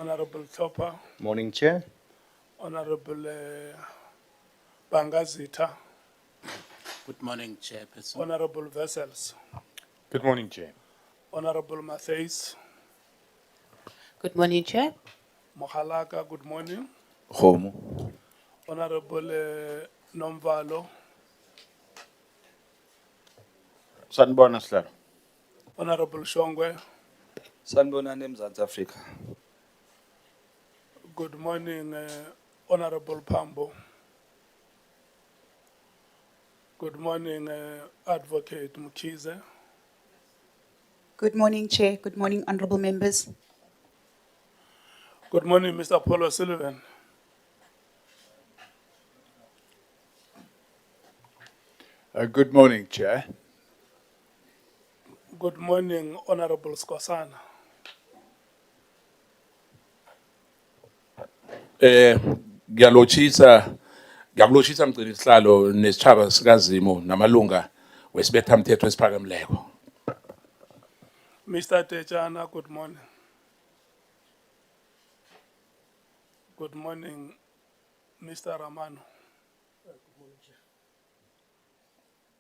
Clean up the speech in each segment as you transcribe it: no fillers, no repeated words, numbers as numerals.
Honorable Chopper, Morning, Chair. Honorable Bangazita, Good morning, Chairperson. Honorable Vessels, Good morning, Chair. Honorable Mattheys, Good morning, Chair. Mohalaka, good morning. Homo. Honorable Nomvalo, Sanibona Sihlalo. Honorable Shongwe, Sanibonani eMzantsi Afrika. good morning, Honorable Pambo. Good morning, Advocate Mkhize. Good morning, Chair. Good morning, honorable members. Good morning, Mr. Paulo Sullivan. Good morning, Chair. Good morning, Honorable Skosana. Ngiyalochisa mgcini sihlalo nesitshaba sikaZimo namalunga wesibethamthetho esiphakemleko. Mr. Techana, good morning. Good morning, Mr. Rahman.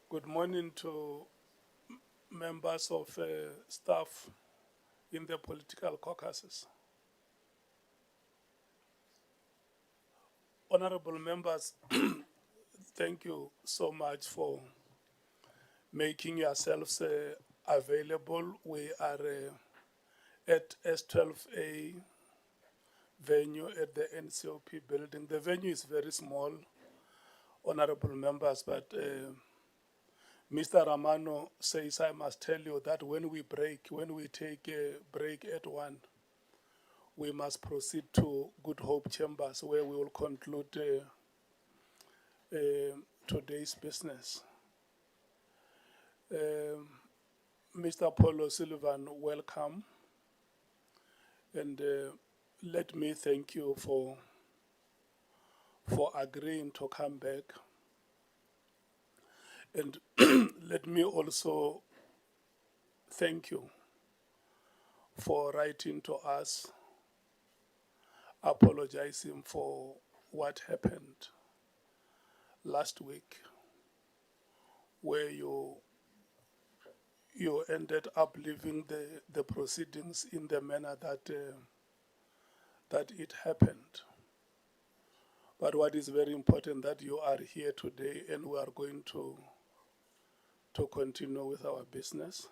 Good morning to members of staff in the political caucuses. Honorable members, thank you so much for making yourselves available. We are at S12A venue at the NCOP building. The venue is very small, honorable members, but Mr. Ramano says I must tell you that when we take a break at 1, we must proceed to Good Hope Chambers where we will conclude today's business. Mr. Paulo Sullivan, welcome. And let me thank you for agreeing to come back. And let me also thank you for writing to us, apologizing for what happened last week, where you ended up leaving the proceedings in the manner that it happened. But what is very important that you are here today and we are going to continue with our business.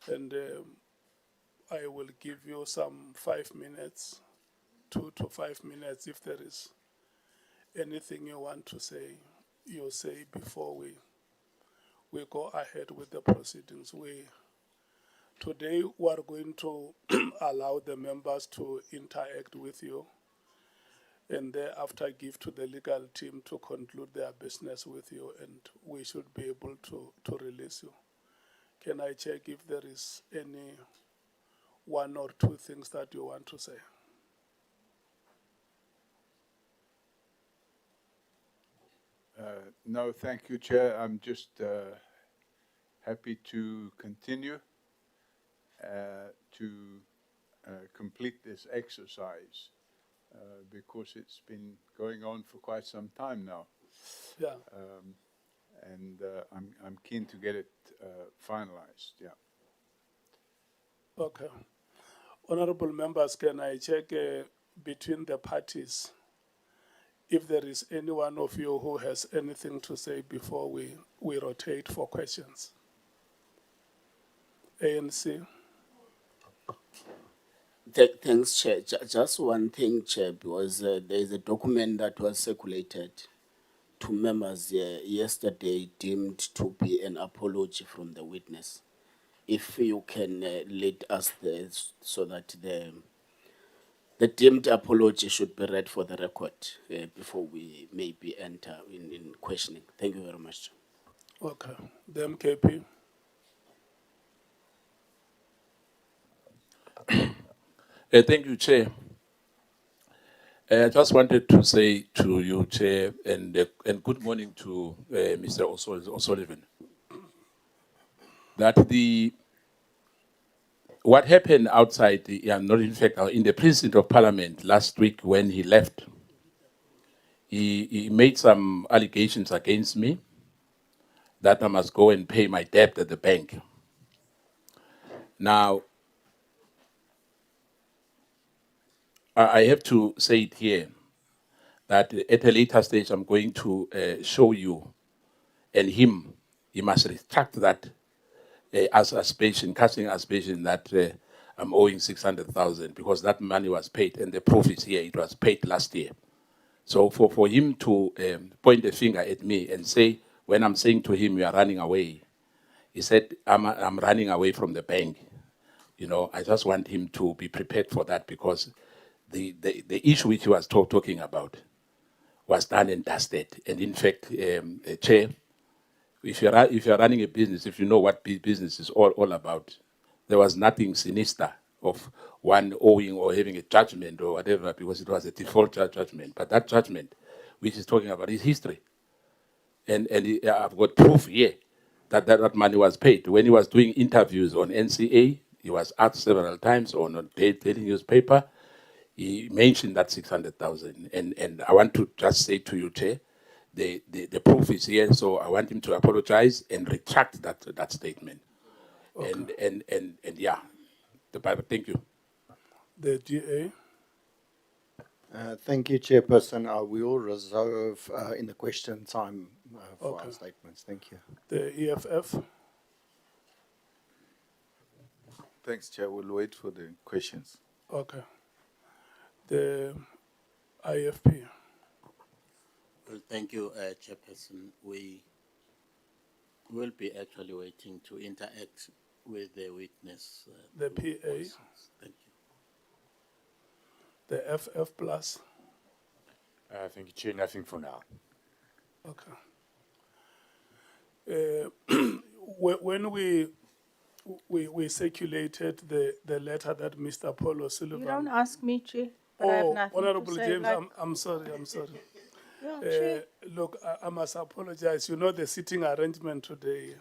And I will give you some 5 minutes, 2 to 5 minutes. If there is anything you want to say, you say before we go ahead with the proceedings. Today we are going to allow the members to interact with you and thereafter give to the legal team to conclude their business with you, and we should be able to release you. Can I check if there is any 1 or 2 things that you want to say? No, thank you, Chair. I'm just happy to continue to complete this exercise because it's been going on for quite some time now. Yeah. And I'm keen to get it finalized, yeah. Okay. Honorable members, can I check between the parties if there is any one of you who has anything to say before we rotate for questions? ANC. Thanks, Chair. Just one thing, Chair, because there is a document that was circulated to members yesterday deemed to be an apology from the witness. If you can lead us there so that the deemed apology should be read for the record before we maybe enter in questioning. Thank you very much. Okay. The MKP. Thank you, Chair. I just wanted to say to you, Chair, and good morning to Mr. O'Sullivan, that the what happened outside, not in fact, in the precinct of Parliament last week when he left, he made some allegations against me that I must go and pay my debt at the bank. Now, I have to say it here, that at a later stage I'm going to show you and him, he must retract that as aspiration, casting aspiration that I'm owing 600,000 because that money was paid and the proof is here, it was paid last year. So for him to point a finger at me and say, when I'm saying to him, you are running away, he said, I'm running away from the bank. You know, I just want him to be prepared for that because the issue which he was talking about was done and dusted. And in fact, Chair, if you're running a business, if you know what business is all about, there was nothing sinister of one owing or having a judgment or whatever because it was a default judgment. But that judgment, which is talking about, is history. And I've got proof here that money was paid. When he was doing interviews on NCA, he was asked several times on a daily newspaper, he mentioned that 600,000. And I want to just say to you, Chair, the proof is here, so I want him to apologize and retract that statement. Okay. And yeah, the Bible, thank you. The DA. Thank you, Chairperson. I will reserve in the question time for Okay. our statements. Thank you. The EFF. Thanks, Chair. We'll wait for the questions. Okay. The IFP. Well, thank you, Chairperson. We will be actually waiting to interact with the witness. The through PA. voices. Thank you. The FF plus. Thank you, Chair. Nothing for now. Okay. When we circulated the letter that Mr. Paulo Sullivan. You don't ask me, Chair, but I have nothing Honorable to say. James, like, I'm sorry. yeah, Chair. Look, I must apologize. You know the sitting arrangement today.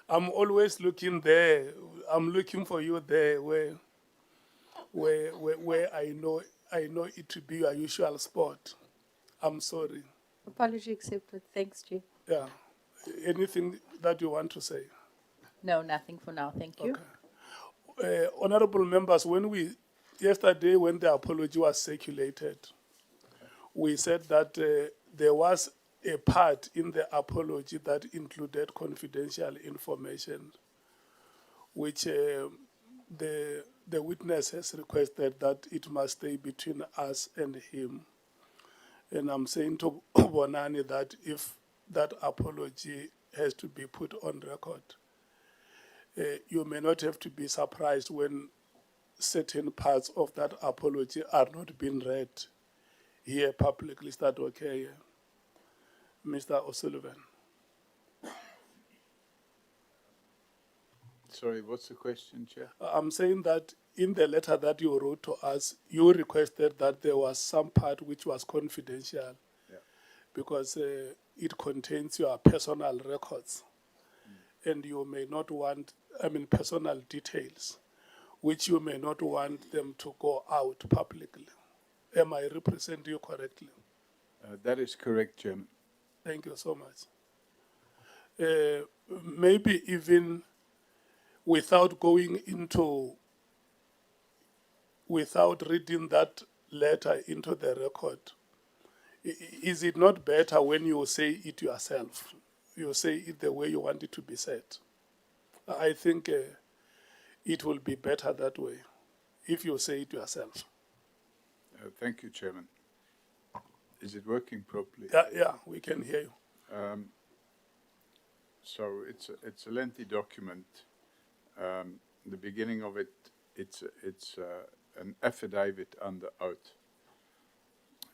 I'm always looking there. I'm looking for you there where I know it to be your usual spot. I'm sorry. Apology accepted. Thanks, Chair. Yeah. Anything that you want to say? No, nothing for now. Thank you. Okay. Honorable members, yesterday when the apology was circulated, we said that there was a part in the apology that included confidential information, which the witness has requested that it must stay between us and him. And I'm saying to Bonani that if that apology has to be put on record, you may not have to be surprised when certain parts of that apology are not being read here publicly. Is that okay, Mr. O'Sullivan? Sorry, what's the question, Chair? I'm saying that in the letter that you wrote to us, you requested that there was some part which was confidential because it contains your personal records. And you may not want, personal details, which you may not want them to go out publicly. Am I representing you correctly? That is correct, Chairman. Thank you so much. Maybe even without reading that letter into the record, is it not better when you say it yourself? You say it the way you want it to be said. I think it will be better that way if you say it yourself. Thank you, Chairman. Is it working properly? Yeah, we can hear you. So it's a lengthy document. The beginning of it, it's an affidavit under oath.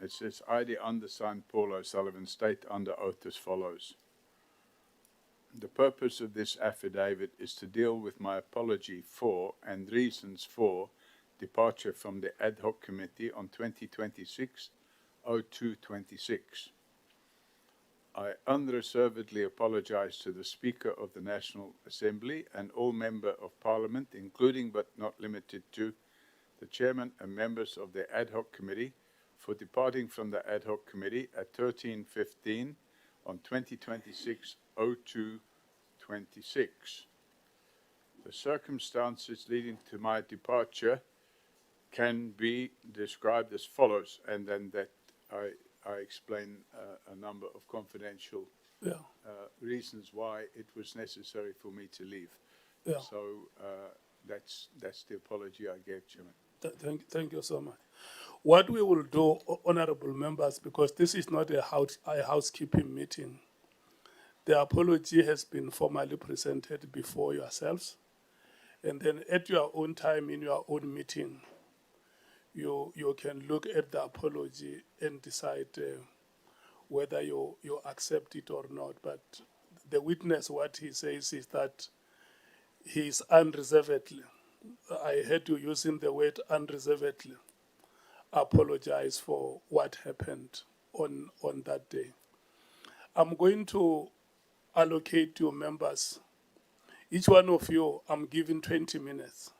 It says, I, the undersigned Paulo Sullivan, state under oath as follows. The purpose of this affidavit is to deal with my apology for and reasons for departure from the Ad Hoc Committee on 2026-02-26. I unreservedly apologize to the Speaker of the National Assembly and all Members of Parliament, including but not limited to the Chairman and members of the Ad Hoc Committee, for departing from the Ad Hoc Committee at 13:15 on 2026-02-26. The circumstances leading to my departure can be described as follows, and then that I explain a number of confidential reasons why it was necessary for me to leave. Yeah. So that's the apology I gave, Chairman. Thank you so much. What we will do, honorable members, because this is not a housekeeping meeting, the apology has been formally presented before yourselves. And then at your own time, in your own meeting, you can look at the apology and decide whether you accept it or not. But the witness, what he says is that he is unreservedly, I heard you using the word unreservedly, apologize for what happened on that day. I'm going to allocate you members. Each one of you, I'm giving 20 minutes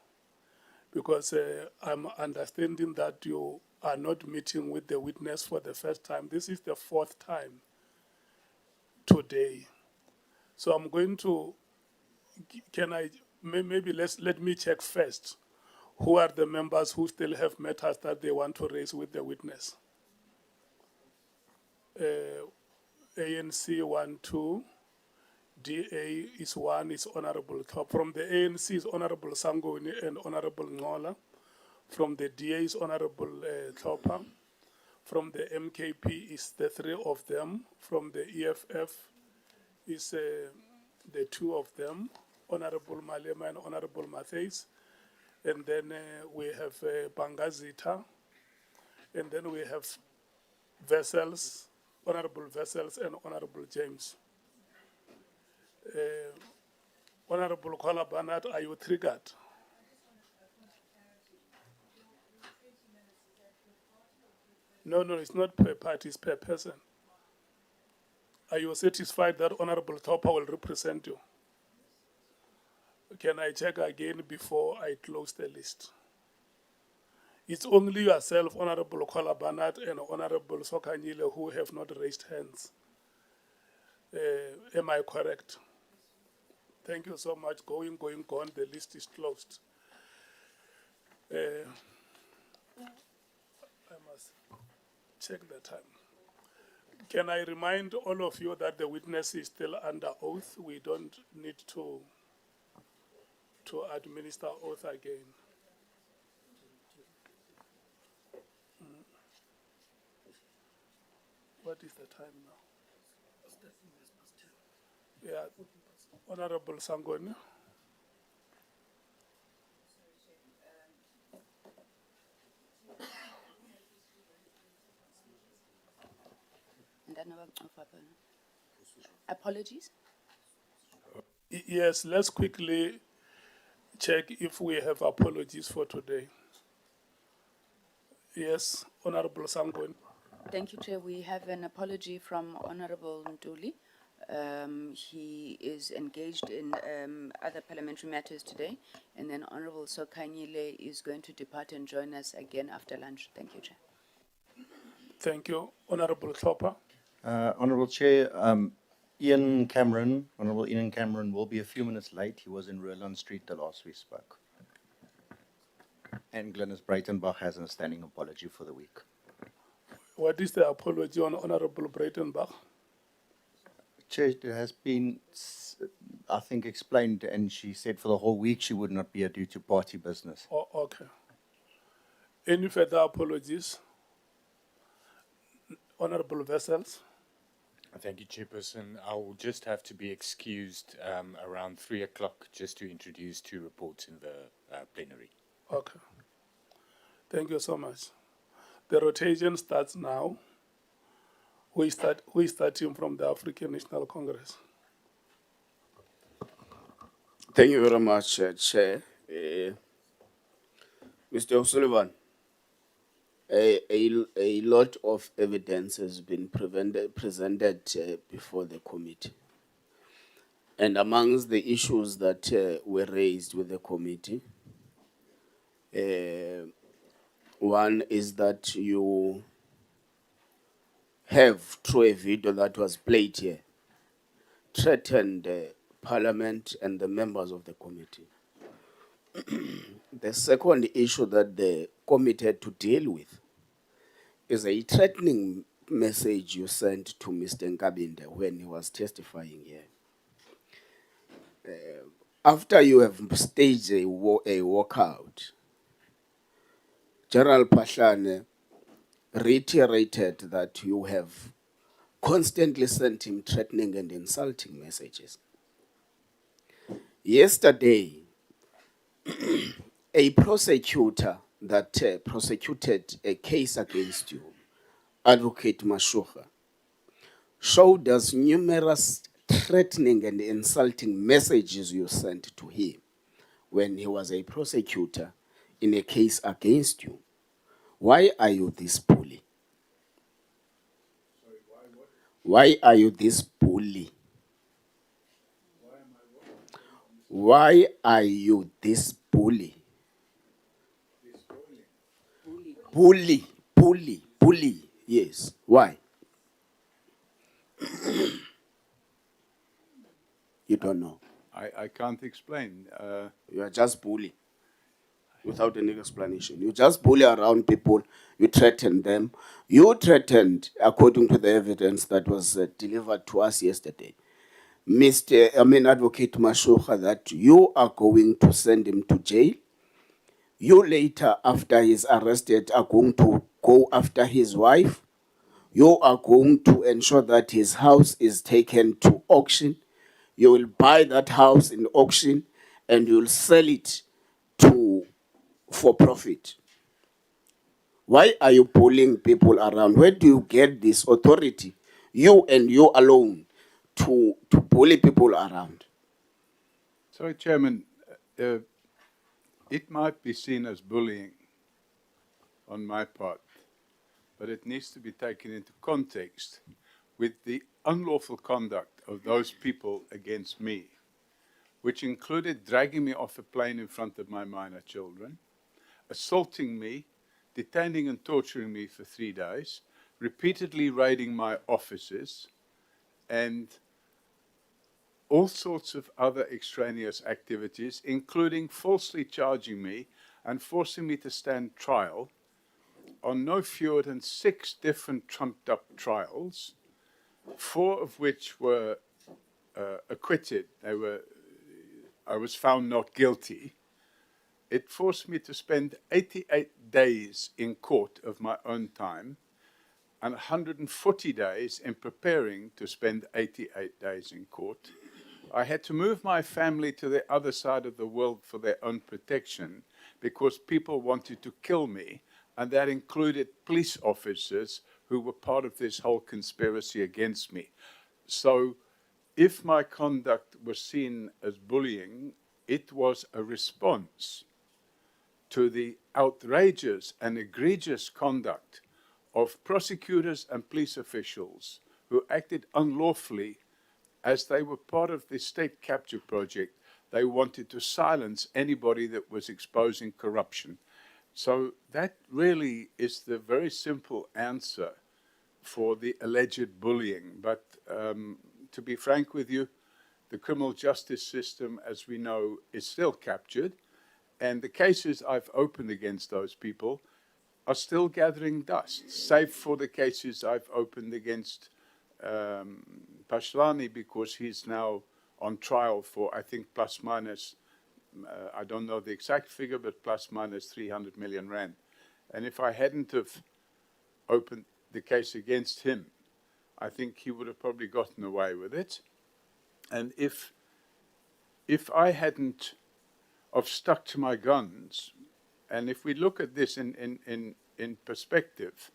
because I'm understanding that you are not meeting with the witness for the first time. This is the fourth time today. So I'm going to, maybe let me check first. Who are the members who still have matters that they want to raise with the witness? ANC 1, 2. DA is 1, is Honorable Top. From the ANC is Honorable Sangoni and Honorable Ngola. From the DA is Honorable Topa. From the MKP is the 3 of them. From the EFF is the 2 of them, Honorable Malema and Honorable Matthews. And then we have Bangazita. And then we have Vessels, Honorable Vessels and Honorable James. Honorable Kola Barnard, are you triggered? No, it's not per party, it's per person. Are you satisfied that Honorable Topa will represent you? Can I check again before I close the list? It's only yourself, Honorable Kola Barnard and Honorable Sokanyile, who have not raised hands. Am I correct? Thank you so much. Going, gone. The list is closed. I must check the time. Can I remind all of you that the witness is still under oath? We don't need to administer oath again. What is the time now? Yeah, Honorable Sangoni. Apologies. Yes, let's quickly check if we have apologies for today. Yes, Honorable Sangoni. Thank you, Chair. We have an apology from Honorable Ntuli. He is engaged in other parliamentary matters today, and then Honorable Sokanyile is going to depart and join us again after lunch. Thank you, Chair. Thank you. Honorable Topa. Honourable Chair, Honourable Ian Cameron will be a few minutes late. He was in Roland Street the last we spoke. And Glenys Breitenbach has a standing apology for the week. What is the apology on Honorable Breitenbach? Chair, it has been, I think, explained, and she said for the whole week she would not be here due to party business. Oh, okay. Any further apologies? Honorable Vessels. Thank you, Chairperson. I will just have to be excused around 3 o'clock just to introduce 2 reports in the plenary. Okay. Thank you so much. The rotation starts now. Who is starting from the African National Congress? Thank you very much, Chair. Mr. Sullivan, A lot of evidence has been presented before the committee. And amongst the issues that were raised with the committee, one is that you have, through a video that was played here, threatened Parliament and the members of the committee. The second issue that the committee had to deal with is a threatening message you sent to Mr. Nkabinde when he was testifying here. After you have staged a walkout, General Phatlane reiterated that you have constantly sent him threatening and insulting messages. Yesterday, a prosecutor that prosecuted a case against you, Advocate Masha, showed us numerous threatening and insulting messages you sent to him when he was a prosecutor in a case against you. Why are you this bully? Sorry, why what? Why are you this bully? Why are you this bully? Bully. Yes. Why? You don't know. I can't explain. You are just bully. Without any explanation. You just bully around people. You threaten them. You threatened, according to the evidence that was delivered to us yesterday, Advocate Masha, that you are going to send him to jail. You later, after he's arrested, are going to go after his wife. You are going to ensure that his house is taken to auction. You will buy that house in auction and you will sell it for profit. Why are you bullying people around? Where do you get this authority, you and you alone, to bully people around? Sorry, Chairman, it might be seen as bullying on my part, but it needs to be taken into context with the unlawful conduct of those people against me, which included dragging me off a plane in front of my minor children, assaulting me, detaining and torturing me for 3 days, repeatedly raiding my offices, and all sorts of other extraneous activities, including falsely charging me and forcing me to stand trial on no fewer than 6 different trumped-up trials, 4 of which were acquitted. I was found not guilty. It forced me to spend 88 days in court of my own time and 140 days in preparing to spend 88 days in court. I had to move my family to the other side of the world for their own protection because people wanted to kill me, and that included police officers who were part of this whole conspiracy against me. So if my conduct was seen as bullying, it was a response to the outrageous and egregious conduct of prosecutors and police officials who acted unlawfully as they were part of the state capture project. They wanted to silence anybody that was exposing corruption. So that really is the very simple answer for the alleged bullying. But to be frank with you, the criminal justice system, as we know, is still captured. And the cases I've opened against those people are still gathering dust, save for the cases I've opened against Phatlane, because he's now on trial for, I think, plus minus, I don't know the exact figure, but plus minus 300 million rand. And if I hadn't have opened the case against him, I think he would have probably gotten away with it. And if I hadn't have stuck to my guns, and if we look at this in perspective,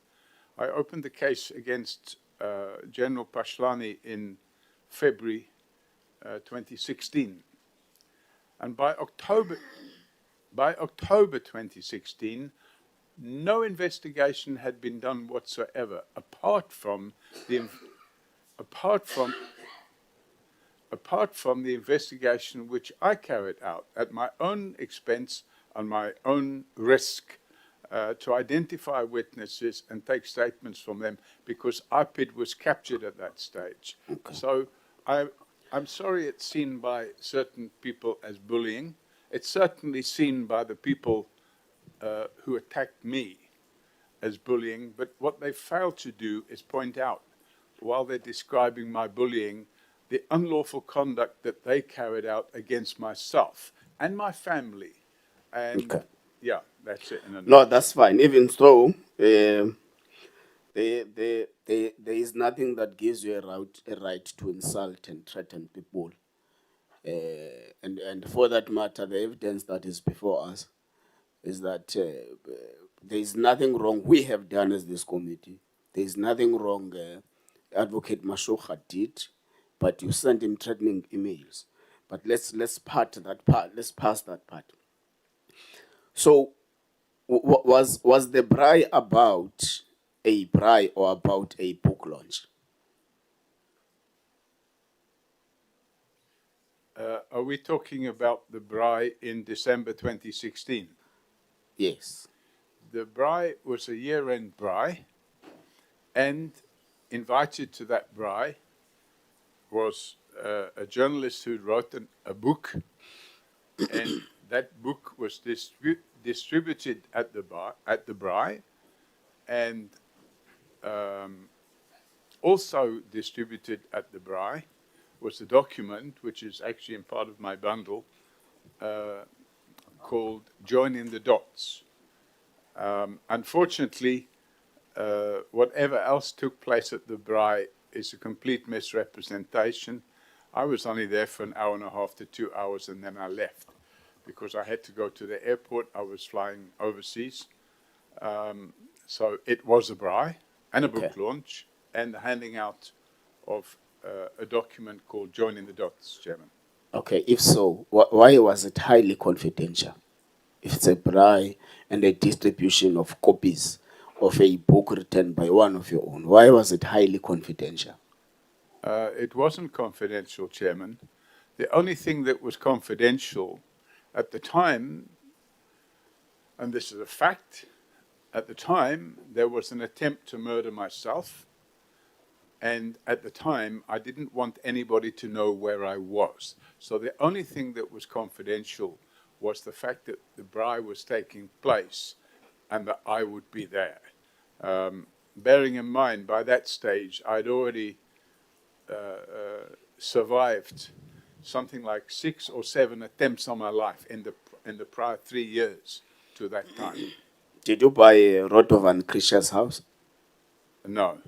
I opened the case against General Phatlane in February 2016. And by October 2016, no investigation had been done whatsoever, apart from the investigation which I carried out at my own expense, on my own risk, to identify witnesses and take statements from them, because IPID was captured at that stage. Okay. So I'm sorry it's seen by certain people as bullying. It's certainly seen by the people who attacked me as bullying, but what they failed to do is point out, while they're describing my bullying, the unlawful conduct that they carried out against myself and my family. And Okay. yeah, that's it. No, that's fine. Even so, there is nothing that gives you a right to insult and threaten people. And for that matter, the evidence that is before us is that there is nothing wrong we have done as this committee. There is nothing wrong Advocate Mashocha did, but you sent him threatening emails. But let's part that part. Let's pass that part. So, was the braai about a braai or about a book launch? Are we talking about the braai in December 2016? Yes. The braai was a year-end braai, and invited to that braai was a journalist who wrote a book, and that book was distributed at the braai, and also distributed at the braai was a document which is actually in part of my bundle called Joining the Dots. Unfortunately, whatever else took place at the braai is a complete misrepresentation. I was only there for an hour and a half to 2 hours, and then I left because I had to go to the airport. I was flying overseas. So it was a braai and a book launch and the handing out of a document called Joining the Dots, Chairman. Okay, if so, why was it highly confidential? If it's a braai and a distribution of copies of a book written by one of your own, why was it highly confidential? It wasn't confidential, Chairman. The only thing that was confidential at the time, and this is a fact, at the time there was an attempt to murder myself, and at the time I didn't want anybody to know where I was. So the only thing that was confidential was the fact that the braai was taking place and that I would be there. Bearing in mind, by that stage, I'd already survived something like 6 or 7 attempts on my life in the prior 3 years to that time. Did you buy Rotovan Krisha's house? No.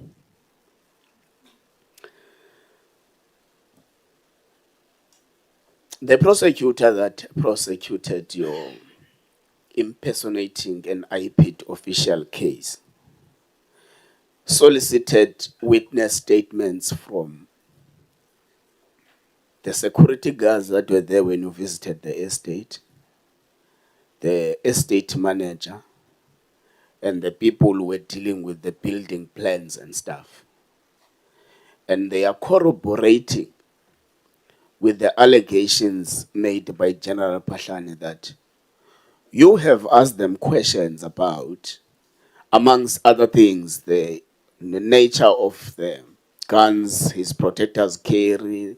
The prosecutor that prosecuted your impersonating an IPID official case solicited witness statements from the security guards that were there when you visited the estate manager, and the people who were dealing with the building plans and stuff. And they are corroborating with the allegations made by General Phatlane that you have asked them questions about, amongst other things, the nature of the guns his protectors carry,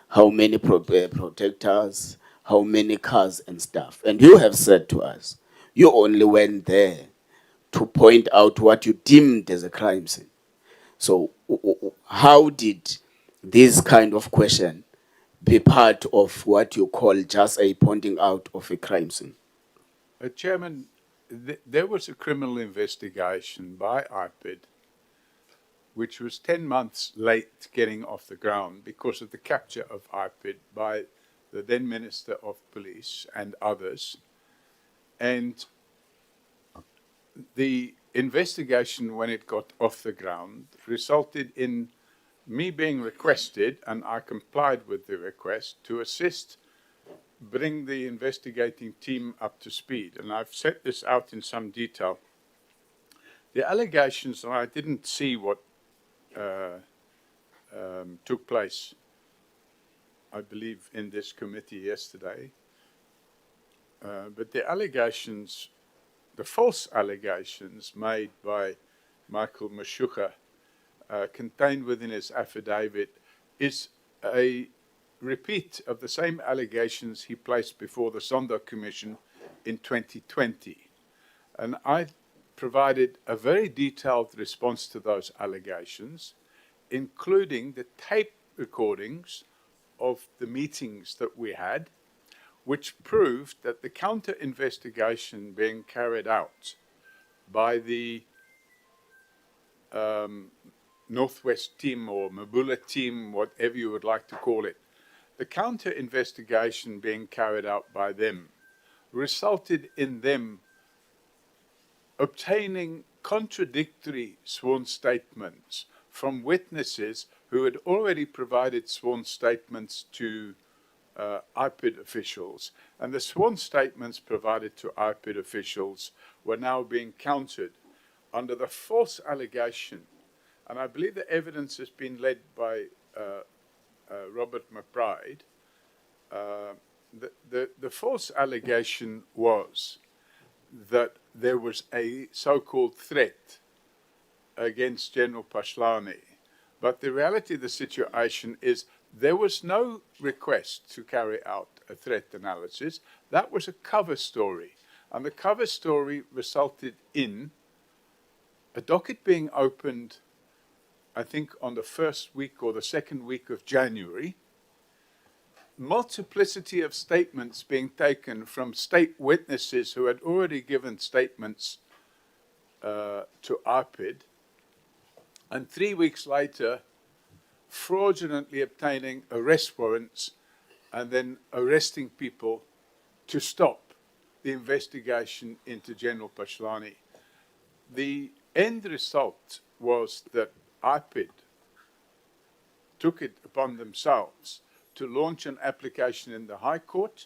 how many protectors, how many cars and stuff. And you have said to us, you only went there to point out what you deemed as a crime scene. So how did this kind of question be part of what you call just a pointing out of a crime scene? Chairman, there was a criminal investigation by IPID, which was 10 months late getting off the ground because of the capture of IPID by the then Minister of Police and others. And the investigation, when it got off the ground, resulted in me being requested, and I complied with the request, to assist bring the investigating team up to speed. And I've set this out in some detail The allegations, and I didn't see what took place, I believe, in this committee yesterday, but the allegations, the false allegations made by Michael Mashucha, contained within his affidavit, is a repeat of the same allegations he placed before the Zondo Commission in 2020. And I provided a very detailed response to those allegations, including the tape recordings of the meetings that we had, which proved that the counter-investigation being carried out by the Northwest team or Mabula team, whatever you would like to call it, the counter-investigation being carried out by them resulted in them obtaining contradictory sworn statements from witnesses who had already provided sworn statements to IPID officials. And the sworn statements provided to IPID officials were now being countered under the false allegation. And I believe the evidence has been led by Robert McBride. The false allegation was that there was a so-called threat against General Phatlane. But the reality of the situation is there was no request to carry out a threat analysis. That was a cover story. And the cover story resulted in a docket being opened, I think, on the first week or the second week of January, multiplicity of statements being taken from state witnesses who had already given statements to IPID, and 3 weeks later, fraudulently obtaining arrest warrants and then arresting people to stop the investigation into General Phatlane. The end result was that IPID took it upon themselves to launch an application in the High Court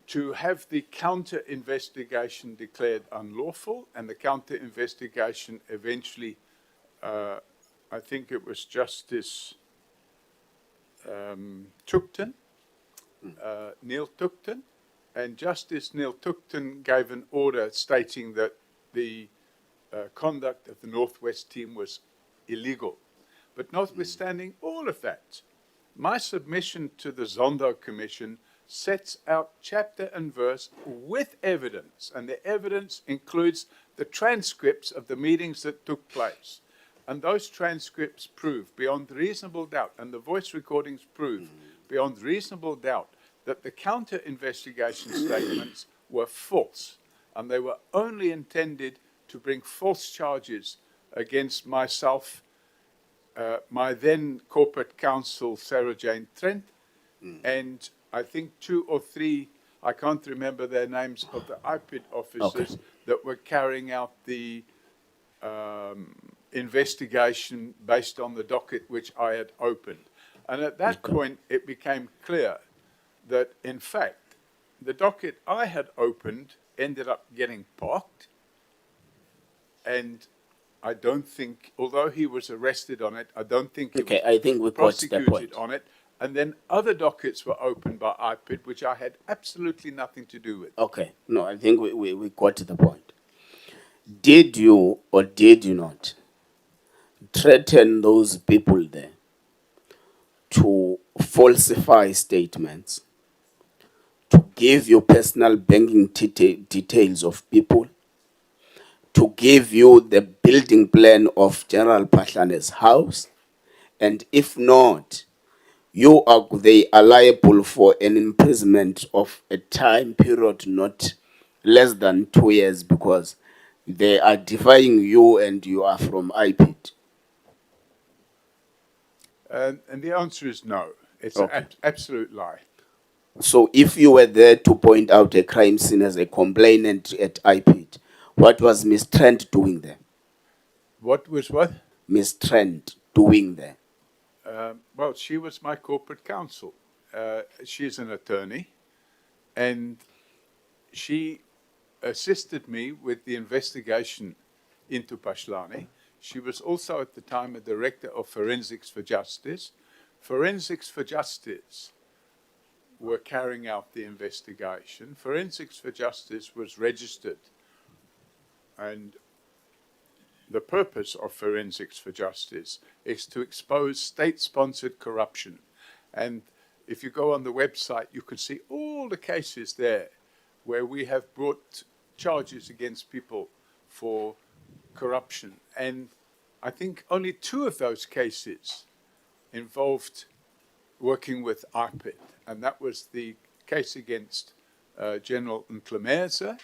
to have the counter-investigation declared unlawful, and the counter-investigation eventually, I think it was Justice Tugton, Neil Tugton, and Justice Neil Tugton gave an order stating that the conduct of the Northwest team was illegal. But notwithstanding all of that, my submission to the Zondo Commission sets out chapter and verse with evidence, and the evidence includes the transcripts of the meetings that took place. And those transcripts prove beyond reasonable doubt, and the voice recordings prove beyond reasonable doubt, that the counter-investigation statements were false, and they were only intended to bring false charges against myself, my then corporate counsel, Sarah-Jane Trent, and I think 2 or 3, I can't remember their names, of the IPID officers that were carrying out the investigation based on the docket which I had opened. And at that point, it became clear that, in fact, the docket I had opened ended up getting parked, and I don't think, although he was arrested on it, I don't think he was I think we got the prosecuted point. on it. And then other dockets were opened by IPID, which I had absolutely nothing to do with. Okay, no, I think we got to the point. Did you or did you not threaten those people there to falsify statements, to give you personal banking details of people, to give you the building plan of General Phatlane's house, and if not, they are liable for an imprisonment of a time period not less than 2 years because they are defying you and you are from IPID? And the answer is no. It's an absolute lie. So if you were there to point out a crime scene as a complainant at IPID, what was Miss Trent doing there? What was what? Miss Trent doing there? Well, she was my corporate counsel. She's an attorney, and she assisted me with the investigation into Phatlane. She was also at the time a director of Forensics for Justice. Forensics for Justice were carrying out the investigation. Forensics for Justice was registered, and the purpose of Forensics for Justice is to expose state-sponsored corruption. And if you go on the website, you can see all the cases there where we have brought charges against people for corruption. And I think only 2 of those cases involved working with IPID, and that was the case against General Mkhwanazi,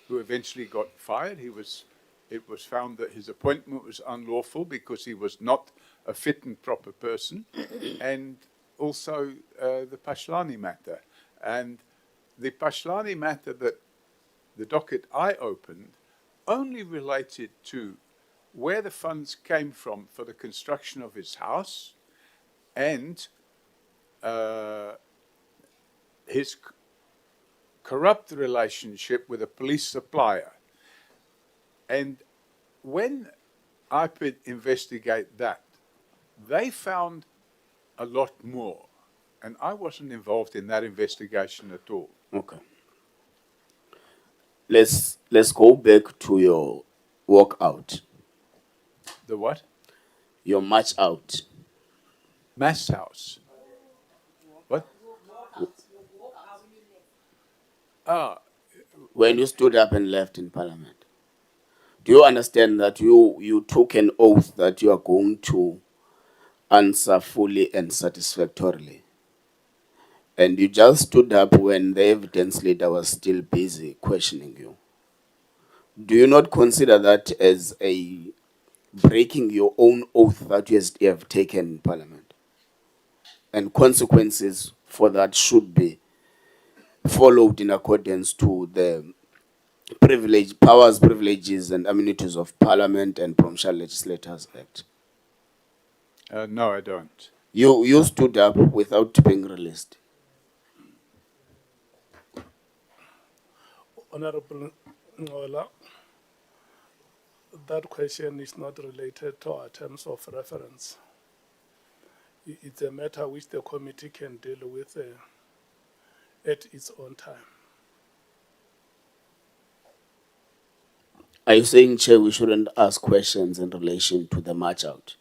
who eventually got fired. It was found that his appointment was unlawful because he was not a fit and proper person, and also the Phatlane matter. And the Phatlane matter that the docket I opened only related to where the funds came from for the construction of his house and his corrupt relationship with a police supplier. And when IPID investigate that, they found a lot more. And I wasn't involved in that investigation at all. Okay. Let's go back to your walkout, The what? your march out. Mass house. What? When you stood up and left in Parliament. Do you understand that you took an oath that you are going to answer fully and satisfactorily? And you just stood up when the evidence leader was still busy questioning you. Do you not consider that as a breaking your own oath that you have taken in Parliament? And consequences for that should be followed in accordance to the powers, privileges, and immunities of Parliament and Provincial Legislators Act. No, I don't. You stood up without being released. Honorable Ngola, that question is not related to our terms of reference. It's a matter which the committee can deal with at its own time. Are you saying, Chair, we shouldn't ask questions in relation to the march out?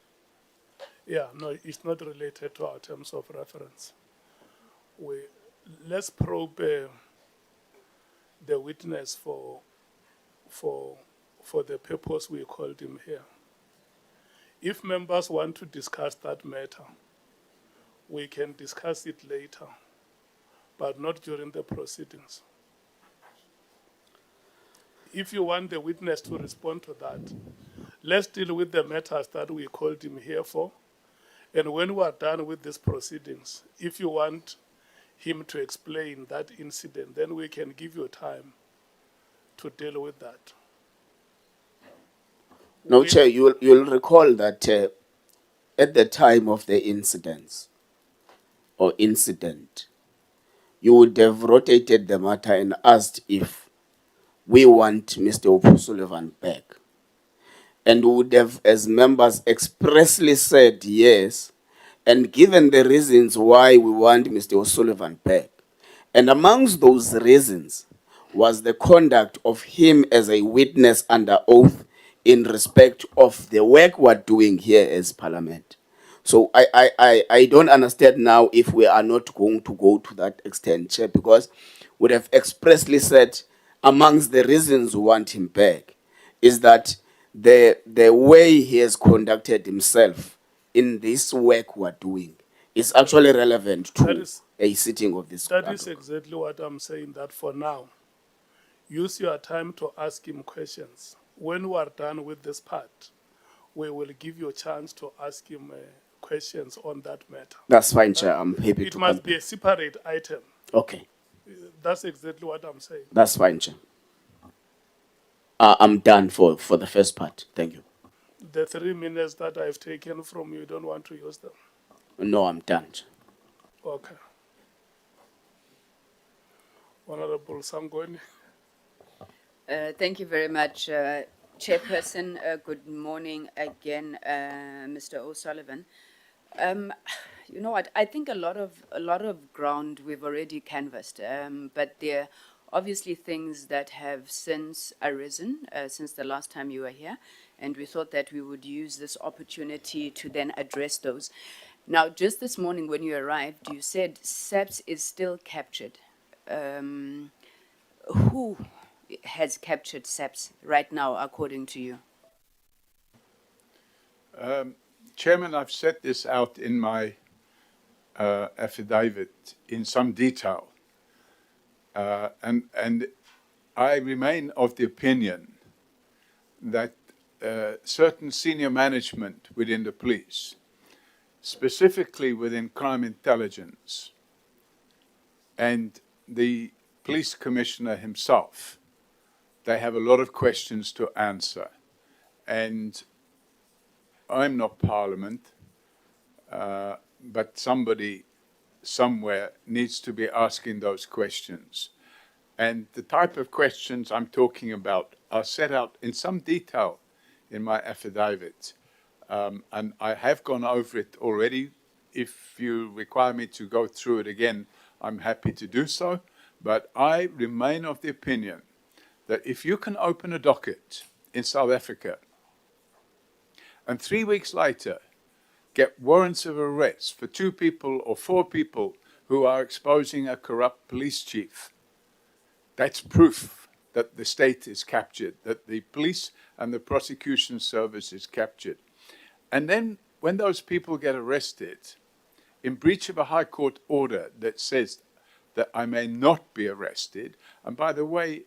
Yeah, no, it's not related to our terms of reference. Let's probe the witness for the purpose we called him here. If members want to discuss that matter, we can discuss it later, but not during the proceedings. If you want the witness to respond to that, let's deal with the matters that we called him here for. And when we are done with these proceedings, if you want him to explain that incident, then we can give you time to deal with that. No, Chair, you'll recall that at the time of the incident, you would have rotated the matter and asked if we want Mr. Sullivan back. And would have, as members, expressly said yes, and given the reasons why we want Mr. O'Sullivan back. And amongst those reasons was the conduct of him as a witness under oath in respect of the work we're doing here as Parliament. So I don't understand now if we are not going to go to that extent, Chair, because we have expressly said amongst the reasons we want him back is that the way he has conducted himself in this work we're doing is actually relevant to a sitting of this. That is exactly what I'm saying, that for now, use your time to ask him questions. When we are done with this part, we will give you a chance to ask him questions on that matter. That's fine, Chair. I'm happy to. It must be a separate item. Okay. That's exactly what I'm saying. That's fine, Chair. I'm done for the first part. Thank you. The 3 minutes that I've taken from you, don't want to use them? No, I'm done, Chair. Okay. Honorable Sangoni. Thank you very much, Chairperson. Good morning again, Mr. O'Sullivan. You know what? I think a lot of ground we've already canvassed, but there are obviously things that have since arisen since the last time you were here, and we thought that we would use this opportunity to then address those. Now, just this morning when you arrived, you said SAPS is still captured. Who has captured SAPS right now, according to you? Chairman, I've set this out in my affidavit in some detail. And I remain of the opinion that certain senior management within the police, specifically within crime intelligence, and the police commissioner himself, they have a lot of questions to answer. And I'm not Parliament, but somebody somewhere needs to be asking those questions. And the type of questions I'm talking about are set out in some detail in my affidavit. And I have gone over it already. If you require me to go through it again, I'm happy to do so. But I remain of the opinion that if you can open a docket in South Africa and 3 weeks later get warrants of arrest for 2 people or 4 people who are exposing a corrupt police chief, that's proof that the state is captured, that the police and the prosecution service is captured. And then when those people get arrested in breach of a High Court order that says that I may not be arrested, and by the way,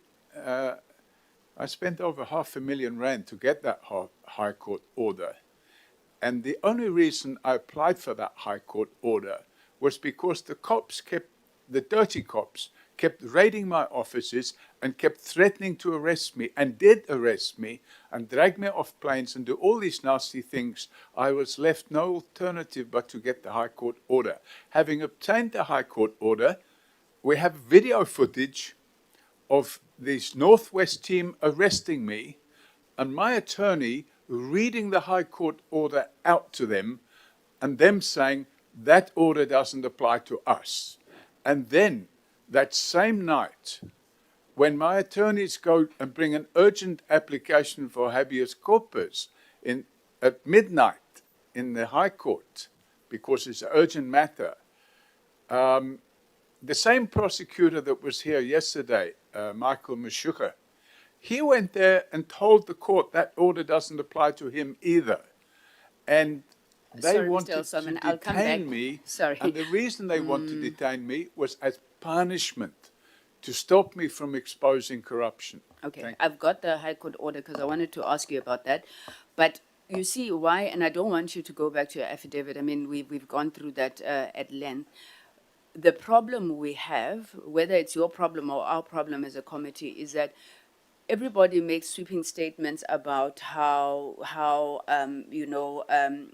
I spent over R500,000 to get that High Court order. And the only reason I applied for that High Court order was because the cops the dirty cops, kept raiding my offices and kept threatening to arrest me, and did arrest me and drag me off planes and do all these nasty things. I was left no alternative but to get the High Court order. Having obtained the High Court order, we have video footage of this Northwest team arresting me and my attorney reading the High Court order out to them and them saying that order doesn't apply to us. And then that same night, when my attorneys go and bring an urgent application for habeas corpus at midnight in the High Court, because it's an urgent matter, the same prosecutor that was here yesterday, Michael Mashuka, he went there and told the court that order doesn't apply to him either. And they wanted to detain me. Sorry. And the reason they want to detain me was as punishment to stop me from exposing corruption. Okay, I've got the High Court order because I wanted to ask you about that. But you see why, and I don't want you to go back to your affidavit. I mean, we've gone through that at length. The problem we have, whether it's your problem or our problem as a committee, is that everybody makes sweeping statements about how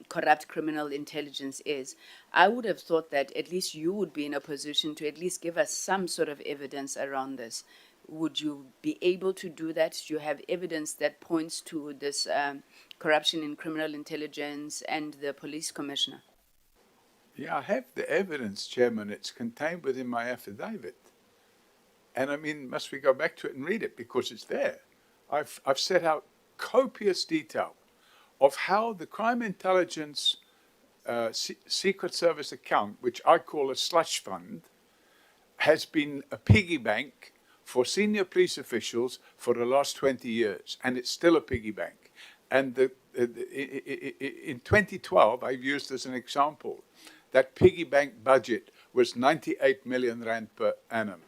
corrupt criminal intelligence is. I would have thought that at least you would be in a position to at least give us some sort of evidence around this. Would you be able to do that? Do you have evidence that points to this corruption in criminal intelligence and the police commissioner? Yeah, I have the evidence, Chairman. It's contained within my affidavit. And I mean, must we go back to it and read it? Because it's there. I've set out copious detail of how the crime intelligence Secret Service account, which I call a slush fund, has been a piggy bank for senior police officials for the last 20 years. And it's still a piggy bank. And in 2012, I've used as an example, that piggy bank budget was 98 million rand per annum.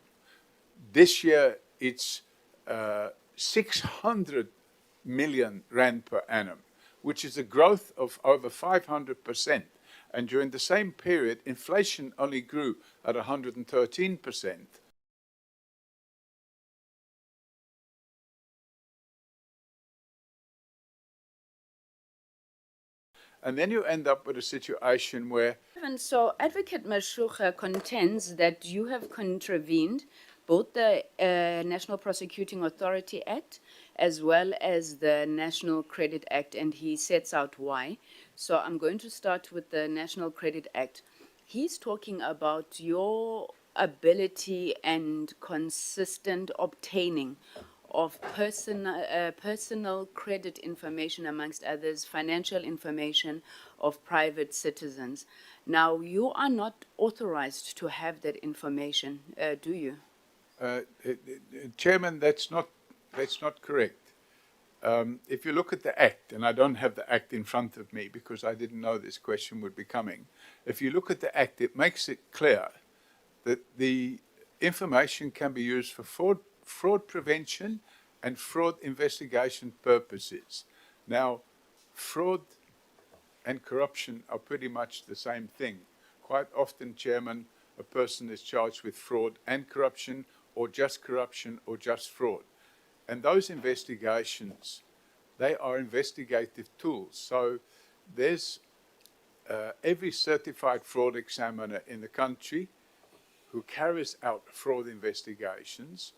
This year, it's 600 million rand per annum, which is a growth of over 500%. And during the same period, inflation only grew at 113%. And then you end up with a situation where... And so Advocate Mashuka contends that you have contravened both the National Prosecuting Authority Act as well as the National Credit Act, and he sets out why. So I'm going to start with the National Credit Act. He's talking about your ability and consistent obtaining of personal credit information, amongst others, financial information of private citizens. Now, you are not authorized to have that information, do you? Chairman, that's not correct. If you look at the Act, and I don't have the Act in front of me because I didn't know this question would be coming. If you look at the Act, it makes it clear that the information can be used for fraud prevention and fraud investigation purposes. Now, fraud and corruption are pretty much the same thing. Quite often, Chairman, a person is charged with fraud and corruption or just fraud. And those investigations, they are investigative tools. So there's every certified fraud examiner in the country who carries out fraud investigations,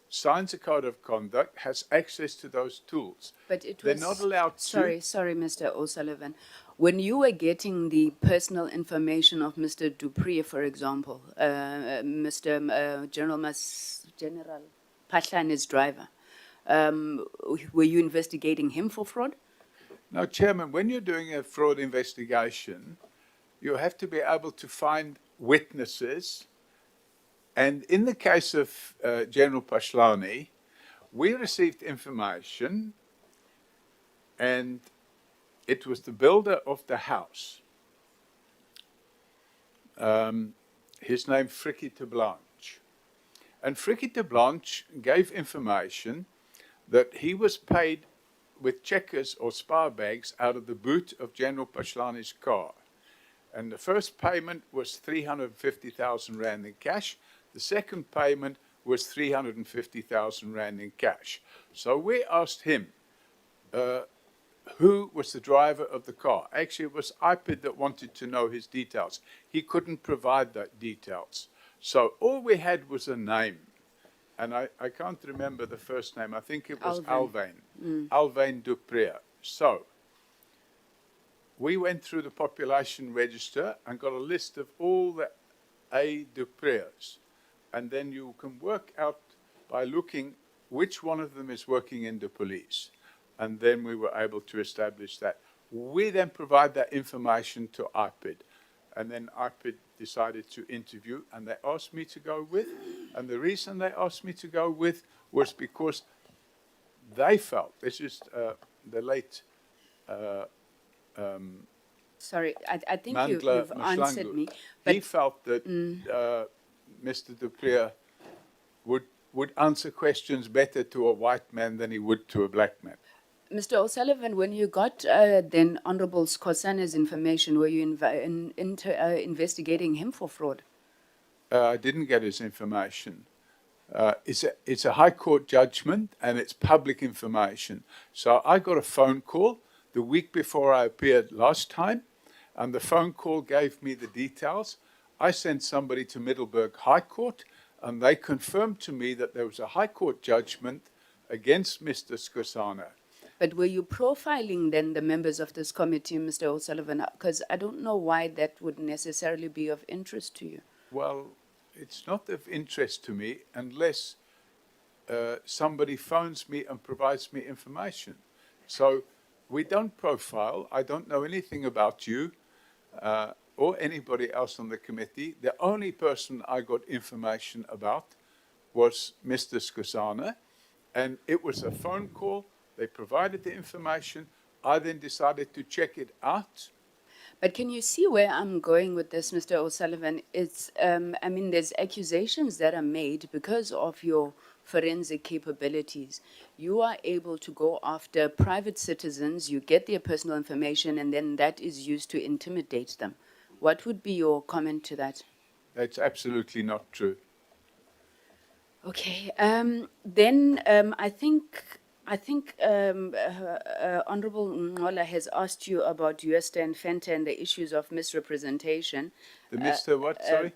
signs a code of conduct, has access to those tools. But it was, they're not allowed to. Sorry, Mr. O'Sullivan. When you were getting the personal information of Mr. Dupree, for example, General Phatlane's driver, were you investigating him for fraud? No, Chairman, when you're doing a fraud investigation, you have to be able to find witnesses. And in the case of General Phatlane, we received information, and it was the builder of the house. His name, Frikkie de Blanche. And Frikkie de Blanche gave information that he was paid with checkers or spar bags out of the boot of General Phatlane's car. And the first payment was 350,000 Rand in cash. The second payment was 350,000 Rand in cash. So we asked him, who was the driver of the car? Actually, it was IPID that wanted to know his details. He couldn't provide that details. So all we had was a name. And I can't remember the first name. I think it was Alvain. Alvain Dupree. So we went through the population register and got a list of all the A. Duprees. And then you can work out by looking which one of them is working in the police. And then we were able to establish that. We then provide that information to IPID. And then IPID decided to interview, and they asked me to go with. And the reason they asked me to go with was because they felt, this is the late Sorry, I think you've Mandla answered me. He felt that Mr. Dupree would answer questions better to a white man than he would to a black man. Mr. O'Sullivan, when you got then Honorable Skhosana's information, were you investigating him for fraud? I didn't get his information. It's a High Court judgment and it's public information. So I got a phone call the week before I appeared last time, and the phone call gave me the details. I sent somebody to Middelburg High Court, and they confirmed to me that there was a High Court judgment against Mr. Skhosana. But were you profiling then the members of this committee, Mr. O'Sullivan? Because I don't know why that would necessarily be of interest to you. Well, it's not of interest to me unless somebody phones me and provides me information. So we don't profile. I don't know anything about you or anybody else on the committee. The only person I got information about was Mr. Skhosana, and it was a phone call. They provided the information. I then decided to check it out. But can you see where I'm going with this, Mr. O'Sullivan? It's, I mean, there's accusations that are made because of your forensic capabilities. You are able to go after private citizens, you get their personal information, and then that is used to intimidate them. What would be your comment to that? That's absolutely not true. Okay. Then I think I think Honorable Ngola has asked you your Stan Fenta and the issues of misrepresentation. The Mr. What, sorry?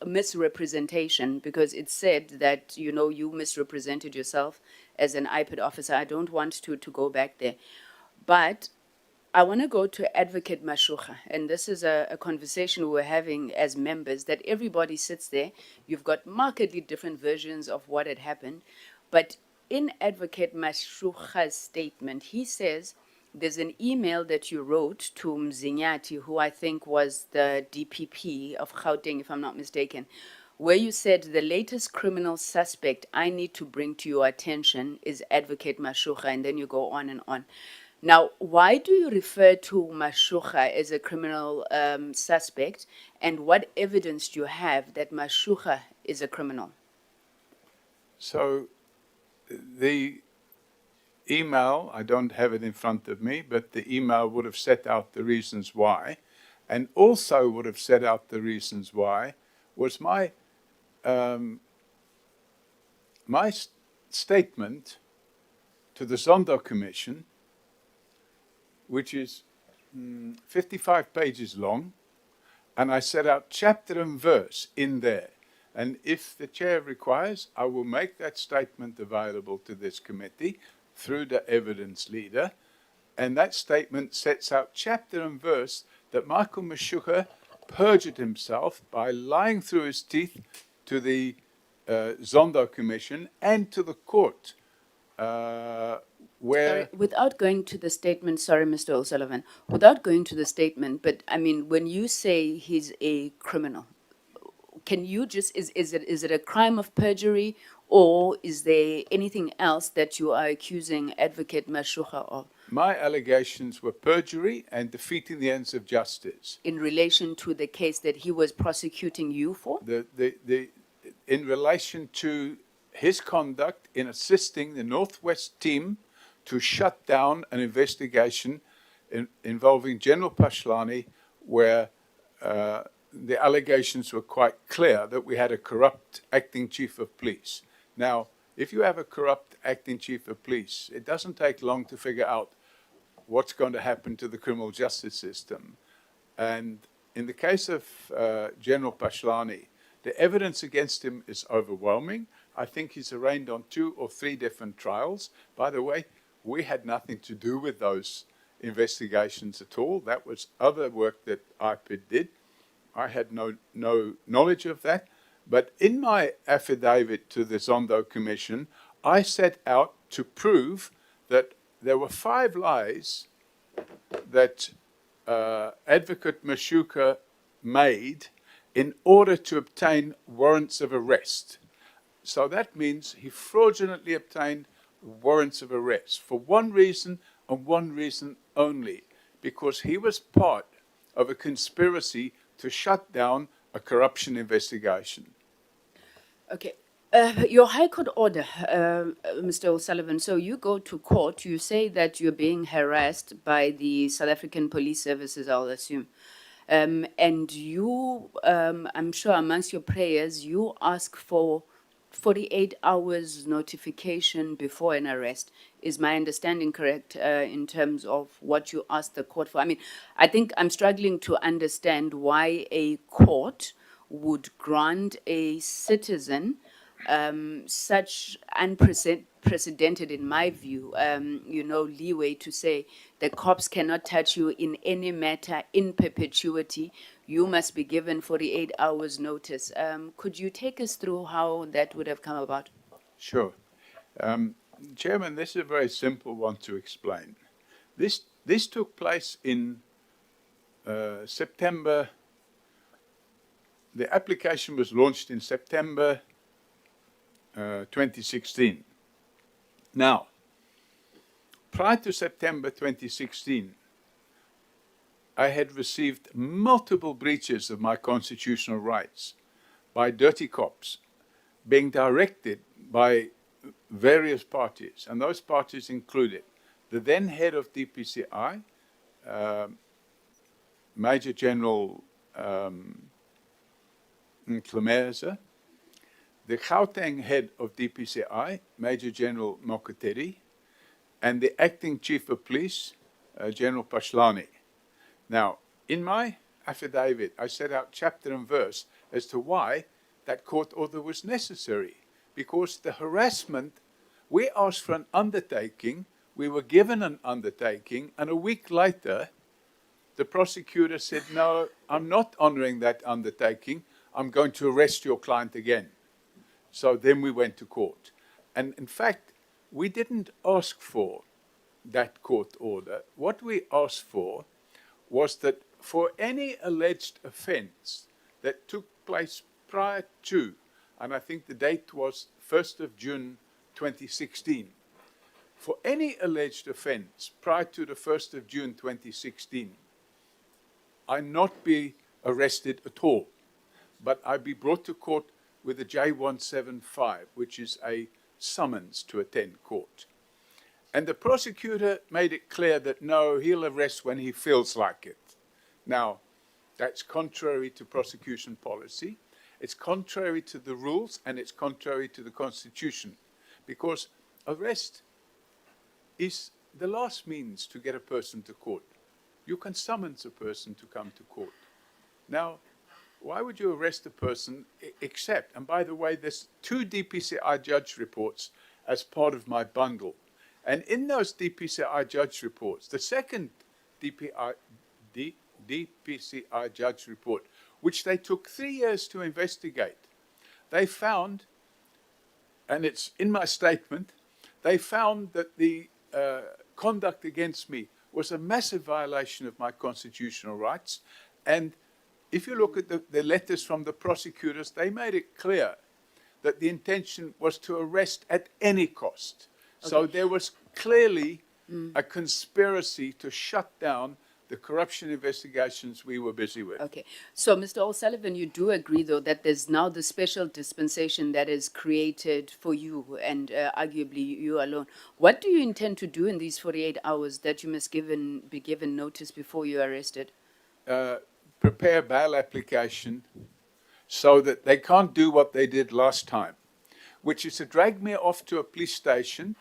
Misrepresentation, because it said that, you know, you misrepresented yourself as an IPID officer. I don't want to go back there. But I want to go to Advocate Mashucha, and this is a conversation we're having as members, that everybody sits there. You've got markedly different versions of what had happened. But in Advocate Mashucha's statement, he says there's an email that you wrote to Mzinyati, who I think was the DPP of Gauteng, if I'm not mistaken, where you said the latest criminal suspect I need to bring to your attention is Advocate Mashucha, and then you go on and on. Now, why do you refer to Mashucha as a criminal suspect, and what evidence do you have that Mashucha is a criminal? So the email, I don't have it in front of me, but the email would have set out the reasons why, and also would have set out the reasons why was my statement to the Zondo Commission, which is 55 pages long, and I set out chapter and verse in there. And if the chair requires, I will make that statement available to this committee through the evidence leader. And that statement sets out chapter and verse that Michael Mashucha perjured himself by lying through his teeth to the Zondo Commission and to the court, where... Sorry, without going to the statement, sorry, Mr. O'Sullivan, without going to the statement, but I mean, when you say he's a criminal, can you just, is it a crime of perjury, or is there anything else that you are accusing Advocate Mashucha of? My allegations were perjury and defeating the ends of justice. In relation to the case that he was prosecuting you for? In relation to his conduct in assisting the Northwest team to shut down an investigation involving General Phatlane, where the allegations were quite clear that we had a corrupt acting chief of police. Now, if you have a corrupt acting chief of police, it doesn't take long to figure out what's going to happen to the criminal justice system. And in the case of General Phatlane, the evidence against him is overwhelming. I think he's arraigned on 2 or 3 different trials. By the way, we had nothing to do with those investigations at all. That was other work that IPID did. I had no knowledge of that. But in my affidavit to the Zondo Commission, I set out to prove that there were 5 lies that Advocate Mashucha made in order to obtain warrants of arrest. So that means he fraudulently obtained warrants of arrest for one reason and one reason only, because he was part of a conspiracy to shut down a corruption investigation. Okay. Your High Court order, Mr. O'Sullivan, so you go to court, you say that you're being harassed by the South African Police Services, I'll assume. And you, I'm sure amongst your prayers, you ask for 48 hours notification before an arrest. Is my understanding correct in terms of what you asked the court for? I mean, I think I'm struggling to understand why a court would grant a citizen such unprecedented, in my view, leeway to say the cops cannot touch you in any matter in perpetuity. You must be given 48 hours notice. Could you take us through how that would have come about? Sure. Chairman, this is a very simple one to explain. This took place in September. The application was launched in September 2016. Now, prior to September 2016, I had received multiple breaches of my constitutional rights by dirty cops being directed by various parties, and those parties included the then head of DPCI, Major General Mkhwanazi, the Gauteng head of DPCI, Major General Mkhwanazi, and the acting chief of police, General Phatlane. Now, in my affidavit, I set out chapter and verse as to why that court order was necessary. Because the harassment, we asked for an undertaking, we were given an undertaking, and a week later, the prosecutor said, no, I'm not honoring that undertaking, I'm going to arrest your client again. So then we went to court. And in fact, we didn't ask for that court order. What we asked for was that for any alleged offence that took place prior to, and I think the date was 1st of June 2016, for any alleged offence prior to the 1st of June 2016, I not be arrested at all, but I be brought to court with a J175, which is a summons to attend court. And the prosecutor made it clear that no, he'll arrest when he feels like it. Now, that's contrary to prosecution policy. It's contrary to the rules, and it's contrary to the Constitution, because arrest is the last means to get a person to court. You can summons a person to come to court. Now, why would you arrest a person except, and by the way, there's 2 DPCI judge reports as part of my bundle. And in those DPCI judge reports, the second DPCI judge report, which they took 3 years to investigate, they found, and it's in my statement, they found that the conduct against me was a massive violation of my constitutional rights. And if you look at the letters from the prosecutors, they made it clear that the intention was to arrest at any cost. Okay. So there was clearly a conspiracy to shut down the corruption investigations we were busy with. Okay. So, Mr. O'Sullivan, you do agree, though, that there's now the special dispensation that is created for you and arguably you alone. What do you intend to do in these 48 hours that you must be given notice before you're arrested? Prepare bail application so that they can't do what they did last time, which is to drag me off to a police station,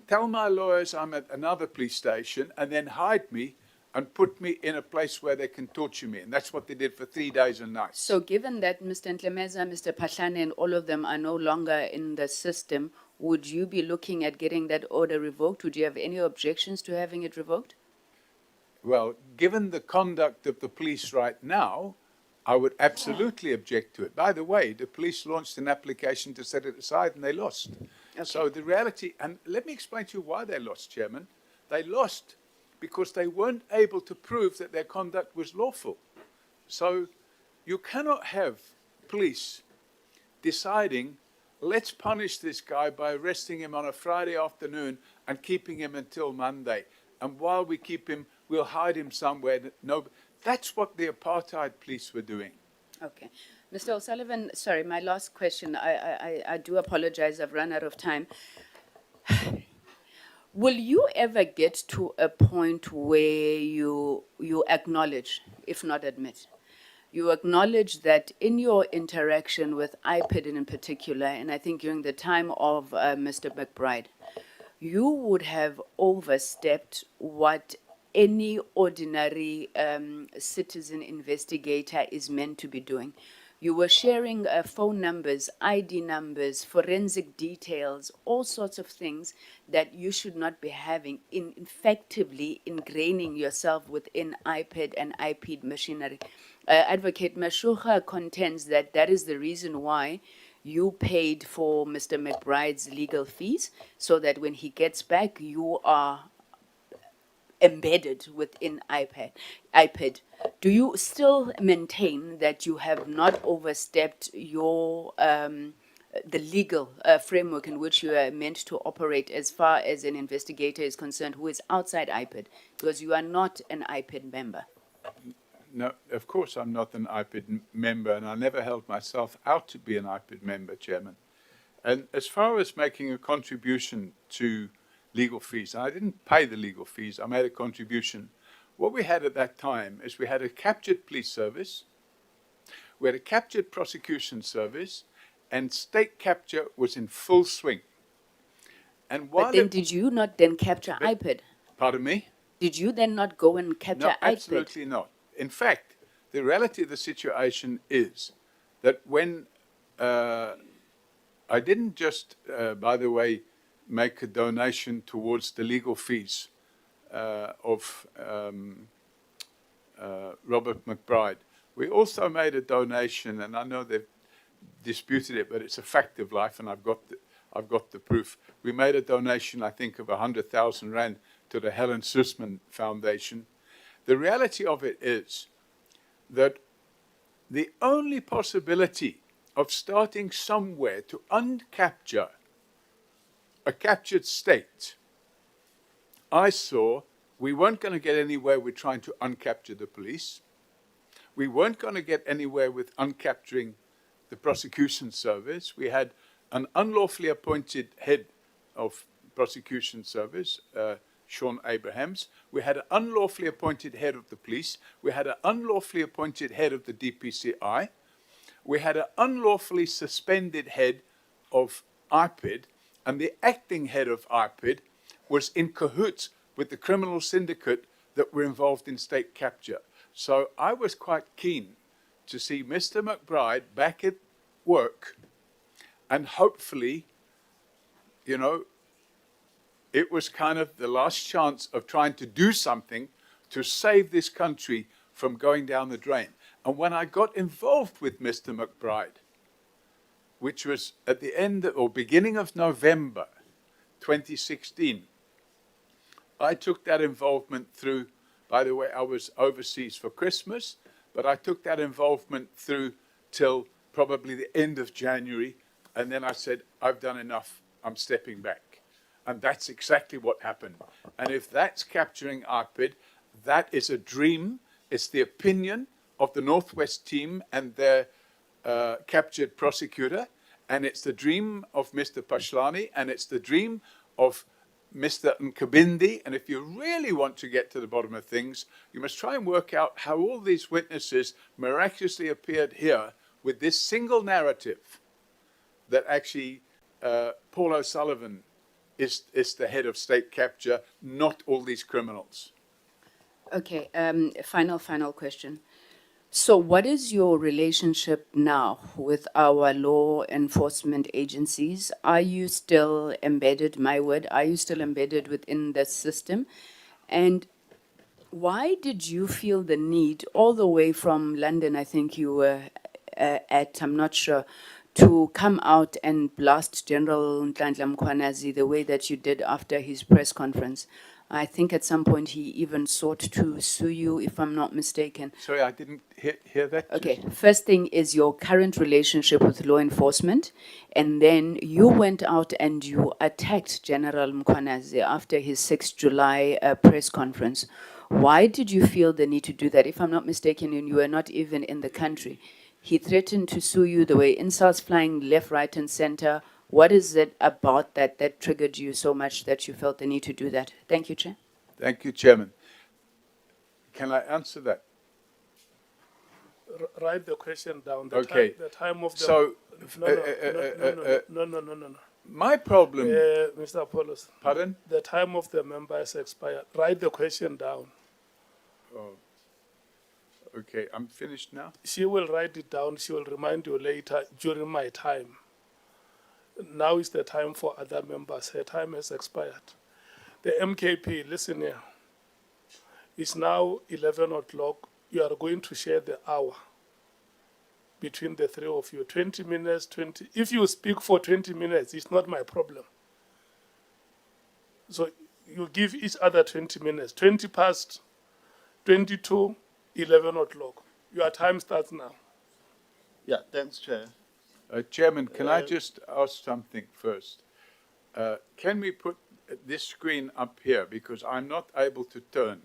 tell my lawyers I'm at another police station, and then hide me and put me in a place where they can torture me. And that's what they did for 3 days and nights. So given that Mr. Ntlemeza, Mr. Phatlane, and all of them are no longer in the system, would you be looking at getting that order revoked? Would you have any objections to having it revoked? Well, given the conduct of the police right now, I would absolutely object to it. By the way, the police launched an application to set it aside and they lost. Okay. So the reality, and let me explain to you why they lost, Chairman. They lost because they weren't able to prove that their conduct was lawful. So you cannot have police deciding, let's punish this guy by arresting him on a Friday afternoon and keeping him until Monday. And while we keep him, we'll hide him somewhere. No, that's what the apartheid police were doing. Okay. Mr. O'Sullivan, sorry, my last question. I do apologize, I've run out of time. Will you ever get to a point where you acknowledge, if not admit, you acknowledge that in your interaction with IPID in particular, and I think during the time of Mr. McBride, you would have overstepped what any ordinary citizen investigator is meant to be doing? You were sharing phone numbers, ID numbers, forensic details, all sorts of things that you should not be having, in effectively ingraining yourself within IPID and IPID machinery. Advocate Mashucha contends that that is the reason why you paid for Mr. McBride's legal fees, so that when he gets back, you are embedded within IPID. Do you still maintain that you have not overstepped your the legal framework in which you are meant to operate as far as an investigator is concerned who is outside IPID, because you are not an IPID member? No, of course I'm not an IPID member, and I never held myself out to be an IPID member, Chairman. And as far as making a contribution to legal fees, I didn't pay the legal fees, I made a contribution. What we had at that time is we had a captured police service, we had a captured prosecution service, and state capture was in full swing. And while But then did you not then capture IPID? pardon me? Did you then not go and capture No, IPID? absolutely not. In fact, the reality of the situation is that when I didn't just, by the way, make a donation towards the legal fees of Robert McBride, we also made a donation, and I know they've disputed it, but it's a fact of life, and I've got the proof. We made a donation, I think, of 100,000 rand to the Helen Suzman Foundation. The reality of it is that the only possibility of starting somewhere to uncapture a captured state, I saw we weren't going to get anywhere with trying to uncapture the police. We weren't going to get anywhere with uncapturing the prosecution service. We had an unlawfully appointed head of prosecution service, Sean Abrahams. We had an unlawfully appointed head of the police. We had an unlawfully appointed head of the DPCI. We had an unlawfully suspended head of IPID, and the acting head of IPID was in cahoots with the criminal syndicate that were involved in state capture. So I was quite keen to see Mr. McBride back at work, and hopefully, you know, it was kind of the last chance of trying to do something to save this country from going down the drain. And when I got involved with Mr. McBride, which was at the end or beginning of November 2016, I took that involvement through, by the way, I was overseas for Christmas, but I took that involvement through till probably the end of January, and then I said, I've done enough, I'm stepping back. And that's exactly what happened. And if that's capturing IPID, that is a dream. It's the opinion of the Northwest team and their captured prosecutor, and it's the dream of Mr. Phatlane, and it's the dream of Mr. Nkabindi. And if you really want to get to the bottom of things, you must try and work out how all these witnesses miraculously appeared here with this single narrative that actually Paul O'Sullivan is the head of state capture, not all these criminals. Okay, final question. So what is your relationship now with our law enforcement agencies? Are you still embedded, my word, are you still embedded within the system? And why did you feel the need, all the way from London, I think you were at, I'm not sure, to come out and blast General Lt Gen Mkhwanazi the way that you did after his press conference? I think at some point he even sought to sue you, if I'm not mistaken. Sorry, I didn't hear that. Okay, first thing is your current relationship with law enforcement, and then you went out and you attacked General Mkhwanazi after his 6th July press conference. Why did you feel the need to do that? If I'm not mistaken, and you were not even in the country. He threatened to sue you, the way insults flying left, right, and center. What is it about that triggered you so much that you felt the need to do that? Thank you, Chair. Thank you, Chairman. Can I answer that? Write the question down. Okay. The time of the... So, No. my problem... Mr. Apollos. Pardon? The time of the member has expired. Write the question down. Oh. Okay, I'm finished now. She will write it down. She will remind you later during my time. Now is the time for other members. Her time has expired. The MKP, listen here. It's now 11 o'clock. You are going to share the hour between the three of you. 20 minutes, 20. If you speak for 20 minutes, it's not my problem. So you give each other 20 minutes. 20 past, 22, 11 o'clock. Your time starts now. Yeah, thanks, Chair. Chairman, can I just ask something first? Can we put this screen up here? Because I'm not able to turn.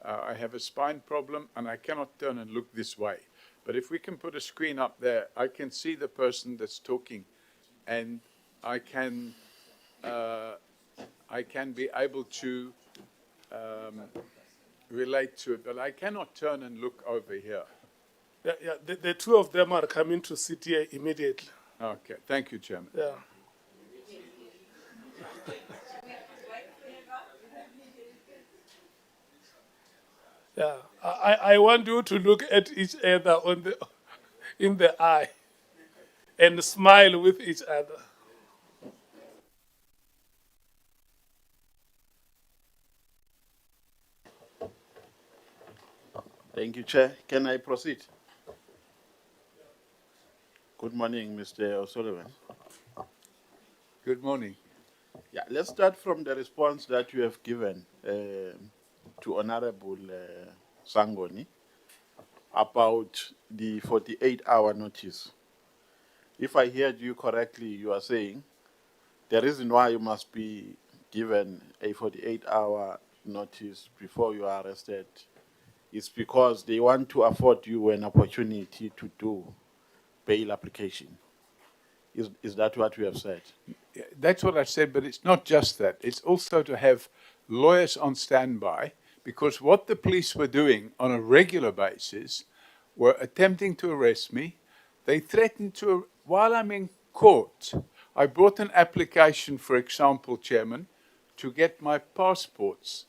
I have a spine problem and I cannot turn and look this way. But if we can put a screen up there, I can see the person that's talking, and I can be able to relate to it. But I cannot turn and look over here. Yeah. The two of them are coming to sit here immediately. Okay, thank you, Chairman. Yeah. Yeah, I want you to look at each other in the eye and smile with each other. Thank you, Chair. Can I proceed? Good morning, Mr. O'Sullivan. Good morning. Yeah, let's start from the response that you have given to Honorable Sangoni about the 48-hour notice. If I heard you correctly, you are saying the reason why you must be given a 48-hour notice before you are arrested is because they want to afford you an opportunity to do bail application. Is that what you have said? Yeah, that's what I said, but it's not just that. It's also to have lawyers on standby, because what the police were doing on a regular basis were attempting to arrest me. They threatened to, while I'm in court, I brought an application, for example, Chairman, to get my passports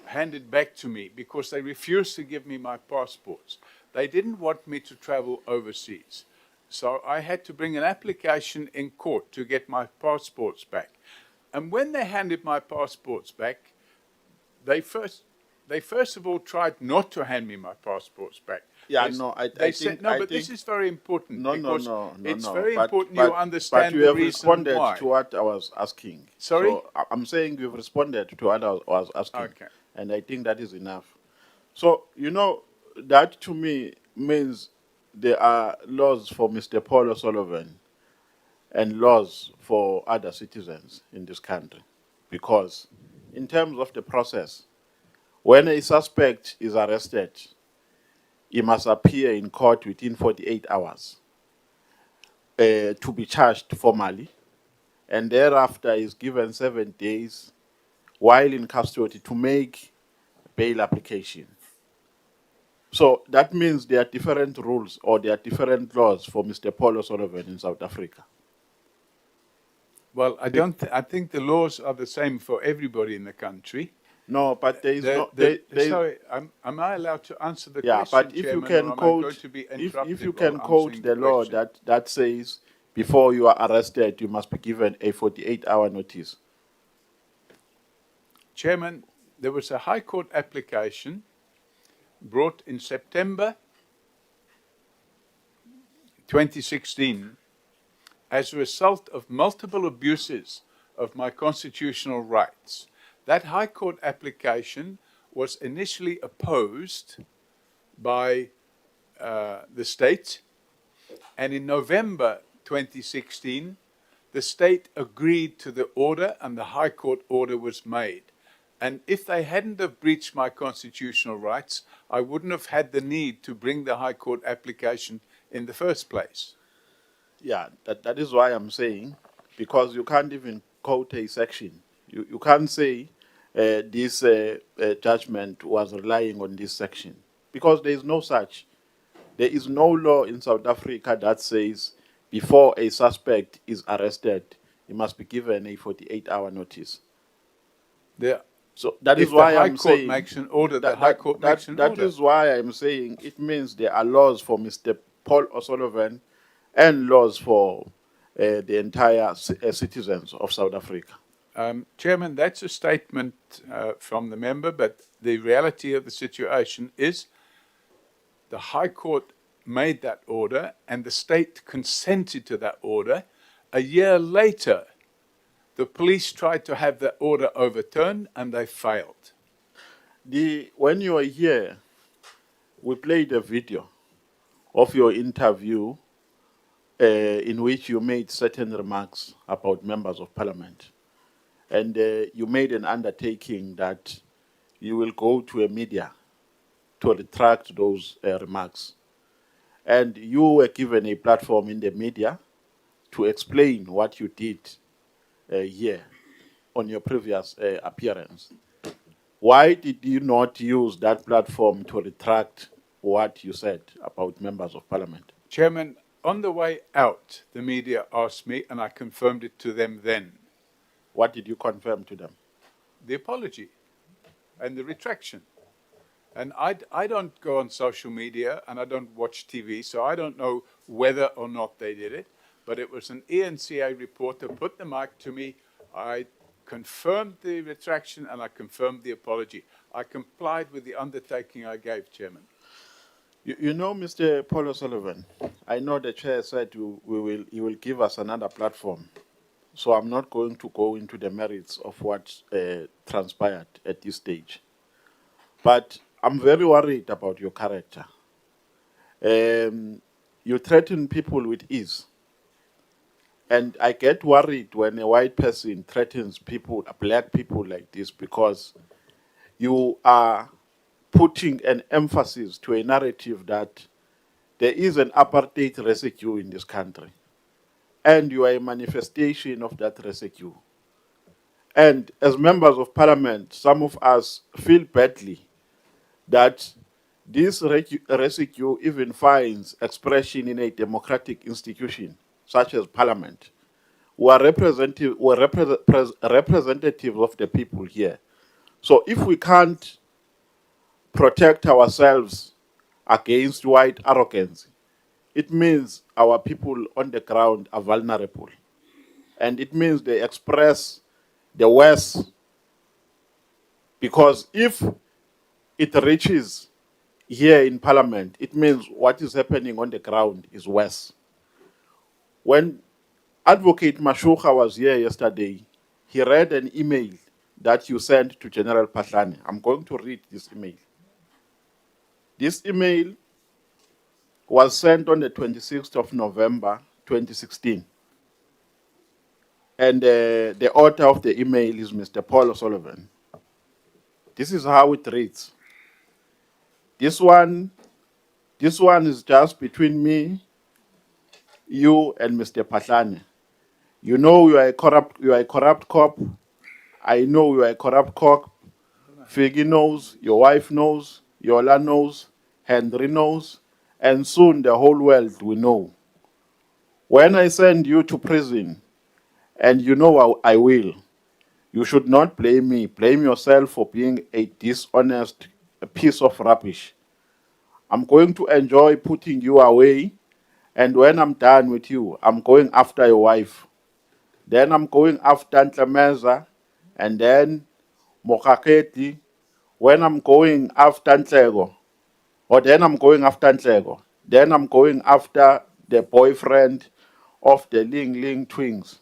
handed back to me because they refused to give me my passports. They didn't want me to travel overseas. So I had to bring an application in court to get my passports back. And when they handed my passports back, they first of all tried not to hand me my passports back. Yeah, They said, no, but this is very important. Because it's very important you understand but you the have reason responded why. to what I was asking. Sorry? So I'm saying you've responded to what I was asking. Okay. And I think that is enough. So, that to me means there are laws for Mr. Paul Sullivan and laws for other citizens in this country. Because in terms of the process, when a suspect is arrested, he must appear in court within 48 hours to be charged formally, and thereafter is given 7 days while in custody to make bail application. So that means there are different rules or there are different laws for Mr. Paul O'Sullivan in South Africa. Well, I think the laws are the same for everybody in the country. No, but there is sorry, am I allowed to answer the yeah, question, but if Chairman, you can or am I quote, going to be interrupted if you while can quote answering the law question? that says before you are arrested, you must be given a 48-hour notice. Chairman, there was a High Court application brought in September 2016 as a result of multiple abuses of my constitutional rights. That High Court application was initially opposed by the state, and in November 2016, the state agreed to the order and the High Court order was made. And if they hadn't have breached my constitutional rights, I wouldn't have had the need to bring the High Court application in the first place. Yeah, that is why I'm saying, because you can't even quote a section. You can't say this judgment was relying on this section, because there is no such. There is no law in South Africa that says before a suspect is arrested, he must be given a 48-hour notice. So that is why I'm saying the High Court makes an order, the High Court makes an order. That is why I'm saying it means there are laws for Mr. Paul O'Sullivan and laws for the entire citizens of South Africa. Chairman, that's a statement from the member, but the reality of the situation is the High Court made that order and the state consented to that order. A year later, the police tried to have that order overturned and they failed. When you were here, we played a video of your interview in which you made certain remarks about members of parliament. And you made an undertaking that you will go to a media to retract those remarks. And you were given a platform in the media to explain what you did here on your previous appearance. Why did you not use that platform to retract what you said about members of parliament? Chairman, on the way out, the media asked me, and I confirmed it to them then, What did you confirm to them? The apology and the retraction. And I don't go on social media and I don't watch TV, so I don't know whether or not they did it. But it was an ENCA reporter put the mic to me. I confirmed the retraction and I confirmed the apology. I complied with the undertaking I gave, Chairman. You know, Mr. Paul Sullivan, I know the chair said he will give us another platform. So I'm not going to go into the merits of what transpired at this stage. But I'm very worried about your character. You threaten people with ease. And I get worried when a white person threatens people, black people like this, because you are putting an emphasis to a narrative that there is an apartheid residue in this country. And you are a manifestation of that residue. And as members of parliament, some of us feel badly that this residue even finds expression in a democratic institution such as parliament. We are representatives of the people here. So if we can't protect ourselves against white arrogance, it means our people on the ground are vulnerable. And it means they express the West, because if it reaches here in Parliament, it means what is happening on the ground is worse. When Advocate Mashucha was here yesterday, he read an email that you sent to General Phatlane. I'm going to read this email. This email was sent on the 26th of November, 2016. And the author of the email is Mr. Paul Sullivan. This is how it reads. This one is just between me, you, and Mr. Phatlane. You know you are a corrupt cop. I know you are a corrupt cop. Figgy knows, your wife knows, Yola knows, Henry knows, and soon the whole world will know. When I send you to prison, and you know I will, you should not blame me. Blame yourself for being a dishonest piece of rubbish. I'm going to enjoy putting you away, and when I'm done with you, I'm going after your wife. Then I'm going after Ntlemeza, and then Mokaketi. When I'm going after Ntlego, or then I'm going after Ntlego, then I'm going after the boyfriend of the Ling Ling twins.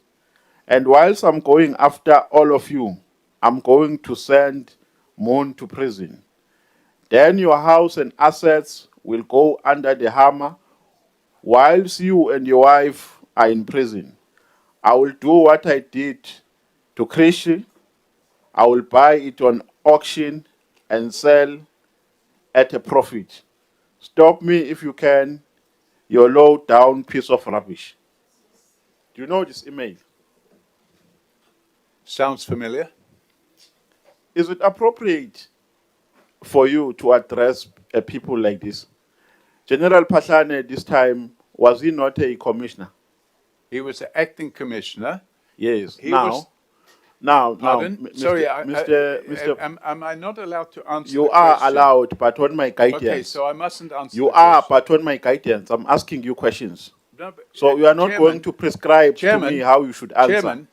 And whilst I'm going after all of you, I'm going to send Moon to prison. Then your house and assets will go under the hammer whilst you and your wife are in prison. I will do what I did to Krishi. I will buy it on auction and sell at a profit. Stop me if you can, you low down piece of rubbish. Do you know this email? Sounds familiar. Is it appropriate for you to address people like this? General Phatlane this time, was he not a commissioner? He was an acting commissioner. Yes. He now, was, now, pardon? Mr. Sorry, Mr. am I not allowed to answer You the are question? allowed, but on my guidance. Okay, so I mustn't answer You the are, question. but on my guidance. I'm asking you questions. No, but, So you are not Chairman, going to prescribe to me how you should answer. Chairman,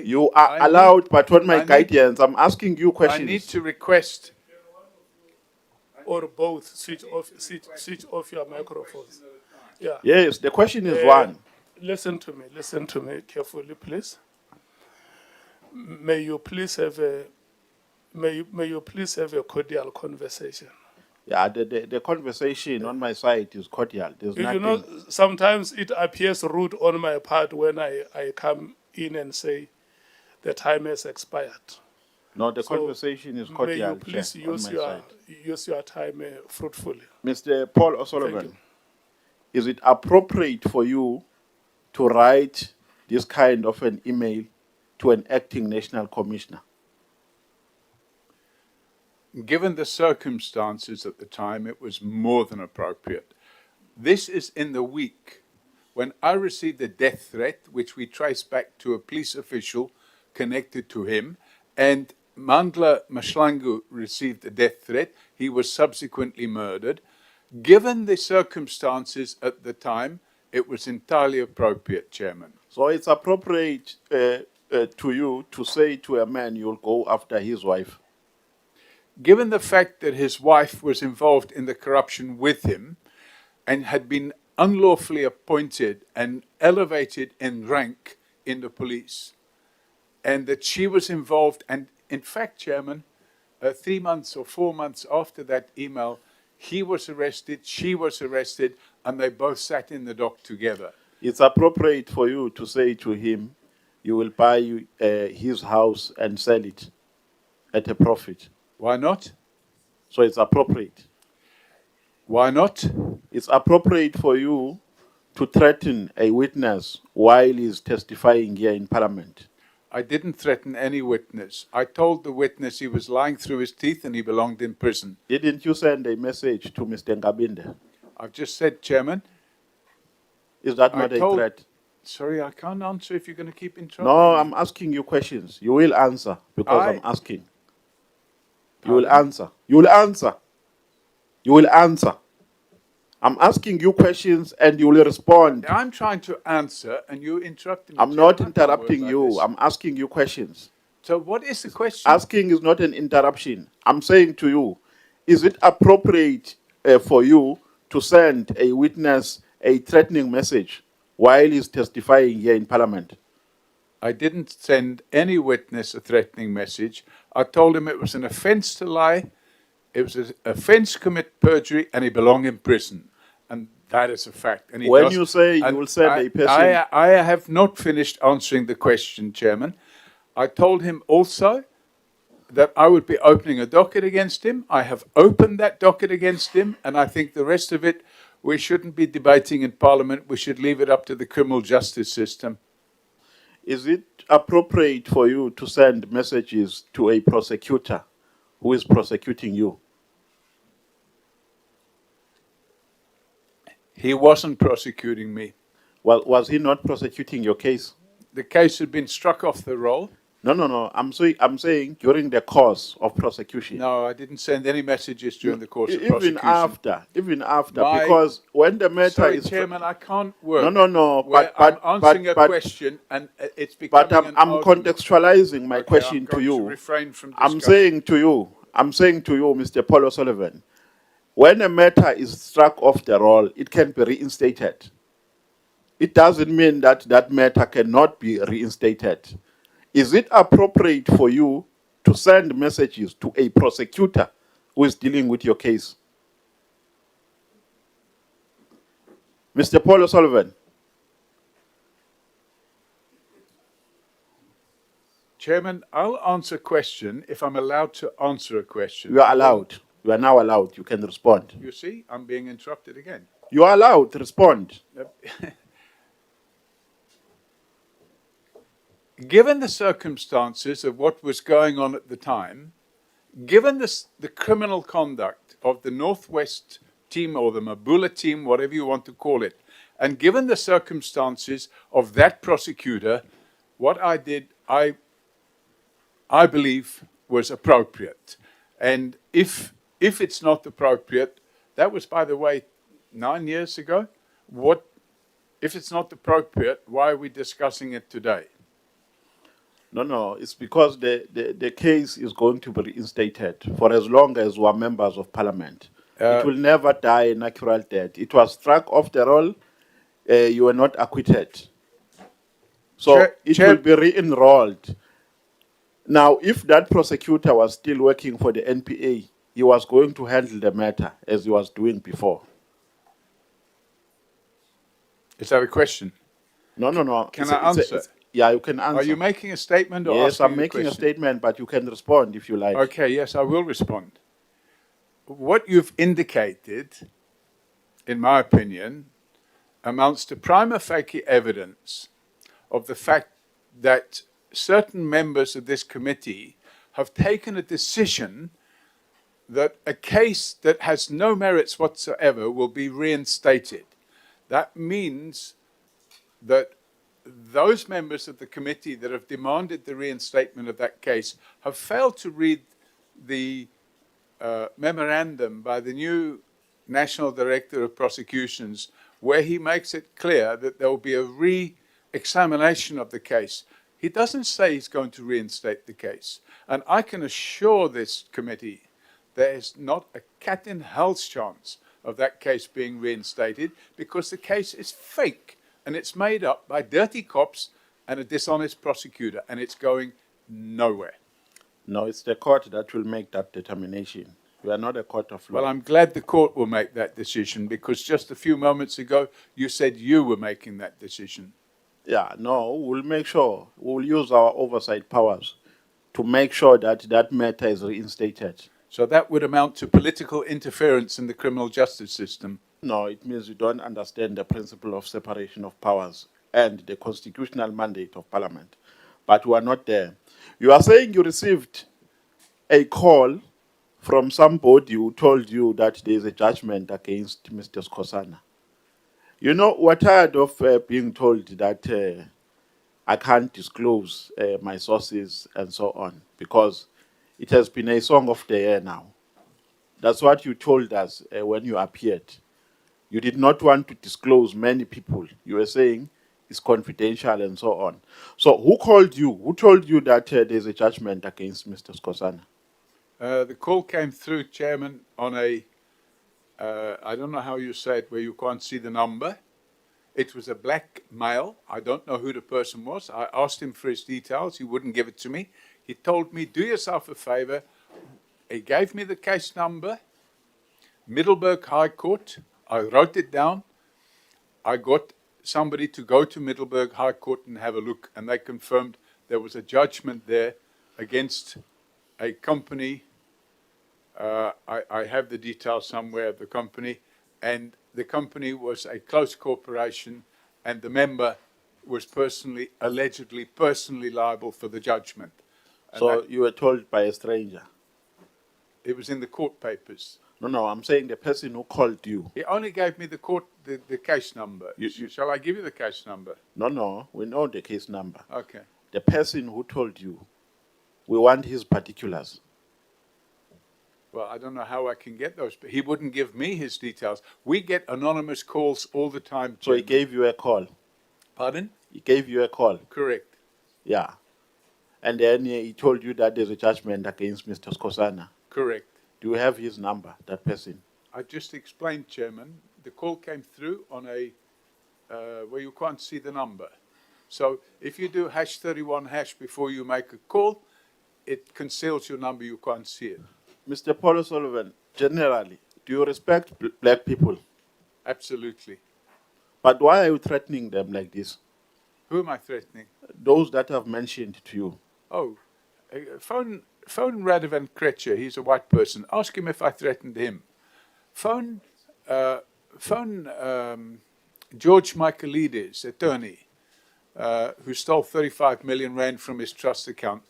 You are I allowed, need- but on my I need- guidance, I'm asking you questions. I need to request. Or both, switch off your microphones. Yeah. Yes, the question is one. Listen to me carefully, please. May you please have a cordial conversation. Yeah, the conversation on my side is cordial. There's You nothing. know, sometimes it appears rude on my part when I come in and say the time has expired. No, the So conversation is may cordial. you please Chair, on my use your time fruitfully. Mr. Paul Thank O'Sullivan, is it appropriate for you to write this kind of an email to an acting national commissioner? Given the circumstances at the time, it was more than appropriate. This is in the week when I received a death threat, which we trace back to a police official connected to him, and Mandla Mashlangu received a death threat. He was subsequently murdered. Given the circumstances at the time, it was entirely appropriate, Chairman. So it's appropriate to you to say to a man you'll go after his wife. Given the fact that his wife was involved in the corruption with him and had been unlawfully appointed and elevated in rank in the police, and that she was involved, and in fact, Chairman, 3 months or 4 months after that email, he was arrested, she was arrested, and they both sat in the dock together. It's appropriate for you to say to him, you will buy his house and sell it at a profit. Why not? So it's appropriate. Why not? It's appropriate for you to threaten a witness while he's testifying here in Parliament. I didn't threaten any witness. I told the witness he was lying through his teeth and he belonged in prison. Didn't you send a message to Mr. Ngabinde? I've just said, Chairman. Is that not a threat? Sorry, I can't answer if you're going to keep interrupting. No, I'm asking you questions. You will answer because I'm asking. You will answer. You will answer. You will answer. I'm asking you questions and you will respond. I'm trying to answer and you're interrupting me. I'm not interrupting you. I'm asking you questions. So what is the question? Asking is not an interruption. I'm saying to you, is it appropriate for you to send a witness a threatening message while he's testifying here in Parliament? I didn't send any witness a threatening message. I told him it was an offence to lie, it was an offence to commit perjury, and he belonged in prison. And that is a fact. And when you say you will send a person... I have not finished answering the question, Chairman. I told him also that I would be opening a docket against him. I have opened that docket against him, and I think the rest of it, we shouldn't be debating in Parliament. We should leave it up to the criminal justice system. Is it appropriate for you to send messages to a prosecutor who is prosecuting you? He wasn't prosecuting me. Well, was he not prosecuting your case? The case had been struck off the roll. No. I'm saying during the course of prosecution. No, I didn't send any messages during the course of prosecution. Even after, because when the matter is... Chairman, I can't work. No. But I'm answering a question and it's becoming But I'm contextualizing my question to you. Refrain from I'm saying to you, Mr. Paul Sullivan, when a matter is struck off the roll, it can be reinstated. It doesn't mean that that matter cannot be reinstated. Is it appropriate for you to send messages to a prosecutor who is dealing with your case? Mr. Paul O'Sullivan. Chairman, I'll answer a question if I'm allowed to answer a question. You are allowed. You are now allowed. You can respond. You see, I'm being interrupted again. You are allowed to respond. Given the circumstances of what was going on at the time, given the criminal conduct of the Northwest team or the Mabula team, whatever you want to call it, and given the circumstances of that prosecutor, what I did, I believe was appropriate. And if it's not appropriate, that was, by the way, 9 years ago. If it's not appropriate, why are we discussing it today? No, it's because the case is going to be reinstated for as long as we are members of Parliament. It will never die a natural death. It was struck off the roll. You were not acquitted. So it will be re-enrolled. Now, if that prosecutor was still working for the NPA, he was going to handle the matter as he was doing before. Is that a question? No. Can I answer? Yeah, you can answer. Are you making a statement or yes, asking I'm making a a statement, but you can respond if you like. Okay, yes, I will respond. What you've indicated, in my opinion, amounts to prima facie evidence of the fact that certain members of this committee have taken a decision that a case that has no merits whatsoever will be reinstated. That means that those members of the committee that have demanded the reinstatement of that case have failed to read the memorandum by the new National Director of Prosecutions, where he makes it clear that there will be a re-examination of the case. He doesn't say he's going to reinstate the case. And I can assure this committee there is not a cat in hell's chance of that case being reinstated, because the case is fake and it's made up by dirty cops and a dishonest prosecutor, and it's going nowhere. No, it's the court that will make that determination. We are not a court of law. Well, I'm glad the court will make that decision, because just a few moments ago you said you were making that decision. Yeah, no, we'll make sure, we'll use our oversight powers to make sure that that matter is reinstated. So that would amount to political interference in the criminal justice system. No, it means you don't understand the principle of separation of powers and the constitutional mandate of Parliament. But we are not there. You are saying you received a call from somebody who told you that there is a judgment against Mr. Skhosana. You know, we're tired of being told that I can't disclose my sources and so on, because it has been a song of the year now. That's what you told us when you appeared. You did not want to disclose many people. You were saying it's confidential and so on. So who called you? Who told you that there's a judgment against Mr. Skhosana? The call came through, Chairman, on a, I don't know how you say it, where you can't see the number. It was a black male. I don't know who the person was. I asked him for his details. He wouldn't give it to me. He told me, do yourself a favor. He gave me the case number, Middelburg High Court. I wrote it down. I got somebody to go to Middelburg High Court and have a look, and they confirmed there was a judgment there against a company. I have the details somewhere of the company, and the company was a close corporation, and the member was allegedly personally liable for the judgment. And so you were told by a stranger? It was in the court papers. No, I'm saying the person who called you. He only gave me the case number. Shall I give you the case number? No, we know the case number. Okay. The person who told you, we want his particulars. Well, I don't know how I can get those, but he wouldn't give me his details. We get anonymous calls all the time. So he gave you a call? Pardon? He gave you a call? Correct. Yeah. And then he told you that there's a judgment against Mr. Skhosana? Correct. Do you have his number, that person? I just explained, Chairman. The call came through on a, where you can't see the number. So if you do #31# before you make a call, it conceals your number, you can't see it. Mr. Paul Sullivan, generally, do you respect black people? Absolutely. But why are you threatening them like this? Who am I threatening? Those that I've mentioned to you. Oh, phone Radovan Krejcir, he's a white person. Ask him if I threatened him. Phone George Michaelides, attorney, who stole 35 million rand from his trust account.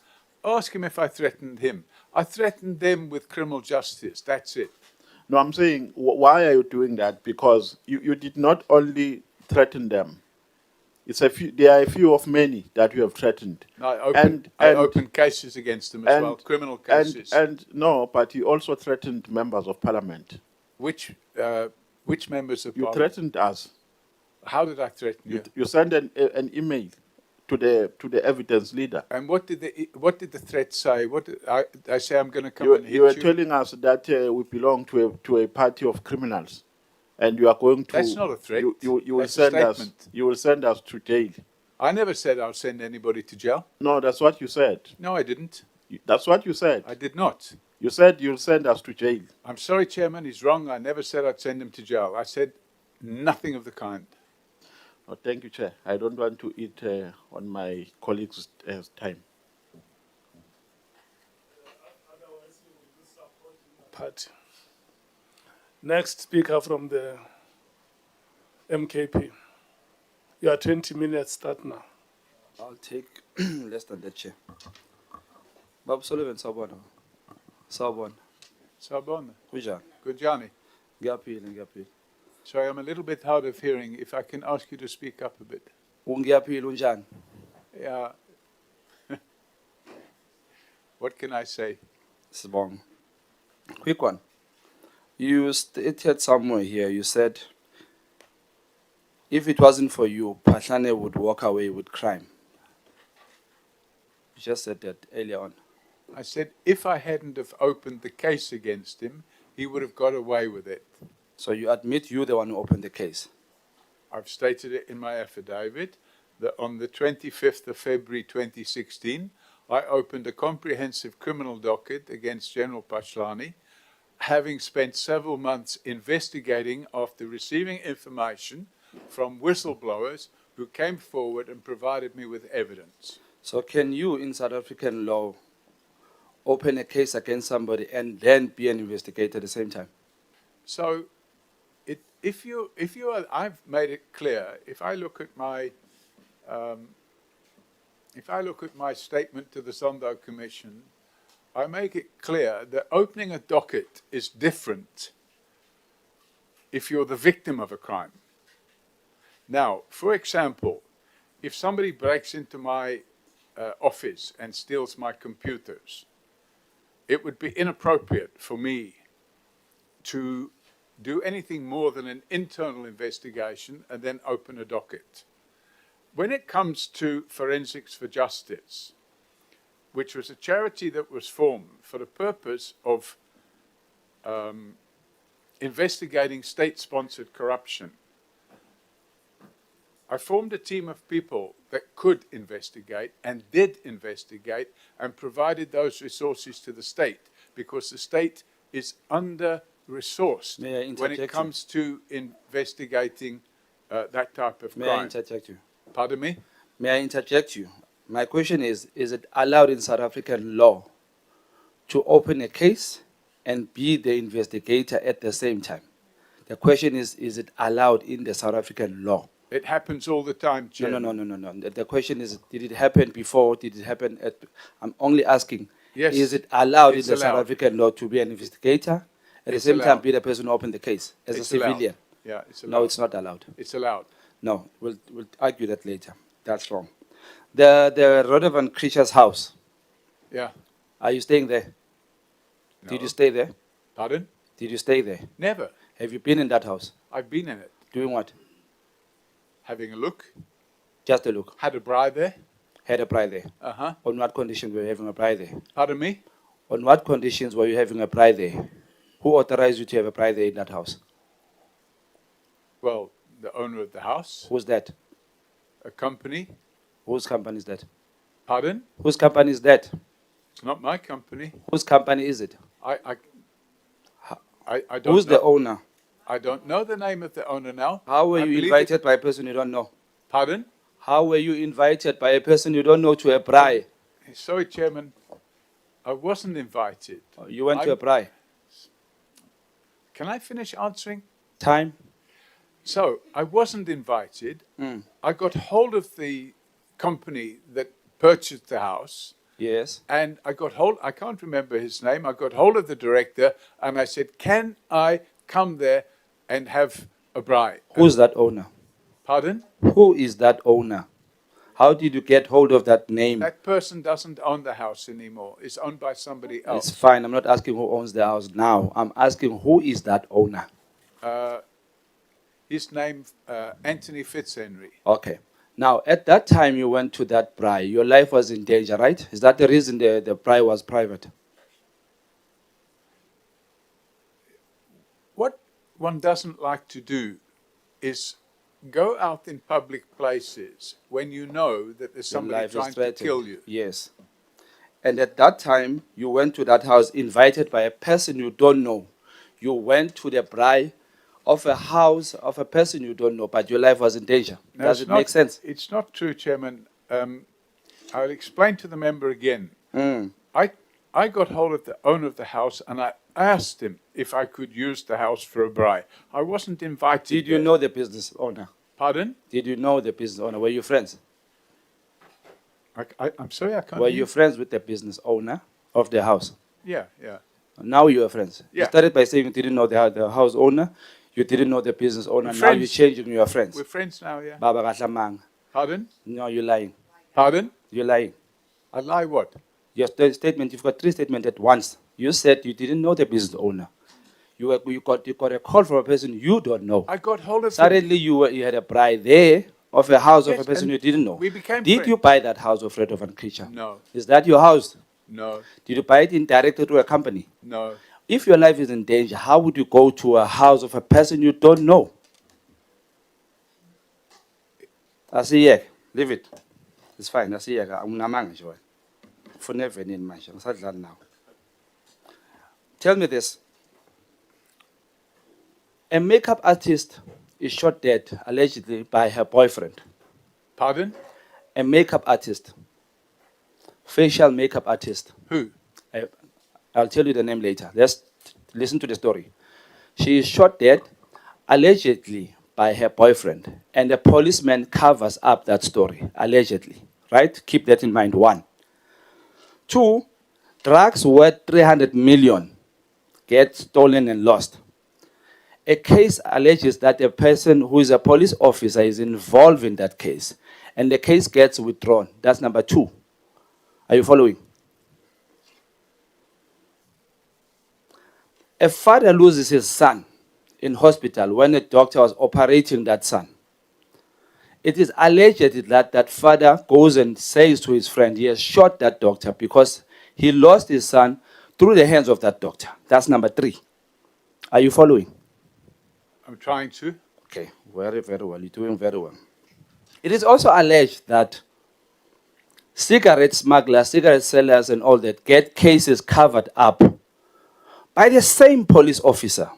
Ask him if I threatened him. I threatened them with criminal justice. That's it. No, I'm saying, why are you doing that? Because you did not only threaten them. It's a few. There are a few of many that you have threatened. I opened cases against them as well, criminal cases. No, but you also threatened members of parliament. Which members of parliament? You threatened us. How did I threaten you? You sent an email to the evidence leader. And what did the threat say? What did I say? I'm going to come and hit you. You were telling us that we belong to a party of criminals, and you are going to. That's not a threat. You will That's send a us. statement. You will send us to jail. I never said I'll send anybody to jail. No, that's what you said. No, I didn't. That's what you said. I did not. You said you'll send us to jail. I'm sorry, Chairman. He's wrong. I never said I'd send him to jail. I said nothing of the kind. Oh, thank you, Chair. I don't want to eat on my colleagues' time. Party. Next speaker from the MKP. You are 20 minutes start now. I'll take less than that, Chair. Bob Sullivan, Sawubona. Sawubona. Kunjani? Kunjani. Ngiyaphila. Sorry, I'm a little bit hard of hearing. If I can ask you to speak up a bit. Ungiyaphila unjani? Yeah. What can I say? Sibong. Quick one. You stated somewhere here, you said, if it wasn't for you, Phatlane would walk away with crime. You just said that earlier on. I said if I hadn't have opened the case against him, he would have got away with it. So you admit you're the one who opened the case? I've stated it in my affidavit that on the 25th of February 2016, I opened a comprehensive criminal docket against General Phatlane, having spent several months investigating after receiving information from whistleblowers who came forward and provided me with evidence. So can you, in South African law, open a case against somebody and then be an investigator at the same time? So, if you are, I've made it clear. If I look at my statement to the Zondo Commission, I make it clear that opening a docket is different if you're the victim of a crime. Now, for example, if somebody breaks into my office and steals my computers, it would be inappropriate for me to do anything more than an internal investigation and then open a docket. When it comes to Forensics for Justice, which was a charity that was formed for the purpose of investigating state-sponsored corruption, I formed a team of people that could investigate and did investigate and provided those resources to the state because the state is under-resourced when it comes to investigating that type of crime. May I interject you? Pardon me? May I interject you? My question is it allowed in South African law to open a case and be the investigator at the same time? The question is it allowed in the South African law? It happens all the time, Chairman. No. The question is, did it happen before? Did it happen at... I'm only asking, Yes, is it allowed in it's the South allowed. African law to be an investigator, at It's the same time allowed. be the person who opened the case as It's a civilian? allowed. Yeah, it's allowed. No, it's not allowed. It's allowed. No, we'll argue that later. That's wrong. The Rodovan Creature's house, Yeah. are you staying there? No. Did you stay there? Pardon? Did you stay there? Never. Have you been in that house? I've been in it. Doing what? Having a look. Just a look. Had a braai there. Had a braai there. Uh-huh. On what conditions were you having a braai there? Pardon me? On what conditions were you having a braai there? Who authorized you to have a braai there in that house? Well, the owner of the house. Who's that? A company. Whose company is that? Pardon? Whose company is that? It's not my company. Whose company is it? I don't Who's know. the owner? I don't know the name of the owner now. How were I you believe invited by a person you don't know? Pardon? How were you invited by a person you don't know to a braai? Sorry, Chairman. I wasn't invited. You went to a braai. Can I finish answering? Time? So, I wasn't invited. I got hold of the company that purchased the house. Yes. And I can't remember his name. I got hold of the director and I said, can I come there and have a braai? Who's that owner? Pardon? Who is that owner? How did you get hold of that name? That person doesn't own the house anymore. It's owned by somebody else. It's fine. I'm not asking who owns the house now. I'm asking who is that owner? His name, Anthony Fitzhenry. Okay. Now, at that time you went to that braai, your life was in danger, right? Is that the reason the braai was private? What one doesn't like to do is go out in public places when you know that there's Your somebody life is trying to threatened. kill you. Yes. And at that time, you went to that house invited by a person you don't know. You went to the braai of a house of a person you don't know, but your life was in danger. No, Does it's it make sense? It's not true, Chairman. I'll explain to the member again. I got hold of the owner of the house and I asked him if I could use the house for a braai. I wasn't invited. Did you know the business owner? Pardon? Did you know the business owner? Were you friends? I'm sorry, I can't Were hear you friends with the business owner of the house? Yeah. Now you are friends. Yeah. You started by saying you didn't know the house owner, you didn't know the business owner. We're Now you're friends. changing, you are friends. We're friends now, yeah. Baba Gahlamang. Pardon? No, you're lying. Pardon? You're lying. I lie what? Your statement, you've got three statements at once. You said you didn't know the business owner. You got a call from a person you don't know. I got hold of him. Suddenly you had a braai there of a house of Yes, a person and you didn't know. we became Did friends. you buy that house of Fred of Creature? No. Is that your house? No. Did you buy it indirectly through a company? No. If your life is in danger, how would you go to a house of a person you don't know? I see, yeah, leave it. It's fine. I see, yeah, I'm not sure. For never in my now. Tell me this. A makeup artist is shot dead, allegedly, by her boyfriend. Pardon? A makeup artist. Facial makeup artist. Who? I'll tell you the name later. Let's listen to the story. She is shot dead, allegedly, by her boyfriend. And the policeman covers up that story, allegedly. Right? Keep that in mind, 1. 2, drugs worth 300 million get stolen and lost. A case alleges that a person who is a police officer is involved in that case, and the case gets withdrawn. That's number 2. Are you following? A father loses his son in hospital when a doctor was operating that son. It is alleged that that father goes and says to his friend, he has shot that doctor because he lost his son through the hands of that doctor. That's number 3. Are you following? I'm trying to. Okay, very, very well. You're doing very well. It is also alleged that cigarette smugglers, cigarette sellers, and all that get cases covered up by the same police officer.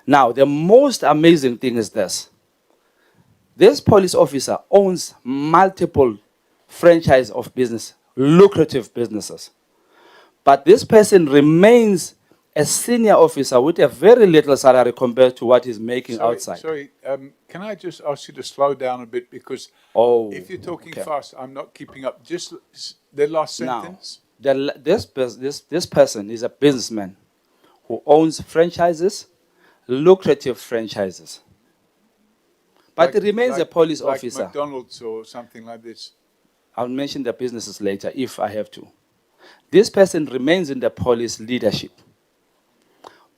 Now, the most amazing thing is this. This police officer owns multiple franchise of business, lucrative businesses. But this person remains a senior officer with a very little salary compared to what he's making outside. Sorry, can I just ask you to slow down a bit, because if you're talking fast, I'm not keeping up. Just the last sentence. Now, this person is a businessman who owns franchises, lucrative franchises. But he remains a police officer. Like McDonald's or something like this. I'll mention the businesses later if I have to. This person remains in the police leadership.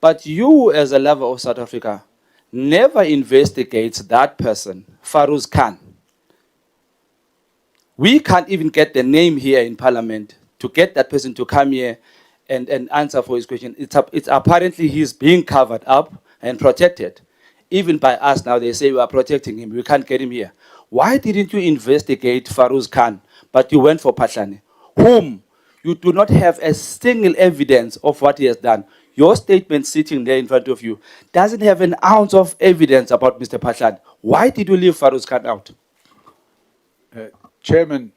But you, as a lover of South Africa, never investigates that person, Farouz Khan. We can't even get the name here in Parliament to get that person to come here and answer for his question. It's apparently he's being covered up and protected. Even by us now, they say we are protecting him. We can't get him here. Why didn't you investigate Farouz Khan, but you went for Phatlane, whom you do not have a single evidence of what he has done? Your statement sitting there in front of you doesn't have an ounce of evidence about Mr. Phatlane. Why did you leave Farouz Khan out? Chairman,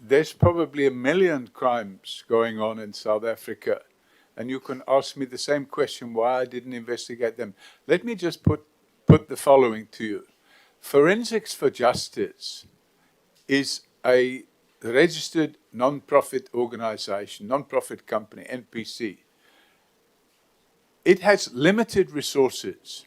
there's probably 1 million crimes going on in South Africa, and you can ask me the same question, why I didn't investigate them. Let me just put the following to you. Forensics for Justice is a registered non-profit organization, non-profit company, NPC. It has limited resources.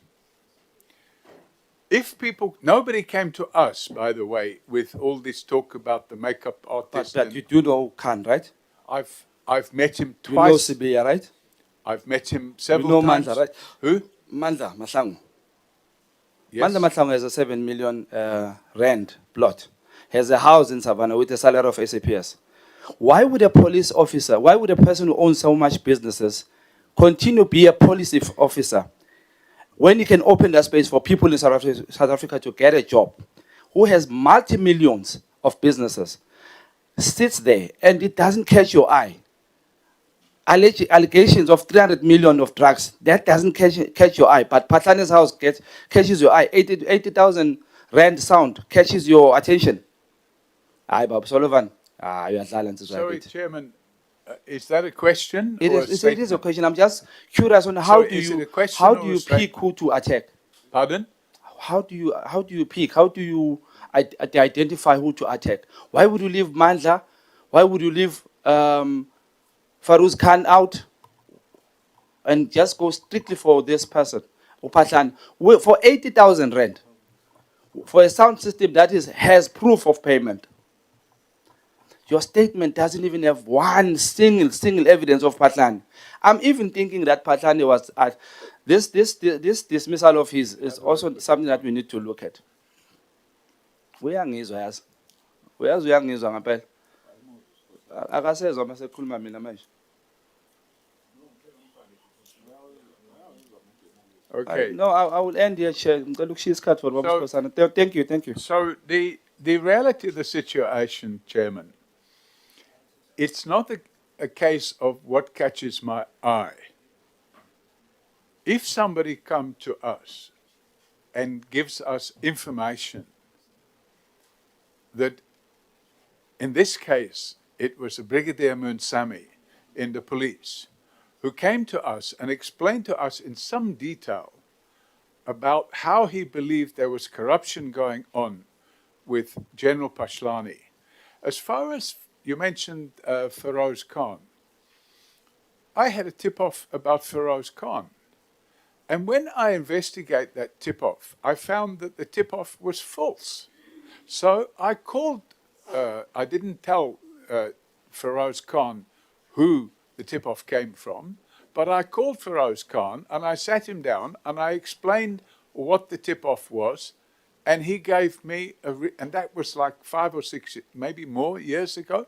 If people, nobody came to us, by the way, with all this talk about the makeup artist. But you do know Khan, right? I've met him twice. You know Sibia, right? I've met him several you know times. Mandla, right? Who? Mandla Mahlangu. Yes. Mandla Mahlangu has a 7 million rand plot. Has a house in Savannah with a salary of SAPS. Why would a police officer, why would a person who owns so much businesses continue to be a police officer when he can open that space for people in South Africa to get a job, who has multi-millions of businesses, sits there and it doesn't catch your eye? Allegations of 300 million of drugs, that doesn't catch your eye, but Phatlane's house catches your eye. 80,000 rand sound catches your attention. Aye, Bob Sullivan. You are silent. Sorry, Chairman, is that a question? It or is a question. I'm just curious on how do you pick who to attack? Pardon? How do you pick? How do you identify who to attack? Why would you leave Mandla? Why would you leave Farouz Khan out and just go strictly for this person, Phatlane, for 80,000 rand? for a sound system that has proof of payment. Your statement doesn't even have one single evidence of Phatlane. I'm even thinking that Phatlane was at this dismissal of his is also something that we need to look at. Uyangizwa yazi. Uyazi uyangizwa ngempela. Akasezwa mase khuluma mina manje. Okay. No, I will end here, Chair. Ngicela ukushaya isikhathi for Baba Skhosana. Thank you. So the reality of the situation, Chairman, it's not a case of what catches my eye. If somebody comes to us and gives us information that, in this case, it was a Brigadier Munsami in the police who came to us and explained to us in some detail about how he believed there was corruption going on with General Phatlane. As far as you mentioned Ferros Khan, I had a tip-off about Ferros Khan. And when I investigate that tip-off, I found that the tip-off was false. So I called, I didn't tell Ferros Khan who the tip-off came from, but I called Ferros Khan and I sat him down and I explained what the tip-off was, and he gave me and that was like 5 or 6, maybe more years ago,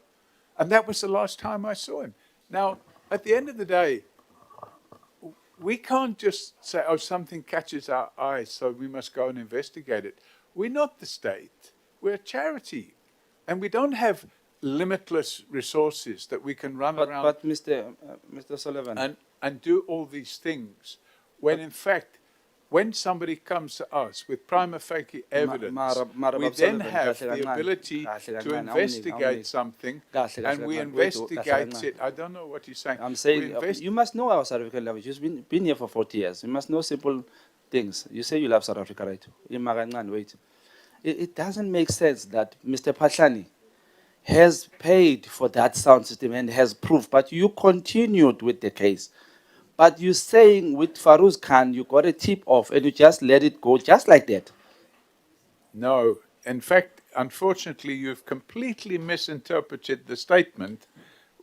and that was the last time I saw him. Now, at the end of the day, we can't just say, oh, something catches our eye, so we must go and investigate it. We're not the state. We're a charity. And we don't have limitless resources that we can run around. But Mr. Sullivan. And do all these things, when in fact, when somebody comes to us with prima facie evidence, we then have the ability to investigate something, and we investigate it. I don't know what you're saying. I'm saying, you must know our South African language. You've been here for 40 years. You must know simple things. You say you love South Africa, right? Wait. It doesn't make sense that Mr. Phatlane has paid for that sound system and has proof, but you continued with the case. But you're saying with Ferros Khan, you got a tip off and you just let it go just like that. No. In fact, unfortunately, you've completely misinterpreted the statement,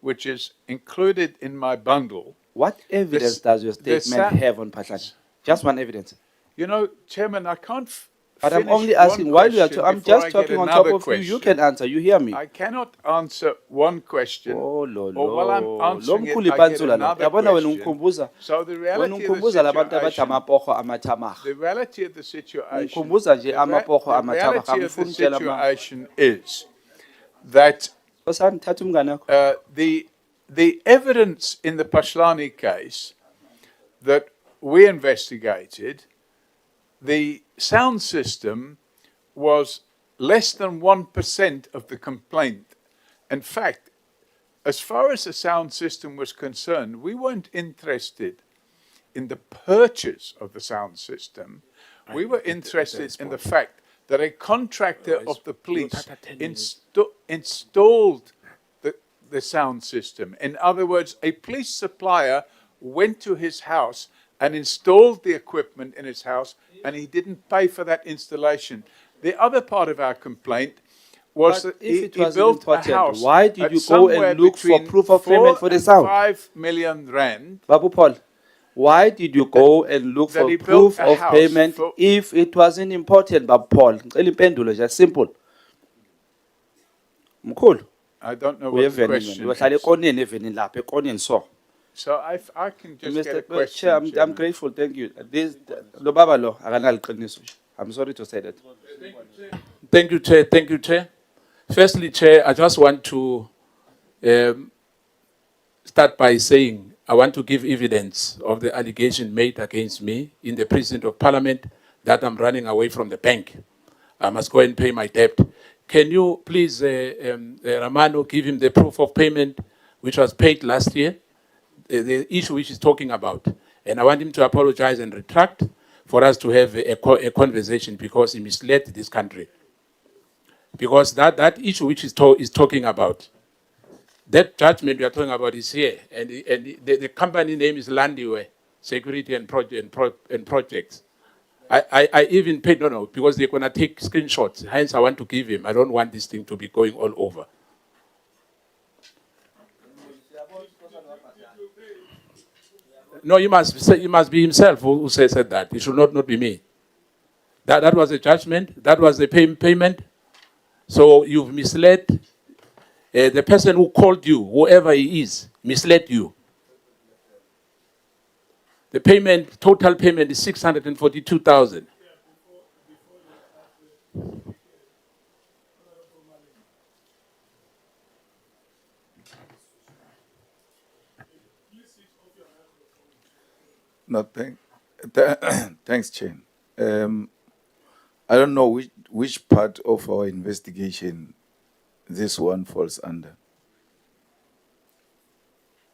which is included in my bundle. What evidence does your statement have on Phatlane? Just one evidence. You know, Chairman, I can't but I'm only asking, while you are I'm just talking on top of you, you can answer, you hear me? I cannot answer one question. Oh, Lord. Or while I'm answering it, I get another question. So the reality of the situation is that the evidence in the Phatlane case that we investigated, the sound system was less than 1% of the complaint. In fact, as far as the sound system was concerned, we weren't interested in the purchase of the sound system. We were interested in the fact that a contractor of the police installed the sound system. In other words, a police supplier went to his house and installed the equipment in his house, and he didn't pay for that installation. The other part of our complaint was that he built a house. Why did you go and look for proof of payment for the sound? 5 million rand. Babu Paul, why did you go and look for proof of payment if it wasn't important, Babu Paul? Just simple. I don't know what the question is. So I can just get a question. Chair, I'm grateful, thank you. I'm sorry to say that. Thank you, Chair. Thank you, Chair. Firstly, Chair, I just want to start by saying I want to give evidence of the allegation made against me in the President of Parliament that I'm running away from the bank. I must go and pay my debt. Can you please, Rahman, give him the proof of payment which was paid last year? The issue which he's talking about. And I want him to apologize and retract for us to have a conversation because he misled this country. Because that issue which he's talking about, that judgment we are talking about is here. And the company name is Landiwe Security and Projects. I even paid, no, because they're going to take screenshots. Hence, I want to give him. I don't want this thing to be going all over. No, you must say, it must be himself who said that. It should not be me. That was a judgment. That was the payment. So you've misled the person who called you, whoever he is, misled you. The payment, total payment is 642,000. No, thanks, Chair. I don't know which part of our investigation this one falls under,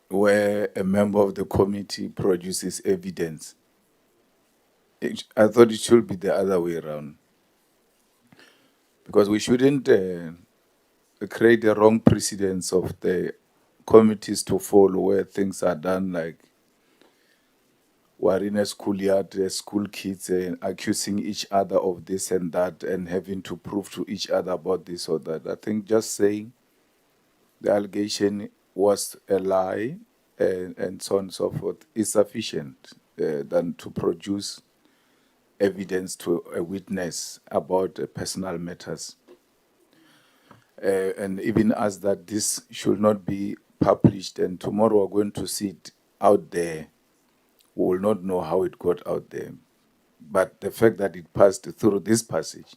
where a member of the committee produces evidence. I thought it should be the other way around, because we shouldn't create a wrong precedence of the committees to follow where things are done like we're in a schoolyard, school kids accusing each other of this and that and having to prove to each other about this or that. I think just saying the allegation was a lie and so on and so forth is sufficient than to produce evidence to a witness about personal matters. And even as that this should not be published and tomorrow we're going to see it out there, we will not know how it got out there. But the fact that it passed through this passage,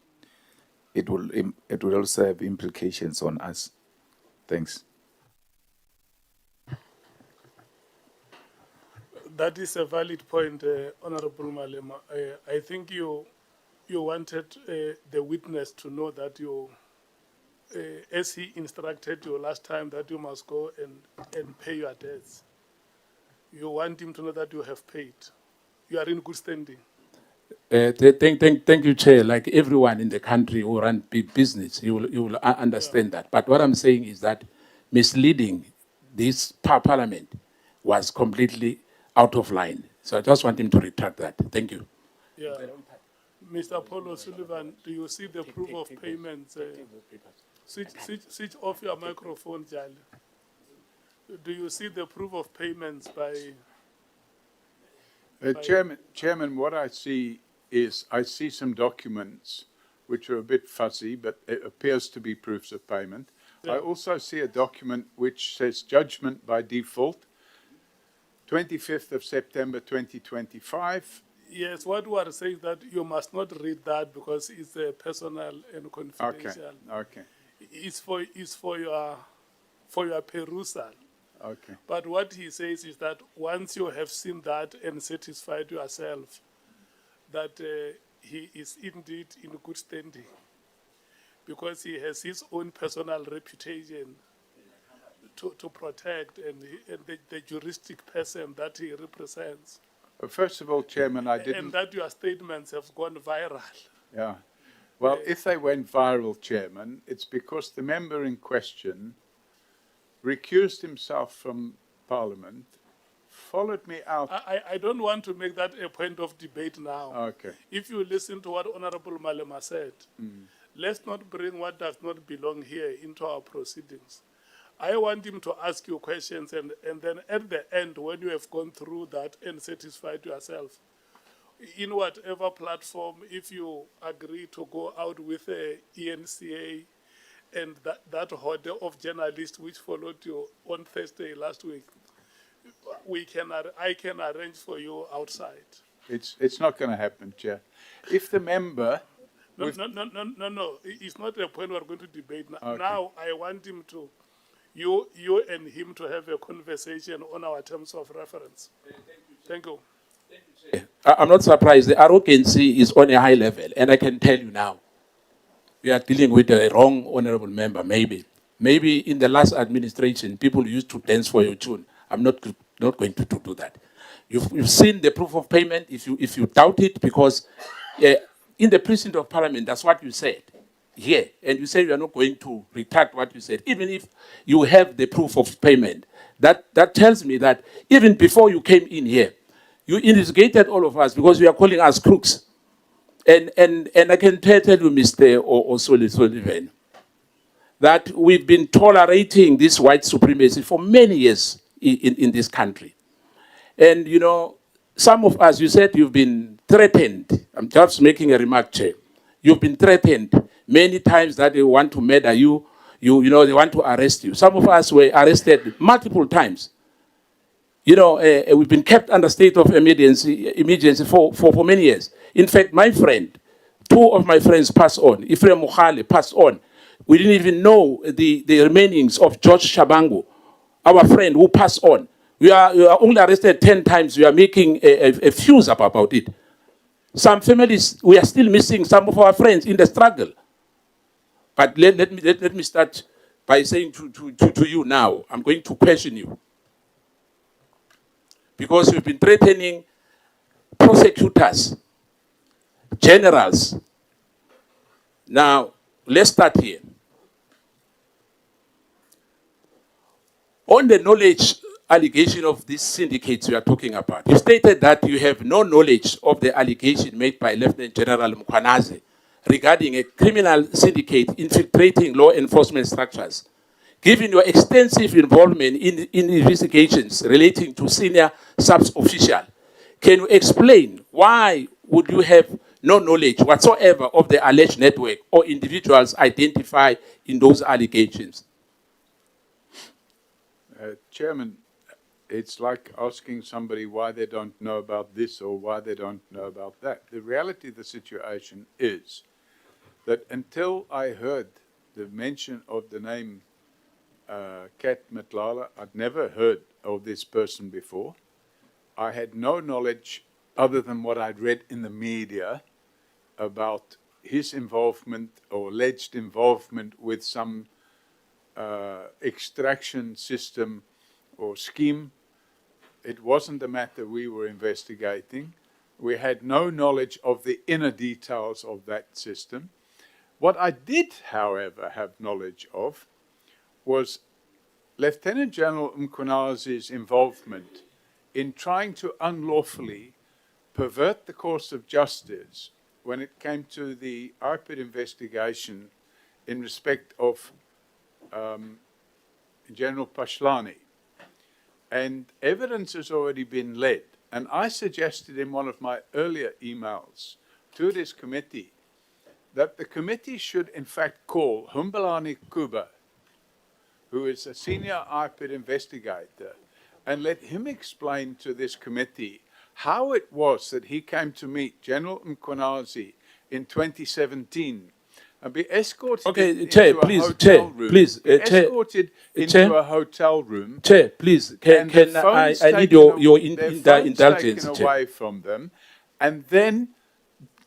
it will also have implications on us. Thanks. That is a valid point, Honorable Malema. I think you wanted the witness to know that you, as he instructed you last time, that you must go and pay your debts. You want him to know that you have paid. You are in good standing. Thank you, Chair. Like everyone in the country who run big business, you will understand that. But what I'm saying is that misleading this parliament was completely out of line. So I just want him to retract that. Thank you. Yeah. Mr. Paulo Sullivan, do you see the proof of payments? Switch off your microphone, Jali. Do you see the proof of payments by... Chairman, what I see is I see some documents which are a bit fuzzy, but it appears to be proofs of payment. Yeah. I also see a document which says judgment by default, 25th of September 2025. Yes, what we are saying is that you must not read that because it's personal and confidential. Okay. It's for your perusal. Okay. But what he says is that once you have seen that and satisfied yourself that he is indeed in good standing, because he has his own personal reputation to protect and the juristic person that he represents. First of all, Chairman, I didn't... And that your statements have gone viral. Yeah. Well, if they went viral, Chairman, it's because the member in question recused himself from Parliament, followed me out. I don't want to make that a point of debate now. Okay. If you listen to what Honorable Malema said, let's not bring what does not belong here into our proceedings. I want him to ask you questions and then at the end, when you have gone through that and satisfied yourself, in whatever platform, if you agree to go out with a ENCA and that horde of journalists which followed you on Thursday last week, I can arrange for you outside. It's not going to happen, Chair. If the member... No. It's not a point we're going to debate now. Okay. Now I want him to, you and him to have a conversation on our terms of reference. Thank you. I'm not surprised. The arrogancy is on a high level, and I can tell you now, we are dealing with a wrong honorable member, maybe. Maybe in the last administration, people used to dance for your tune. I'm not going to do that. You've seen the proof of payment. If you doubt it, because in the precinct of Parliament, that's what you said here, and you say you are not going to retract what you said, even if you have the proof of payment. That tells me that even before you came in here, you instigated all of us because you are calling us crooks. And I can tell you, Mr. Sullivan, that we've been tolerating this white supremacy for many years in this country. And, you know, some of us, you said you've been threatened. I'm just making a remark, Chair. You've been threatened many times that they want to murder you. You know, they want to arrest you. Some of us were arrested multiple times. You know, we've been kept under state of emergency for many years. In fact, my friend, two of my friends passed on. Ephraim Mohale passed on. We didn't even know the remainings of George Shabangu, our friend who passed on. We are only arrested 10 times. We are making a fuse about it. Some families, we are still missing some of our friends in the struggle. But let me start by saying to you now, I'm going to question you. Because you've been threatening prosecutors, generals. Now, let's start here. On the knowledge allegation of these syndicates you are talking about, you stated that you have no knowledge of the allegation made by Lt Gen Mkhwanazi regarding a criminal syndicate infiltrating law enforcement structures. Given your extensive involvement in investigations relating to senior SAPS official, can you explain why would you have no knowledge whatsoever of the alleged network or individuals identified in those allegations? Chairman, it's like asking somebody why they don't know about this or why they don't know about that. The reality of the situation is that until I heard the mention of the name Kat Matlala, I'd never heard of this person before. I had no knowledge other than what I'd read in the media about his involvement or alleged involvement with some extraction system or scheme. It wasn't a matter we were investigating. We had no knowledge of the inner details of that system. What I did, however, have knowledge of was Lieutenant General Mkhwanazi's involvement in trying to unlawfully pervert the course of justice when it came to the IPID investigation in respect of General Phatlane. And evidence has already been led. And I suggested in one of my earlier emails to this committee that the committee should in fact call Humbalani Kuba, who is a senior IPID investigator, and let him explain to this committee how it was that he came to meet General Mkhwanazi in 2017 and be escorted into a hotel room. Escorted into a hotel room. Chair, please, I need your indulgence, taken away from them, and then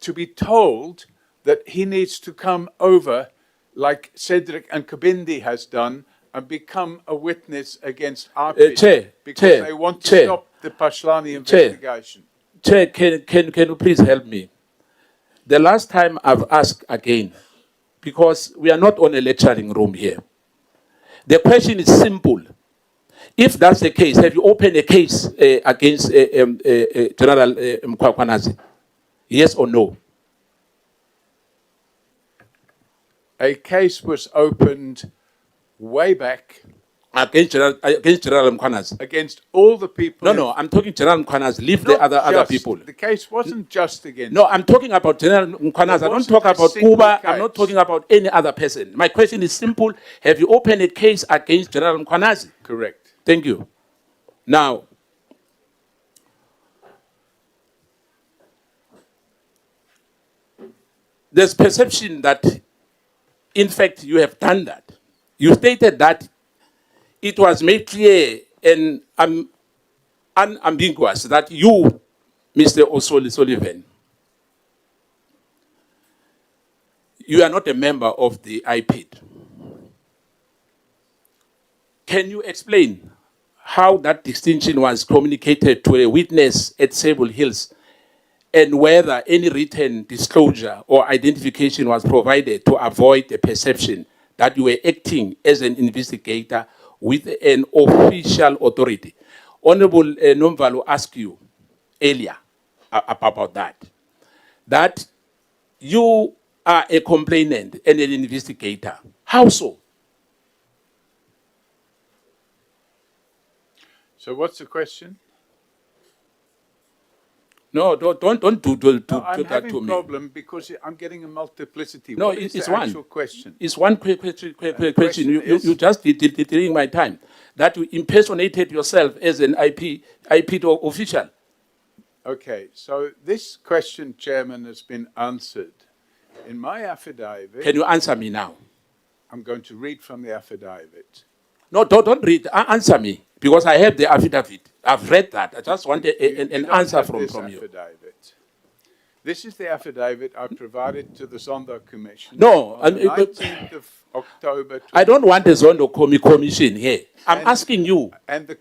to be told that he needs to come over, like Cedric and Kabindi has done, and become a witness against IPID because they want to stop the Phatlane investigation. Chair, can you please help me? The last time I've asked again, because we are not on a lecturing room here. The question is simple. If that's the case, have you opened a case against General Mkhwanazi? Yes or no? A case was opened way back against General Mkhwanazi. Against all the people. No, I'm talking General Mkhwanazi. Leave the other people. The case wasn't just against. No, I'm talking about General Mkhwanazi. I don't talk about Kuba. I'm not talking about any other person. My question is simple. Have you opened a case against General Mkhwanazi? Correct. Thank you. Now, there's perception that, in fact, you have done that. You stated that it was made clear and unambiguous that you, Mr. Sullivan, you are not a member of the IPID. Can you explain how that distinction was communicated to a witness at Sable Hills and whether any written disclosure or identification was provided to avoid the perception that you were acting as an investigator with an official authority? Honorable Nomvalo asked you earlier about that. That You are a complainant and an investigator. How so? So what's the question? No, don't do No, I'm that having to a me. problem because I'm getting a multiplicity. No, What is it's the one. actual question? It's one question. You just delaying my time. That you impersonated yourself as an IPID official. Okay, so this question, Chairman, has been answered. In my affidavit, Can you answer me now? I'm going to read from the affidavit. No, don't read. Answer me, because I have the affidavit. I've read that. I just want an don't answer have from this you. affidavit. This is the affidavit I provided to the Zondo Commission No, on the 19th of October. I don't want a Zondo commission here. I'm asking you. And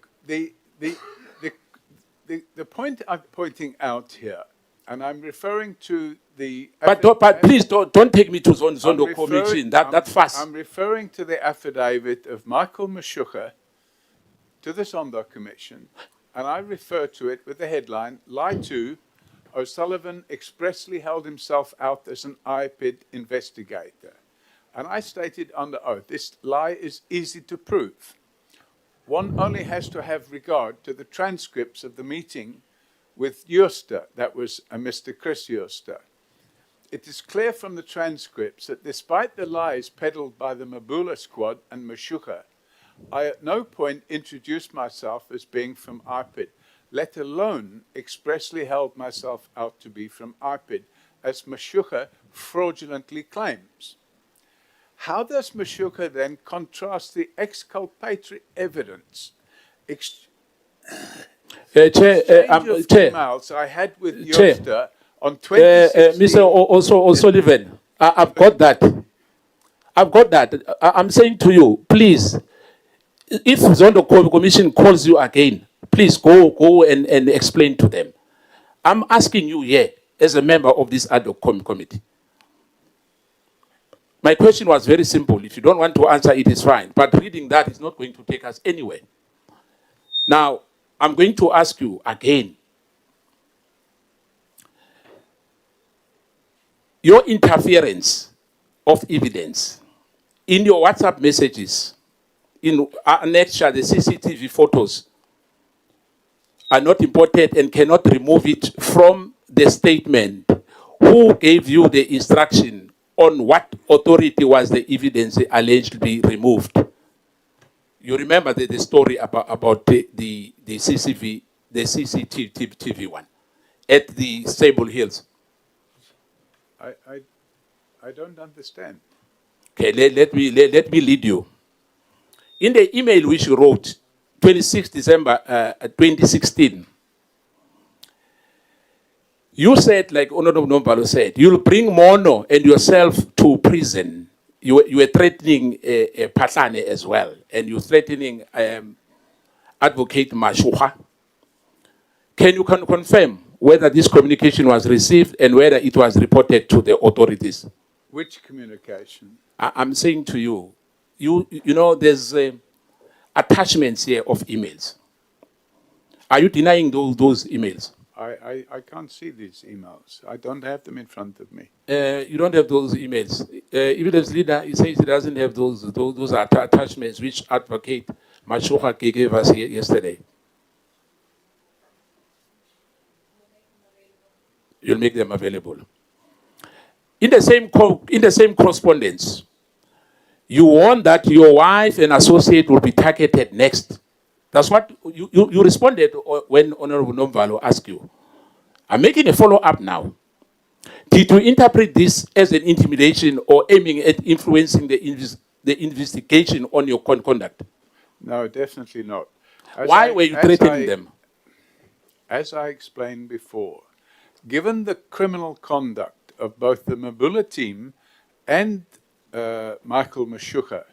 the point I'm pointing out here, and I'm referring to the... But please don't take me to Zondo commission that fast. I'm referring to the affidavit of Michael Mashucha to the Zondo Commission, and I refer to it with the headline, Lie 2, O'Sullivan expressly held himself out as an IPID investigator. And I stated under oath, this lie is easy to prove. One only has to have regard to the transcripts of the meeting with Jooste, that was Mr. Chris Jooste. It is clear from the transcripts that despite the lies peddled by the Mabula squad and Mashucha, I at no point introduced myself as being from IPID, let alone expressly held myself out to be from IPID, as Mashucha fraudulently claims. How does Mashucha then contrast the exculpatory evidence Chair, emails I had with Jooste on 26th? Mr. O'Sullivan, I've got that. I'm saying to you, please, if Zondo Commission calls you again, please go and explain to them. I'm asking you here, as a member of this Ad Hoc Committee. My question was very simple. If you don't want to answer, it is fine. But reading that is not going to take us anywhere. Now, I'm going to ask you again. Your interference of evidence in your WhatsApp messages, in annexure, the CCTV photos, are not important and cannot remove it from the statement. Who gave you the instruction on what authority was the evidence allegedly removed? You remember the story about the CCTV one at the Sable Hills. I don't understand. Okay, let me lead you. In the email which you wrote, 26 December 2016, you said, like Honorable Nombalo said, you'll bring Mono and yourself to prison. You were threatening Phatlane as well, and you're threatening Advocate Mashucha. Can you confirm whether this communication was received and whether it was reported to the authorities? Which communication? I'm saying to you, you know, there's attachments here of emails. Are you denying those emails? I can't see these emails. I don't have them in front of me. You don't have those emails. Evidence leader, he says he doesn't have those attachments which Advocate Mashucha gave us here yesterday. You'll make them available. In the same correspondence, you warned that your wife and associate will be targeted next. That's what you responded when Honorable Nomvalo asked you. I'm making a follow-up now. Did you interpret this as an intimidation or aiming at influencing the investigation on your conduct? No, definitely not. Why were you threatening them? As I explained before, given the criminal conduct of both the Mabula team and Michael Mashucha,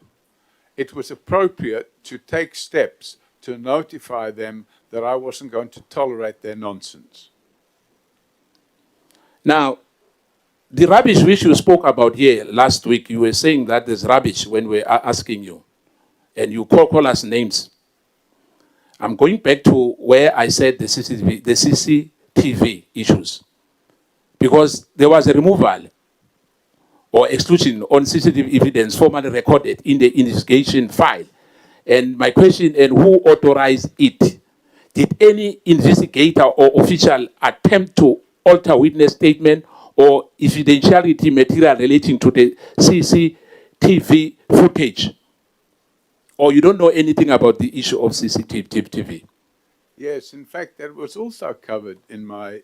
it was appropriate to take steps to notify them that I wasn't going to tolerate their nonsense. Now, the rubbish which you spoke about here last week, you were saying that there's rubbish when we are asking you, and you call us names. I'm going back to where I said the CCTV issues, because there was a removal or exclusion on CCTV evidence formally recorded in the investigation file. And my question, and who authorized it? Did any investigator or official attempt to alter witness statement or evidentiality material relating to the CCTV footage? Or you don't know anything about the issue of CCTV? Yes, in fact, that was also covered in my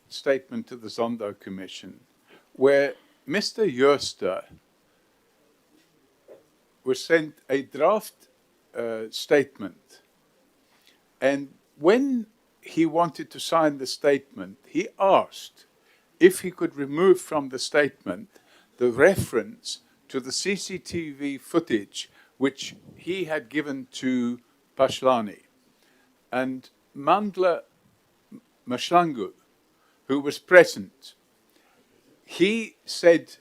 statement to the Zondo Commission, where Mr. Jooste was sent a draft statement. And when he wanted to sign the statement, he asked if he could remove from the statement the reference to the CCTV footage which he had given to Phatlane. And Mandla Mashlangu, who was present, he said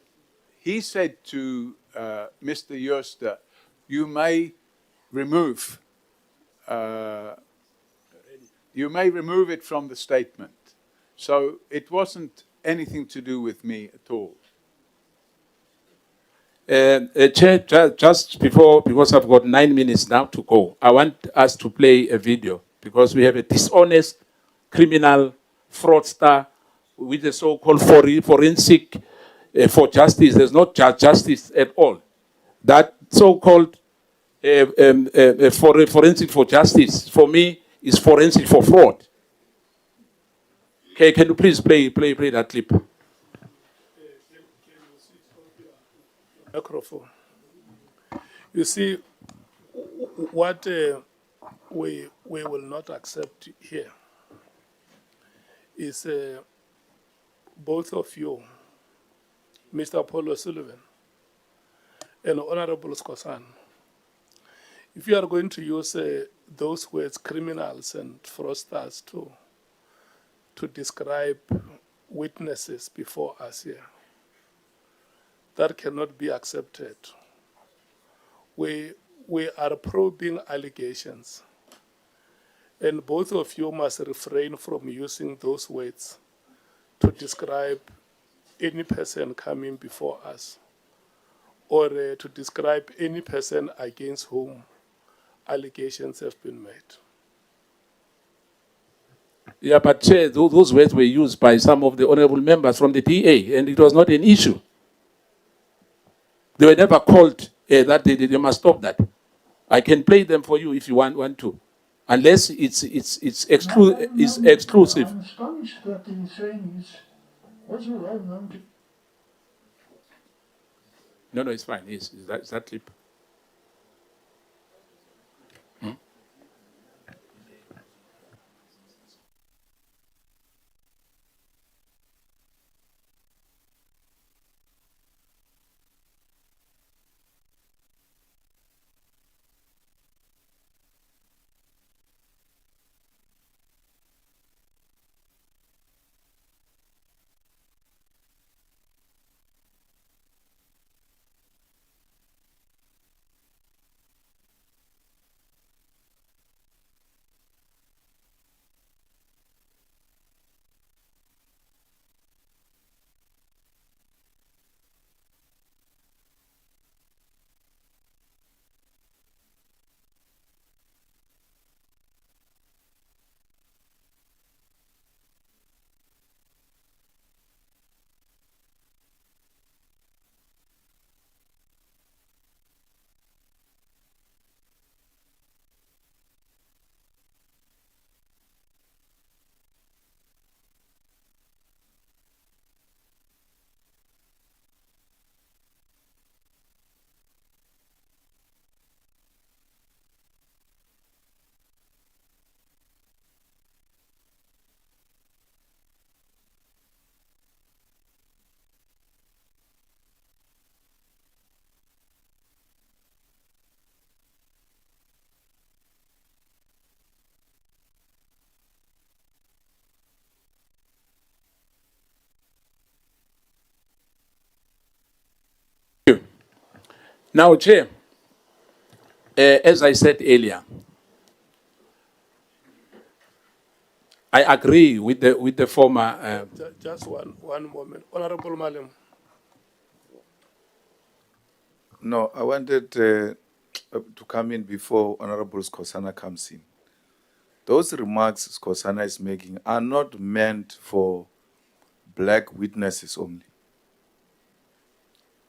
to Mr. Jooste, you may remove it from the statement. So it wasn't anything to do with me at all. Chair, just before, because I've got 9 minutes now to go, I want us to play a video because we have a dishonest criminal fraudster with the so-called forensic for justice. There's not justice at all. That so-called forensic for justice, for me, is forensic for fraud. Okay, can you please play that clip? Microphone. You see, what we will not accept here is both of you, Mr. Apollo Sullivan and Honorable Skosan, if you are going to use those words, criminals and fraudsters, to describe witnesses before us here, that cannot be accepted. We are probing allegations, and both of you must refrain from using those words to describe any person coming before us, or to describe any person against whom allegations have been made. Yeah, but Chair, those words were used by some of the honorable members from the DA, and it was not an issue. They were never called that they must stop that. I can play them for you if you want to, unless it's exclusive. I'm astonished that he's saying it's also well known to. No, it's fine. It's that clip. Now, Chair, as I said earlier, I agree with the former. Just one moment. Honorable Malem. No, I wanted to come in before Honorable Skhosana comes in. Those remarks Skhosana is making are not meant for black witnesses only.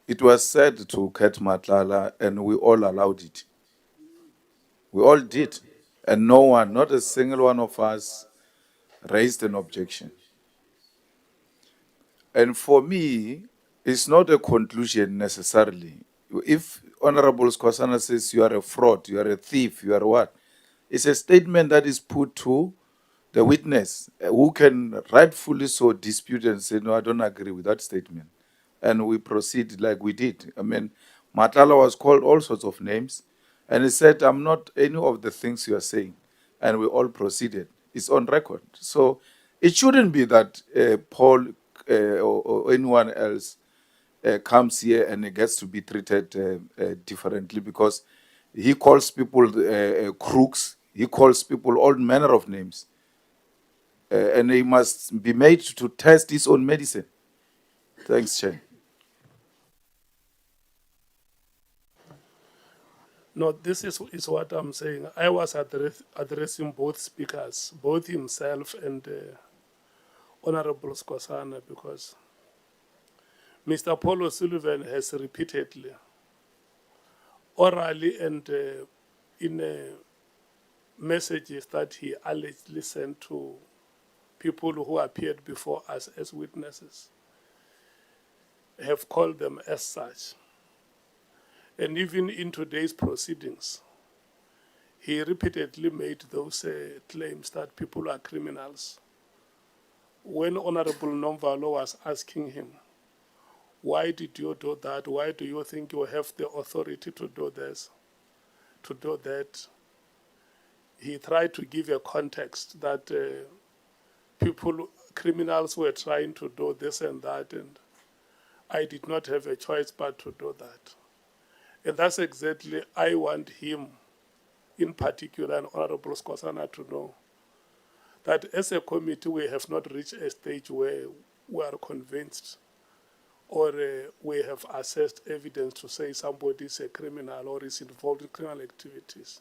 It was said to Ket Matlala, and we all allowed it. We all did. And no one, not a single one of us, raised an objection. And for me, it's not a conclusion necessarily. If Honorable Skhosana says you are a fraud, you are a thief, you are what, it's a statement that is put to the witness who can rightfully so dispute and say, no, I don't agree with that statement. And we proceed like we did. I mean, Matala was called all sorts of names, and he said, I'm not any of the things you are saying. And we all proceeded. It's on record. So it shouldn't be that Paul or anyone else comes here and he gets to be treated differently because he calls people crooks, he calls people all manner of names. And he must be made to test his own medicine. Thanks, Chair. No, this is what I'm saying. I was addressing both speakers, both himself and Honorable Skhosana, because Mr. Paul Sullivan has repeatedly, orally and in messages that he allegedly sent to people who appeared before us as witnesses, have called them as such. And even in today's proceedings, he repeatedly made those claims that people are criminals. When Honorable Nomvalo was asking him, why did you do that? Why do you think you have the authority to do this, to do that? He tried to give a context that criminals were trying to do this and that, and I did not have a choice but to do that. And that's exactly, I want him, in particular, and Honorable Skhosana, to know that as a committee, we have not reached a stage where we are convinced or we have assessed evidence to say somebody is a criminal or is involved in criminal activities.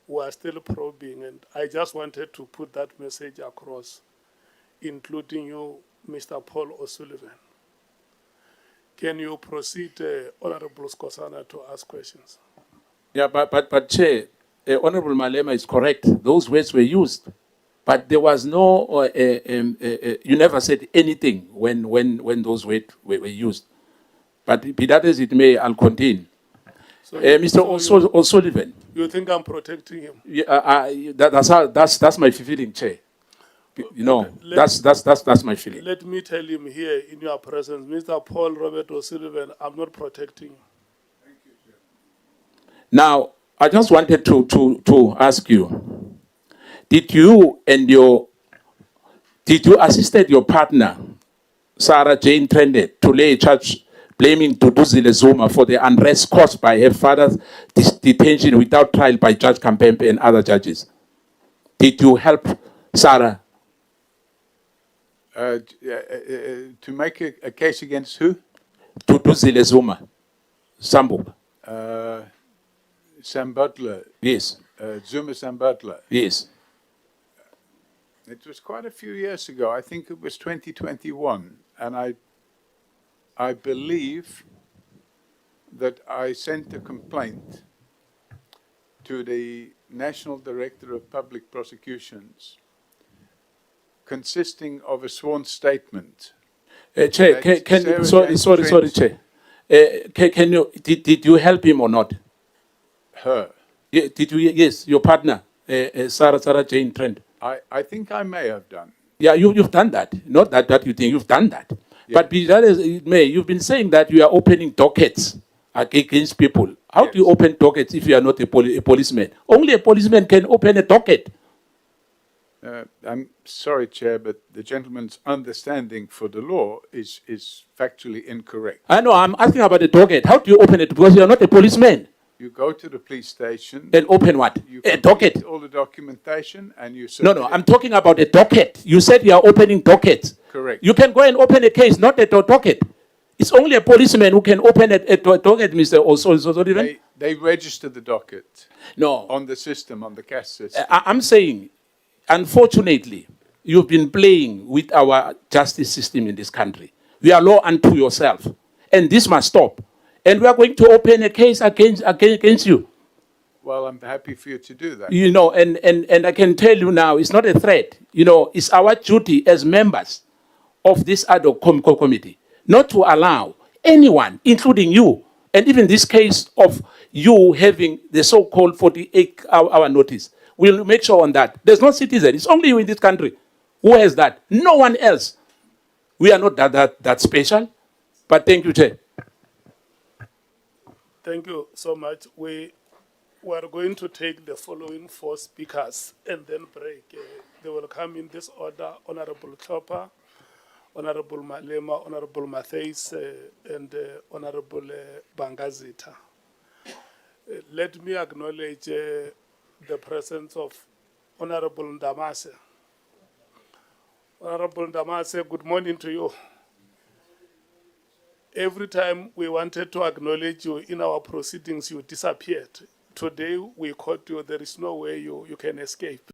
We are still probing, and I just wanted to put that message across, including you, Mr. Paul O'Sullivan. Can you proceed, Honorable Skhosana, to ask questions? Yeah, but Chair, Honorable Malema is correct. Those words were used. But there was no, you never said anything when those words were used. But be that as it may, I'll continue. So Mr. O'Sullivan. You think I'm protecting him? Yeah, that's my feeling, Chair. You know, Okay, that's my feeling. Let me tell him here in your presence, Mr. Paul Robert O'Sullivan, I'm not protecting you. Thank you, Chair. Now, I just wanted to ask you, did you assisted your partner, Sarah-Jane Trent, to lay a charge blaming Duduzile Zuma for the unrest caused by her father's detention without trial by Judge Kambembe and other judges? Did you help Sarah? To make a case against who? Duduzile Zuma, Sambo. Sam Butler. Yes. Zuma Sam Butler. Yes. It was quite a few years ago. I think it was 2021. And I believe that I sent a complaint to the National Director of Public Prosecutions consisting of a sworn statement. Chair, sorry, Chair. Did you help him or not? Her. Yeah, did you? Yes, your partner, Sarah-Jane Trent. I think I may have done. Yeah, you've done that. Not that you think you've done that. Yeah. But be that as it may, you've been saying that you are opening dockets against people. How do you open dockets if you are not a policeman? Only a policeman can open a docket. I'm sorry, Chair, but the gentleman's understanding for the law is factually incorrect. I know, I'm asking about the docket. How do you open it? Because you are not a policeman. You go to the police station. And open what? You A complete docket. all the documentation and you No, submit no, it. I'm talking about a docket. You said you are opening dockets. Correct. You can go and open a case, not a docket. It's only a policeman who can open a docket, Mr. Sullivan. They register the docket. No. On the system, on the cash system. I'm saying, unfortunately, you've been playing with our justice system in this country. You are law unto yourself. And this must stop. And we are going to open a case against you. Well, I'm happy for you to do that. You know, and I can tell you now, it's not a threat. You know, it's our duty as members of this Ad Hoc Committee not to allow anyone, including you, and even this case of you having the so-called 48-hour notice. We'll make sure on that. There's no citizen. It's only you in this country who has that. No one else. We are not that special. But thank you, Chair. Thank you so much. We are going to take the following 4 speakers and then break. They will come in this order: Honorable Chopper, Honorable Malema, Honorable Mattheys, and Honorable Bangazita. Let me acknowledge the presence of Honorable Ndamase. Honorable Ndamase, good morning to you. Every time we wanted to acknowledge you in our proceedings, you disappeared. Today we caught you. There is no way you can escape.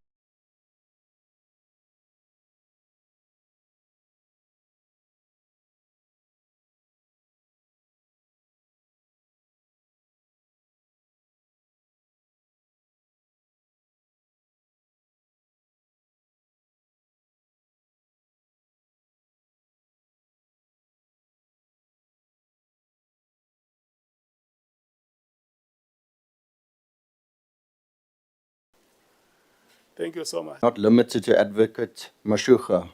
Thank you so much. Not limited to Advocate Mashuga.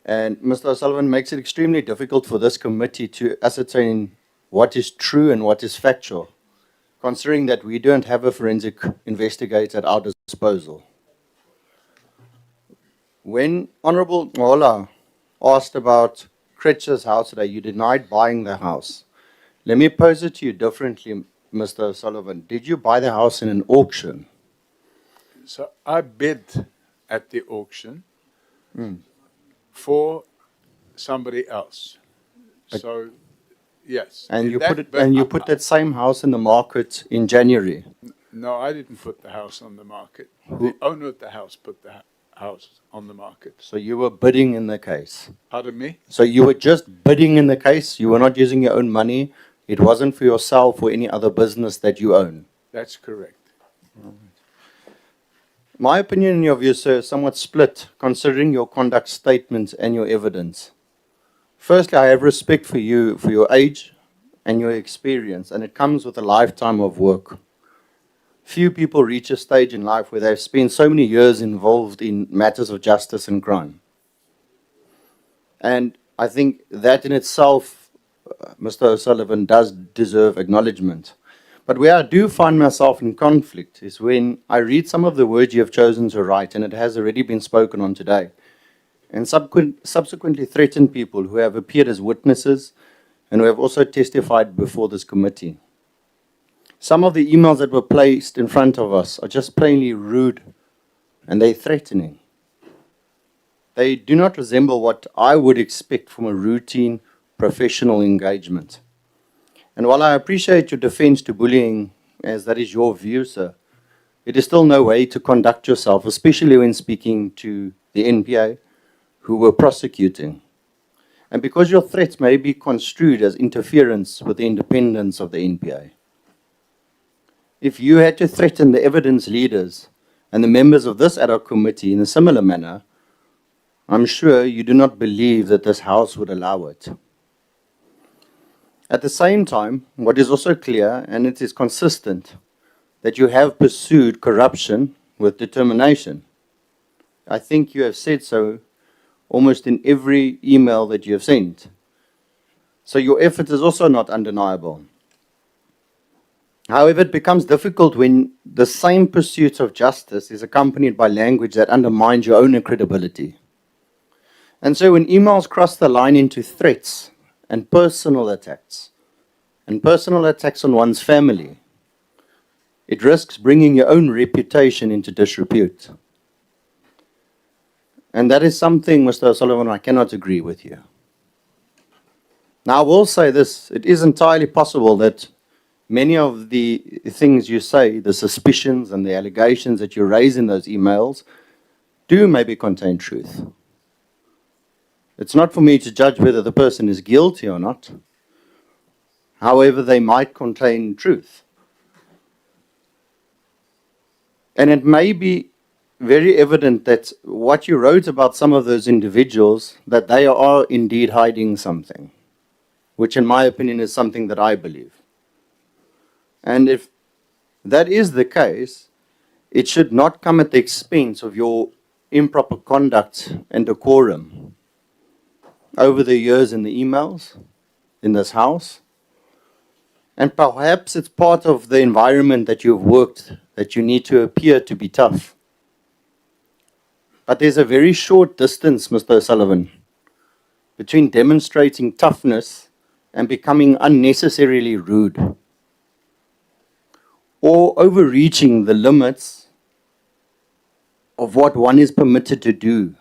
And Mr. Sullivan makes it extremely difficult for this committee to ascertain what is true and what is factual, considering that we don't have a forensic investigator at our disposal. When Honorable Ngola asked about Critch's house today, you denied buying the house. Let me pose it to you differently, Mr. Sullivan. Did you buy the house in an auction? So I bid at the auction for somebody else. So, yes. And In you that- put that same house in the market in January. No, I didn't put the house on the market. The owner of the house put the house on the market. So you were bidding in the case. Pardon me? So you were just bidding in the case. You were not using your own money. It wasn't for yourself or any other business that you own. That's correct. My opinion in your view, sir, is somewhat split, considering your conduct statements and your evidence. Firstly, I have respect for you, for your age and your experience, and it comes with a lifetime of work. Few people reach a stage in life where they've spent so many years involved in matters of justice and crime. And I think that in itself, Mr. O'Sullivan, does deserve acknowledgement. But where I do find myself in conflict is when I read some of the words you have chosen to write, and it has already been spoken on today, and subsequently threaten people who have appeared as witnesses and who have also testified before this committee. Some of the emails that were placed in front of us are just plainly rude, and they're threatening. They do not resemble what I would expect from a routine professional engagement. And while I appreciate your defense to bullying, as that is your view, sir, it is still no way to conduct yourself, especially when speaking to the NPA, who were prosecuting. And because your threats may be construed as interference with the independence of the NPA. If you had to threaten the evidence leaders and the members of this ad hoc committee in a similar manner, I'm sure you do not believe that this House would allow it. At the same time, what is also clear, and it is consistent, that you have pursued corruption with determination. I think you have said so almost in every email that you have sent. So your effort is also not undeniable. However, it becomes difficult when the same pursuit of justice is accompanied by language that undermines your own credibility. And so when emails cross the line into threats and personal attacks on one's family, it risks bringing your own reputation into disrepute. And that is something, Mr. Sullivan, I cannot agree with you. Now, I will say this, it is entirely possible that many of the things you say, the suspicions and the allegations that you raise in those emails, do maybe contain truth. It's not for me to judge whether the person is guilty or not. However, they might contain truth. And it may be very evident that what you wrote about some of those individuals, that they are indeed hiding something, which in my opinion is something that I believe. And if that is the case, it should not come at the expense of your improper conduct and decorum over the years in the emails, in this house. And perhaps it's part of the environment that you've worked, that you need to appear to be tough. But there's a very short distance, Mr. Sullivan, between demonstrating toughness and becoming unnecessarily rude, or overreaching the limits of what one is permitted to do.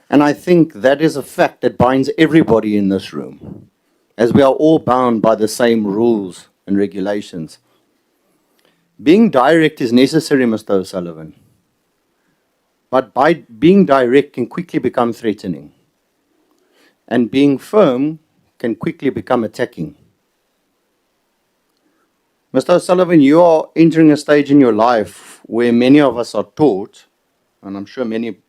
And I think that is a fact that binds everybody in this room, as we are all bound by the same rules and regulations. Being direct is necessary, Mr. O'Sullivan, but by being direct can quickly become threatening, and being firm can quickly become attacking. Mr. O'Sullivan, you are entering a stage in your life where many of us are taught, and I'm sure many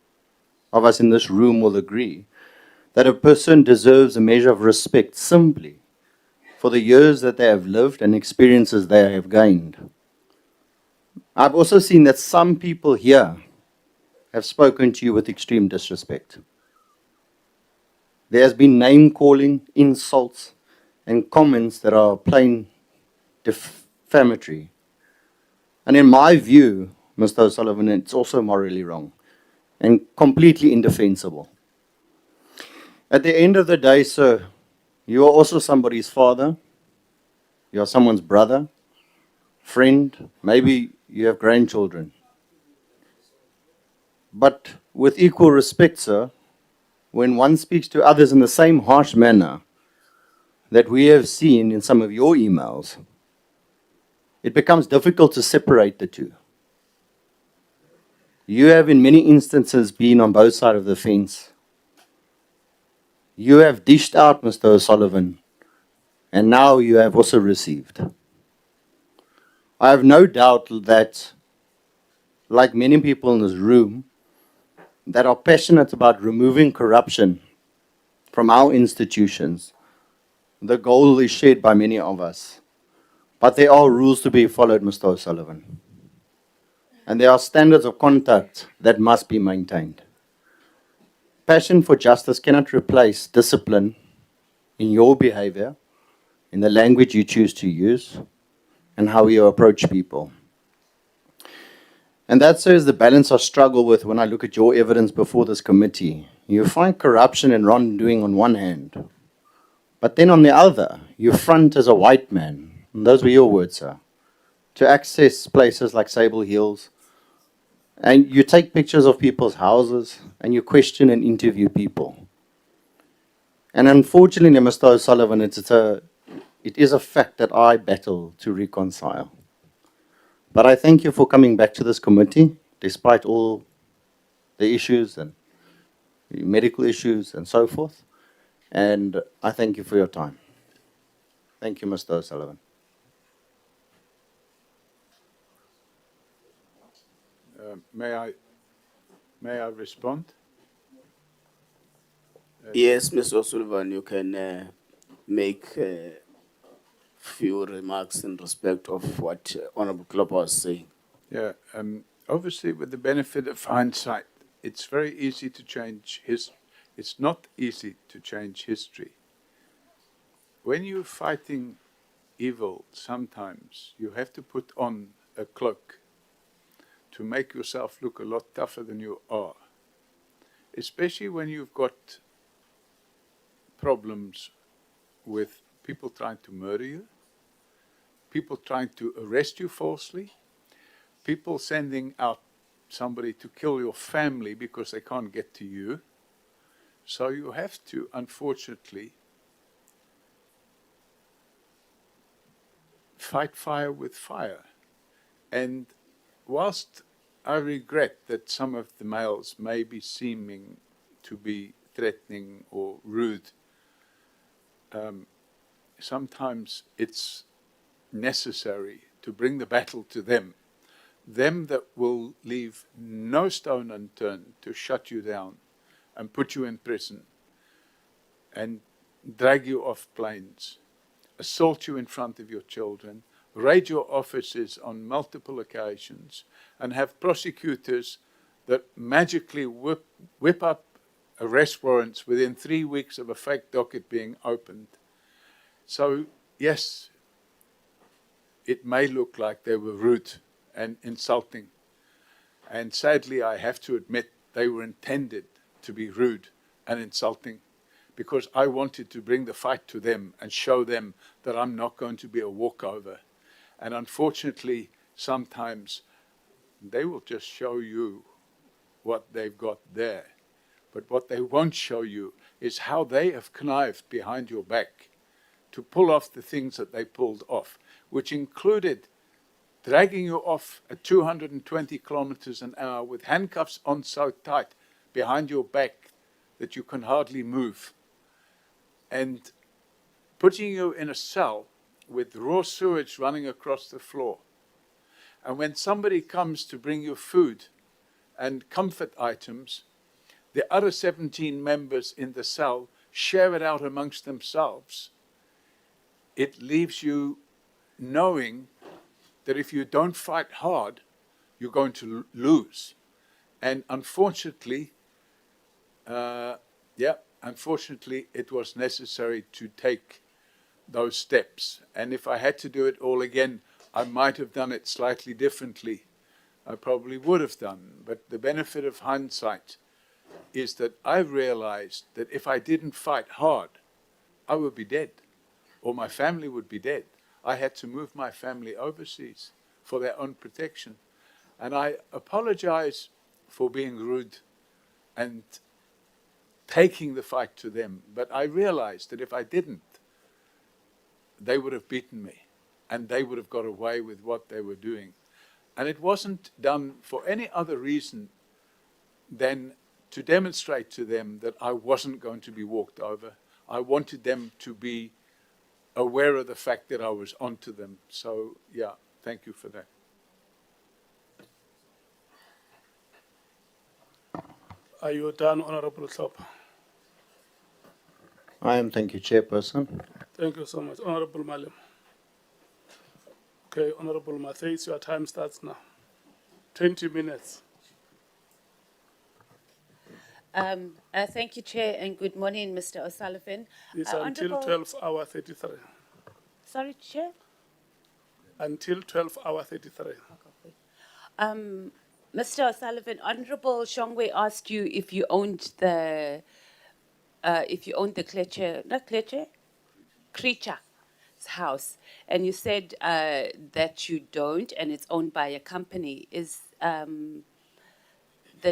of us in this room will agree, that a person deserves a measure of respect simply for the years that they have lived and experiences they have gained. I've also seen that some people here have spoken to you with extreme disrespect. There has been name-calling, insults, and comments that are plain defamatory. And in my view, Mr. O'Sullivan, it's also morally wrong and completely indefensible. At the end of the day, sir, you are also somebody's father, you are someone's brother, friend, maybe you have grandchildren. But with equal respect, sir, when one speaks to others in the same harsh manner that we have seen in some of your emails, it becomes difficult to separate the two. You have in many instances been on both sides of the fence. You have dished out, Mr. O'Sullivan, and now you have also received. I have no doubt that, like many people in this room, that are passionate about removing corruption from our institutions, the goal is shared by many of us. But there are rules to be followed, Mr. O'Sullivan. And there are standards of conduct that must be maintained. Passion for justice cannot replace discipline in your behavior, in the language you choose to use, and how you approach people. And that is the balance I struggle with when I look at your evidence before this committee. You find corruption and wrongdoing on one hand, but then on the other, you front as a white man, and those were your words, sir, to access places like Sable Hills, and you take pictures of people's houses, and you question and interview people. And unfortunately, Mr. O'Sullivan, it is a fact that I battle to reconcile. But I thank you for coming back to this committee, despite all the issues and the medical issues and so forth. And I thank you for your time. Thank you, Mr. O'Sullivan. May I respond? Yes, Mr. Sullivan, you can make few remarks in respect of what Honorable Klopper was saying. Yeah, obviously with the benefit of hindsight, it's very easy to change it's not easy to change history. When you're fighting evil, sometimes you have to put on a cloak to make yourself look a lot tougher than you are. Especially when you've got problems with people trying to murder you, people trying to arrest you falsely, people sending out somebody to kill your family because they can't get to you. So you have to, unfortunately, fight fire with fire. And whilst I regret that some of the males may be seeming to be threatening or rude, sometimes it's necessary to bring the battle to them that will leave no stone unturned to shut you down and put you in prison and drag you off planes, assault you in front of your children, raid your offices on multiple occasions, and have prosecutors that magically whip up arrest warrants within 3 weeks of a fake docket being opened. So, yes, it may look like they were rude and insulting. And sadly, I have to admit they were intended to be rude and insulting, because I wanted to bring the fight to them and show them that I'm not going to be a walkover. And unfortunately, sometimes they will just show you what they've got there. But what they won't show you is how they have connived behind your back to pull off the things that they pulled off, which included dragging you off at 220 kilometers an hour with handcuffs on so tight behind your back that you can hardly move, and putting you in a cell with raw sewage running across the floor. And when somebody comes to bring you food and comfort items, the other 17 members in the cell share it out amongst themselves. It leaves you knowing that if you don't fight hard, you're going to lose. And unfortunately, unfortunately, it was necessary to take those steps. And if I had to do it all again, I might have done it slightly differently. I probably would have done. But the benefit of hindsight is that I realized that if I didn't fight hard, I would be dead, or my family would be dead. I had to move my family overseas for their own protection. And I apologize for being rude and taking the fight to them. But I realized that if I didn't, they would have beaten me and they would have got away with what they were doing. And it wasn't done for any other reason than to demonstrate to them that I wasn't going to be walked over. I wanted them to be aware of the fact that I was onto them. So, yeah, thank you for that. Are you done, Honorable Tlhopha? I am, thank you, Chairperson. Thank you so much. Honorable Malim. Okay, Honorable Mathies, your time starts now. 20 minutes. Thank you, Chair, and good morning, Mr. O'Sullivan. It's until 12:33. Sorry, Chair? Until 12:33. Mr. O'Sullivan, Honorable Shongwe asked you if you owned the Creature's house, and you said that you don't, and it's owned by a company. Is the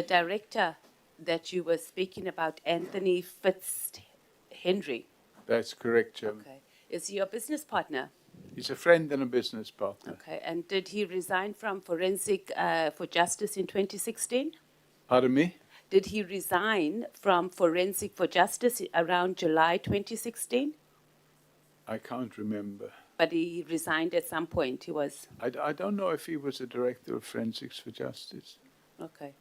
director that you were speaking about Anthony Fitzhenry? That's correct, Chairman. Okay. Is he your business partner? He's a friend and a business partner. Okay. And did he resign from Forensic for Justice in 2016? Pardon me? Did he resign from Forensic for Justice around July 2016? I can't remember. But he resigned at some point. He was. I don't know if he was a director of Forensics for Justice. Okay.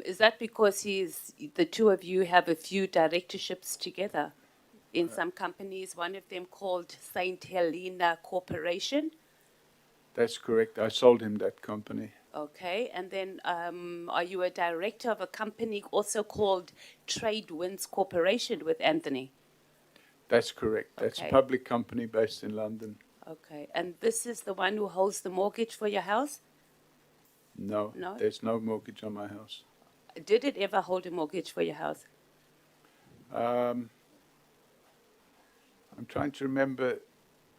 Is that because the two of you have a few directorships together in some companies, one of them called St. Helena Corporation? That's correct. I sold him that company. Okay. And then are you a director of a company also called Trade Winds Corporation with Anthony? That's correct. That's Okay. a public company based in London. Okay. And this is the one who holds the mortgage for your house? No, No? there's no mortgage on my house. Did it ever hold a mortgage for your house? I'm trying to remember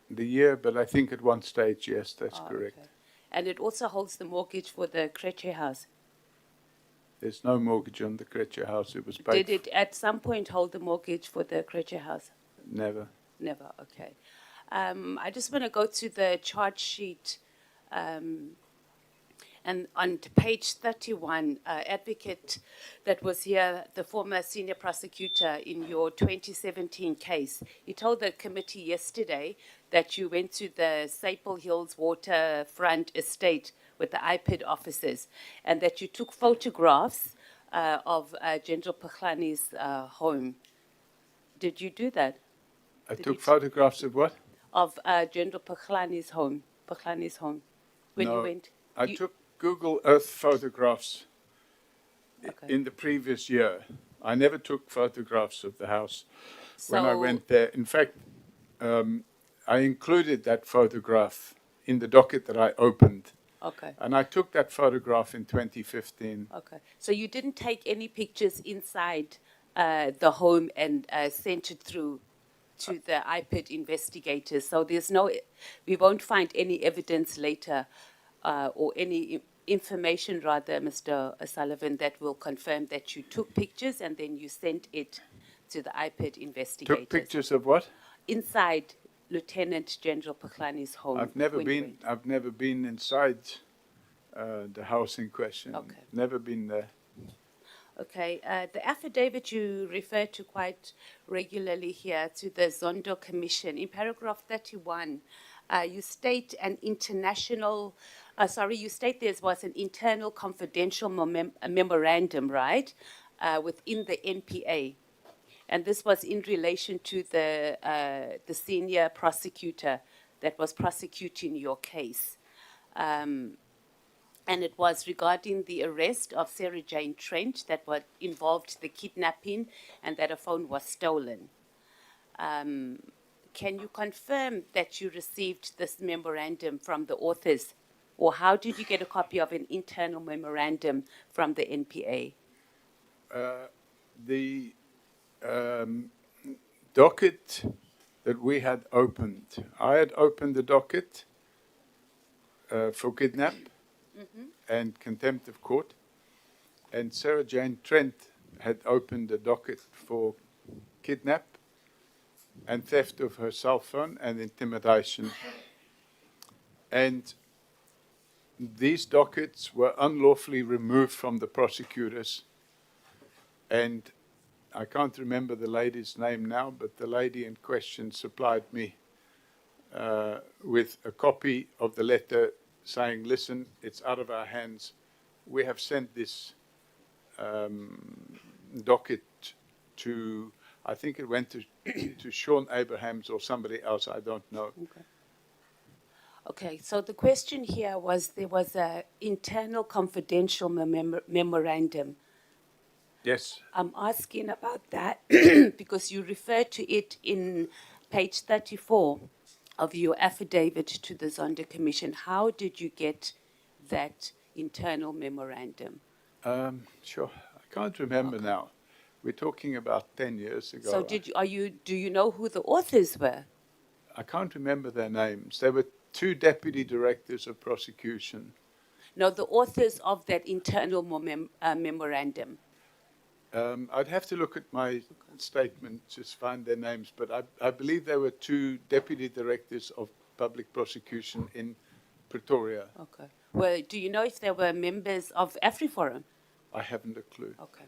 the year, but I think at one stage, yes, that's correct. Okay. And it also holds the mortgage for the Creche house. There's no mortgage on the Creche house. It was paid. Did it at some point hold the mortgage for the Creche house? Never. Never, okay. I just want to go to the charge sheet. And on page 31, advocate that was here, the former senior prosecutor in your 2017 case, he told the committee yesterday that you went to the Sable Hills waterfront estate with the IPID officers and that you took photographs of General Mkhwanazi's home. Did you do that? I took photographs of what? Of General Mkhwanazi's home, when you No, went? I took Google Earth photographs Okay. in the previous year. I never took photographs of the house when I So- went there. In fact, I included that photograph in the docket that I opened. Okay. And I took that photograph in 2015. Okay. So you didn't take any pictures inside the home and sent it through to the IPID investigators. So there's no, we won't find any evidence later or any information rather, Mr. Sullivan, that will confirm that you took pictures and then you sent it to the IPID investigators. Took pictures of what? Inside Lieutenant General Mkhwanazi's home. I've never when you been. went. I've never been inside the house in question. Okay. Never been there. Okay, the affidavit you refer to quite regularly here to the Zondo Commission. In paragraph 31, you state you state there was an internal confidential memorandum, right, within the NPA. And this was in relation to the senior prosecutor that was prosecuting your case. And it was regarding the arrest of Sarah-Jane Trent that involved the kidnapping and that a phone was stolen. Can you confirm that you received this memorandum from the authors? Or how did you get a copy of an internal memorandum from the NPA? The docket that we had opened, I had opened the docket for kidnap and contempt of court, and Sarah-Jane Trent had opened the docket for kidnap and theft of her cell phone and intimidation. And these dockets were unlawfully removed from the prosecutors. And I can't remember the lady's name now, but the lady in question supplied me with a copy of the letter saying, listen, it's out of our hands. We have sent this docket to, I think it went to Sean Abrahams or somebody else, I don't know. Okay. Okay, so the question here was there was an internal confidential memorandum. Yes. I'm asking about that because you refer to it in page 34 of your affidavit to the Zondo Commission. How did you get that internal memorandum? Sure. I can't remember now. We're talking about 10 years ago. So do you know who the authors were? I can't remember their names. There were two deputy directors of prosecution. No, the authors of that internal memorandum. I'd have to look at my statement, just find their names, but I believe there were two deputy directors of public prosecution in Pretoria. Okay. Well, do you know if they were members of AfriForum? I haven't a clue. Okay.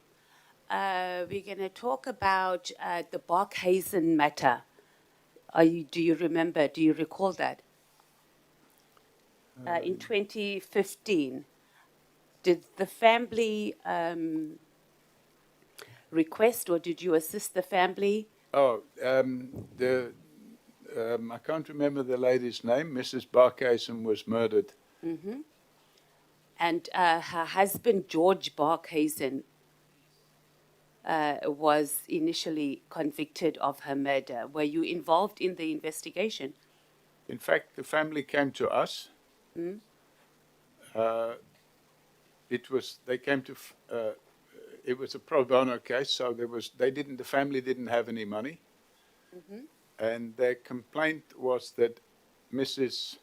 We're going to talk about the Barkhuizen matter. Do you remember? Do you recall that? In 2015, did the family request or did you assist the family? Oh, I can't remember the lady's name. Mrs. Barkhuizen was murdered. Mm-hmm. And her husband, George Barkhuizen, was initially convicted of her murder. Were you involved in the investigation? In fact, the family came to us. Mm? They came to, it was a pro bono case, so the family didn't have any money. Mm-hmm. And their complaint was that Mrs.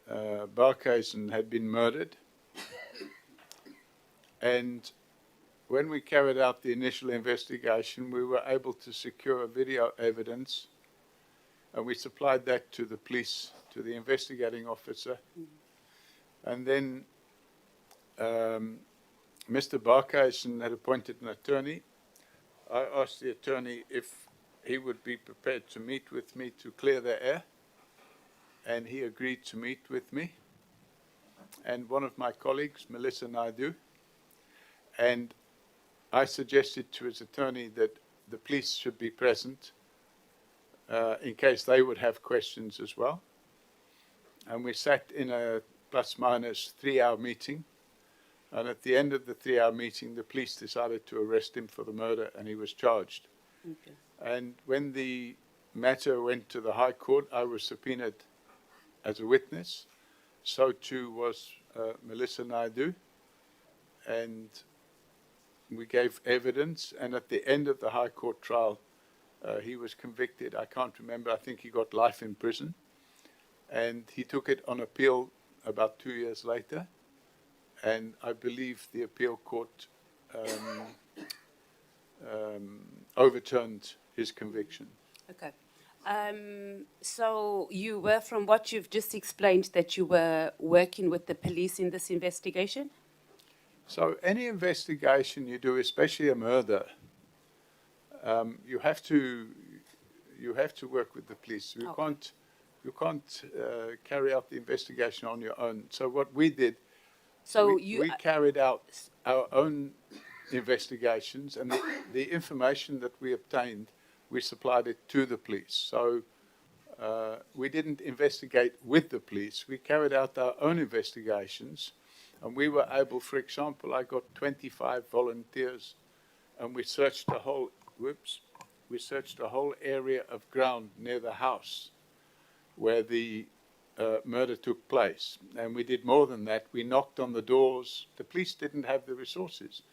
Barkhuizen had been murdered. And when we carried out the initial investigation, we were able to secure video evidence, and we supplied that to the police, to the investigating officer. And then Mr. Barkhuizen had appointed an attorney. I asked the attorney if he would be prepared to meet with me to clear the air, and he agreed to meet with me and one of my colleagues, Melissa Naidu, and I suggested to his attorney that the police should be present in case they would have questions as well. And we sat in a plus-minus 3-hour meeting, and at the end of the 3-hour meeting, the police decided to arrest him for the murder, and he was charged. Okay. And when the matter went to the High Court, I was subpoenaed as a witness. So too was Melissa Naidu. And we gave evidence. And at the end of the High Court trial, he was convicted. I can't remember. I think he got life in prison. And he took it on appeal about 2 years later. And I believe the appeal court overturned his conviction. Okay. So you were, from what you've just explained, that you were working with the police in this investigation? So any investigation you do, especially a murder, you have to work with the police. You can't carry out the investigation on your own. So what we did, so we carried out our own investigations, and the information that we obtained, we supplied it to the police. So we didn't investigate with the police. We carried out our own investigations, and we were able, for example, I got 25 volunteers, and we searched the whole, we searched the whole area of ground near the house where the murder took place. And we did more than that. We knocked on the doors. The police didn't have the resources.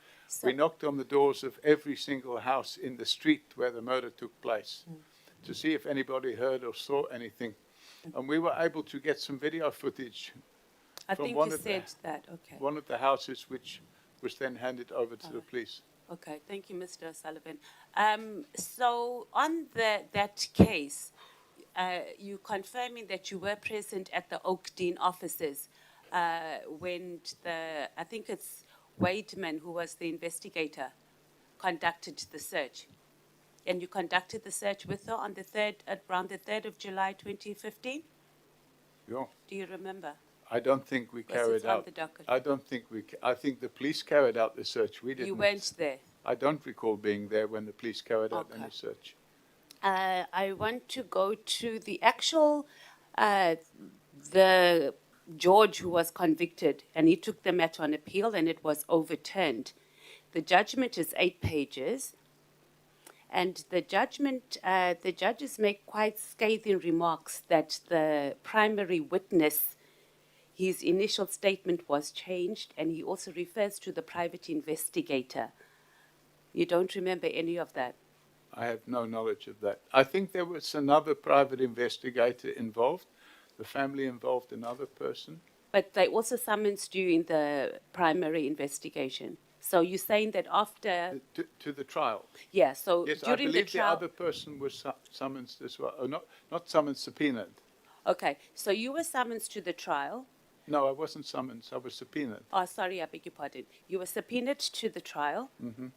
We knocked on the doors of every single house in the street where the murder took place to see if anybody heard or saw anything. And we were able to get some video footage from one of the houses, which was then handed over to the police. Okay, thank you, Mr. Sullivan. So on that case, you confirming that you were present at the Oakdean offices when I think it's Wademan, who was the investigator, conducted the search. And you conducted the search with her on around the 3rd of July, 2015? Yeah. Do you remember? I don't think we carried out. I think the police carried out the search. We didn't. You weren't there? I don't recall being there when the police carried out any search. I want to go to the actual, the George who was convicted, and he took the matter on appeal, and it was overturned. The judgment is 8 pages, and the judgment, the judges make quite scathing remarks that the primary witness, his initial statement was changed, and he also refers to the private investigator. You don't remember any of that? I have no knowledge of that. I think there was another private investigator involved. The family involved another person. But they also summoned you in the primary investigation. So you're saying that after... To the trial? Yeah, so yes, during I believe the trial... the other person was summoned as well. Oh, not summoned, subpoenaed. Okay, so you were summoned to the trial. No, I wasn't summoned. I was subpoenaed. Oh, sorry, I beg your pardon. You were subpoenaed to the trial. Mm-hmm.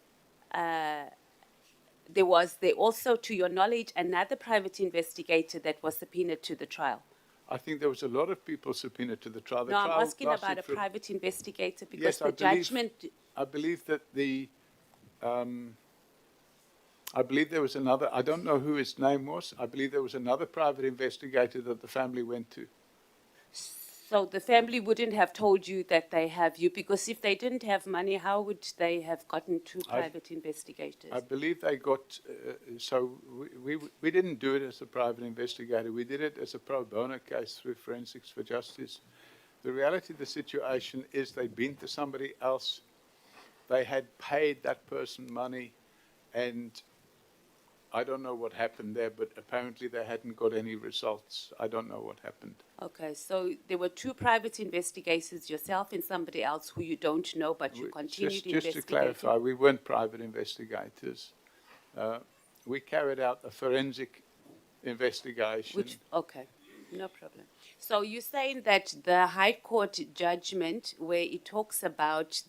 There was also, to your knowledge, another private investigator that was subpoenaed to the trial. I think there was a lot of people subpoenaed to the trial. No, I'm asking about a private investigator because yes, the judgment... I believe that I believe there was another, I don't know who his name was. I believe there was another private investigator that the family went to. So the family wouldn't have told you that they have you, because if they didn't have money, how would they have gotten 2 private investigators? I believe they got, so we didn't do it as a private investigator. We did it as a pro bono case through Forensics for Justice. The reality of the situation is they'd been to somebody else. They had paid that person money, and I don't know what happened there, but apparently they hadn't got any results. I don't know what happened. Okay, so there were two private investigators, yourself and somebody else who you don't know, but you continued Just to investigating. clarify, we weren't private investigators. We carried out a forensic investigation. Okay, no problem. So you're saying that the High Court judgment, where it talks about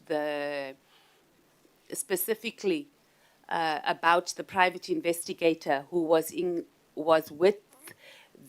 specifically about the private investigator who was with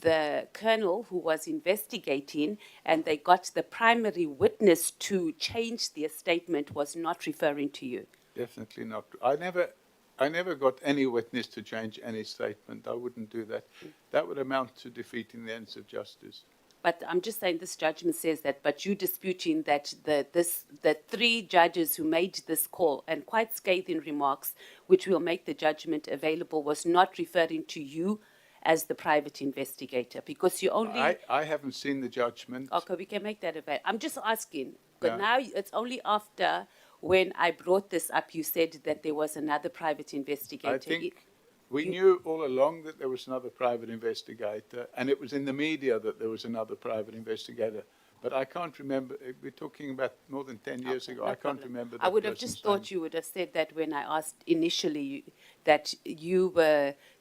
the colonel who was investigating, and they got the primary witness to change their statement, was not referring to you. Definitely not. I never got any witness to change any statement. I wouldn't do that. That would amount to defeating the ends of justice. But I'm just saying this judgment says that, but you disputing that the three judges who made this call, and quite scathing remarks, which will make the judgment available, was not referring to you as the private investigator, because you only... I haven't seen the judgment. Okay, we can make that available. I'm just asking, but Yeah. now it's only after when I brought this up, you said that there was another private investigator. I think we knew all along that there was another private investigator, and it was in the media that there was another private investigator. But I can't remember. We're talking about more than 10 years ago. No I can't remember. I would have just thought you would have said that when I asked initially that you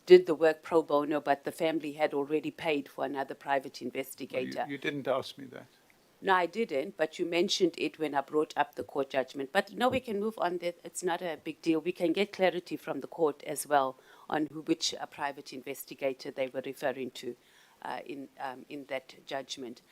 did the work pro bono, but the family had already paid for another private investigator. You didn't ask me that. No, I didn't, but you mentioned it when I brought up the court judgment. But no, we can move on. That it's not a big deal. We can get clarity from the court as well on which private investigator they were referring to in that judgment.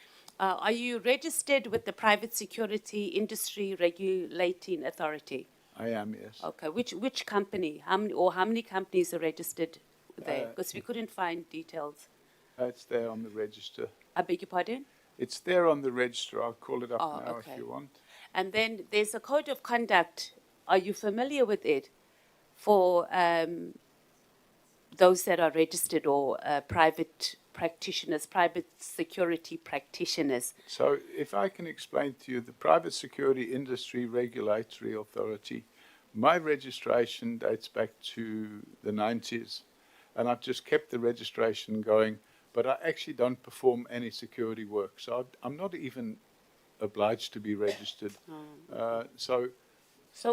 Are you registered with the Private Security Industry Regulating Authority? I am, yes. Okay, which company? How many companies are registered there? Because we couldn't find details. It's there on the register. I beg your pardon? It's there on the register. I'll call it up now okay. if you want. And then there's a code of conduct. Are you familiar with it for those that are registered or private practitioners, private security practitioners? So if I can explain to you, the Private Security Industry Regulatory Authority, my registration dates back to the 90s, and I've just kept the registration going, but I actually don't perform any security work. So I'm not even obliged to be registered. So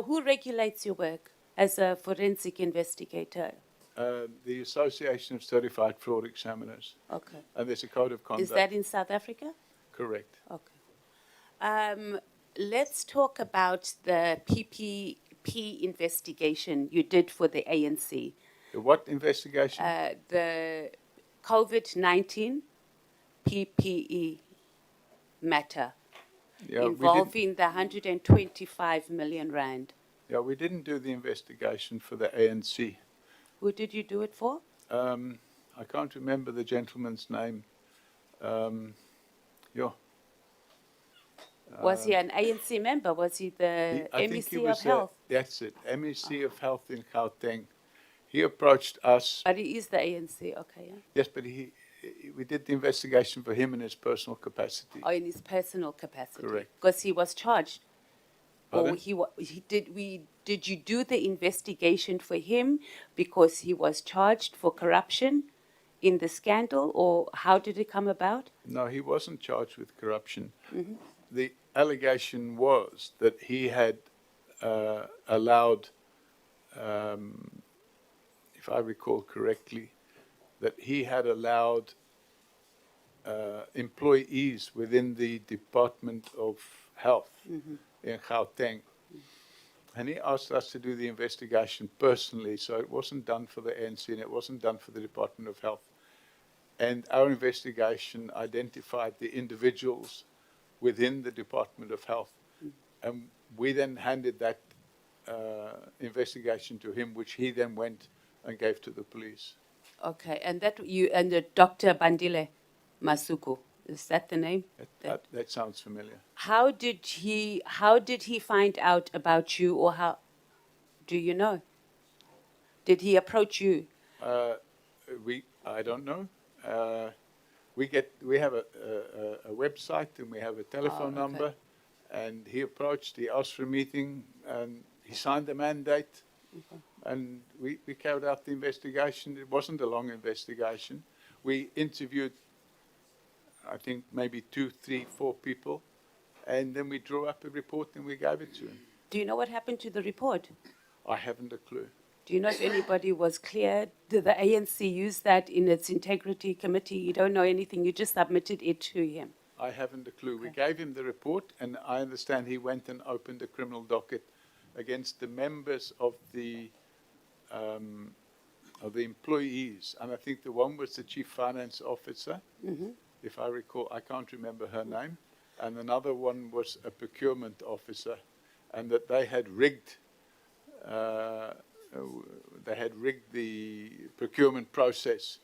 who regulates your work as a forensic investigator? The Association of Certified Fraud Examiners. Okay. And there's a code of conduct. Is that in South Africa? Correct. Okay. Let's talk about the PPP investigation you did for the ANC. The what investigation? The COVID-19 PPE matter involving the 125 million rand. Yeah, we didn't do the investigation for the ANC. Who did you do it for? I can't remember the gentleman's name. Was he an ANC member? Was he the MEC of Health? That's it, MEC of Health in Gauteng. He approached us. But he is the ANC, okay, yeah? Yes, but we did the investigation for him in his personal capacity. Oh, in his personal capacity. Correct. Because he was charged. Pardon? Or did you do the investigation for him because he was charged for corruption in the scandal, or how did it come about? No, he wasn't charged with corruption. Mm-hmm. The allegation was that he had allowed, if I recall correctly, that he had allowed employees within the Department of Health in Gauteng. And he asked us to do the investigation personally, so it wasn't done for the ANC and it wasn't done for the Department of Health. And our investigation identified the individuals within the Department of Health. And we then handed that investigation to him, which he then went and gave to the police. Okay, and the Dr. Bandile Masuku, is that the name? That sounds familiar. How did he find out about you, or how do you know? Did he approach you? I don't know. We have a website and we have a telephone number, and he approached, he asked for a meeting, and he signed the mandate, And we carried out the investigation. It wasn't a long investigation. We interviewed, I think, maybe 2, 3, 4 people, and then we drew up a report and we gave it to him. Do you know what happened to the report? I haven't a clue. Do you know if anybody was cleared? Did the ANC use that in its integrity committee? You don't know anything. You just submitted it to him. I haven't a clue. We gave him the report, and I understand he went and opened a criminal docket against the members of the employees. And I think the one was the chief finance officer, if I recall. I can't remember her name. And another one was a procurement officer, and that they had rigged the procurement process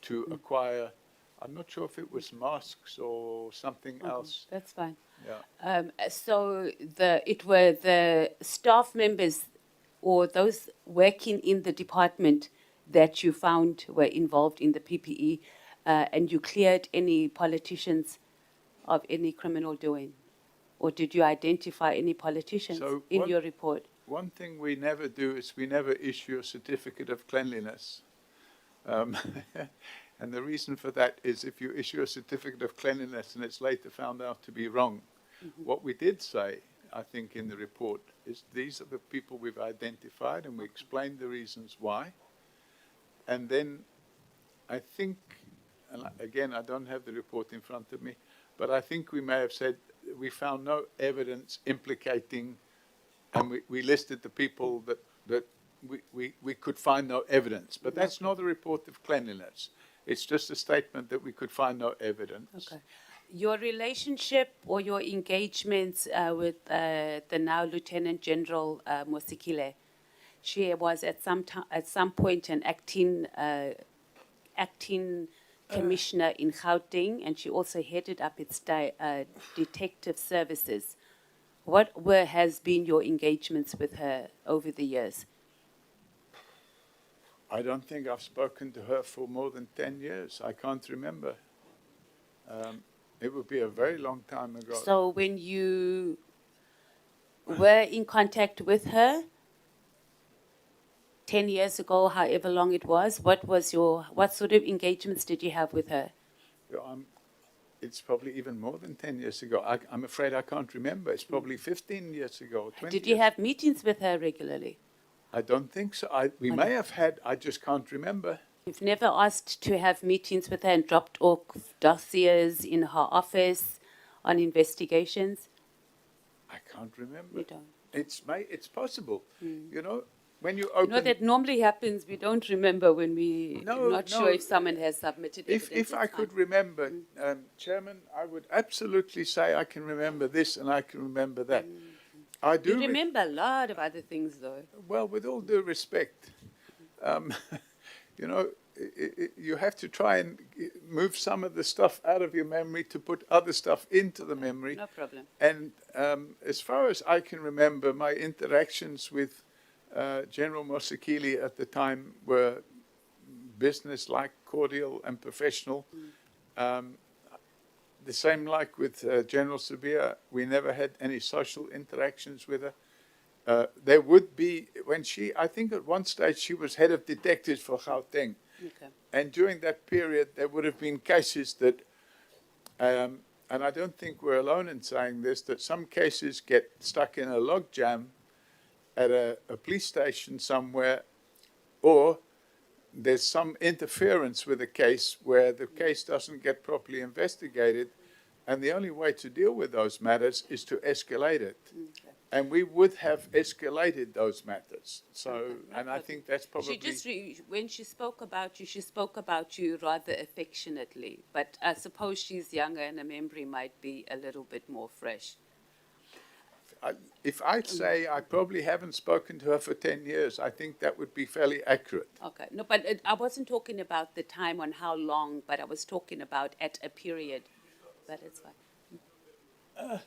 to acquire. I'm not sure if it was masks or something else. That's fine. Yeah. So it were the staff members or those working in the department that you found were involved in the PPE, and you cleared any politicians of any criminal doing? Or did you identify any politicians in your report? One thing we never do is we never issue a certificate of cleanliness. And the reason for that is if you issue a certificate of cleanliness and it's later found out to be wrong, what we did say, I think, in the report is these are the people we've identified, and we explained the reasons why. And then I think, and again, I don't have the report in front of me, but I think we may have said we found no evidence implicating, and we listed the people that we could find no evidence. But that's not a report of cleanliness. It's just a statement that we could find no evidence. Okay. Your relationship or your engagements with the now Lieutenant General Mosikile, she was at some point an acting commissioner in Gauteng, and she also headed up its detective services. What has been your engagements with her over the years? I don't think I've spoken to her for more than 10 years. I can't remember. It would be a very long time ago. So when you were in contact with her 10 years ago, however long it was, what sort of engagements did you have with her? It's probably even more than 10 years ago. I'm afraid I can't remember. It's probably 15 years ago, 20 Did you have meetings with her regularly? I don't think so. We may have had, I just can't remember. You've never asked to have meetings with her and dropped off dossiers in her office on investigations? I can't remember. You don't? It's possible. You know, when you open... You know, that normally happens. We don't remember when we're not sure if someone has submitted evidence. If I could remember, Chairman, I would absolutely say I can remember this and I can remember that. I do. You remember a lot of other things, though. Well, with all due respect, you know, you have to try and move some of the stuff out of your memory to put other stuff into the memory. No problem. And as far as I can remember, my interactions with General Mosikile at the time were business-like, cordial and professional. The same like with General Sabia, we never had any social interactions with her. There would be, I think at one stage she was head of detectives for Gauteng. Okay. And during that period, there would have been cases that, and I don't think we're alone in saying this, that some cases get stuck in a log jam at a police station somewhere, or there's some interference with a case where the case doesn't get properly investigated, and the only way to deal with those matters is to escalate it. Okay. And we would have escalated those matters. So, and I think that's probably... when she spoke about you rather affectionately, but I suppose she's younger and her memory might be a little bit more fresh. If I'd say I probably haven't spoken to her for 10 years, I think that would be fairly accurate. Okay. No, but I wasn't talking about the time on how long, but I was talking about at a period. But it's fine.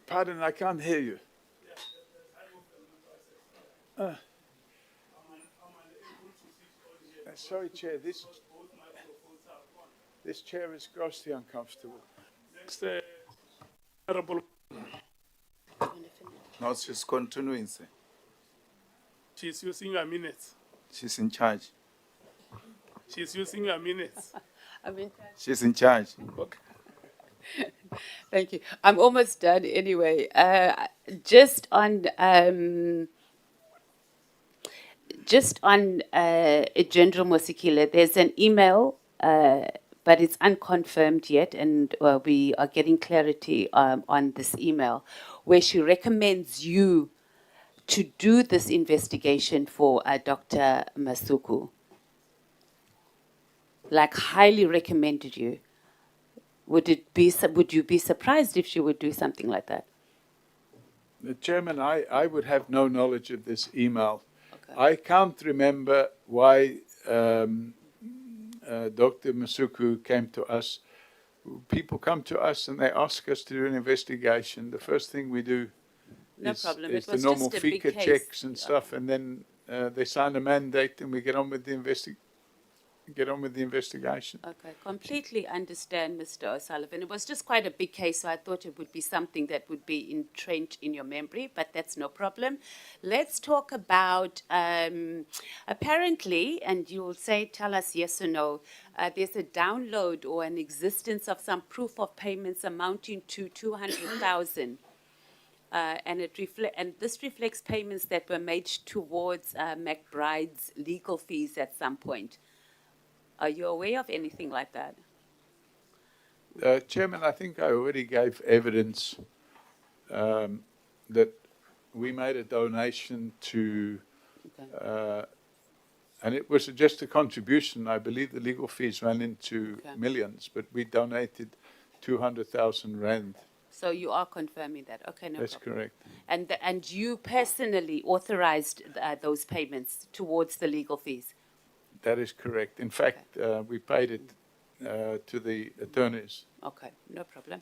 Pardon, I can't hear you. Sorry, Chair, this chair is grossly uncomfortable. Next, Honorable. No, she's continuing, sir. She's using your minutes. She's in charge. She's using your minutes. I mean, She's in charge. Okay. thank you. I'm almost done anyway. Just on General Mosikile, there's an email, but it's unconfirmed yet, and we are getting clarity on this email, where she recommends you to do this investigation for Dr. Masuku. Like, highly recommended you. Would you be surprised if she would do something like that? Chairman, I would have no knowledge of this email. Okay. I can't remember why Dr. Masuku came to us. People come to us and they ask us to do an investigation. The first thing we do No is, problem. is It the was normal just a big FICA case. checks and stuff, and then they sign a mandate and we get on with the investigation. Okay, completely understand, Mr. O'Sullivan. It was just quite a big case, so I thought it would be something that would be entrenched in your memory, but that's no problem. Let's talk about, apparently, and you'll tell us yes or no, there's a download or an existence of some proof of payments amounting to 200,000. And this reflects payments that were made towards McBride's legal fees at some point. Are you aware of anything like that? Chairman, I think I already gave evidence that we made a donation to, and it was just a contribution. I believe the legal fees ran into millions, but we donated 200,000 rand. So you are confirming that? Okay, no That's problem. correct. And you personally authorized those payments towards the legal fees? That is correct. In fact, we paid it to the attorneys. Okay, no problem.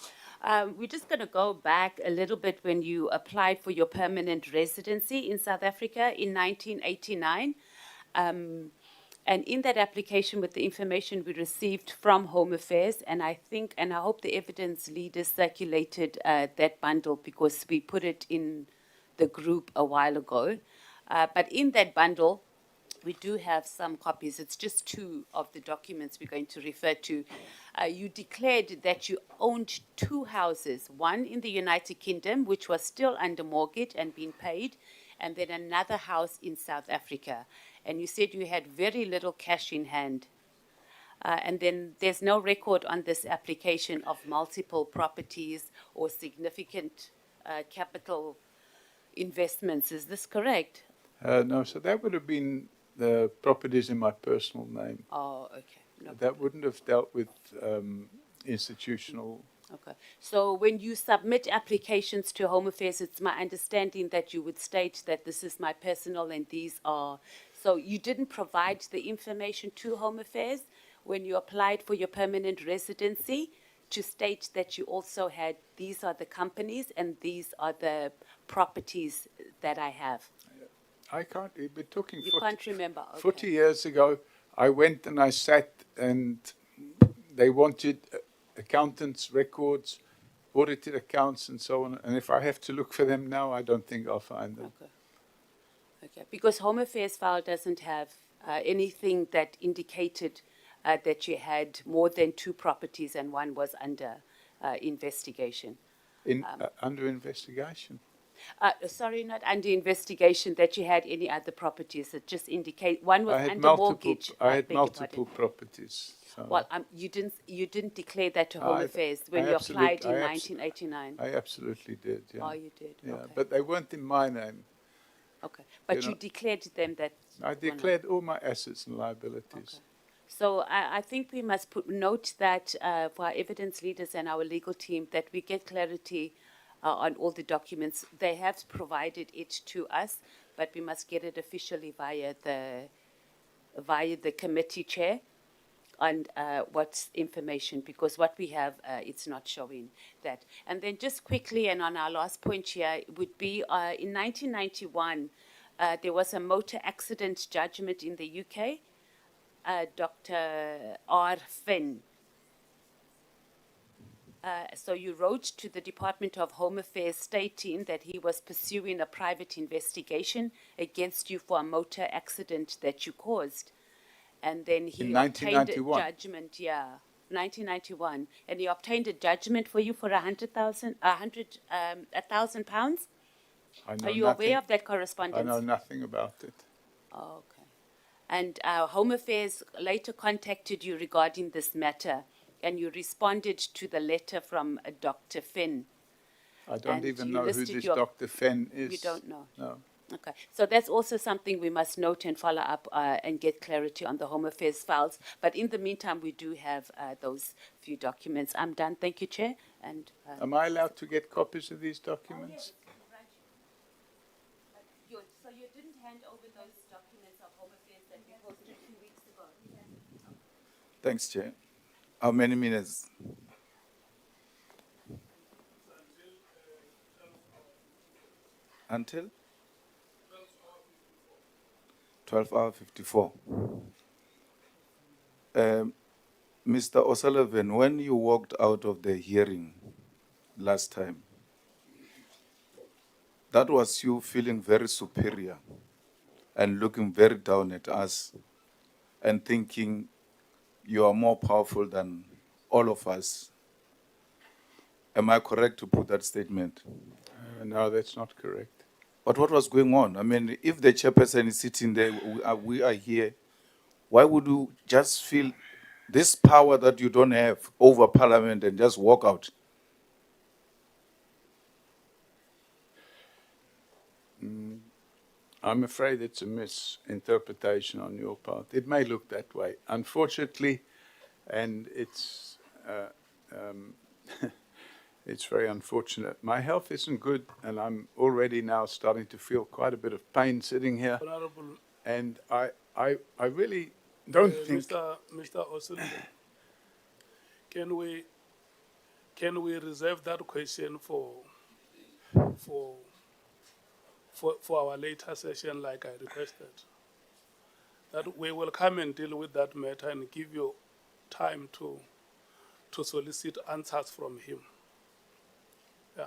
We're just going to go back a little bit when you applied for your permanent residency in South Africa in 1989. And in that application, with the information we received from Home Affairs, and I hope the evidence leaders circulated that bundle because we put it in the group a while ago. But in that bundle, we do have some copies. It's just two of the documents we're going to refer to. You declared that you owned two houses, one in the United Kingdom, which was still under mortgage and being paid, and then another house in South Africa. And you said you had very little cash in hand. And then there's no record on this application of multiple properties or significant capital investments. Is this correct? No, so that would have been the properties in my personal name. Oh, okay. No that problem. wouldn't have dealt with institutional. Okay. So when you submit applications to Home Affairs, it's my understanding that you would state that this is my personal and these are. So you didn't provide the information to Home Affairs when you applied for your permanent residency to state that you also had, these are the companies and these are the properties that I have. I can't, we're talking You can't remember. Okay. 40 years ago, I went and I sat and they wanted accountants' records, audited accounts and so on. And if I have to look for them now, I don't think I'll find them. Okay. Okay. Because Home Affairs file doesn't have anything that indicated that you had more than two properties and one was under investigation. Under investigation? Sorry, not under investigation, that you had any other properties that just indicate one was under mortgage. I had multiple properties. So. Well, you didn't declare that to Home Affairs when you applied in 1989. I absolutely did. Yeah. Oh, you did. Yeah, okay. but they weren't in my name. Okay, but you declared them that. I declared all my assets and liabilities. Okay. So I think we must note that for our evidence leaders and our legal team that we get clarity on all the documents. They have provided it to us, but we must get it officially via the committee chair on what's information, because what we have, it's not showing that. And then just quickly, and on our last point here, would be in 1991, there was a motor accident judgment in the UK. Dr. R. Finn. So you wrote to the Department of Home Affairs stating that he was pursuing a private investigation against you for a motor accident that you caused. And then he In obtained a 1991? judgment, 1991. And he obtained a judgment for you for £100,000. I know Are you nothing- aware of that I correspondence? know nothing about it. Oh, okay. And Home Affairs later contacted you regarding this matter, and you responded to the letter from Dr. Finn. I don't And even you know who listed this your- Dr. Fenn is. You don't know? No. Okay, so that's also something we must note and follow up and get clarity on the Home Affairs files. But in the meantime, we do have those few documents. I'm done. Thank you, Chair. And Am I allowed to get copies of these documents? So you didn't hand over those documents of Home Affairs that we posted 2 weeks ago? Thanks, Chair. How many minutes? Until? 12:54. Mr. O'Sullivan, when you walked out of the hearing last time, that was you feeling very superior and looking very down at us and thinking you are more powerful than all of us. Am I correct to put that statement? No, that's not correct. But what was going on? I mean, if the chairperson is sitting there, we are here, why would you just feel this power that you don't have over Parliament and just walk out? I'm afraid it's a misinterpretation on your part. It may look that way, unfortunately, and it's it's very unfortunate. My health isn't good, and I'm already now starting to feel quite a bit of pain sitting here. Honorable, And I really don't think. Mr. O'Sullivan, can we reserve that question for our later session, like I requested? That we will come and deal with that matter and give you time to solicit answers from him. Yeah.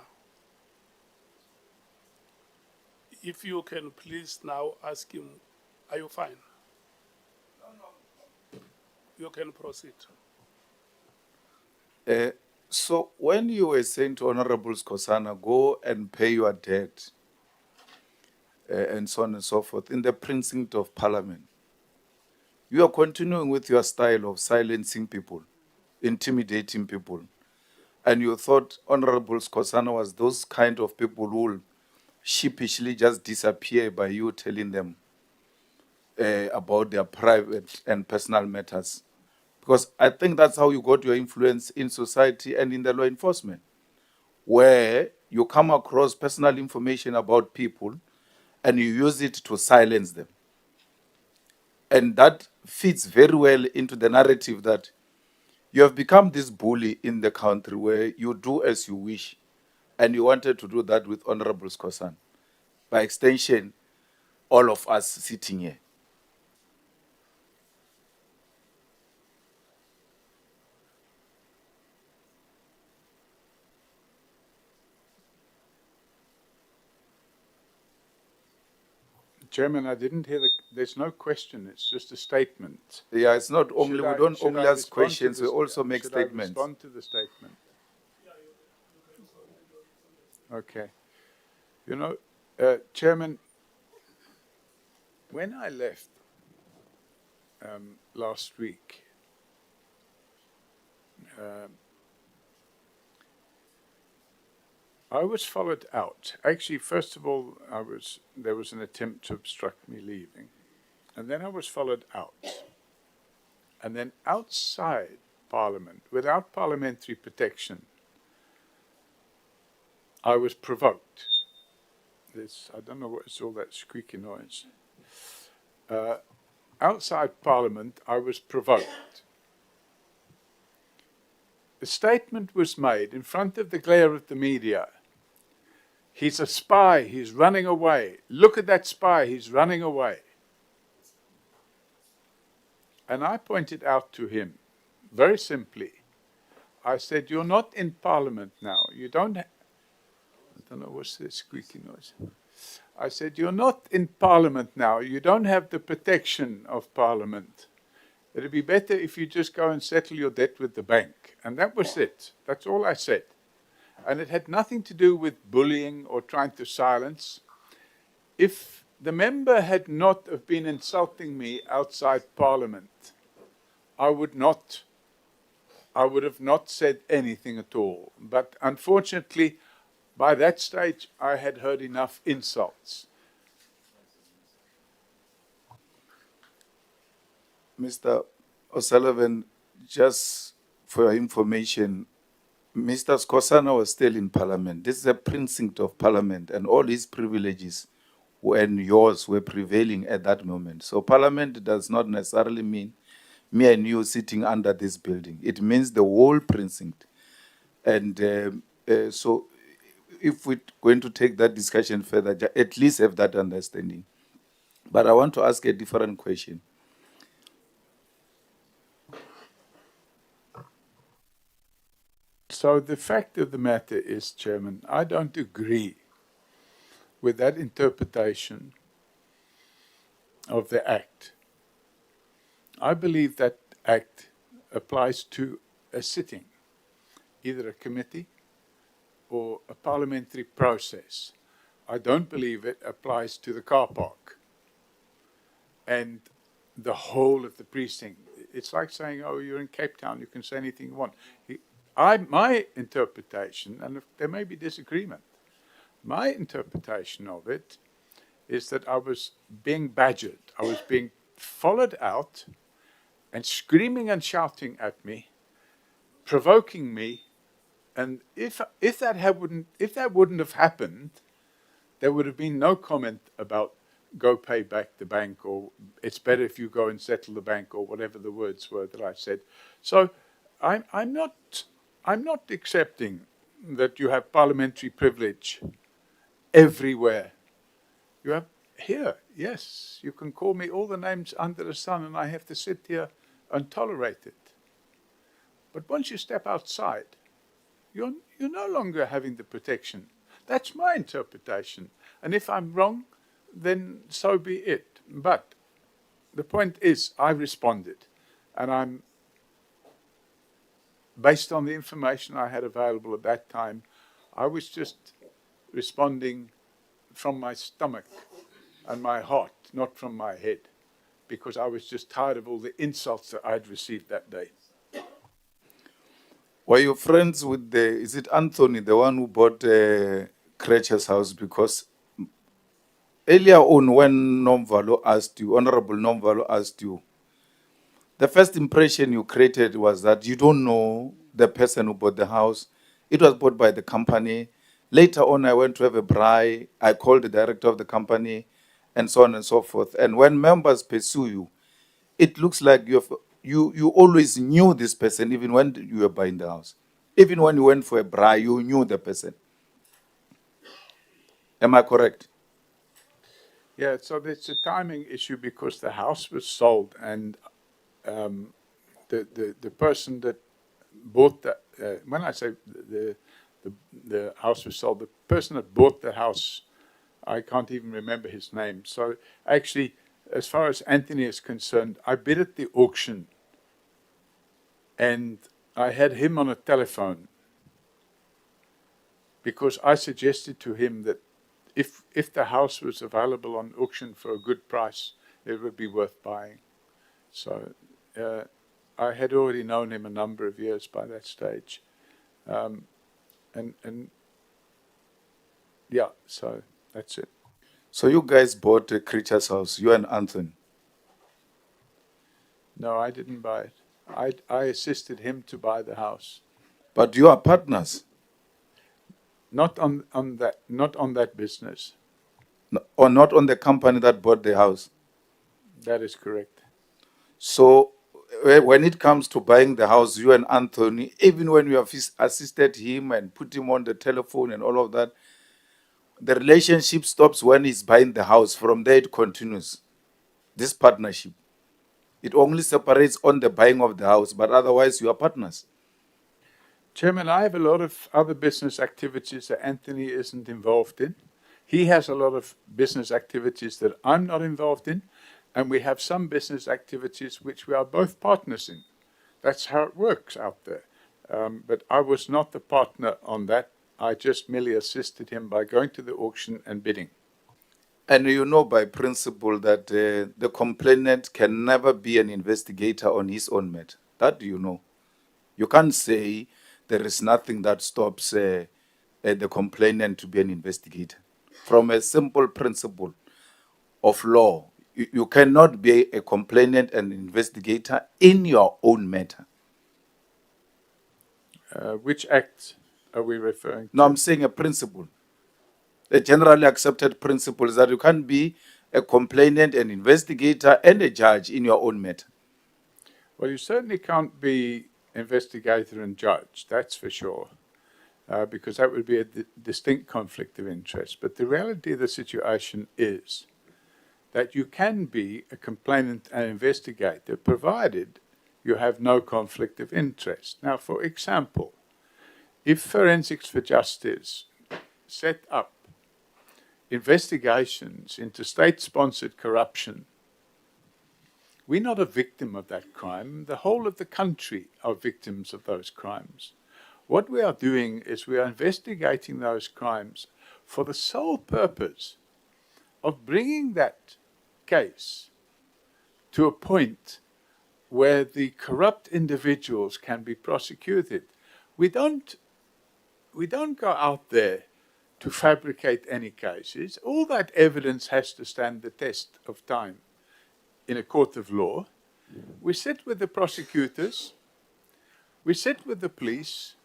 If you can please now ask him, are you fine? You can proceed. So when you were saying to Honorable Skhosana, go and pay your debt, and so on and so forth, in the precinct of Parliament, you are continuing with your style of silencing people, intimidating people. And you thought Honorable Skhosana was those kind of people who will sheepishly just disappear by you telling them about their private and personal matters. Because I think that's how you got your influence in society and in the law enforcement, where you come across personal information about people and you use it to silence them. And that fits very well into the narrative that you have become this bully in the country where you do as you wish. And you wanted to do that with Honorable Skhosana. By extension, all of us sitting here. Chairman, I didn't hear there's no question, it's just a statement. Yeah, it's not only, we don't only ask questions, we this- also make should statements. I respond to the statement? Okay. You know, Chairman, when I left last week, I was followed out. Actually, first of all, there was an attempt to obstruct me leaving. And then I was followed out. And then outside Parliament, without parliamentary protection, I was provoked. I don't know what it's all that squeaky noise. Outside Parliament, I was provoked. A statement was made in front of the glare of the media. He's a spy, he's running away. Look at that spy, he's running away. And I pointed out to him, very simply, I said, you're not in Parliament now. You don't. I don't know what's this squeaky noise. I said, you're not in Parliament now. You don't have the protection of Parliament. It'd be better if you just go and settle your debt with the bank. And that was it. That's all I said. And it had nothing to do with bullying or trying to silence. If the member had not have been insulting me outside Parliament, I would have not said anything at all. But unfortunately, by that stage, I had heard enough insults. Mr. O'Sullivan, just for your information, Mr. Skhosana was still in Parliament. This is a precinct of Parliament, and all his privileges and yours were prevailing at that moment. So Parliament does not necessarily mean me and you sitting under this building. It means the whole precinct. And so if we're going to take that discussion further, at least have that understanding. But I want to ask a different question. So the fact of the matter is, Chairman, I don't agree with that interpretation of the Act. I believe that Act applies to a sitting, either a committee or a parliamentary process. I don't believe it applies to the car park and the whole of the precinct. It's like saying, oh, you're in Cape Town, you can say anything you want. My interpretation, and there may be disagreement, my interpretation of it is that I was being badgered. I was being followed out and screaming and shouting at me, provoking me. And if that wouldn't have happened, there would have been no comment about go pay back the bank, or it's better if you go and settle the bank, or whatever the words were that I said. So I'm not accepting that you have parliamentary privilege everywhere. You have here, yes, you can call me all the names under the sun, and I have to sit here and tolerate it. But once you step outside, you're no longer having the protection. That's my interpretation. And if I'm wrong, then so be it. But the point is, I responded. And I'm, based on the information I had available at that time, I was just responding from my stomach and my heart, not from my head, because I was just tired of all the insults that I'd received that day. Were you friends with is it Anthony, the one who bought Cratcher's house? Because earlier on, when Nomvalo asked you, Honorable Nomvalo asked you, the first impression you created was that you don't know the person who bought the house. It was bought by the company. Later on, I went to have a braai. I called the director of the company, and so on and so forth. And when members pursue you, it looks like you always knew this person, even when you were buying the house. Even when you went for a braai, you knew the person. Am I correct? Yeah, so it's a timing issue because the house was sold, and the person that bought that, when I say the house was sold, the person that bought the house, I can't even remember his name. So actually, as far as Anthony is concerned, I bid at the auction, and I had him on a telephone because I suggested to him that if the house was available on auction for a good price, it would be worth buying. So I had already known him a number of years by that stage. And yeah, so that's it. So you guys bought a Creature's house, you and Anthony? No, I didn't buy it. I assisted him to buy the house. But you are partners? Not on that business. No, or not on the company that bought the house? That is correct. So when it comes to buying the house, you and Anthony, even when you have assisted him and put him on the telephone and all of that, the relationship stops when he's buying the house. From there, it continues. This partnership. It only separates on the buying of the house, but otherwise you are partners. Chairman, I have a lot of other business activities that Anthony isn't involved in. He has a lot of business activities that I'm not involved in, and we have some business activities which we are both partners in. That's how it works out there. But I was not the partner on that. I just merely assisted him by going to the auction and bidding. And you know by principle that the complainant can never be an investigator on his own matter. That you know. You can't say there is nothing that stops the complainant to be an investigator. From a simple principle of law, you cannot be a complainant and investigator in your own matter. Which act are we referring to? No, I'm saying a principle. A generally accepted principle is that you can't be a complainant, an investigator, and a judge in your own matter. Well, you certainly can't be investigator and judge, that's for sure, because that would be a distinct conflict of interest. But the reality of the situation is that you can be a complainant and investigator, provided you have no conflict of interest. Now, for example, if Forensics for Justice set up investigations into state-sponsored corruption, we're not a victim of that crime. The whole of the country are victims of those crimes. What we are doing is we are investigating those crimes for the sole purpose of bringing that case to a point where the corrupt individuals can be prosecuted. We don't go out there to fabricate any cases. All that evidence has to stand the test of time in a court of law. We sit with the prosecutors, we sit with the police,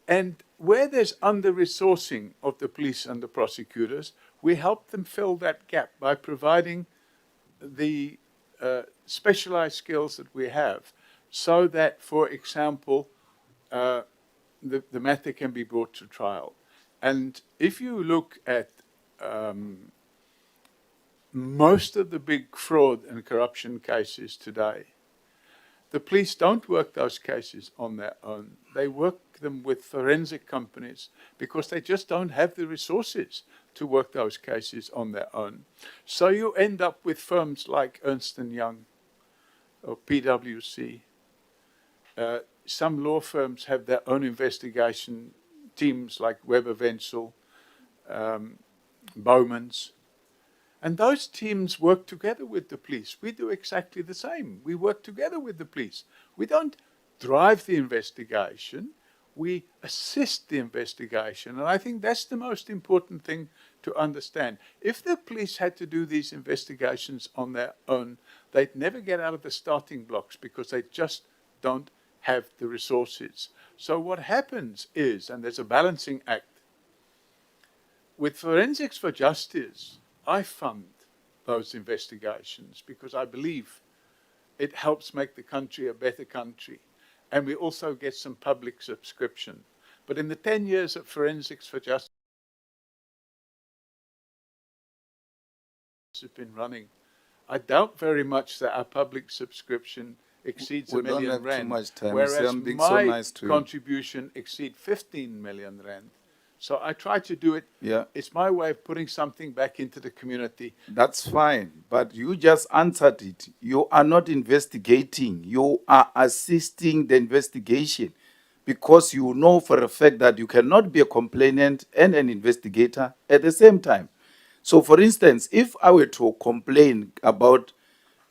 and where there's under-resourcing of the police and the prosecutors, we help them fill that gap by providing the specialized skills that we have, so that, for example, the matter can be brought to trial. And if you look at most of the big fraud and corruption cases today, the police don't work those cases on their own. They work them with forensic companies because they just don't have the resources to work those cases on their own. So you end up with firms like Ernst & Young or PwC. Some law firms have their own investigation teams like Weber Wenzel, Bowman's. And those teams work together with the police. We do exactly the same. We work together with the police. We don't drive the investigation. We assist the investigation. And I think that's the most important thing to understand. If the police had to do these investigations on their own, they'd never get out of the starting blocks because they just don't have the resources. So what happens is, and there's a balancing act, with Forensics for Justice, I fund those investigations because I believe it helps make the country a better country. And we also get some public subscription. But in the 10 years that Forensics for Justice has been running, I doubt very much that our public subscription exceeds We R1 million, don't have too much time. whereas I'm being my so nice to you. contribution exceeds 15 million rand. So I try to do it. Yeah. It's my way of putting something back into the community. That's fine, but you just answered it. You are not investigating. You are assisting the investigation because you know for a fact that you cannot be a complainant and an investigator at the same time. So, for instance, if I were to complain about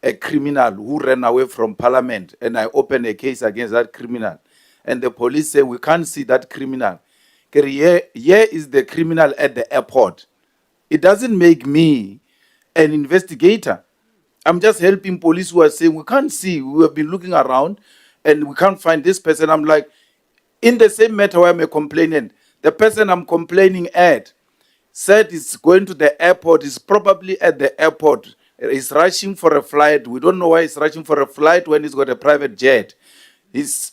a criminal who ran away from parliament and I open a case against that criminal and the police say we can't see that criminal, here is the criminal at the airport. It doesn't make me an investigator. I'm just helping police who are saying, we can't see, we have been looking around and we can't find this person. I'm like, in the same matter where I'm a complainant, the person I'm complaining at said is going to the airport, is probably at the airport, is rushing for a flight. We don't know why he's rushing for a flight when he's got a private jet.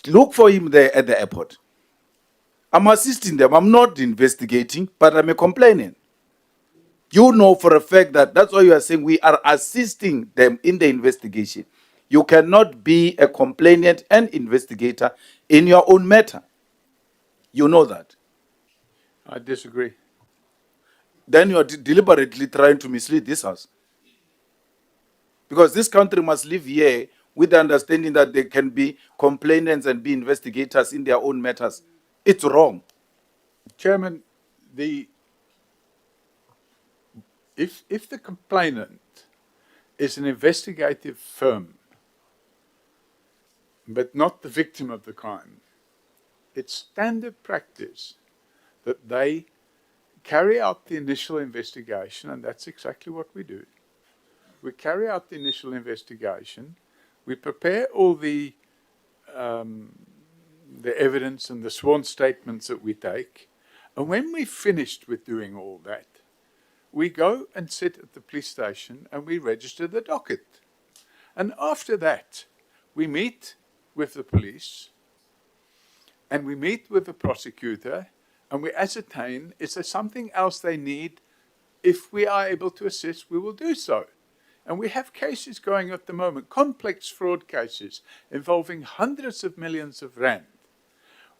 Look for him there at the airport. I'm assisting them. I'm not investigating, but I'm a complainant. You know for a fact that that's why you are saying we are assisting them in the investigation. You cannot be a complainant and investigator in your own matter. You know that. I disagree. Then you are deliberately trying to mislead this house. Because this country must live here with the understanding that there can be complainants and be investigators in their own matters. It's wrong. Chairman, if the complainant is an investigative firm, but not the victim of the crime, it's standard practice that they carry out the initial investigation, and that's exactly what we do. We carry out the initial investigation, we prepare all the evidence and the sworn statements that we take, and when we've finished with doing all that, we go and sit at the police station and we register the docket. And after that, we meet with the police and we meet with the prosecutor and we ascertain, is there something else they need? If we are able to assist, we will do so. And we have cases going at the moment, complex fraud cases involving hundreds of millions of rand,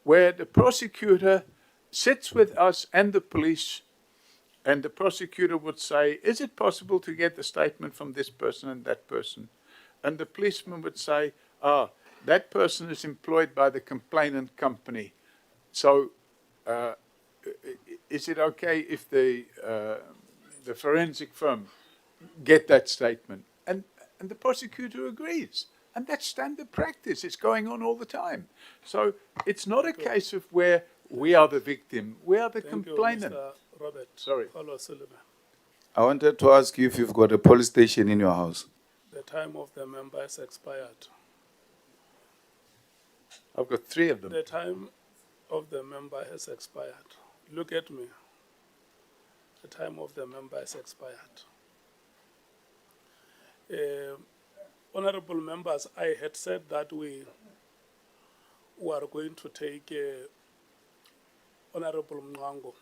where the prosecutor sits with us and the police, and the prosecutor would say, is it possible to get a statement from this person and that person? And the policeman would say, that person is employed by the complainant company. So is it okay if the forensic firm get that statement? And the prosecutor agrees. And that's standard practice. It's going on all the time. So it's not a case of where we are the victim. We are the complainant. You, Mr. Robert. Sorry. Hello, Sullivan. I wanted to ask you if you've got a police station in your house. The time of the member has expired. I've got 3 of them. The time of the member has expired. Look at me. The time of the member has expired. Honorable members, I had said that we are going to take Honorable Mngango.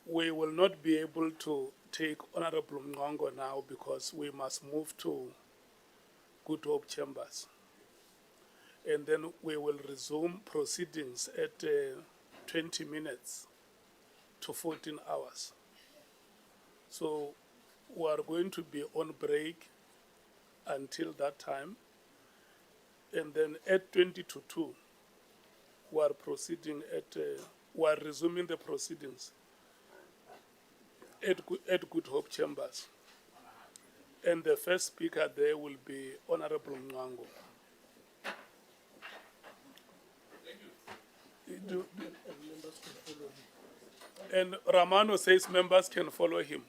We will not be able to take Honorable Mngango now because we must move to Good Hope Chambers. And then we will resume proceedings at 20 minutes to 14 hours. So we are going to be on break until that time. And then at 20 to 2, we are proceeding we are resuming the proceedings at Good Hope Chambers. And the first speaker there will be Honorable Mngango. And Rahman says members can follow him.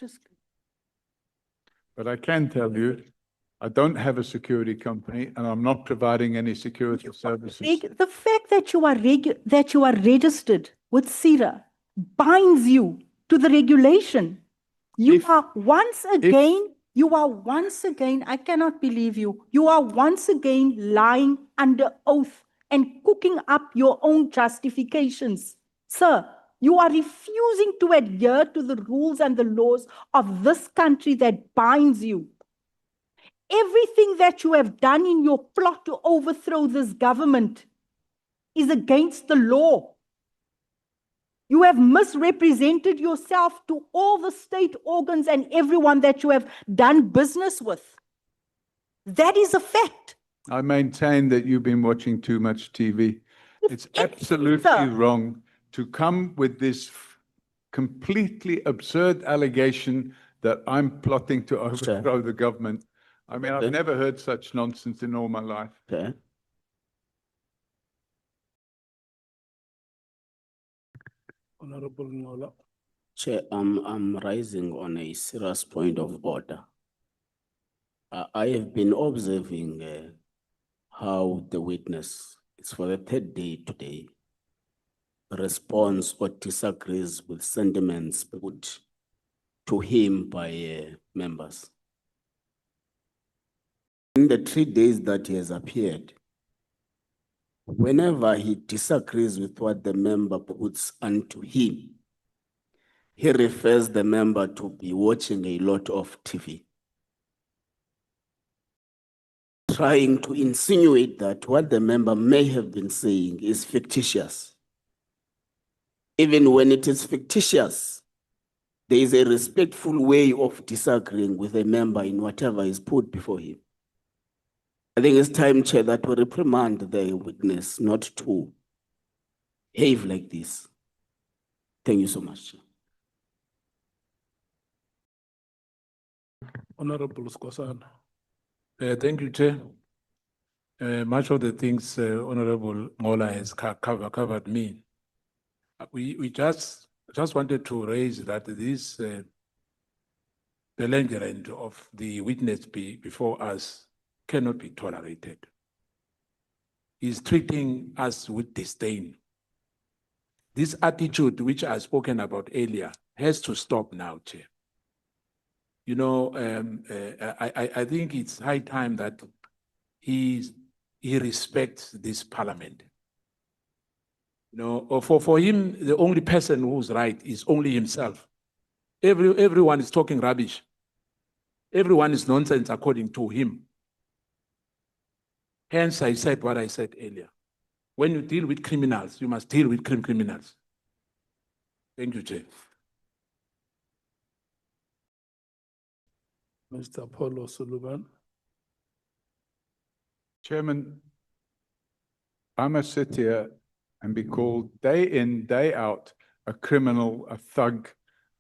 just. But I can tell you, I don't have a security company and I'm not providing any security services. The fact that you are registered with CIRA binds you to the regulation. You are once again, I cannot believe you. You are once again lying under oath and cooking up your own justifications. Sir, you are refusing to adhere to the rules and the laws of this country that binds you. Everything that you have done in your plot to overthrow this government is against the law. You have misrepresented yourself to all the state organs and everyone that you have done business with. That is a fact. I maintain that you've been watching too much TV. It's absolutely wrong to come with this completely absurd allegation that I'm plotting to overthrow the government. I mean, I've never heard such nonsense in all my life. Okay. Honorable Ngola. Chair, I'm rising on a serious point of order. I have been observing how the witness, it's for the third day today, responds or disagrees with sentiments put to him by members. In the 3 days that he has appeared, whenever he disagrees with what the member puts unto him, he refers the member to be watching a lot of TV, trying to insinuate that what the member may have been saying is fictitious. Even when it is fictitious, there is a respectful way of disagreeing with a member in whatever is put before him. I think it's time, Chair, that we reprimand the witness not to behave like this. Thank you so much, Chair. Honorable Skhosana. Thank you, Chair. Much of the things Honorable Ngola has covered me. We just wanted to raise that this belligerent of the witness before us cannot be tolerated. He's treating us with disdain. This attitude which I've spoken about earlier has to stop now, Chair. You know, I think it's high time that he respects this parliament. You know, for him, the only person who's right is only himself. Everyone is talking rubbish. Everyone is nonsense according to him. Hence, I said what I said earlier. When you deal with criminals, you must deal with criminals. Thank you, Chair. Mr. Paulo Sullivan. Chairman, I must sit here and be called day in, day out, a criminal, a thug,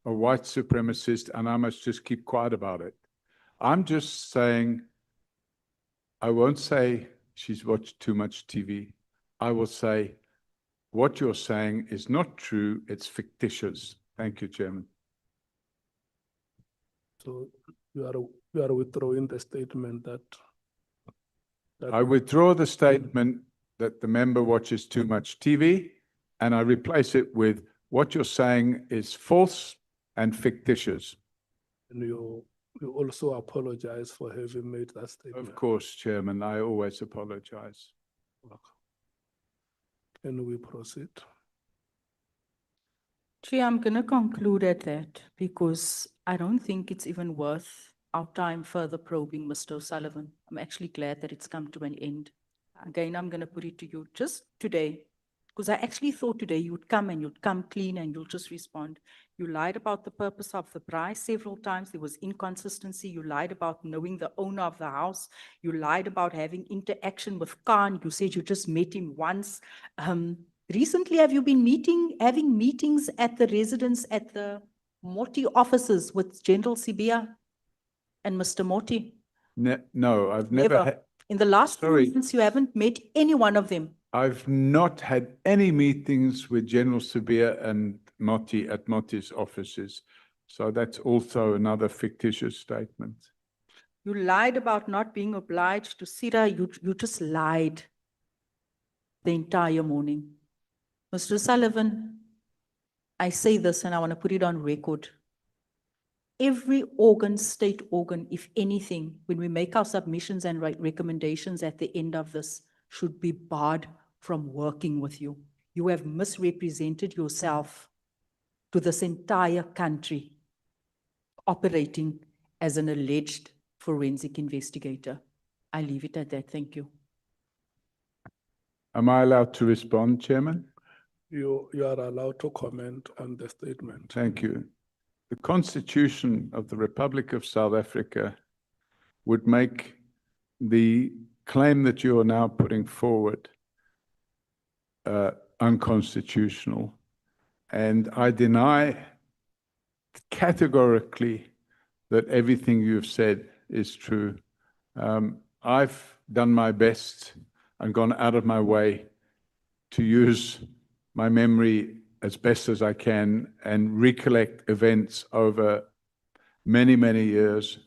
a white supremacist, and I must just keep quiet about it. I'm just saying, I won't say she's watched too much TV. I will say, what you're saying is not true, it's fictitious. Thank you, Chairman. So you are withdrawing the statement that I withdraw the statement that the member watches too much TV, and I replace it with what you're saying is false and fictitious. And you also apologize for having made that statement. Of course, Chairman, I always apologize. Can we proceed? Chair, I'm going to conclude at that because I don't think it's even worth our time further probing Mr. O'Sullivan. I'm actually glad that it's come to an end. Again, I'm going to put it to you just today, because I actually thought today you'd come and you'd come clean and you'll just respond. You lied about the purpose of the braai several times. There was inconsistency. You lied about knowing the owner of the house. You lied about having interaction with Khan. You said you just met him once. Recently, have you been having meetings at the residence at the Moti offices with General Sibia and Mr. Moti? No, I've never had. In the last 2 months, you haven't met any one of them. I've not had any meetings with General Sibia and Moti at Moti's offices. So that's also another fictitious statement. You lied about not being obliged to Sira. You just lied the entire morning. Mr. Sullivan, I say this and I want to put it on record. Every organ, state organ, if anything, when we make our submissions and write recommendations at the end of this, should be barred from working with you. You have misrepresented yourself to this entire country, operating as an alleged forensic investigator. I leave it at that. Thank you. Am I allowed to respond, Chairman? You are allowed to comment on the statement. Thank you. The Constitution of the Republic of South Africa would make the claim that you are now putting forward unconstitutional. And I deny categorically that everything you've said is true. I've done my best and gone out of my way to use my memory as best as I can and recollect events over many, many years.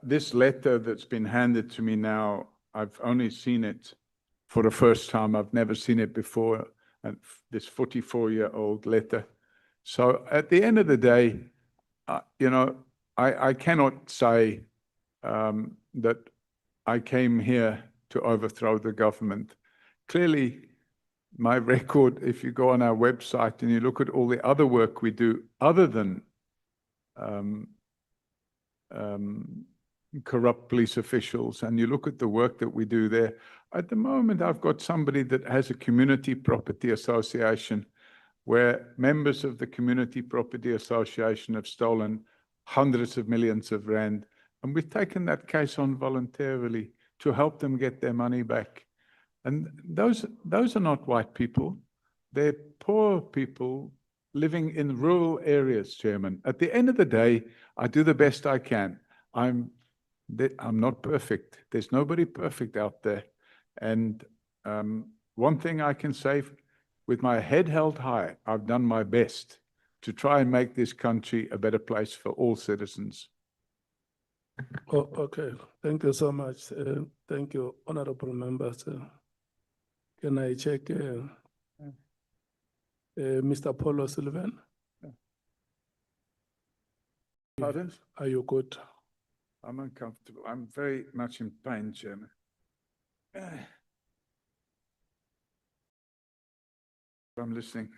This letter that's been handed to me now, I've only seen it for the first time. I've never seen it before, and this 44-year-old letter. So at the end of the day, you know, I cannot say that I came here to overthrow the government. Clearly, my record, if you go on our website and you look at all the other work we do other than corrupt police officials, and you look at the work that we do there, at the moment I've got somebody that has a community property association where members of the community property association have stolen hundreds of millions of rand, and we've taken that case on voluntarily to help them get their money back. And those are not white people. They're poor people living in rural areas, Chairman. At the end of the day, I do the best I can. I'm not perfect. There's nobody perfect out there. And one thing I can say, with my head held high, I've done my best to try and make this country a better place for all citizens. Oh, okay, thank you so much. Thank you, honorable members. Can I check Mr. Paulo Sullivan? Pardon? Are you good? I'm uncomfortable. I'm very much in pain, Chairman. I'm listening.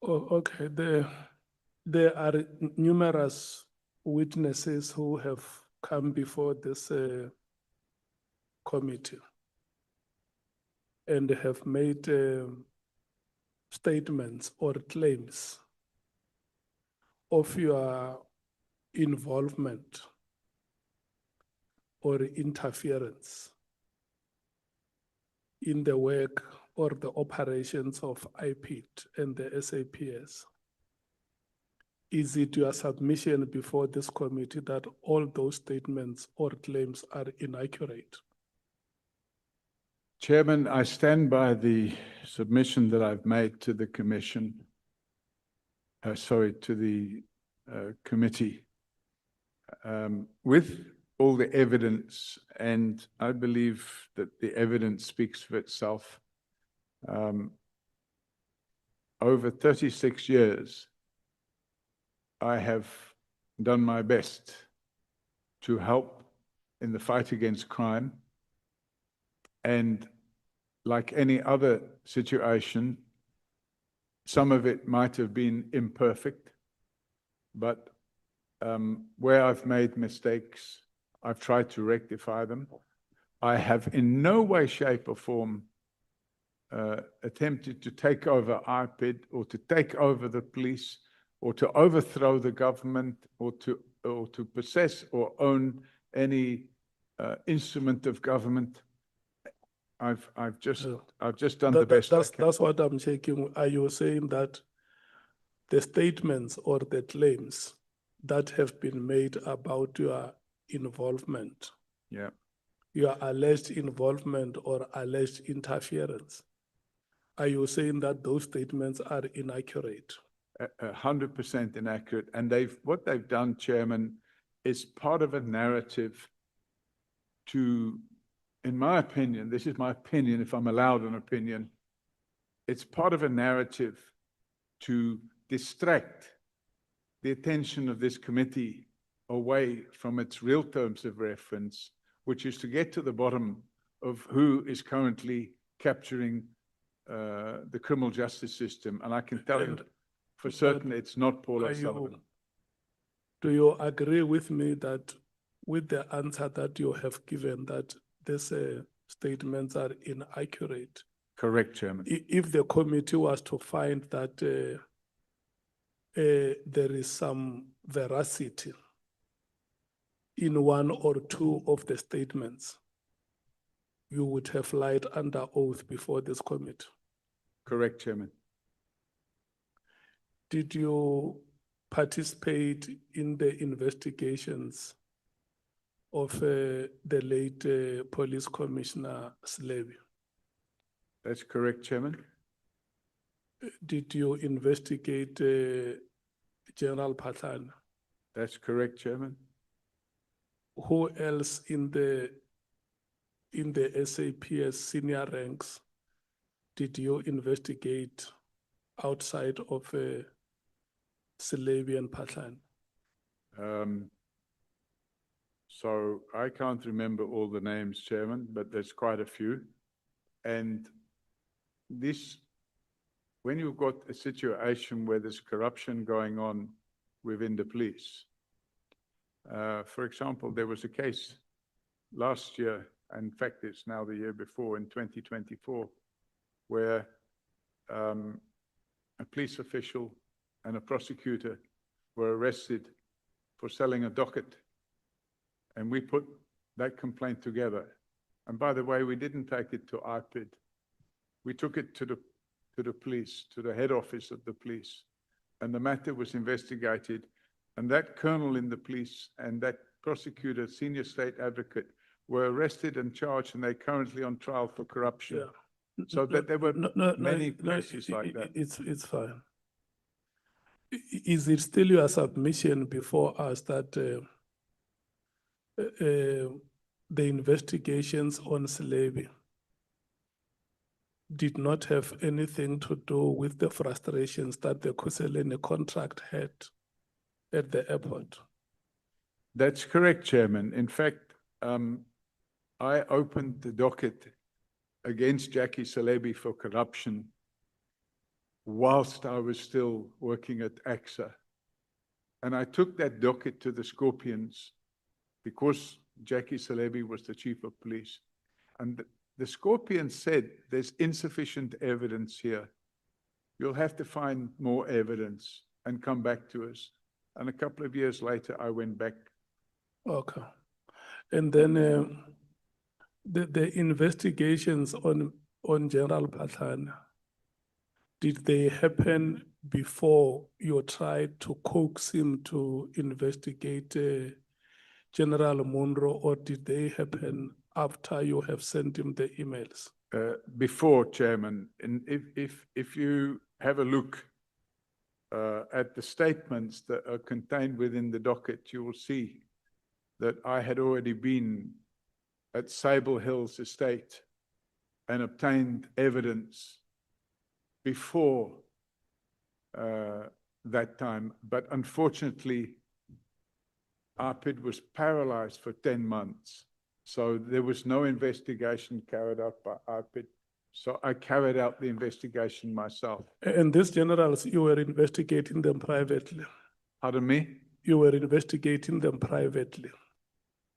Oh, okay. There are numerous witnesses who have come before this committee and have made statements or claims of your involvement or interference in the work or the operations of IPID and the SAPS. Is it your submission before this committee that all those statements or claims are inaccurate? Chairman, I stand by the submission that I've made to the commission, to the committee, with all the evidence, and I believe that the evidence speaks for itself. Over 36 years, I have done my best to help in the fight against crime. And like any other situation, some of it might have been imperfect, but where I've made mistakes, I've tried to rectify them. I have in no way, shape, or form attempted to take over IPID or to take over the police or to overthrow the government or to possess or own any instrument of government. I've just done the best I can. That's what I'm checking. Are you saying that the statements or the claims that have been made about your involvement, your alleged involvement or alleged interference, are you saying that those statements are inaccurate? 100% inaccurate. And what they've done, Chairman, is part of a narrative to, in my opinion, this is my opinion, if I'm allowed an opinion, it's part of a narrative to distract the attention of this committee away from its real terms of reference, which is to get to the bottom of who is currently capturing the criminal justice system. And I can tell you for certain it's not Paula Sullivan. Do you agree with me that with the answer that you have given that these statements are inaccurate? Correct, Chairman. If the committee was to find that there is some veracity in one or two of the statements, you would have lied under oath before this committee. Correct, Chairman. Did you participate in the investigations of the late Police Commissioner Slevy? That's correct, Chairman. Did you investigate General Phatlane? That's correct, Chairman. Who else in the SAPS senior ranks did you investigate outside of Slevy and Phatlane? So I can't remember all the names, Chairman, but there's quite a few. And this, when you've got a situation where there's corruption going on within the police, for example, there was a case last year, in fact, it's now the year before, in 2024, where a police official and a prosecutor were arrested for selling a docket. And we put that complaint together. And by the way, we didn't take it to IPID. We took it to the police, to the head office of the police. And the matter was investigated. And that colonel in the police and that prosecutor, senior state advocate, were arrested and charged, and they're currently on trial for corruption. Yeah. So that there were many cases like that. It's fine. Is it still your submission before us that the investigations on Slevy did not have anything to do with the frustrations that the Khuseleni contract had at the airport? That's correct, Chairman. In fact, I opened the docket against Jackie Salebi for corruption whilst I was still working at AXA. And I took that docket to the Scorpions because Jackie Salebi was the chief of police. And the Scorpions said, there's insufficient evidence here. You'll have to find more evidence and come back to us. And a couple of years later, I went back. Okay. And then the investigations on General Phatlane, did they happen before you tried to coax him to investigate General Monroe, or did they happen after you have sent him the emails? Before, Chairman. And if you have a look at the statements that are contained within the docket, you will see that I had already been at Sable Hills estate and obtained evidence before that time. But unfortunately, IPID was paralyzed for 10 months. So there was no investigation carried out by IPID. So I carried out the investigation myself. And these generals, you were investigating them privately? Pardon me? You were investigating them privately?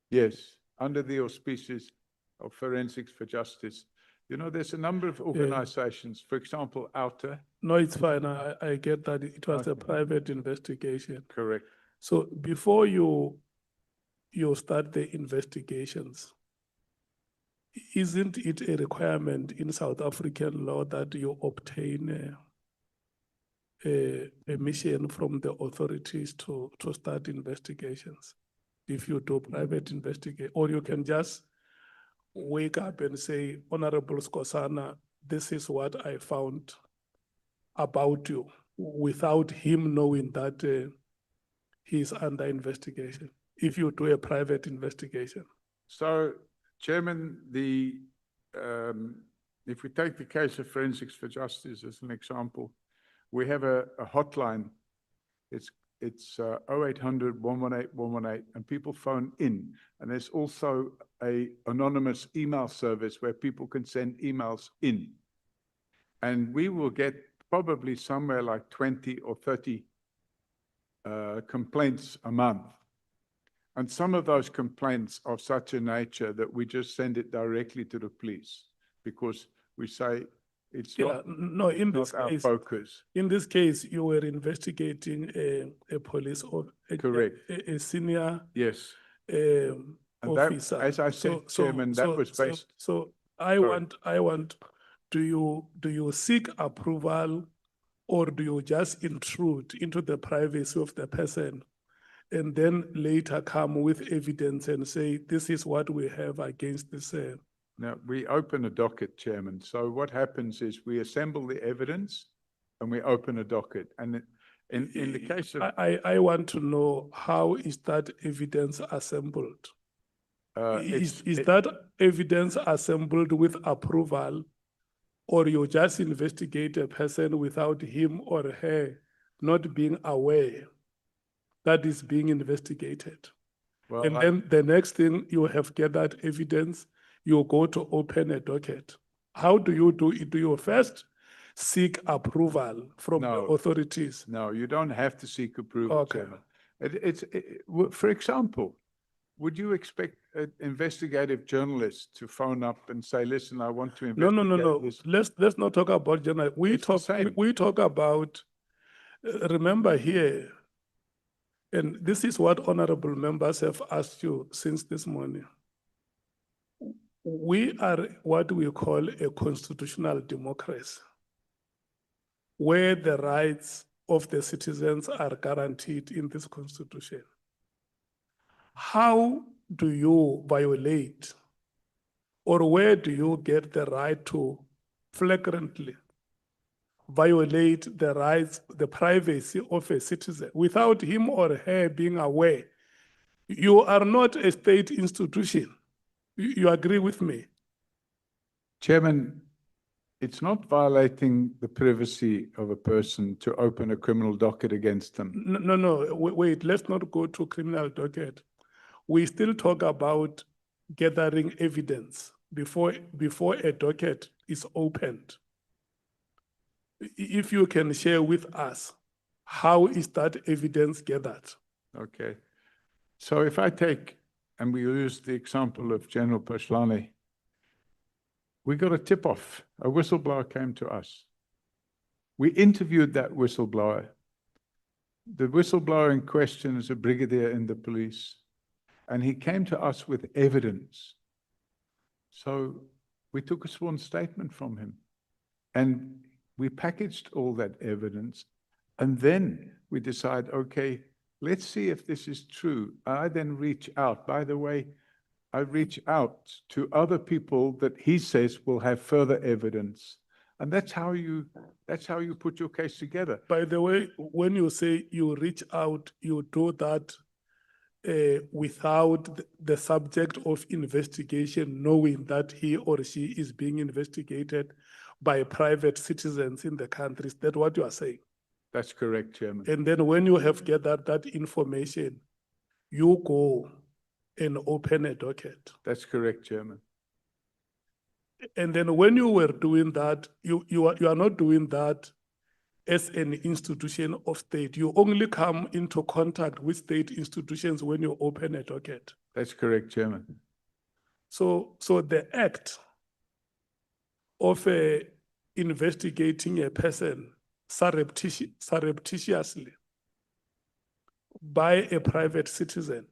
Yes, under the auspices of Forensics for Justice. You know, there's a number of organizations, for example, Outer. No, it's fine. I get that it was a private investigation. Correct. So before you start the investigations, isn't it a requirement in South African law that you obtain a permission from the authorities to start investigations? If you do private investigation, or you can just wake up and say, Honorable Skhosana, this is what I found about you. without him knowing that he's under investigation, if you do a private investigation? So, Chairman, if we take the case of Forensics for Justice as an example, we have a hotline. It's 0800 118 118, and people phone in. And there's also a anonymous email service where people can send emails in. And we will get probably somewhere like 20 or 30 complaints a month. And some of those complaints are such a nature that we just send it directly to the police because we say it's No, in this not our case, focus. in this case, you were investigating a police or Correct. a senior Yes. And that, officer. as I said, Chairman, that was based. So I want, do you seek approval, or do you just intrude into the privacy of the person and then later come with evidence and say, this is what we have against this? Now, we open a docket, Chairman. So what happens is we assemble the evidence and we open a docket. And in the case of... I want to know, how is that evidence assembled? Is that evidence assembled with approval, or you just investigate a person without him or her not being aware that is being investigated? Well, And then the next thing, you have gathered evidence, you go to open a docket. How do you do it? Do you first seek approval from the authorities? No, you don't have to seek approval, Okay. Chairman. For example, would you expect an investigative journalist to phone up and say, listen, I want to investigate No. this? Let's not talk about journal. We talk about, remember here, and this is what honorable members have asked you since this morning. We are what we call a constitutional democracy, where the rights of the citizens are guaranteed in this constitution. How do you violate, or where do you get the right to flagrantly violate the rights, the privacy of a citizen without him or her being aware? You are not a state institution. You agree with me? Chairman, it's not violating the privacy of a person to open a criminal docket against them. No, wait, let's not go to criminal docket. We still talk about gathering evidence before a docket is opened. If you can share with us, how is that evidence gathered? Okay. So if I take, and we use the example of General Phatlane, we got a tip-off. A whistleblower came to us. We interviewed that whistleblower. The whistleblower in question is a brigadier in the police, and he came to us with evidence. So we took a sworn statement from him, and we packaged all that evidence, and then we decide, okay, let's see if this is true. I then reach out. By the way, I reach out to other people that he says will have further evidence. And that's how you put your case together. By the way, when you say you reach out, you do that without the subject of investigation knowing that he or she is being investigated by private citizens in the country. Is that what you are saying? That's correct, Chairman. And then when you have gathered that information, you go and open a docket. That's correct, Chairman. And then when you were doing that, you are not doing that as an institution of state. You only come into contact with state institutions when you open a docket. That's correct, Chairman. So the act of investigating a person surreptitiously by a private citizen,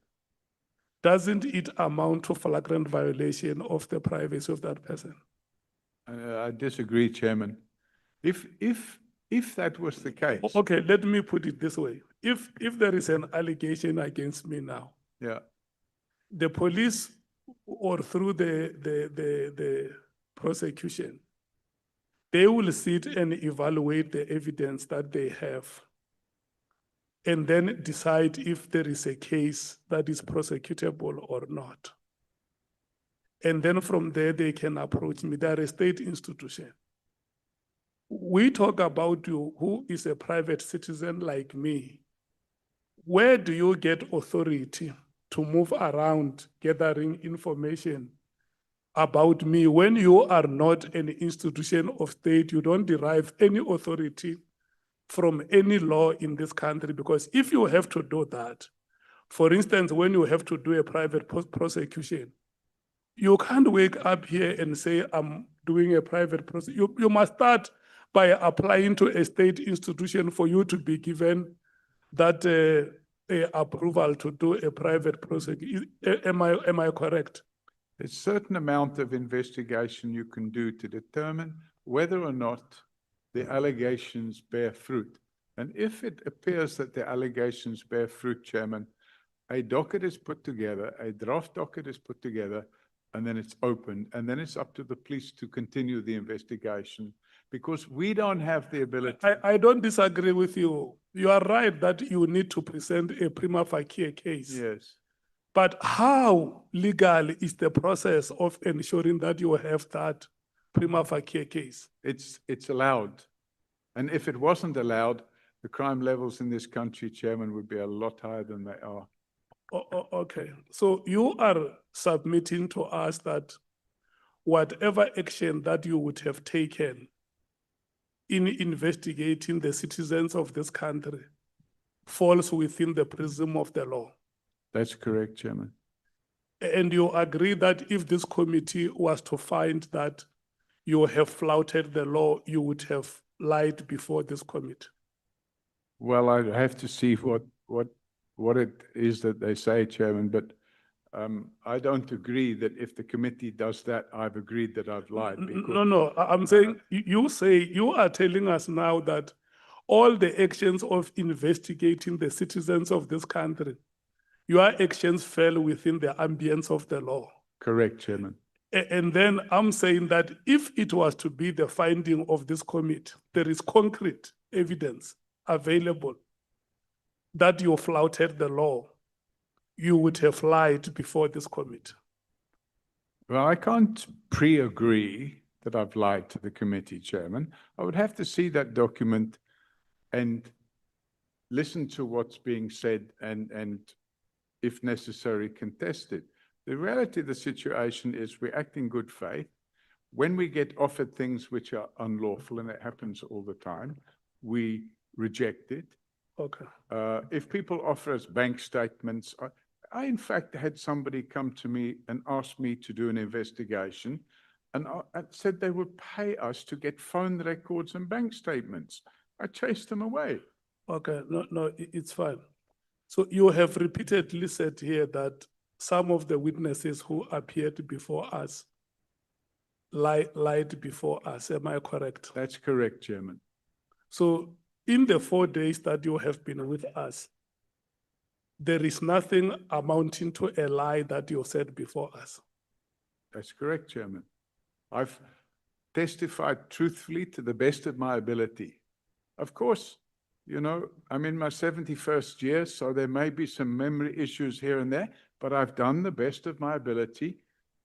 doesn't it amount to flagrant violation of the privacy of that person? I disagree, Chairman. If that was the case. Okay, let me put it this way. If there is an allegation against me now, yeah, the police or through the prosecution They will sit and evaluate the evidence that they have and then decide if there is a case that is prosecutable or not. And then from there, they can approach me. They are a state institution. We talk about you, who is a private citizen like me. Where do you get authority to move around gathering information about me when you are not an institution of state? You don't derive any authority from any law in this country, because if you have to do that, for instance, when you have to do a private prosecution, you can't wake up here and say, I'm doing a private prosecution. You must start by applying to a state institution for you to be given that approval to do a private prosecution. Am I correct? There's a certain amount of investigation you can do to determine whether or not the allegations bear fruit. And if it appears that the allegations bear fruit, Chairman, a docket is put together, a draft docket is put together, and then it's opened, and then it's up to the police to continue the investigation, because we don't have the ability. I don't disagree with you. You are right that you need to present a prima facie case. Yes. But how legal is the process of ensuring that you have that prima facie case? It's allowed. And if it wasn't allowed, the crime levels in this country, Chairman, would be a lot higher than they are. Okay, so you are submitting to us that whatever action that you would have taken in investigating the citizens of this country falls within the prism of the law. That's correct, Chairman. And you agree that if this committee was to find that you have flouted the law, you would have lied before this committee? Well, I have to see what it is that they say, Chairman, but I don't agree that if the committee does that, I've agreed that I've lied. No, I'm saying, you say, you are telling us now that all the actions of investigating the citizens of this country, your actions fell within the ambience of the law. Correct, Chairman. And then I'm saying that if it was to be the finding of this committee, there is concrete evidence available that you flouted the law, you would have lied before this committee. Well, I can't pre-agree that I've lied to the committee, Chairman. I would have to see that document and listen to what's being said and if necessary, contest it. The reality of the situation is we act in good faith. When we get offered things which are unlawful, and it happens all the time, we reject it. Okay. If people offer us bank statements, I in fact had somebody come to me and ask me to do an investigation, and I said they would pay us to get phone records and bank statements. I chased them away. Okay, no, it's fine. So you have repeatedly said here that some of the witnesses who appeared before us lied before us. Am I correct? That's correct, Chairman. So in the 4 days that you have been with us, there is nothing amounting to a lie that you said before us. That's correct, Chairman. I've testified truthfully to the best of my ability. Of course, you know, I'm in my 71st year, so there may be some memory issues here and there, but I've done the best of my ability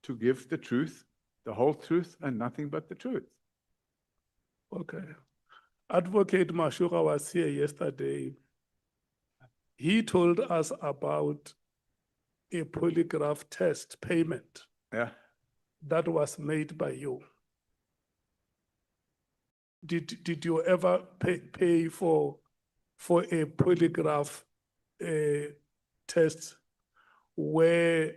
to give the truth, the whole truth, and nothing but the truth. Okay. Advocate Mashuga was here yesterday. He told us about a polygraph test payment that was made by you. Did you ever pay for a polygraph test where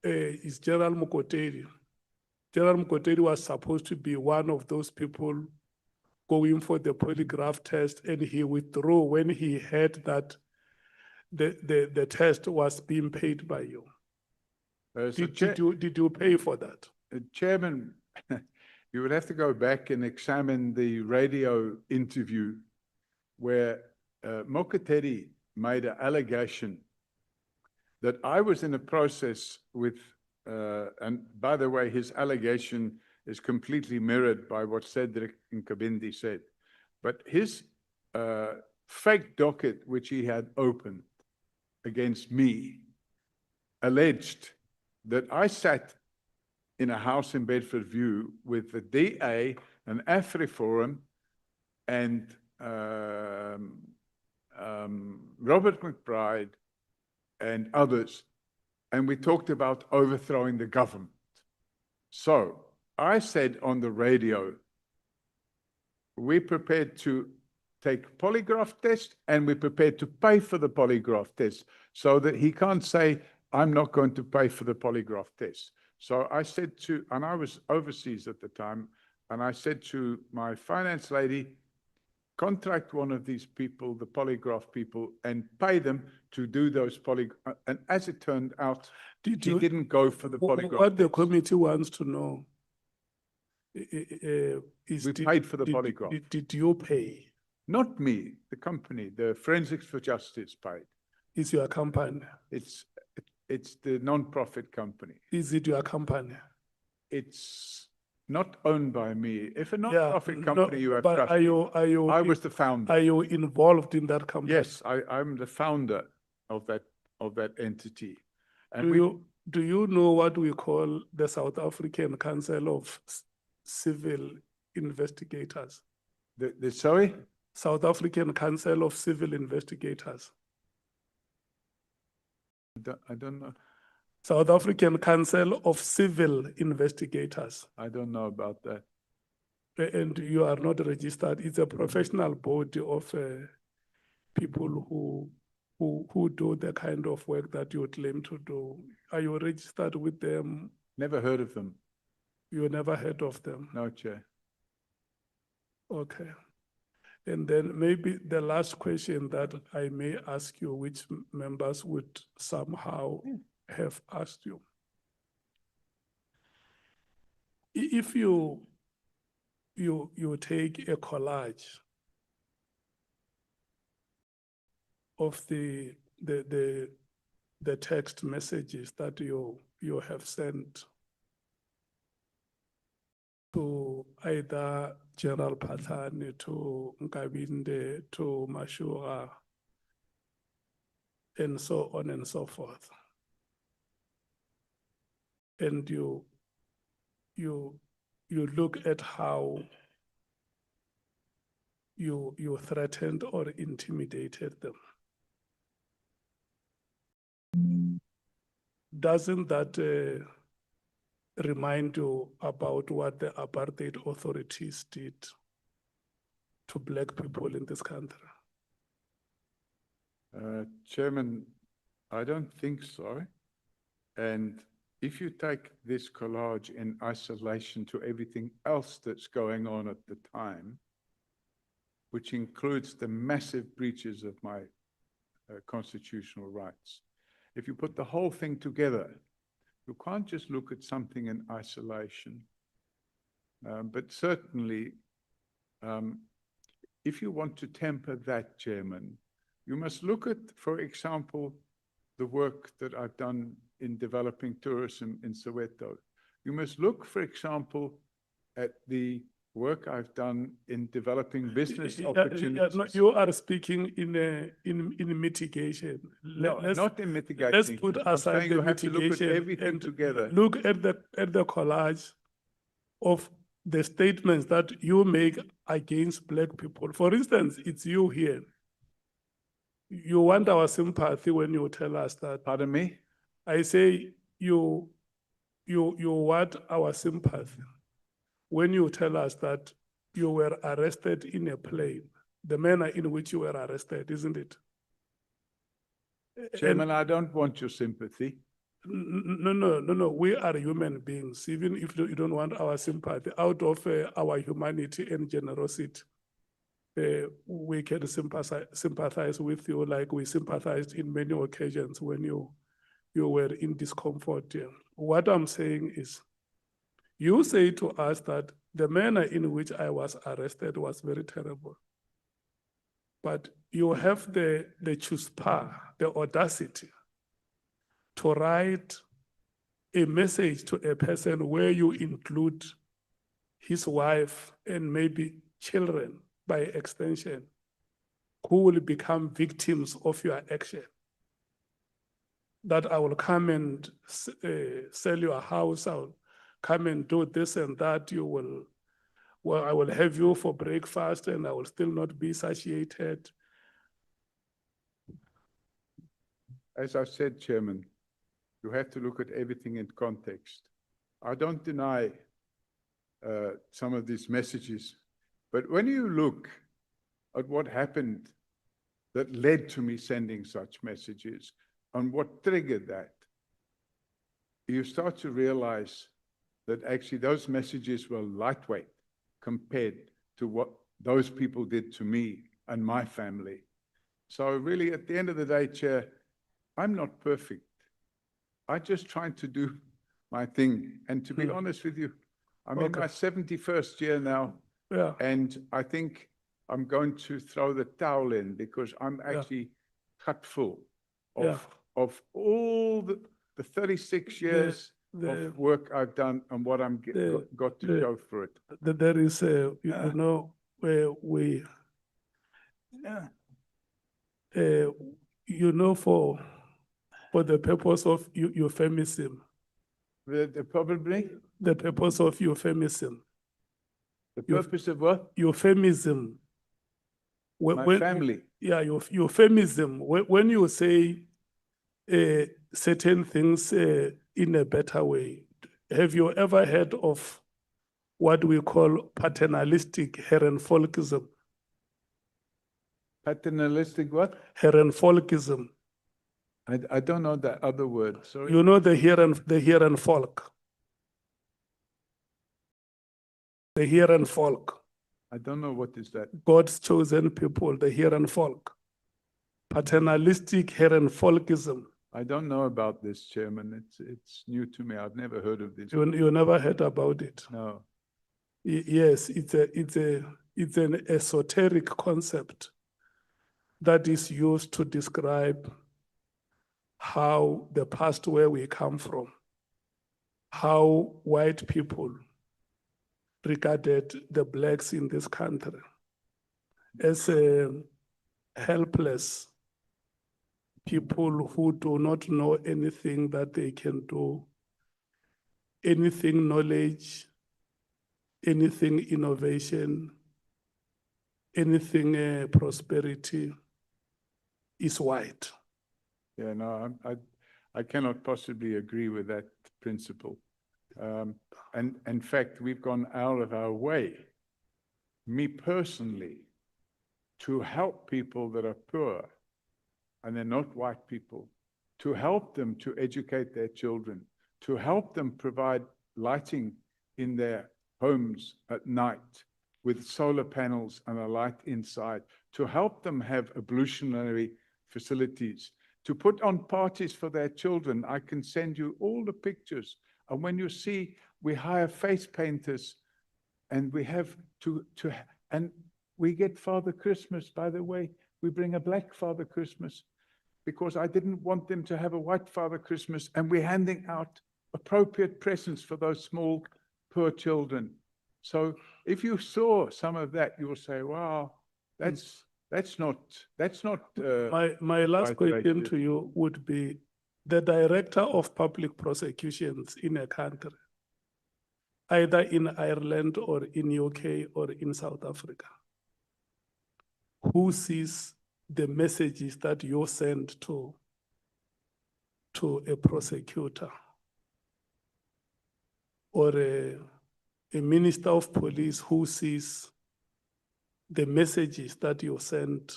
is General Mkhwanazi? General Mkhwanazi was supposed to be one of those people going for the polygraph test, and he withdrew when he heard that the test was being paid by you. Did you pay for that? Chairman, you would have to go back and examine the radio interview where Mkhwanazi made an allegation that I was in a process with, and by the way, his allegation is completely mirrored by what Cedric Nkabindi said. But his fake docket, which he had opened against me, alleged that I sat in a house in Bedford View with the DA, an AfriForum, and Robert McBride and others, and we talked about overthrowing the government. So I said on the radio, we're prepared to take polygraph test and we're prepared to pay for the polygraph test, so that he can't say, I'm not going to pay for the polygraph test. So I said to, and I was overseas at the time, and I said to my finance lady, contract one of these people, the polygraph people, and pay them to do those polygraphs. And as it turned out, he didn't go for the polygraph. What the committee wants to know is, We paid for the polygraph. Did you pay? Not me, the company, the Forensics for Justice paid. Is your company? It's the non-profit company. Is it your company? It's not owned by me. If a non-profit company you have but trusted, I was the founder. Are you involved in that company? Yes, I'm the founder of that entity. And do you know what we call the South African Council of Civil Investigators? Sorry? South African Council of Civil Investigators. I don't know. South African Council of Civil Investigators. I don't know about that. And you are not registered. It's a professional body of people who do the kind of work that you claim to do. Are you registered with them? Never heard of them. You never heard of them? No, Chair. Okay. And then maybe the last question that I may ask you, which members would somehow have asked you. If you take a collage of the text messages that you have sent to either General Phatlane, to Nkabinde, to Mashura, and so on and so forth. And you look at how you threatened or intimidated them. Doesn't that remind you about what the apartheid authorities did to black people in this country? Chairman, I don't think so. And if you take this collage in isolation to everything else that's going on at the time, which includes the massive breaches of my constitutional rights, if you put the whole thing together, you can't just look at something in isolation. But certainly, if you want to temper that, Chairman, you must look at, for example, the work that I've done in developing tourism in Soweto. You must look, for example, at the work I've done in developing business opportunities. No, you are speaking in mitigation. No, not in mitigation. Let's put aside saying the you have to look at mitigation everything and together. look at the collage of the statements that you make against black people. For instance, it's you here. You want our sympathy when you tell us that. Pardon me? I say you want our sympathy when you tell us that you were arrested in a plane, the manner in which you were arrested, isn't it? Chairman, I don't want your sympathy. No. We are human beings. Even if you don't want our sympathy, out of our humanity and generosity, we can sympathize with you, like we sympathized in many occasions when you were in discomfort. What I'm saying is, you say to us that the manner in which I was arrested was very terrible. But you have the chutzpah, the audacity to write a message to a person where you include his wife, and maybe children by extension, who will become victims of your action. That I will come and sell your house, I'll come and do this and that, you will, well, I will have you for breakfast and I will still not be satiated. As I said, Chairman, you have to look at everything in context. I don't deny some of these messages, but when you look at what happened that led to me sending such messages and what triggered that, you start to realize that actually those messages were lightweight compared to what those people did to me and my family. So really, at the end of the day, Chair, I'm not perfect. I'm just trying to do my thing. And to be honest with you, I'm in my 71st year now, and I think I'm going to throw the towel in because I'm actually cut full of all the 36 years of work I've done and what I'm got to show for it. There is a, you know, where we, you know, for the purpose of euphemism. Probably? The purpose of euphemism. The purpose of what? Euphemism. My family. Yeah, euphemism. When you say certain things in a better way, have you ever heard of what we call paternalistic Herrenvolkism? Paternalistic what? Herrenvolkism. I don't know that other word, sorry. You know the Herrenvolk. The Herrenvolk. I don't know what is that. God's chosen people, the Herrenvolk. Paternalistic Herrenvolkism. I don't know about this, Chairman. It's new to me. I've never heard of this. You never heard about it? No. Yes, it's an esoteric concept that is used to describe how the past where we come from, how white people regarded the blacks in this country as helpless people who do not know anything that they can do, anything knowledge, anything innovation, anything prosperity is white. Yeah, no, I cannot possibly agree with that principle. And in fact, we've gone out of our way, me personally, to help people that are poor, and they're not white people, to help them to educate their children, to help them provide lighting in their homes at night with solar panels and a light inside, to help them have ablutionary facilities, to put on parties for their children. I can send you all the pictures. And when you see, we hire face painters and we have and we get Father Christmas, by the way, we bring a black Father Christmas because I didn't want them to have a white Father Christmas, and we're handing out appropriate presents for those small, poor children. So if you saw some of that, you will say, wow, that's not. My last question to you would be, the director of public prosecutions in a country, either in Ireland or in UK or in South Africa, who sees the messages that you send to a prosecutor or a minister of police who sees the messages that you send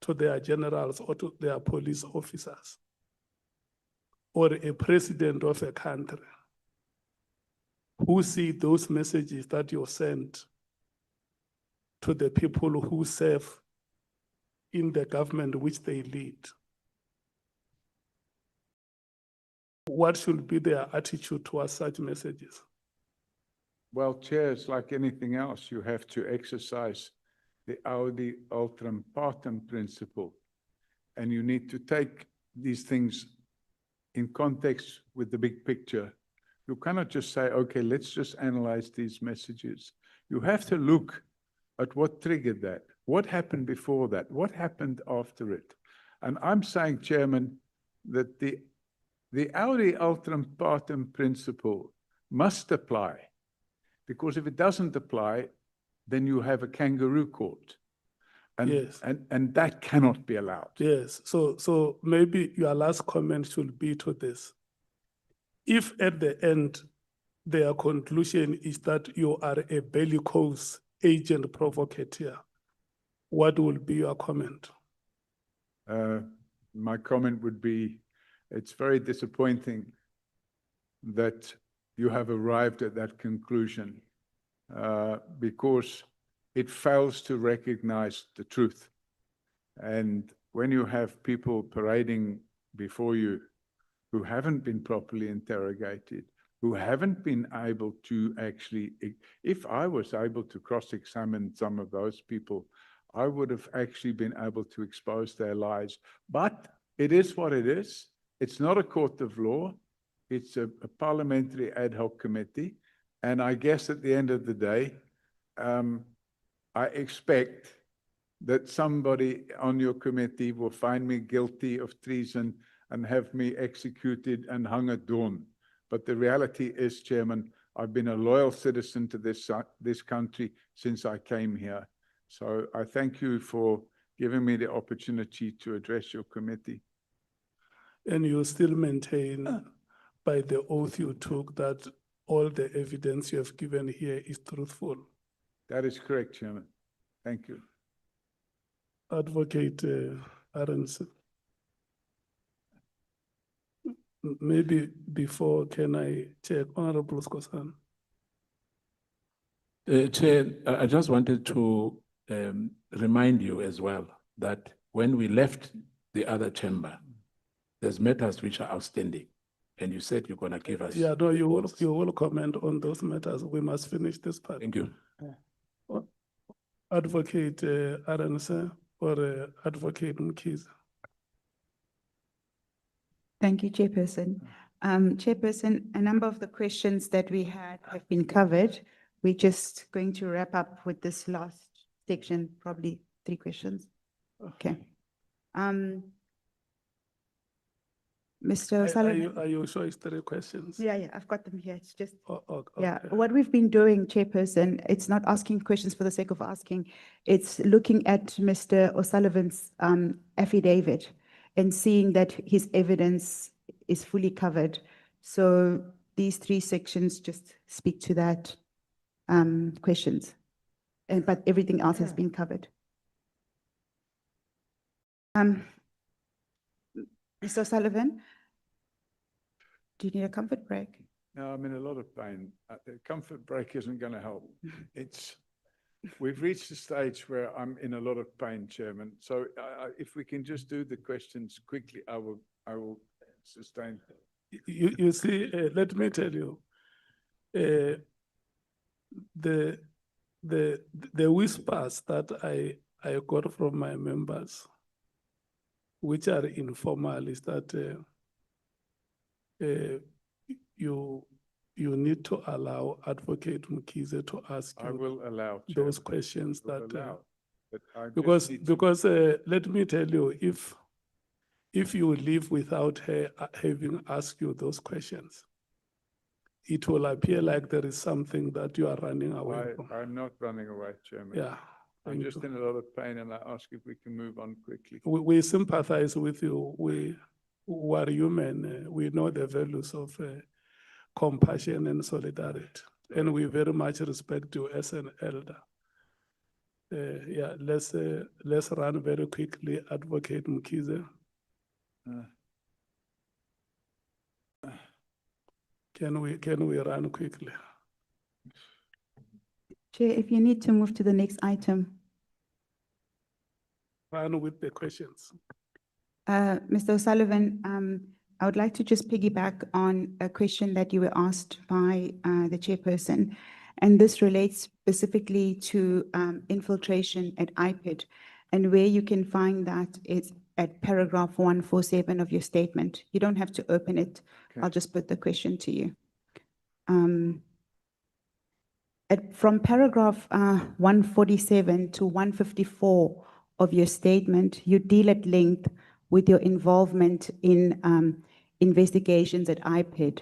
to their generals or to their police officers, or a president of a country who see those messages that you send to the people who serve in the government which they lead? What should be their attitude towards such messages? Well, Chair, it's like anything else. You have to exercise the audi alteram partem principle. And you need to take these things in context with the big picture. You cannot just say, okay, let's just analyze these messages. You have to look at what triggered that. What happened before that? What happened after it? And I'm saying, Chairman, that the audi alteram partem principle must apply, because if it doesn't apply, then you have a kangaroo court. And, Yes. and that cannot be allowed. Yes, so maybe your last comment should be to this. If at the end, their conclusion is that you are a bellicose agent provocateur, what will be your comment? My comment would be, it's very disappointing that you have arrived at that conclusion, because it fails to recognize the truth. And when you have people parading before you who haven't been properly interrogated, who haven't been able to actually, if I was able to cross-examine some of those people, I would have actually been able to expose their lies. But it is what it is. It's not a court of law. It's a parliamentary ad hoc committee. And I guess at the end of the day, I expect that somebody on your committee will find me guilty of treason and have me executed and hung at dawn. But the reality is, Chairman, I've been a loyal citizen to this country since I came here. So I thank you for giving me the opportunity to address your committee. And you still maintain by the oath you took that all the evidence you have given here is truthful? That is correct, Chairman. Thank you. Advocate Arons. Maybe before, can I check Honorable Skosan? Chair, I just wanted to remind you as well that when we left the other chamber, there's matters which are outstanding, and you said you're going to give us. Yeah, no, you will comment on those matters. We must finish this part. Thank you. Advocate Arons or Advocate Mkhwanazi. Thank you, Chairperson. Chairperson, a number of the questions that we had have been covered. We're just going to wrap up with this last section, probably 3 questions. Okay. Mr. Sullivan. Are you sure it's 3 questions? Yeah, I've got them here. It's just, Okay. yeah, what we've been doing, Chairperson, it's not asking questions for the sake of asking. It's looking at Mr. O'Sullivan's affidavit and seeing that his evidence is fully covered. So these 3 sections just speak to that questions, but everything else has been covered. Mr. Sullivan, do you need a comfort break? No, I'm in a lot of pain. The comfort break isn't going to help. We've reached a stage where I'm in a lot of pain, Chairman. So if we can just do the questions quickly, I will sustain. You see, let me tell you, the whispers that I got from my members, which are informal, is that you need to allow Advocate Mkhwanazi to ask you. I will allow, Chairman. Those questions that because let me tell you, if you leave without her having asked you those questions, it will appear like there is something that you are running away from. I'm not running away, Chairman. Yeah. I'm just in a lot of pain, and I ask if we can move on quickly. We sympathize with you. We are human. We know the values of compassion and solidarity, and we very much respect you as an elder. Yeah, let's run very quickly, Advocate Mkhwanazi. Can we run quickly? Chair, if you need to move to the next item. Run with the questions. Mr. O'Sullivan, I would like to just piggyback on a question that you were asked by the chairperson, and this relates specifically to infiltration at IPID, and where you can find that it's at paragraph 147 of your statement. You don't have to open it. Okay. I'll just put the question to you. From paragraph 147 to 154 of your statement, you deal at length with your involvement in investigations at IPID.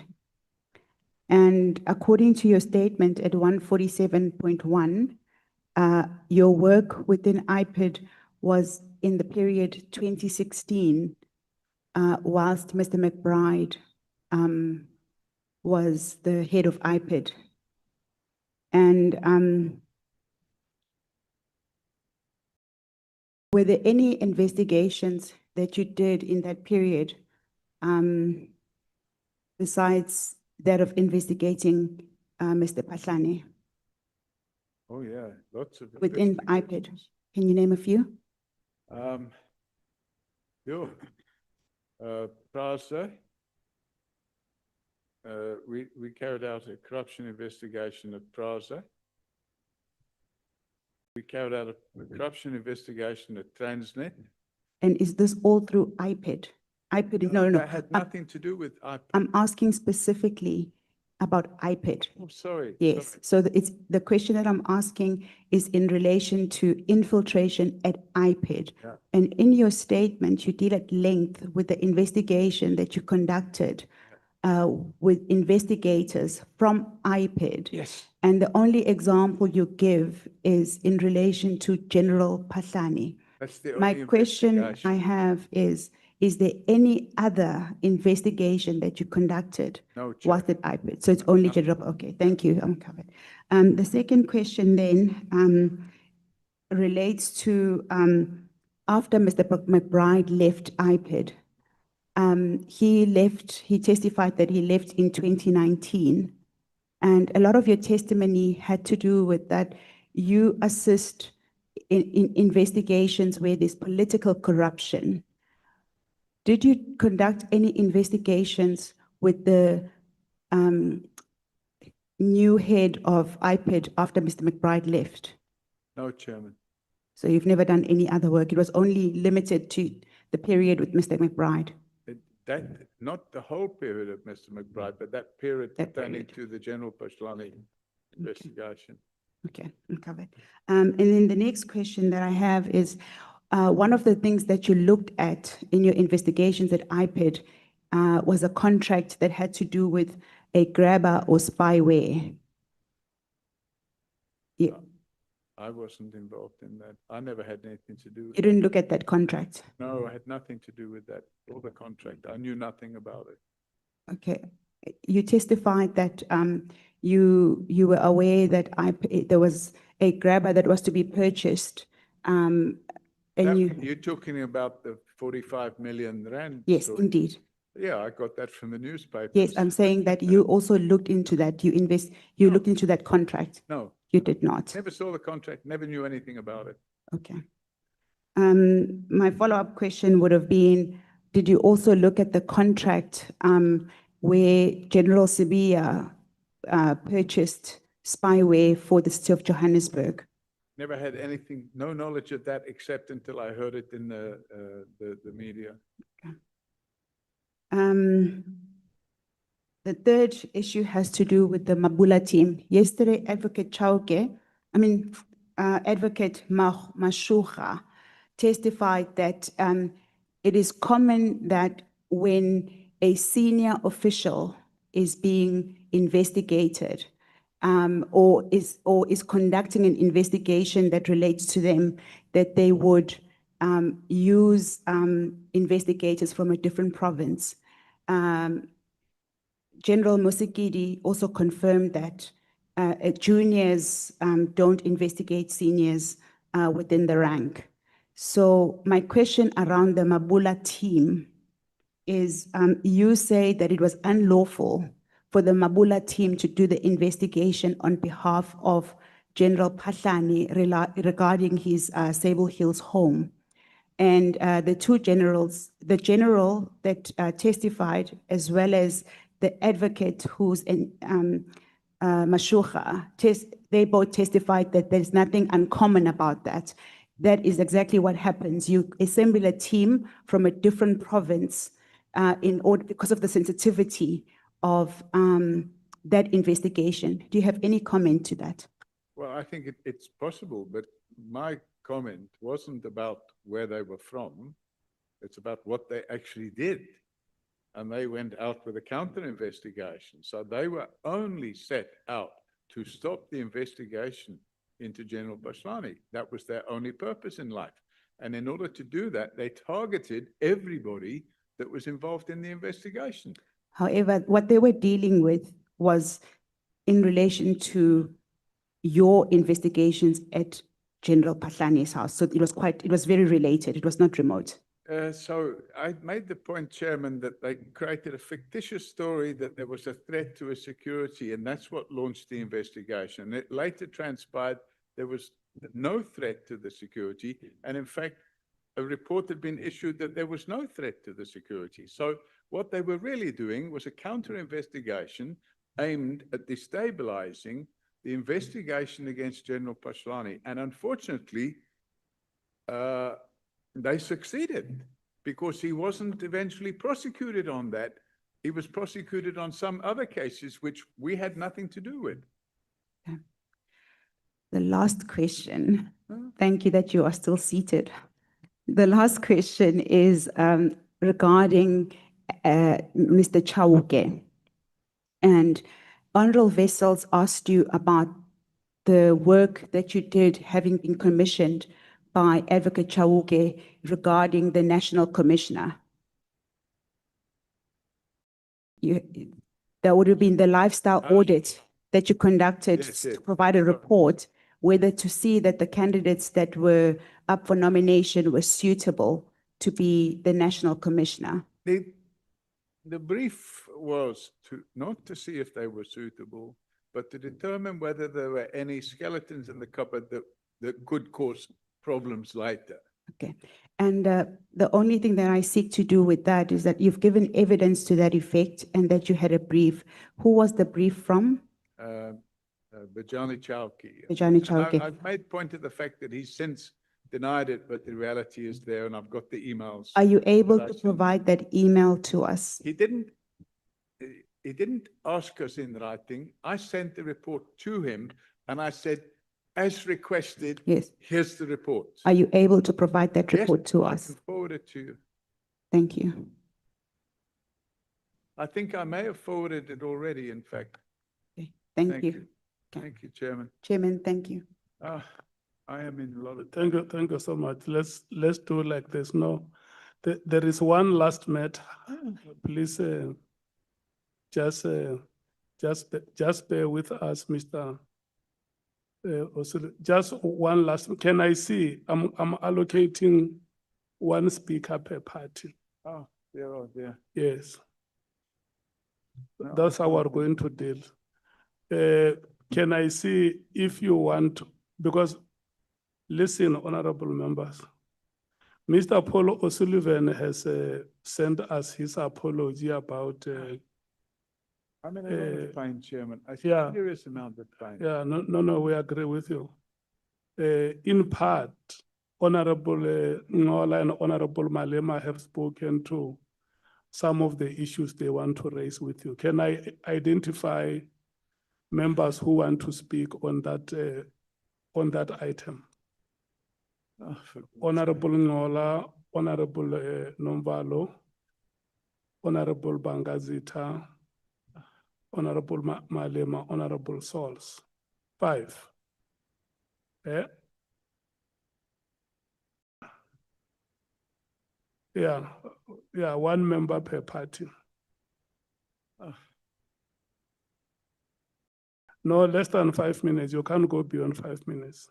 And according to your statement at 147.1, your work within IPID was in the period 2016, whilst Mr. McBride was the head of IPID. And were there any investigations that you did in that period besides that of investigating Mr. Phatlane Oh, yeah, lots of. within IPID? Can you name a few? Prasa. We carried out a corruption investigation at Prasa. We carried out a corruption investigation at Transnet. And is this all through IPID? IPID is, no. That had nothing to do with IPID. I'm asking specifically about IPID. Oh, sorry. Yes, sorry. so it's, the question that I'm asking is in relation to infiltration at IPID. Yeah. And in your statement, you deal at length with the investigation that you conducted with investigators from IPID. Yes. And the only example you give is in relation to General Phatlane. That's the My only question investigation. I have is there any other investigation that you conducted? No, Chair. Was it IPID? So it's only General, okay, thank you, I'm covered. The second question then relates to after Mr. McBride left IPID, he testified that he left in 2019. And a lot of your testimony had to do with that you assist in investigations where there's political corruption. Did you conduct any investigations with the new head of IPID after Mr. McBride left? No, Chairman. So you've never done any other work? It was only limited to the period with Mr. McBride? Not the whole period of Mr. McBride, but that period That pertaining period. to the General Phatlane investigation. Okay, I'm covered. And then the next question that I have is, one of the things that you looked at in your investigations at IPID was a contract that had to do with a grabber or spyware. Yeah, I wasn't involved in that. I never had anything to do with you didn't look at that contract? No, I had nothing to do with that or the contract. I knew nothing about it. Okay. You testified that you were aware that there was a grabber that was to be purchased. And You're talking about the 45 million rand? Yes, story. indeed. Yeah, I got that from the newspapers. Yes, I'm saying that you also looked into that. You looked into that contract. No. You did not. Never saw the contract, never knew anything about it. Okay. My follow-up question would have been, did you also look at the contract where General Sibiya purchased spyware for the city of Johannesburg? Never had anything, no knowledge of that except until I heard it in the media. The third issue has to do with the Mabula team. Yesterday, Advocate Mashucha testified that it is common that when a senior official is being investigated or is conducting an investigation that relates to them, that they would use investigators from a different province. General Musikidi also confirmed that juniors don't investigate seniors within the rank. So my question around the Mabula team is, you say that it was unlawful for the Mabula team to do the investigation on behalf of General Phatlane regarding his Sable Hills home. And the two generals, the general that testified, as well as the advocate who's in Mashucha, they both testified that there's nothing uncommon about that. That is exactly what happens. You assemble a team from a different province in order, because of the sensitivity of that investigation. Do you have any comment to that? Well, I think it's possible, but my comment wasn't about where they were from. It's about what they actually did. And they went out with a counter investigation. So they were only set out to stop the investigation into General Phatlane. That was their only purpose in life. And in order to do that, they targeted everybody that was involved in the investigation. However, what they were dealing with was in relation to your investigations at General Phatlane's house. So it was very related. It was not remote. So I made the point, Chairman, that they created a fictitious story that there was a threat to a security, and that's what launched the investigation. It later transpired there was no threat to the security, and in fact, a report had been issued that there was no threat to the security. So what they were really doing was a counter investigation aimed at destabilizing the investigation against General Phatlane, and unfortunately, they succeeded because he wasn't eventually prosecuted on that. He was prosecuted on some other cases which we had nothing to do with. Okay. The last question, thank you that you are still seated. The last question is regarding Mr. Chauke. And Honorable Vessels asked you about the work that you did having been commissioned by Advocate Chauke regarding the National Commissioner. That would have been the lifestyle audit that you conducted to provide a report, whether to see that the candidates that were up for nomination were suitable to be the National Commissioner. The brief was not to see if they were suitable, but to determine whether there were any skeletons in the cupboard that could cause problems later. Okay. And the only thing that I seek to do with that is that you've given evidence to that effect and that you had a brief. Who was the brief from? Bajani Chauke. Bajani Chauke. I've made point of the fact that he's since denied it, but the reality is there, and I've got the emails. Are you able to provide that email to us? He didn't ask us in writing. I sent the report to him, and I said, as requested, yes, here's the report. Are you able to provide that report to us? I can forward it to you. Thank you. I think I may have forwarded it already, in fact. Okay. Thank you. Okay. Thank you, Chairman. Chairman, thank you. I am in a lot of... Thank you so much. Let's do like this. No, there is one last matter. Please just bear with us, Mr. Just one last, can I see, I'm allocating one speaker per party. Oh, they're all there. Yes. No, that's how we're going to deal. Can I see if you want, because listen, honorable members, Mr. Paul Sullivan has sent us his apology about I'm in a lot of pain, Chairman. I see yeah. a serious amount of pain. Yeah, no, we agree with you. In part, Honorable Ngola and Honorable Malema have spoken to some of the issues they want to raise with you. Can I identify members who want to speak on that item? Honorable Ngola, Honorable Nombalo, Honorable Bangazita, Honorable Malema, Honorable Sols. 5. Yeah, one member per party. No less than 5 minutes. You can't go beyond 5 minutes.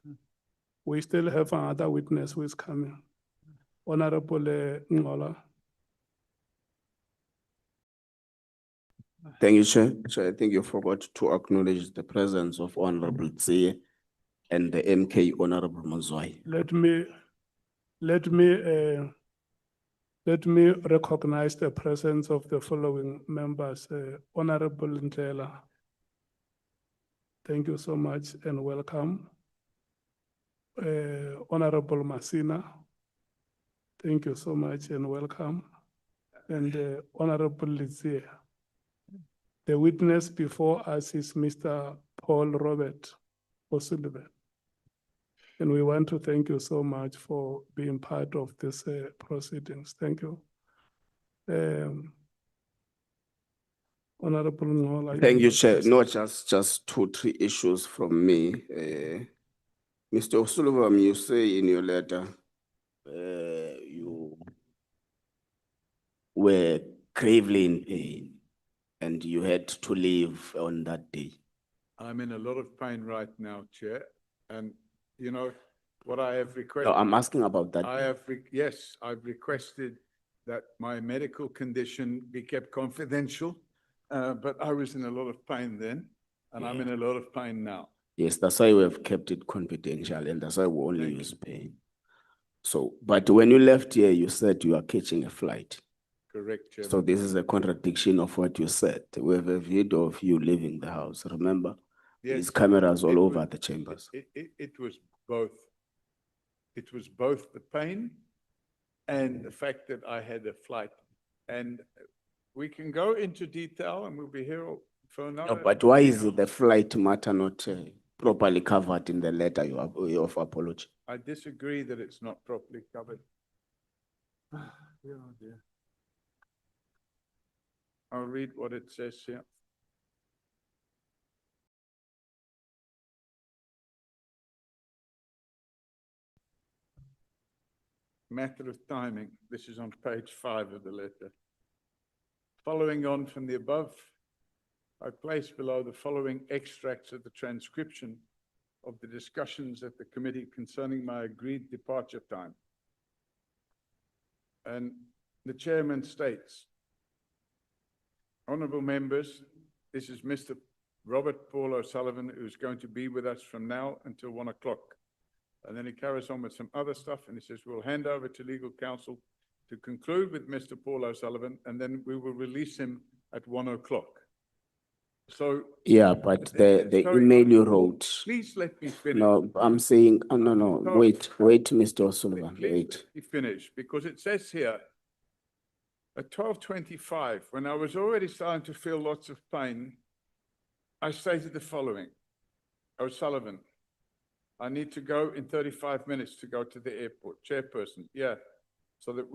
We still have another witness who is coming. Honorable Ngola. Thank you, Chair. So I think you forgot to acknowledge the presence of Honorable Tsie and the MK Honorable Muzwai. Let me recognize the presence of the following members. Honorable Ndlela. Thank you so much and welcome. Honorable Masina. Thank you so much and welcome. And Honorable Lizie. The witness before us is Mr. Paul Robert O'Sullivan. And we want to thank you so much for being part of this proceedings. Thank you. Honorable Ngola. Thank you, Chair. No, just 2-3 issues from me. Mr. O'Sullivan, you say in your letter, you were gravely in pain and you had to leave on that day. I'm in a lot of pain right now, Chair, and you know what I have requested. No, I'm asking about that. Yes, I've requested that my medical condition be kept confidential, but I was in a lot of pain then, and I'm in a lot of pain now. Yes, that's why we have kept it confidential and that's why we only use pain. So, but when you left here, you said you are catching a flight. Correct, Chair. So this is a contradiction of what you said. We have a video of you leaving the house, remember? Yes, There's cameras all over the chambers. It was both. It was both the pain and the fact that I had a flight. And we can go into detail and we'll be here for another. No, but why is the flight matter not properly covered in the letter of apology? I disagree that it's not properly covered. Oh, dear. I'll read what it says here. Matter of timing. This is on page 5 of the letter. Following on from the above, I place below the following extracts of the transcription of the discussions at the committee concerning my agreed departure time. And the chairman states, honorable members, this is Mr. Robert Paul O'Sullivan, who's going to be with us from now until 1 o'clock. And then he carries on with some other stuff and he says, we'll hand over to legal counsel to conclude with Mr. Paul O'Sullivan and then we will release him at 1 o'clock. So. Yeah, but the email you wrote. Please let me finish. No, I'm saying, no, wait, Mr. O'Sullivan, Please wait. let me finish, because it says here, at 12:25, when I was already starting to feel lots of pain, I stated the following, O'Sullivan, I need to go in 35 minutes to go to the airport. Chairperson, yeah, so that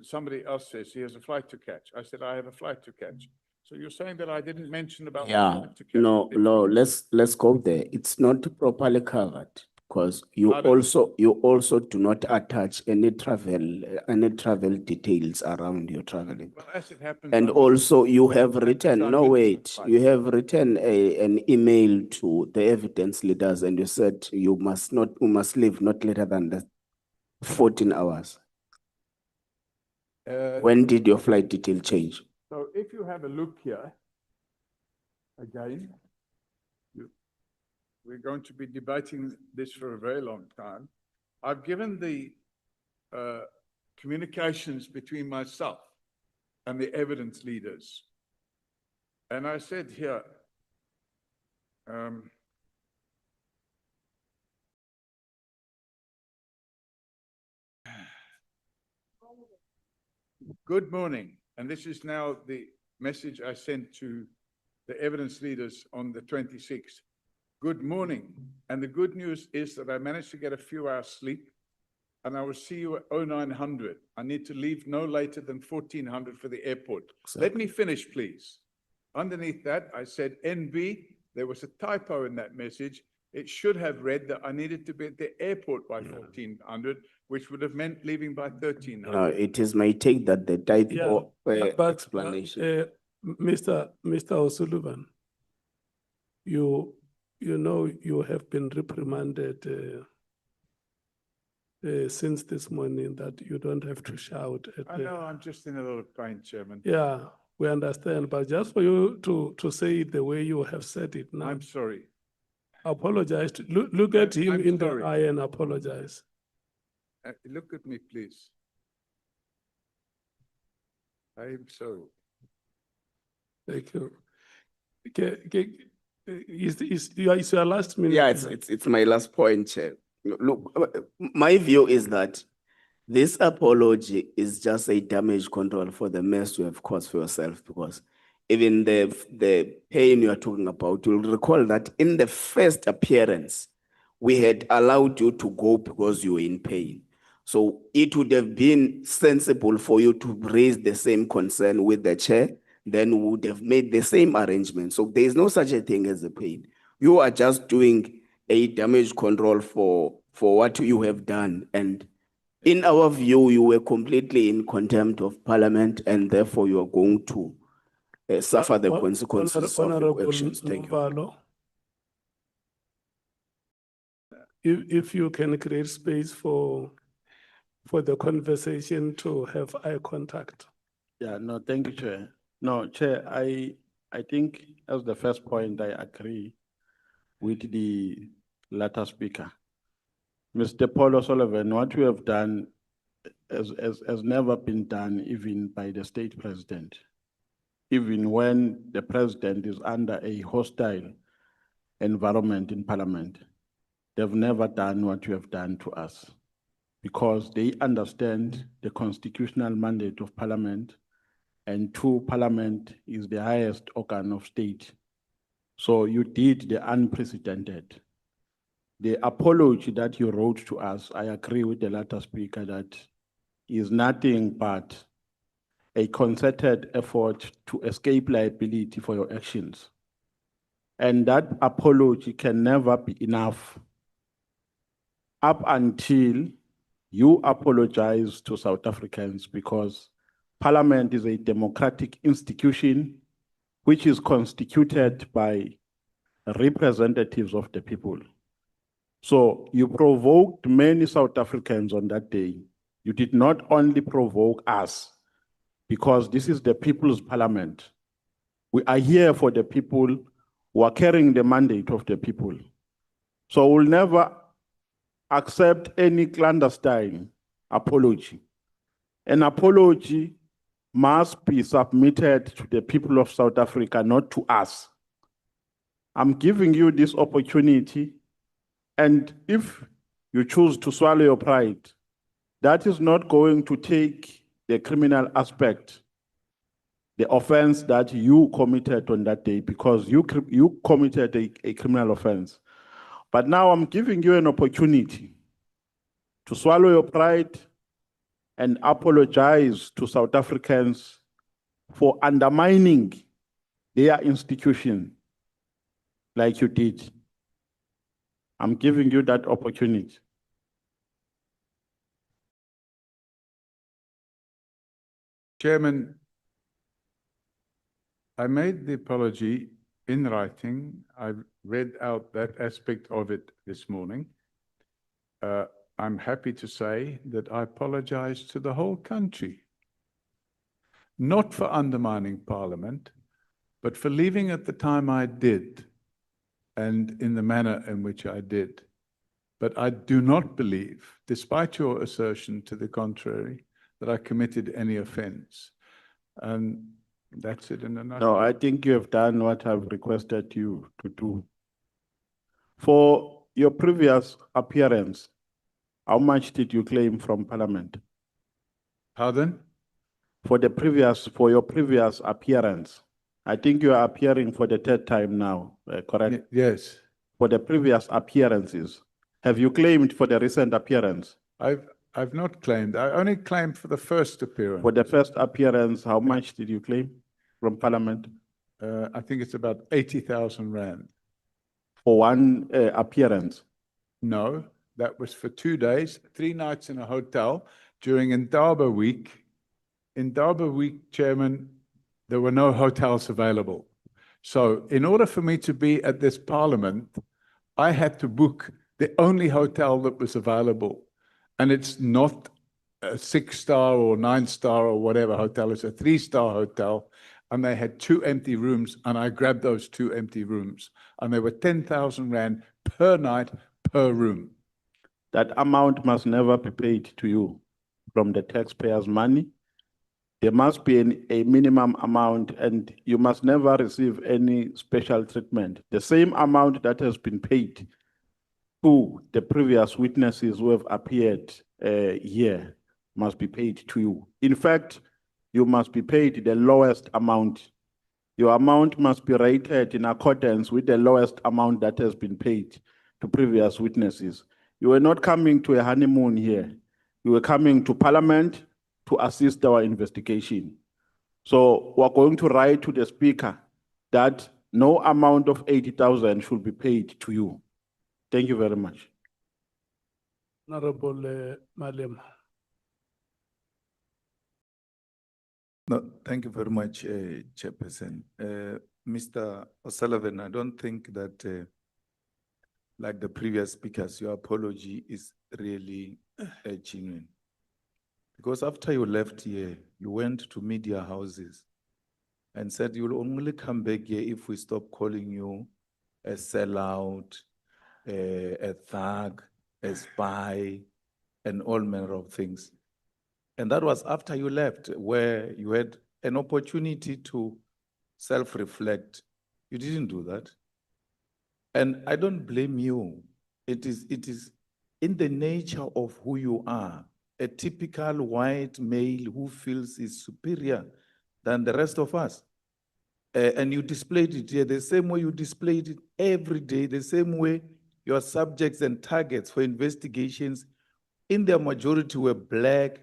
somebody else says he has a flight to catch. I said, I have a flight to catch. So you're saying that I didn't mention about the Yeah, flight to catch? no, let's go there. It's not properly covered because you also do not attach any travel details around your traveling. Well, as it happens, And also you have written, you have written an email to the evidence leaders and you said you must leave not later than the 14 hours. When did your flight detail change? So if you have a look here, again, we're going to be debating this for a very long time. I've given the communications between myself and the evidence leaders. And I said here, good morning. And this is now the message I sent to the evidence leaders on the 26th. Good morning. And the good news is that I managed to get a few hours sleep and I will see you at 0900. I need to leave no later than 1400 for the airport. Exactly. Let me finish, please. Underneath that, I said NB. There was a typo in that message. It should have read that I needed to be at the airport by 1400, which would have meant leaving by 1300. No, it is my take that the typo explanation. Mr. O'Sullivan, you know you have been reprimanded since this morning that you don't have to shout. I know, I'm just in a lot of pain, Chairman. Yeah, we understand, but just for you to say it the way you have said it now. I'm sorry. Apologize. Look at him in the eye and apologize. Look at me, please. I am sorry. Thank you. Okay. Is your last minute? Yeah, it's my last point, Chair. Look, my view is that this apology is just a damage control for the mess you have caused for yourself, because even the pain you are talking about, you'll recall that in the first appearance, we had allowed you to go because you were in pain. So it would have been sensible for you to raise the same concern with the chair, then we would have made the same arrangement. So there is no such a thing as a pain. You are just doing a damage control for what you have done. And in our view, you were completely in contempt of Parliament, and therefore you are going to suffer the consequences of your actions. Thank you. Mbalo, if you can create space for the conversation to have eye contact. Yeah, no, thank you, Chair. No, Chair, I think as the first point, I agree with the latter speaker. Mr. Paul O'Sullivan, what you have done has never been done even by the state president. Even when the president is under a hostile environment in Parliament, they've never done what you have done to us, because they understand the constitutional mandate of Parliament, and two, Parliament is the highest organ of state. So you did the unprecedented. The apology that you wrote to us, I agree with the latter speaker that is nothing but a concerted effort to escape liability for your actions. And that apology can never be enough up until you apologize to South Africans, because Parliament is a democratic institution which is constituted by representatives of the people. So you provoked many South Africans on that day. You did not only provoke us, because this is the People's Parliament. We are here for the people who are carrying the mandate of the people. So we'll never accept any clandestine apology. An apology must be submitted to the people of South Africa, not to us. I'm giving you this opportunity, and if you choose to swallow your pride, that is not going to take the criminal aspect, the offense that you committed on that day, because you committed a criminal offense. But now I'm giving you an opportunity to swallow your pride and apologize to South Africans for undermining their institution like you did. I'm giving you that opportunity. Chairman, I made the apology in writing. I've read out that aspect of it this morning. I'm happy to say that I apologize to the whole country, not for undermining Parliament, but for leaving at the time I did and in the manner in which I did. But I do not believe, despite your assertion to the contrary, that I committed any offense. And that's it in a nutshell. No, I think you have done what I've requested you to do. For your previous appearance, how much did you claim from Parliament? Pardon? For your previous appearance, I think you are appearing for the third time now, correct? Yes. For the previous appearances, have you claimed for the recent appearance? I've not claimed. I only claimed for the first appearance. For the first appearance, how much did you claim from Parliament? I think it's about 80,000 rand. For one appearance? No, that was for 2 days, 3 nights in a hotel during Indaba week. Indaba week, Chairman, there were no hotels available. So in order for me to be at this Parliament, I had to book the only hotel that was available. And it's not a 6-star or 9-star or whatever hotel, it's a 3-star hotel. And they had 2 empty rooms, and I grabbed those 2 empty rooms. And they were 10,000 rand per night, per room. That amount must never be paid to you from the taxpayers' money. There must be a minimum amount, and you must never receive any special treatment. The same amount that has been paid to the previous witnesses who have appeared here must be paid to you. In fact, you must be paid the lowest amount your amount must be rated in accordance with the lowest amount that has been paid to previous witnesses. You were not coming to a honeymoon here. You were coming to Parliament to assist our investigation. So we're going to write to the Speaker that no amount of 80,000 should be paid to you. Thank you very much. Honorable Malema. No, thank you very much, Chairperson. Mr. O'Sullivan, I don't think that, like the previous speakers, your apology is really genuine. Because after you left here, you went to media houses and said you'll only come back here if we stop calling you a sellout, a thug, a spy, and all manner of things. And that was after you left, where you had an opportunity to self-reflect. You didn't do that. And I don't blame you. It is in the nature of who you are, a typical white male who feels is superior than the rest of us. And you displayed it here the same way you displayed it every day, the same way your subjects and targets for investigations in their majority were black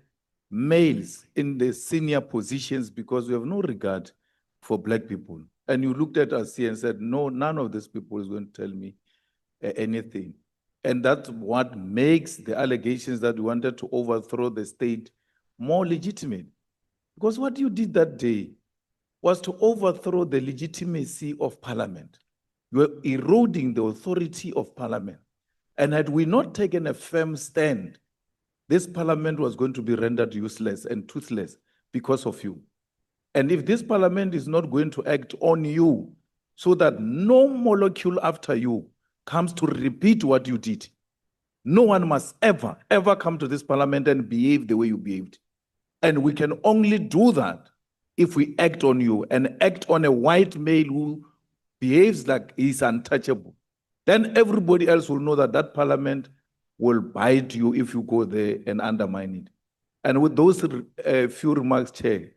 males in the senior positions because we have no regard for black people. And you looked at us here and said, no, none of these people is going to tell me anything. And that's what makes the allegations that we wanted to overthrow the state more legitimate. Because what you did that day was to overthrow the legitimacy of Parliament. You were eroding the authority of Parliament. And had we not taken a firm stand, this Parliament was going to be rendered useless and toothless because of you. And if this Parliament is not going to act on you so that no molecule after you comes to repeat what you did, no one must ever, ever come to this Parliament and behave the way you behaved. And we can only do that if we act on you and act on a white male who behaves like he's untouchable. Then everybody else will know that that Parliament will bite you if you go there and undermine it. And with those few remarks, Chair,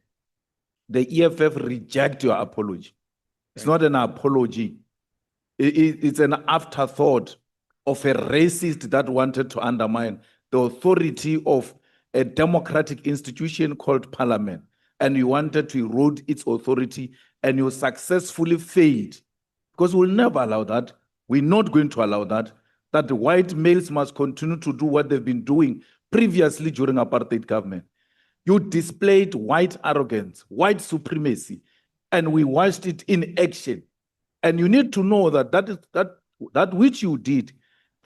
the EFF reject your apology. It's not an apology. It's an afterthought of a racist that wanted to undermine the authority of a democratic institution called Parliament. And you wanted to erode its authority, and you successfully failed. Because we'll never allow that. We're not going to allow that. That the white males must continue to do what they've been doing previously during apartheid government. You displayed white arrogance, white supremacy, and we watched it in action. And you need to know that that which you did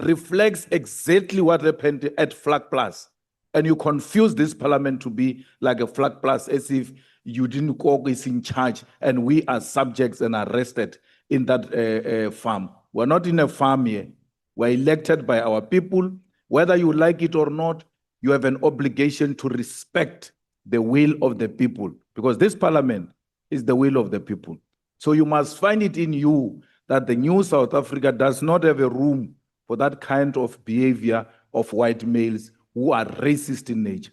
reflects exactly what happened at Flag Plus. And you confuse this Parliament to be like a Flag Plus, as if you didn't go is in charge and we are subjects and arrested in that farm. We're not in a farm here. We're elected by our people. Whether you like it or not, you have an obligation to respect the will of the people, because this Parliament is the will of the people. So you must find it in you that the new South Africa does not have a room for that kind of behavior of white males who are racist in nature.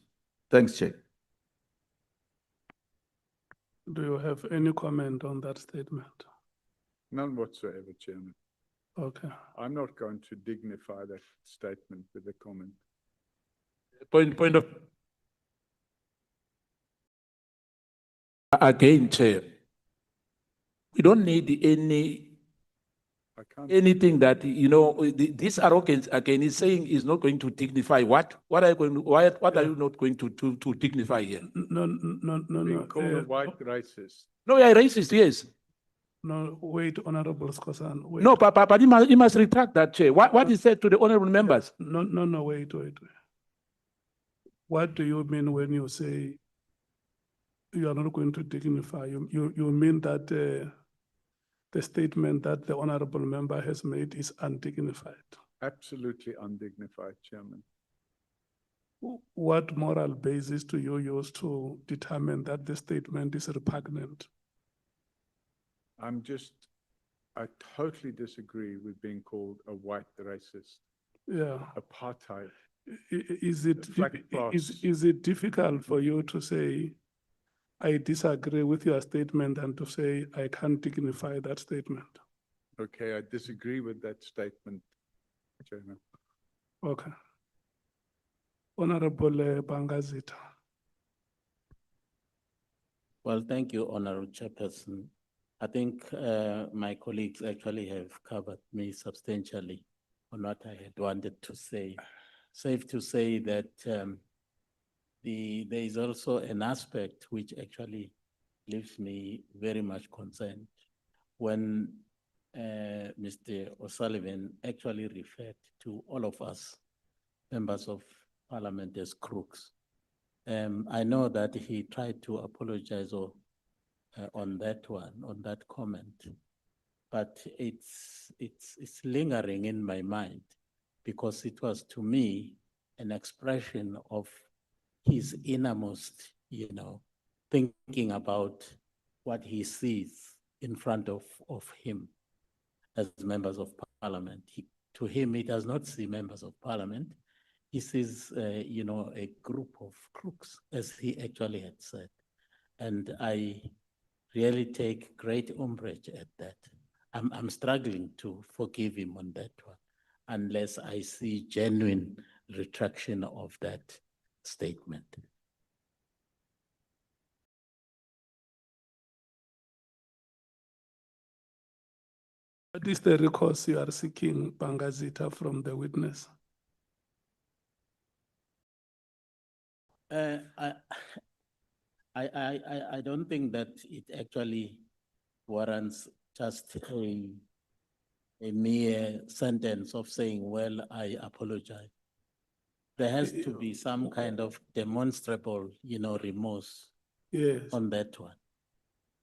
Thanks, Chair. Do you have any comment on that statement? None whatsoever, Chairman. Okay. I'm not going to dignify that statement with a comment. Point of again, Chair. We don't need anything that, you know, this arrogance again is saying is not going to dignify what? What are you not going to dignify here? No. Call a white racist. No, we are racist, yes. No, wait, Honorable Skosan. Wait. No, but he must retract that, Chair. What he said to the honorable members? No, wait. What do you mean when you say you are not going to dignify? You mean that the statement that the honorable member has made is undignified? Absolutely undignified, Chairman. What moral basis do you use to determine that the statement is repugnant? I totally disagree with being called a white racist. Yeah. Apartheid. Is it difficult for you to say I disagree with your statement and to say I can't dignify that statement. Okay, I disagree with that statement, Chairman. Okay. Honorable Bangazita. Well, thank you, Honorable Chairperson. I think my colleagues actually have covered me substantially on what I had wanted to say. Safe to say that there is also an aspect which actually leaves me very much concerned when Mr. O'Sullivan actually referred to all of us, members of parliament, as crooks. I know that he tried to apologize on that one, on that comment, but it's lingering in my mind because it was to me an expression of his innermost, thinking about what he sees in front of him as members of parliament. To him, he does not see members of parliament. He sees, a group of crooks, as he actually had said. And I really take great umbrage at that. I'm struggling to forgive him on that one, unless I see genuine retraction of that statement. What is the recourse you are seeking, Bangazita, from the witness? I don't think that it actually warrants just a mere sentence of saying, well, I apologize. There has to be some kind of demonstrable, remorse on that one.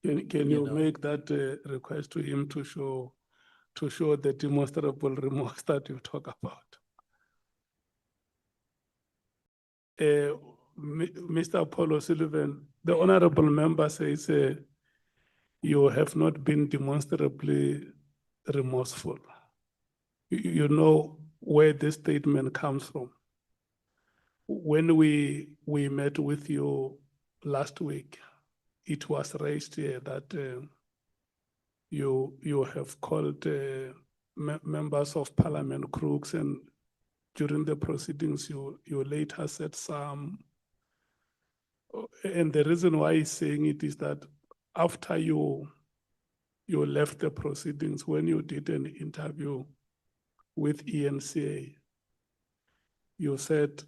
Can you make that request to him to show the demonstrable remorse that you talk about? Mr. Apollo Sullivan, the honorable member says you have not been demonstrably remorseful. You know where this statement comes from. When we met with you last week, it was raised here that you have called members of parliament crooks, and during the proceedings you later said some. And the reason why he's saying it is that after you left the proceedings, when you did an interview with ENCA, you said,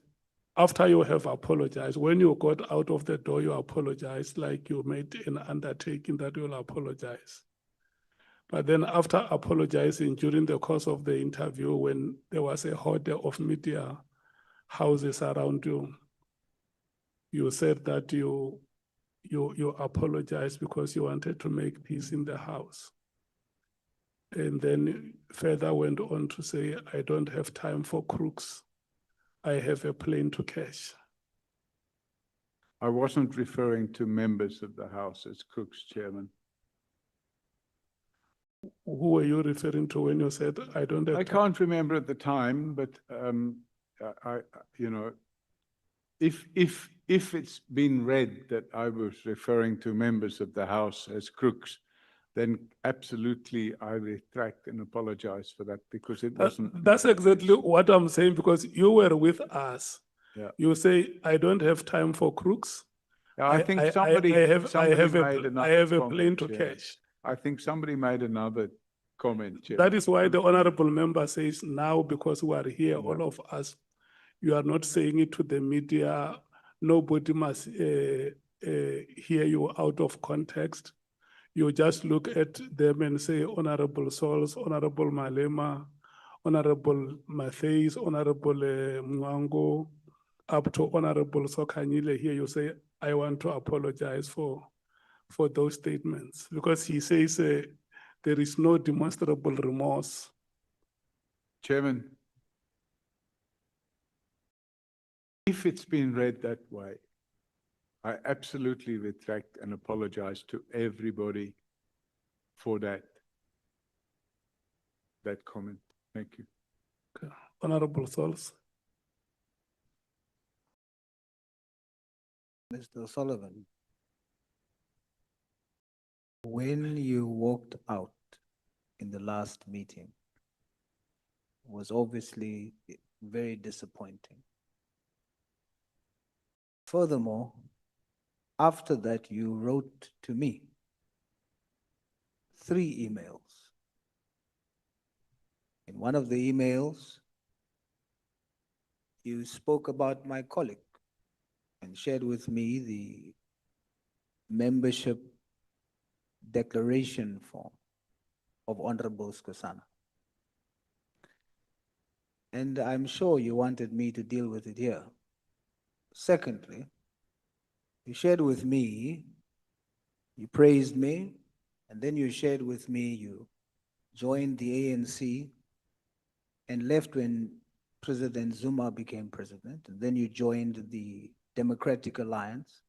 after you have apologized, when you got out of the door, you apologized, like you made an undertaking that you'll apologize. But then after apologizing during the course of the interview, when there was a horde of media houses around you, you said that you apologized because you wanted to make peace in the house. And then further went on to say, I don't have time for crooks. I have a plane to catch. I wasn't referring to members of the House as crooks, Chairman. Who were you referring to when you said, I don't have I can't remember at the time, but if it's been read that I was referring to members of the House as crooks, then absolutely I retract and apologize for that, because it wasn't. That's exactly what I'm saying, because you were with us. Yeah. You say, I don't have time for crooks. Yeah, I think somebody I have a comment, plane to Chair. catch. I think somebody made another comment, Chair. That is why the honorable member says now, because we are here, all of us, you are not saying it to the media. Nobody must hear you out of context. You just look at them and say, Honorable Sols, Honorable Malema, Honorable Mattheys, Honorable Mwango, up to Honorable Sokanyile. Here you say, I want to apologize for those statements, because he says there is no demonstrable remorse. Chairman, if it's been read that way, I absolutely retract and apologize to everybody for that comment. Thank you. Okay. Honorable Sols. Mr. Sullivan, When you walked out in the last meeting was obviously very disappointing. Furthermore, after that, you wrote to me 3 emails. In one of the emails, you spoke about my colleague and shared with me the membership declaration form of Honorable Seshana. And I'm sure you wanted me to deal with it here. Secondly, you shared with me, you praised me, and then you shared with me you joined the ANC and left when President Zuma became president, and then you joined the Democratic Alliance,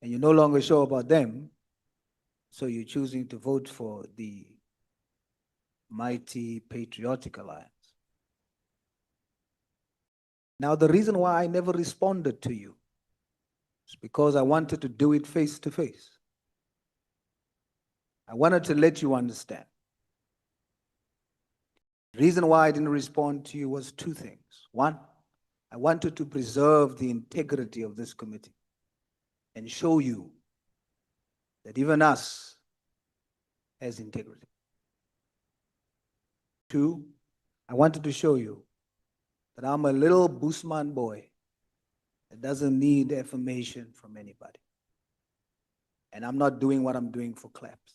and you're no longer sure about them, so you're choosing to vote for the mighty Patriotic Alliance. Now, the reason why I never responded to you is because I wanted to do it face to face. I wanted to let you understand. The reason why I didn't respond to you was 2 things. One, I wanted to preserve the integrity of this committee and show you that even us has integrity. 2, I wanted to show you that I'm a little Boesman boy that doesn't need affirmation from anybody. And I'm not doing what I'm doing for claps.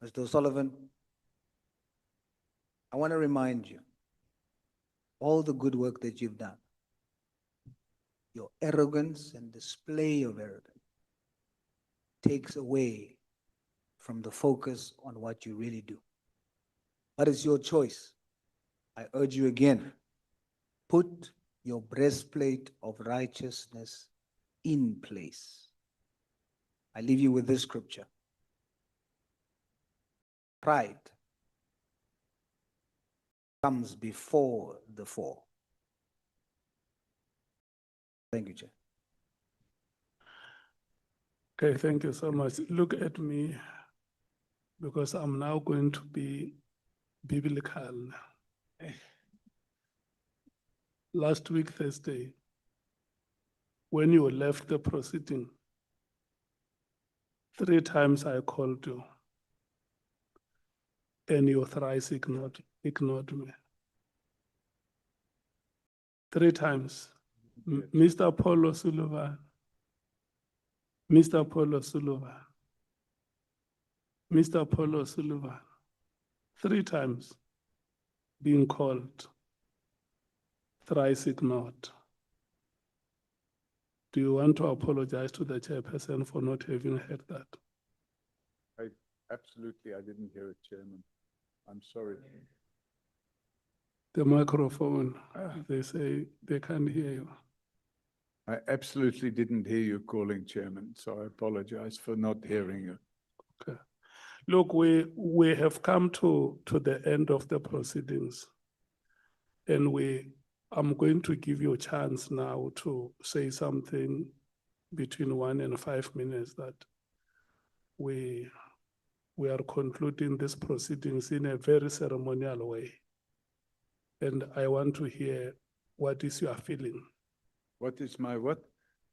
Mr. Sullivan, I want to remind you all the good work that you've done. Your arrogance and display of arrogance takes away from the focus on what you really do. But it's your choice. I urge you again, put your breastplate of righteousness in place. I leave you with this scripture. Pride comes before the fall. Thank you, Chair. Okay, thank you so much. Look at me, because I'm now going to be biblical. Last week, Thursday, when you left the proceeding, 3 times I called you, and you thrice ignored me. 3 times. Mr. Paulo Sullivan, Mr. Paulo Sullivan, Mr. Paulo Sullivan, 3 times being called, thrice ignored. Do you want to apologize to the chairperson for not having heard that? Absolutely, I didn't hear it, Chairman. I'm sorry. The microphone, they say they can't hear you. I absolutely didn't hear you calling, Chairman, so I apologize for not hearing you. Okay. Look, we have come to the end of the proceedings, and I'm going to give you a chance now to say something between 1 and 5 minutes that we are concluding these proceedings in a very ceremonial way. And I want to hear what is your feeling. What is my what?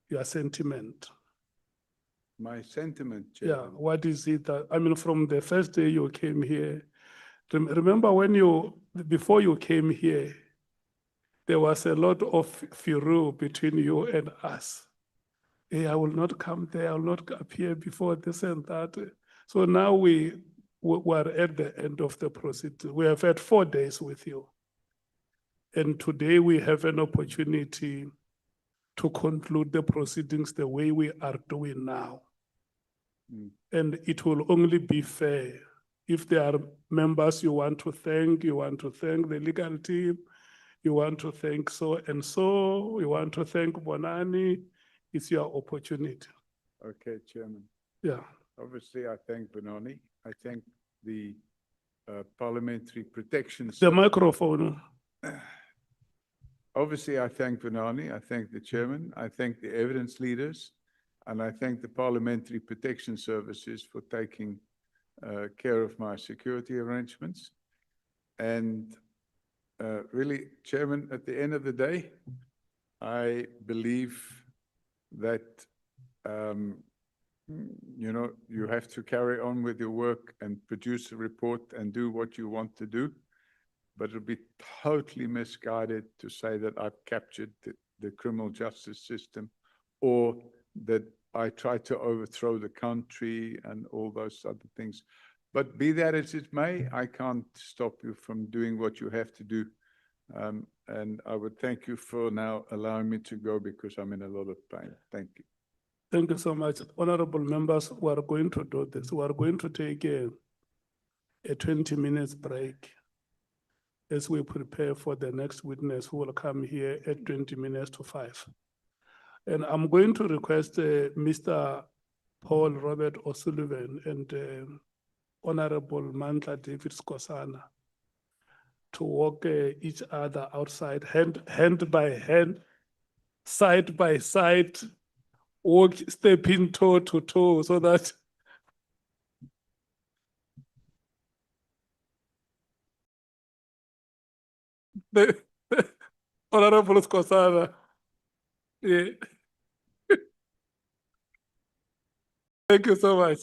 Your sentiment. My sentiment, Chairman. Yeah, what is it that, I mean, from the first day you came here, remember when before you came here, there was a lot of furor between you and us. Hey, I will not come there, I will not appear before this and that. So now we are at the end of the proceeding. We have had 4 days with you. And today we have an opportunity to conclude the proceedings the way we are doing now. And it will only be fair if there are members you want to thank the legal team, you want to thank so and so, you want to thank Bonani, it's your opportunity. Okay, Chairman. Yeah. Obviously, I thank Bonani. I thank the Parliamentary Protection The microphone. Obviously, I thank Bonani. I thank the Chairman. I thank the evidence leaders. And I thank the Parliamentary Protection Services for taking care of my security arrangements. And really, Chairman, at the end of the day, I believe that you have to carry on with your work and produce a report and do what you want to do. But it would be totally misguided to say that I've captured the criminal justice system or that I tried to overthrow the country and all those other things. But be that as it may, I can't stop you from doing what you have to do. And I would thank you for now allowing me to go because I'm in a lot of pain. Thank you. Thank you so much. Honorable members, we are going to do this. We are going to take a 20 minutes break as we prepare for the next witness who will come here at 20 minutes to 5. And I'm going to request Mr. Paul Robert O'Sullivan and Honorable Mandla David Skosana to walk each other outside, hand by hand, side by side, walk, stepping toe to toe, so that the Honorable Skosana, yeah. Thank you so much.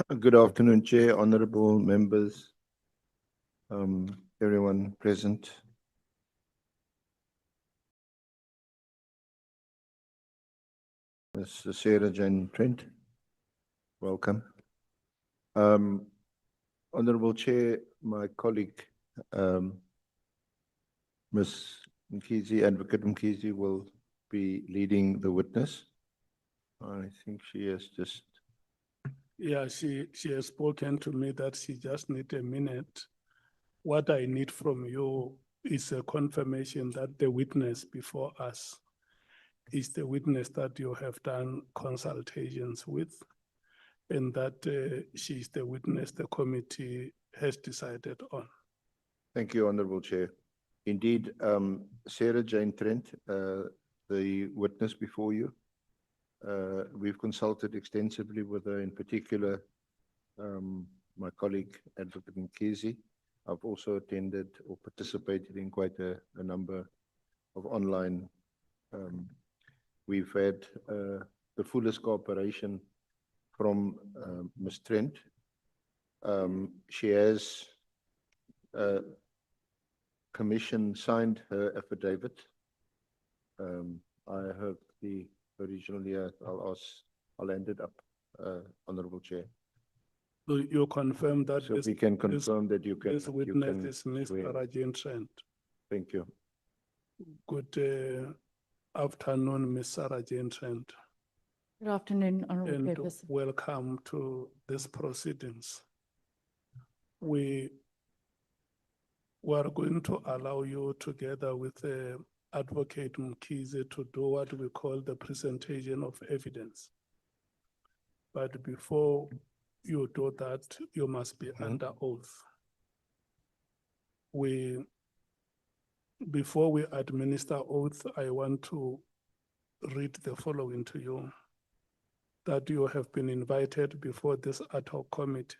Good afternoon, Chair, honorable members, everyone present. Ms. Sarah-Jane Trent, welcome. Honorable Chair, my colleague, Ms. Mkhwanazi, Advocate Mkhwanazi, will be leading the witness. I think she has just. Yeah, she has spoken to me that she just need a minute. What I need from you is a confirmation that the witness before us is the witness that you have done consultations with, and that she is the witness the committee has decided on. Thank you, Honorable Chair. Indeed, Sarah-Jane Trent, the witness before you, we've consulted extensively with her, in particular, my colleague, Advocate Mkhwanazi. I've also attended or participated in quite a number of online. We've had the fullest cooperation from Ms. Trent. She has commission signed her affidavit. I heard the original here. I'll end it up, Honorable Chair. So you confirm that So we can confirm that you can. this witness is Ms. Sarah-Jane Trent. Thank you. Good afternoon, Ms. Sarah-Jane Trent, Good afternoon, honorable and Chairperson. welcome to these proceedings. We are going to allow you, together with Advocate Mkhwanazi, to do what we call the presentation of evidence. But before you do that, you must be under oath. Before we administer oath, I want to read the following to you: that you have been invited before this ad hoc committee,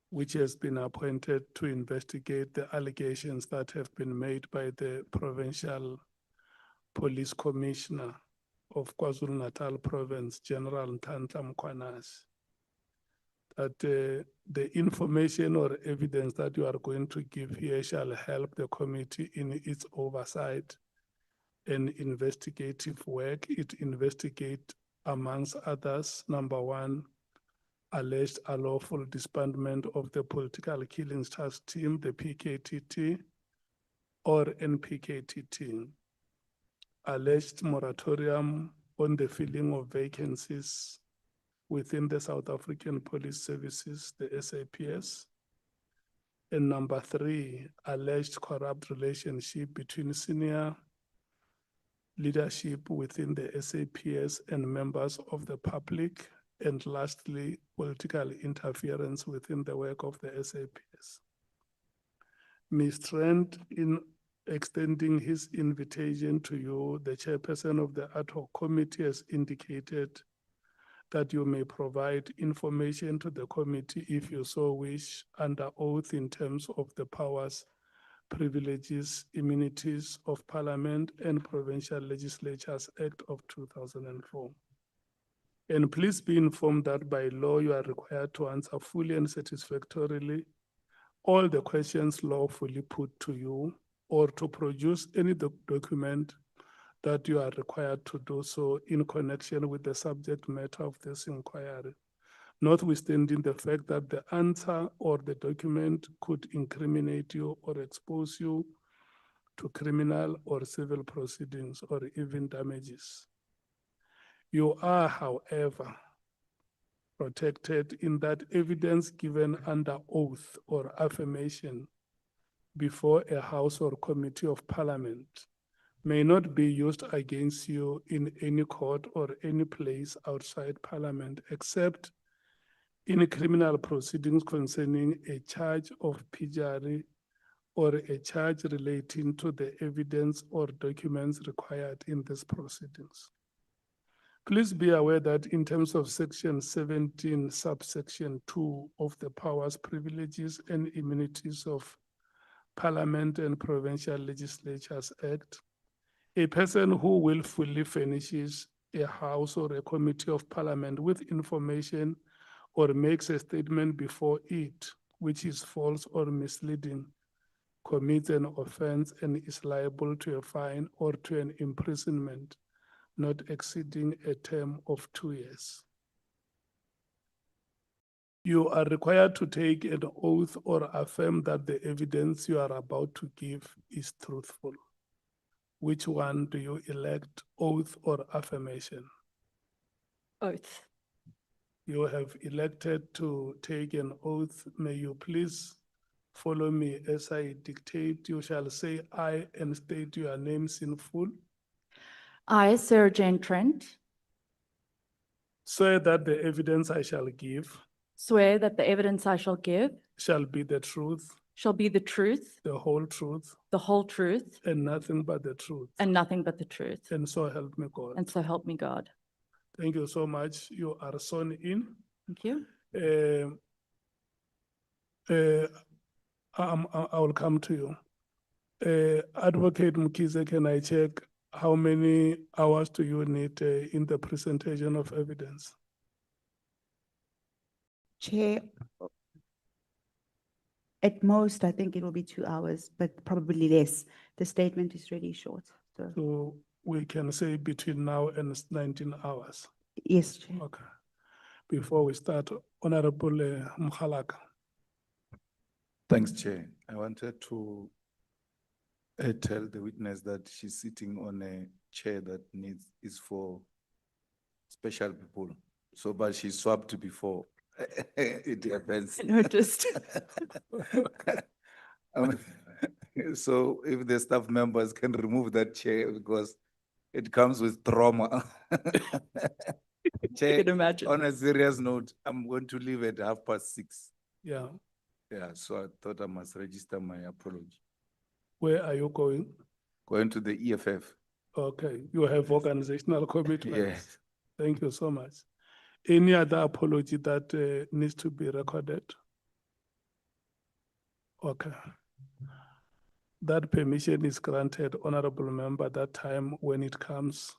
which has been appointed to investigate the allegations that have been made by the Provincial Police Commissioner of KwaZulu-Natal Province, General Lt Gen Mkhwanazi, that the information or evidence that you are going to give here shall help the committee in its oversight and investigative work. It investigates, amongst others, number one, alleged unlawful disbandment of the Political Killings Task Team, the PKTT or NPKTT, alleged moratorium on the filling of vacancies within the South African Police Services, the SAPS, and number three, alleged corrupt relationship between senior leadership within the SAPS and members of the public, and lastly, political interference within the work of the SAPS. Ms. Trent, in extending his invitation to you, the chairperson of the Ad Hoc Committee has indicated that you may provide information to the committee if you so wish under oath in terms of the powers, privileges, immunities of Parliament and Provincial Legislatures Act of 2004. And please be informed that by law you are required to answer fully and satisfactorily all the questions lawfully put to you, or to produce any document that you are required to do so in connection with the subject matter of this inquiry, notwithstanding the fact that the answer or the document could incriminate you or expose you to criminal or civil proceedings or even damages. You are, however, protected in that evidence given under oath or affirmation before a House or Committee of Parliament may not be used against you in any court or any place outside Parliament, except in criminal proceedings concerning a charge of perjury or a charge relating to the evidence or documents required in these proceedings. Please be aware that in terms of Section 17, subsection 2 of the Powers, Privileges and Immunities of Parliament and Provincial Legislatures Act, a person who willfully furnishes a House or a Committee of Parliament with information or makes a statement before it, which is false or misleading, commits an offense and is liable to a fine or to an imprisonment not exceeding a term of 2 years. You are required to take an oath or affirm that the evidence you are about to give is truthful. Which one do you elect, oath or affirmation? Oath. You have elected to take an oath. May you please follow me as I dictate. You shall say I and state your names in full. I, Sarah-Jane Trent, Swear that the evidence I shall give swear that the evidence I shall give shall be the truth, shall be the truth, the whole truth, the whole truth, and nothing but the truth. and nothing but the truth. And so help me God. And so help me God. Thank you so much. You are sworn in. Thank you. I will come to you. Advocate Mkhize, can I check how many hours do you need in the presentation of evidence? Chair, at most, I think it will be 2 hours, but probably less. The statement is really short. So, So we can say between now and 19 hours. yes, Chair. Okay. Before we start, Honorable Mkhalaka. Thanks, Chair. I wanted to tell the witness that she's sitting on a chair that is for special people. So, but she swapped before. It happens. I noticed. So if the staff members can remove that chair because it comes with trauma. Chair, can imagine. on a serious note, I'm going to leave at 6:30. Yeah. Yeah, so I thought I must register my apology. Where are you going? Going to the EFF. Okay. You have organizational commitments. Yes. Thank you so much. Any other apology that needs to be recorded? Okay. That permission is granted, Honorable Member, that time when it comes.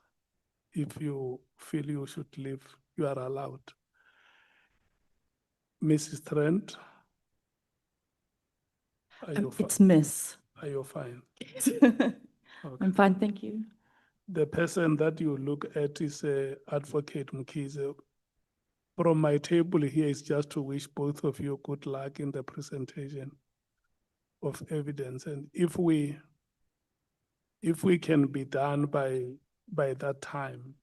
If you feel you should leave, you are allowed. Mrs. Trent? Are you It's Miss. Are you fine? I'm fine, thank you. The person that you look at is Advocate Mkhize. From my table here is just to wish both of you good luck in the presentation of evidence. And if we can be done by that time,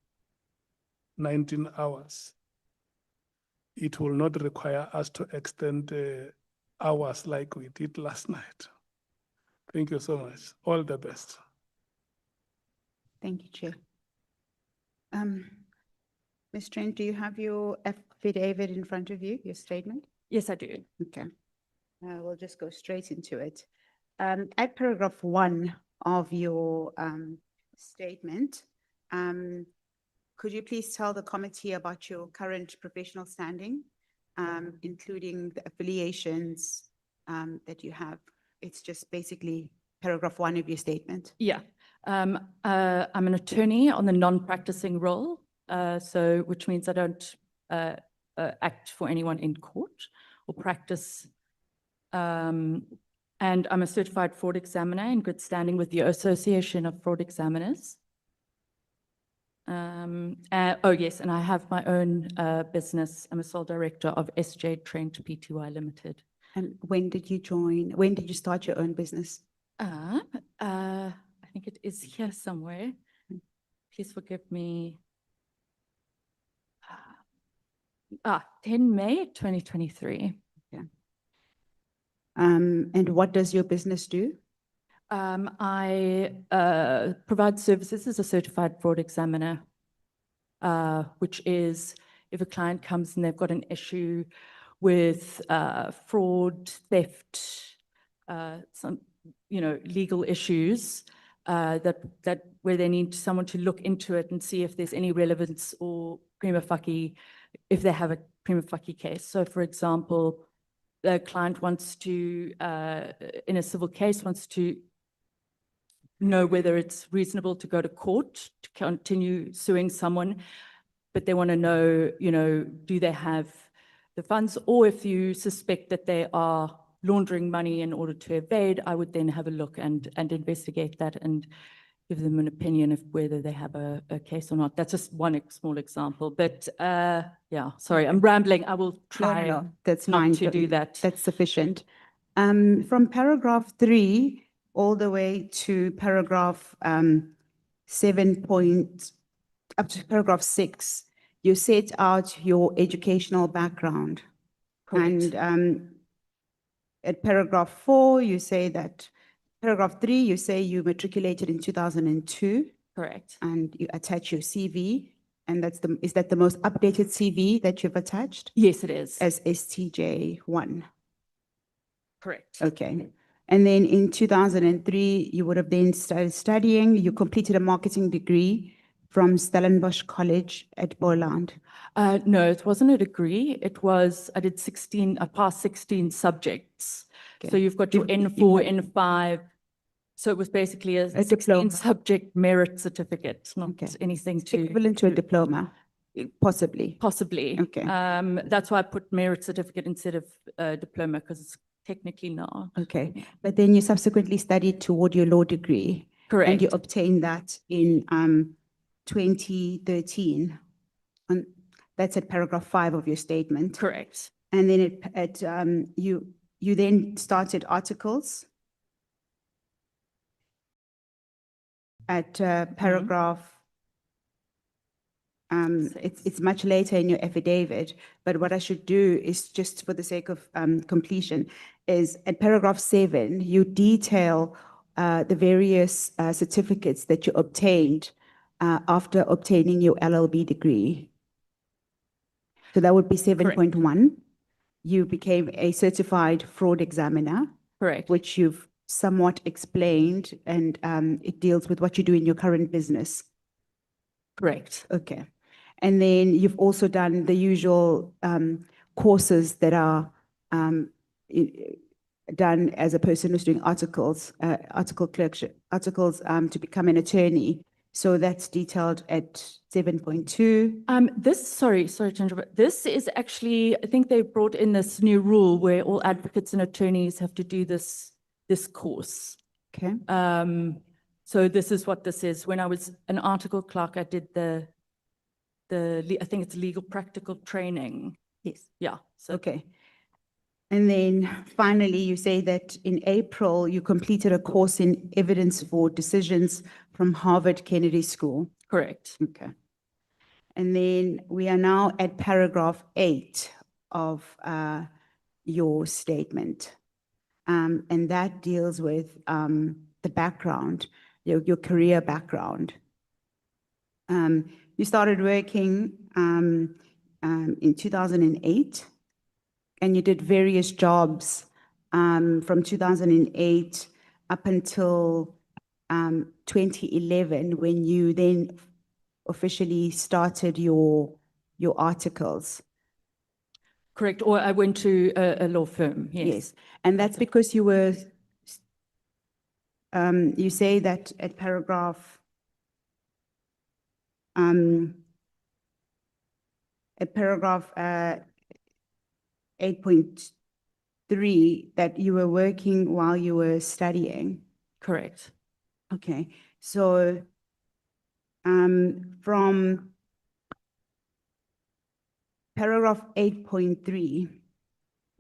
19 hours, it will not require us to extend hours like we did last night. Thank you so much. All the best. Thank you, Chair. Ms. Trent, do you have your affidavit in front of you, your statement? Yes, I do. Okay. We'll just go straight into it. At paragraph 1 of your statement, could you please tell the committee about your current professional standing, including the affiliations that you have? It's just basically paragraph 1 of your statement. Yeah. I'm an attorney on the non-practicing role, so which means I don't act for anyone in court or practice. And I'm a certified fraud examiner in good standing with the Association of Fraud Examiners. Oh yes, and I have my own business. I'm a sole director of SJ Trent Pty Limited. And when did you join? When did you start your own business? I think it is here somewhere. Please forgive me. 10 May 2023. Okay. And what does your business do? I provide services as a certified fraud examiner, which is if a client comes and they've got an issue with fraud, theft, some legal issues that where they need someone to look into it and see if there's any relevance or prima facie, if they have a prima facie case. So, for example, the client wants to, in a civil case, wants to know whether it's reasonable to go to court to continue suing someone, but they want to know, do they have the funds, or if you suspect that they are laundering money in order to evade, I would then have a look and investigate that and give them an opinion of whether they have a case or not. That's just one small example, but yeah, sorry, I'm rambling. I will try that's not fine. to do that. That's sufficient. From paragraph 3 all the way to paragraph up to paragraph 6, you set out your educational background. Correct. And at paragraph 4, you say that, paragraph 3, you say you matriculated in 2002. Correct. And you attach your CV, and is that the most updated CV that you've attached? Yes, it is. As STJ1. Correct. Okay. And then in 2003, you would have then started studying. You completed a marketing degree from Stellenbosch College at Boland. No, it wasn't a degree. It was, I passed 16 subjects. Okay. So you've got your N4, N5. So it was basically a 16 subject merit certificate, not anything to. Equivalent to a diploma, possibly. Possibly. Okay. That's why I put merit certificate instead of diploma, because it's technically not. Okay. But then you subsequently studied toward your law degree. Correct. And you obtained that in 2013. And that's at paragraph 5 of your statement. Correct. And then you then started articles at paragraph, it's much later in your affidavit, but what I should do is, just for the sake of completion, is at paragraph 7, you detail the various certificates that you obtained after obtaining your LLB degree. So that would be 7.1. You became a certified fraud examiner. Correct. Which you've somewhat explained, and it deals with what you do in your current business. Correct. Okay. And then you've also done the usual courses that are done as a person who's doing article clerkship, to become an attorney. So that's detailed at 7.2. Sorry to interrupt. This is actually, I think they brought in this new rule where all advocates and attorneys have to do this course. Okay. So this is what this is. When I was an article clerk, I did I think it's legal practical training. Yes. Yeah. So. Okay. And then finally, you say that in April, you completed a course in evidence for decisions from Harvard Kennedy School. Correct. Okay. And then we are now at paragraph 8 of your statement. And that deals with the background, your career background. You started working in 2008, and you did various jobs from 2008 up until 2011, when you then officially started your articles. Correct. Or I went to a law firm. Yes. And that's because you were, you say that at paragraph 8.3 that you were working while you were studying. Correct. Okay. So from paragraph 8.3,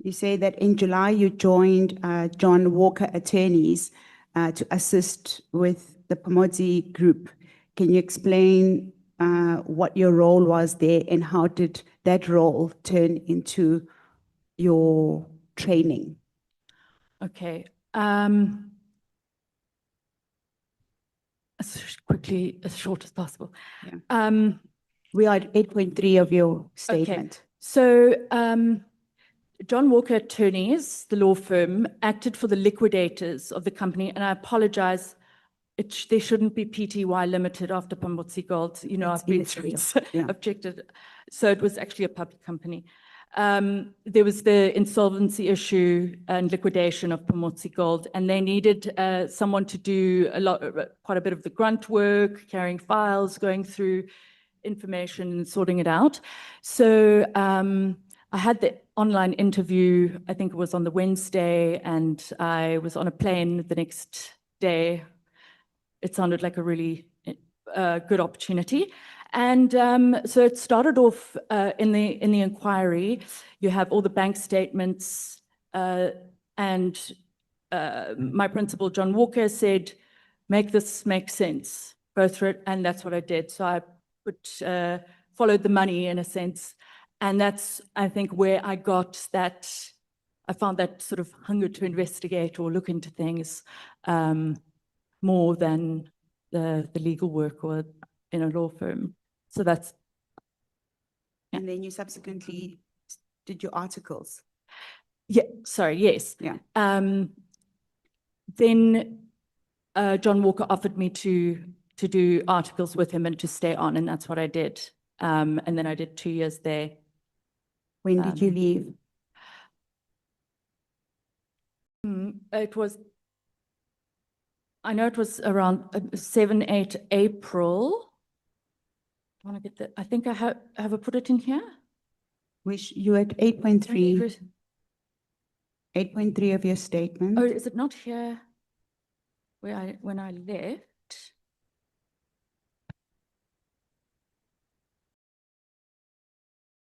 you say that in July you joined John Walker Attorneys to assist with the Pomozi Group. Can you explain what your role was there, and how did that role turn into your training? Okay. Quickly, as short as possible. Yeah. We are at 8.3 of your statement. Okay. So John Walker Attorneys, the law firm, acted for the liquidators of the company, and I apologize, there shouldn't be PTY Limited after Pomozi Gold. You know, I've been objected. So it was actually a public company. There was the insolvency issue and liquidation of Pomozi Gold, and they needed someone to do quite a bit of the grunt work, carrying files, going through information and sorting it out. So I had the online interview, I think it was on the Wednesday, and I was on a plane the next day. It sounded like a really good opportunity. And so it started off in the inquiry. You have all the bank statements, and my principal, John Walker, said, make this make sense, go through it, and that's what I did. So I followed the money in a sense, and that's, I think, where I got that, I found that sort of hunger to investigate or look into things more than the legal work or in a law firm. So that's. Yeah. And then you subsequently did your articles. Yeah, sorry, yes. Yeah. Then John Walker offered me to do articles with him and to stay on, and that's what I did. And then I did 2 years there. When did you leave? It was, I know it was around 7, 8 April. I want to get that. I think I have I put it in here? Which you at 8.3. 8.3 of your statement. Oh, is it not here where when I left?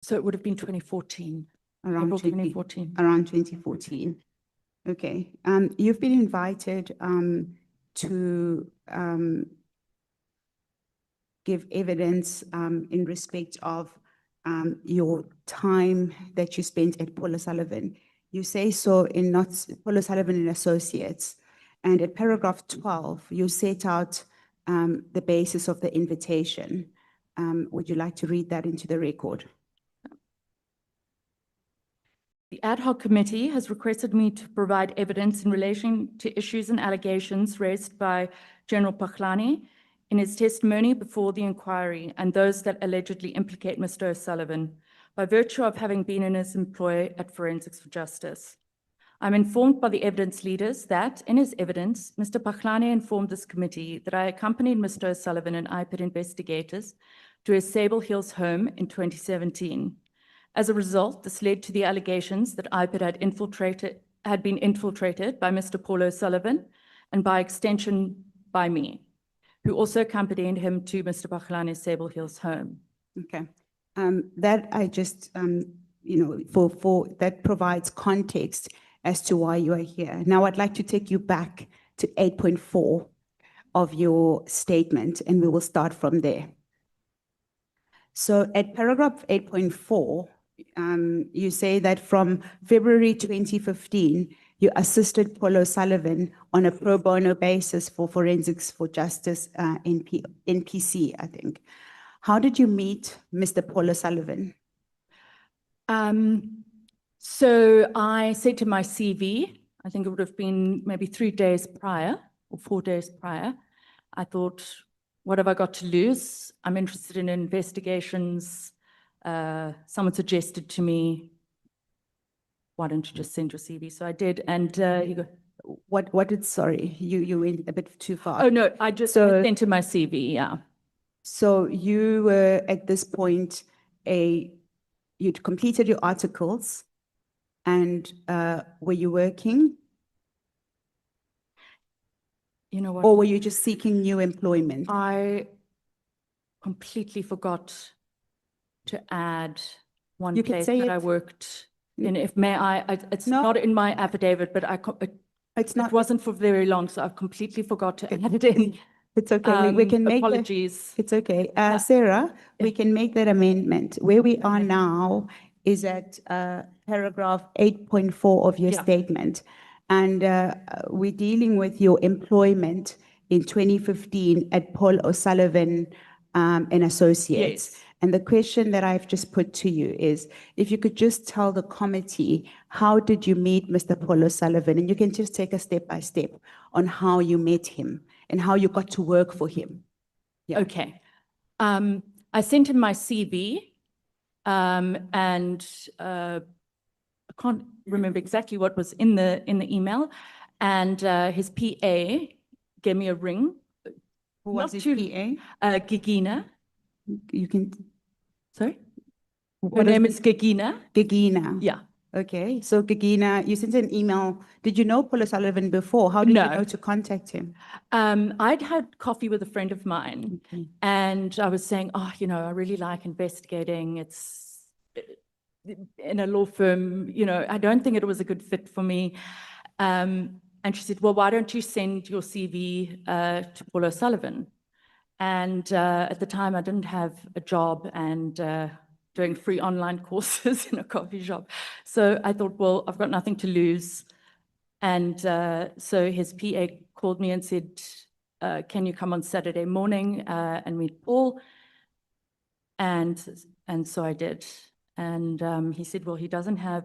So it would have been 2014. Around April 2014. Around 2014. Okay. You've been invited to give evidence in respect of your time that you spent at Paul Sullivan. You say so in not Paul Sullivan and Associates, and at paragraph 12, you set out the basis of the invitation. Would you like to read that into the record? The Ad Hoc Committee has requested me to provide evidence in relation to issues and allegations raised by General Phatlane in his testimony before the inquiry and those that allegedly implicate Mr. O'Sullivan by virtue of having been in his employ at Forensics for Justice. I'm informed by the evidence leaders that, in his evidence, Mr. Phatlane informed this committee that I accompanied Mr. O'Sullivan and IPID investigators to his Sable Hills home in 2017. As a result, this led to the allegations that IPID had been infiltrated by Mr. Paul O'Sullivan and by extension by me, who also accompanied him to Mr. Phatlane's Sable Hills home. Okay. That I just, for that provides context as to why you are here. Now I'd like to take you back to 8.4 of your statement, and we will start from there. So at paragraph 8.4, you say that from February 2015, you assisted Paul O'Sullivan on a pro bono basis for Forensics for Justice NPC, I think. How did you meet Mr. Paul O'Sullivan? So I sent him my CV. I think it would have been maybe 3 days prior or 4 days prior. I thought, what have I got to lose? I'm interested in investigations. Someone suggested to me, why don't you just send your CV? So I did, and he goes, what did, sorry, you went a bit too far. oh no, I just sent him my CV, yeah. So you were at this point, you'd completed your articles, and were you working? You know what? Or were you just seeking new employment? I completely forgot to add one You could place say that it. I worked in. If may it's No. not in my affidavit, but It's not. it wasn't for very long, so I completely forgot to add it in. It's okay. We can make apologies. It's okay. Sarah, we can make that amendment. Where we are now is at paragraph 8.4 of your Yeah. statement. And we're dealing with your employment in 2015 at Paul O'Sullivan and Associates. Yes. And the question that I've just put to you is, if you could just tell the committee, how did you meet Mr. Paul O'Sullivan? And you can just take a step by step on how you met him and how you got to work for him. Yeah. Okay. I sent him my CV, and I can't remember exactly what was in the email. And his PA gave me a ring. Who was his Not PA? Kekana. You can. Sorry? Her What name is Kekana. Kekana. Yeah. Okay, so Kekana, you sent an email. Did you know Paul Sullivan before? How did you No. know to contact him? I'd had coffee with a friend of mine, Okay. and I was saying, oh, you know, I really like investigating. It's in a law firm, you know, I don't think it was a good fit for me. And she said, well, why don't you send your CV to Paul Sullivan? And at the time, I didn't have a job and doing free online courses in a coffee shop. So I thought, well, I've got nothing to lose. And so his PA called me and said, can you come on Saturday morning and meet Paul? And so I did. And he said, well, he doesn't have,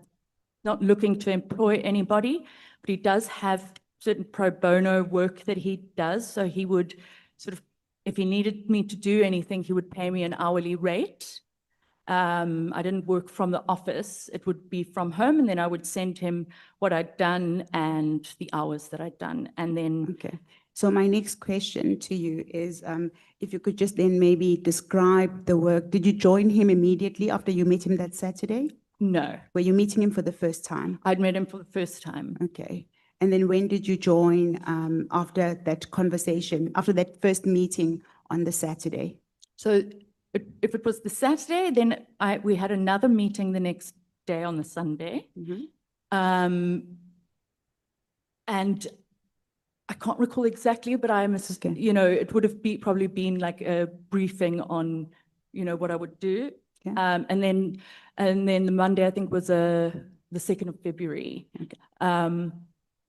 not looking to employ anybody, but he does have certain pro bono work that he does. So he would sort of, if he needed me to do anything, he would pay me an hourly rate. I didn't work from the office. It would be from home, and then I would send him what I'd done and the hours that I'd done. And then Okay. So my next question to you is, if you could just then maybe describe the work. Did you join him immediately after you met him that Saturday? no, Were you meeting him for the first time? I'd met him for the first time. Okay. And then when did you join after that conversation, after that first meeting on the Saturday? So if it was the Saturday, then we had another meeting the next day on the Sunday. And I can't recall exactly, but you know, it would have probably been like a briefing on, you know, what I would do. Okay. And then the Monday, I think, was the 2nd of February. Okay.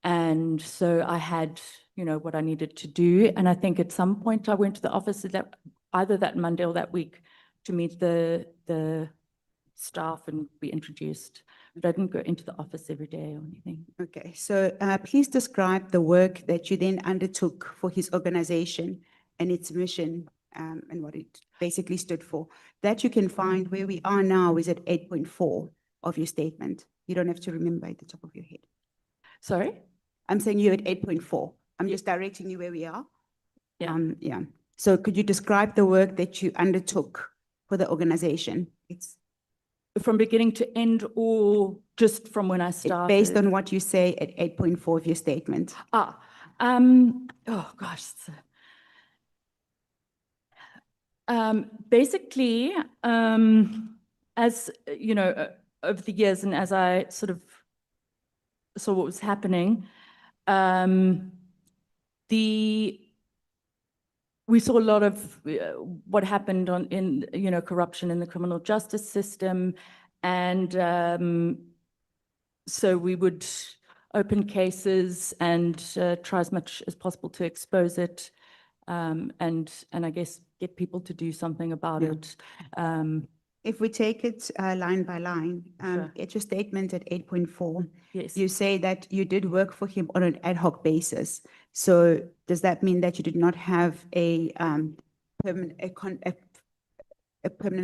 And so I had, you know, what I needed to do. And I think at some point I went to the office either that Monday or that week to meet the staff and be introduced. But I didn't go into the office every day or anything. Okay, so please describe the work that you then undertook for his organization and its mission and what it basically stood for. That you can find where we are now is at 8.4 of your statement. You don't have to remember at the top of your head. Sorry? I'm saying you're at 8.4. I'm just directing you where we are. Yeah. Yeah. So could you describe the work that you undertook for the organization? It's from beginning to end or just from when I started? based on what you say at 8.4 of your statement. Oh gosh. Basically, as you know, over the years and as I sort of saw what was happening, we saw a lot of what happened in you know, corruption in the criminal justice system, and so we would open cases and try as much as possible to expose it, and I guess get people to do something about it. If we take it line by line, Sure. at your statement at 8.4, Yes. you say that you did work for him on an ad hoc basis. So does that mean that you did not have a permanent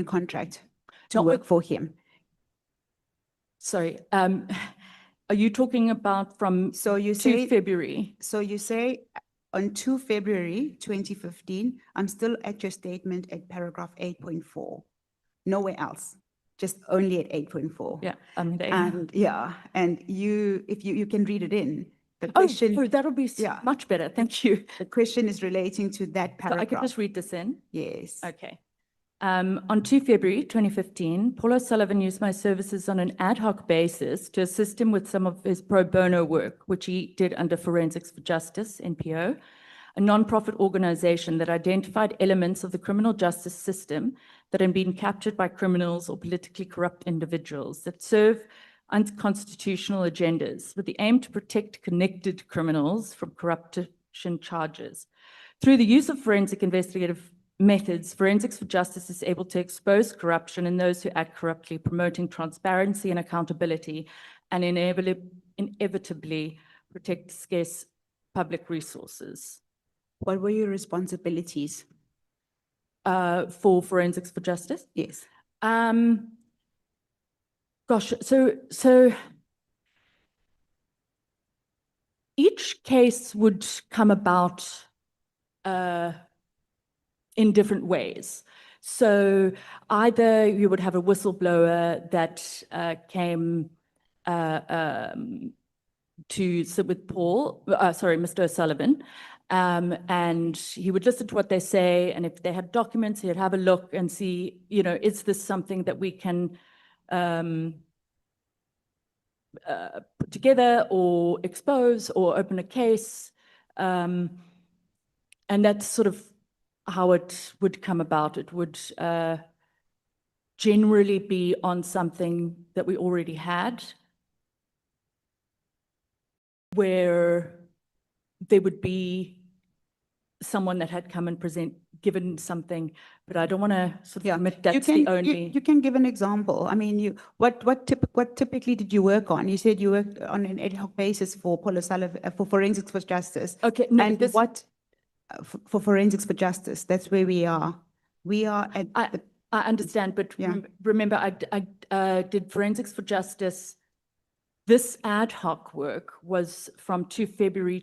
contract to Not work with- for him? Sorry, are you talking about from So you 2 say February? So you say on 2 February 2015, I'm still at your statement at paragraph 8.4. Nowhere else, just only at 8.4. Yeah, I'm there. And yeah, and if you can read it in. The question, that'll be yeah. much better. Thank you. The question is relating to that So paragraph. I could just read this in? Yes. Okay. On 2 February 2015, Paul O'Sullivan used my services on an ad hoc basis to assist him with some of his pro bono work, which he did under Forensics for Justice, NPO, a non-profit organization that identified elements of the criminal justice system that had been captured by criminals or politically corrupt individuals that serve unconstitutional agendas with the aim to protect connected criminals from corruption charges. Through the use of forensic investigative methods, Forensics for Justice is able to expose corruption in those who act corruptly, promoting transparency and accountability, and inevitably protect scarce public resources. What were your responsibilities? For Forensics for Justice? Yes. Gosh, so each case would come about in different ways. So either you would have a whistleblower that came to sit with Mr. O'Sullivan, and he would listen to what they say, and if they had documents, he'd have a look and see, is this something that we can put together or expose or open a case, and that's sort of how it would come about. It would generally be on something that we already had, where there would be someone that had come and given something, but I don't want to sort of admit that's the only. You can give an example. I mean, what typically did you work on? You said you worked on an ad hoc basis for Paul O'Sullivan, for Forensics for Justice. Okay, no, and what for Forensics for Justice? That's where we are. We are at. I understand, but remember, I did Forensics for Justice. This ad hoc work was from 2 February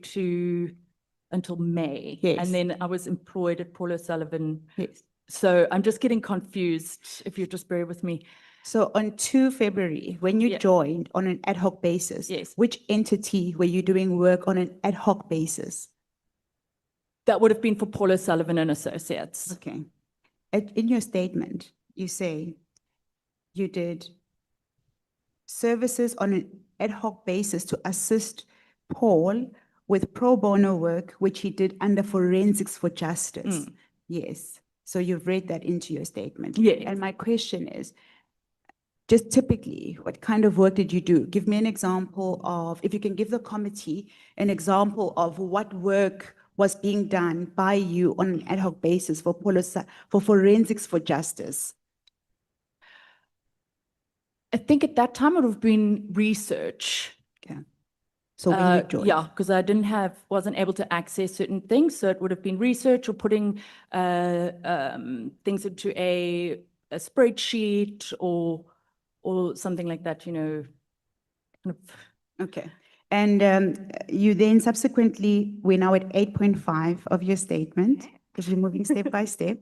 until May. Yes. And then I was employed at Paul O'Sullivan. Yes. So I'm just getting confused, if you just bear with me. So on 2 February, when you joined on an ad hoc basis, which entity were you doing work on an ad hoc basis? That would have been for Paul O'Sullivan and Associates. Okay. In your statement, you say you did services on an ad hoc basis to assist Paul with pro bono work, which he did under Forensics for Justice. Yes. So you've read that into your statement. Yes. And my question is, just typically, what kind of work did you do? Give me an example of, if you can give the committee an example of what work was being done by you on an ad hoc basis for Forensics for Justice. I think at that time it would have been research. Okay. So when you joined. Yeah, because I wasn't able to access certain things. So it would have been research or putting things into a spreadsheet or something like that, kind of. Okay. And you then subsequently, we're now at 8.5 of your statement, because we're moving step by step.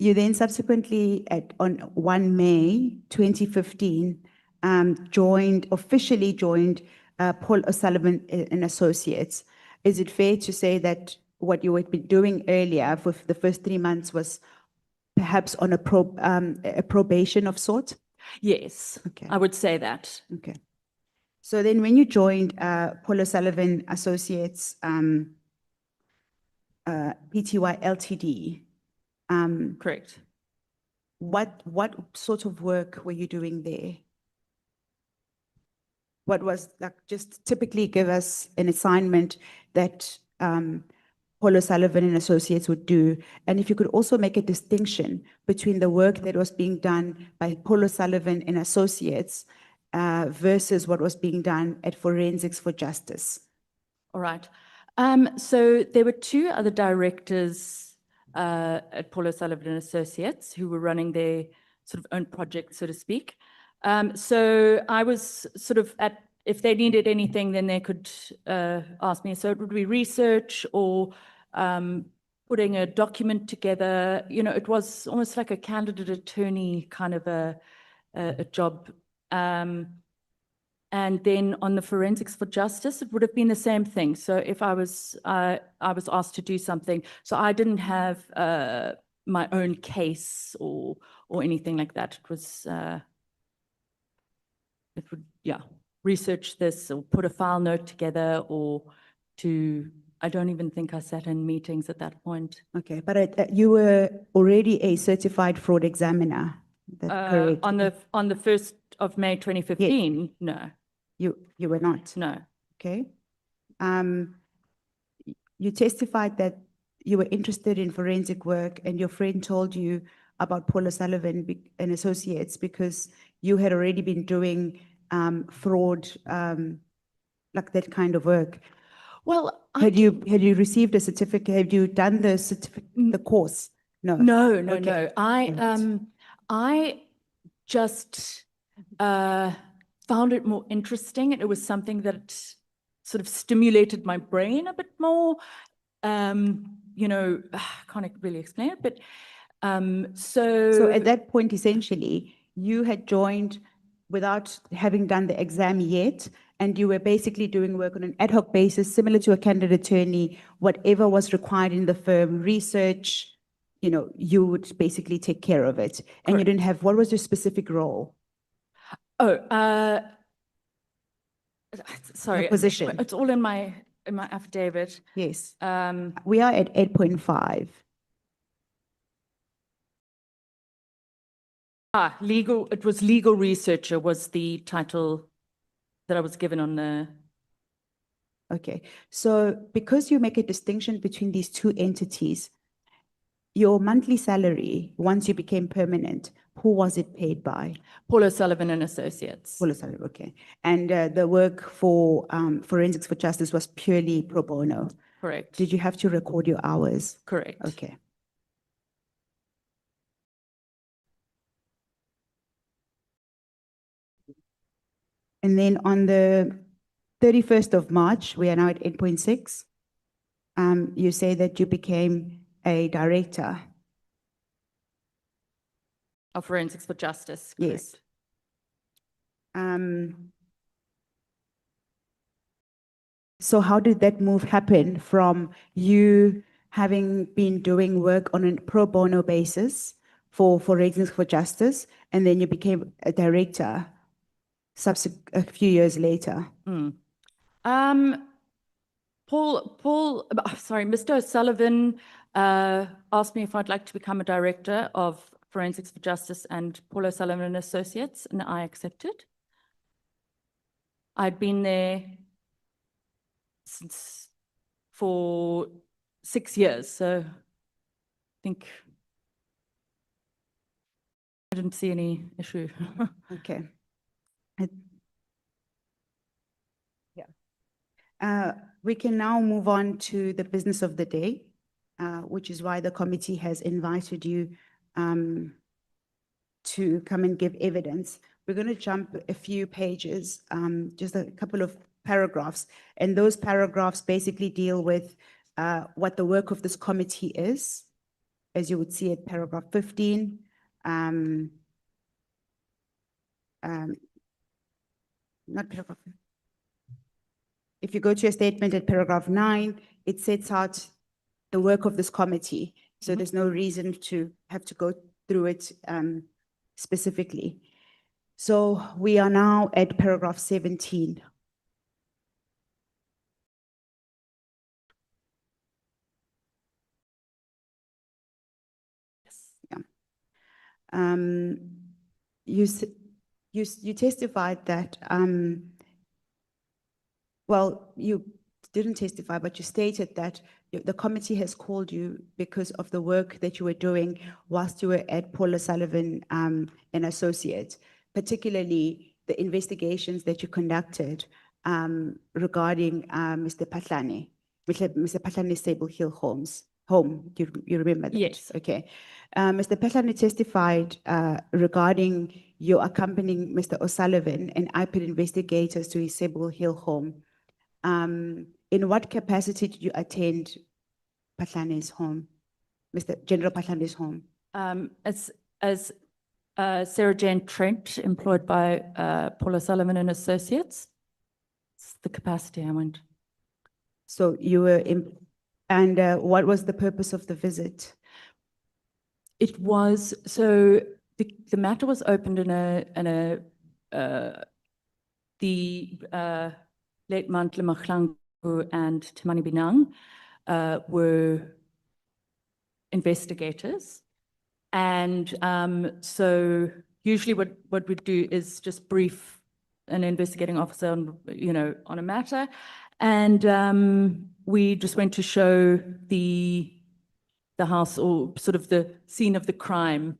You then subsequently, on 1 May 2015, officially joined Paul O'Sullivan and Associates. Is it fair to say that what you had been doing earlier for the first 3 months was perhaps on a probation of sorts? Yes, okay. I would say that. Okay. So then when you joined Paul O'Sullivan Associates, PTY Ltd, correct. What sort of work were you doing there? What was, like, just typically give us an assignment that Paul O'Sullivan and Associates would do. And if you could also make a distinction between the work that was being done by Paul O'Sullivan and Associates versus what was being done at Forensics for Justice. All right. So there were 2 other directors at Paul O'Sullivan and Associates who were running their sort of own project, so to speak. So I was sort of if they needed anything, then they could ask me. So it would be research or putting a document together. It was almost like a candidate attorney kind of a job. And then on the Forensics for Justice, it would have been the same thing. So if I was asked to do something, so I didn't have my own case or anything like that. It was research this or put a file note together I don't even think I sat in meetings at that point. Okay, but you were already a certified fraud examiner. That's correct. On the 1st of May 2015, yes. No. You were not? No. Okay. You testified that you were interested in forensic work and your friend told you about Paul O'Sullivan and Associates because you had already been doing fraud, like that kind of work. Well, had you received a certificate? Have you done the course? No. No. Okay. I just found it more interesting. It was something that sort of stimulated my brain a bit more. I can't really explain it, but So at that point, essentially, you had joined without having done the exam yet, and you were basically doing work on an ad hoc basis, similar to a candidate attorney, whatever was required in the firm, research, you know, you would basically take care of it. And you didn't have, what was your specific role? Oh, sorry. Your position. It's all in my affidavit. Yes. We are at 8.5. Legal, it was legal researcher was the title that I was given on the. Okay, so because you make a distinction between these two entities, your monthly salary, once you became permanent, who was it paid by? Paul Sullivan and Associates. Paul Sullivan, okay. And the work for Forensics for Justice was purely pro bono? Correct. Did you have to record your hours? Correct. Okay. And then on the 31st of March, we are now at 8.6. You say that you became a director. Of Forensics for Justice. Yes. So how did that move happen from you having been doing work on a pro bono basis for Forensics for Justice, and then you became a director a few years later? Mr. O'Sullivan asked me if I'd like to become a director of Forensics for Justice and Paul O'Sullivan and Associates, and I accepted. I'd been there for 6 years, so I think I didn't see any issue. Okay. We can now move on to the business of the day, which is why the committee has invited you to come and give evidence. We're going to jump a few pages, just a couple of paragraphs, and those paragraphs basically deal with what the work of this committee is, as you would see at paragraph 15. Not paragraph. If you go to a statement at paragraph 9, it sets out the work of this committee. So there's no reason to have to go through it specifically. So we are now at paragraph 17. Yes. Yeah. You testified that, well, you didn't testify, but you stated that the committee has called you because of the work that you were doing whilst you were at Paul Sullivan and Associates, particularly the investigations that you conducted regarding Mr. Phatlane, Mr. Phatlane's Sable Hill home. You remember that? Yes. Okay. Mr. Phatlane testified regarding you accompanying Mr. O'Sullivan and IPID investigators to his Sable Hill home. In what capacity did you attend Phatlane's home, General Phatlane's home? As Sarah-Jane Trent, employed by Paul Sullivan and Associates. It's the capacity I went. So you were in, and what was the purpose of the visit? It was, so the matter was opened in the late Lt Gen Mkhwanazi and Temani Binang were investigators. And so usually what we do is just brief an investigating officer on, on a matter. And we just went to show the house, or sort of the scene of the crime,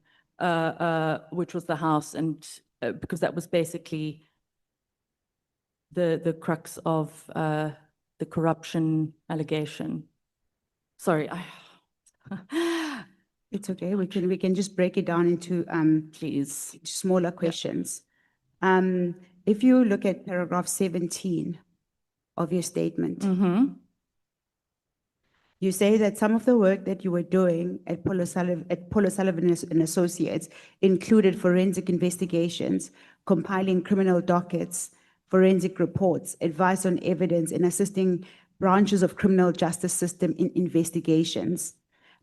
which was the house, and because that was basically the crux of the corruption allegation. Sorry, It's okay. We can just break it down into please, smaller questions. If you look at paragraph 17 of your statement, You say that some of the work that you were doing at Paul Sullivan and Associates included forensic investigations, compiling criminal dockets, forensic reports, advice on evidence, and assisting branches of criminal justice system in investigations,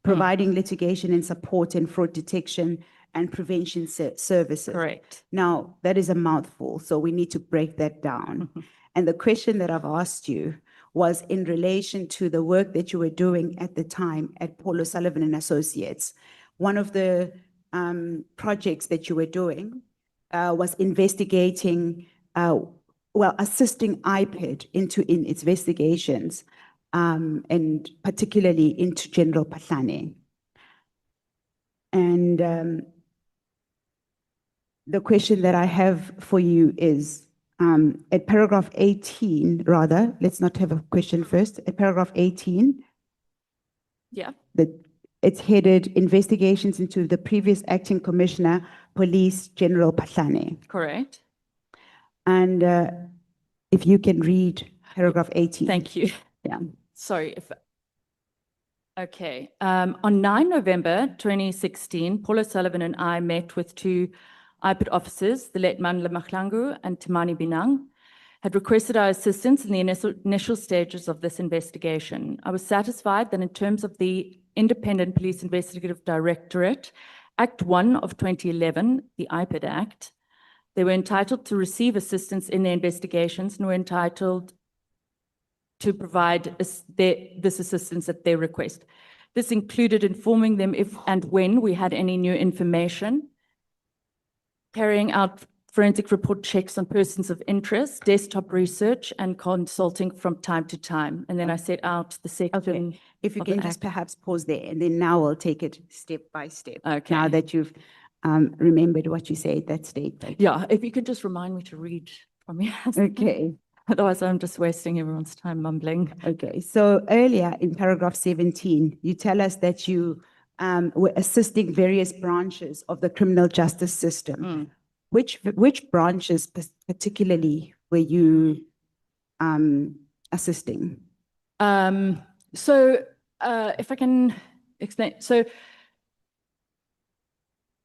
providing litigation and support in fraud detection and prevention services. Correct. Now, that is a mouthful, so we need to break that down. And the question that I've asked you was in relation to the work that you were doing at the time at Paul Sullivan and Associates. One of the projects that you were doing was investigating, assisting IPID in its investigations, and particularly into General Phatlane. And the question that I have for you is, at paragraph 18, rather, let's not have a question first. At paragraph 18, Yeah. it's headed investigations into the previous acting commissioner, police, General Phatlane. Correct. And if you can read paragraph 18. Thank you. Yeah. Sorry if. Okay. On 9 November 2016, Paul Sullivan and I met with two IPID officers, the Lt Gen Mkhwanazi and Timani Binang, had requested our assistance in the initial stages of this investigation. I was satisfied that in terms of the Independent Police Investigative Directorate, Act 1 of 2011, the IPID Act, they were entitled to receive assistance in their investigations and were entitled to provide this assistance at their request. This included informing them if and when we had any new information, carrying out forensic report checks on persons of interest, desktop research, and consulting from time to time. And then I set out the section. Okay. If you of the can just Act. perhaps pause there, and then now we'll take it step by step. Okay. Now that you've remembered what you said, that statement. Yeah, if you could just remind me to read from you. Okay. Otherwise, I'm just wasting everyone's time mumbling. Okay, so earlier in paragraph 17, you tell us that you were assisting various branches of the criminal justice system. Which branches particularly were you assisting? If I can explain, so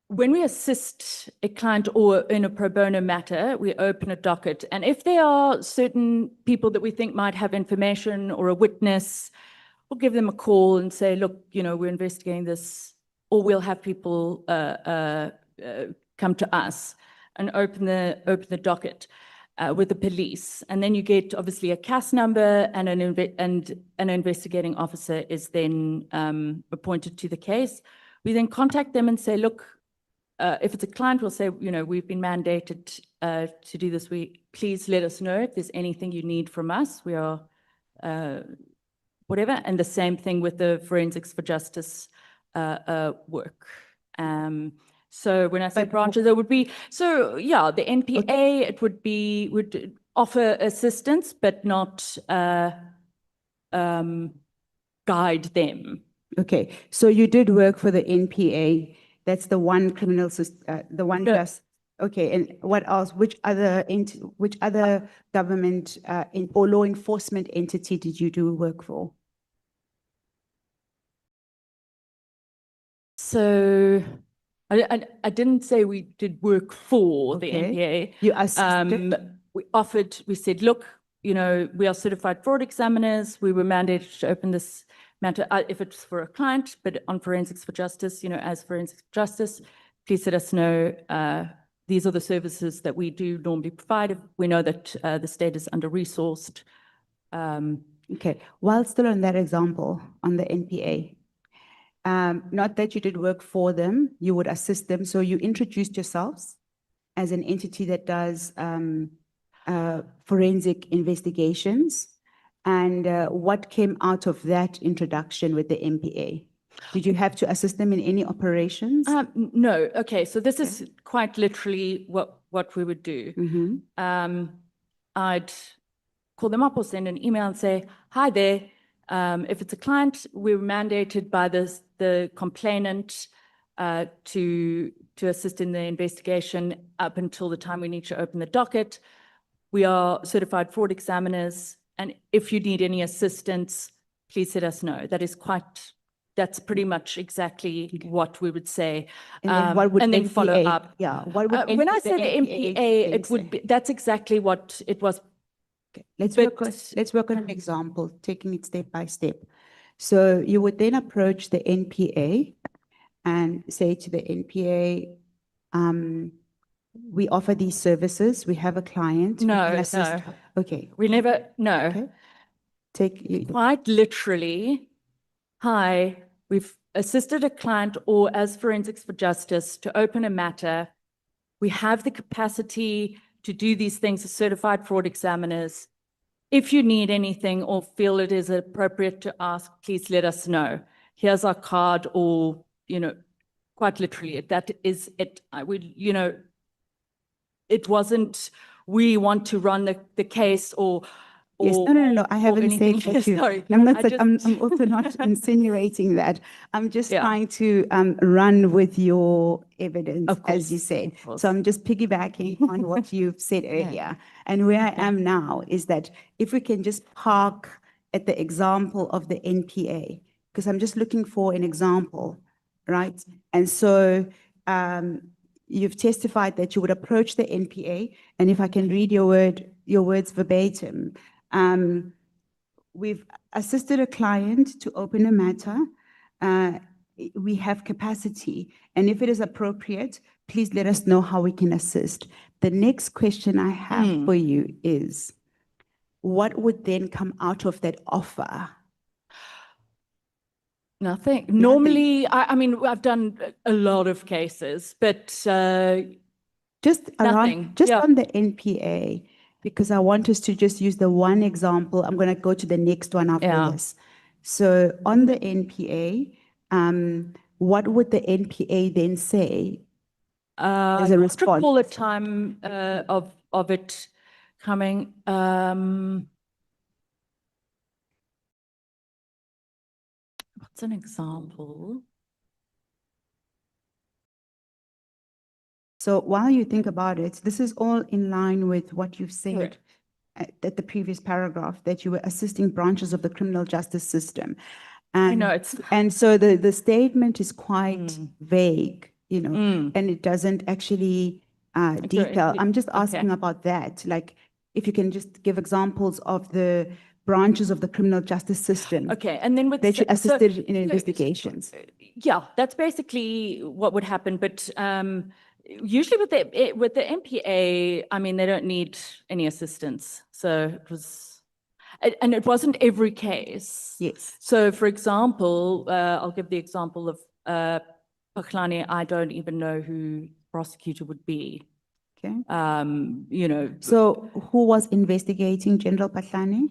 when we assist a client or in a pro bono matter, we open a docket. And if there are certain people that we think might have information or a witness, we'll give them a call and say, look, we're investigating this, or we'll have people come to us and open the docket with the police. And then you get obviously a CAS number, and an investigating officer is then appointed to the case. We then contact them and say, look, if it's a client, we'll say, we've been mandated to do this. Please let us know if there's anything you need from us. We are whatever. And the same thing with the forensics for justice work. So when I say branches, there would be, the NPA, it would offer assistance, but not guide them. Okay, so you did work for the NPA. That's the one criminal system, the one just. Okay, and what else? Which other government or law enforcement entity did you do work for? So I didn't say we did work for the NPA. You assisted? We said, look, we are certified fraud examiners. We were mandated to open this matter, if it's for a client, but on forensics for justice, as forensics for justice, please let us know. These are the services that we do normally provide if we know that the state is under-resourced. Okay, while still on that example, on the NPA, not that you did work for them, you would assist them. So you introduced yourselves as an entity that does forensic investigations. And what came out of that introduction with the NPA? Did you have to assist them in any operations? No. Okay, so this is quite literally what we would do. I'd call them up or send an email and say, hi there. If it's a client, we're mandated by the complainant to assist in the investigation up until the time we need to open the docket. We are certified fraud examiners, and if you need any assistance, please let us know. That's pretty much exactly what we would say. And then what would and then follow NPA up. Yeah, what would When I the say the MPA, then it would say? be, that's exactly what it was. Okay, let's But- work on an example, taking it step by step. So you would then approach the NPA and say to the NPA, we offer these services, we have a client. we No, can assist. no. Okay, We never, no. okay. Take you. Quite literally, hi, we've assisted a client or as Forensics for Justice to open a matter. We have the capacity to do these things as certified fraud examiners. If you need anything or feel it is appropriate to ask, please let us know. Here's our card or, quite literally, that is it. I would, it wasn't, we want to run the case or Yes, no. I haven't said anything. that you. Sorry, I'm not. I just- I'm also not insinuating that. I'm just Yeah. trying to run with your evidence, Of course, as you said. of course. So I'm just piggybacking on what you've said earlier. And where I am now is that if we can just park at the example of the NPA, because I'm just looking for an example, right? And so you've testified that you would approach the NPA, and if I can read your words verbatim. We've assisted a client to open a matter. We have capacity, and if it is appropriate, please let us know how we can assist. The next question I have for you is, what would then come out of that offer? Nothing. Normally, I mean, I've done a lot of cases, but Just nothing. on the NPA, because I want us to just use the one example. I'm going to go to the next one after Yeah. this. So on the NPA, what would the NPA then say as a I can't response? recall a time of it coming. What's an example? So while you think about it, this is all in line with what you've said at the previous paragraph, that you were assisting branches of the criminal justice system. I know it's. And so the statement is quite vague, and it doesn't actually detail. I'm just asking about that. Like, if you can just give examples of the branches of the criminal justice system Okay, and then with that you so- assisted in investigations. Yeah, that's basically what would happen. But usually with the MPA, I mean, they don't need any assistance. So it was, and it wasn't every case. Yes. So, for example, I'll give the example of Phatlane. I don't even know who prosecutor would be. Okay. So who was investigating General Phatlane?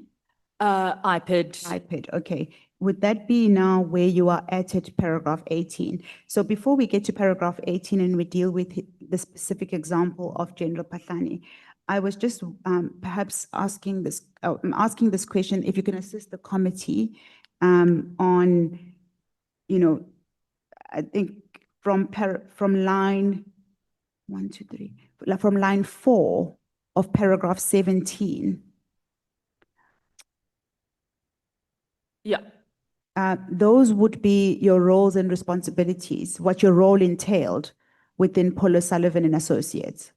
IPID. IPID, okay. Would that be now where you are at paragraph 18? So before we get to paragraph 18 and we deal with the specific example of General Phatlane, I was just perhaps asking this question, if you can assist the committee on, I think from line 4 of paragraph 17. Yeah. Those would be your roles and responsibilities, what your role entailed within Polo Sullivan and Associates.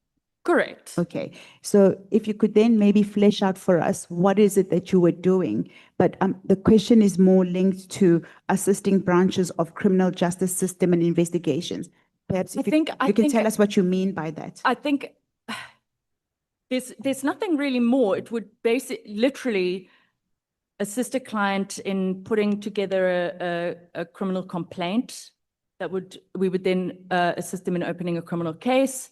Correct. Okay, so if you could then maybe flesh out for us, what is it that you were doing? But the question is more linked to assisting branches of criminal justice system and investigations. Perhaps if you can tell us what you mean by that. I think there's nothing really more. It would literally assist a client in putting together a criminal complaint we would then assist them in opening a criminal case.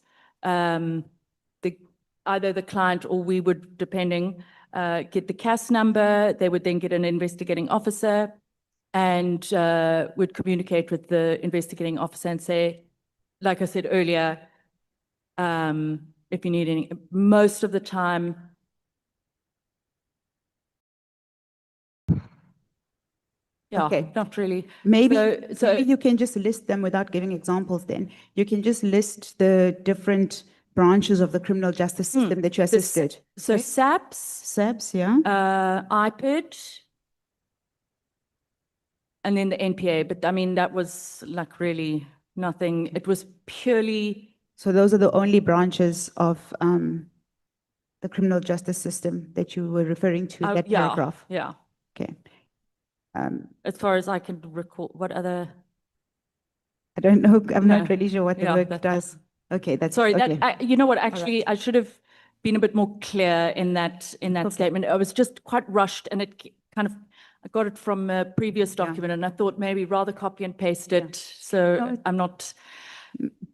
Either the client or we would, depending, get the CAS number. They would then get an investigating officer and would communicate with the investigating officer and say, like I said earlier, if you need any, most of the time, yeah, Okay. not really. Maybe So you can just list them without giving examples then. You can just list the different branches of the criminal justice system that you assisted. So SAPS, SAPS, yeah. IPID, and then the NPA, but I mean, that was like really nothing. It was purely, So those are the only branches of the criminal justice system that you were referring to, that yeah, paragraph? yeah. Okay. As far as I can recall, what other? I don't know, I'm No. not really sure what the Yeah, work that- does. Okay, that's, Sorry, okay. you know what, actually, I should have been a bit more clear in that statement. I was just quite rushed, and it kind of, I got it from a previous document, and I thought maybe rather copy and paste it. So No, I'm not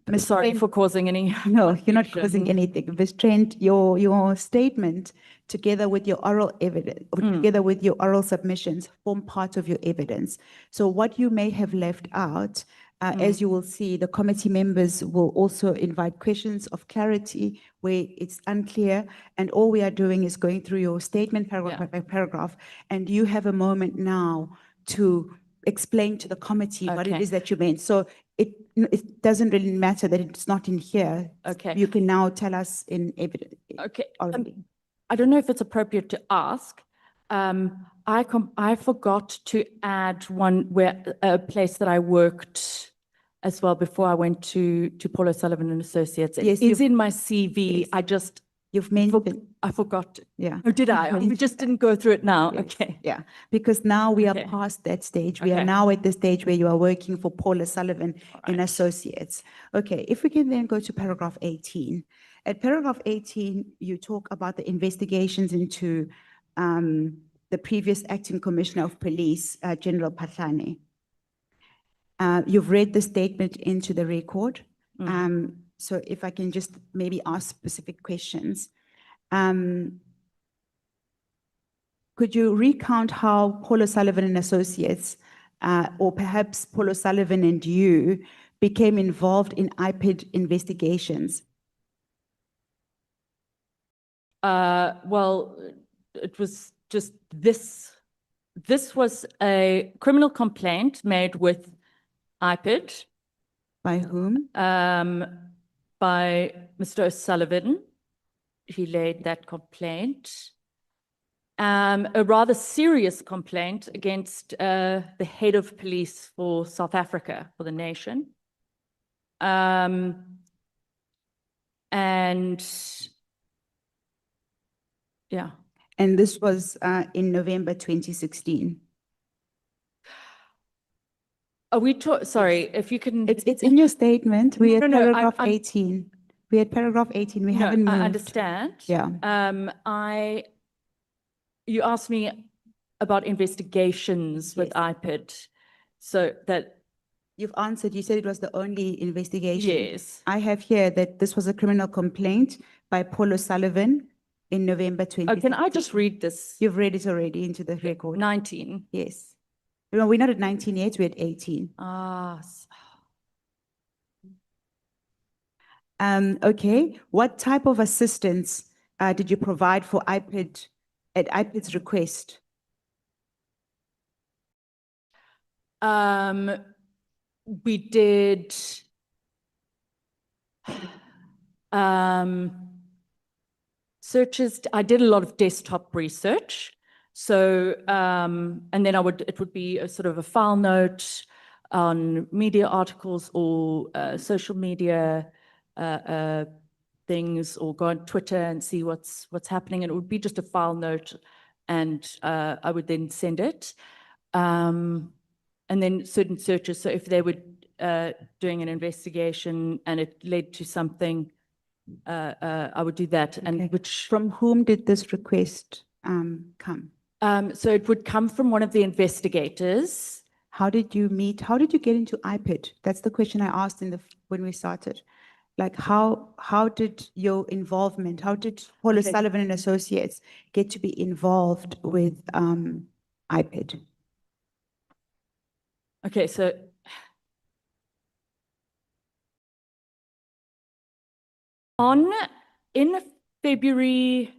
Ms. sorry Trent- for causing any. No, you're not confusion. causing anything. Ms. Trent, your statement, together with your oral evidence, or together with your oral submissions, form part of your evidence. So what you may have left out, as you will see, the committee members will also invite questions of clarity where it's unclear, and all we are doing is going through your statement paragraph by paragraph, and you have a moment now to explain to the committee what it Okay. is that you meant. So it doesn't really matter that it's not in here. Okay. You can now tell us in evidence. Okay. Already. I don't know if it's appropriate to ask. I forgot to add a place that I worked as well before I went to Paul Sullivan and Associates. It Yes, is in my CV. yes. I just You've mentioned, I forgot. yeah. Oh, did I? We just didn't go through it now. Yes, Okay. yeah, because now we are Okay. past that stage. We are Okay. now at the stage where you are working for Paul Sullivan and Associates. Okay, if we can then go to paragraph 18. At paragraph 18, you talk about the investigations into the previous acting commissioner of police, General Phatlane. You've read the statement into the record. So if I can just maybe ask specific questions. Could you recount how Paul Sullivan and Associates, or perhaps Paul Sullivan and you, became involved in IPID investigations? Well, it was just this. This was a criminal complaint made with IPID. By whom? By Mr. O'Sullivan. He laid that complaint. A rather serious complaint against the head of police for South Africa, for the nation. And yeah. And this was in November 2016. Are we sorry, if you can. It's in your statement. We're at No, paragraph 18. We're at paragraph 18. We haven't moved. I understand. Yeah. You asked me about investigations with IPID, so that. You've answered, you said it was the only investigation. Yes. I have here that this was a criminal complaint by Paul O'Sullivan in November 2016. Can I just read this? You've read it already into the record. 19. Yes. No, we're not at 19 yet, we're at 18. Okay, what type of assistance did you provide for IPID at IPID's request? We did searches. I did a lot of desktop research. So, and then it would be a sort of a file note on media articles or social media things, or go on Twitter and see what's happening. And it would be just a file note, and I would then send it. And then certain searches. So if they were doing an investigation and it led to something, I would do that. Okay. And which From whom did this request come? so it would come from one of the investigators. How did you meet? How did you get into IPID? That's the question I asked when we started. Like how did your involvement, how did Paul Sullivan and Associates get to be involved with IPID? Okay, so in February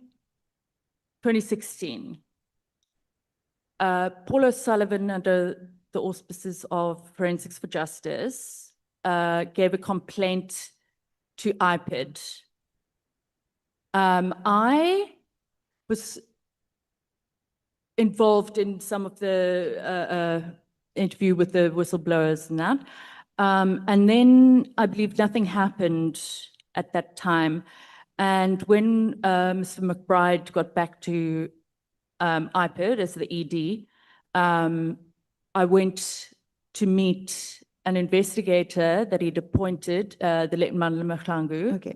2016, Paul O'Sullivan, under the auspices of Forensics for Justice, gave a complaint to IPID. I was involved in some of the interview with the whistleblowers and that. And then I believe nothing happened at that time. And when Mr. McBride got back to IPID as the ED, I went to meet an investigator that he'd appointed, the late Mandla Mkhwanazi. Okay,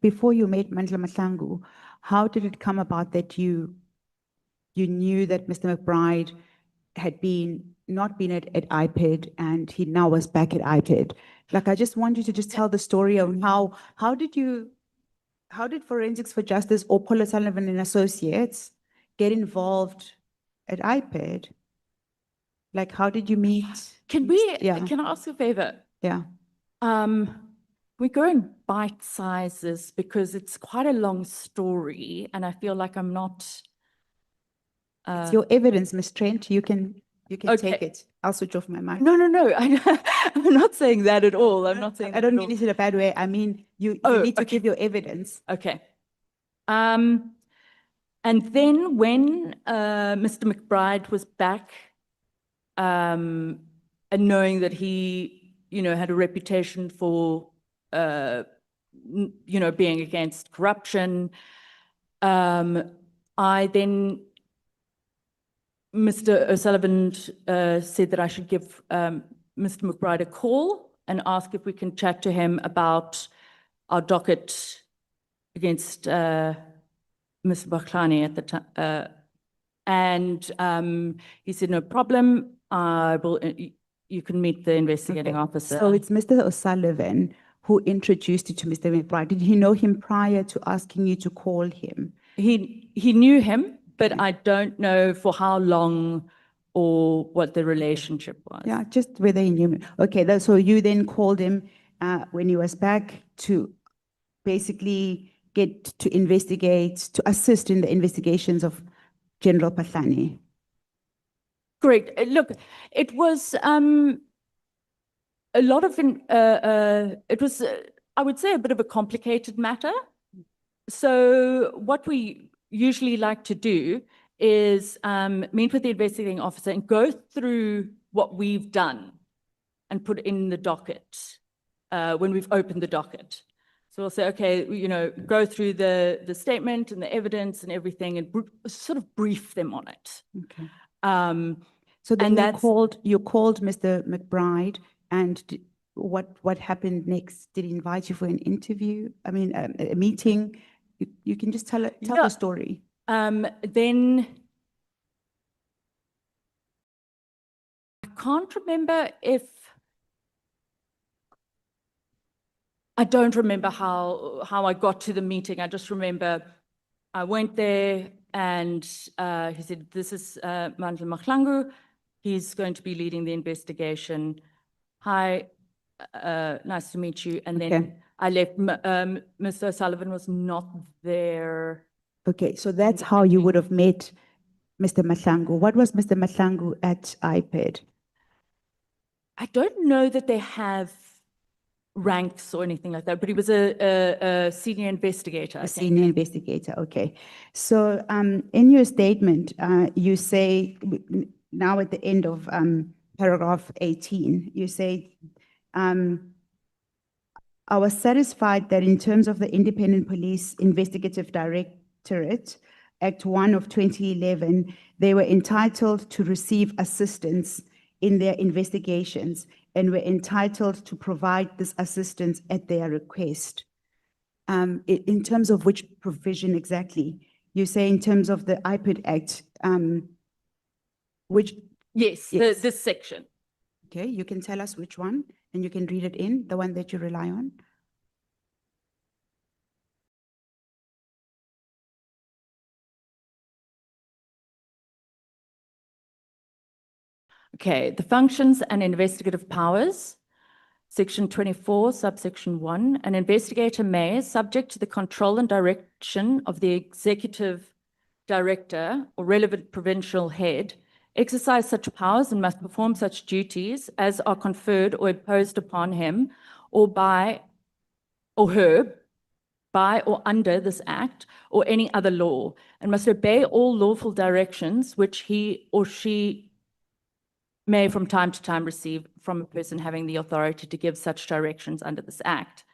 before you met Mandla Mkhwanazi, how did it come about that you knew that Mr. McBride had not been at IPID and he now was back at IPID? Like, I just want you to just tell the story of how did Forensics for Justice or Paul Sullivan and Associates get involved at IPID? Like, how did you meet? Can I ask a favor? Yeah. We go in bite sizes because it's quite a long story and I feel like I'm not. It's your evidence, Ms. Trent. You can Okay. take it. I'll switch off my mic. No. I'm not saying that at all. I'm not saying I don't mean it in a bad way. I mean, you need to give your evidence. Okay. And then when Mr. McBride was back, and knowing that he, had a reputation for, being against corruption, Mr. O'Sullivan said that I should give Mr. McBride a call and ask if we can chat to him about our docket against Mr. Phatlane at the time. And he said, no problem, you can meet the investigating officer. So it's Mr. O'Sullivan who introduced you to Mr. McBride. Did he know him prior to asking you to call him? He knew him, but I don't know for how long or what the relationship was. Yeah, just whether he knew him. Okay, so you then called him when he was back to basically get to investigate, to assist in the investigations of General Phatlane. Great. Look, it was a lot of, it was, I would say, a bit of a complicated matter. So what we usually like to do is meet with the investigating officer and go through what we've done and put in the docket when we've opened the docket. So we'll say, okay, go through the statement and the evidence and everything and sort of brief them on it. Okay. So then you called Mr. McBride, and what happened next? Did he invite you for an interview? I mean, a meeting? You can just tell the story. Then I can't remember I don't remember how I got to the meeting. I just remember I went there and he said, this is Mandla Mkhwanazi. He's going to be leading the investigation. Hi, nice to meet you. And then I left. Mr. O'Sullivan was not there. Okay, so that's how you would have met Mr. Mkhwanazi. What was Mr. Mkhwanazi at IPID? I don't know that they have ranks or anything like that, but he was a senior investigator. A senior investigator, okay. So in your statement, you say, now at the end of paragraph 18, you say, I was satisfied that in terms of the Independent Police Investigative Directorate, Act 1 of 2011, they were entitled to receive assistance in their investigations and were entitled to provide this assistance at their request. In terms of which provision exactly? You say in terms of the IPID Act, which? Yes, Yes. this section. Okay, you can tell us which one, and you can read it in, the one that you rely on. Okay, the functions and investigative powers. Section 24, subsection 1, an investigator may, subject to the control and direction of the executive director or relevant provincial head, exercise such powers and must perform such duties as are conferred or imposed upon him or by or her by or under this act or any other law, and must obey all lawful directions which he or she may from time to time receive from a person having the authority to give such directions under this act.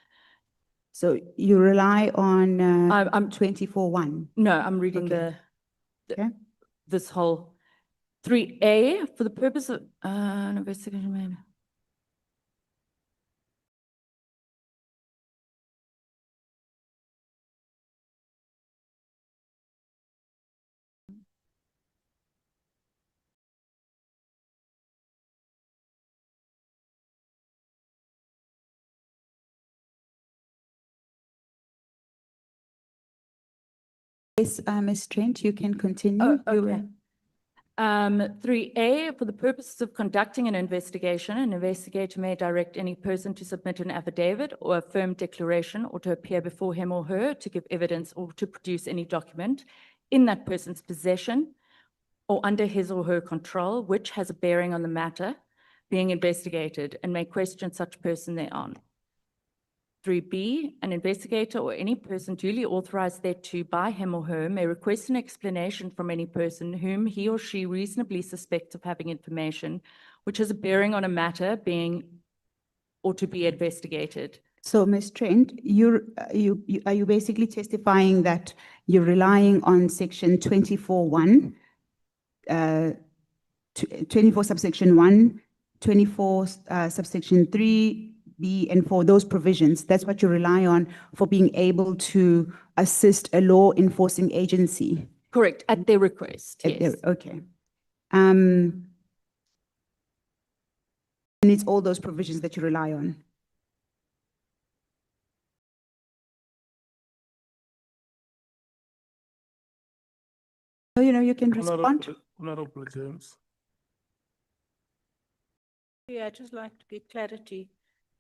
So you rely on I'm 24(1)? No, I'm reading Okay. Okay. this whole 3A for the purpose of an investigation made. Yes, Ms. Trent, you can continue. Oh, You okay. were- 3A, for the purposes of conducting an investigation, an investigator may direct any person to submit an affidavit or a firm declaration or to appear before him or her to give evidence or to produce any document in that person's possession or under his or her control, which has a bearing on the matter being investigated and may question such person thereon. 3B, an investigator or any person duly authorized thereto by him or her may request an explanation from any person whom he or she reasonably suspects of having information which has a bearing on a matter being or to be investigated. So, Ms. Trent, are you basically testifying that you're relying on section 24(1), 24 subsection 1, 24 subsection 3B and 4, those provisions? That's what you rely on for being able to assist a law enforcing agency? Correct, at their request, At yes. okay. And it's all those provisions that you rely on? So, you can respond. Honorable James. Yeah, I'd just like to get clarity.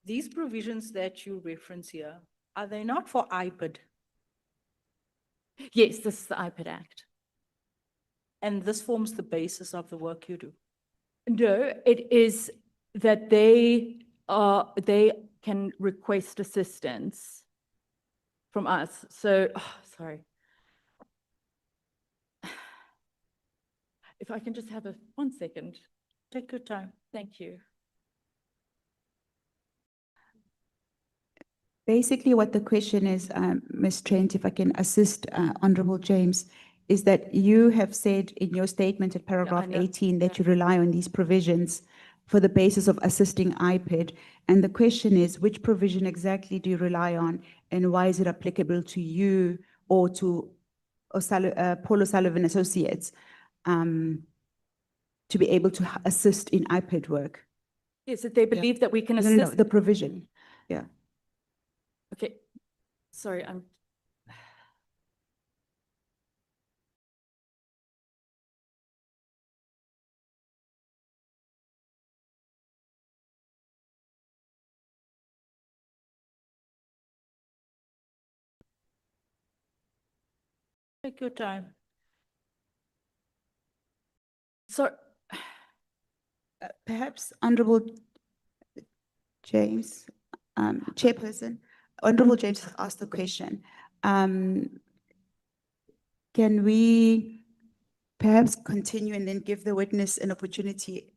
These provisions that you reference here, are they not for IPID? Yes, this is the IPID Act. And this forms the basis of the work you do? No, it is that they can request assistance from us. So, sorry. If I can just have 1 second. Take your time. Thank you. Basically, what the question is, Ms. Trent, if I can assist Honorable James, is that you have said in your statement at paragraph know. 18 that you rely on these provisions for the basis of assisting IPID. And the question is, which provision exactly do you rely on, and why is it applicable to you or to Paul O'Sullivan Associates to be able to assist in IPID work? Yes, that they believe that we can No, assist. no, the provision. Yeah. Okay, sorry, I'm. Take your time. So, Perhaps Honorable James, Chairperson, Honorable James has asked a question. Can we perhaps continue and then give the witness an opportunity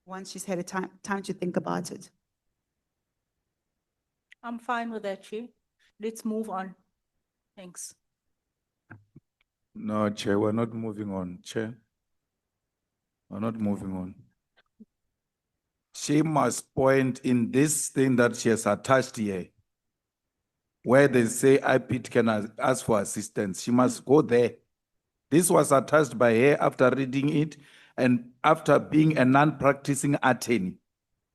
once she's had a time to think about it? I'm fine with that, Chair. Let's move on. Thanks. No, Chair, we're not moving on, Chair. We're not moving on. She must point in this thing that she has attached here, where they say IPID can ask for assistance. She must go there. This was attached by her after reading it and after being a non-practicing attorney.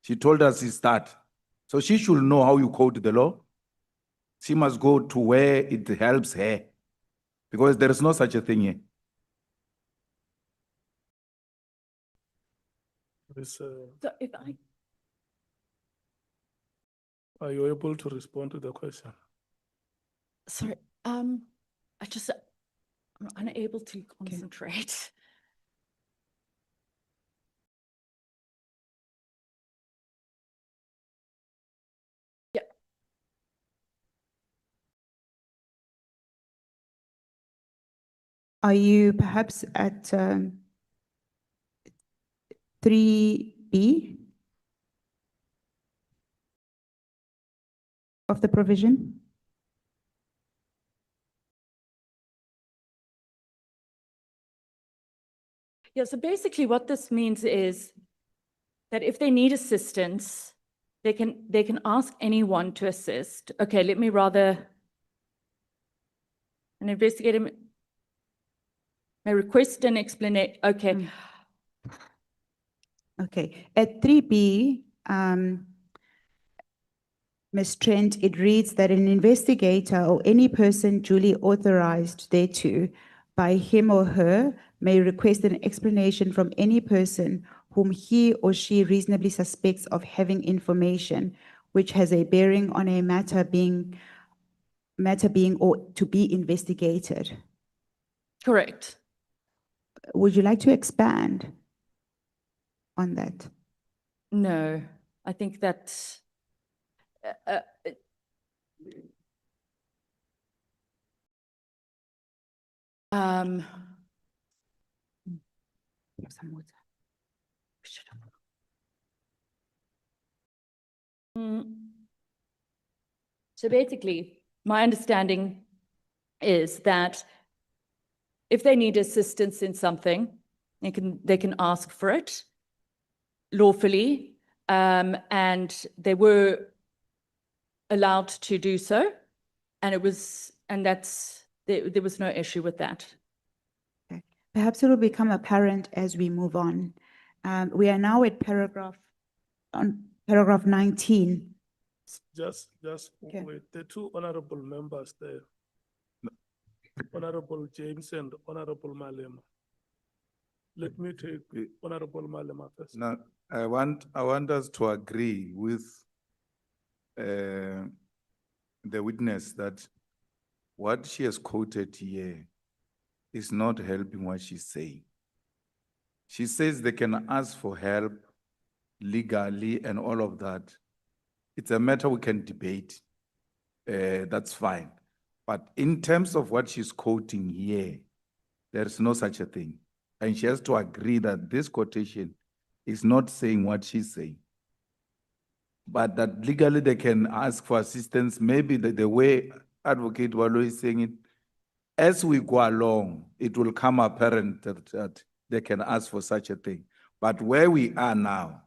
She told us it's that. So she should know how you quote the law. She must go to where it helps her, because there is no such a thing here. So if I, Are you able to respond to the question? sorry, I'm unable to concentrate. Yeah. Are you perhaps at 3B of the provision? Yeah, so basically what this means is that if they need assistance, they can ask anyone to assist. Okay, let me rather, an investigator may request an explanation. Okay. Okay, at 3B, Ms. Trent, it reads that an investigator or any person duly authorized thereto by him or her may request an explanation from any person whom he or she reasonably suspects of having information which has a bearing on a matter being or to be investigated. Correct. Would you like to expand on that? No, I think that um, Have some water. so basically, my understanding is that if they need assistance in something, they can ask for it lawfully, and they were allowed to do so, and there was no issue with that. Okay. Perhaps it will become apparent as we move on. We are now at paragraph 19. Just Okay. wait, the two honorable members there, Honorable James and Honorable Malema. Let me take Honorable Malema first. Now, I want us to agree with the witness that what she has quoted here is not helping what she's saying. She says they can ask for help legally and all of that. It's a matter we can debate. That's fine. But in terms of what she's quoting here, there is no such a thing. And she has to agree that this quotation is not saying what she's saying. But that legally they can ask for assistance, maybe the way Advocate Wallo is saying it, as we go along, it will come apparent that they can ask for such a thing. But where we are now,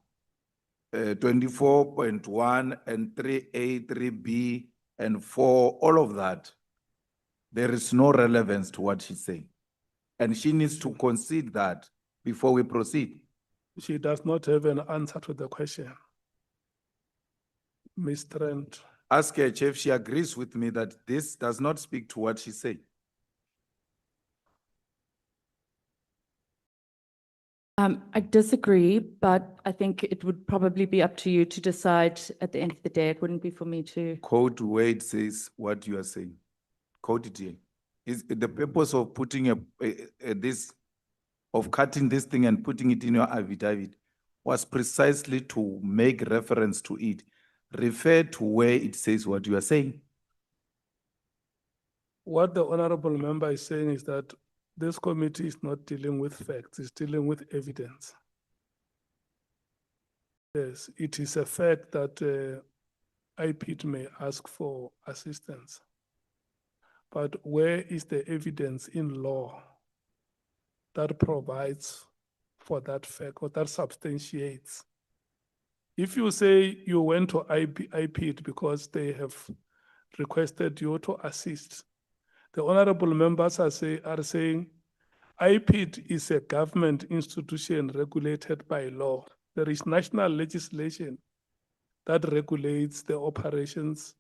24.1 and 3A, 3B, and 4, all of that, there is no relevance to what she's saying. And she needs to concede that before we proceed. She does not have an answer to the question. Ms. Trent. Ask her if she agrees with me that this does not speak to what she's saying. I disagree, but I think it would probably be up to you to decide at the end of the day. It wouldn't be for me to. Quote where it says what you are saying. Quote it here. Is the purpose of putting of cutting this thing and putting it in your affidavit was precisely to make reference to it. Refer to where it says what you are saying. What the honorable member is saying is that this committee is not dealing with facts, it's dealing with evidence. Yes, it is a fact that IPID may ask for assistance. But where is the evidence in law that provides for that fact or that substantiates? If you say you went to IPID because they have requested you to assist, the honorable members are saying IPID is a government institution regulated by law. There is national legislation that regulates the operations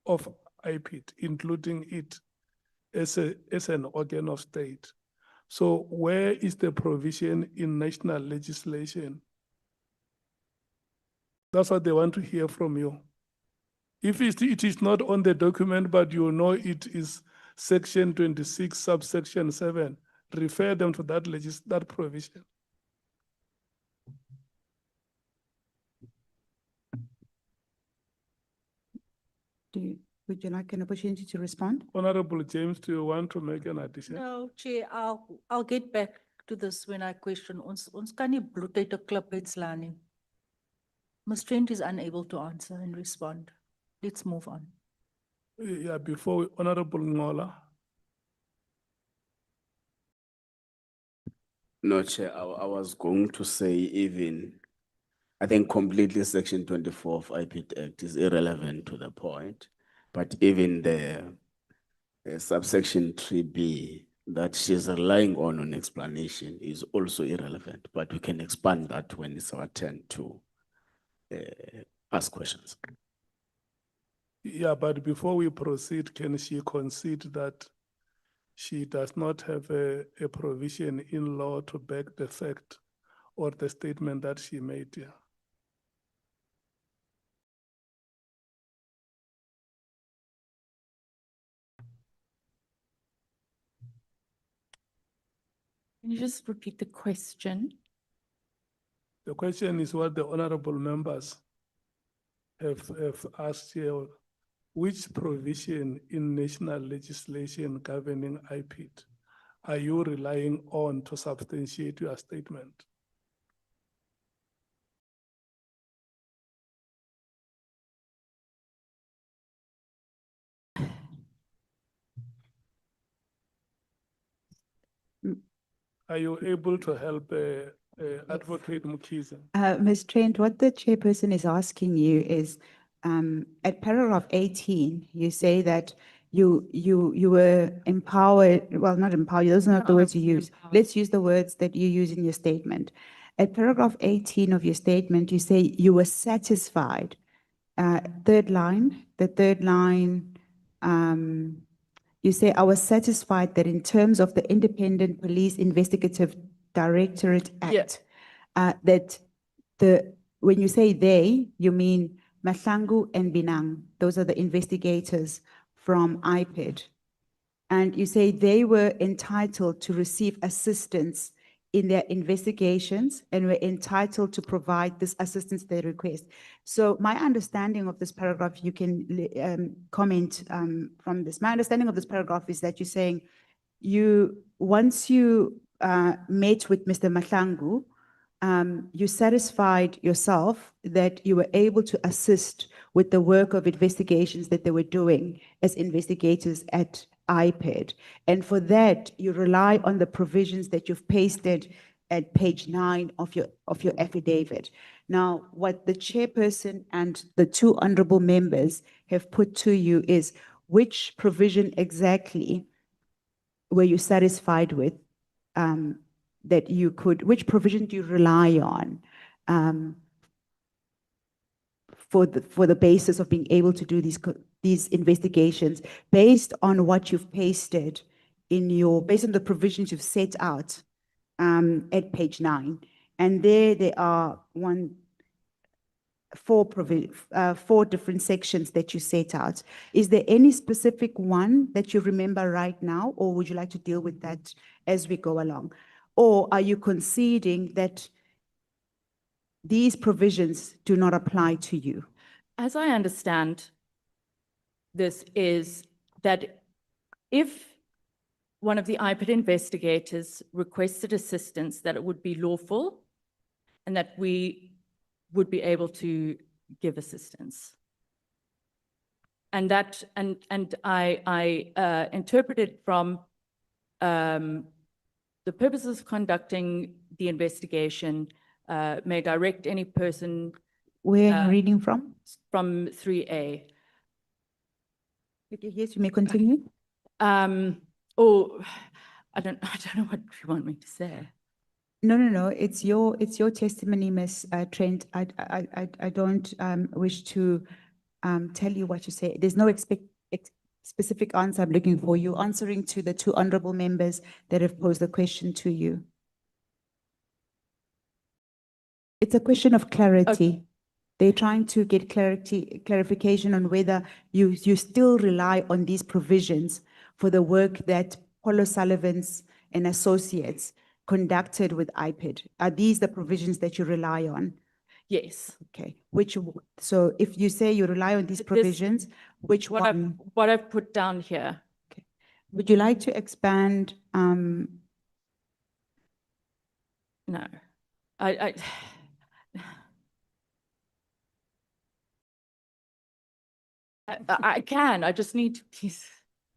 of IPID, including it as an organ of state. So where is the provision in national legislation? That's what they want to hear from you. If it is not on the document, but you know it is section 26, subsection 7, refer them to that provision. Would you like an opportunity to respond? Honorable James, do you want to make an addition? No, Chair, I'll get back to this when I question, ons kan nie bloed uit 'n klip uitslaan nie. Ms. Trent is unable to answer and respond. Let's move on. Yeah, before Honorable Ngola. No, Chair, I was going to say even, I think completely Section 24 of IPID Act is irrelevant to the point, but even the subsection 3B that she's relying on explanation is also irrelevant, but we can expand that when it's our turn to ask questions. Yeah, but before we proceed, can she concede that she does not have a provision in law to back the fact or the statement that she made here? Can you just repeat the question? The question is what the honorable members have asked here. Which provision in national legislation governing IPID are you relying on to substantiate your statement? Are you able to help Advocate Mkhwanazi? Ms. Trent, what the chairperson is asking you is, at paragraph 18, you say that you were empowered, well, not empowered, those are not the words you use. Let's use the words that you use in your statement. At paragraph 18 of your statement, you say you were satisfied. The third line, you say, I was satisfied that in terms of the Independent Police Investigative Directorate Act, that when you say they, you mean Mahlangu and Binang. Those are the investigators from IPID. And you say they were entitled to receive assistance in their investigations and were entitled to provide this assistance they request. So my understanding of this paragraph, you can comment from this. My understanding of this paragraph is that you're saying once you met with Mr. Mahlangu, you satisfied yourself that you were able to assist with the work of investigations that they were doing as investigators at IPID. And for that, you rely on the provisions that you've pasted at page 9 of your affidavit. Now, what the chairperson and the two honorable members have put to you is which provision exactly were you satisfied with that you could, which provision do you rely on for the basis of being able to do these investigations based on what you've pasted based on the provisions you've set out at page 9. And there are four different sections that you set out. Is there any specific one that you remember right now, or would you like to deal with that as we go along? Or are you conceding that these provisions do not apply to you? As I understand, this is that if one of the IPID investigators requested assistance, that it would be lawful and that we would be able to give assistance. And that, and I interpreted from the purposes of conducting the investigation may direct any person. Where are you reading from? From 3A. Yes, you may continue. Or I don't know what you want me to say. No. It's your testimony, Ms. Trent. I don't wish to tell you what you say. There's no specific answer I'm looking for. You answering to the two honorable members that have posed the question to you. It's a question of clarity. Okay. They're trying to get clarification on whether you still rely on these provisions for the work that Paulo Sullivan's and associates conducted with IPID. Are these the provisions that you rely on? Yes. Okay. So if you say you rely on these provisions, which one? What I've put down here. Okay. Would you like to expand No. I can, I just need to please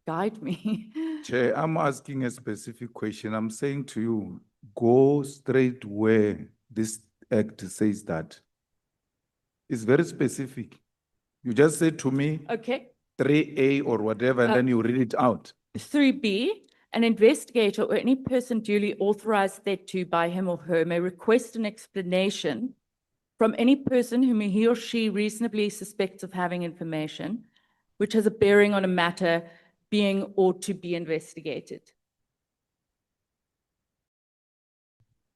guide me. Chair, I'm asking a specific question. I'm saying to you, go straight where this act says that. It's very specific. You just say to me, Okay. 3A or whatever, and then you read it out. 3B, an investigator or any person duly authorized thereto by him or her may request an explanation from any person whom he or she reasonably suspects of having information which has a bearing on a matter being or to be investigated.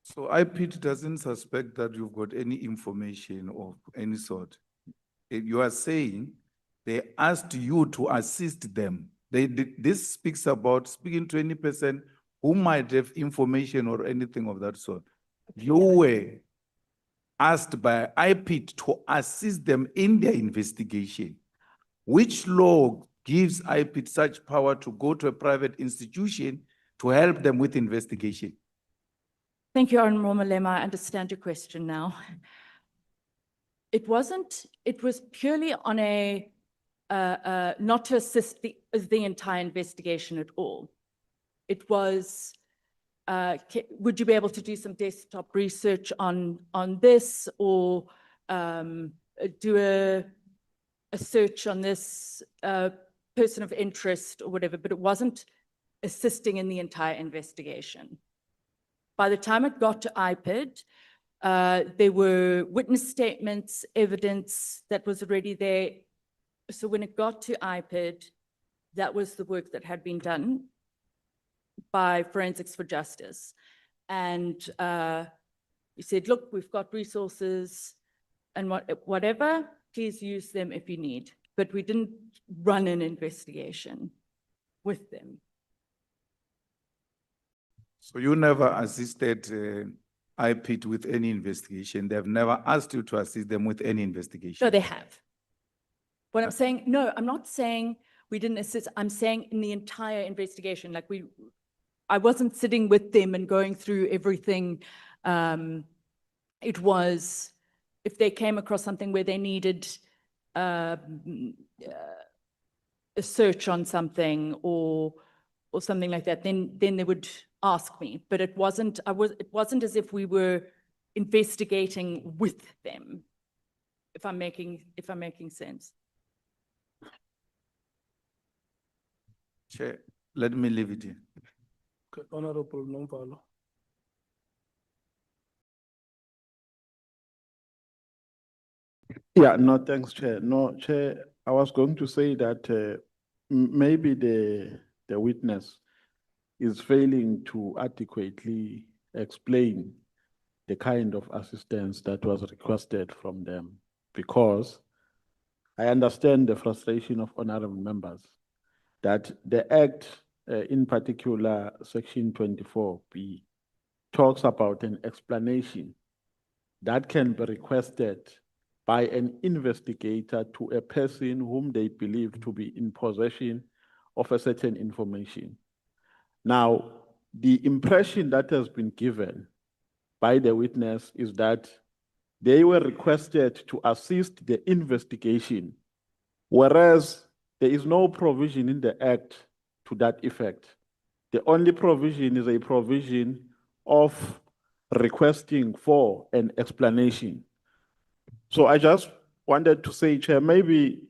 So IPID doesn't suspect that you've got any information of any sort. You are saying they asked you to assist them. This speaks about speaking to any person who might have information or anything of that sort. You were asked by IPID to assist them in their investigation. Which law gives IPID such power to go to a private institution to help them with investigation? Thank you, Honorable Malema. I understand your question now. It was purely on a, not to assist the entire investigation at all. It was, would you be able to do some desktop research on this, or do a search on this person of interest or whatever, but it wasn't assisting in the entire investigation. By the time it got to IPID, there were witness statements, evidence that was already there. So when it got to IPID, that was the work that had been done by Forensics for Justice. And we said, look, we've got resources and whatever, please use them if you need. But we didn't run an investigation with them. So you never assisted IPID with any investigation. They've never asked you to assist them with any investigation. No, they have. What I'm saying, no, I'm not saying we didn't assist. I'm saying in the entire investigation, like I wasn't sitting with them and going through everything. It was, if they came across something where they needed a search on something or something like that, then they would ask me. But it wasn't as if we were investigating with them, if I'm making sense. Chair, let me leave it here. Okay, Honorable Nomvalo. Yeah, no, thanks, Chair. No, Chair, I was going to say that maybe the witness is failing to adequately explain the kind of assistance that was requested from them, because I understand the frustration of honorable members that the Act, in particular, Section 24B, talks about an explanation that can be requested by an investigator to a person whom they believe to be in possession of a certain information. Now, the impression that has been given by the witness is that they were requested to assist the investigation, whereas there is no provision in the Act to that effect. The only provision is a provision of requesting for an explanation. So I just wanted to say, Chair, maybe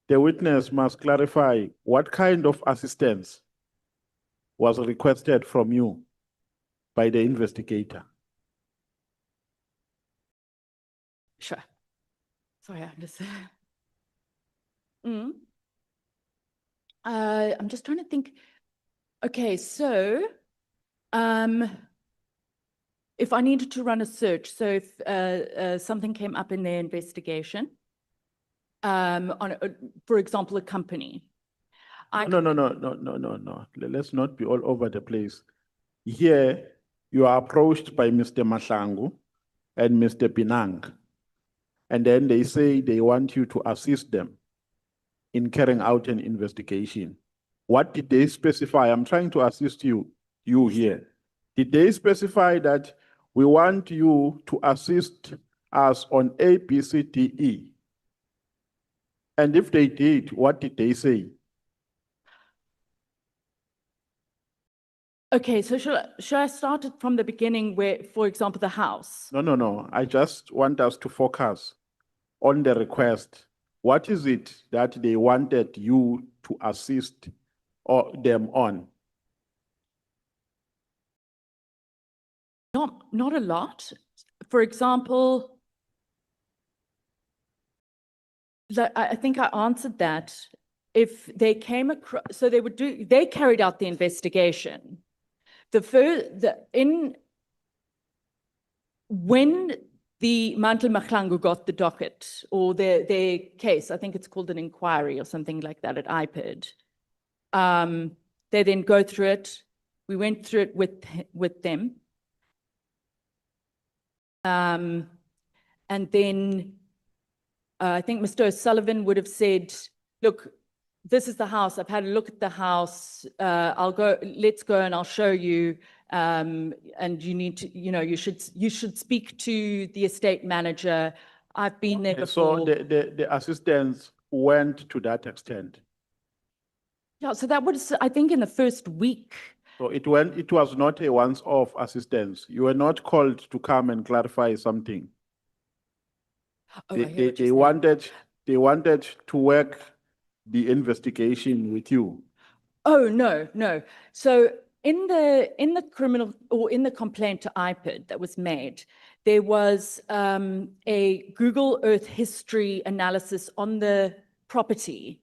the witness must clarify what kind of assistance was requested from you by the investigator. Sure. Sorry, I understand. I'm just trying to think. Okay, so if I needed to run a search, so if something came up in their investigation, on, for example, a company. No. Let's not be all over the place. Here, you are approached by Mr. Mahlangu and Mr. Binang, and then they say they want you to assist them in carrying out an investigation. What did they specify? I'm trying to assist you here. Did they specify that we want you to assist us on A, B, C, D, E. And if they did, what did they say? Okay, so shall I start it from the beginning where, for example, the house? No. I just want us to focus on the request. What is it that they wanted you to assist them on? Not a lot. For example, I think I answered that. If they came across, so they carried out the investigation. When the Mantle Mahlangu got the docket or their case, I think it's called an inquiry or something like that at IPID. They then go through it. We went through it with them. And then I think Mr. Sullivan would have said, look, this is the house. I've had a look at the house. Let's go and I'll show you. And you need to, you should speak to the estate manager. I've been there before. So the assistants went to that extent. Yeah, so that was, I think, in the first week. So it was not a once-off assistance. You were not called to come and clarify something. Oh, They wanted to work the investigation with you. Oh, no. So in the criminal or in the complaint to IPID that was made, there was a Google Earth history analysis on the property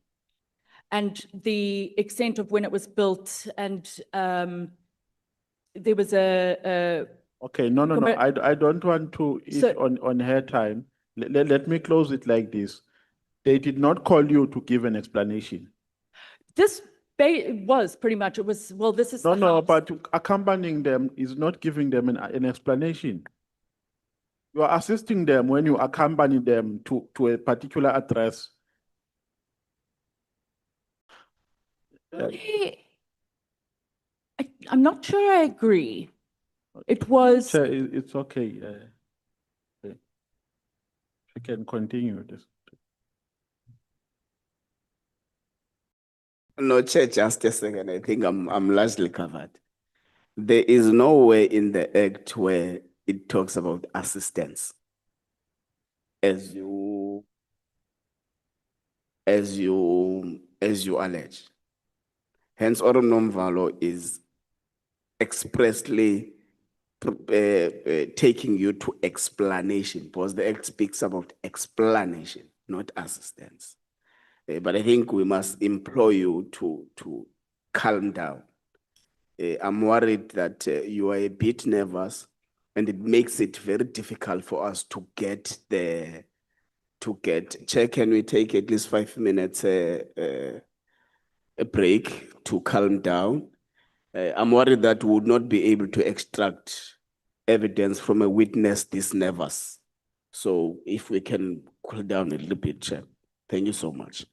and the extent of when it was built, and there was a Okay, no. I don't want to eat on her time. Let me close it like this. They did not call you to give an explanation. This was pretty much, it was, well, this is No, but accompanying them is not giving them an explanation. You are assisting them when you accompany them to a particular address. I'm not sure I agree. It was... It's okay. I can continue this. No, Chair, just a second. I think I'm largely covered. There is nowhere in the Act where it talks about assistance. As you allege. Hence, Orum Nomvalo is expressly taking you to explanation, because the Act speaks about explanation, not assistance. But I think we must implore you to calm down. I'm worried that you are a bit nervous, and it makes it very difficult for us to get there. Chair, can we take at least 5 minutes a break to calm down? I'm worried that we would not be able to extract evidence from a witness this nervous. So if we can cool down a little bit, Chair. Thank you so much.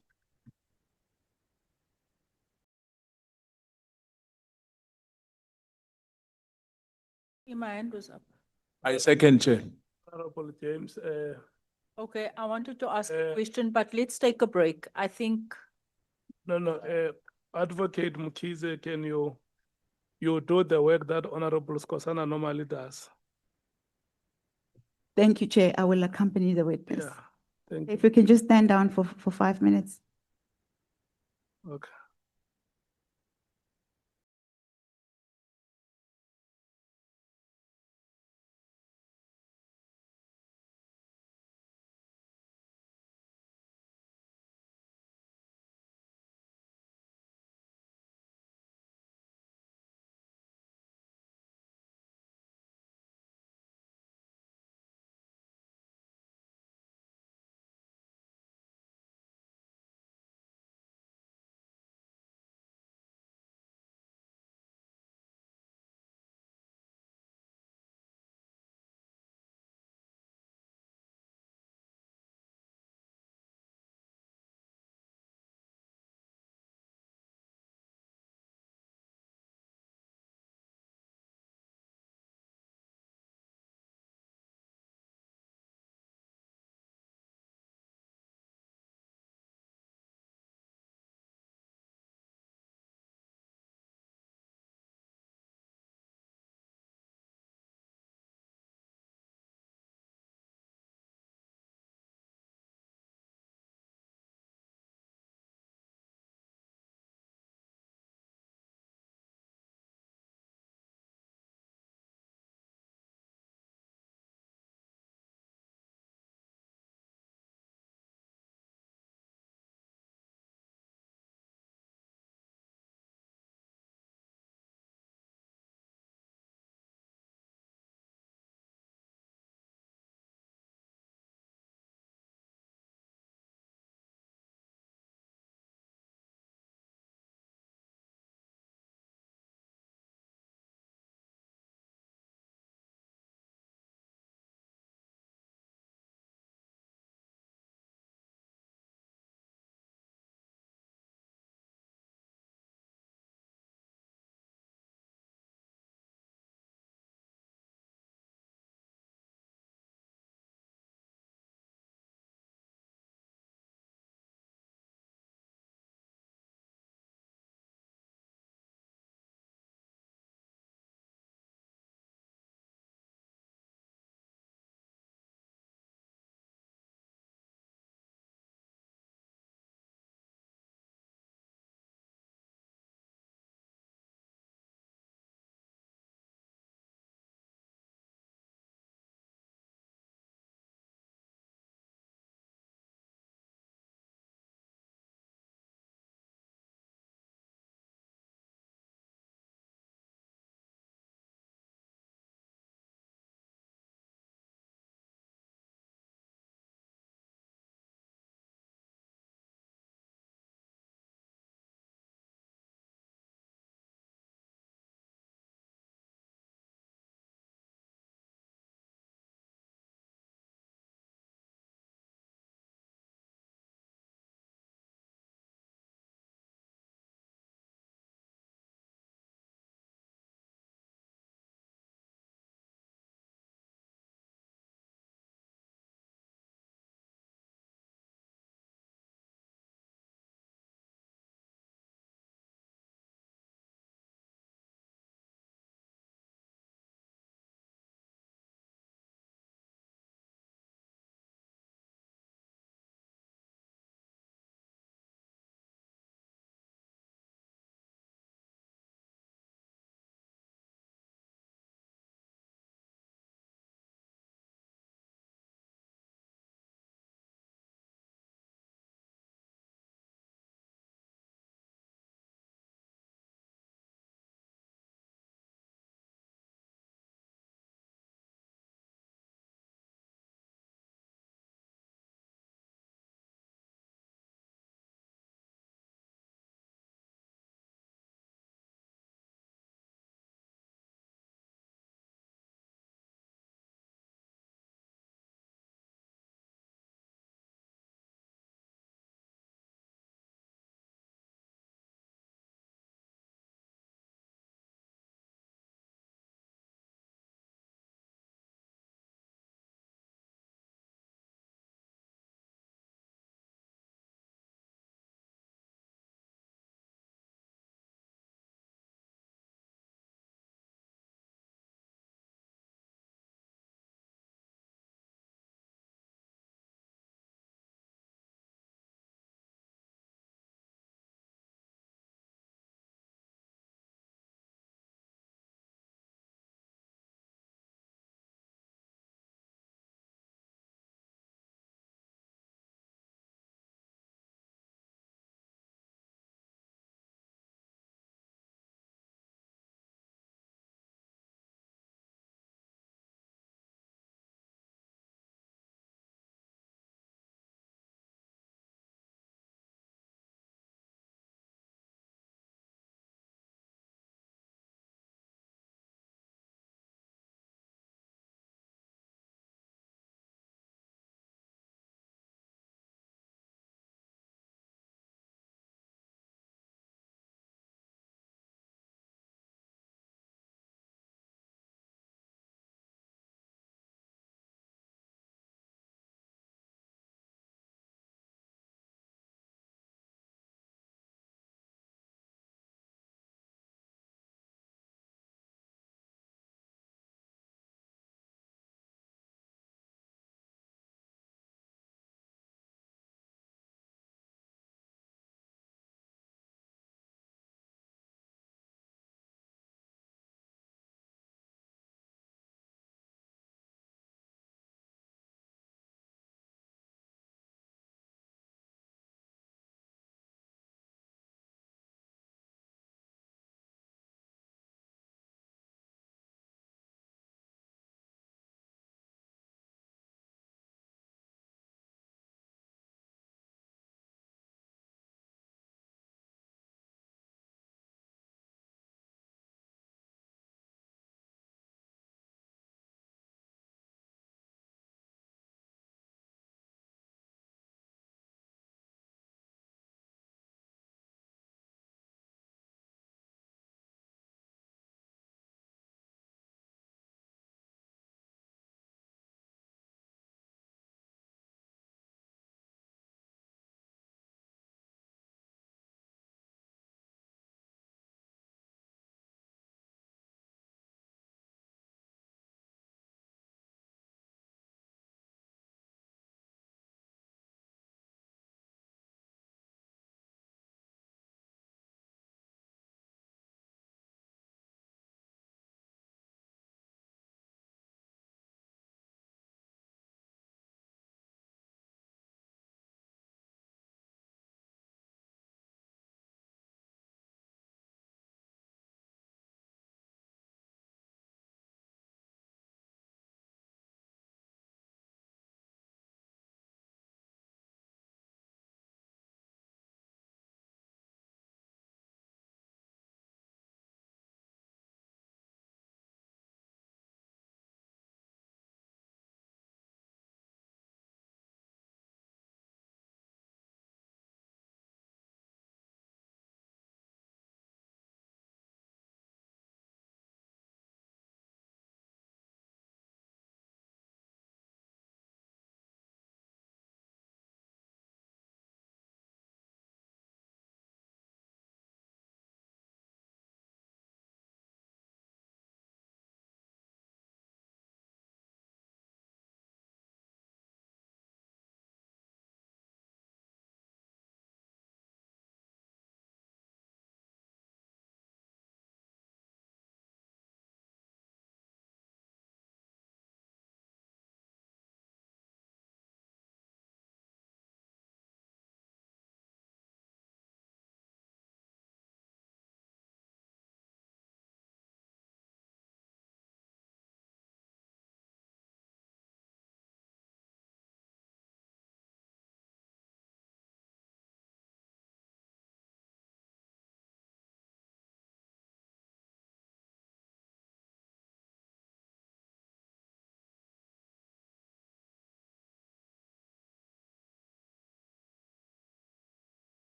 My hand was up. I second, Chair. Honorable James. Okay, I wanted to ask a question, but let's take a break. I think... No. Advocate Mkhize, can you do the work that Honorable Skhosana normally does? Thank you, Chair. I will accompany the witness. Yeah, thank you. If we can just stand down for 5 minutes. Okay.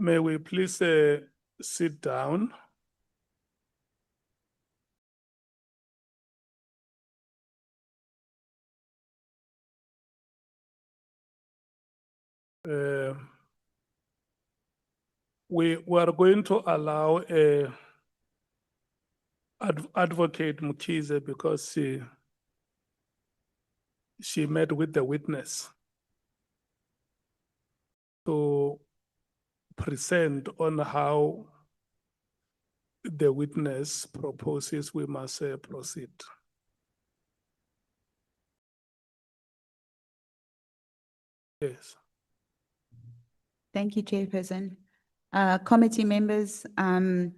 May we please sit down? We are going to allow Advocate Mkhize because she met with the witness to present on how the witness proposes we must proceed. Yes. Thank you, Chairperson. Committee members, the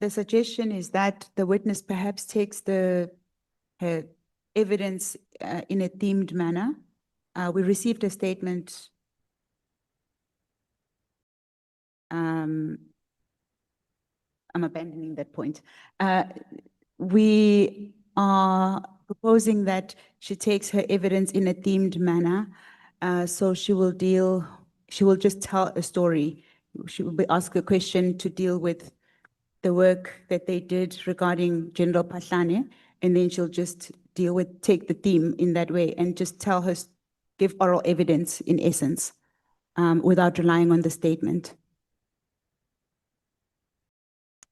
suggestion is that the witness perhaps takes her evidence in a themed manner. We received a statement I'm abandoning that point. We are proposing that she takes her evidence in a themed manner. So she will just tell a story. She will be asked a question to deal with the work that they did regarding General Phatlane, and then she'll just take the theme in that way and just give oral evidence in essence, without relying on the statement.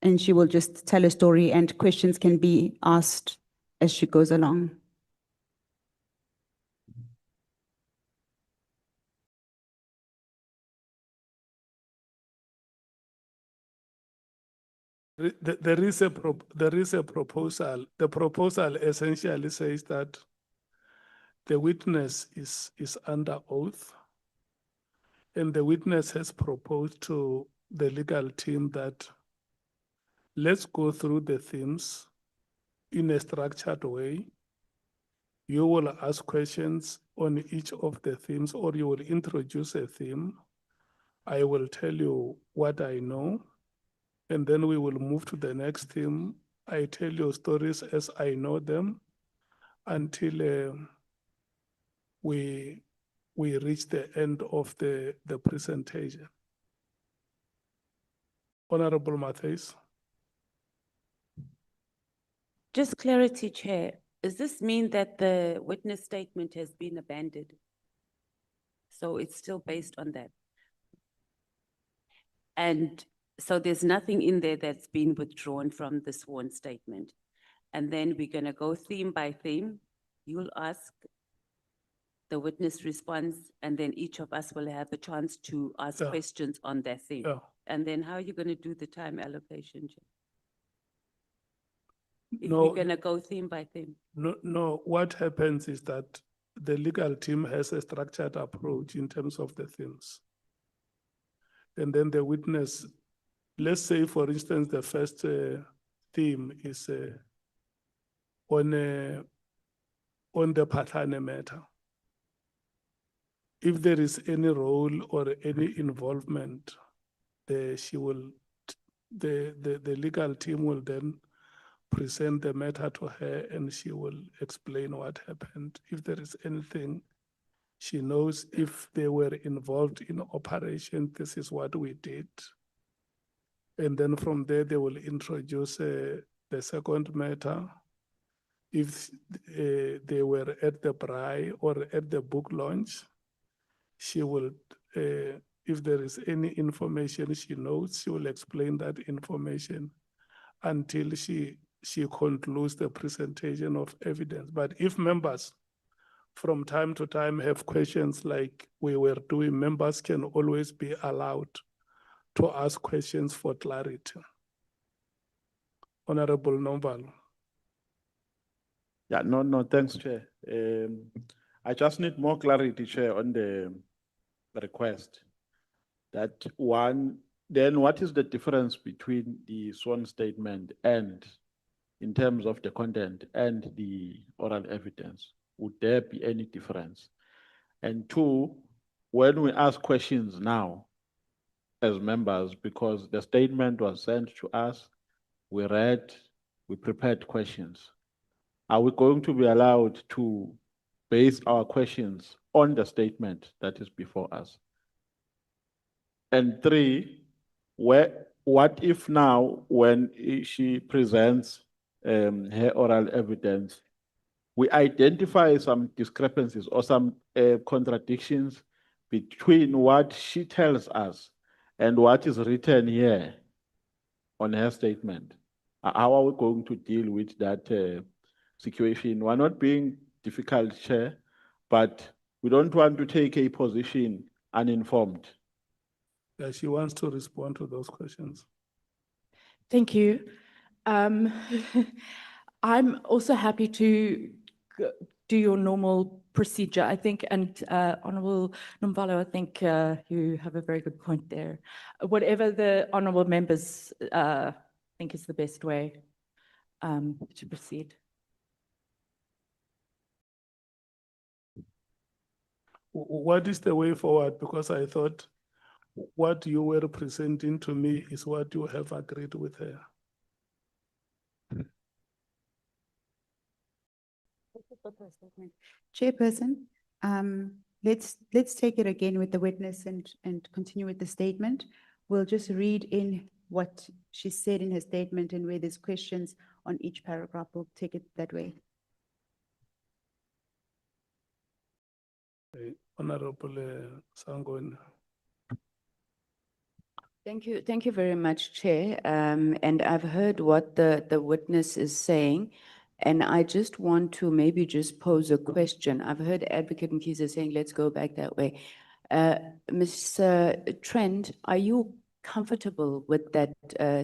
And she will just tell a story and questions can be asked as she goes along. There is a proposal. The proposal essentially says that the witness is under oath, and the witness has proposed to the legal team that let's go through the themes in a structured way. You will ask questions on each of the themes, or you will introduce a theme. I will tell you what I know, and then we will move to the next theme. I tell you stories as I know them until we reach the end of the presentation. Honorable Matthys. Just clarity, Chair. Does this mean that the witness statement has been abandoned? So it's still based on that? And so there's nothing in there that's been withdrawn from the sworn statement. And then we're going to go theme by theme. You'll ask, the witness responds, and then each of us will have a chance to ask questions on that theme. And then how are you going to do the time allocation, Chair? If we're going to go theme by theme. No, what happens is that the legal team has a structured approach in terms of the themes. And then the witness, let's say, for instance, the first theme is on the Phatlane matter. If there is any role or any involvement, the legal team will then present the matter to her and she will explain what happened. If there is anything she knows, if they were involved in operation, this is what we did. And then from there, they will introduce the second matter. If they were at the braai or at the book launch, she will, if there is any information she knows, she will explain that information until she concludes the presentation of evidence. But if members from time to time have questions like we were doing, members can always be allowed to ask questions for clarity. Honorable Nomaan. Yeah, no, thanks, Chair. I just need more clarity, Chair, on the request. That one, then what is the difference between the sworn statement and, in terms of the content, and the oral evidence? Would there be any difference? And two, when we ask questions now as members, because the statement was sent to us, we read, we prepared questions. Are we going to be allowed to base our questions on the statement that is before us? And three, what if now, when she presents her oral evidence, we identify some discrepancies or some contradictions between what she tells us and what is written here on her statement? How are we going to deal with that situation? We're not being difficult, Chair, but we don't want to take a position uninformed. Yeah, she wants to respond to those questions. Thank you. Um, I'm also happy to do your normal procedure, I think, and Honourable Nomvalo, I think you have a very good point there. Whatever the honourable members think is the best way to proceed. What is the way forward? Because I thought what you were presenting to me is what you have agreed with her. Chairperson, let's take it again with the witness and continue with the statement. We'll just read in what she said in her statement, and where there's questions on each paragraph, we'll take it that way. Honorable Sangon. Thank you very much, Chair. And I've heard what the witness is saying, and I just want to maybe just pose a question. I've heard Advocate Mkhwanazi saying, let's go back that way. Ms. Trent, are you comfortable with that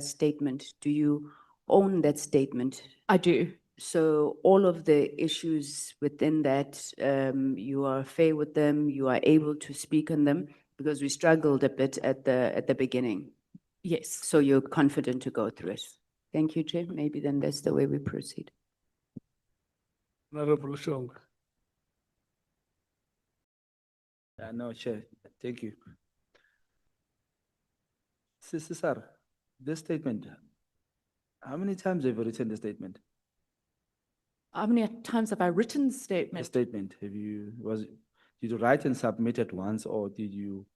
statement? Do you own that statement? I do. So all of the issues within that, you are fair with them, you are able to speak on them, because we struggled a bit at the beginning. Yes. So you're confident to go through it. Thank you, Chair. Maybe then that's the way we proceed. Honorable Shong. No, Chair. Thank you. Sister Sarah, this statement, how many times have you written the statement? How many times have I written The statement? statement, did you write and submit it once, or did you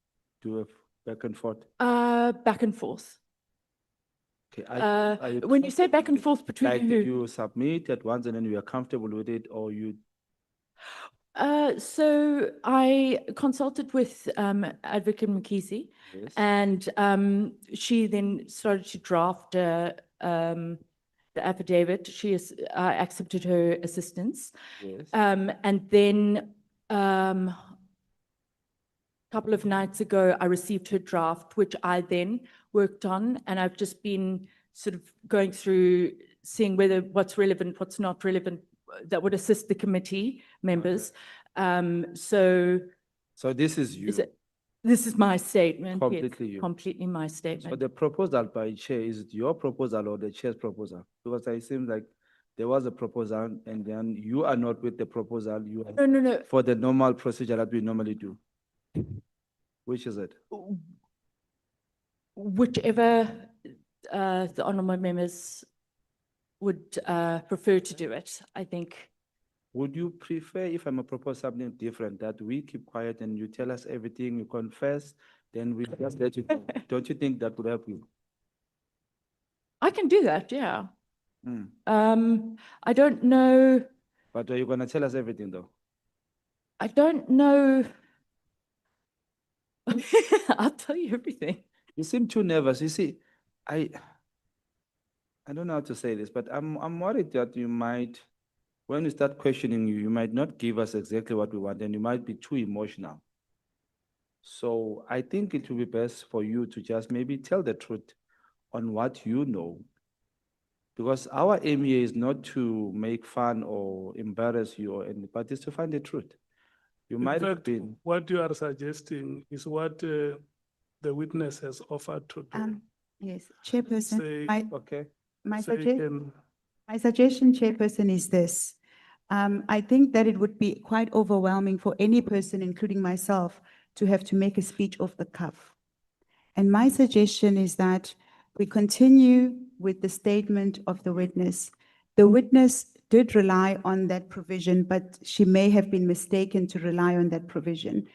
do a back and forth? Back and forth. Okay, When you say back and forth between like, who? did you submit it once and then you are comfortable with it, or you? So I consulted with Advocate Mkhwanazi, Yes. and she then started to draft the affidavit. She has accepted her assistance. Yes. And then a couple of nights ago, I received her draft, which I then worked on, and I've just been sort of going through, seeing what's relevant, what's not relevant, that would assist the committee members. So this is you. This is my statement. Yes, Completely you. completely my So statement. the proposal by chair, is it your proposal or the chair's proposal? Because it seems like there was a proposal and then you are not with the proposal, you are No. for the normal procedure that we normally do. Which is it? Whichever the honourable members would prefer to do it, I think. Would you prefer, if I'm a propose something different, that we keep quiet and you tell us everything, you confess, then we just let you go? Don't you think that would help you? I can do that, yeah. Hmm. I don't know. But are you gonna tell us everything though? I don't know. I'll tell you everything. You seem too nervous. You see, I don't know how to say this, but I'm worried that you might, when we start questioning you, you might not give us exactly what we want and you might be too emotional. So I think it will be best for you to just maybe tell the truth on what you know. Because our aim here is not to make fun or embarrass you, but it's to find the truth. You In might have fact, been. what you are suggesting is what the witness has offered to do. Yes, Chairperson, Say- Okay. my Say suggestion, Chairperson, is this. I think that it would be quite overwhelming for any person, including myself, to have to make a speech off the cuff. And my suggestion is that we continue with the statement of the witness. The witness did rely on that provision, but she may have been mistaken to rely on that provision.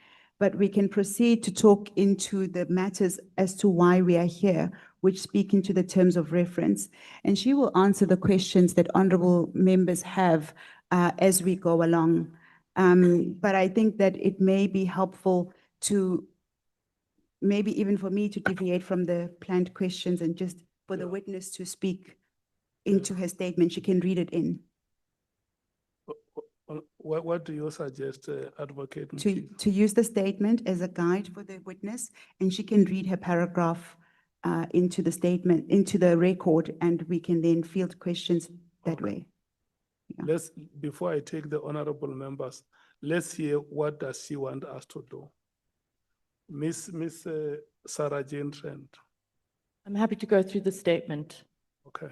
but we can proceed to talk into the matters as to why we are here, which speak into the terms of reference. And she will answer the questions that honorable members have as we go along. But I think that it may be helpful to, maybe even for me to deviate from the planned questions and just for the witness to speak into her statement. She can read it in. What do you suggest, Advocate? To use the statement as a guide for the witness, and she can read her paragraph into the statement, into the record, and we can then field questions that way. Yeah. Before I take the honorable members, let's hear what does she want us to do. Miss Sarah-Jane Trent. I'm happy to go through the statement. Okay.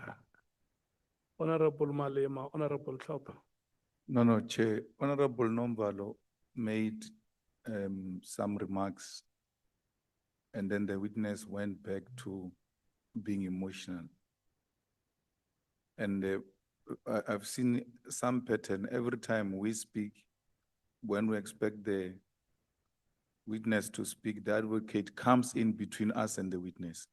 Honorable Malema, Honorable Tlhopha. No, Chair. Honorable Nombalo made some remarks, and then the witness went back to being emotional. And I've seen some pattern every time we speak. When we expect the witness to speak, the advocate comes in between us and the witness.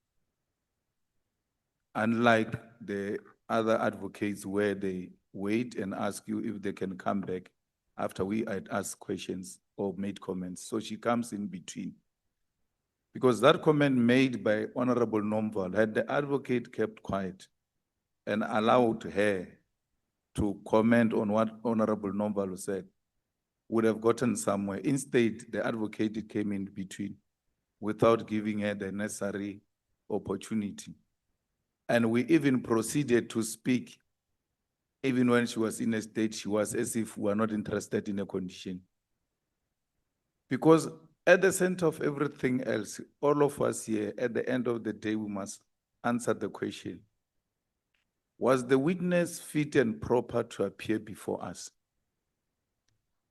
Unlike the other advocates where they wait and ask you if they can come back after we had asked questions or made comments. So she comes in between. Because that comment made by Honorable Nomval, had the advocate kept quiet and allowed her to comment on what Honorable Nomval said, would have gotten somewhere. Instead, the advocate came in between without giving her the necessary opportunity. And we even proceeded to speak. Even when she was in a state, she was as if we were not interested in a condition. Because at the center of everything else, all of us here, at the end of the day, we must answer the question. Was the witness fit and proper to appear before us?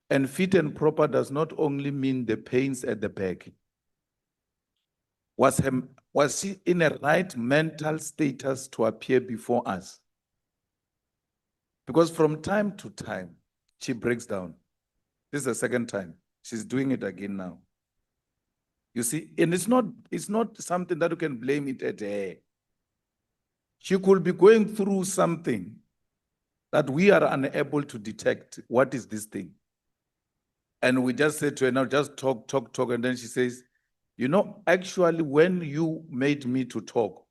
And fit and proper does not only mean the pains at the back. Was she in a right mental status to appear before us? Because from time to time, she breaks down. This is the second time. She's doing it again now. You see, and it's not something that you can blame it at her. She could be going through something that we are unable to detect. What is this thing? And we just said to her, now just talk. And then she says, you know, actually, when you made me to talk,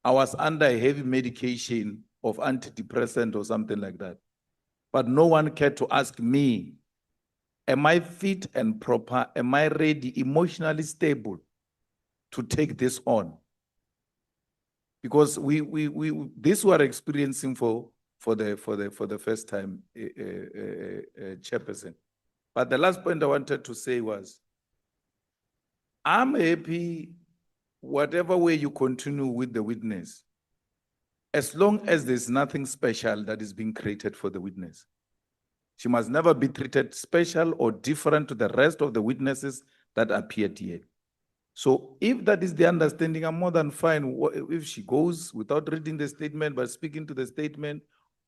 I was under a heavy medication of antidepressant or something like that. But no one cared to ask me, am I fit and proper? Am I ready, emotionally stable to take this on? Because this we are experiencing for the first time, Chairperson. But the last point I wanted to say was, I'm happy whatever way you continue with the witness, as long as there's nothing special that is being created for the witness. She must never be treated special or different to the rest of the witnesses that appeared here. So if that is the understanding, I'm more than fine if she goes without reading the statement, but speaking to the statement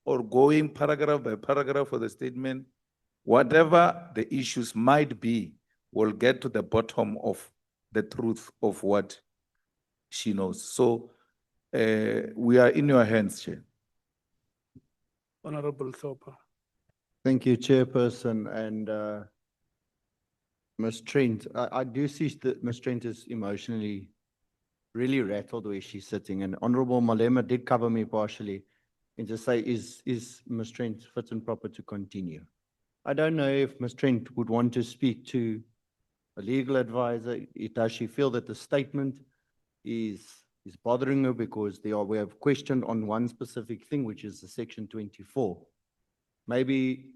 or going paragraph by paragraph for the statement. Whatever the issues might be, we'll get to the bottom of the truth of what she knows. So we are in your hands, Chair. Honorable Tlhopha. Thank you, Chairperson. And Ms. Trent, I do see that Ms. Trent is emotionally really rattled where she's sitting. And Honorable Malema did cover me partially and just say, is Ms. Trent fit and proper to continue? I don't know if Ms. Trent would want to speak to a legal advisor. Does she feel that the statement is bothering her because we have questioned on one specific thing, which is the Section 24. Maybe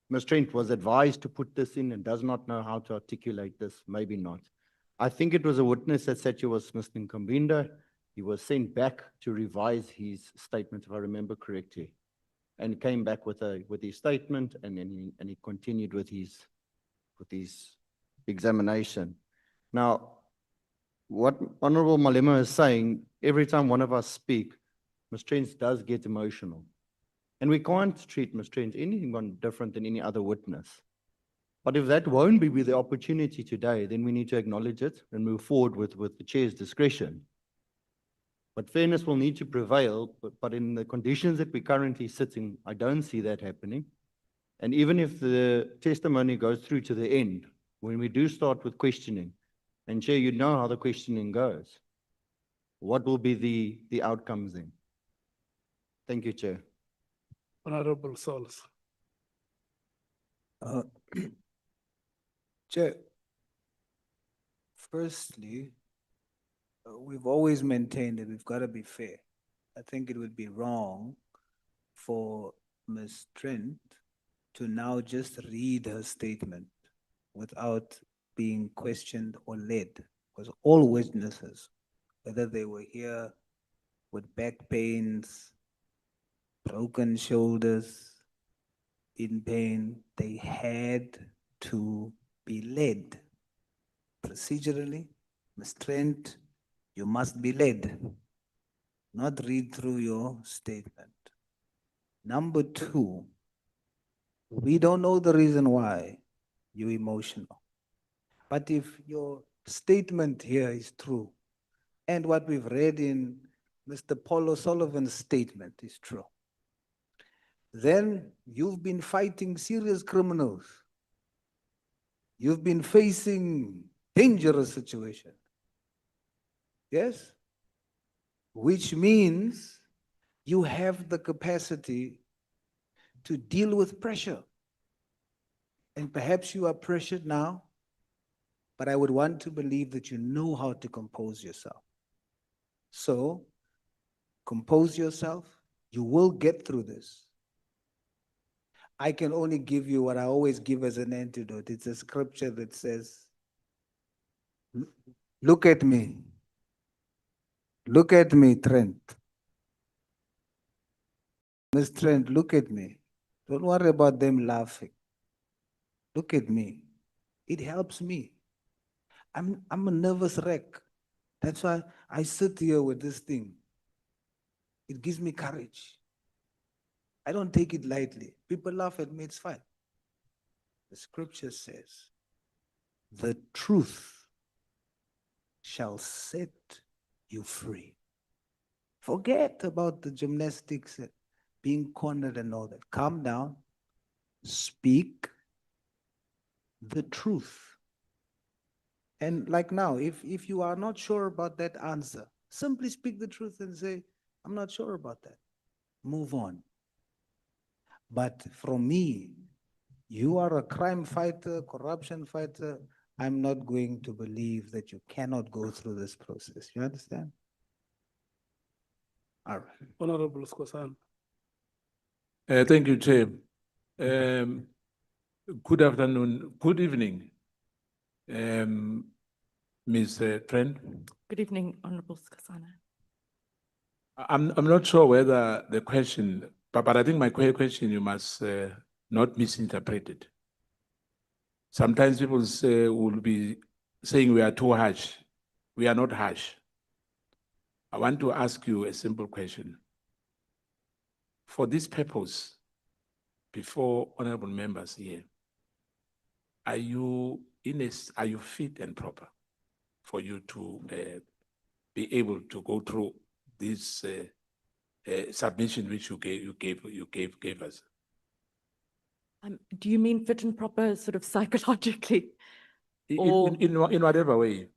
Ms. Trent was advised to put this in and does not know how to articulate this, maybe not. I think it was a witness that said she was Mr. Nkambinda. He was sent back to revise his statement, if I remember correctly, and came back with his statement, and then he continued with his examination. Now, what Honorable Malema is saying, every time one of us speak, Ms. Trent does get emotional. And we can't treat Ms. Trent anything different than any other witness. But if that won't be the opportunity today, then we need to acknowledge it and move forward with the chair's discretion. But fairness will need to prevail, but in the conditions that we're currently sitting, I don't see that happening. And even if the testimony goes through to the end, when we do start with questioning, and Chair, you know how the questioning goes, what will be the outcomes then? Thank you, Chair. Honorable Sols. Chair, firstly, we've always maintained that we've got to be fair. I think it would be wrong for Ms. Trent to now just read her statement without being questioned or led, because all witnesses, whether they were here with back pains, broken shoulders, in pain, they had to be led. Procedurally, Ms. Trent, you must be led, not read through your statement. Number two, we don't know the reason why you're emotional. But if your statement here is true, and what we've read in Mr. Paulo Sullivan's statement is true, then you've been fighting serious criminals. You've been facing dangerous situations. Yes? Which means you have the capacity to deal with pressure. And perhaps you are pressured now, but I would want to believe that you know how to compose yourself. So, compose yourself. You will get through this. I can only give you what I always give as an antidote. It's a scripture that says, look at me. Look at me, Trent. Miss Trent, look at me. Don't worry about them laughing. Look at me. It helps me. I'm a nervous wreck. That's why I sit here with this thing. It gives me courage. I don't take it lightly. People laugh at me, it's fine. The scripture says, the truth shall set you free. Forget about the gymnastics, being cornered and all that. Calm down, speak the truth. And like now, if you are not sure about that answer, simply speak the truth and say, I'm not sure about that. Move on. But from me, you are a crime fighter, corruption fighter. I'm not going to believe that you cannot go through this process. You understand? All right. Honorable Skhosana. Thank you, Chair. Good afternoon, good evening, Ms. Trent. Good evening, Honorable Skhosana. I'm not sure whether the question, but I think my question you must not misinterpret it. Sometimes people will be saying we are too harsh. We are not harsh. I want to ask you a simple question. For this purpose, before honorable members here, are you fit and proper for you to be able to go through this submission which you gave us? Do you mean fit and proper sort of psychologically? In whatever way,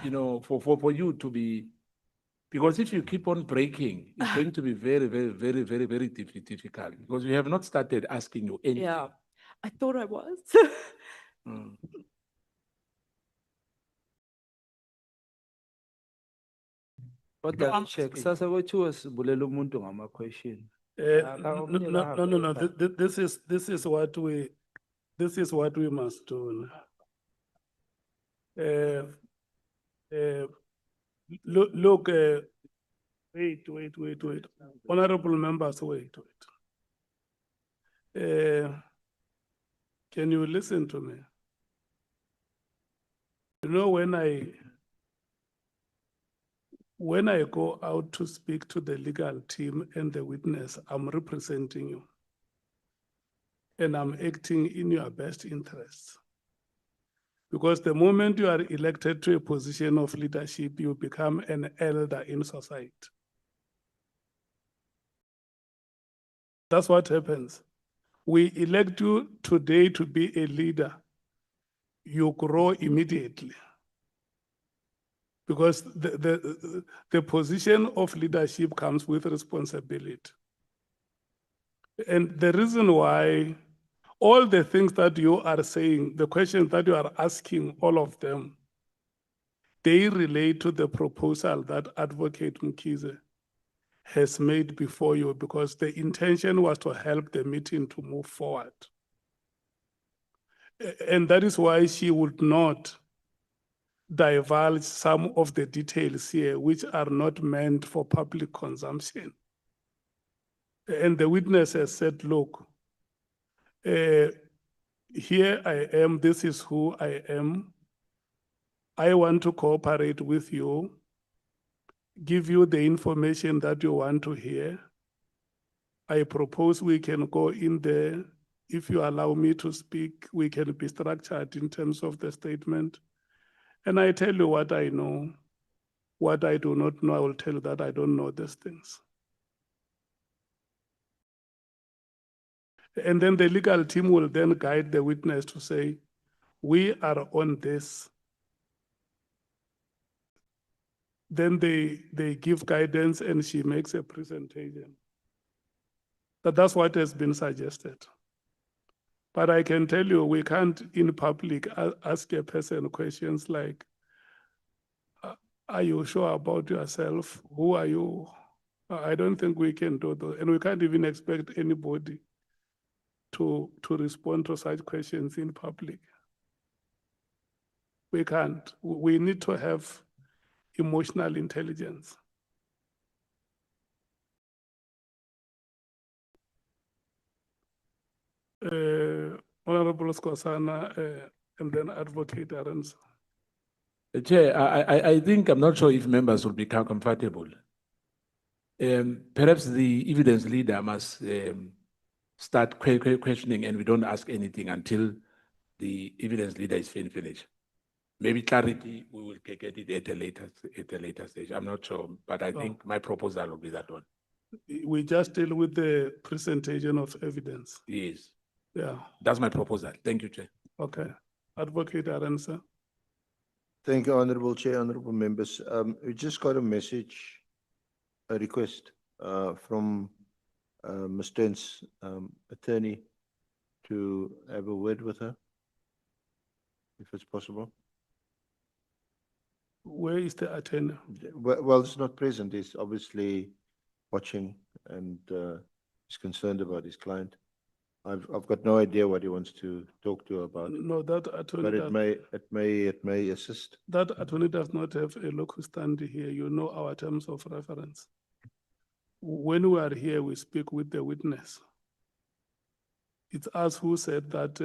you know, for you to be, because if you keep on breaking, it's going to be very, very, very, very, very difficult, because we have not started asking you anything. Yeah, I thought I was. Kodwa check sasa wethiwa sibulela umuntu ngama question. No. This is what we must do. Look, wait. Honorable members, wait. Can you listen to me? You know, when I go out to speak to the legal team and the witness, I'm representing you. and I'm acting in your best interests. Because the moment you are elected to a position of leadership, you become an elder in society. That's what happens. We elect you today to be a leader. You grow immediately. Because the position of leadership comes with responsibility. And the reason why all the things that you are saying, the questions that you are asking, all of them, they relate to the proposal that Advocate Mkhize has made before you, because the intention was to help the meeting to move forward. And that is why she would not divulge some of the details here, which are not meant for public consumption. And the witness has said, look, here I am, this is who I am. I want to cooperate with you, give you the information that you want to hear. I propose we can go in there. If you allow me to speak, we can be structured in terms of the statement. And I tell you what I know. What I do not know, I will tell you that I don't know these things. And then the legal team will then guide the witness to say, we are on this. Then they give guidance and she makes a presentation. That's what has been suggested. But I can tell you, we can't in public ask a person questions like, are you sure about yourself? Who are you? I don't think we can do that. And we can't even expect anybody to respond to such questions in public. We can't. We need to have emotional intelligence. Honorable Skhosana, and then Advocate Arendse. Chair, I think, I'm not sure if members will become comfortable. Perhaps the evidence leader must start questioning and we don't ask anything until the evidence leader is finished. Maybe clarity, we will get it at a later stage. I'm not sure, but I think my proposal will be that one. We just deal with the presentation of evidence. Yes. Yeah. That's my proposal. Thank you, Chair. Okay. Advocate Arendse. Thank you, Honorable Chair, honorable members. We just got a message, a request from Ms. Trent's attorney to have a word with her, if it's possible. Where is the attorney? Well, he's not present. He's obviously watching and is concerned about his client. I've got no idea what he wants to talk to her about. No, that attorney. But it may assist. That attorney does not have a locus standi here. You know our terms of reference. When we are here, we speak with the witness. It's us who said that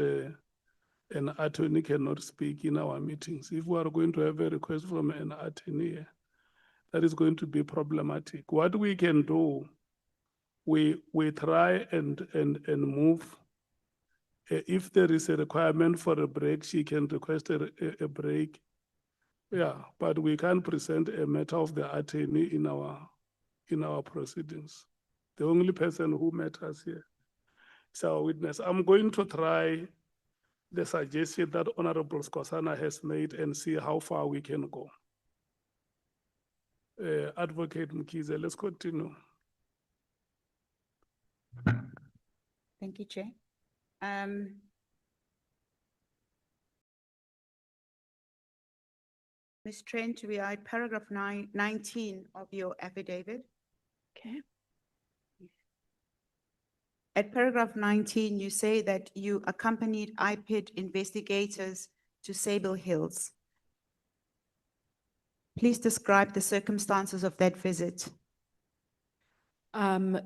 an attorney cannot speak in our meetings. If we are going to have a request from an attorney, that is going to be problematic. What we can do, we try and move. If there is a requirement for a break, she can request a break. Yeah, but we can't present a matter of the attorney in our proceedings. The only person who matters here is our witness. I'm going to try the suggestion that Honorable Skhosana has made and see how far we can go. Advocate Mkhize, let's continue. Thank you, Chair. Ms. Trent, we are at paragraph 19 of your affidavit. Okay. At paragraph 19, you say that you accompanied IPID investigators to Sable Hills. Please describe the circumstances of that visit. Paul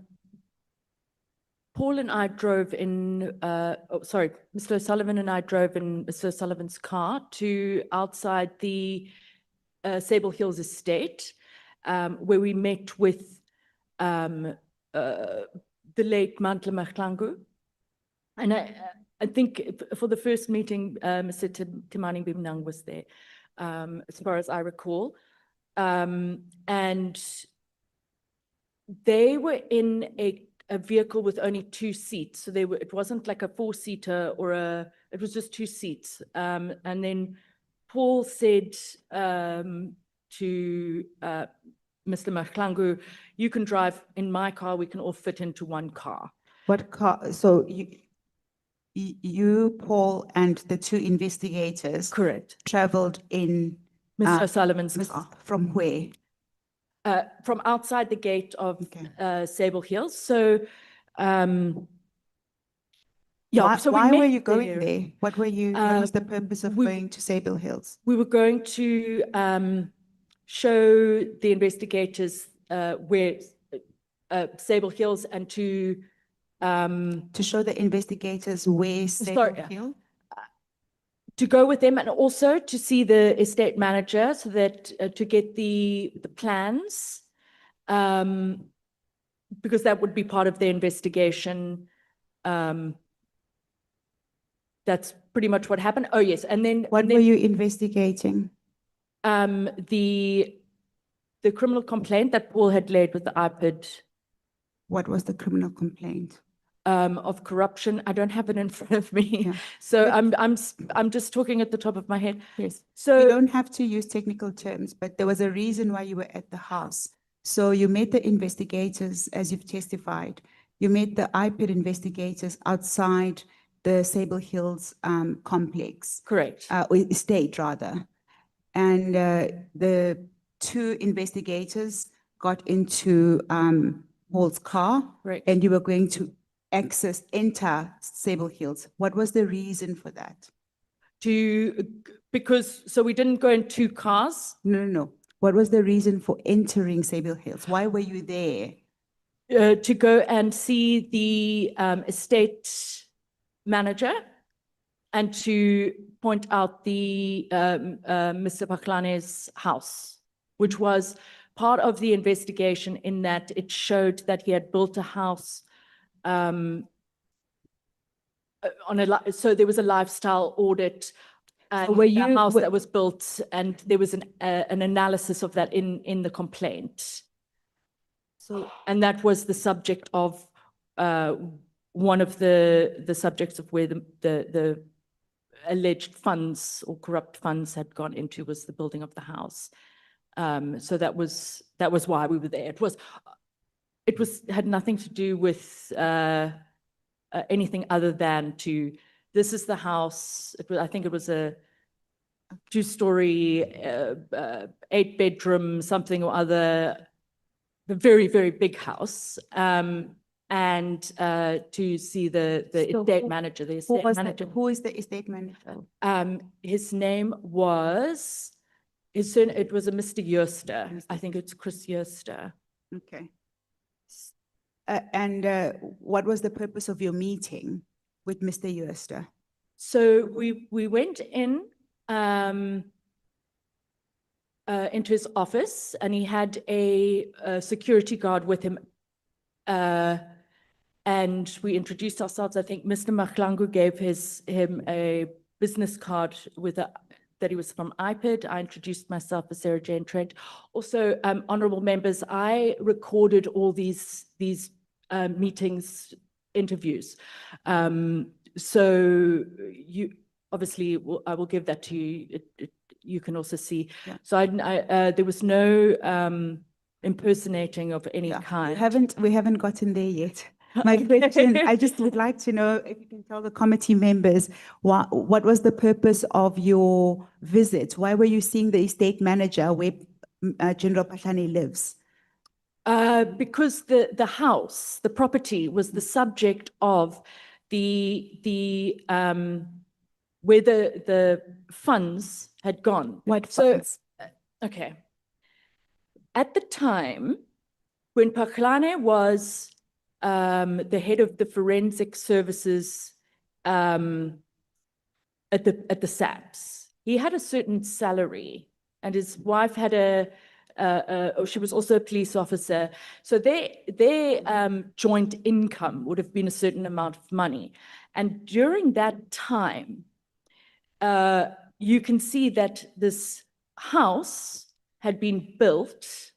and I drove in, Mr. O'Sullivan and I drove in Mr. O'Sullivan's car to outside the Sable Hills estate, where we met with the late Lt Gen Mkhwanazi. And I think for the first meeting, Mr. Timani Bimnang was there, as far as I recall. And they were in a vehicle with only 2 seats. So it wasn't like a 4-seater it was just 2 seats. And then Paul said to Mr. Mkhwanazi, you can drive in my car, we can all fit into one car. What car, so you, Paul, and the 2 investigators Correct. traveled in Mr. O'Sullivan's Miss- car. from where? From outside the gate of Okay. Sable Hills. So, yeah. So Why we were met you going there? What was the purpose of going to Sable Hills? We were going to show the investigators where Sable Hills and to show the investigators where Sable Hill? To go with them and also to see the estate manager so that to get the plans, because that would be part of the investigation. That's pretty much what happened. Oh yes, and then What were you investigating? The criminal complaint that Paul had laid with the IPID. What was the criminal complaint? Of corruption. I don't have it in front of me. Yeah. So I'm just talking at the top of my head. Yes. So you don't have to use technical terms, but there was a reason why you were at the house. So you met the investigators, as you've testified. You met the IPID investigators outside the Sable Hills complex. Correct. Or estate rather. And the 2 investigators got into Paul's car. Right. And you were going to enter Sable Hills. What was the reason for that? So we didn't go in 2 cars. No. What was the reason for entering Sable Hills? Why were you there? To go and see the estate manager and to point out the Mr. Phatlane house, which was part of the investigation in that it showed that he had built a house so there was a lifestyle audit and a house that was built, and there was an analysis of that in the complaint. So, and that was the subject of one of the subjects of where the alleged funds or corrupt funds had gone into was the building of the house. So that was why we were there. It had nothing to do with anything other than this is the house. I think it was a 2-story, 8-bedroom, something or other, a very, very big house. And to see the estate manager, the estate manager. Who is the estate manager? His name was, it was a Mr. Yerster. I think it's Chris Yerster. Okay. And what was the purpose of your meeting with Mr. Yerster? So we went in into his office, and he had a security guard with him. And we introduced ourselves. I think Mr. Mkhwanazi gave him a business card that he was from IPID. I introduced myself as Sarah-Jane Trent. Also, honorable members, I recorded all these meetings, interviews. So you obviously, I will give that to you. You can also see. Yeah. So there was no impersonating of any kind. We haven't gotten there yet. My question, I just would like to know if you can tell the committee members what was the purpose of your visit? Why were you seeing the estate manager where General Phatlane lives? Because the house, the property, was the subject of where the funds had gone. What funds? Okay. At the time, when Phatlane was the head of the forensic services at the SAPS, he had a certain salary, and his wife had she was also a police officer. So their joint income would have been a certain amount of money. And during that time, you can see that this house had been built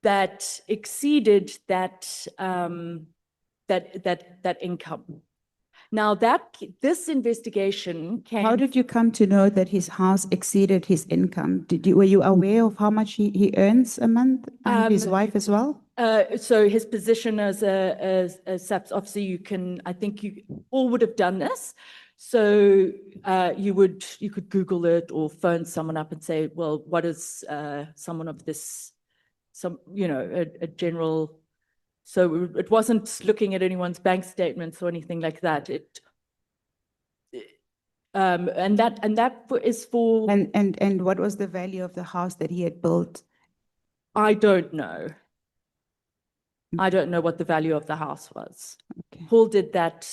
that exceeded that, that income. Now this investigation came. How did you come to know that his house exceeded his income? Were you aware of how much he earns a month, and his wife as well? So his position as a SAPS officer, I think you all would have done this. So you could Google it or phone someone up and say, well, what is someone of this, a general. So it wasn't looking at anyone's bank statements or anything like that. And that is for. And what was the value of the house that he had built? I don't know. I don't know what the value of the house was. Okay. Paul did that,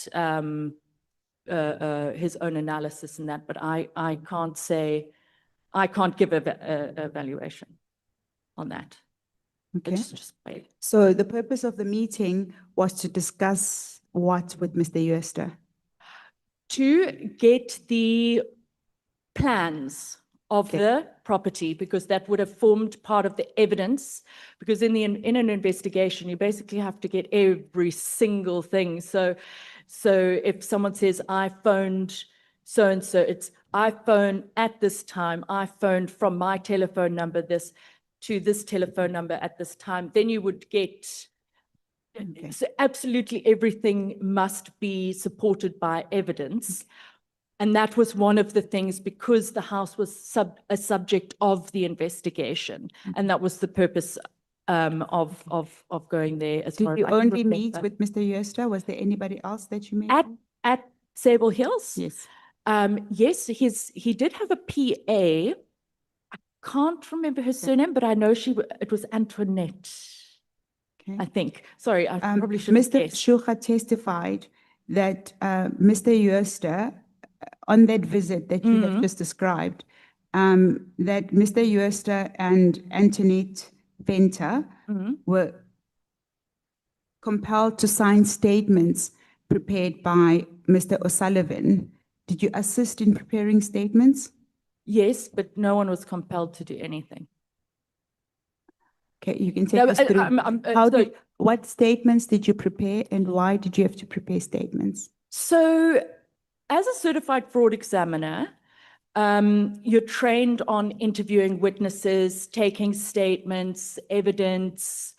his own analysis in that, but I can't give a valuation on that. Okay. It's just wait. So the purpose of the meeting was to discuss what with Mr. Jooste? To get the plans of the property, because that would have formed part of the evidence, because in an investigation, you basically have to get every single thing. So if someone says, I phoned so-and-so, it's I phoned at this time, I phoned from my telephone number to this telephone number at this time, then you would get, so absolutely everything must be supported by evidence. And that was one of the things, because the house was a subject of the investigation. And that was the purpose of going there. As far Did you as I can only remember. meet with Mr. Jooste? Was there anybody else that you met? At Sable Hills? Yes. Yes, he did have a PA. I can't remember her surname, but I know it was Antoinette. Okay. I think. Sorry, I probably should have Mr. guessed. Shucha testified that Mr. Jooste, on that visit that you have just described, that Mr. Jooste and Antoinette Venter were compelled to sign statements prepared by Mr. O'Sullivan. Did you assist in preparing statements? Yes, but no one was compelled to do anything. Okay, you can take us through. What statements did you prepare, and why did you have to prepare statements? So, as a certified fraud examiner, you're trained on interviewing witnesses, taking statements, evidence,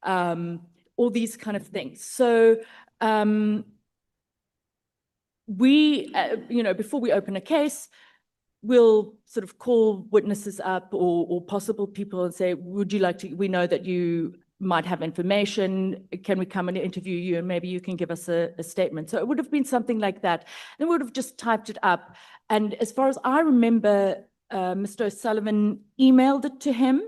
all these kind of things. So, before we open a case, we'll sort of call witnesses up or possible people and say, would you like to, we know that you might have information, can we come and interview you, and maybe you can give us a statement. So it would have been something like that. And we would have just typed it up. And as far as I remember, Mr. O'Sullivan emailed it to him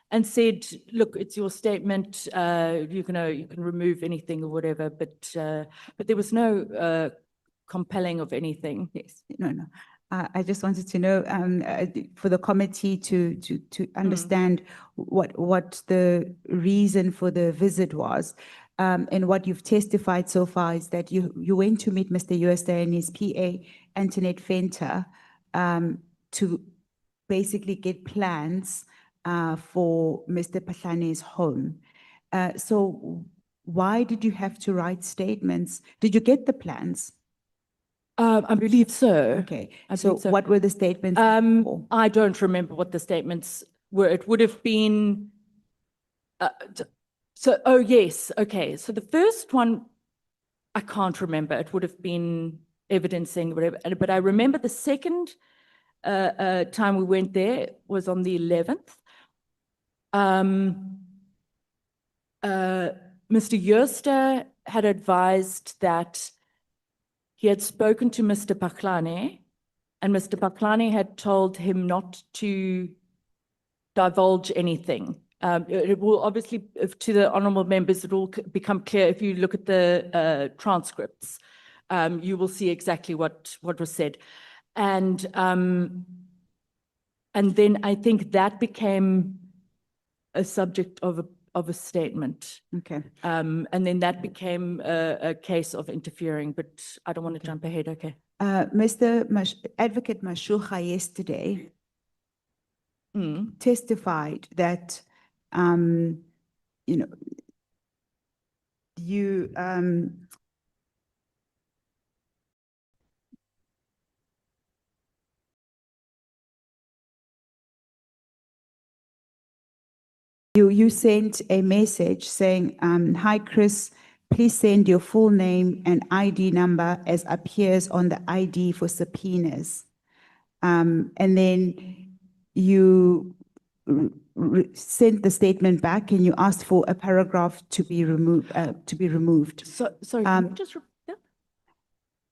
and said, look, it's your statement, you can remove anything or whatever, but there was no compelling of anything. Yes, no. I just wanted to know for the committee to understand what the reason for the visit was. And what you've testified so far is that you went to meet Mr. Jooste and his PA, Antoinette Venter, to basically get plans for Mr. Phatlane's home. So why did you have to write statements? Did you get the plans? I believe so. Okay. So what were the statements? I don't remember what the statements were. It would have been, oh yes, okay. So the first one, I can't remember. It would have been evidencing whatever, but I remember the second time we went there was on the 11th. Mr. Jooste had advised that he had spoken to Mr. Phatlane, and Mr. Phatlane had told him not to divulge anything. It will obviously, to the honourable members, it will become clear if you look at the transcripts. You will see exactly what was said. And then I think that became a subject of of a statement. Okay. And then that became a case of interfering, but I don't want to jump ahead, okay? Advocate Mashucha yesterday Mm. testified that, you know, you, you sent a message saying, hi, Chris, please send your full name and ID number as appears on the ID for subpoenas. And then you sent the statement back and you asked for a paragraph to be removed. So, sorry, can you just repeat that?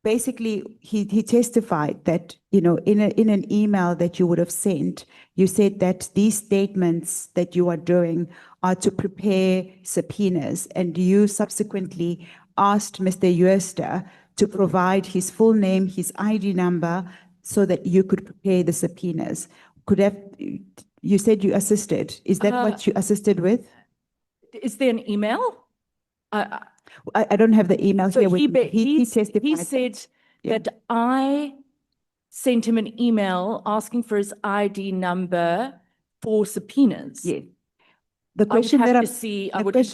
Basically, he testified that, you know, in an email that you would have sent, you said that these statements that you are doing are to prepare subpoenas, and you subsequently asked Mr. Uester to provide his full name, his ID number, so that you could prepare the subpoenas. You said you assisted. Is that what you assisted with? Is there an email? I don't have the email So here with me. He testified. he said that I sent him an email asking for his ID number for subpoenas. Yes. The question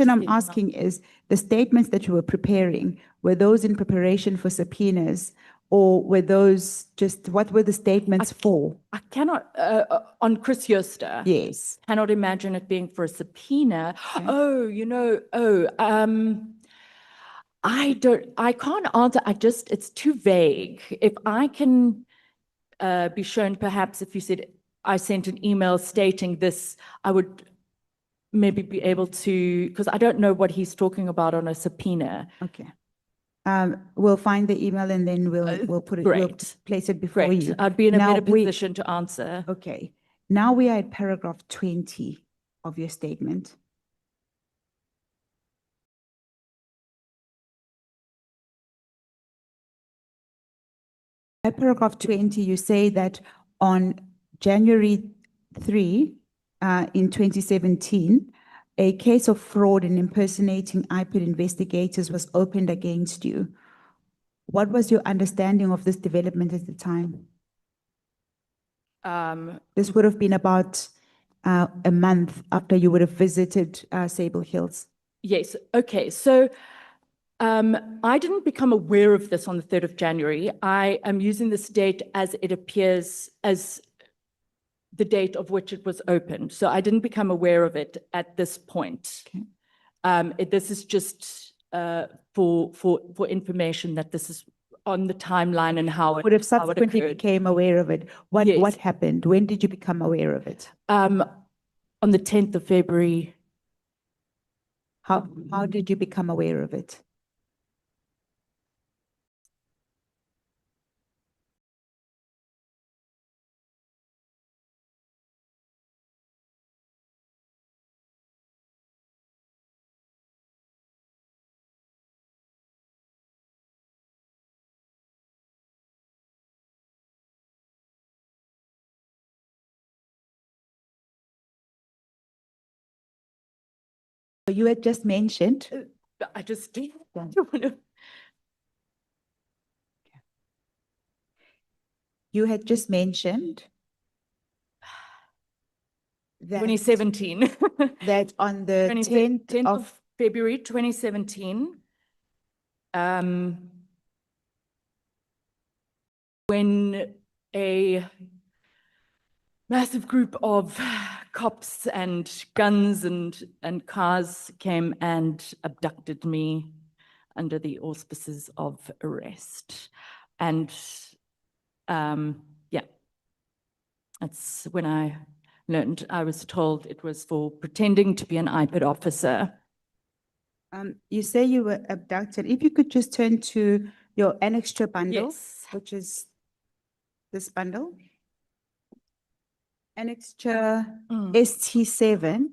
I'm asking is, the statements that you were preparing, were those in preparation for subpoenas, or were those just, what were the statements for? I cannot, on Chris Uester. Yes. Cannot imagine it being for a subpoena. Okay. Oh, you know, I can't answer. It's too vague. If I can be shown, perhaps if you said I sent an email stating this, I would maybe be able to, because I don't know what he's talking about on a subpoena. Okay. We'll find the email and then we'll put it, we'll place it before Great. you. I'd be in a Now better position to answer. Okay. Now we are at paragraph 20 of your statement. At paragraph 20, you say that on January 3, in 2017, a case of fraud and impersonating IPID investigators was opened against you. What was your understanding of this development at the time? This would have been about a month after you would have visited Sable Hills. Yes. Okay. So I didn't become aware of this on the 3rd of January. I am using this date as it appears as the date of which it was opened. So I didn't become aware of it at this point. Okay. This is just for information that this is on the timeline and how it Would have how it subsequently occurred. became aware of it. What Yes. happened? When did you become aware of it? On the 10th of February. How did you become aware of it? You had just mentioned. I just don't want to. You had just mentioned that 2017. that on the 10th of February 2017, when a massive group of cops and guns and cars came and abducted me under the auspices of arrest. And yeah, that's when I learned. I was told it was for pretending to be an IPID officer. You say you were abducted. If you could just turn to your annexure bundle, Yes. which is this bundle. Annexure ST7.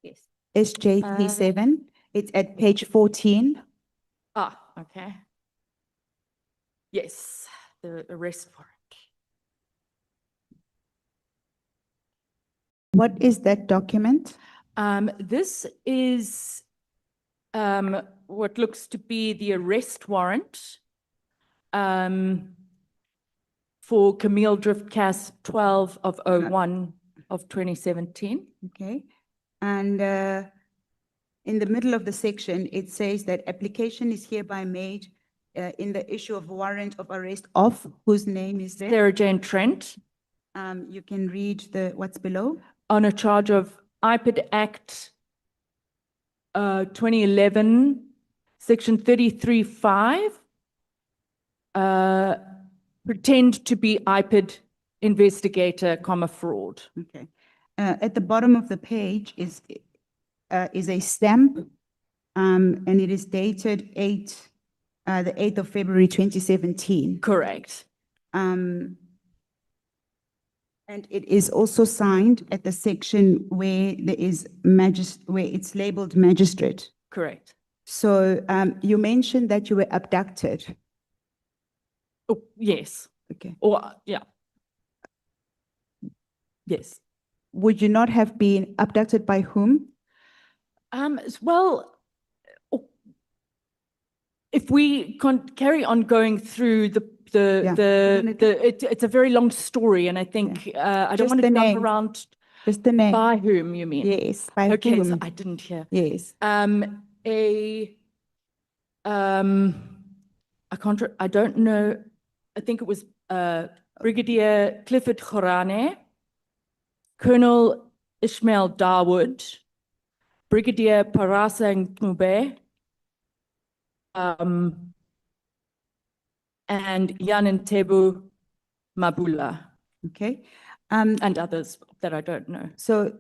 Yes. SJT7. It's at page 14. Okay. Yes, the arrest warrant. What is that document? This is what looks to be the arrest warrant for Camille Drift Cas 12 of 01 of 2017. Okay. And in the middle of the section, it says that application is hereby made in the issue of warrant of arrest of, whose name is there? Sarah-Jane Trent, You can read what's below. on a charge of IPID Act 2011, Section 33(5), pretend to be IPID investigator, fraud. Okay. At the bottom of the page is a stamp, and it is dated the 8th of February 2017. Correct. And it is also signed at the section where there is where it's labeled magistrate. Correct. So you mentioned that you were abducted. Oh, yes. Okay. Or, yeah. Yes. Would you not have been abducted by whom? Well, if we carry on going through it's a very long story, and I think I don't Just want to the jump name. around. Just the name. By whom, you mean? Yes, by Okay, whom? so I didn't hear. Yes. I don't know. I think it was Brigadier Clifford Khorane, Colonel Ishmael Dawood, Brigadier Parasa Nkube, and Yanentebu Mabula. Okay. And others that I don't know. So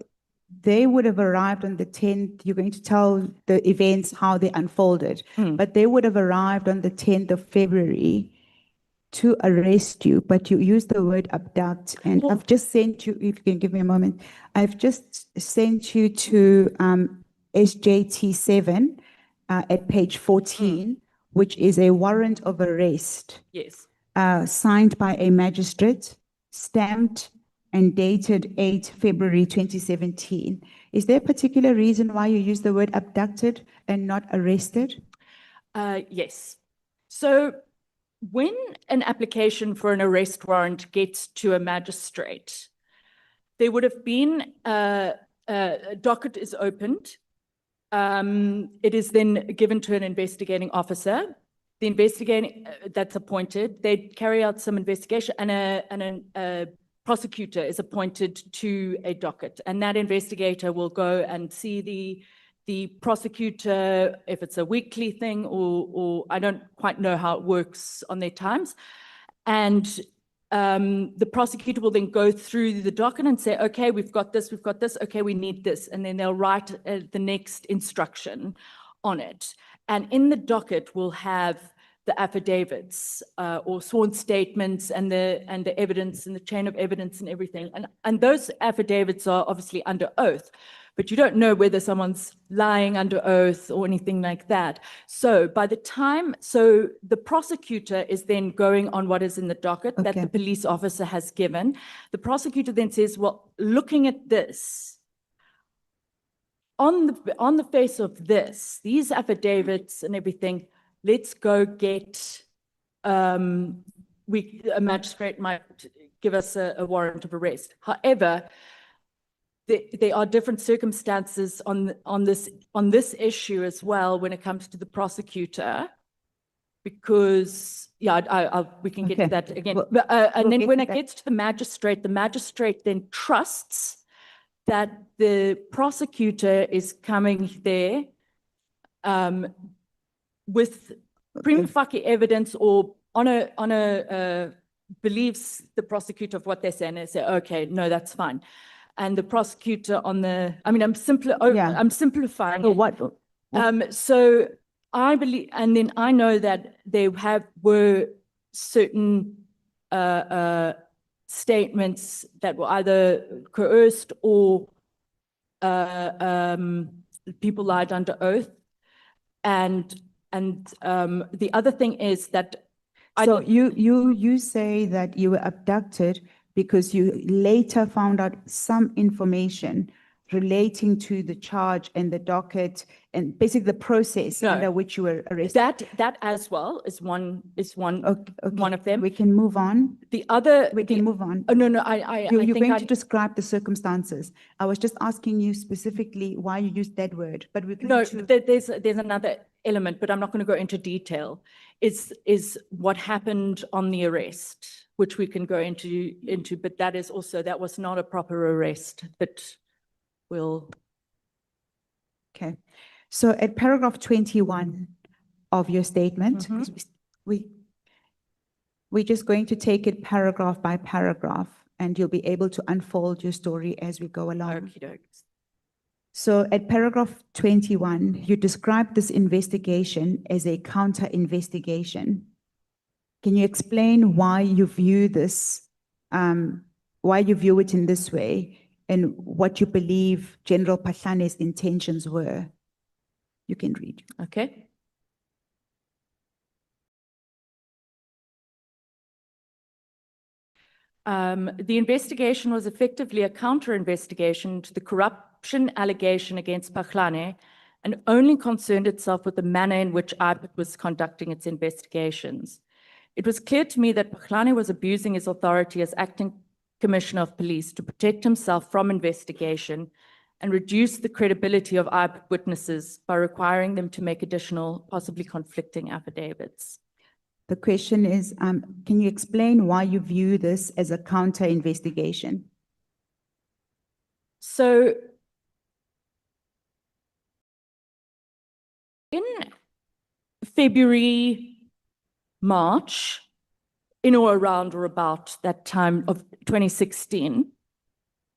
they would have arrived on the 10th. You're going to tell the events, how they unfolded, but they would have arrived on the 10th of February to arrest you, but you used the word abduct, and I've just sent you, if you can give me a moment, I've just sent you to SJT 7 at page 14, which is a warrant of arrest. Yes. Signed by a magistrate, stamped and dated 8 February 2017. Is there a particular reason why you use the word abducted and not arrested? Yes. So when an application for an arrest warrant gets to a magistrate, there would have been a docket is opened. It is then given to an investigating officer. The investigating that's appointed, they carry out some investigation, and a prosecutor is appointed to a docket, and that investigator will go and see the prosecutor, if it's a weekly thing, or I don't quite know how it works on their times. And the prosecutor will then go through the docket and say, okay, we've got this, okay, we need this. And then they'll write the next instruction on it. And in the docket, we'll have the affidavits or sworn statements and the evidence and the chain of evidence and everything. And those affidavits are obviously under oath, but you don't know whether someone's lying under oath or anything like that. So by the time, so the prosecutor is then going on what is in the docket that the police officer has given. The prosecutor then says, well, looking at this, on the face of this, these affidavits and everything, let's go get, a magistrate might give us a warrant of arrest. However, there are different circumstances on this issue as well when it comes to the prosecutor, because we can get to that again. Well, and then when it gets to the magistrate then trusts that the prosecutor is coming there with prima facie evidence, or on a believes the prosecutor of what they're saying. They say, okay, no, that's fine. And the prosecutor I'm simplifying. So what? So I believe, and then I know that there were certain statements that were either coerced or people lied under oath. And the other thing is that So you say that you were abducted because you later found out some information relating to the charge and the docket and basically the process No. under which you were arrested. that as well is one Okay, one of them. we can move on. The other, We can move on. oh, no, You're think going to describe the circumstances. I was just asking you specifically why you used that word, but we're going no, to. there's another element, but I'm not going to go into detail, is what happened on the arrest, which we can go into, but that is also, that was not a proper arrest, but we'll. Okay. So at paragraph 21 of your statement, Mhm. 'cause we're just going to take it paragraph by paragraph, and you'll be able to unfold your story as we go along. Okey-dokes. So at paragraph 21, you describe this investigation as a counter investigation. Can you explain why you view this, why you view it in this way, and what you believe General Phatlane's intentions were? You can read. Okay. The investigation was effectively a counter-investigation to the corruption allegation against Phatlane and only concerned itself with the manner in which IPID was conducting its investigations. It was clear to me that Phatlane was abusing his authority as acting commissioner of police to protect himself from investigation and reduce the credibility of IPID witnesses by requiring them to make additional, possibly conflicting affidavits. The question is, can you explain why you view this as a counter investigation? So in February, March, in or around or about that time of 2016,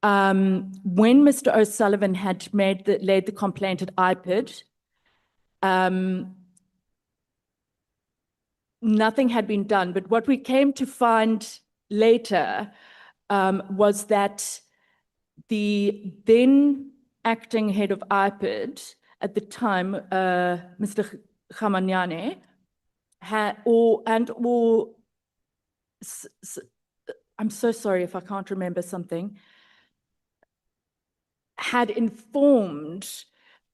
when Mr. O'Sullivan had laid the complaint at IPID, nothing had been done. But what we came to find later was that the then acting head of IPID at the time, Mr. Khamanyane, I'm so sorry if I can't remember something, had informed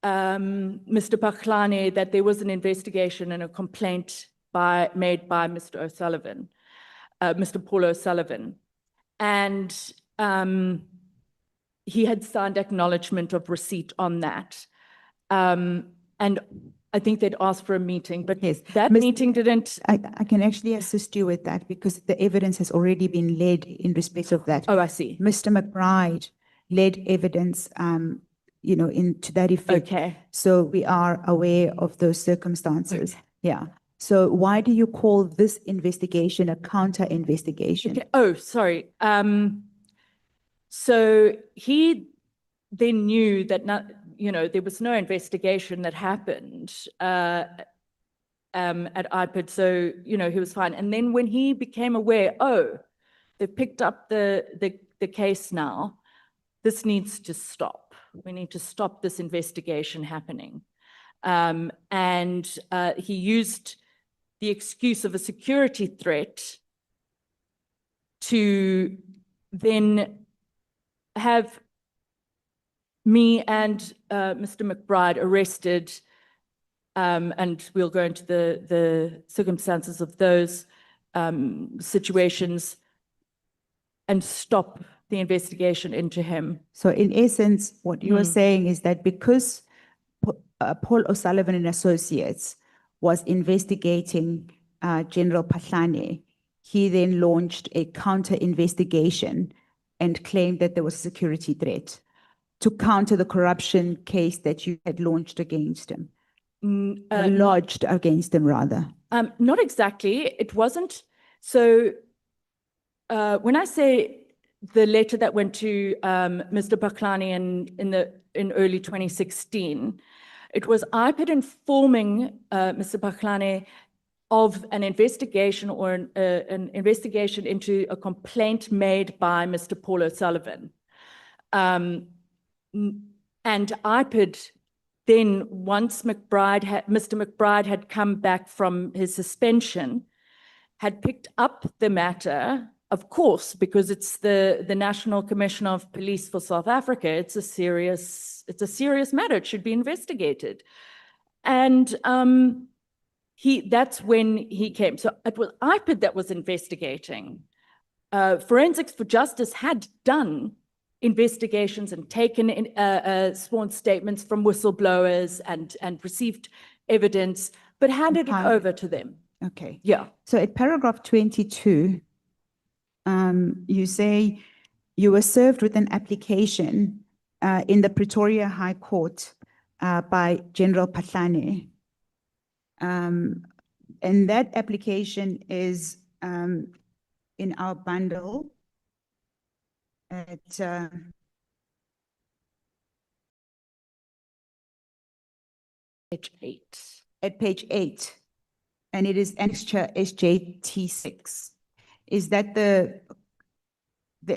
Mr. Phatlane that there was an investigation and a complaint made by Mr. O'Sullivan, Mr. Paul O'Sullivan. And he had signed acknowledgement of receipt on that. And I think they'd asked for a meeting, but Yes. that meeting didn't. I can actually assist you with that because the evidence has already been led in respect of that. Oh, I see. Mr. McBride led evidence, to that effect. Okay. So we are aware of those circumstances. Okay. Yeah. So why do you call this investigation a counter investigation? Okay. Oh, sorry. So he then knew that there was no investigation that happened at IPID, so he was fine. And then when he became aware, they've picked up the case now, this needs to stop. We need to stop this investigation happening. And he used the excuse of a security threat to then have me and Mr. McBride arrested, and we'll go into the circumstances of those situations and stop the investigation into him. So in essence, what you are saying is that because Paul O'Sullivan and Associates was investigating General Phatlane, he then launched a counter investigation and claimed that there was a security threat to counter the corruption case that you had launched against him, lodged against him rather. Not exactly. It wasn't. So when I say the letter that went to Mr. Phatlane in early 2016, it was IPID informing Mr. Phatlane of an investigation or an investigation into a complaint made by Mr. Paul O'Sullivan. And IPID then once Mr. McBride had come back from his suspension, had picked up the matter, of course, because it's the National Commission of Police for South Africa. It's a serious matter. It should be investigated. And that's when he came. So it was IPID that was investigating. Forensics for Justice had done investigations and taken sworn statements from whistleblowers and received evidence, but handed it over to them. Okay. Yeah. So at paragraph 22, you say you were served with an application in the Pretoria High Court by General Phatlane. And that application is in our bundle at page 8. At page 8, and it is annexure SJT6. Is that the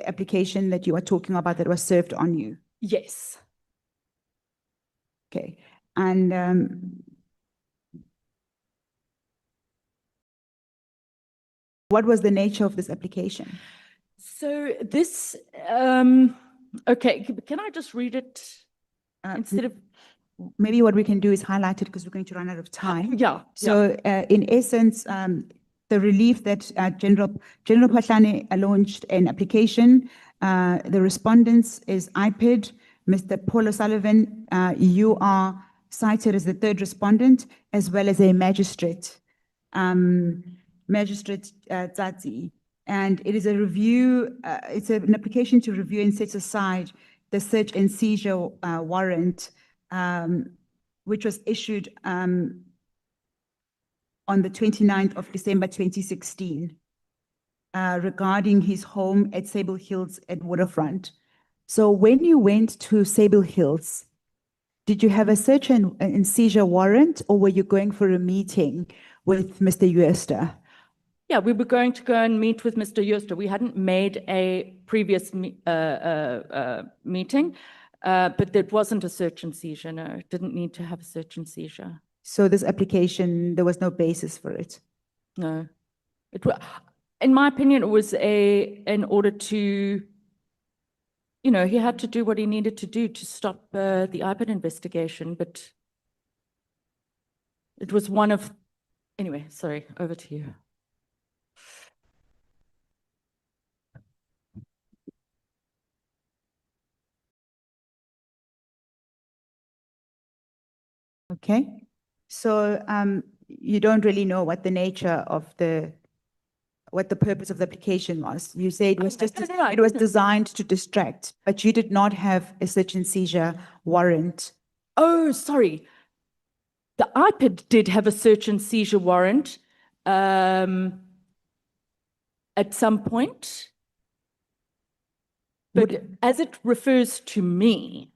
application that you are talking about that was served on you? Yes. Okay. And what was the nature of this application? So this, okay, can I just read it instead of? Maybe what we can do is highlight it because we're going to run out of time. Yeah. So in essence, the relief that General Phatlane launched an application. The respondents is IPID, Mr. Paul O'Sullivan. You are cited as the third respondent, as well as a magistrate, Tsatsi. And it is a review, it's an application to review and set aside the search and seizure warrant, which was issued on the 29th of December 2016 regarding his home at Sable Hills at Waterfront. So when you went to Sable Hills, did you have a search and seizure warrant, or were you going for a meeting with Mr. Uester? Yeah, we were going to go and meet with Mr. Uester. We hadn't made a previous meeting, but it wasn't a search and seizure. No, it didn't need to have a search and seizure. So this application, there was no basis for it? No. In my opinion, it was in order to, you know, he had to do what he needed to do to stop the IPID investigation, but it was one of, anyway, sorry, over to you. Okay. So you don't really know what the nature of what the purpose of the application was. You say it was just, it was designed to distract, but you did not have a search and seizure warrant. Oh, sorry. The IPID did have a search and seizure warrant at some point, but as it refers to me.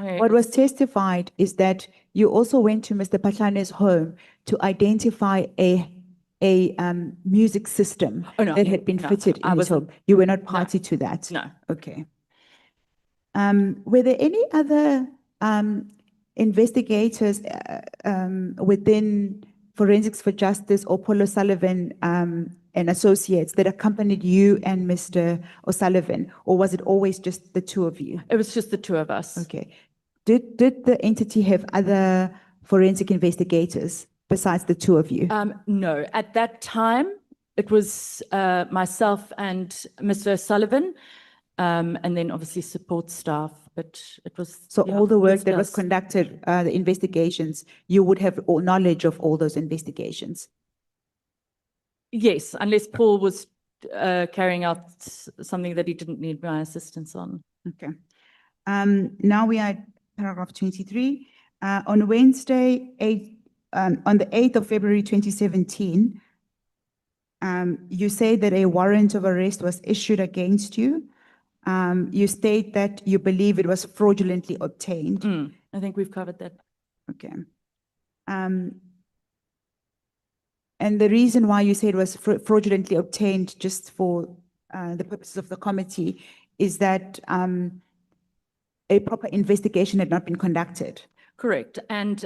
What was testified is that you also went to Mr. Phatlane's home to identify a music system that had been fitted in his home. You were not party to that? No. Okay. Were there any other investigators within Forensics for Justice or Paul O'Sullivan and associates that accompanied you and Mr. O'Sullivan, or was it always just the two of you? It was just the two of us. Okay. Did the entity have other forensic investigators besides the two of you? No. At that time, it was myself and Mr. O'Sullivan, and then obviously support staff, but it was... So yeah, all the work that was us. conducted, the investigations, you would have all knowledge of all those investigations? Yes, unless Paul was carrying out something that he didn't need my assistance on. Okay. Now we are at paragraph 23. On Wednesday, on the 8th of February 2017, you say that a warrant of arrest was issued against you. You state that you believe it was fraudulently obtained. I think we've covered that. Okay. And the reason why you say it was fraudulently obtained, just for the purposes of the committee, is that a proper investigation had not been conducted. Correct. And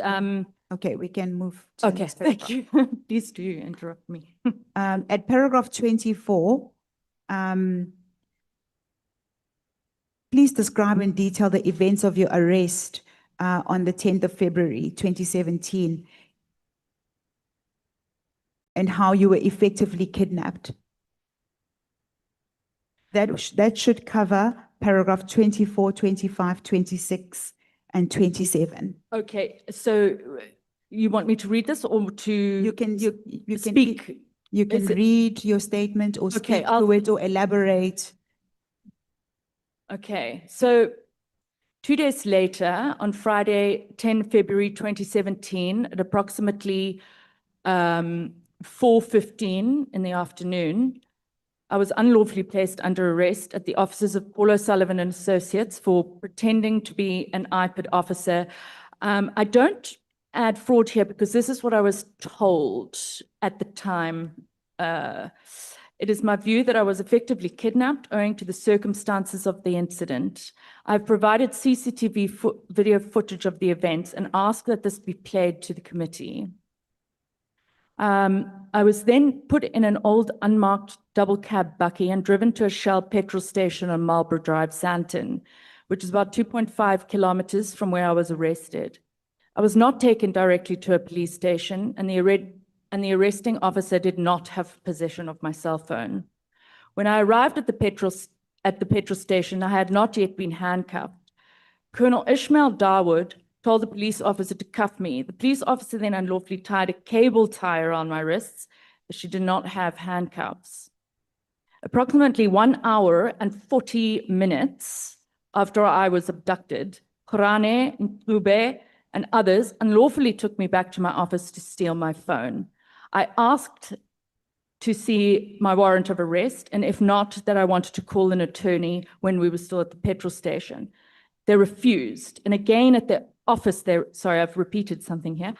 Okay, we can move to the okay, next thank paragraph. you. Please do interrupt me. At paragraph 24, please describe in detail the events of your arrest on the 10th of February 2017 and how you were effectively kidnapped. That should cover paragraph 24, 25, 26, and 27. Okay, so you want me to read this or to You can speak? You can Is it- read your statement or Okay, speak to it or elaborate. Okay, so 2 days later, on Friday, 10 February 2017, at approximately 4:15 in the afternoon, I was unlawfully placed under arrest at the offices of Paulo Sullivan and Associates for pretending to be an IPID officer. I don't add fraud here because this is what I was told at the time. It is my view that I was effectively kidnapped owing to the circumstances of the incident. I've provided CCTV video footage of the events and asked that this be played to the committee. I was then put in an old unmarked double cab bucky and driven to a Shell petrol station on Marlborough Drive, Sandton, which is about 2.5 kilometers from where I was arrested. I was not taken directly to a police station, and the arresting officer did not have possession of my cell phone. When I arrived at the petrol station, I had not yet been handcuffed. Colonel Ishmael Dawood told the police officer to cuff me. The police officer then unlawfully tied a cable tie around my wrists, but she did not have handcuffs. Approximately 1 hour and 40 minutes after I was abducted, Khurane, Ncube, and others unlawfully took me back to my office to steal my phone. I asked to see my warrant of arrest, and if not, that I wanted to call an attorney when we were still at the petrol station. They refused. And again, at the office, sorry, I've repeated something here.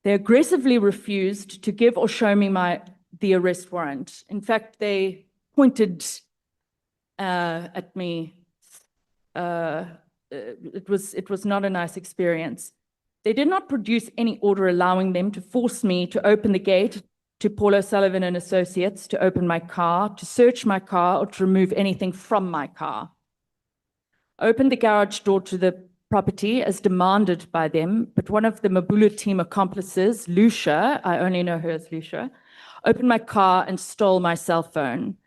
They aggressively refused to give or show me the arrest warrant. In fact, they pointed at me. It was not a nice experience. They did not produce any order allowing them to force me to open the gate to Paulo Sullivan and Associates, to open my car, to search my car, or to remove anything from my car. I opened the garage door to the property as demanded by them, but one of the Mabula team accomplices, Lucia, I only know her as Lucia, opened my car and stole my cell phone.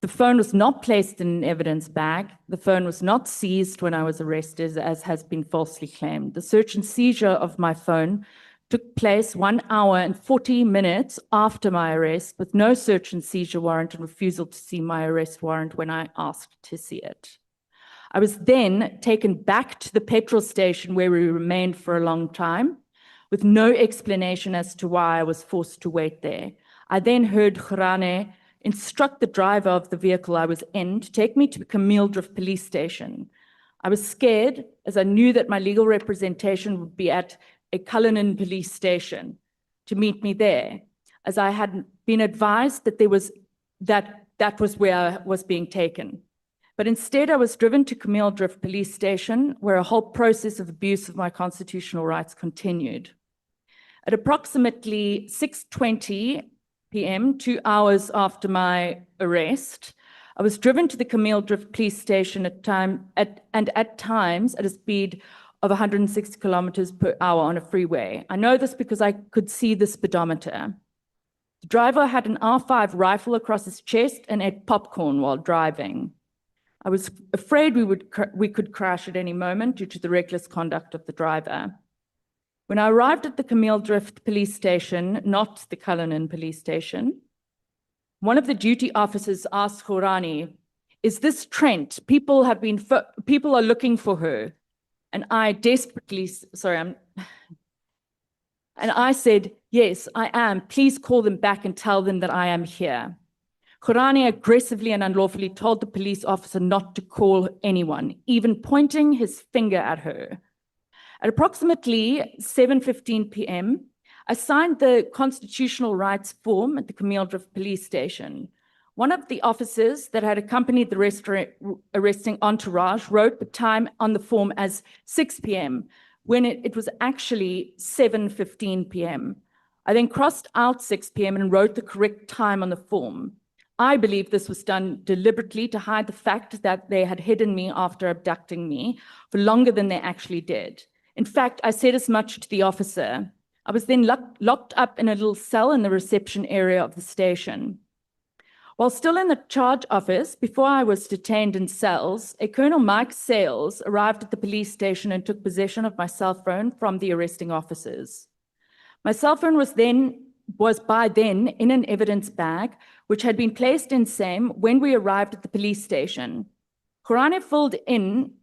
The phone was not placed in an evidence bag. The phone was not seized when I was arrested, as has been falsely claimed. The search and seizure of my phone took place 1 hour and 40 minutes after my arrest, with no search and seizure warrant and refusal to see my arrest warrant when I asked to see it. I was then taken back to the petrol station where we remained for a long time, with no explanation as to why I was forced to wait there. I then heard Khurane instruct the driver of the vehicle I was in to take me to Camille Drift police station. I was scared, as I knew that my legal representation would be at a Cullinan police station to meet me there, as I had been advised that that was where I was being taken. But instead, I was driven to Camille Drift police station, where a whole process of abuse of my constitutional rights continued. At approximately 6:20 p.m., 2 hours after my arrest, I was driven to the Camille Drift police station at times at a speed of 160 kilometers per hour on a freeway. I know this because I could see the speedometer. The driver had an R5 rifle across his chest and ate popcorn while driving. I was afraid we could crash at any moment due to the reckless conduct of the driver. When I arrived at the Camille Drift police station, not the Cullinan police station, one of the duty officers asked Khurane, "Is this Trent? People are looking for her." And I desperately, and I said, "Yes, I am. Please call them back and tell them that I am here." Khurane aggressively and unlawfully told the police officer not to call anyone, even pointing his finger at her. At approximately 7:15 p.m., I signed the constitutional rights form at the Camille Drift police station. One of the officers that had accompanied the arresting entourage wrote the time on the form as 6 p.m., when it was actually 7:15 p.m. I then crossed out 6 p.m. and wrote the correct time on the form. I believe this was done deliberately to hide the fact that they had hidden me after abducting me for longer than they actually did. In fact, I said as much to the officer. I was then locked up in a little cell in the reception area of the station. While still in the charge office, before I was detained in cells, a Colonel Mike Sales arrived at the police station and took possession of my cell phone from the arresting officers. My cell phone was by then in an evidence bag, which had been placed in SAM when we arrived at the police station. Khurane filled in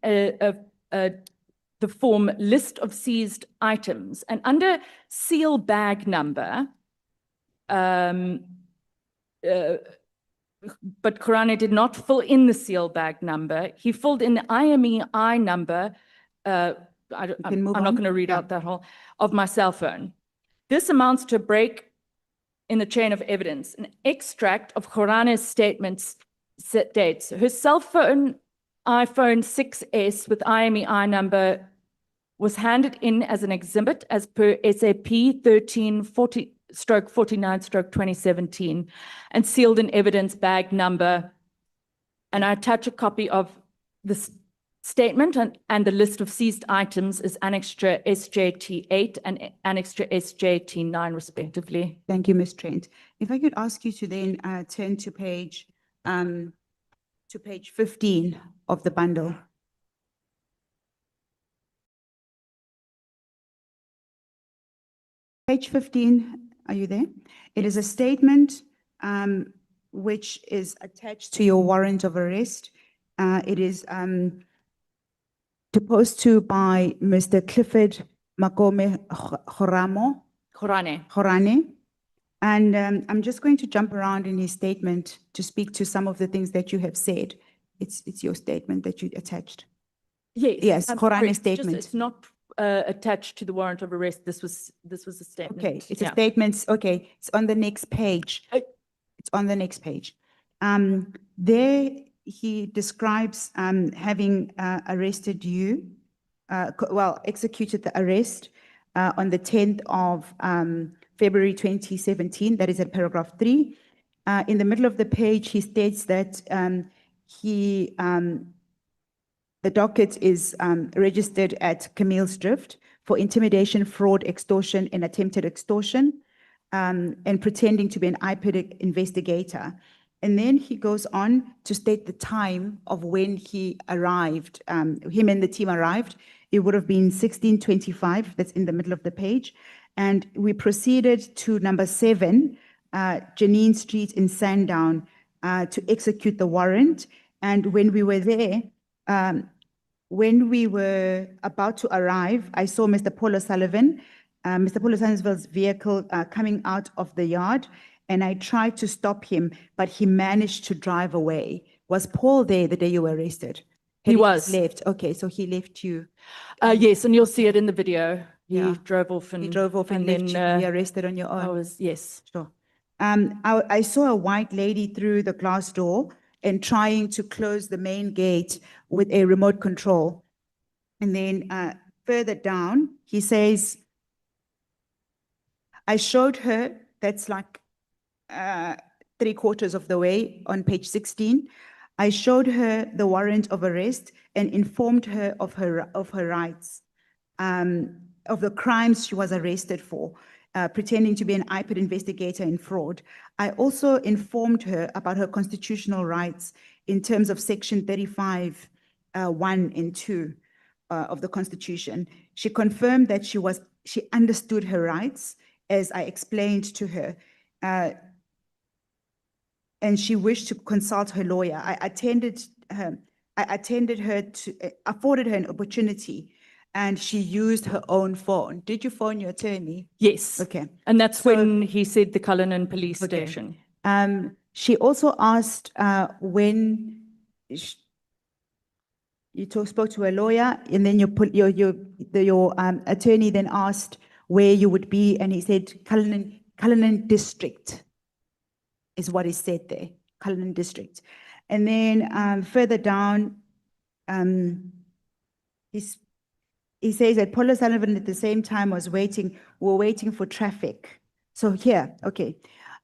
the form list of seized items, and under seal bag number, but Khurane did not fill in the seal bag number. He filled in the IMEI number, I'm not going to read out that whole, of my cell phone. This amounts to a break in the chain of evidence. An extract of Khurane's statements dates her cell phone, iPhone 6S with IMEI number was handed in as an exhibit as per SAP 1340/49/2017 and sealed in evidence bag number. And I attach a copy of this statement and the list of seized items is Annexure SJT8 and Annexure SJT9 respectively. Thank you, Ms. Trent. If I could ask you to then turn to page 15 of the bundle. Page 15, are you there? It is a statement which is attached to your warrant of arrest. It is proposed to by Mr. Clifford Makome Khorane. And I'm just going to jump around in his statement to speak to some of the things that you have said. It's your statement that you attached. Yes, Khorane's statement. It's not attached to the warrant of arrest. This was a statement. Okay, it's a statement. Okay, it's on the next page. It's on the next page. There he describes having arrested you, executed the arrest on the 10th of February 2017. That is at paragraph 3. In the middle of the page, he states that the docket is registered at Camille's Drift for intimidation, fraud, extortion, and attempted extortion, and pretending to be an IPID investigator. And then he goes on to state the time of when he arrived, him and the team arrived. It would have been 16:25, that's in the middle of the page. And we proceeded to number 7, Janine Street in Sandown, to execute the warrant. And when we were there, when we were about to arrive, I saw Mr. Paul Sullivan, Mr. Paul Sullivan's vehicle coming out of the yard, and I tried to stop him, but he managed to drive away. Was Paul there the day you were arrested? He was. Left. Okay, so he left you. Yes, and you'll see it in the video. He drove off and left you to be arrested on your own. Yes. Sure. I saw a white lady through the glass door and trying to close the main gate with a remote control. And then further down, he says, I showed her, that's like 3/4 of the way on page 16. I showed her the warrant of arrest and informed her of her rights, of the crimes she was arrested for, pretending to be an IPID investigator in fraud. I also informed her about her constitutional rights in terms of section 35, 1 and 2 of the Constitution. She confirmed that she understood her rights as I explained to her, and she wished to consult her lawyer. I afforded her an opportunity, and she used her own phone. Did you phone your attorney? Yes. Okay. And that's when he said the Cullinan police station. She also asked when you spoke to a lawyer, and then your attorney then asked where you would be, and he said Cullinan District is what he said there, Cullinan District. And then further down, he says that Paul Sullivan at the same time were waiting for traffic. So here, okay.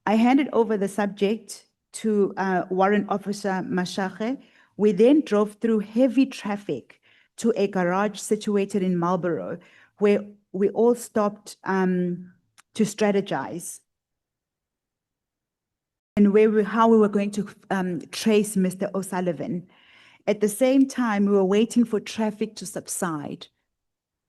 I handed over the subject to Warrant Officer Masha. We then drove through heavy traffic to a garage situated in Marlborough, where we all stopped to strategize and how we were going to trace Mr. O'Sullivan. At the same time, we were waiting for traffic to subside.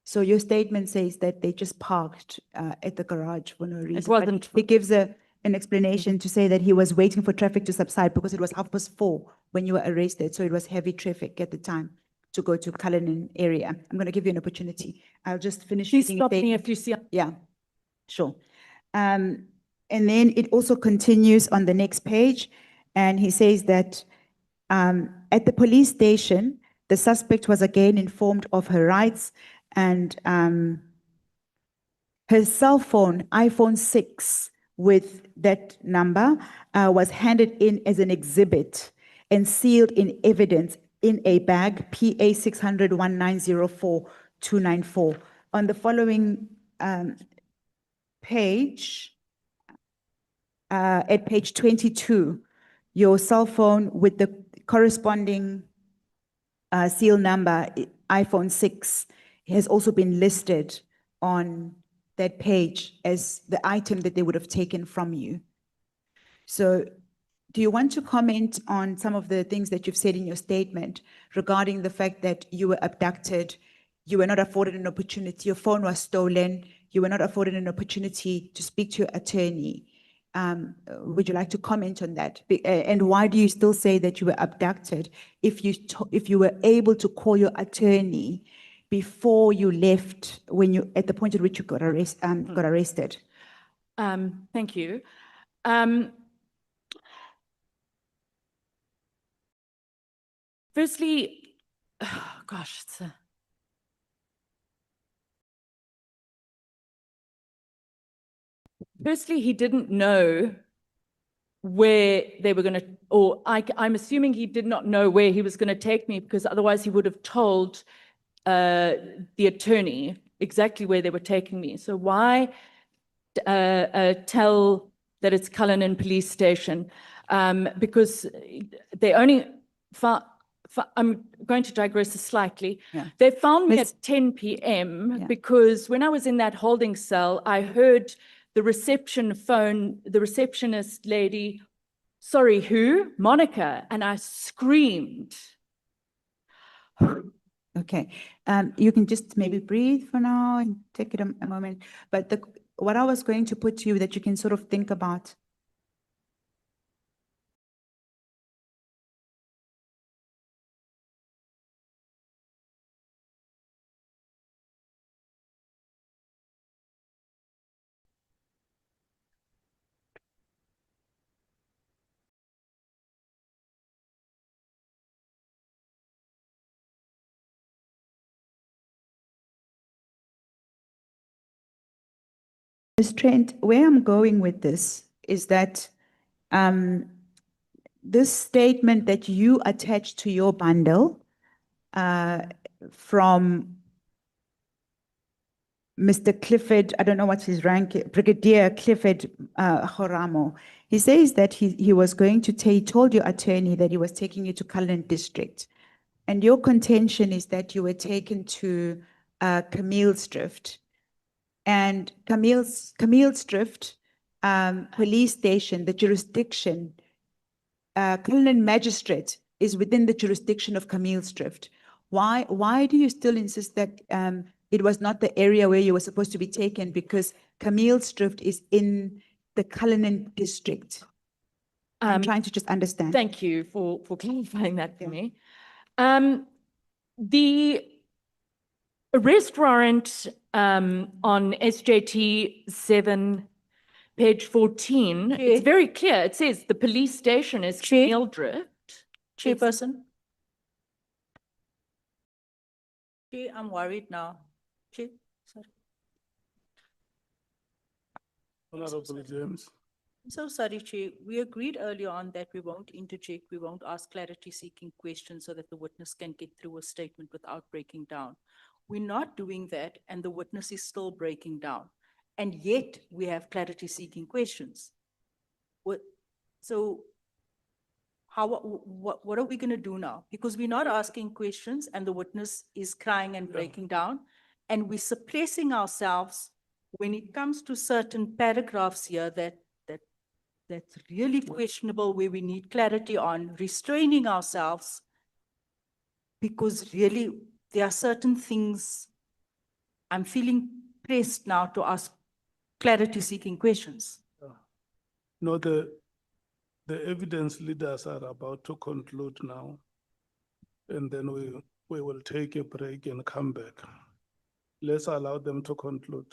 So your statement says that they just parked at the garage for no reason. It wasn't. He gives an explanation to say that he was waiting for traffic to subside because it was 4:30 when you were arrested. So it was heavy traffic at the time to go to Cullinan area. I'm going to give you an opportunity. I'll just finish. Please reading stop the me statement. if you see. Yeah, sure. And then it also continues on the next page. And he says that at the police station, the suspect was again informed of her rights, and her cell phone, iPhone 6, with that number was handed in as an exhibit and sealed in evidence in a bag, PA 600-1904-294. On the following page, at page 22, your cell phone with the corresponding seal number, iPhone 6, has also been listed on that page as the item that they would have taken from you. So do you want to comment on some of the things that you've said in your statement regarding the fact that you were abducted, you were not afforded an opportunity, your phone was stolen, you were not afforded an opportunity to speak to your attorney? Would you like to comment on that? And why do you still say that you were abducted if you were able to call your attorney before you left, at the point at which you got arrested? Thank you. Firstly, gosh, firstly, he didn't know where they were going to, or I'm assuming he did not know where he was going to take me, because otherwise he would have told the attorney exactly where they were taking me. So why tell that it's Cullinan Police Station? Because they only found, I'm going to digress slightly. Yeah. They found me at 10 p.m. because when I was in that holding cell, I heard the receptionist lady, sorry, who? Monica, and I screamed. Okay, you can just maybe breathe for now and take it a moment. But what I was going to put to you that you can sort of think about. Ms. Trent, where I'm going with this is that this statement that you attached to your bundle from Mr. Clifford, I don't know what's his rank, Brigadier Clifford Horamo. He says that he was going to he told your attorney that he was taking you to Cullinan District. And your contention is that you were taken to Camille's Drift. And Camille's Drift police station, the jurisdiction, Cullinan Magistrate is within the jurisdiction of Camille's Drift. Why do you still insist that it was not the area where you were supposed to be taken, because Camille's Drift is in the Cullinan District? I'm trying to just understand. Thank you for clarifying that for me. The arrest warrant on SJT 7, page 14, it's very clear. It says the police station is Camille Drift. Chairperson. Chair, I'm worried now. Chair, sorry. Honorable James. I'm so sorry, Chair. We agreed earlier on that we won't interject, we won't ask clarity-seeking questions so that the witness can get through a statement without breaking down. We're not doing that, and the witness is still breaking down. And yet, we have clarity-seeking questions. So what are we going to do now? Because we're not asking questions, and the witness is crying and breaking down, and we're suppressing ourselves when it comes to certain paragraphs here that's really questionable, where we need clarity on, restraining ourselves, because really there are certain things I'm feeling pressed now to ask clarity-seeking questions. No, the evidence leaders are about to conclude now, and then we will take a break and come back. Let's allow them to conclude.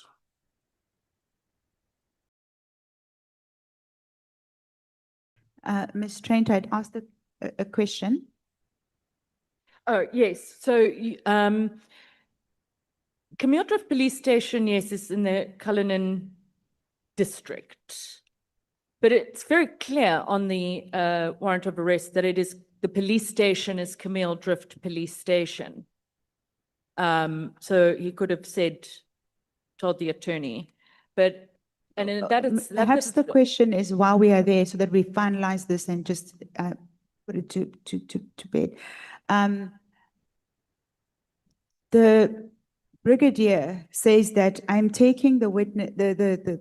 Ms. Trent, I'd asked a question. Oh, yes. So, Camille Drift Police Station, yes, is in the Cullinan district. But it's very clear on the warrant of arrest that it is the police station is Camille Drift Police Station. So he could have told the attorney, but and that is Perhaps the question is while we are there, so that we finalize this and just put it to bed. The brigadier says that I'm taking the witness, the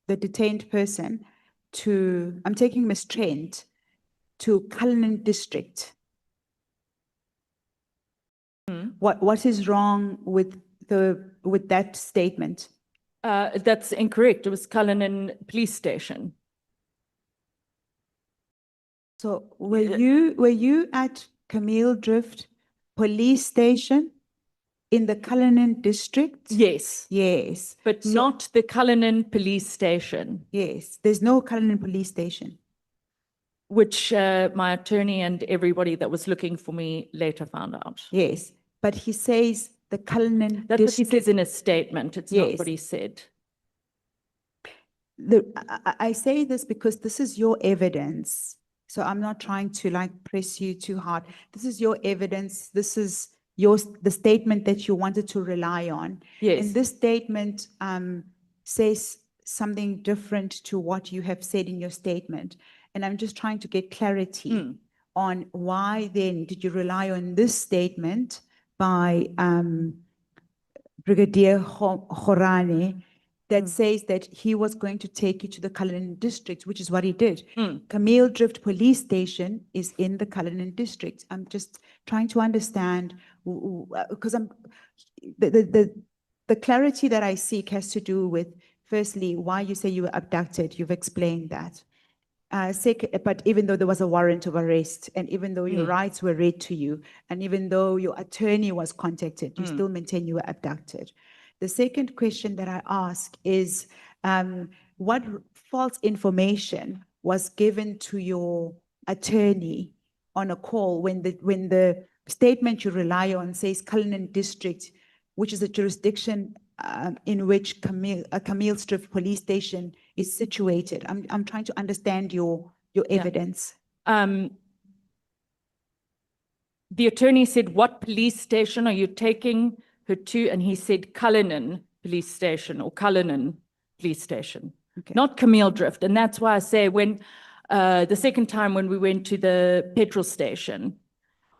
detained person to, I'm taking Ms. Trent to Cullinan district. What is wrong with that statement? That's incorrect. It was Cullinan Police Station. So were you at Camille Drift Police Station in the Cullinan district? Yes. Yes. But not the Cullinan Police Station. Yes, there's no Cullinan Police Station. Which my attorney and everybody that was looking for me later found out. Yes, but he says the Cullinan That's what he district. says in his statement. It's not what he said. I say this because this is your evidence. So I'm not trying to like press you too hard. This is your evidence. This is the statement that you wanted to rely on. Yes. And this statement says something different to what you have said in your statement. And I'm just trying to get clarity on why then did you rely on this statement by Brigadier Mkhwanazi that says that he was going to take you to the Cullinan district, which is what he did. Camille Drift Police Station is in the Cullinan district. I'm just trying to understand because the clarity that I seek has to do with, firstly, why you say you were abducted. You've explained that. But even though there was a warrant of arrest, and even though your rights were read to you, and even though your attorney was contacted, you still maintain you were abducted. The second question that I ask is, what false information was given to your attorney on a call when the statement you rely on says Cullinan District, which is a jurisdiction in which Camille Drift Police Station is situated? I'm trying to understand your evidence. The attorney said, what police station are you taking her to? And he said Cullinan Police Station or Cullinan Police Station, not Camille Drift. And that's why I say when the second time when we went to the petrol station,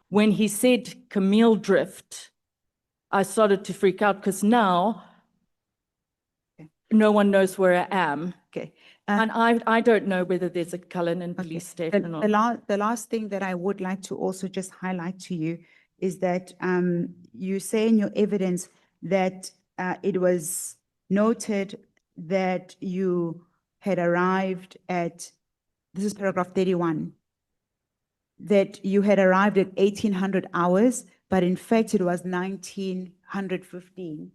when he said Camille Drift, I started to freak out because now no one knows where I am. Okay. And I don't know whether there's a Cullinan Police Station or not. The last thing that I would like to also just highlight to you is that you say in your evidence that it was noted that you had arrived at, this is paragraph 31, that you had arrived at 1800 hours, but in fact it was 1915,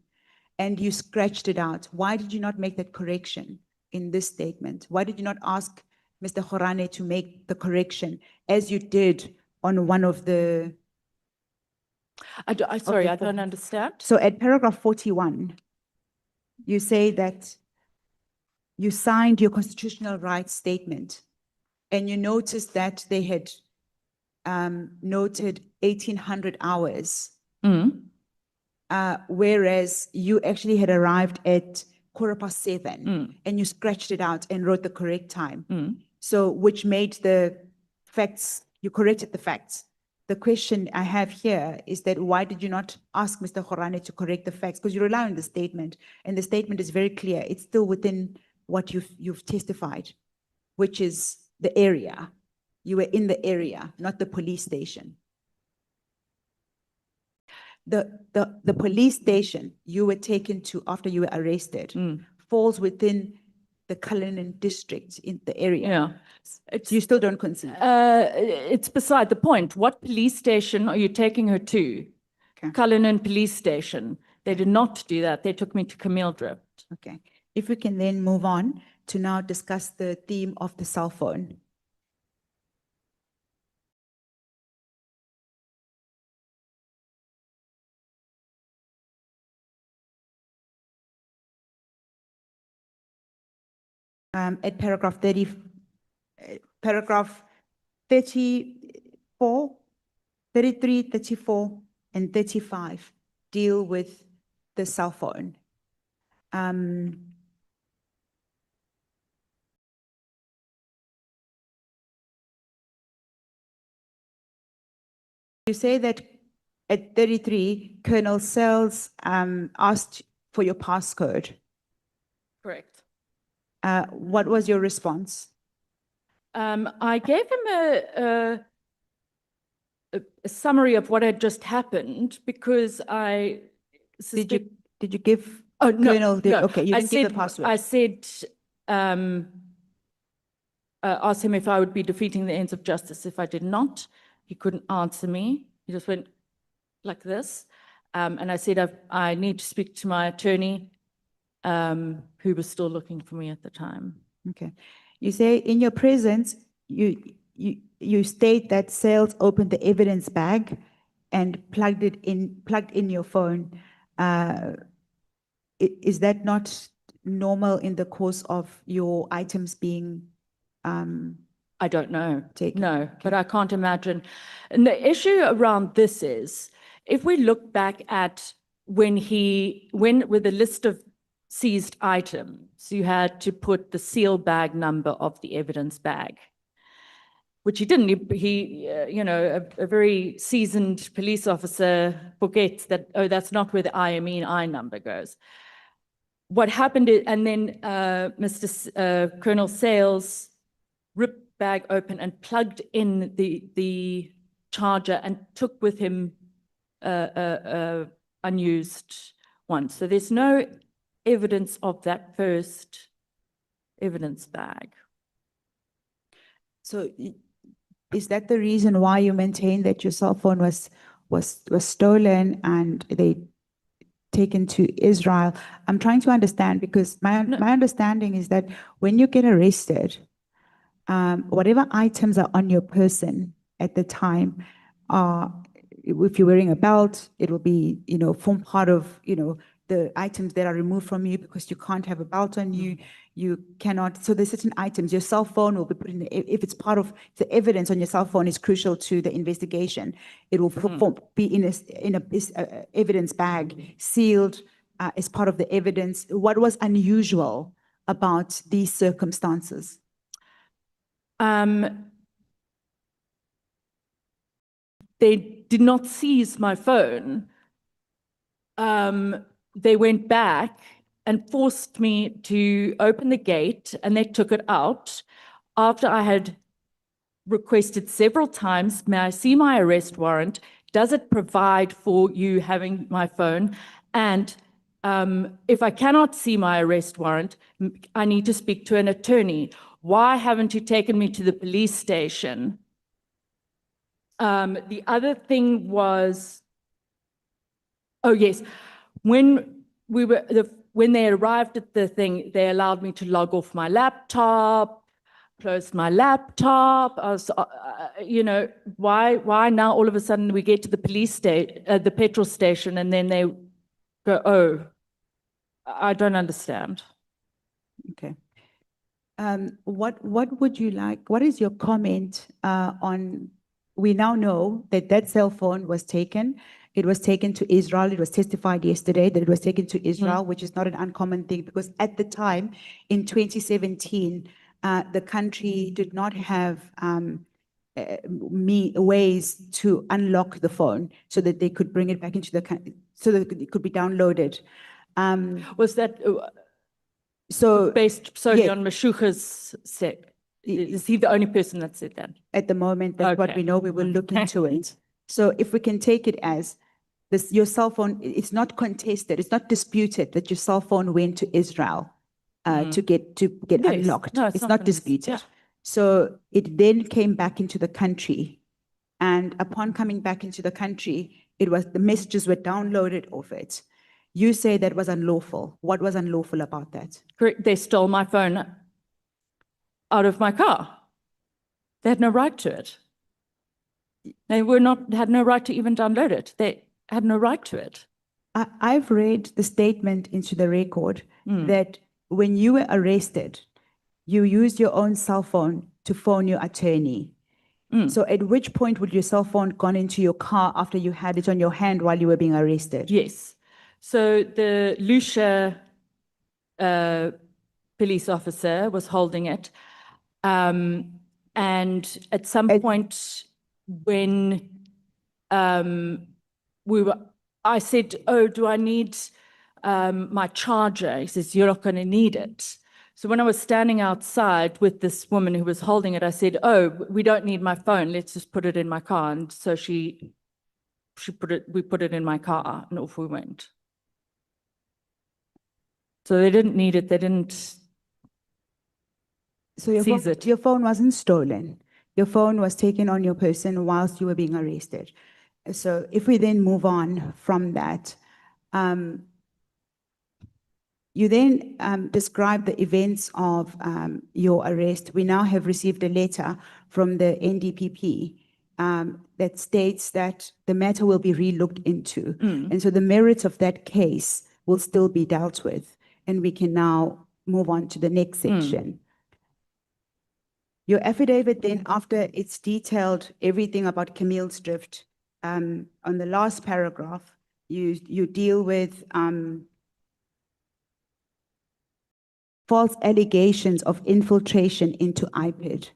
and you scratched it out. Why did you not make that correction in this statement? Why did you not ask Mr. Mkhwanazi to make the correction as you did on one of the... Sorry, I don't understand. So at paragraph 41, you say that you signed your constitutional rights statement and you noticed that they had noted 1800 hours. whereas you actually had arrived at 7:15 and you scratched it out and wrote the correct time. So, which made the facts, you corrected the facts. The question I have here is that why did you not ask Mr. Mkhwanazi to correct the facts? Because you rely on the statement, and the statement is very clear. It's still within what you've testified, which is the area. You were in the area, not the police station. The police station you were taken to after you were arrested falls within the Cullinan district in the area. Yeah. You still don't concede. It's beside the point. What police station are you taking her to? Cullinan Police Station. They did not do that. They took me to Camille Drift. Okay. If we can then move on to now discuss the theme of the cell phone. At paragraph 34, 33, 34, and 35 deal with the cell phone. You say that at 33, Colonel Sells asked for your passcode. Correct. What was your response? I gave him a summary of what had just happened because I Did you give Oh, no, Colonel? no. Okay, you didn't give the password. I said, asked him if I would be defeating the ends of justice if I did not. He couldn't answer me. He just went like this. And I said, I need to speak to my attorney, who was still looking for me at the time. Okay. You say in your presence, you state that Sales opened the evidence bag and plugged in your phone. Is that not normal in the course of your items being I don't know. taken? No, but I can't imagine. And the issue around this is, if we look back at when with the list of seized items, you had to put the seal bag number of the evidence bag, which he didn't. He a very seasoned police officer forgets that, oh, that's not where the IMEI number goes. What happened is, and then Colonel Sales ripped bag open and plugged in the charger and took with him unused one. So there's no evidence of that first evidence bag. So is that the reason why you maintain that your cell phone was stolen and they taken to Israel? I'm trying to understand because my understanding is that when you get arrested, whatever items are on your person at the time if you're wearing a belt, it will be, form part of, the items that are removed from you because you can't have a belt on you. You cannot, so there's certain items, your cell phone will be put in, if it's part of the evidence on your cell phone is crucial to the investigation, it will be in a evidence bag, sealed as part of the evidence. What was unusual about these circumstances? They did not seize my phone. They went back and forced me to open the gate, and they took it out after I had requested several times, may I see my arrest warrant? Does it provide for you having my phone? And if I cannot see my arrest warrant, I need to speak to an attorney. Why haven't you taken me to the police station? The other thing was, oh yes, when they arrived at the thing, they allowed me to log off my laptop, closed my laptop. I was, why now all of a sudden we get to the police station, the petrol station, and then they go, oh, I don't understand. Okay. What would you like? What is your comment on? We now know that that cell phone was taken It was taken to Israel. It was testified yesterday that it was taken to Israel, which is not an uncommon thing because at the time in 2017, the country did not have ways to unlock the phone so that they could bring it back into the country, so that it could be downloaded. Was that So based solely yeah. on Mashuga's set? Is he the only person that said that? At the moment, that's what Okay. we know. We will look into it. So if we can take it as this, your cell phone, it's not contested, it's not disputed that your cell phone went to Israel to get Yes. unlocked. No, It's not not contested. disputed. Yeah. So it then came back into the country. And upon coming back into the country, the messages were downloaded off it. You say that was unlawful. What was unlawful about that? Correct. They stole my phone out of my car. They had no right to it. They had no right to even download it. They had no right to it. I've read the statement into the record that when you were arrested, you used your own cell phone to phone your attorney. So at which point would your cell phone gone into your car after you had it on your hand while you were being arrested? Yes. So the Lucia police officer was holding it. And at some point when I said, oh, do I need my charger? He says, you're not going to need it. So when I was standing outside with this woman who was holding it, I said, oh, we don't need my phone. Let's just put it in my car. And so we put it in my car and off we went. So they didn't need it. They didn't So seize it. your phone wasn't stolen. Your phone was taken on your person whilst you were being arrested. So if we then move on from that, you then describe the events of your arrest. We now have received a letter from the NDPP that states that the matter will be re-looked into. And so the merits of that case will still be dealt with. And we can now move on to the next section. Your affidavit then, after it's detailed everything about Camille's drift, on the last paragraph, you deal with false allegations of infiltration into IPID.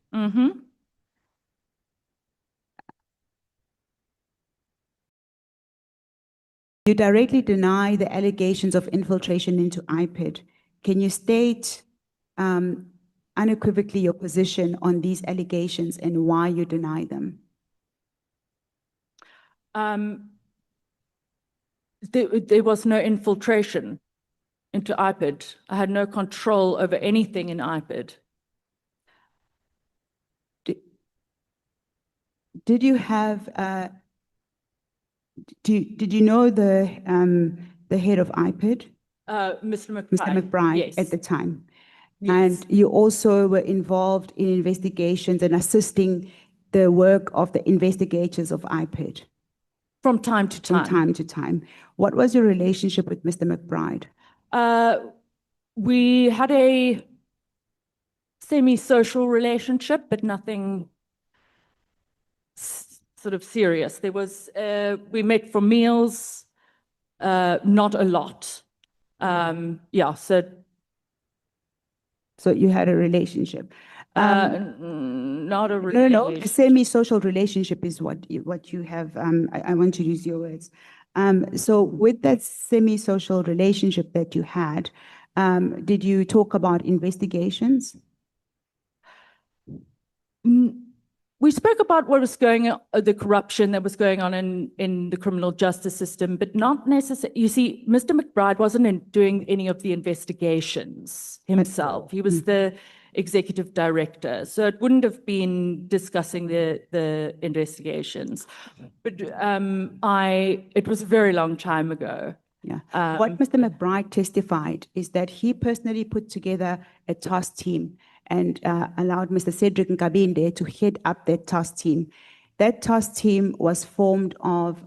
You directly deny the allegations of infiltration into IPID. Can you state unequivocally your position on these allegations and why you deny them? There was no infiltration into IPID. I had no control over anything in IPID. Did you have, did you know the head of IPID? Mr. McBride. Mr. McBride Yes. at the time? Yes. And you also were involved in investigations and assisting the work of the investigators of IPID? From time to time. From time to time. What was your relationship with Mr. McBride? We had a semi-social relationship, but nothing sort of serious. There was, we met for meals, not a lot. Yeah, So you had a relationship? Not a relationship. No, a semi-social relationship is what you have, I want to use your words. So with that semi-social relationship that you had, did you talk about investigations? We spoke about what was going on, the corruption that was going on in the criminal justice system, but not necessarily. You see, Mr. McBride wasn't doing any of the investigations himself. He was the executive director, so it wouldn't have been discussing the investigations. But it was a very long time ago. Yeah. What Mr. McBride testified is that he personally put together a task team and allowed Mr. Cedric Nkabinde to head up that task team. That task team was formed of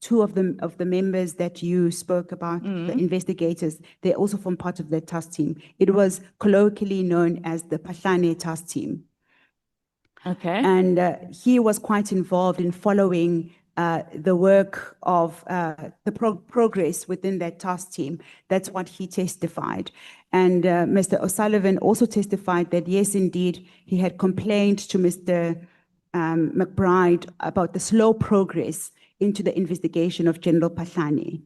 two of the members that you spoke about, the investigators. They also formed part of that task team. It was colloquially known as the Phatlane task team. Okay. And he was quite involved in following the work of the progress within that task team. That's what he testified. And Mr. O'Sullivan also testified that, yes, indeed, he had complained to Mr. McBride about the slow progress into the investigation of General Phatlane.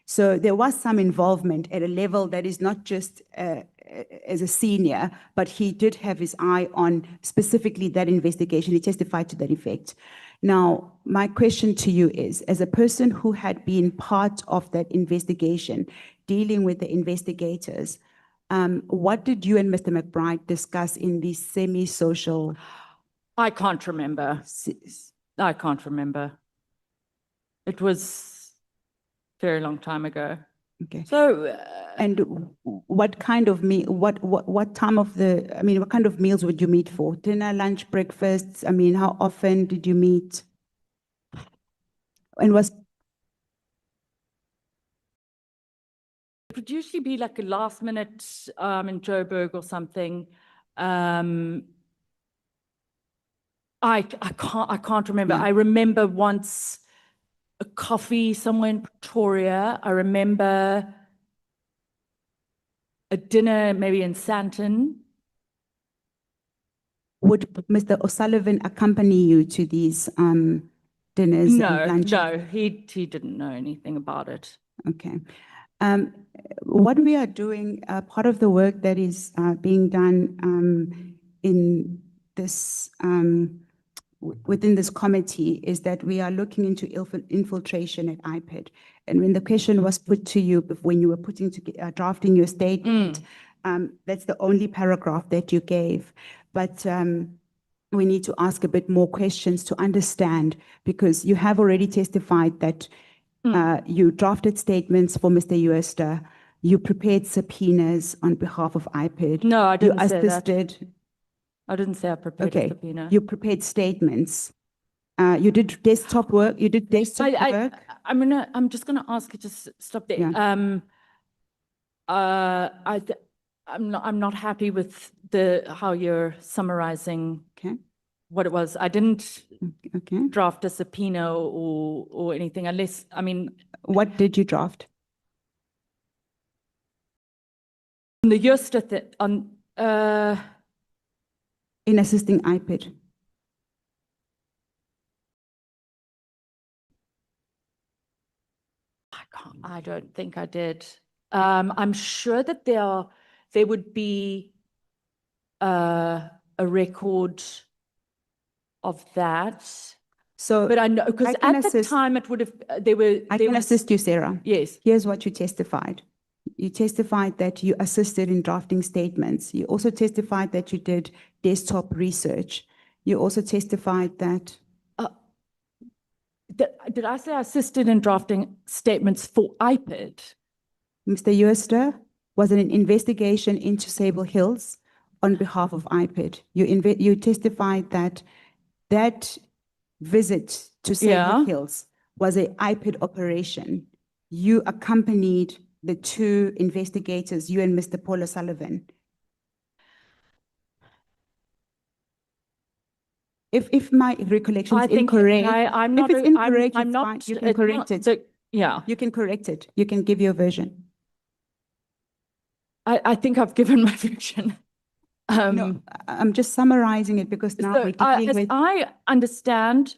So there was some involvement at a level that is not just as a senior, but he did have his eye on specifically that investigation. He testified to that effect. Now, my question to you is, as a person who had been part of that investigation, dealing with the investigators, what did you and Mr. McBride discuss in these semi-social? I can't remember. I can't remember. It was a very long time ago. Okay. So, and what kind of what time of the, I mean, what kind of meals would you meet for? Dinner, lunch, breakfasts? I mean, how often did you meet? And was it would usually be like a last minute in Joburg or something. I can't remember. Yeah. I remember once a coffee somewhere in Pretoria. I remember a dinner maybe in Sandton. Would Mr. O'Sullivan accompany you to these dinners and lunches? No, he didn't know anything about it. Okay. What we are doing, part of the work that is being done in this within this committee is that we are looking into infiltration at IPID. And when the question was put to you when you were drafting your statement, that's the only paragraph that you gave. But we need to ask a bit more questions to understand, because you have already testified that you drafted statements for Mr. Uester, you prepared subpoenas on behalf of IPID. No, I didn't you say assisted, that. I didn't say I prepared a subpoena. You prepared statements. You did desktop work. You did desktop work. I'm just gonna ask you to stop there. Yeah. I'm not happy with how you're summarizing Okay. what it was. I didn't Okay. draft a subpoena or anything, unless, I mean. What did you draft? On the Uester in assisting IPID. I don't think I did. I'm sure that there would be a record of that. So, but I know, because at the time it would have, I can assist you, Sarah. Yes. Here's what you testified. You testified that you assisted in drafting statements. You also testified that you did desktop research. You also testified that. Did I say I assisted in drafting statements for IPID? Mr. Uester was in an investigation into Sable Hills on behalf of IPID. You testified that that visit to Sable Hills was an IPID operation. You accompanied the two investigators, you and Mr. Paul Sullivan. If my recollection is incorrect, I'm not, if it's incorrect, I'm it's not, fine. You can correct it. Yeah. You can correct it. You can give your version. I think I've given my version. No, I'm just summarizing it because now we're dealing with. I understand,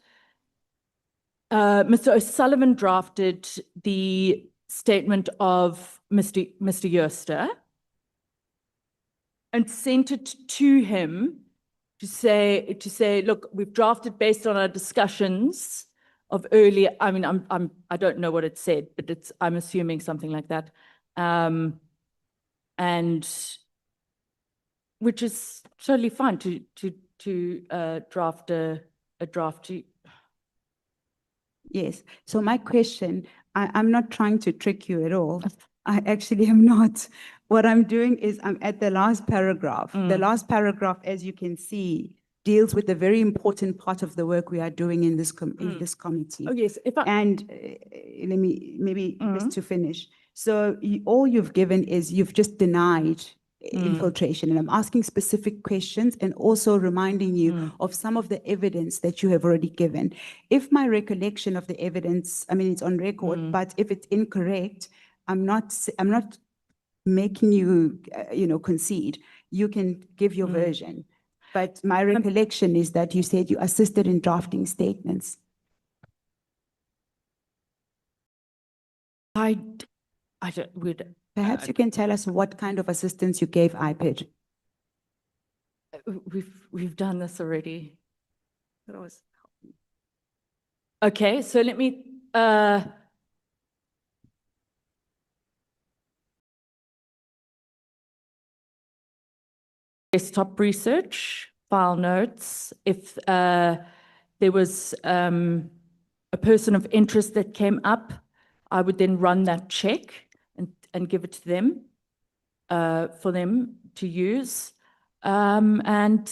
Mr. O'Sullivan drafted the statement of Mr. Uester and sent it to him to say, look, we've drafted based on our discussions of earlier. I mean, I don't know what it said, but I'm assuming something like that. And which is totally fine to draft a draft. Yes. So my question, I'm not trying to trick you at all. I actually am not. What I'm doing is I'm at the last paragraph. The last paragraph, as you can see, deals with a very important part of the work we are doing in this committee. Oh yes. And let me maybe just to finish. So all you've given is you've just denied infiltration. And I'm asking specific questions and also reminding you of some of the evidence that you have already given. If my recollection of the evidence, I mean, it's on record, but if it's incorrect, I'm not making you, concede. You can give your version. But my recollection is that you said you assisted in drafting statements. I don't, Perhaps you can tell us what kind of assistance you gave IPID. we've done this already. Okay, so let me, desktop research, file notes, if there was a person of interest that came up, I would then run that check and give it to them for them to use. And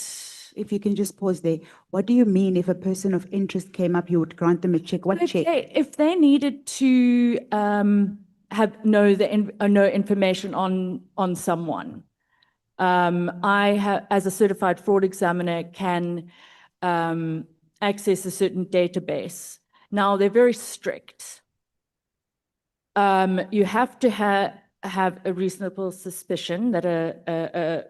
if you can just pause there, what do you mean if a person of interest came up, you would grant them a check? What check? if they needed to know information on someone, I as a certified fraud examiner can access a certain database. Now they're very strict. You have to have a reasonable suspicion that a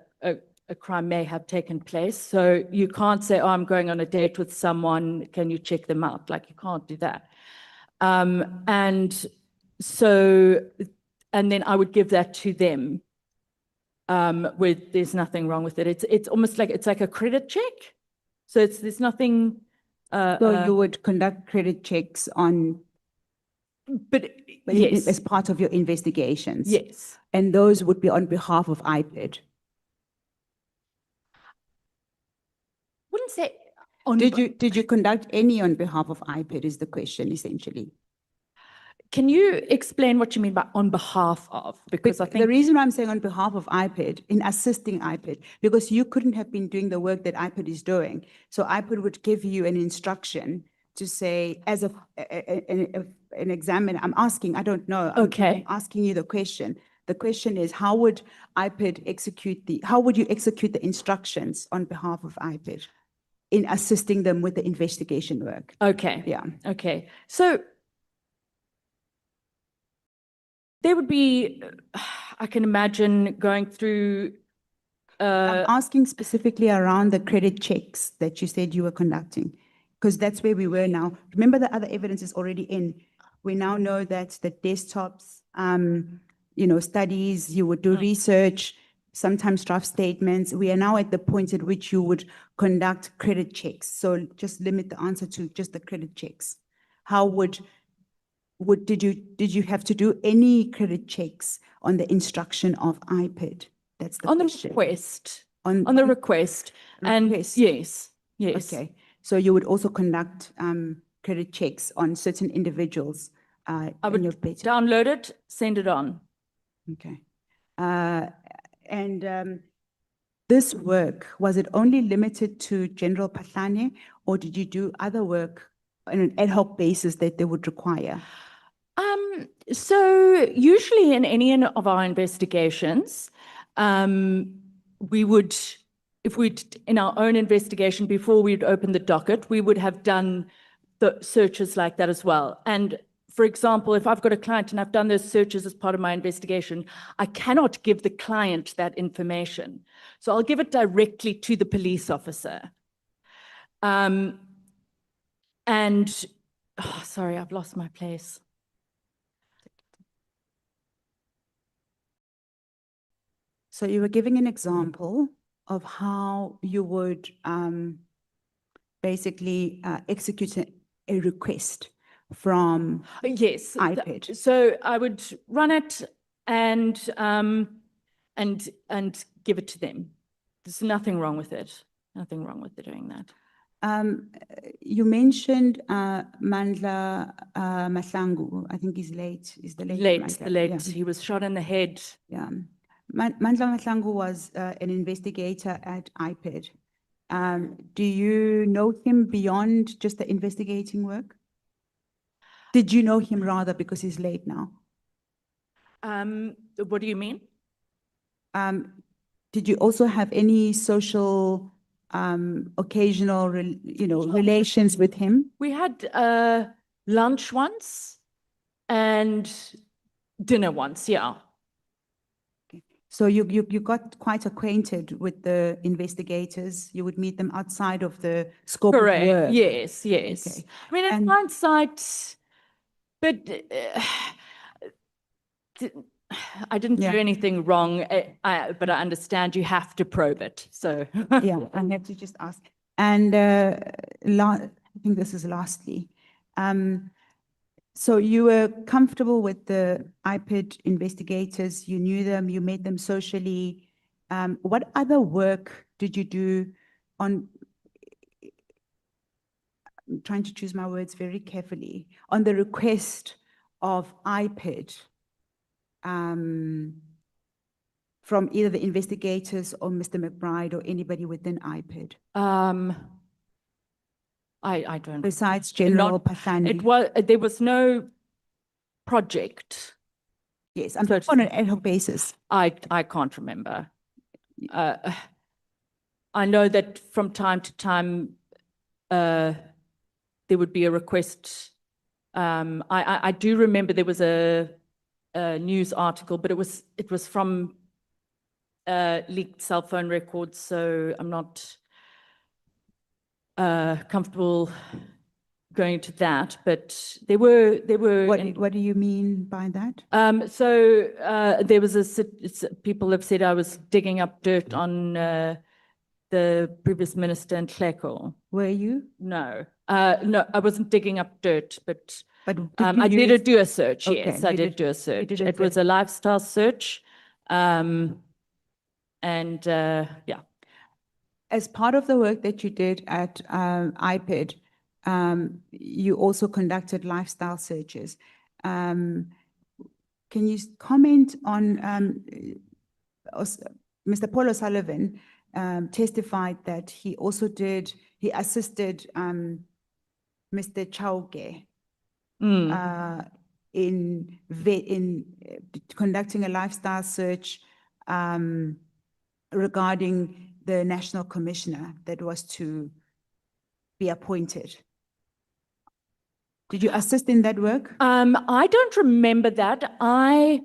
crime may have taken place. So you can't say, oh, I'm going on a date with someone, can you check them out? Like, you can't do that. And then I would give that to them with, there's nothing wrong with it. It's almost like, it's like a credit check. So there's nothing. So you would conduct credit checks on, yes, as part of your investigations? Yes. And those would be on behalf of IPID? Wouldn't say did you conduct any on behalf of IPID is the question, essentially. Can you explain what you mean by on behalf of? Because I think the reason I'm saying on behalf of IPID, in assisting IPID, because you couldn't have been doing the work that IPID is doing. So IPID would give you an instruction to say, as an examiner, I'm asking, I don't know. Okay. I'm asking you the question. The question is, how would IPID how would you execute the instructions on behalf of IPID in assisting them with the investigation work? Okay. Yeah. Okay. So there would be, I can imagine going through. I'm asking specifically around the credit checks that you said you were conducting, because that's where we were now. Remember, the other evidence is already in. We now know that the desktops, studies, you would do research, sometimes draft statements. We are now at the point at which you would conduct credit checks. So just limit the answer to just the credit checks. How did you have to do any credit checks on the instruction of IPID? That's the question. The request. On the request. And yes. Okay. So you would also conduct credit checks on certain individuals. I would download it, send it on. Okay. This work, was it only limited to General Phatlane, or did you do other work on an ad hoc basis that they would require? So usually in any of our investigations, we would, in our own investigation, before we'd open the docket, we would have done the searches like that as well. And for example, if I've got a client and I've done those searches as part of my investigation, I cannot give the client that information. So I'll give it directly to the police officer. Sorry, I've lost my place. So you were giving an example of how you would basically execute a request from yes, IPID. So I would run it and give it to them. There's nothing wrong with it. Nothing wrong with doing that. You mentioned Mandla Mahlangu. I think he's late. Is the late? The late. Yeah. He was shot in the head. Yeah. Mandla Mahlangu was an investigator at IPID. Do you know him beyond just the investigating work? Did you know him rather, because he's late now? What do you mean? Did you also have any social, occasional, relations with him? We had lunch once and dinner once, yeah. So you got quite acquainted with the investigators. You would meet them outside of the scope of Correct, work. yes, yes. Okay. I mean, in And- hindsight, but I didn't Yeah. do anything wrong, but I understand you have to probe it, so. Yeah, I have to just ask. And I think this is lastly. So you were comfortable with the IPID investigators, you knew them, you met them socially. What other work did you do on, I'm trying to choose my words very carefully, on the request of IPID from either the investigators or Mr. McBride or anybody within IPID? I don't. Besides General Not- Phatlane? It was, there was no project. Yes, I'm So on an ad hoc basis. I can't remember. I know that from time to time, there would be a request. I do remember there was a news article, but it was from leaked cell phone records, so I'm not comfortable going to that, but there were. What do you mean by that? So there was people have said I was digging up dirt on the previous minister in Tlheko. Were you? No, no, I wasn't digging up dirt, but did I you did use- do a search. Okay, Yes, I you did do a you search. did a It was search. a lifestyle search, and yeah. As part of the work that you did at IPID, you also conducted lifestyle searches. Can you comment on Mr. Paul O'Sullivan testified that he also he assisted Mr. Chauke in conducting a lifestyle search regarding the national commissioner that was to be appointed. Did you assist in that work? I don't remember that. I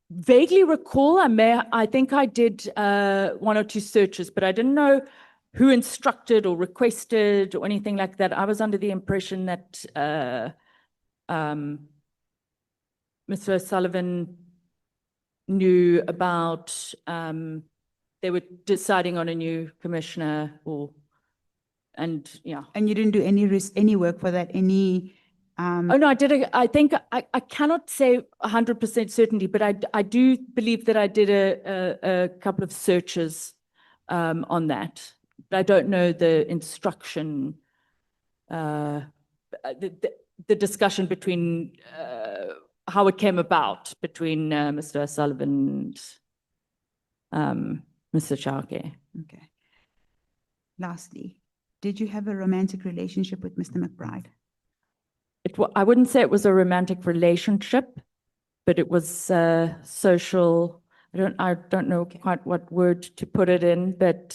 vaguely recall, I think I did one or two searches, but I didn't know who instructed or requested or anything like that. I was under the impression that Mr. O'Sullivan knew about, they were deciding on a new commissioner and yeah. And you didn't do any work for that, Oh, no, I did. I think I cannot say 100% certainty, but I do believe that I did a couple of searches on that. But I don't know the instruction, the discussion between how it came about between Mr. O'Sullivan and Mr. Chauke. Okay. Lastly, did you have a romantic relationship with Mr. McBride? I wouldn't say it was a romantic relationship, but it was social. I don't know quite what word to put it in, but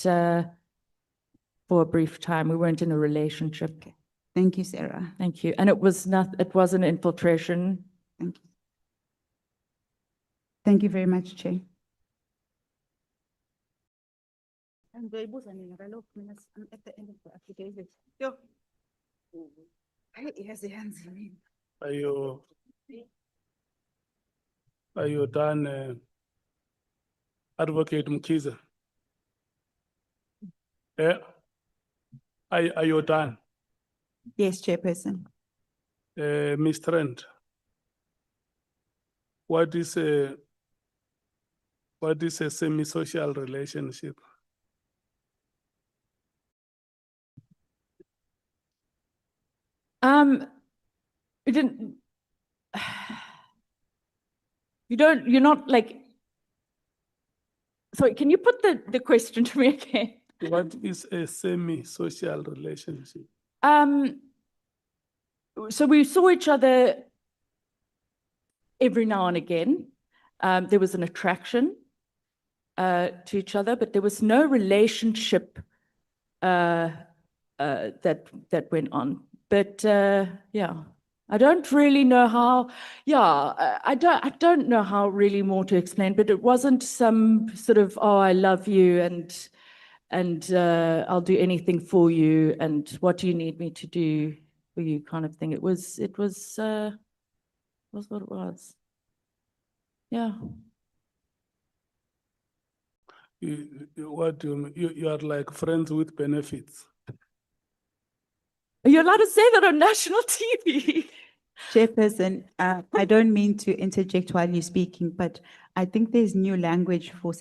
for a brief time, we weren't in a relationship. Okay. Thank you, Sarah. Thank you. And it wasn't infiltration. Thank you. Thank you very much, Chair. I'm at the end of the affidavit. Are you done, Advocate Mkhize? Yeah. Are you done? Yes, Chairperson. Ms. Trent, what is a semi-social relationship? You didn't. You're not like. Sorry, can you put the question to me again? What is a semi-social relationship? So we saw each other every now and again. There was an attraction. to each other, but there was no relationship that went on. But yeah, I don't really know how. Yeah, I don't know how really more to explain. But it wasn't some sort of, oh, I love you and I'll do anything for you and what do you need me to do for you kind of thing. It was what it was. Yeah. What do you mean? You are like friends with benefits. Are you allowed to say that on national TV? Chairperson, I don't mean to interject while you're speaking, but I think there's new language for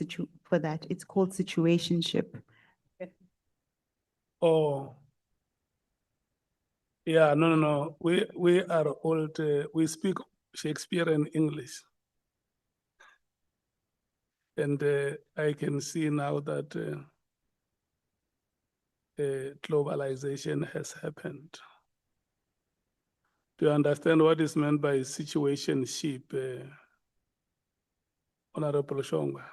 that. It's called situationship. Oh, yeah, no. We are old. We speak Shakespearean English, and I can see now that globalization has happened. Do you understand what is meant by situationship, Honorable Shongwa?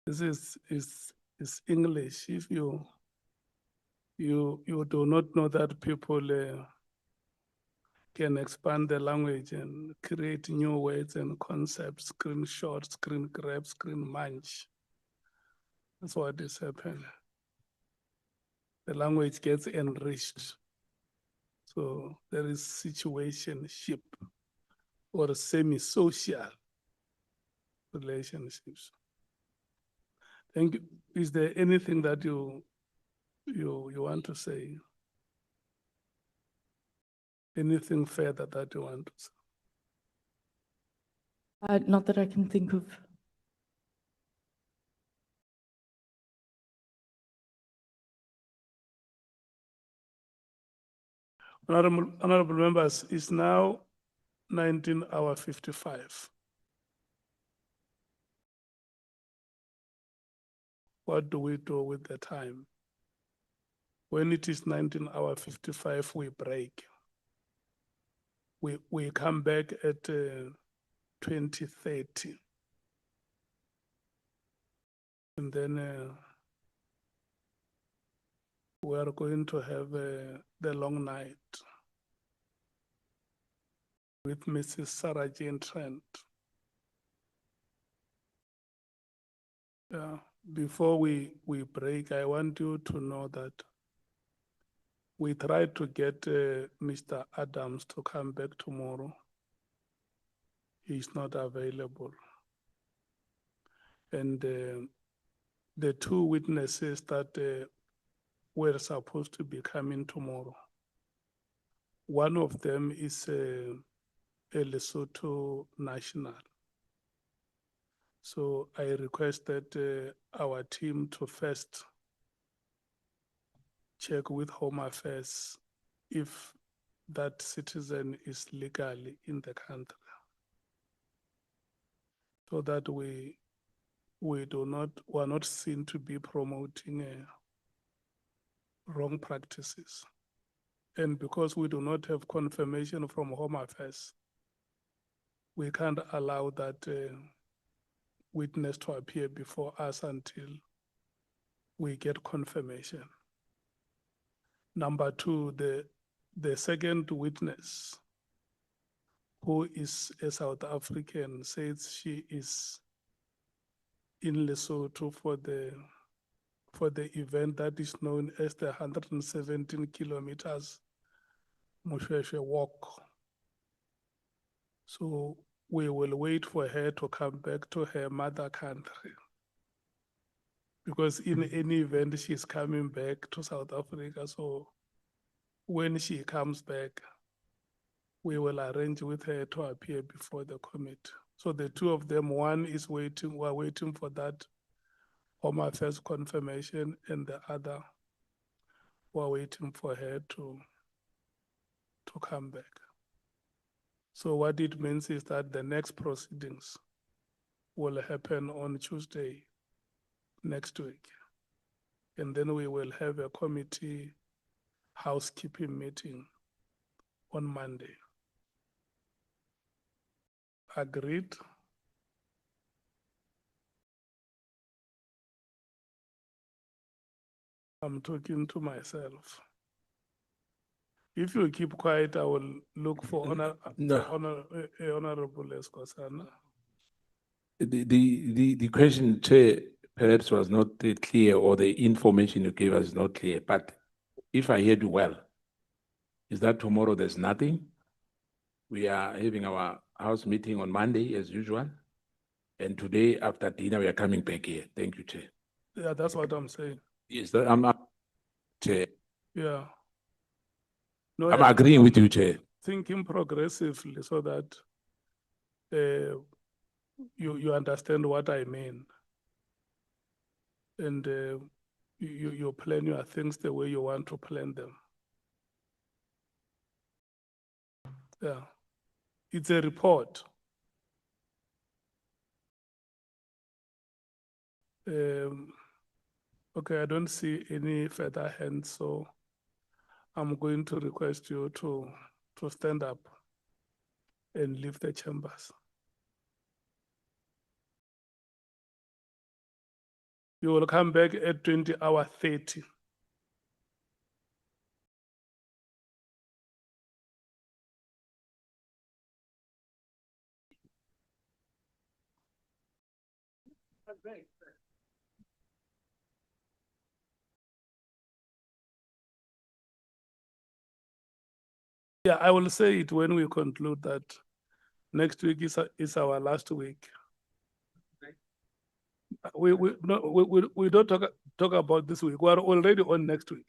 This is English. If you do not know that people can expand the language and create new words and concepts, screenshot, screen grab, screen munch. That's what is happening. The language gets enriched. So there is situationship or semi-social relationships. Thank you. Is there anything that you want to say? Anything further that you want to say? Not that I can think of. Honorable members, it's now 19:55. What do we do with the time? When it is 19:55, we break. We come back at 20:30. And then we are going to have the long night with Mrs. Sarah-Jane Trent. Before we break, I want you to know that we tried to get Mr. Adams to come back tomorrow. He's not available. And the two witnesses that were supposed to be coming tomorrow, one of them is a Lesotho national. So I requested our team to first check with Home Affairs if that citizen is legally in the country, so that we're not seen to be promoting wrong practices. And because we do not have confirmation from Home Affairs, we can't allow that witness to appear before us until we get confirmation. Number two, the second witness, who is a South African, says she is in Lesotho for the event that is known as the 117 kilometers Moshweshwe walk. So we will wait for her to come back to her mother country, because in any event, she's coming back to South Africa. So when she comes back, we will arrange with her to appear before the committee. So the two of them, one is waiting, we're waiting for that Home Affairs confirmation, and the other, we're waiting for her to come back. So what it means is that the next proceedings will happen on Tuesday next week. And then we will have a committee housekeeping meeting on Monday. Agreed. I'm talking to myself. If you keep quiet, I will look for Honorable Escosana. The question, Chair, perhaps was not clear, or the information you gave us is not clear. But if I heard you well, is that tomorrow there's nothing? We are having our house meeting on Monday as usual. And today after dinner, we are coming back here. Thank you, Chair. Yeah, that's what I'm saying. Yes, I'm Chair. Yeah. No, I'm agreeing with you, Chair. Thinking progressively so that you understand what I mean. And you plan your things the way you want to plan them. Yeah. It's a report. Okay, I don't see any further hands, so I'm going to request you to stand up and leave the chambers. You will come back at 20:30. Yeah, I will say it when we conclude that next week is our last week. We don't talk about this week. We are already on next week.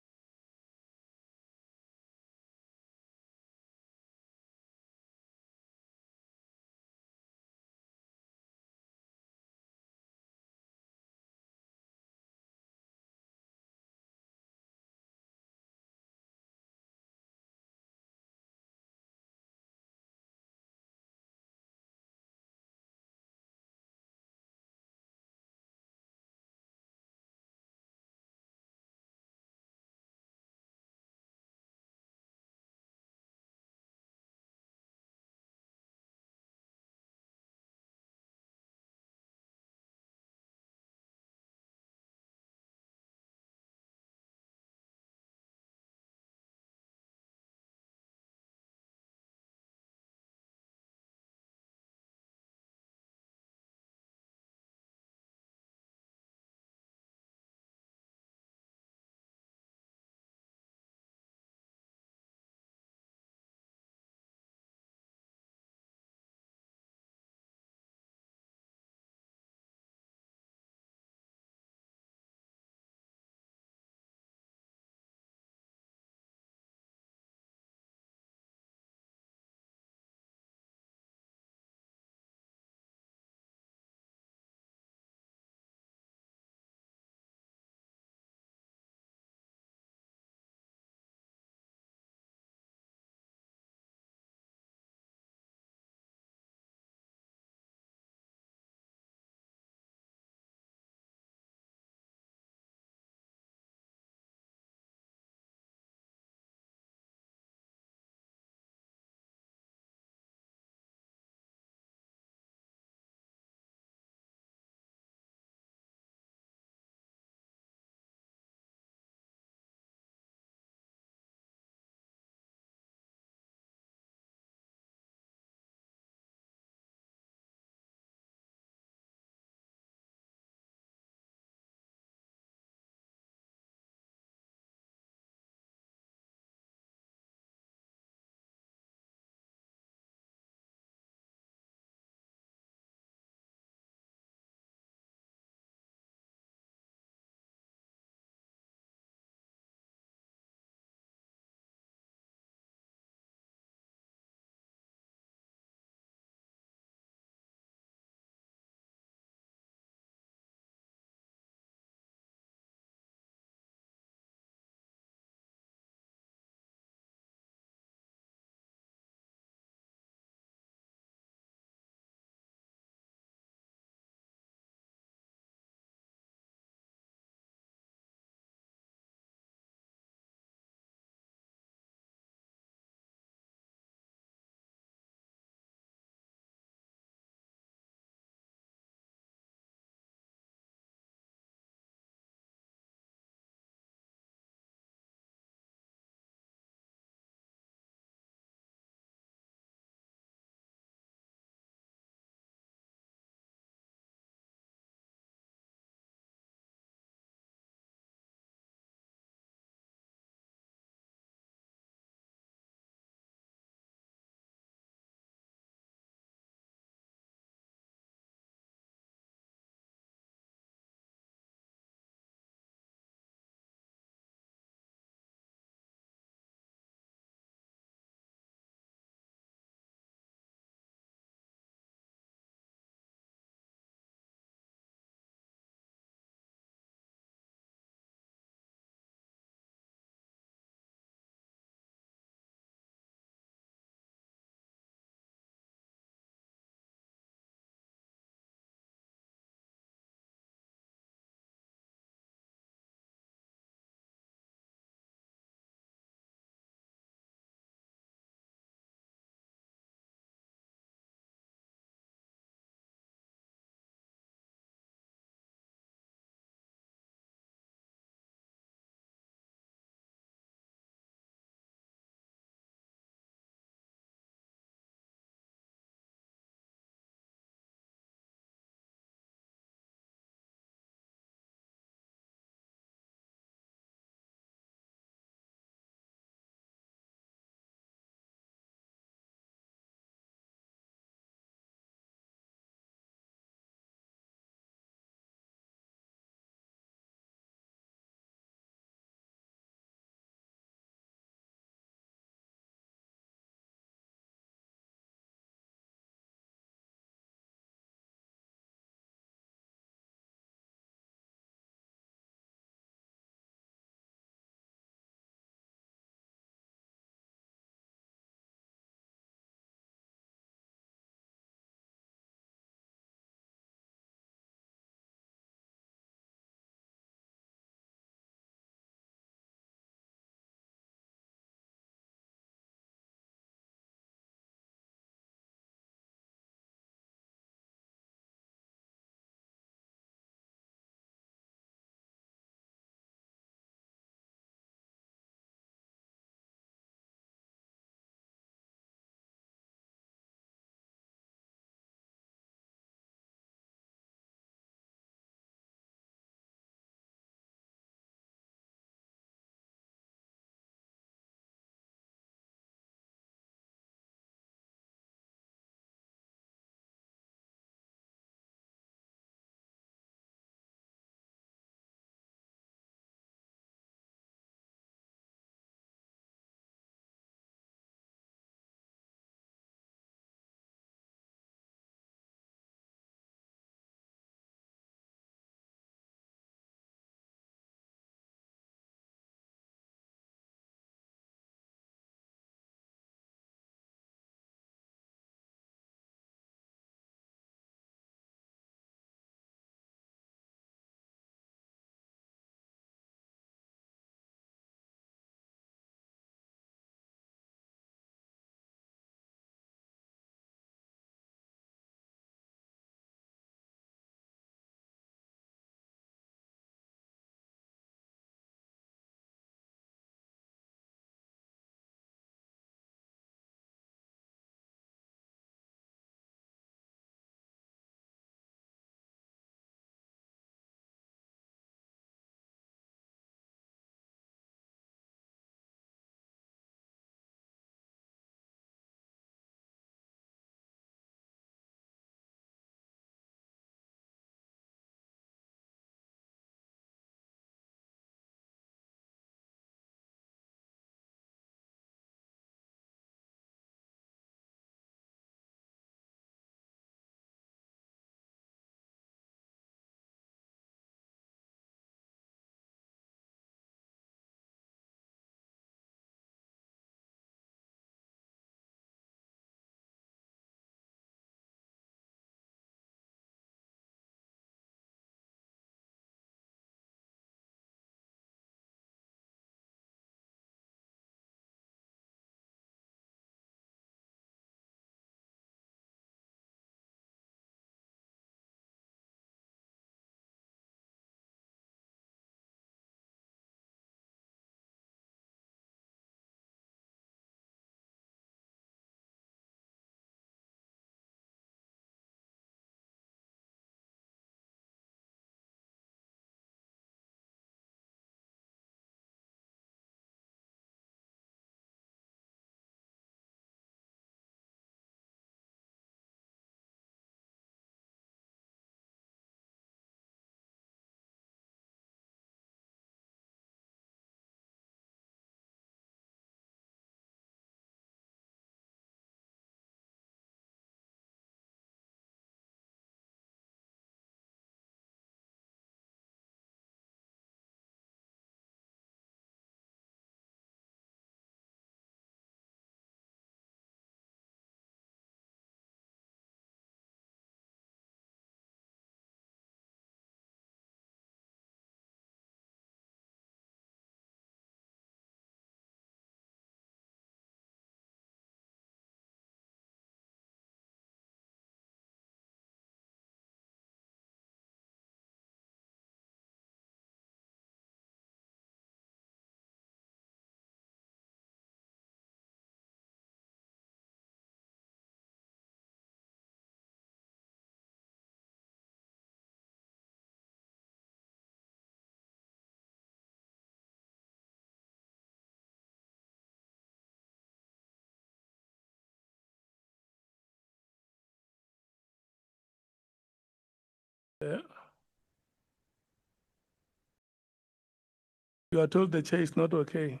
You are told the chair is not okay.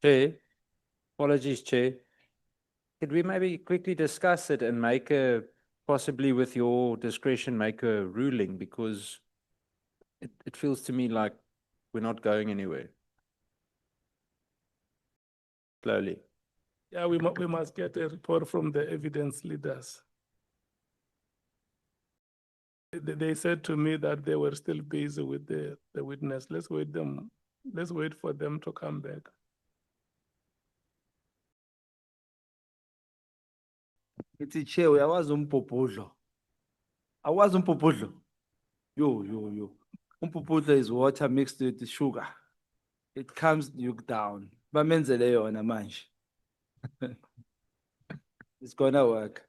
Chair, apologies, Chair. Could we maybe quickly discuss it and make a, possibly with your discretion, make a ruling? Because it feels to me like we're not going anywhere. Slowly. Yeah, we must get a report from the evidence leaders. They said to me that they were still busy with the witness. Let's wait for them to come back. It's chair, uyawazi umpupudlo. Awazi umpupudlo. Yo. Umpupudlo is water mixed with sugar. It calms you down. Bamenzele yona manje. It's gonna work.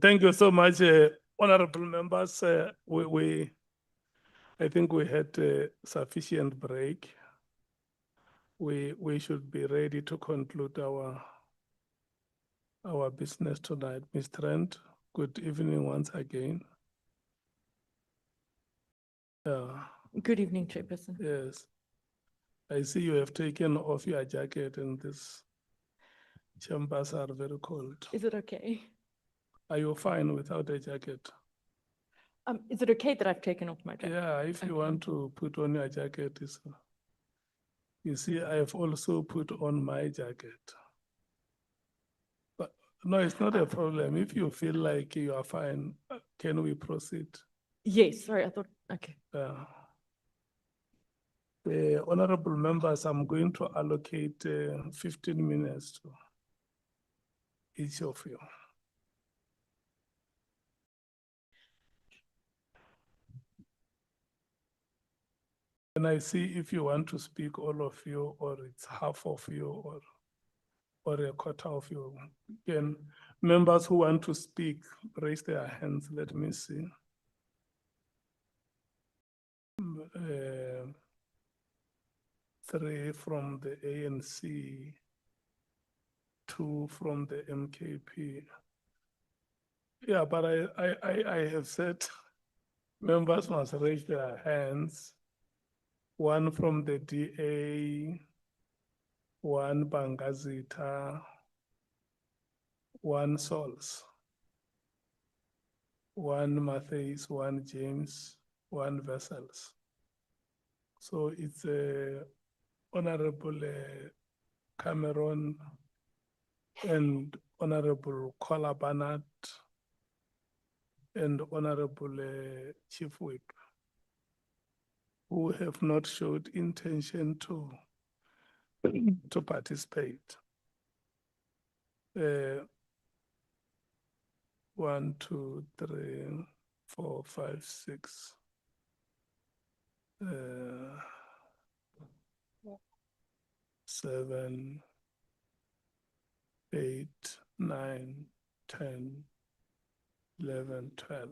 Thank you so much, honorable members. I think we had a sufficient break. We should be ready to conclude our business tonight. Ms. Trent, good evening once again. Good evening, Chairperson. Yes. I see you have taken off your jacket and these chambers are very cold. Is it okay? Are you fine without a jacket? Is it okay that I've taken off my jacket? Yeah, if you want to put on your jacket, you see, I have also put on my jacket. But no, it's not a problem. If you feel like you are fine, can we proceed? Yes, sorry, I thought, okay. The honorable members, I'm going to allocate 15 minutes to each of you. And I see if you want to speak, all of you, or it's half of you, or a quarter of you. Again, members who want to speak, raise their hands. Let me see. 3 from the ANC, 2 from the MKP. Yeah, but I have said members must raise their hands. 1 from the DA, 1 Bangazita, 1 Sols, 1 Matthews, 1 James, 1 Vessels. So it's Honorable Cameron and Honorable Kola Barnett and Honorable Chief Whip, who have not showed intention to participate. 1, 2, 3, 4, 5, 6. 7, 8, 9, 10, 11, 12.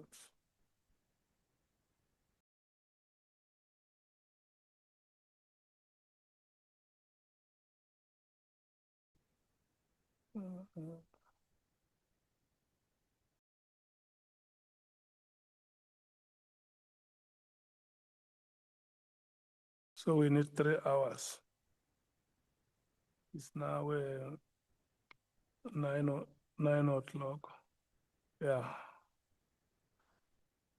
So we need 3 hours. It's now 9 o'clock. Yeah.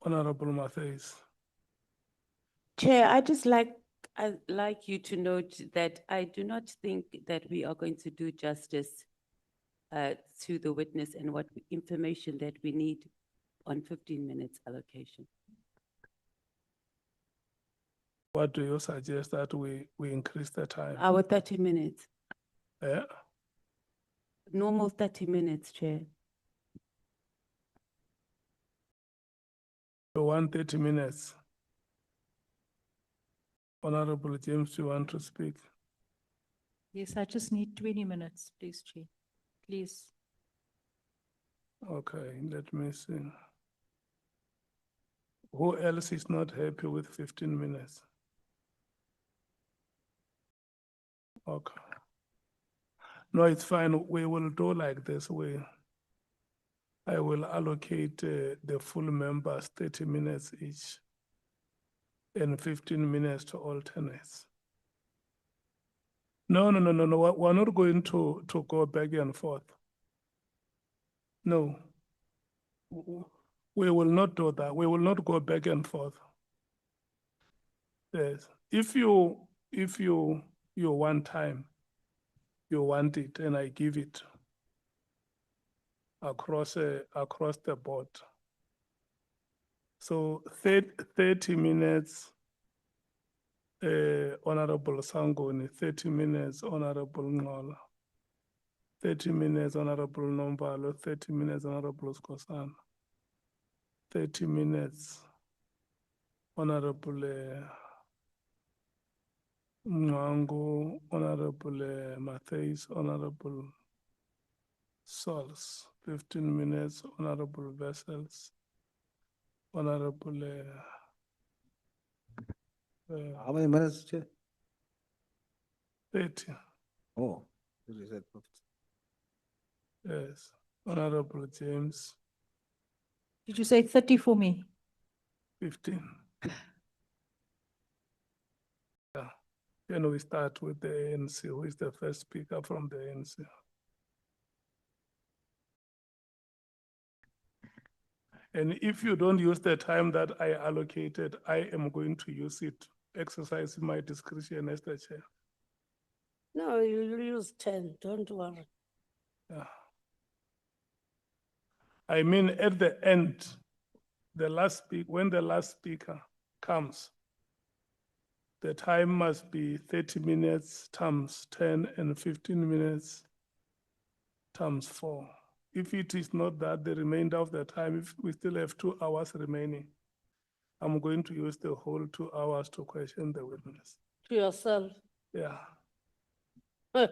Honorable Matthews. Chair, I'd like you to note that I do not think that we are going to do justice to the witness and what information that we need on 15 minutes allocation. What do you suggest that we increase the time? Our 30 minutes, Yeah. normal 30 minutes, Chair. So 130 minutes. Honorable James, you want to speak? Yes, I just need 20 minutes, please, Chair. Please. Okay, let me see. Who else is not happy with 15 minutes? Okay. No, it's fine. We will do like this. I will allocate the full members 30 minutes each and 15 minutes to alternates. No. We're not going to go back and forth. No. We will not do that. We will not go back and forth. Yes. If you want time, you want it, and I give it across the board. So 30 minutes, Honorable Sangoni, 30 minutes, Honorable Ngola, 30 minutes, Honorable Nombalo, 30 minutes, Honorable Skosana, 30 minutes, Honorable Mwangu, Honorable Matthews, Honorable Sols, 15 minutes, Honorable Vessels, Honorable. How many minutes, Chair? 30. Oh, you said 50. Yes, Honorable James. Did you say 30 for me? 15. Yeah. Then we start with the ANC. Who is the first speaker from the ANC? And if you don't use the time that I allocated, I am going to use it, exercising my discretion as the chair. No, you'll use 10, don't worry. Yeah. I mean, at the end, when the last speaker comes, the time must be 30 minutes times 10 and 15 minutes times 4. If it is not that, the remainder of the time, if we still have 2 hours remaining, I'm going to use the whole 2 hours to question the witness. To yourself. Yeah. We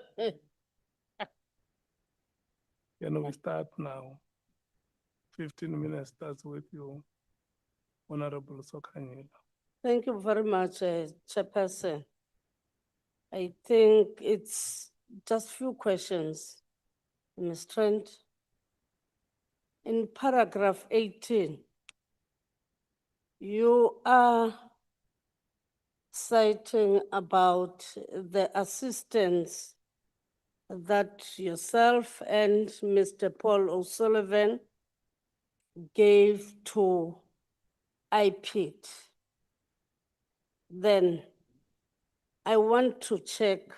start now. 15 minutes starts with you, Honorable Sokanyela. Thank you very much, Chairperson. I think it's just few questions, Ms. Trent. In paragraph 18, you are citing about the assistance that yourself and Mr. Paul O'Sullivan gave to IPID. Then I want to check,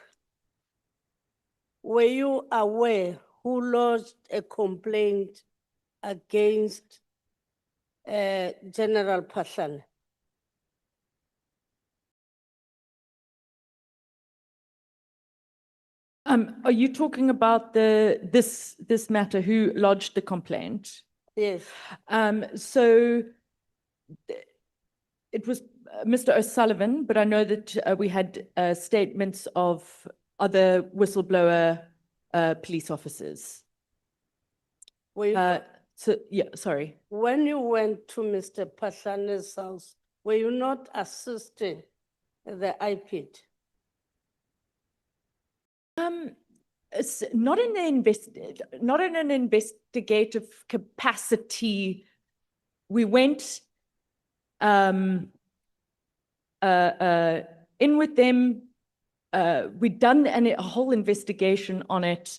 were you aware who lodged a complaint against General Phatlane? Are you talking about this matter, who lodged the complaint? Yes. So it was Mr. O'Sullivan, but I know that we had statements of other whistleblower police officers. Sorry. When you went to Mr. Phatlane's house, were you not assisting the IPID? It's not in not in an investigative capacity. We went in with them. We'd done a whole investigation on it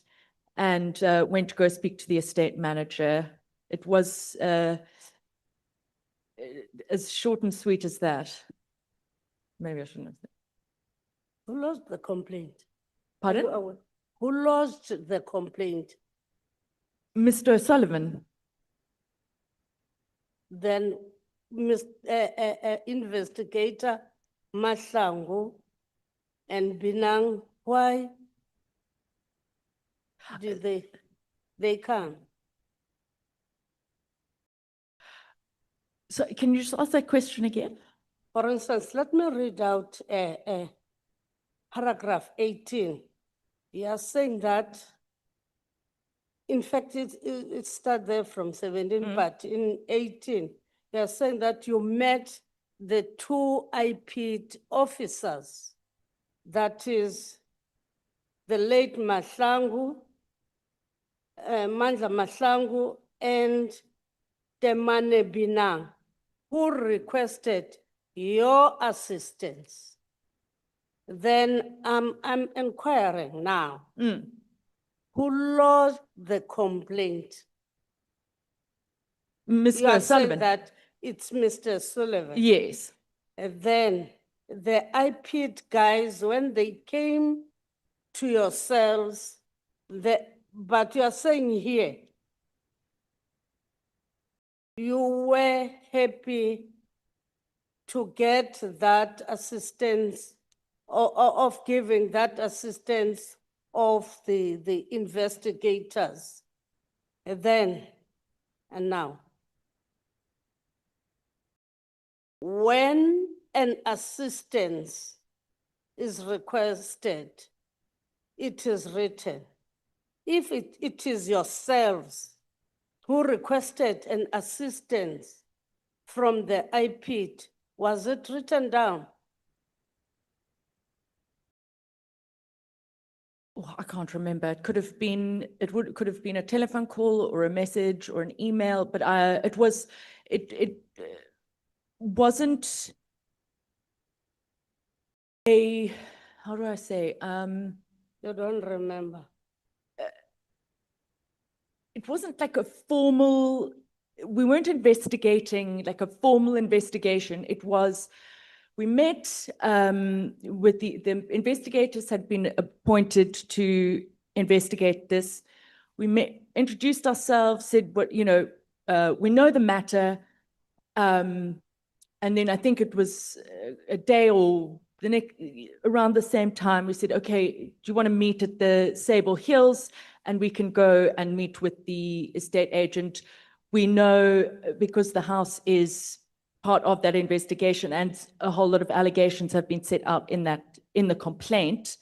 and went to go speak to the estate manager. It was as short and sweet as that. Maybe I shouldn't have said. Who lost the complaint? Pardon? Are you aware? Who lost the complaint? Mr. Sullivan. Then investigator Mahlangu and Binang, why did they come? So can you just ask that question again? For instance, let me read out paragraph 18. You are saying that, in fact, it starts there from 17, but in 18, you are saying that you met the two IPID officers, that is the late Mahlangu, Mandla Mahlangu, and Temane Binang, who requested your assistance. Then I'm inquiring now. Who lost the complaint? Mr. You are Sullivan. saying that it's Mr. Sullivan. Yes. And then the IPID guys, when they came to yourselves, but you are saying here, you were happy to get that assistance or of giving that assistance of the investigators. And then, and now, when an assistance is requested, it is written. If it is yourselves who requested an assistance from the IPID, was it written down? Oh, I can't remember. It could have been, could have been a telephone call or a message or an email, but it wasn't a, how do I say? You don't remember. It wasn't like a formal, we weren't investigating like a formal investigation. It was, we met with the investigators had been appointed to investigate this. We met, introduced ourselves, said what, you know, we know the matter. And then I think it was a day or the next, around the same time, we said, okay, do you want to meet at the Sable Hills? And we can go and meet with the estate agent. We know because the house is part of that investigation and a whole lot of allegations have been set out in the complaint.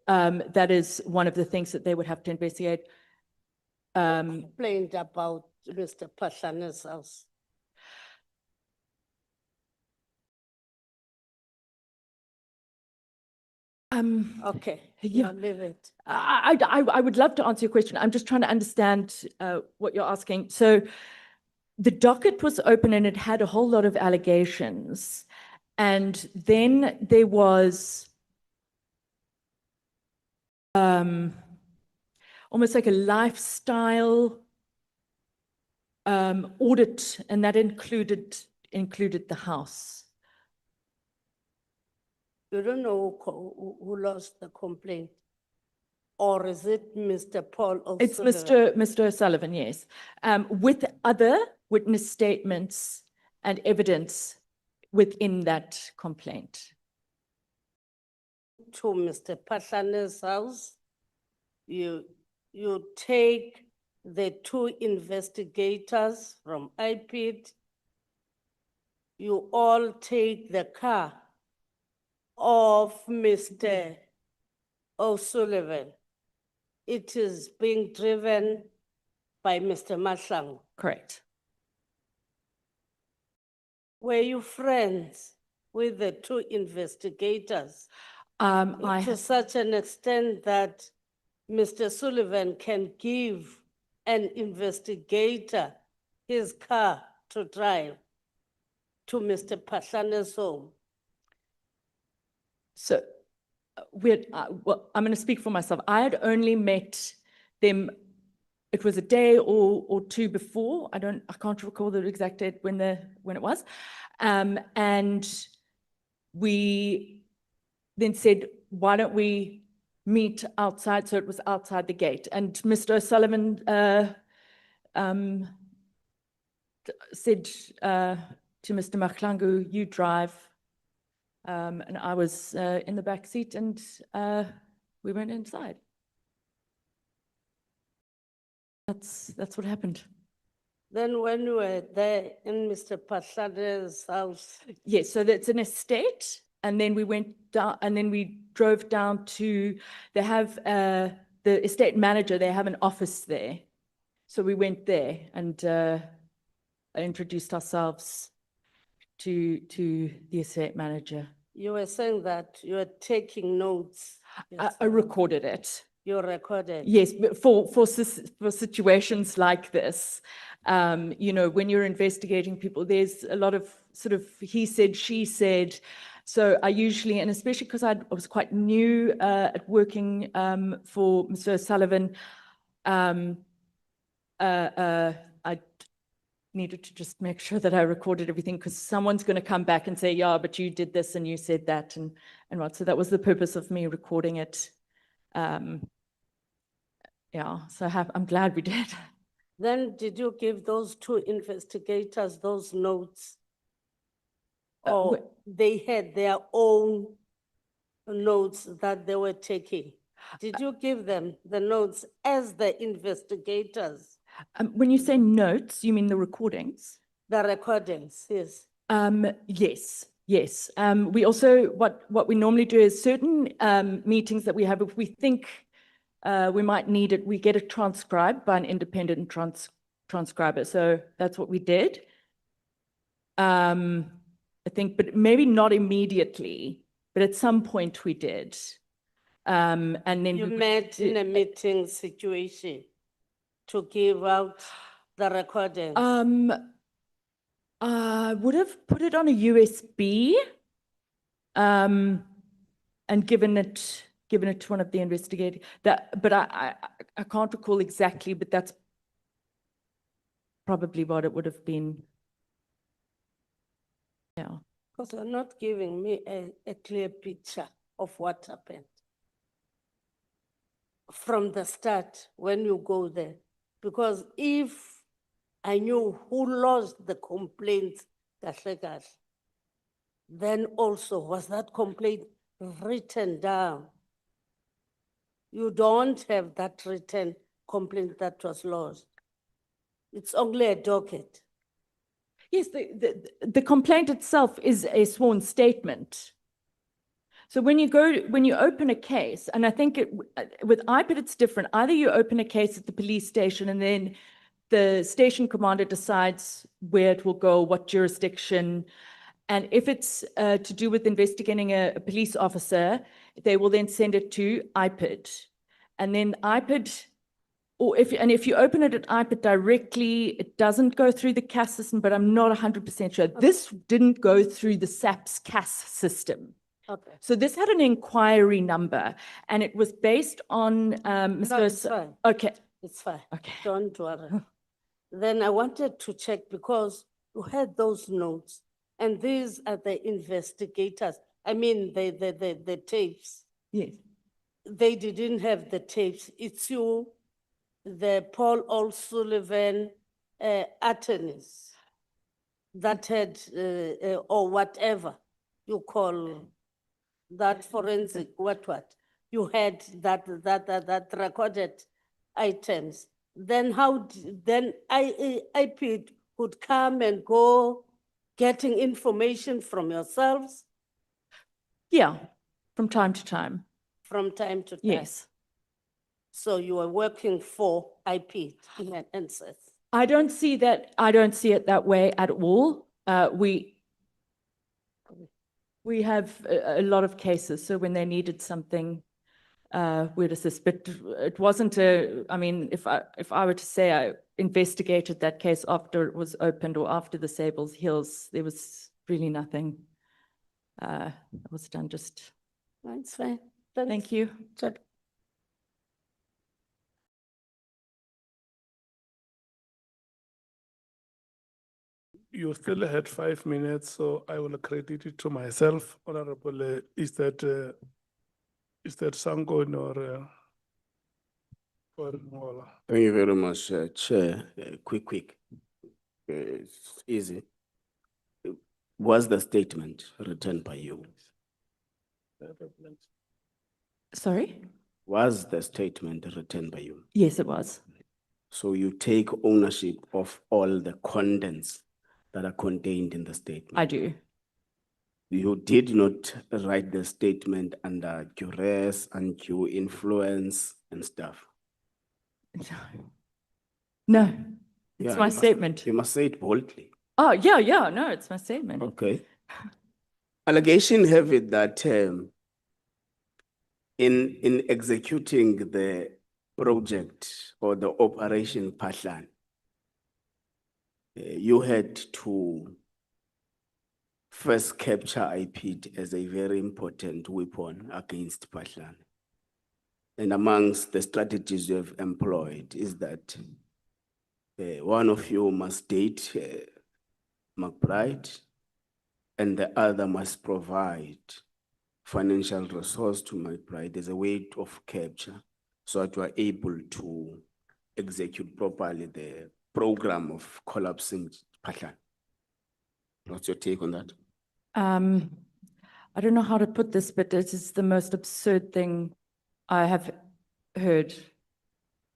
That is one of the things that they would have to investigate. Complained about Mr. Phatlhane's house. Okay, yeah, I'll leave it. I would love to answer your question. I'm just trying to understand what you're asking. So the docket was open and it had a whole lot of allegations. And then there was almost like a lifestyle audit, and that included the house. You don't know who lost the complaint? Or is it Mr. Paul O'Sullivan? It's Mr. O'Sullivan, yes. With other witness statements and evidence within that complaint. To Mr. Phatlhane's house, you take the two investigators from IPID, you all take the car of Mr. O'Sullivan. It is being driven by Mr. Mahlangu. Correct. Were you friends with the two investigators? To such an extent that Mr. Sullivan can give an investigator his car to drive to Mr. Phatlhane's home? So well, I'm going to speak for myself. I had only met them, it was a day or two before. I can't recall the exact date when it was. And we then said, why don't we meet outside? So it was outside the gate. And Mr. O'Sullivan said to Mr. Mkhwanazi, you drive. And I was in the back seat, and we went inside. That's what happened. Then when you were there in Mr. Phatlane's house, Yes, so that's an estate, and then we went down, and then we drove down to, they have the estate manager, they have an office there. So we went there and introduced ourselves to the estate manager. you were saying that you were taking notes. I recorded it. You recorded? Yes, but for situations like this, you know, when you're investigating people, there's a lot of sort of he said, she said. So I usually, and especially because I was quite new at working for Mr. Sullivan, I needed to just make sure that I recorded everything, because someone's going to come back and say, yeah, but you did this and you said that and what. So that was the purpose of me recording it. Yeah, so I'm glad we did. Then did you give those two investigators those notes? Or they had their own notes that they were taking? Did you give them the notes as the investigators? When you say notes, you mean the recordings? The recordings, yes. Yes, yes. We also, what we normally do is certain meetings that we have, if we think we might need it, we get it transcribed by an independent transcriber. So that's what we did. I think, but maybe not immediately, but at some point we did. And then you met in a meeting situation to give out the recordings. I would have put it on a USB and given it to one of the investigators. But I can't recall exactly, but that's probably what it would have been. Yeah. Because you're not giving me a clear picture of what happened from the start when you go there. Because if I knew who lost the complaint, then also was that complaint written down? You don't have that written complaint that was lost. It's only a docket. Yes, the complaint itself is a sworn statement. So when you open a case, and I think with IPID it's different. Either you open a case at the police station and then the station commander decides where it will go, what jurisdiction, and if it's to do with investigating a police officer, they will then send it to IPID, and then IPID. Or if you open it at IPID directly, it doesn't go through the CAS system, but I'm not 100% sure. Okay. This didn't go through the SAPS CAS system. Okay. So this had an inquiry number, and it was based on Mr. No, it's fine. Okay. It's fine. Okay. Don't worry. Then I wanted to check because you had those notes, and these are the investigators. I mean, the tapes. Yes. They didn't have the tapes. It's you, the Paul Sullivan attorneys that had, or whatever you call that forensic, what? You had that recorded items. Then how, then IPID would come and go getting information from yourselves? Yeah, from time to time. From time to time? Yes. So you are working for IPID in an instance? I don't see it that way at all. We have a lot of cases, so when they needed something, we'd assist. But it wasn't I mean, if I were to say I investigated that case after it was opened or after the Sable Hills, there was really nothing. It was done just That's fine. Thank you. Chair. You still had 5 minutes, so I will credit it to myself. Honorable, is that Sango or Ngola? Thank you very much, Chair. Quick. It's easy. Was the statement written by you? Sorry? Was the statement written by you? Yes, it was. So you take ownership of all the contents that are contained in the statement? I do. You did not write the statement under duress, undue influence and stuff? No, it's Yeah, my you must- statement. You must say it boldly. Oh, yeah, no, it's my statement. Okay. Allegation have it that in executing the project or the operation Phatlane, you had to first capture IPID as a very important weapon against Phatlane. And amongst the strategies you have employed is that one of you must date McBride and the other must provide financial resource to McBride as a way of capture so that you are able to execute properly the program of collapsing Phatlane. What's your take on that? I don't know how to put this, but it is the most absurd thing I have heard.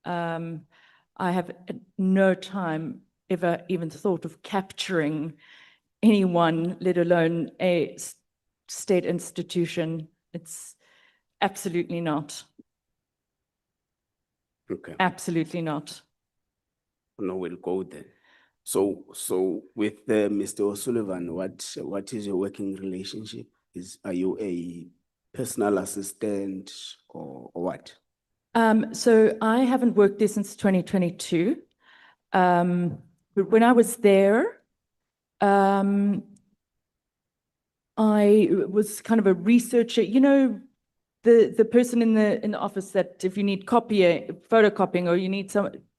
I have at no time ever even thought of capturing anyone, let alone a state institution. It's absolutely not. Okay. Absolutely not. No, we'll go there. So with Mr. Sullivan, what is your working relationship? Are you a personal assistant or what? So I haven't worked there since 2022. But when I was there, I was kind of a researcher, you know, the person in the office that if you need photocopying or you need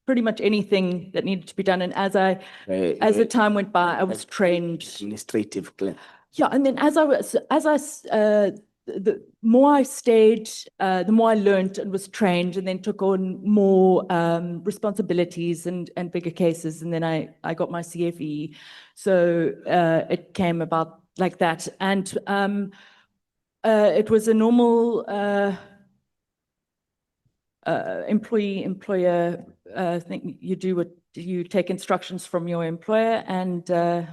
pretty much anything that needed to be done. And as the time went by, I was trained. Administrative clerk. Yeah, and then the more I stayed, the more I learned and was trained, and then took on more responsibilities and bigger cases, and then I got my CFE. So it came about like that, and it was a normal employee-employer thing. You do what you take instructions from your employer, and. Okay.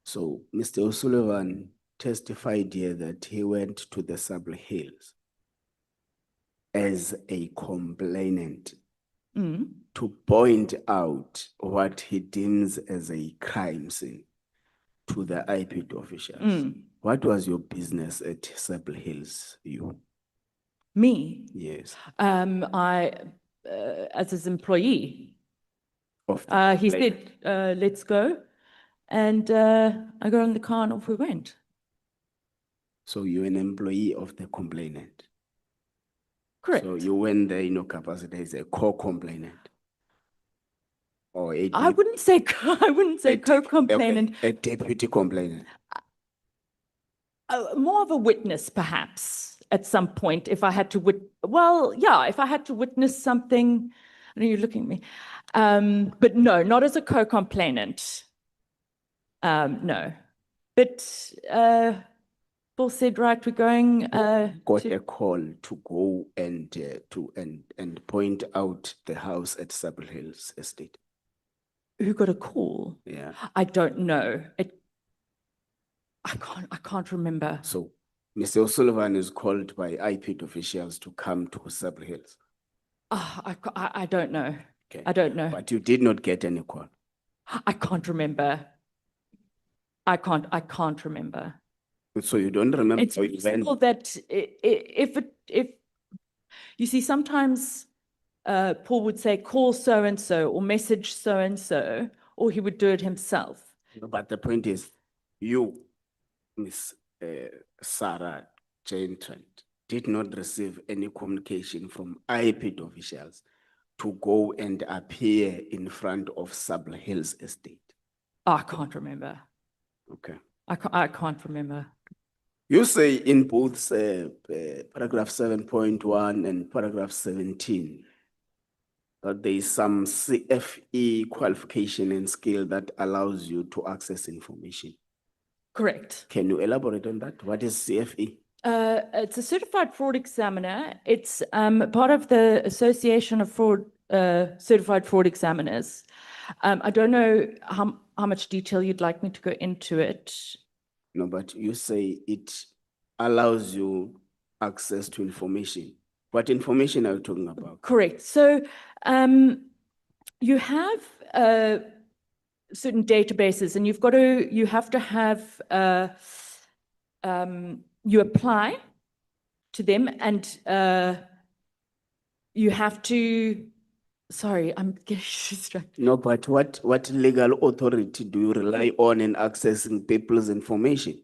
So Mr. O'Sullivan testified here that he went to the Sable Hills as a complainant to point out what he deems as a crime scene to the IPID officials. What was your business at Sable Hills, you? Me? Yes. As his employee. Of he said, let's go. And I got in the car and off we went. So you're an employee of the complainant? Correct. So you went there in your capacity as a co-complainant? Or I wouldn't say co-complainant. A deputy complainant? More of a witness, perhaps, at some point, if I had to if I had to witness something. I know you're looking at me. But no, not as a co-complainant. No. But Paul said, right, we're going got a call to go and point out the house at Sable Hills Estate. Who got a call? Yeah. I don't know. I can't remember. So Mr. O'Sullivan is called by IPID officials to come to Sable Hills. I don't know. Okay. I don't know. But you did not get any call. I can't remember. I can't remember. So you don't remember? It's possible that if you see, sometimes Paul would say, call so-and-so or message so-and-so, or he would do it himself. But the point is, you, Miss Sarah-Jane Trent did not receive any communication from IPID officials to go and appear in front of Sable Hills estate? I can't remember. Okay. I can't remember. You say in both paragraph 7.1 and paragraph 17 that there is some CFE qualification and skill that allows you to access information. Correct. Can you elaborate on that? What is CFE? It's a certified fraud examiner. It's part of the Association of Certified Fraud Examiners. I don't know how much detail you'd like me to go into it. No, but you say it allows you access to information. What information are you talking about? Correct. So you have certain databases, and you have to have you apply to them, and you have to. Sorry, I'm getting distracted. No, but what legal authority do you rely on in accessing people's information?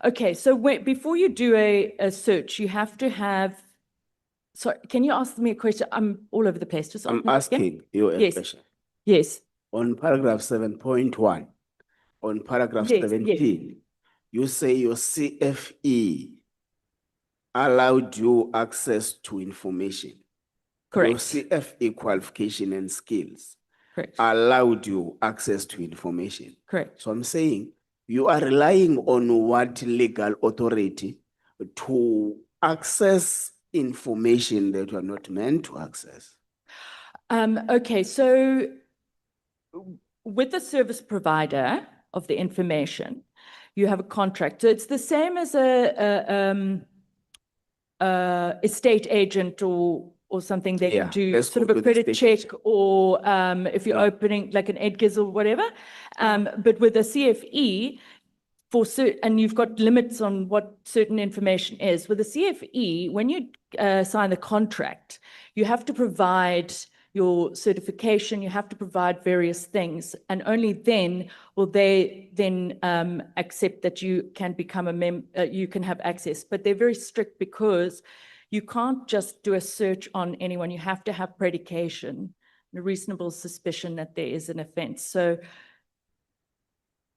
Okay, so before you do a search, you have to have. Sorry, can you ask me a question? I'm all over the place. Just I'm ask me again. asking you a Yes. question. Yes. On paragraph 7.1, on paragraph Yes, 17, you say your CFE allowed you access to information. Correct. Your CFE qualification and skills Correct. allowed you access to information. Correct. So I'm saying you are relying on what legal authority to access information that you are not meant to access? Okay, so with the service provider of the information, you have a contract. So it's the same as a estate agent or something. They can do sort of a credit check, or if you're opening like an Edgar's or whatever. But with a CFE, and you've got limits on what certain information is. With a CFE, when you sign the contract, you have to provide your certification, you have to provide various things, and only then will they then accept that you can become you can have access. But they're very strict because you can't just do a search on anyone. You have to have predication, a reasonable suspicion that there is an offense. So,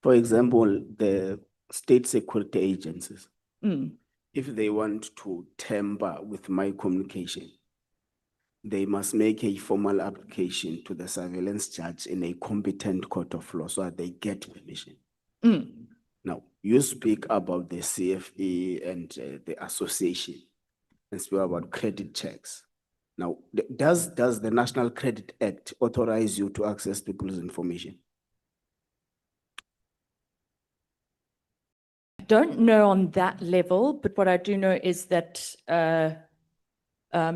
for example, the state security agencies, mm, if they want to tamper with my communication, they must make a formal application to the surveillance judge in a competent court of law so that they get permission. mm. Now, you speak about the CFE and the association and speak about credit checks. Now, does the National Credit Act authorize you to access people's information? Don't know on that level, but what I do know is that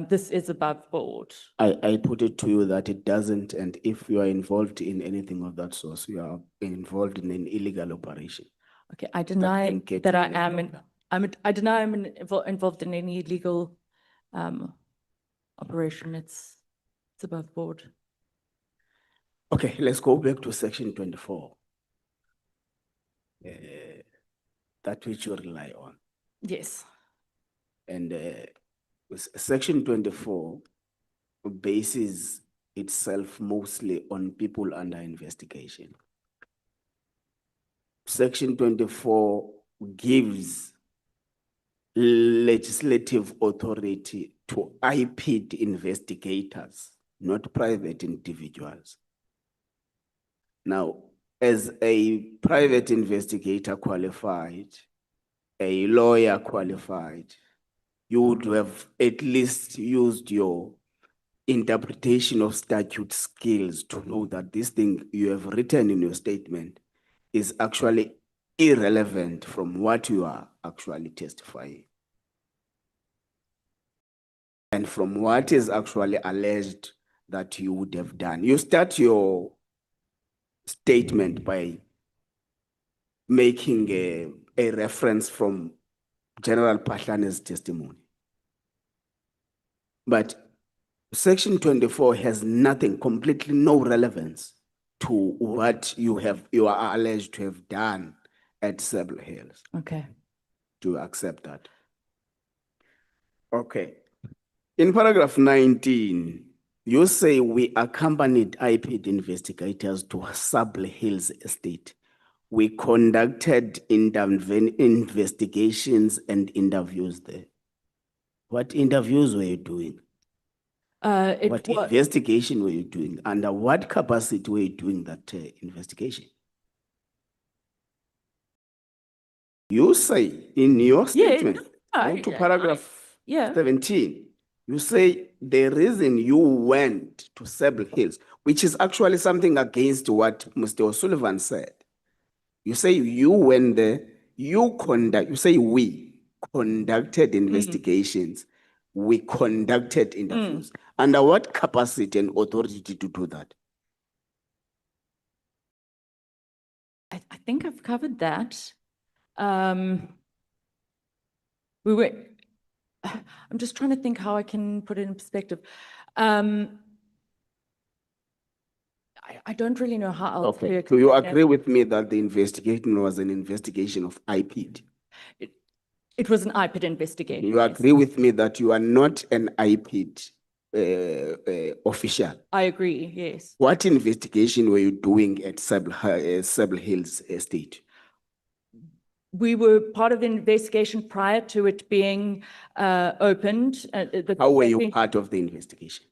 this is above board. I put it to you that it doesn't, and if you are involved in anything of that sort, you are involved in an illegal operation. Okay, I deny that I am. I deny I'm involved in any illegal operation. It's above board. Okay, let's go back to section 24. That which you rely on. Yes. And section 24 bases itself mostly on people under investigation. Section 24 gives legislative authority to IPID investigators, not private individuals. Now, as a private investigator qualified, a lawyer qualified, you would have at least used your interpretation of statute skills to know that this thing you have written in your statement is actually irrelevant from what you are actually testifying. And from what is actually alleged that you would have done. You start your statement by making a reference from General Phatlane's testimony. But section 24 has nothing, completely no relevance to what you are alleged to have done at Sable Hills. Okay. Do you accept that? Okay. In paragraph 19, you say we accompanied IPID investigators to Sable Hills estate. We conducted investigations and interviews there. What interviews were you doing? What investigation were you doing? Under what capacity were you doing that investigation? You say in your statement, go to paragraph 17, you say the reason you went to Sable Hills, which is actually something against what Mr. Sullivan said. You say you went there, you say we conducted investigations, we conducted interviews. Under what capacity and authority to do that? I think I've covered that. I'm just trying to think how I can put it in perspective. I don't really know how else to Okay. explain Do you that. agree with me that the investigation was an investigation of IPID? It was an IPID investigation. Do you agree with me that you are not an IPID official? I agree, yes. What investigation were you doing at Sable Hills estate? We were part of the investigation prior to it being opened. How were you part of the investigation?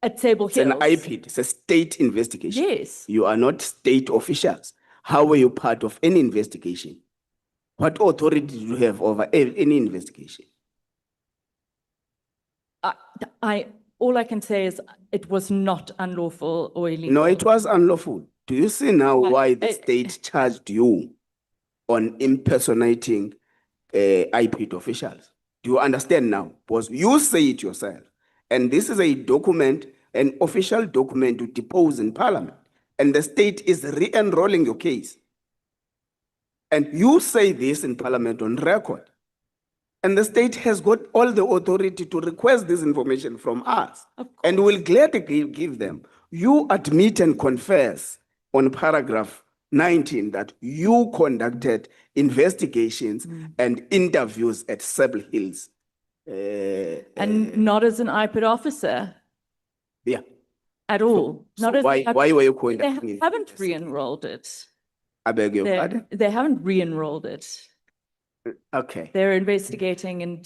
At Sable It's an Hills. IPID, it's a state investigation. Yes. You are not state officials. How were you part of any investigation? What authority do you have over any investigation? All I can say is it was not unlawful or illegal. No, it was unlawful. Do you see now why the state charged you on impersonating IPID officials? Do you understand now? Because you say it yourself. And this is a document, an official document to depose in parliament. And the state is re-enrolling your case. And you say this in parliament on record. And the state has got all the authority to request this information from us. And will gladly give them. You admit and confess on paragraph 19 that you conducted investigations and interviews at Sable Hills. And not as an IPID officer. Yeah. At all. Not as why were you conducting They haven't re-enrolled it. I beg your pardon? They haven't re-enrolled it. Okay. They're investigating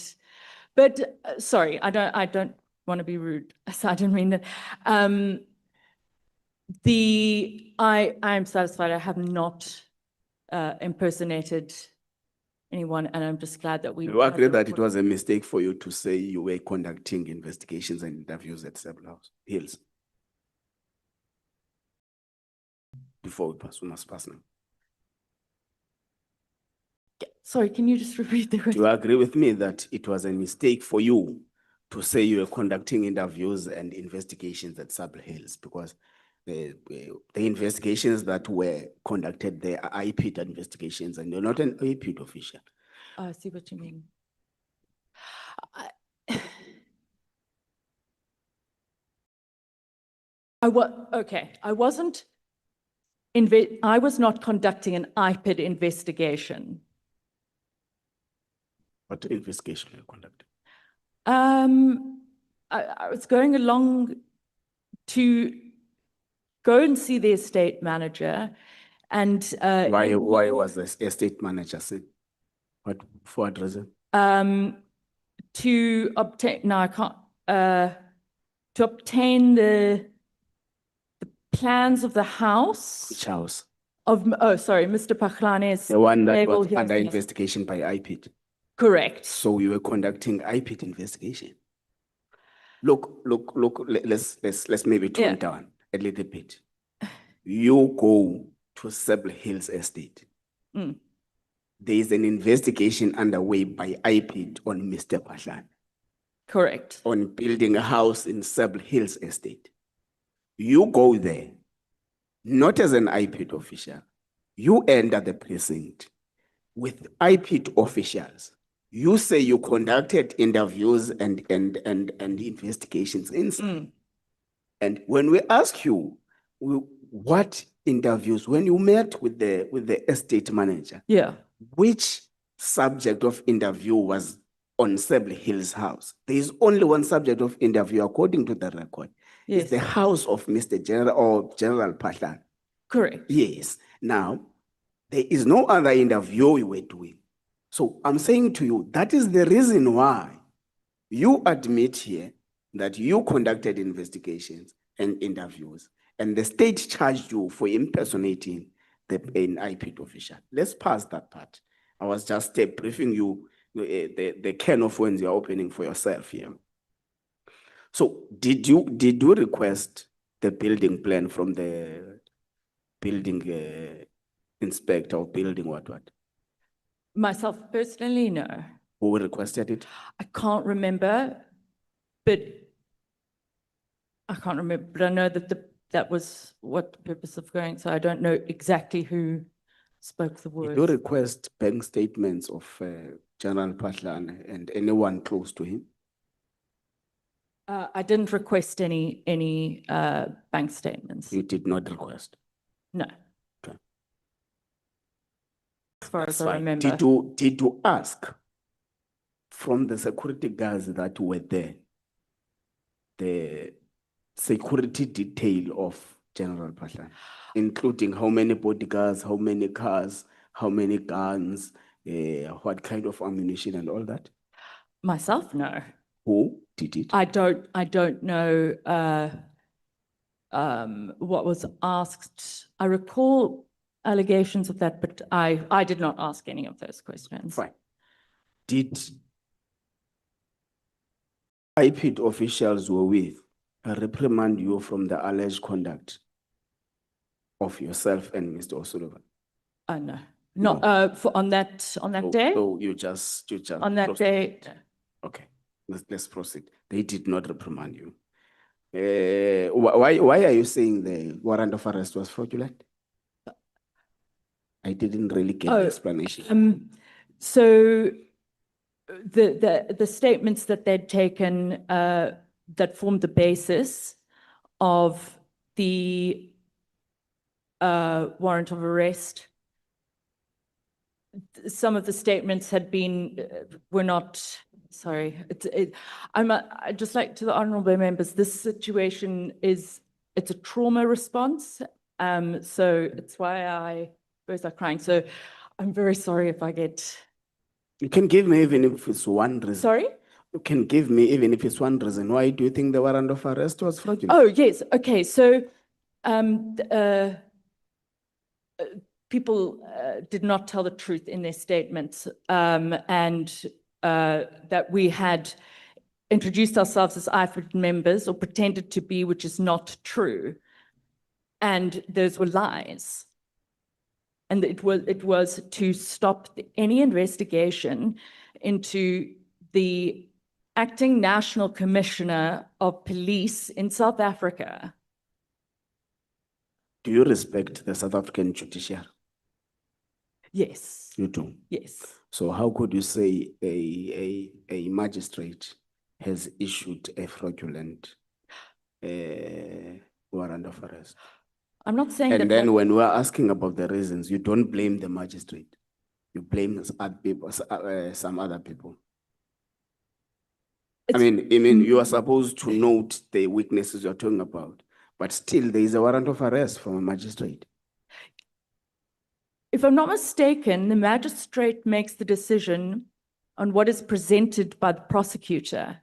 but sorry, I don't want to be rude. So I didn't mean that. I'm satisfied I have not impersonated anyone, and I'm just glad that we. You agree that it was a mistake for you to say you were conducting investigations and interviews at Sable Hills? Before we pass, we must pass now. Sorry, can you just repeat the question? Do you agree with me that it was a mistake for you to say you were conducting interviews and investigations at Sable Hills? Because the investigations that were conducted there are IPID investigations and you're not an IPID official. I see what you mean. Okay, I was not conducting an IPID investigation. What investigation were you conducting? I was going along to go and see the estate manager, and why was the estate manager sent? For what reason? To obtain. No, I can't. To obtain the plans of the house. Which house? Sorry, Mr. Phatlane's. The one that was under investigation by IPID. Correct. So you were conducting IPID investigation. Look, let's maybe tone down a little bit. You go to Sable Hills estate. There is an investigation underway by IPID on Mr. Phatlane. Correct. On building a house in Sable Hills estate. You go there, not as an IPID official. You enter the precinct with IPID officials. You say you conducted interviews and investigations inside. And when we ask you what interviews, when you met with the estate manager, which subject of interview was on Sable Hills house. There is only one subject of interview according to the record. Yes. It's the house of Mr. General or General Phatlane. Correct. Yes. Now, there is no other interview we were doing. So I'm saying to you, that is the reason why you admit here that you conducted investigations and interviews, and the state charged you for impersonating an IPID official. Let's pass that part. I was just briefing you the can of worms you're opening for yourself here. So did you request the building plan from the building inspector or building what? Myself personally, no. Who requested it? I can't remember, but I know that that was what the purpose of going, so I don't know exactly who spoke the words. Did you request bank statements of General Phatlane and anyone close to him? I didn't request any bank statements. You did not request? No. Okay. As far That's as I fine. remember. Did you ask from the security guards that were there the security detail of General Phatlane, including how many bodyguards, how many cars, how many guns, what kind of ammunition and all that? Myself, no. Who did it? I don't know what was asked. I recall allegations of that, but I did not ask any of those questions. Fine. Did IPID officials were with reprimand you from the alleged conduct of yourself and Mr. Sullivan? No. Not on that day? So you just on that proceed. day. Okay, let's proceed. They did not reprimand you. Why are you saying the warrant of arrest was fraudulent? I didn't really get the explanation. So the statements that they'd taken that formed the basis of the warrant of arrest, some of the statements had been, were not, sorry. I'd just like to the honorable members, this situation it's a trauma response. So it's why I both are crying. So I'm very sorry if I get. You can give me even if it's one reason. Sorry? You can give me even if it's one reason. Why do you think the warrant of arrest was fraudulent? Oh, yes. Okay. So people did not tell the truth in their statements, and that we had introduced ourselves as IPID members or pretended to be, which is not true. And those were lies. And it was to stop any investigation into the acting National Commissioner of Police in South Africa. Do you respect the South African judiciary? Yes. You do? Yes. So how could you say a magistrate has issued a fraudulent warrant of arrest? I'm not saying that. And then when we're asking about the reasons, you don't blame the magistrate. You blame some other people. I mean, you are supposed to note the weaknesses you're talking about, but still there is a warrant of arrest from a magistrate. If I'm not mistaken, the magistrate makes the decision on what is presented by the prosecutor,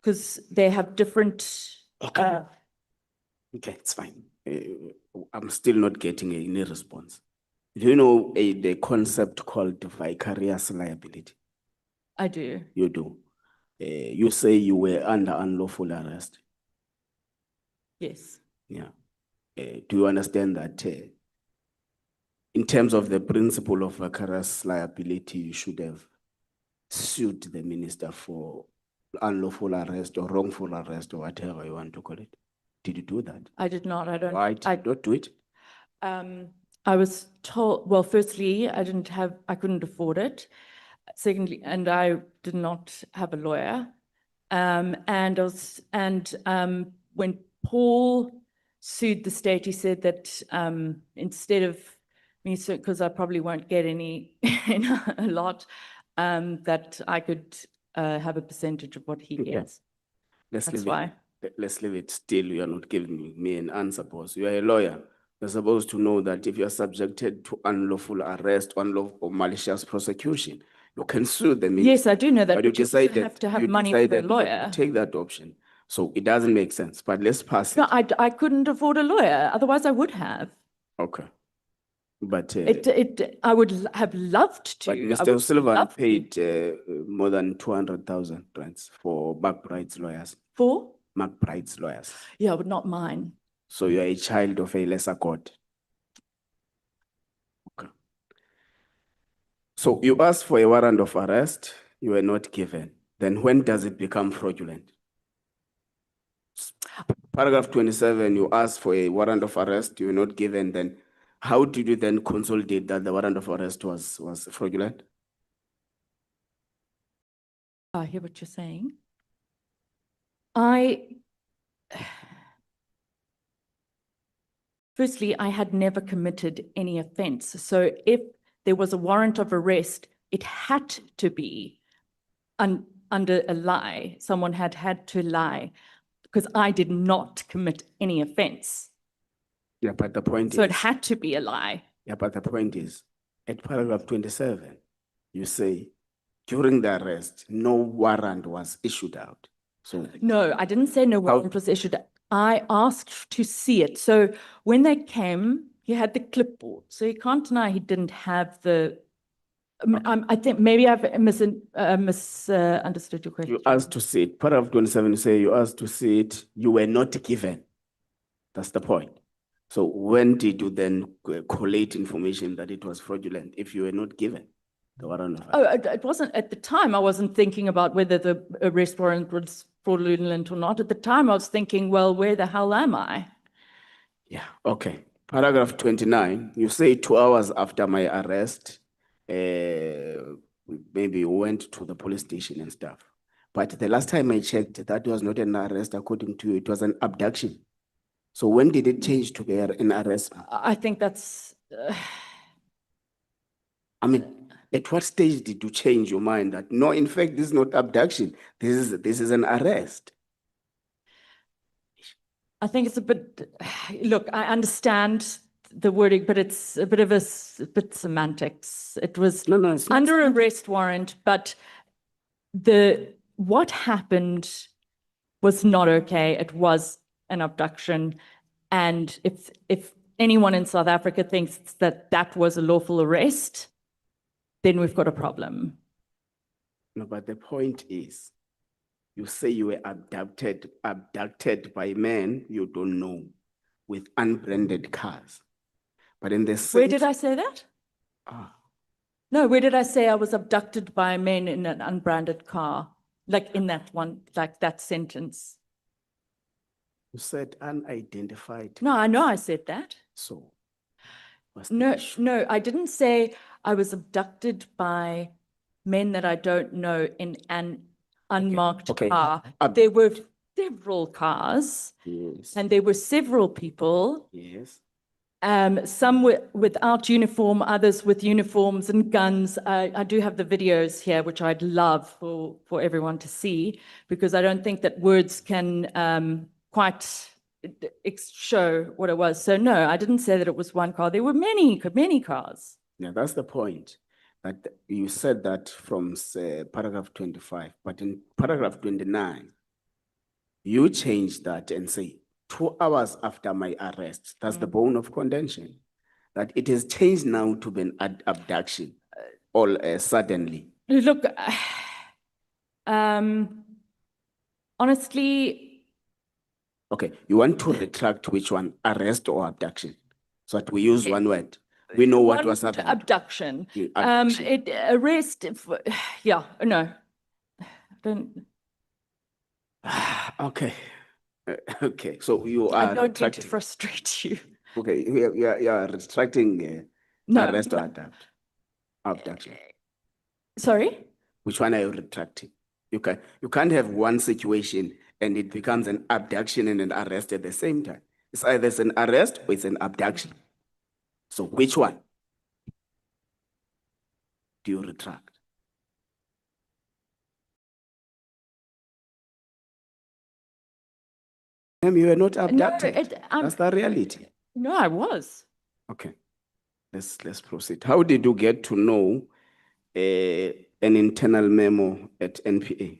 because they have different. Okay, it's fine. I'm still not getting any response. Do you know the concept called vicarious liability? I do. You do. You say you were under unlawful arrest. Yes. Yeah. Do you understand that in terms of the principle of vicarious liability, you should have sued the minister for unlawful arrest or wrongful arrest or whatever you want to call it? Did you do that? I did not. I don't. Why did you not do it? I was told, well, firstly, I couldn't afford it. Secondly, and I did not have a lawyer. When Paul sued the state, he said that instead of me, because I probably won't get any, a lot, that I could have a percentage of what he gets. Let's That's leave why. Let's leave it still. You are not giving me an answer, boss. You are a lawyer. You're supposed to know that if you are subjected to unlawful arrest, unlawful or malicious prosecution, you can sue them. Yes, I do know that, But you but you also decided have to have you money for a decided not to lawyer. take that option. So it doesn't make sense. But let's pass No, it. I couldn't afford a lawyer, otherwise I would have. Okay. But I would have loved to. but I Mr. would Sullivan love to. paid more than 200,000 rands for McBride's lawyers. For? McBride's lawyers. Yeah, but not mine. So you are a child of a lesser court. Okay. So you asked for a warrant of arrest, you were not given. Then when does it become fraudulent? Paragraph 27, you asked for a warrant of arrest, you were not given. Then how did you then consolidate that the warrant of arrest was fraudulent? I hear what you're saying. Firstly, I had never committed any offense. So if there was a warrant of arrest, it had to be under a lie. Someone had to lie because I did not commit any offense. Yeah, but the point So is. it had to be a lie. Yeah, but the point is, at paragraph 27, you say, during the arrest, no warrant was issued out. So No, I didn't say no warrant was issued. I asked to see it. So when they came, he had the clipboard. So you can't deny he didn't have the. I think maybe I've misunderstood your question. you asked to see it. Paragraph 27, you say you asked to see it. You were not given. That's the point. So when did you then collate information that it was fraudulent if you were not given the warrant of arrest? Oh, it wasn't at the time. I wasn't thinking about whether the arrest warrant was fraudulent or not. At the time, I was thinking, well, where the hell am I? Yeah, okay. Paragraph 29, you say 2 hours after my arrest, maybe you went to the police station and stuff. But the last time I checked, that was not an arrest according to you, it was an abduction. So when did it change to be an arrest? I think that's. I mean, at what stage did you change your mind that no, in fact, this is not abduction, this is an arrest? I think it's a bit. Look, I understand the wording, but it's a bit of a bit semantics. It was under arrest warrant, but what happened was not okay. It was an abduction, and if anyone in South Africa thinks that that was a lawful arrest, then we've got a problem. No, but the point is, you say you were abducted by men you don't know with unbranded cars. But in the same. Where did I say that? No, where did I say I was abducted by men in an unbranded car? Like in that one, like that sentence. You said unidentified. No, I know I said that. So. No, I didn't say I was abducted by men that I don't know in an unmarked car. There were several cars. Yes. And there were several people. Yes. Some without uniform, others with uniforms and guns. I do have the videos here, which I'd love for everyone to see, because I don't think that words can quite show what it was. So no, I didn't say that it was one car. There were many cars. Yeah, that's the point. That you said that from paragraph 25, but in paragraph 29, you changed that and say 2 hours after my arrest. That's the bone of contention. That it has changed now to be an abduction, all suddenly. Look, honestly. Okay, you want to retract which one, arrest or abduction? So that we use one word. We know what was happening. Abduction. Arrest. Yeah, no. Don't. Okay. Okay, so you are. I don't mean to frustrate you. Okay, you are retracting arrest or abduction. Sorry? Which one are you retracting? You can't have one situation and it becomes an abduction and an arrest at the same time. It's either an arrest or it's an abduction. So which one? do you retract? Ma'am, you were not abducted. That's the reality. No, I was. Okay, let's proceed. How did you get to know an internal memo at NPA?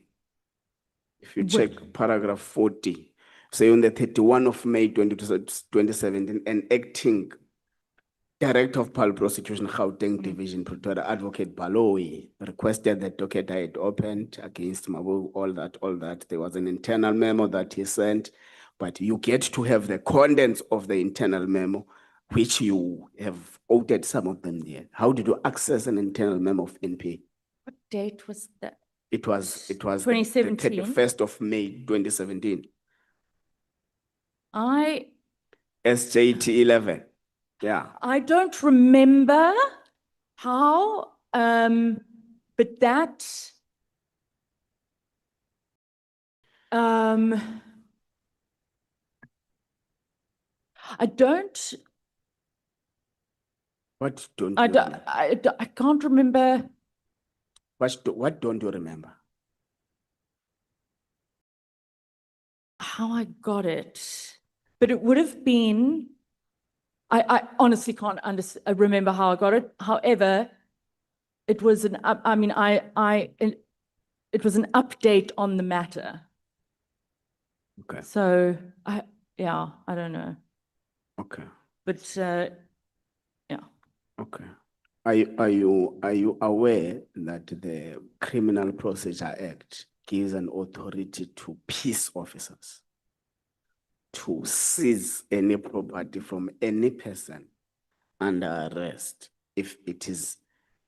If you check paragraph 40, say on the 31 of May 2017, an acting Director of Public Prosecution, Gauteng Division, Pretoria, Advocate Baloyi, requested the docket I had opened against Mabu, all that. There was an internal memo that he sent, but you get to have the contents of the internal memo, which you have outed some of them there. How did you access an internal memo of NPA? What date was that? It was 2017. The 31st of May, 2017. SJT 11. Yeah. I don't remember how, but that, I don't. What don't I you don't, remember? I can't remember. What don't you remember? How I got it, but it would have been, I honestly can't remember how I got it. However, it was it was an update on the matter. Okay. So I don't know. Okay. But yeah. Okay. Are you aware that the Criminal Procedure Act gives an authority to peace officers to seize any property from any person under arrest if it is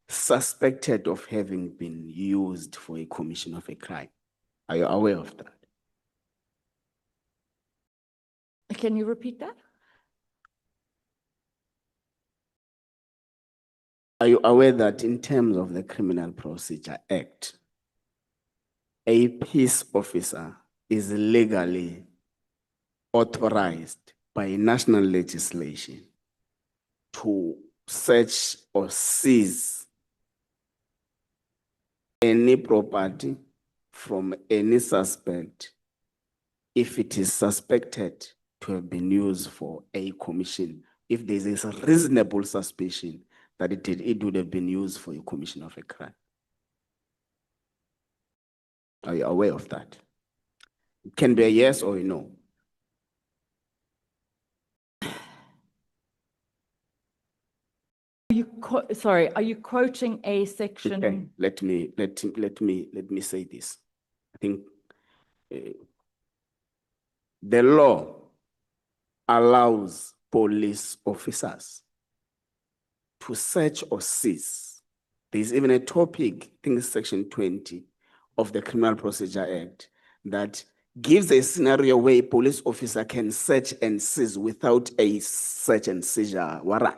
suspected of having been used for a commission of a crime? Are you aware of that? Can you repeat that? Are you aware that in terms of the Criminal Procedure Act, a peace officer is legally authorized by national legislation to search or seize any property from any suspect if it is suspected to have been used for a commission, if there is a reasonable suspicion that it would have been used for a commission of a crime? Are you aware of that? It can be a yes or a no. Are you quoting a section? Okay, let me say this. I think the law allows police officers to search or seize. There's even a topic, I think it's section 20 of the Criminal Procedure Act, that gives a scenario where a police officer can search and seize without a search and seizure warrant.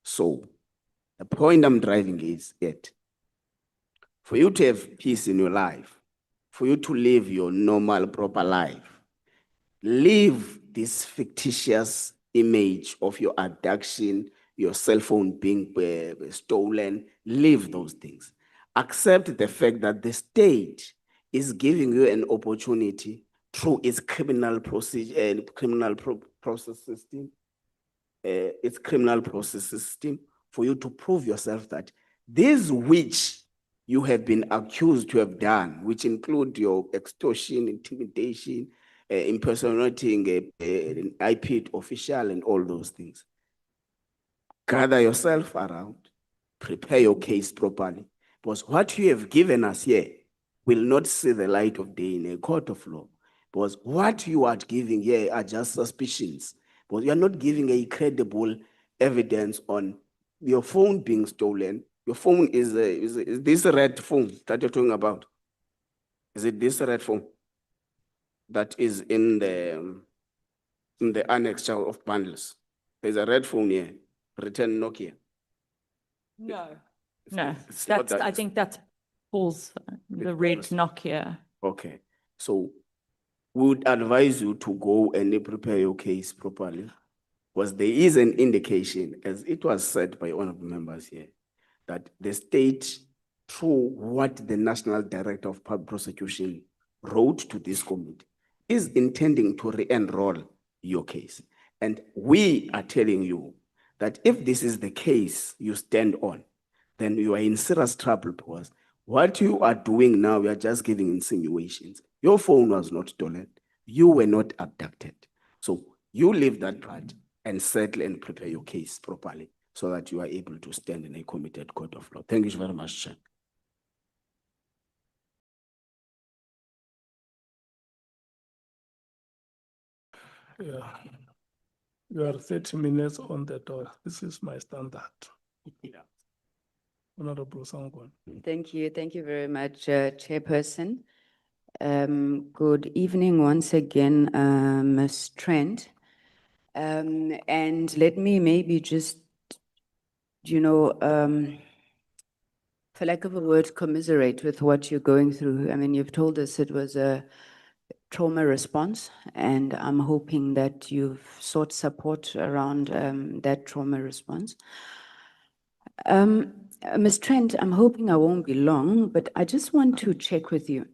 So the point I'm driving is that for you to have peace in your life, for you to live your normal, proper life, leave this fictitious image of your abduction, your cell phone being stolen, leave those things. Accept the fact that the state is giving you an opportunity through its criminal procedure, process system, for you to prove yourself that this which you have been accused to have done, which include your extortion, intimidation, impersonating an IPID official and all those things. Gather yourself around, prepare your case properly, because what you have given us here will not see the light of day in a court of law, because what you are giving here are just suspicions, because you are not giving a credible evidence on your phone being stolen. Your phone is this red phone that you're talking about? Is it this red phone that is in the annex of bundles? There's a red phone here, written Nokia. No, I think that's Paul's, the red Nokia. Okay, so we would advise you to go and prepare your case properly, because there is an indication, as it was said by one of the members here, that the state, through what the National Director of Public Prosecution wrote to this committee, is intending to re-enroll your case. And we are telling you that if this is the case you stand on, then you are in serious trouble, because what you are doing now, you are just giving insinuations. Your phone was not stolen. You were not abducted. So you leave that part and settle and prepare your case properly so that you are able to stand in a committed court of law. Thank you very much, Chair. Yeah. You are 30 minutes on the door. This is my standard. Yeah. Honorable Sangwan. Thank you very much, Chairperson. Good evening once again, Ms. Trent. And let me maybe just, for lack of a word, commiserate with what you're going through. I mean, you've told us it was a trauma response, and I'm hoping that you've sought support around that trauma response. Ms. Trent, I'm hoping I won't be long, but I just want to check with you.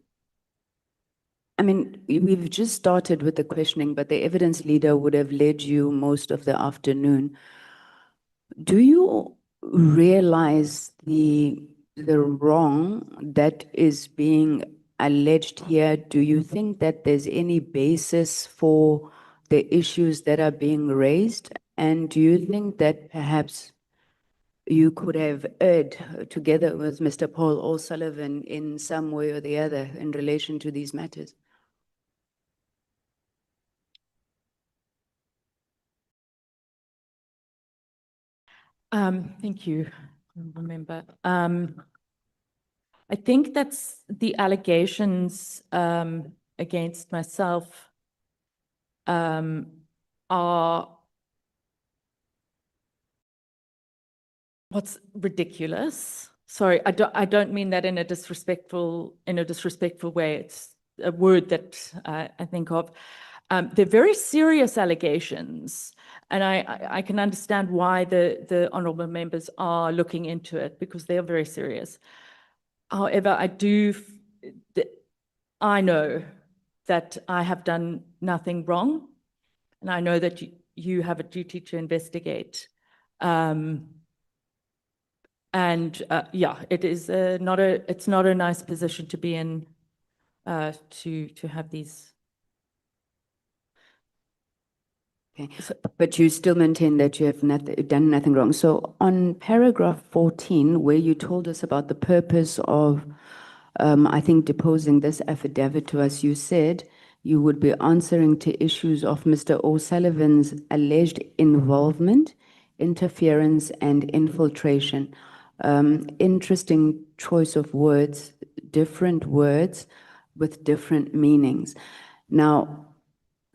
I mean, we've just started with the questioning, but the evidence leader would have led you most of the afternoon. Do you realize the wrong that is being alleged here? Do you think that there's any basis for the issues that are being raised? And do you think that perhaps you could have erred together with Mr. Paul O'Sullivan in some way or the other in relation to these matters? Thank you, member. I think that's the allegations against myself are what's ridiculous. Sorry, I don't mean that in a disrespectful way. It's a word that I think of. They're very serious allegations, and I can understand why the honourable members are looking into it, because they are very serious. However, I know that I have done nothing wrong, and I know that you have a duty to investigate. Yeah, it's not a nice position to be in, to have these. Okay, but you still maintain that you have done nothing wrong. So on paragraph 14, where you told us about the purpose of, I think, deposing this affidavit to us, you said you would be answering to issues of Mr. O'Sullivan's alleged involvement, interference, and infiltration. Interesting choice of words, different words with different meanings. Now,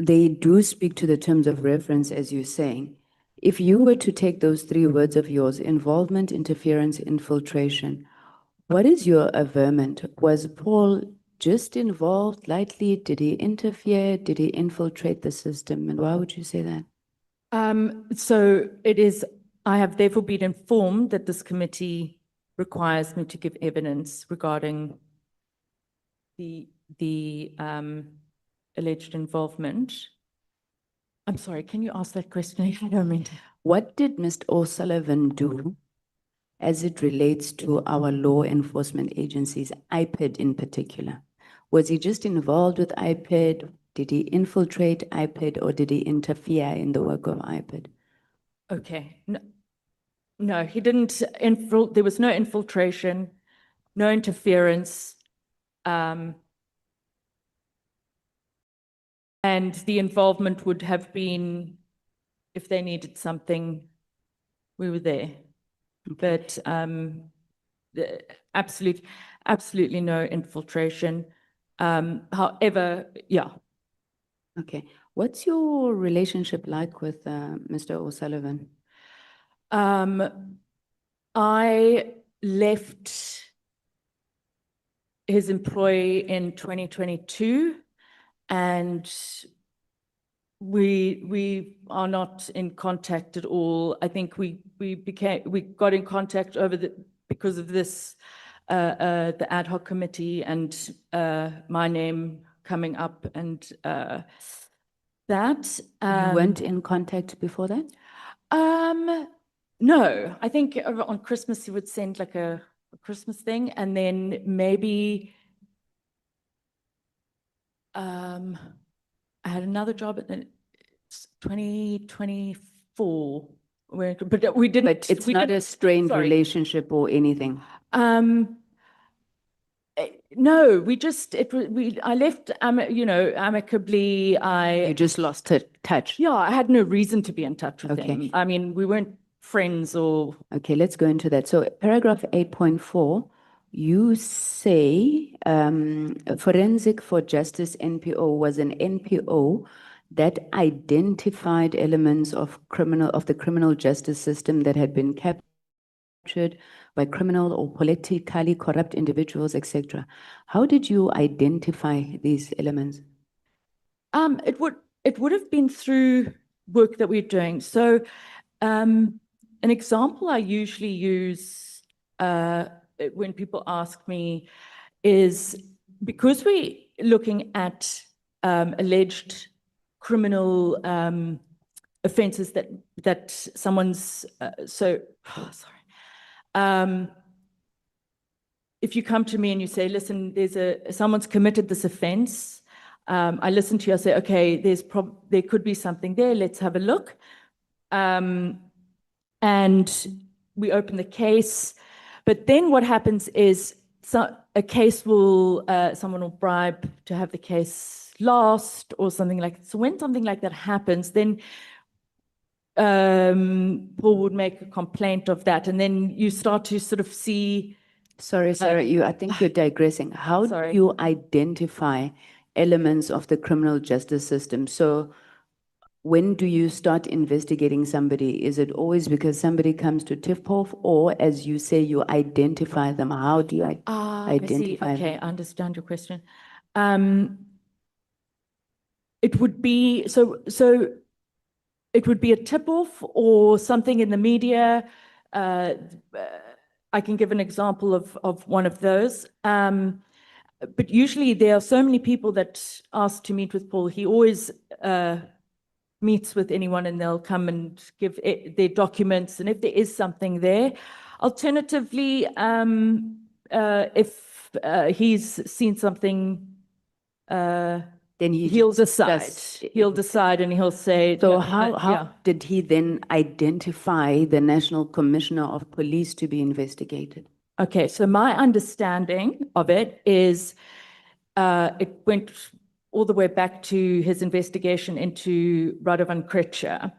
they do speak to the terms of reference, as you're saying. If you were to take those three words of yours, involvement, interference, infiltration, what is your averment? Was Paul just involved lightly? Did he interfere? Did he infiltrate the system? And why would you say that? So I have therefore been informed that this committee requires me to give evidence regarding the alleged involvement. I'm sorry, can you ask that question again? I don't mean to. What did Mr. O'Sullivan do as it relates to our law enforcement agencies, IPID in particular? Was he just involved with IPID? Did he infiltrate IPID, or did he interfere in the work of IPID? Okay, no, he didn't. There was no infiltration, no interference. And the involvement would have been, if they needed something, we were there. But absolutely no infiltration. However, yeah. Okay. What's your relationship like with Mr. O'Sullivan? I left his employ in 2022, and we are not in contact at all. I think we got in contact over because of this, the ad hoc committee and my name coming up and that. You weren't in contact before that? No, I think on Christmas he would send like a Christmas thing, and then maybe I had another job at the 2024, but we didn't. But it's not a strained relationship or anything. No, we just I left amicably. You just lost touch. Yeah, I had no reason to be in touch with him. I mean, we weren't friends or. Okay, let's go into that. So paragraph 8.4, you say Forensic for Justice NPO was an NPO that identified elements of the criminal justice system that had been captured by criminal or politically corrupt individuals, etc. How did you identify these elements? It would have been through work that we're doing. So an example I usually use when people ask me is, because we're looking at alleged criminal offences that someone's if you come to me and you say, listen, someone's committed this offence, I listen to you, I say, okay, there could be something there, let's have a look. And we open the case, but then what happens is a case will, someone will bribe to have the case lost or something like that. So when something like that happens, then Paul would make a complaint of that, and then you start to sort of see. Sorry, Sarah, I think you're digressing. How do you identify elements of the criminal justice system? So when do you start investigating somebody? Is it always because somebody comes to tip-off, or as you say, you identify them? How do you identify them? Okay, I understand your question. It would be, it would be a tip-off or something in the media. I can give an example of one of those. But usually there are so many people that ask to meet with Paul. He always meets with anyone and they'll come and give their documents, and if there is something there. Alternatively, if he's seen something, then he'll decide. He'll decide and he'll say. So how did he then identify the National Commissioner of Police to be investigated? Okay, so my understanding of it is it went all the way back to his investigation into Radovan Kretschmer.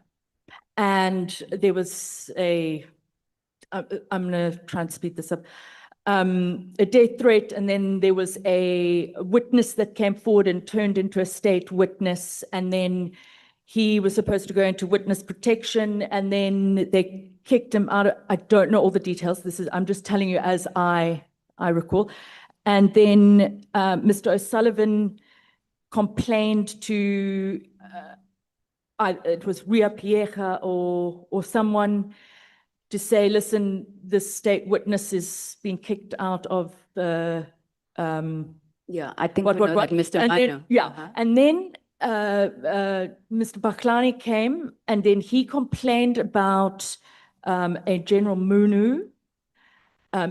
And there was I'm going to try and speed this up, a death threat, and then there was a witness that came forward and turned into a state witness, and then he was supposed to go into witness protection, and then they kicked him out. I don't know all the details. I'm just telling you as I recall. And then Mr. O'Sullivan complained to, it was Ria Pierre or someone, to say, listen, this state witness is being kicked out of the. Yeah, I think we know that Mr. Mano. And then Mr. Phatlane came, and then he complained about a General Munu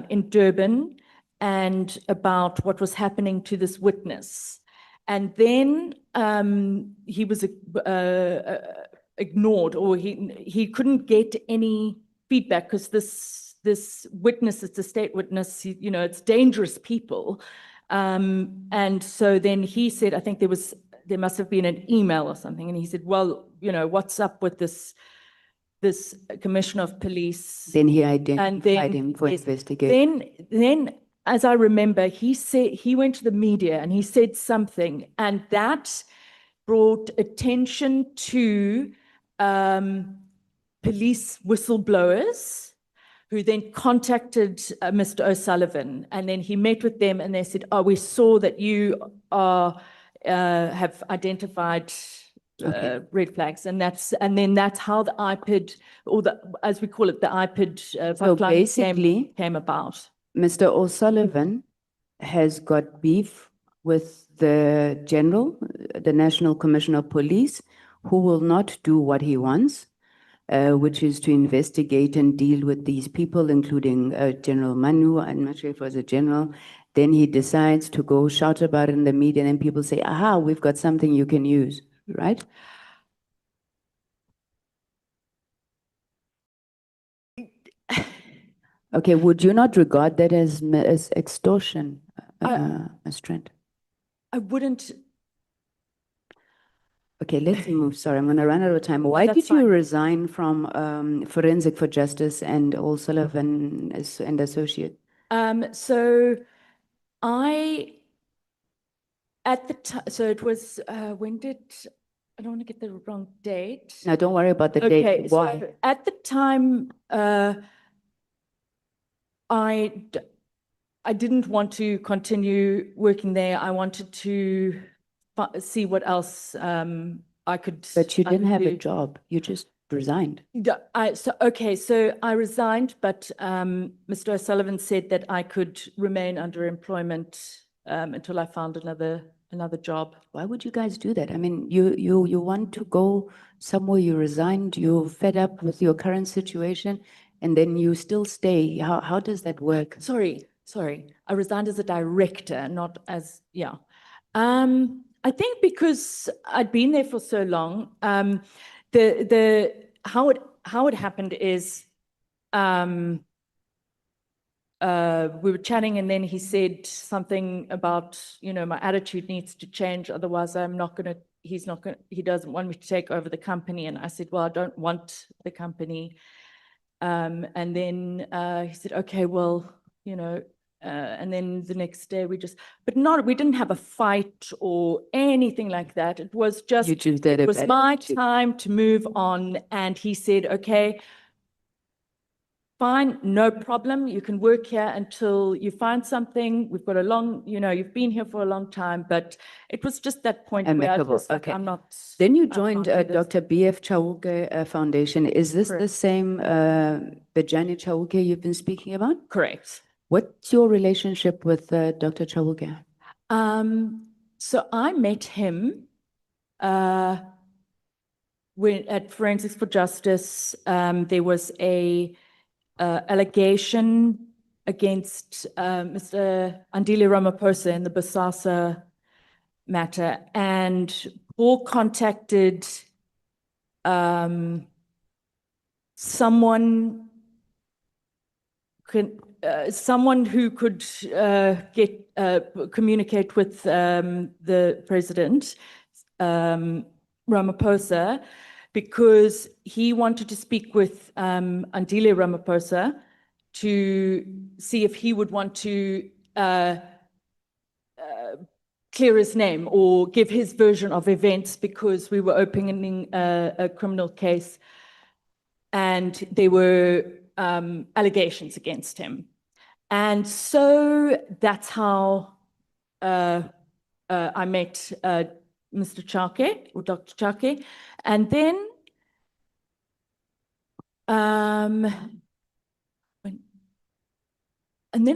in Durban and about what was happening to this witness. And then he was ignored, or he couldn't get any feedback because this witness, it's a state witness, it's dangerous people. And so then he said, I think there must have been an email or something. And he said, well, what's up with this commissioner of police? Then he identified him for investigation. Then, as I remember, he said, he went to the media and he said something, and that brought attention to police whistleblowers, who then contacted Mr. O'Sullivan, and then he met with them, and they said, "Oh, we saw that you have identified red flags, and then that's how the IPID, or as we call it, the IPID So Phatlane basically, came about. Mr. O'Sullivan has got beef with the general, the National Commissioner of Police, who will not do what he wants, which is to investigate and deal with these people, including General Manu. I'm not sure if it was a general. Then he decides to go shout about it in the media, and then people say, aha, we've got something you can use, right? Okay, would you not regard that as extortion, Ms. Trent? I wouldn't. Okay, let's move. Sorry, I'm going to run out of time. Why That's did you fine. resign from Forensic for Justice and O'Sullivan and Associate? So at the time, so it was, I don't want to get the wrong date. No, don't worry about the Okay, date. Why? so at the time, I didn't want to continue working there. I wanted to see what else I could. But you I didn't could have a do. job. You just resigned. Yeah, so I resigned, but Mr. O'Sullivan said that I could remain under employment until I found another job. Why would you guys do that? I mean, you want to go somewhere, you resigned, you're fed up with your current situation, and then you still stay. How does that work? Sorry. I resigned as a director, not as, yeah. I think because I'd been there for so long, how it happened is, we were chatting, and then he said something about, my attitude needs to change, otherwise he doesn't want me to take over the company. And I said, well, I don't want the company. And then he said, okay, well, and then the next day we didn't have a fight or anything like that. It was just, it was my time to move on. And he said, okay, fine, no problem. You can work here until you find something. We've got a long, you've been here for a long time, but it was just that point where I was like, I'm not. Then you joined Dr. B.F. Chauke Foundation. Is this the same Bajani Chauke you've been speaking about? Correct. What's your relationship with Dr. Chauke? So I met him when at Forensics for Justice. There was a allegation against Mr. Andile Ramaphosa in the Bosasa matter, and Paul contacted someone who could communicate with the president, Ramaphosa, because he wanted to speak with Andile Ramaphosa to see if he would want to clear his name or give his version of events, because we were opening a criminal case and there were allegations against him. And so that's how I met Mr. Chauke, or Dr. Chauke. And then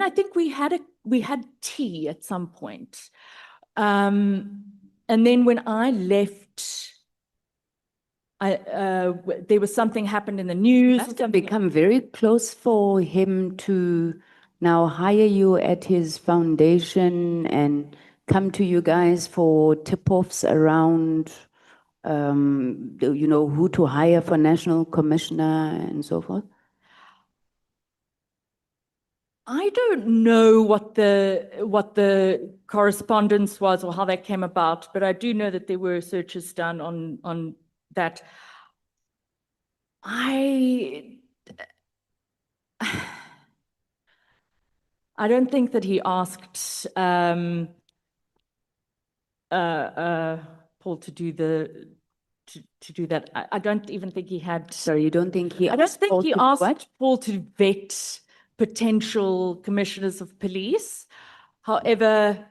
I think we had tea at some point. And then when I left, there was something happened in the news. It must have become very close for him to now hire you at his foundation and come to you guys for tip-offs around, who to hire for national commissioner and so forth? I don't know what the correspondence was or how that came about, but I do know that there were searches done on that. I don't think that he asked Paul to do that. I don't even think he had. Sorry, you don't think he? I don't think he asked Paul to vet potential commissioners of police. However,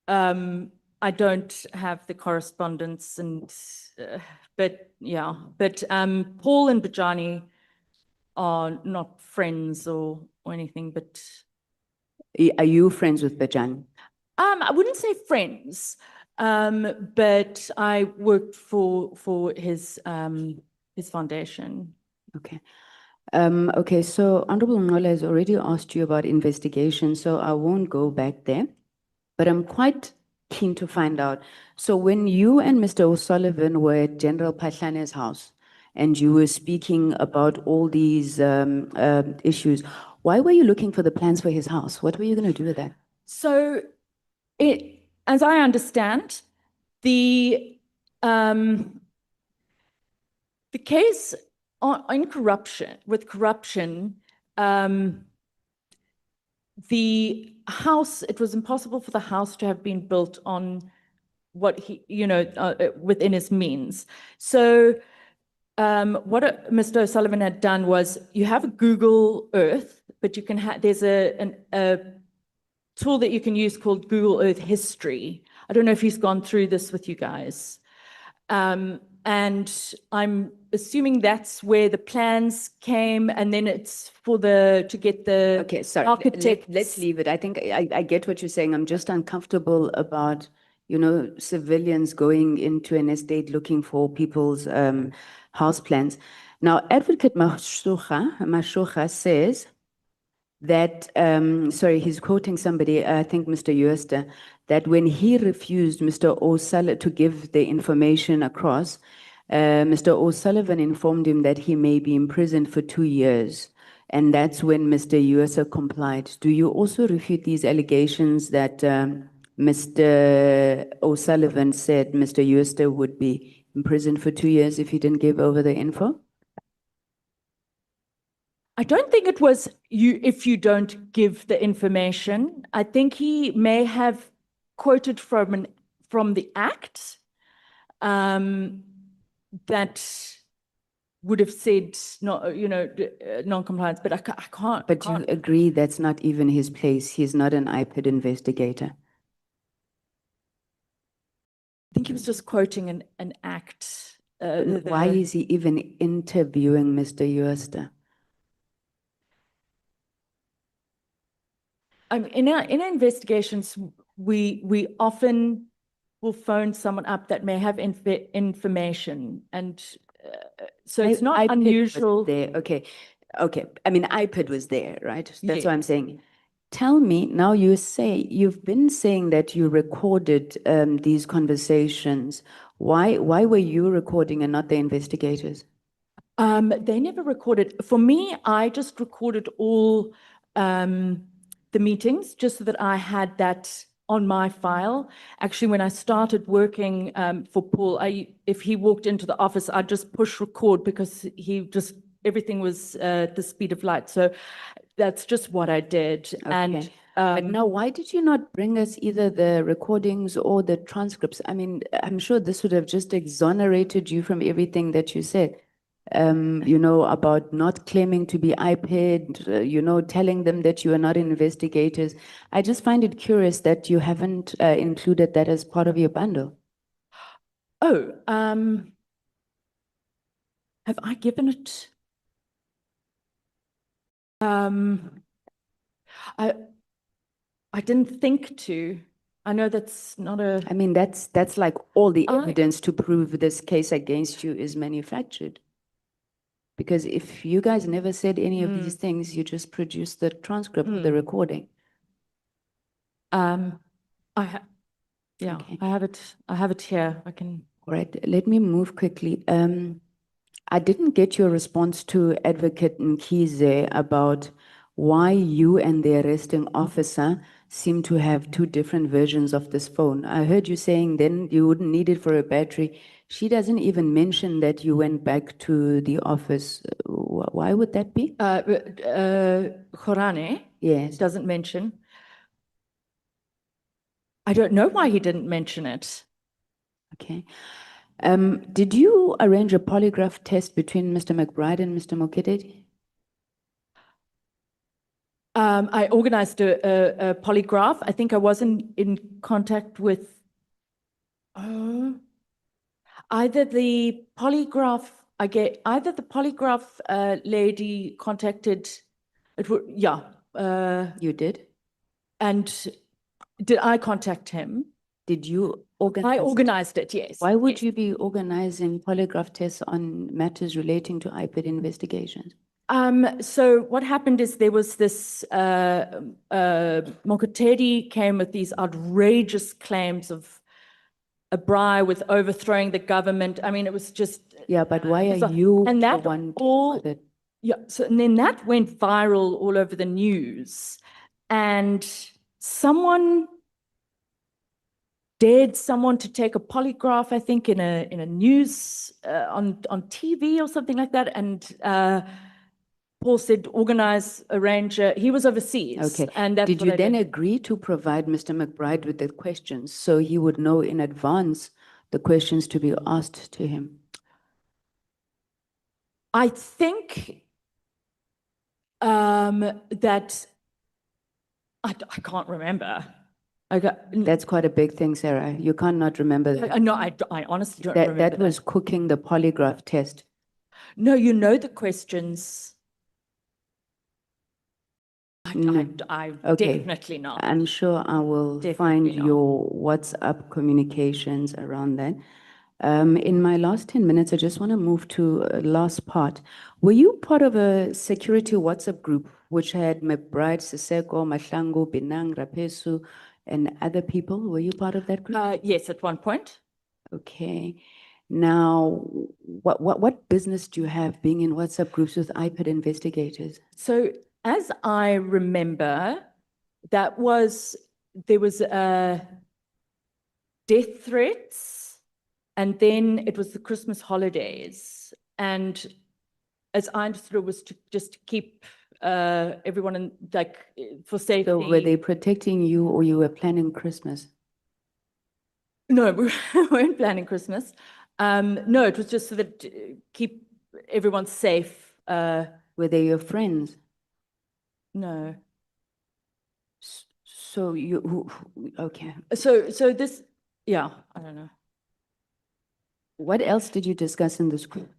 I don't have the correspondence, and Paul and Bajani are not friends or anything, but. Are you friends with Bajani? I wouldn't say friends, but I worked for his foundation. Okay. Okay, so Honorable Ngola has already asked you about investigation, so I won't go back there. But I'm quite keen to find out. So when you and Mr. O'Sullivan were at General Phatlane's house and you were speaking about all these issues, why were you looking for the plans for his house? What were you going to do with that? So, as I understand, the case on corruption, the house, it was impossible for the house to have been built on what he, within his means. So what Mr. O'Sullivan had done was, you have a Google Earth, but you can have, there's a tool that you can use called Google Earth History. I don't know if he's gone through this with you guys. And I'm assuming that's where the plans came, and then it's for to get the Okay, sorry. architect. Let's leave it. I think I get what you're saying. I'm just uncomfortable about, civilians going into an estate looking for people's house plans. Now, Advocate Mashocha says that, sorry, he's quoting somebody, I think Mr. Uester, that when he refused Mr. O'Sullivan to give the information across, Mr. O'Sullivan informed him that he may be imprisoned for 2 years. And that's when Mr. Uester complied. Do you also refute these allegations that Mr. O'Sullivan said Mr. Uester would be imprisoned for 2 years if he didn't give over the info? I don't think it was if you don't give the information. I think he may have quoted from the Act that would have said non-compliance, but I can't. But you agree that's not even his place. He's not an IPID investigator. I think he was just quoting an Act. Why is he even interviewing Mr. Uester? In our investigations, we often will phone someone up that may have information, and so it's not IPID unusual. was there. Okay. I mean, IPID was there, right? That's what I'm Yes. saying. Tell me, now you've been saying that you recorded these conversations. Why were you recording and not the investigators? They never recorded. For me, I just recorded all the meetings just so that I had that on my file. Actually, when I started working for Paul, if he walked into the office, I'd just push record because everything was the speed of light. So that's just what I did. Okay. And but now, why did you not bring us either the recordings or the transcripts? I mean, I'm sure this would have just exonerated you from everything that you said. About not claiming to be IPID, telling them that you are not investigators. I just find it curious that you haven't included that as part of your bundle. Oh, have I given it? I didn't think to. I know that's not a. I mean, that's like all the evidence to prove this case against you is manufactured. Because if you guys never said any of these things, you just produced the transcript of the recording. I have it. I have it here. I can. All right, let me move quickly. I didn't get your response to Advocate Mkhize about why you and the arresting officer seem to have two different versions of this phone. I heard you saying then you wouldn't need it for a battery. She doesn't even mention that you went back to the office. Why would that be? Khorane Yes. doesn't mention. I don't know why he didn't mention it. Okay. Did you arrange a polygraph test between Mr. McBride and Mr. Mokitedi? I organized a polygraph. I think I wasn't in contact with. either the polygraph, either the polygraph lady contacted, You did? and did I contact him? Did you organize? I organized it, yes. Why would yes. you be organizing polygraph tests on matters relating to IPID investigations? So what happened is there was this, Mokotedi came with these outrageous claims of a braai with overthrowing the government. I mean, it was just. Yeah, but why are bizarre. you And the that one all, with it? yeah, so and then that went viral all over the news. And someone dared someone to take a polygraph, I think, in a news, on TV or something like that. And Paul said, arrange, he was overseas. Okay. And that's Did what you I then did. agree to provide Mr. McBride with the questions so he would know in advance the questions to be asked to him? I think that I can't remember. That's quite a big thing, Sarah. You can't not remember that. No, I honestly don't remember That was cooking the polygraph test. No, you know the questions. I Okay. definitely not. I'm sure I will find your WhatsApp communications around that. In my last 10 minutes, I just want to move to last part. Were you part of a security WhatsApp group which had McBride, Siseko, Mahlangu, Binang, Rapesu, and other people? Were you part of that group? Yes, at one point. Okay. Now, what business do you have being in WhatsApp groups with IPID investigators? So as I remember, there was death threats, and then it was the Christmas holidays. And as I understood, it was to just keep everyone in, like, for safety. So were they protecting you, or you were planning Christmas? No, we weren't planning Christmas. No, it was just so that keep everyone safe. Were they your friends? No. So you, okay. So this, yeah, I don't know. What else did you discuss in this group?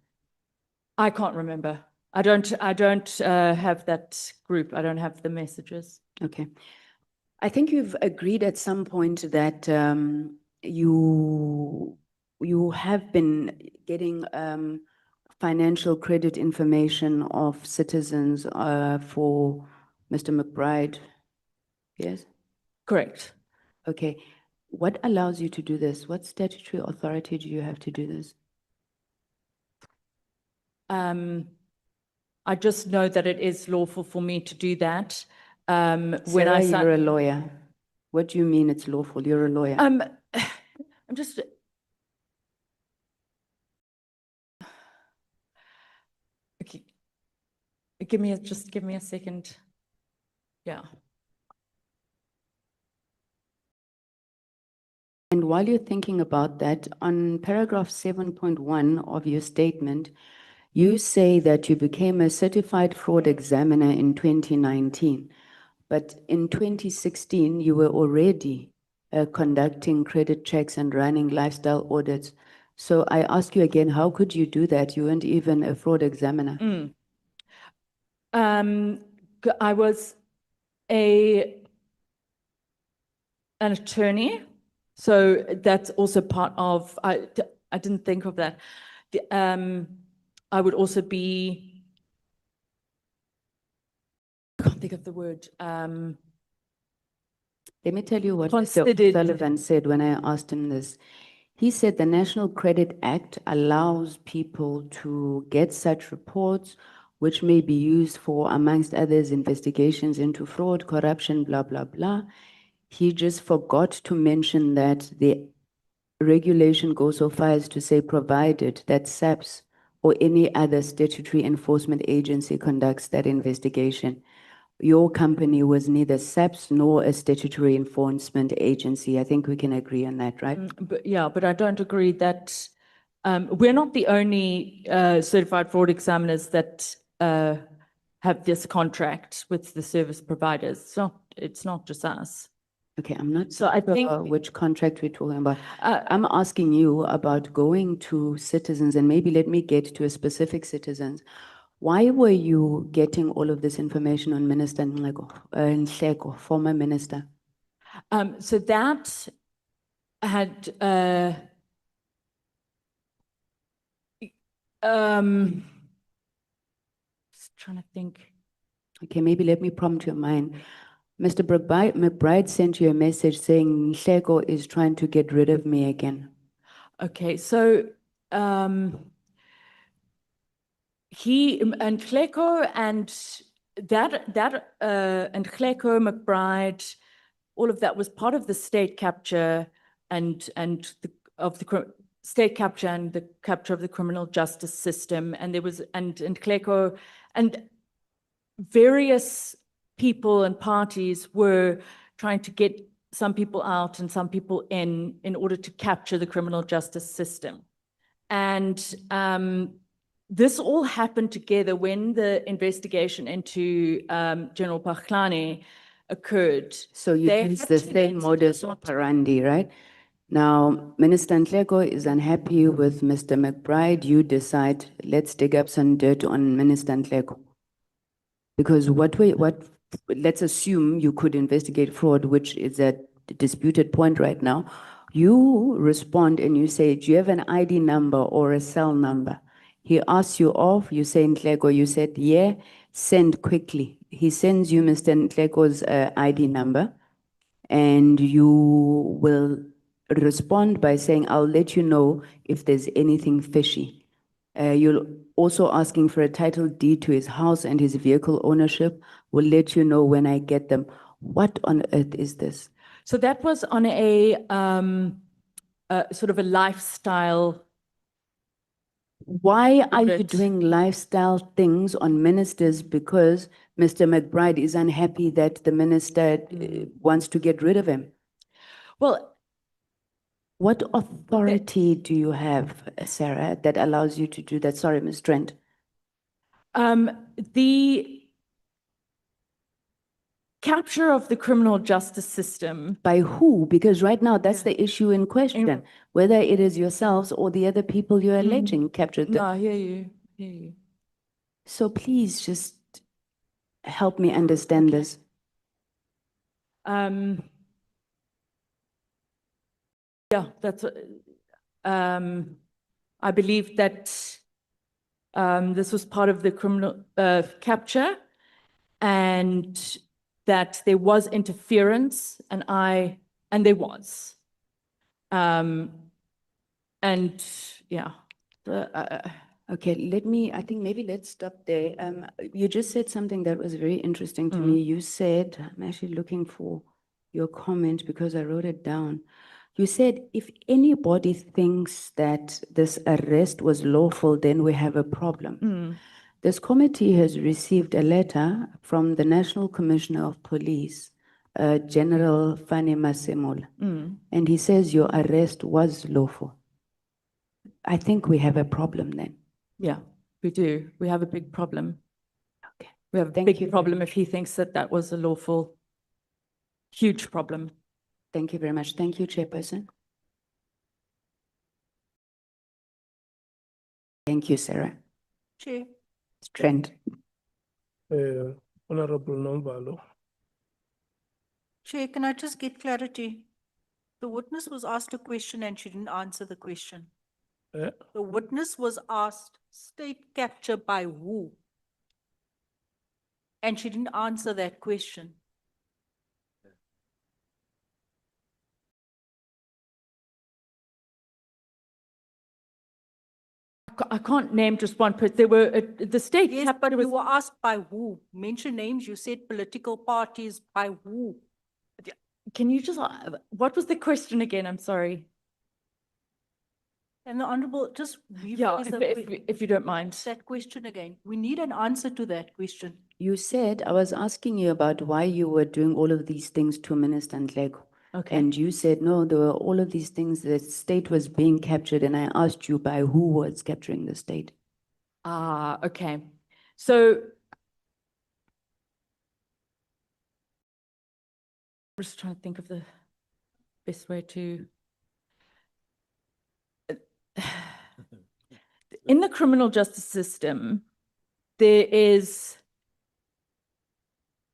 I can't remember. I don't have that group. I don't have the messages. Okay. I think you've agreed at some point that you have been getting financial credit information of citizens for Mr. McBride. Yes? Correct. Okay. What allows you to do this? What statutory authority do you have to do this? I just know that it is lawful for me to do that. Sarah, you're a lawyer. What do you mean it's lawful? You're a lawyer. I'm just. Okay. Give me a second. Yeah. And while you're thinking about that, on paragraph 7.1 of your statement, you say that you became a certified fraud examiner in 2019, but in 2016, you were already conducting credit checks and running lifestyle audits. So I ask you again, how could you do that? You weren't even a fraud examiner. I was an attorney, so that's also part of. I didn't think of that. I would also be. I can't think of the word. Let me tell you what Mr. Sullivan said when I asked him this. He said the National Credit Act allows people to get such reports, which may be used for, amongst others, investigations into fraud, corruption, blah, blah, blah. He just forgot to mention that the regulation goes so far as to say, provided that SAPS or any other statutory enforcement agency conducts that investigation. Your company was neither SAPS nor a statutory enforcement agency. I think we can agree on that, right? But I don't agree that we're not the only certified fraud examiners that have this contract with the service providers. It's not just us. Okay, I'm not So I think- sure which contract we're talking about. I'm asking you about going to citizens, and maybe let me get to a specific citizens. Why were you getting all of this information on Minister Nhleko, former minister? So that had, just trying to think. Okay, maybe let me prompt your mind. Mr. McBride sent you a message saying Nhleko is trying to get rid of me again. Okay, so, he, and Nhleko and and Nhleko, McBride, all of that was part of the state capture and state capture and the capture of the criminal justice system. And there was, and Nhleko and various people and parties were trying to get some people out and some people in order to capture the criminal justice system. And this all happened together when the investigation into General Phatlane occurred. So you They use had the to same get- modus operandi, right? Now, Minister Nhleko is unhappy with Mr. McBride. You decide, let's dig up some dirt on Minister Nhleko. Because let's assume you could investigate fraud, which is a disputed point right now. You respond and you say, do you have an ID number or a cell number? He asks you off, you say Nhleko, you said, yeah, send quickly. He sends you Mr. Nhleko's ID number, and you will respond by saying, I'll let you know if there's anything fishy. You're also asking for a title deed to his house and his vehicle ownership. We'll let you know when I get them. What on earth is this? So that was on a sort of a lifestyle. Why are you audit. doing lifestyle things on ministers? Because Mr. McBride is unhappy that the minister wants to get rid of him. Well, what authority do you have, Sarah, that allows you to do that? Sorry, Ms. Trent. The capture of the criminal justice system. By who? Because right now that's the issue in question, whether it is yourselves or the other people you're alleging captured them. No, I hear you. So please just help me understand this. Yeah, that's, I believe that this was part of the criminal capture, and that there was interference, and there was. And yeah. Okay, I think maybe let's stop there. You just said something that was very interesting to me. You said, I'm actually looking for your comment because I wrote it down. You said, if anybody thinks that this arrest was lawful, then we have a problem. This committee has received a letter from the National Commissioner of Police, General Fani Masemola, and he says your arrest was lawful. I think we have a problem then. Yeah, we do. We have a big problem. Okay. We have a big problem if he thinks that that was a lawful, huge problem. Thank you very much. Thank you, Chairperson. Thank you, Sarah. Chair. Trent. Honorable Nombalo. Chair, can I just get clarity? The witness was asked a question and she didn't answer the question. The witness was asked, state capture by who? And she didn't answer that question. I can't name just one person. There were the state. Yes, but you were asked by who? Mention names, you said political parties, by who? Can you just, what was the question again? I'm sorry. And the Honorable, just Yeah, if you don't mind. that question again. We need an answer to that question. You said, I was asking you about why you were doing all of these things to Minister Nhleko. Okay. And you said, no, there were all of these things, the state was being captured, and I asked you by who was capturing the state. Ah, okay. So just trying to think of the best way to. In the criminal justice system, there is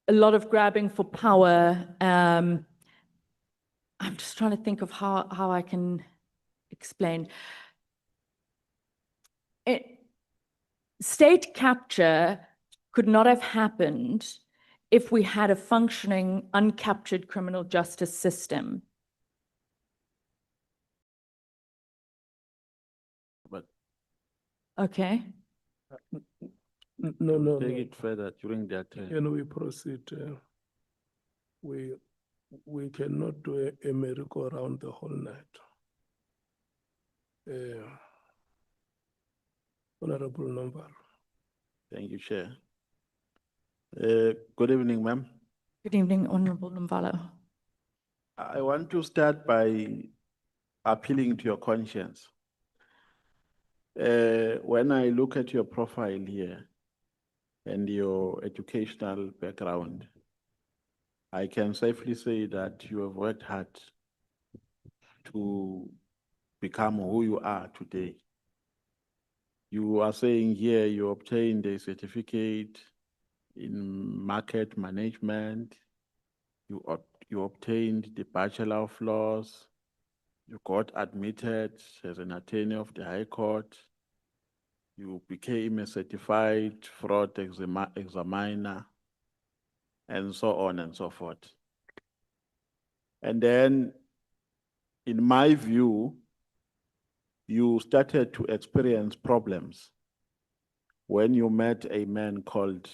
a lot of grabbing for power. I'm just trying to think of how I can explain. State capture could not have happened if we had a functioning, uncaptured criminal justice system. But Okay. No. take it further during that. Can we proceed? We cannot do a merry-go-round the whole night. Honorable Nomvalo. Thank you, Chair. Good evening, ma'am. Good evening, Honorable Nomvalo. I want to start by appealing to your conscience. When I look at your profile here and your educational background, I can safely say that you have worked hard to become who you are today. You are saying here you obtained a certificate in market management, you obtained the Bachelor of Laws, you got admitted as an attorney of the High Court, you became a certified fraud examiner, and so on and so forth. And then, in my view, you started to experience problems when you met a man called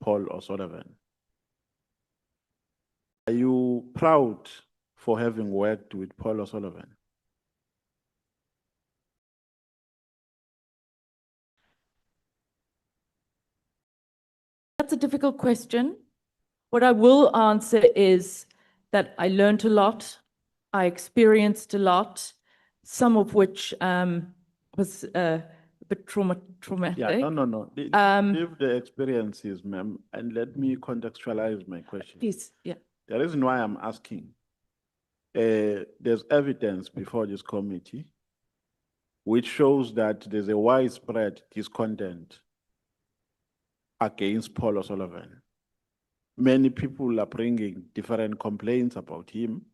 Paul O'Sullivan. Are you proud for having worked with Paul O'Sullivan? That's a difficult question. What I will answer is that I learned a lot, I experienced a lot, some of which was a bit traumatic. Yeah, no. Leave the experiences, ma'am, and let me contextualize my question. Please, yeah. The reason why I'm asking, there's evidence before this committee which shows that there's a widespread discontent against Paul O'Sullivan. Many people are bringing different complaints about him,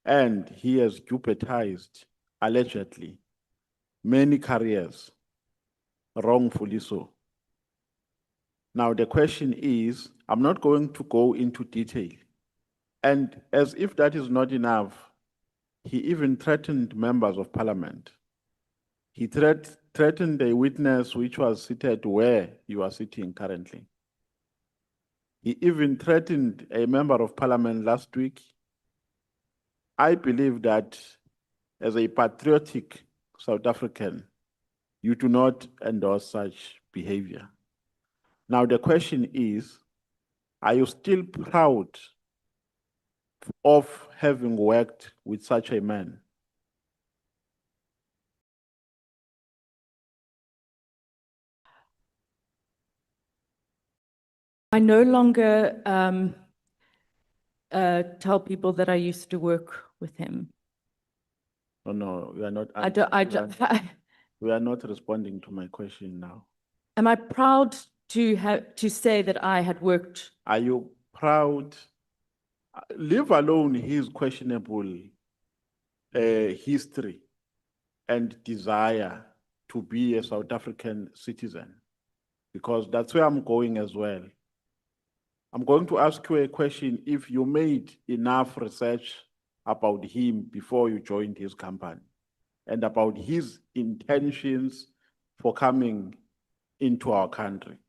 and he has jeopardized, allegedly, many careers, wrongfully so. Now, the question is, I'm not going to go into detail, and as if that is not enough, he even threatened members of parliament. He threatened a witness which was seated where you are sitting currently. He even threatened a member of parliament last week. I believe that as a patriotic South African, you do not endorse such behavior. Now the question is, are you still proud of having worked with such a man? I no longer tell people that I used to work with him. No, we are not. We are not responding to my question now. Am I proud to say that I had worked? Are you proud? Leave alone his questionable history and desire to be a South African citizen, because that's where I'm going as well. I'm going to ask you a question. If you made enough research about him before you joined his company and about his intentions for coming into our country.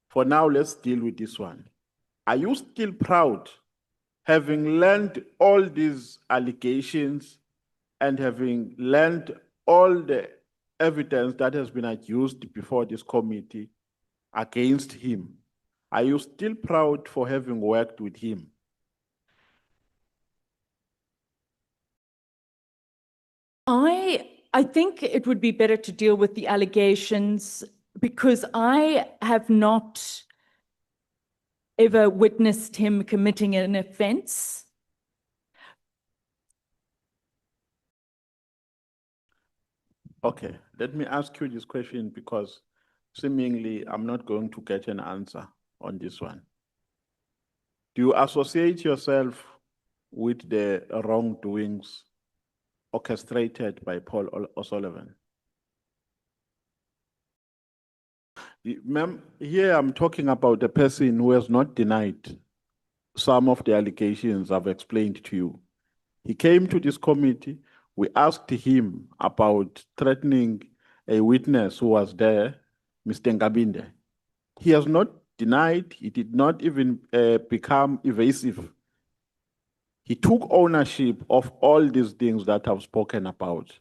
For now, let's deal with this one. Are you still proud, having learned all these allegations and having learned all the evidence that has been adduced before this committee against him? Are you still proud for having worked with him? I think it would be better to deal with the allegations, because I have not ever witnessed him committing an offense. Okay, let me ask you this question because seemingly I'm not going to get an answer on this one. Do you associate yourself with the wrongdoings orchestrated by Paul O'Sullivan? Ma'am, here I'm talking about a person who has not denied some of the allegations I've explained to you. He came to this committee. We asked him about threatening a witness who was there, Mr. Ngabinde. He has not denied. He did not even become evasive. He took ownership of all these things that I've spoken about.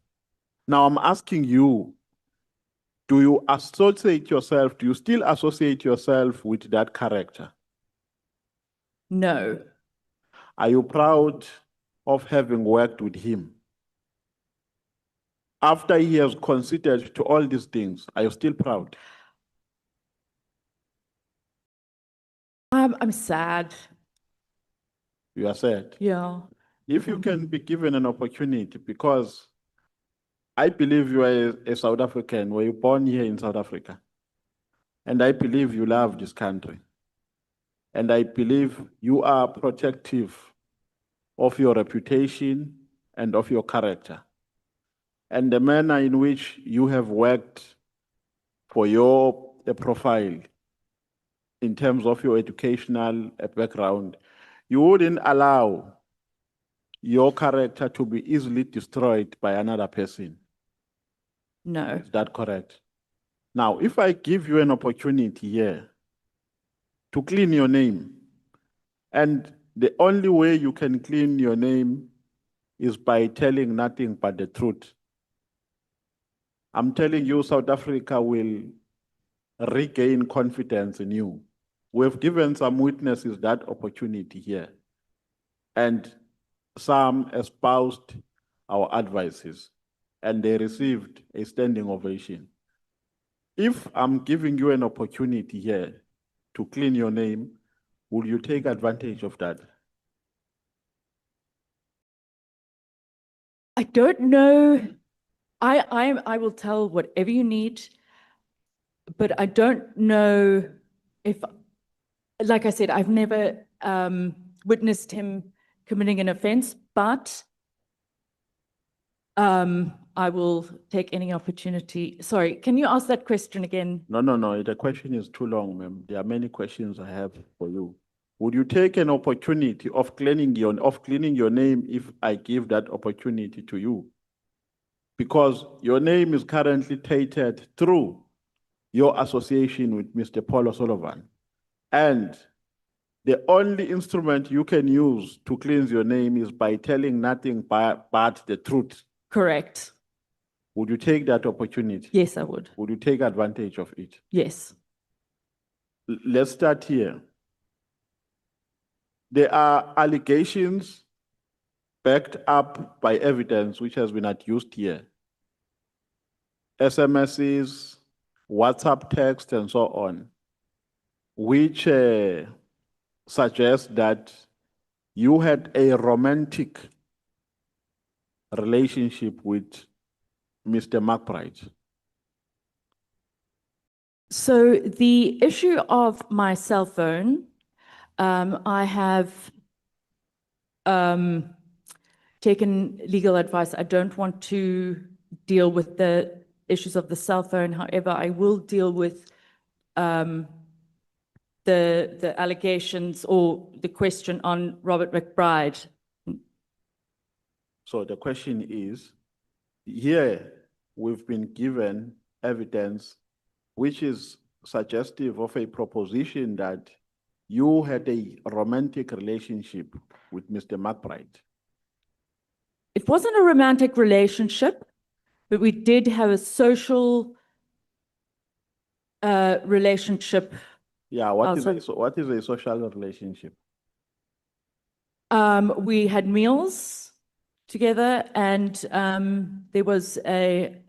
Now I'm asking you, do you associate yourself, do you still associate yourself with that character? No. Are you proud of having worked with him? After he has conceded to all these things, are you still proud? I'm sad. You are sad. Yeah. If you can be given an opportunity, because I believe you are a South African, were you born here in South Africa? And I believe you love this country. And I believe you are protective of your reputation and of your character. And the manner in which you have worked for your profile in terms of your educational background, you wouldn't allow your character to be easily destroyed by another person. No. Is that correct? Now, if I give you an opportunity here to clean your name, and the only way you can clean your name is by telling nothing but the truth. I'm telling you, South Africa will regain confidence in you. We've given some witnesses that opportunity here, and some espoused our advices, and they received a standing ovation. If I'm giving you an opportunity here to clean your name, will you take advantage of that? I don't know. I will tell whatever you need, but I don't know if, like I said, I've never witnessed him committing an offense, but I will take any opportunity. Sorry, can you ask that question again? No, the question is too long, ma'am. There are many questions I have for you. Would you take an opportunity of cleaning your name if I give that opportunity to you? Because your name is currently tainted through your association with Mr. Paul Sullivan. And the only instrument you can use to cleanse your name is by telling nothing but the truth. Correct. Would you take that opportunity? Yes, I would. Would you take advantage of it? Yes. Let's start here. There are allegations backed up by evidence which has been adduced here. SMSs, WhatsApp text, and so on, which suggest that you had a romantic relationship with Mr. McBride. So the issue of my cell phone, I have taken legal advice. I don't want to deal with the issues of the cell phone. However, I will deal with the allegations or the question on Robert McBride. So the question is, here we've been given evidence which is suggestive of a proposition that you had a romantic relationship with Mr. McBride. It wasn't a romantic relationship, but we did have a social relationship. Yeah, what is a social relationship? We had meals together, and there was an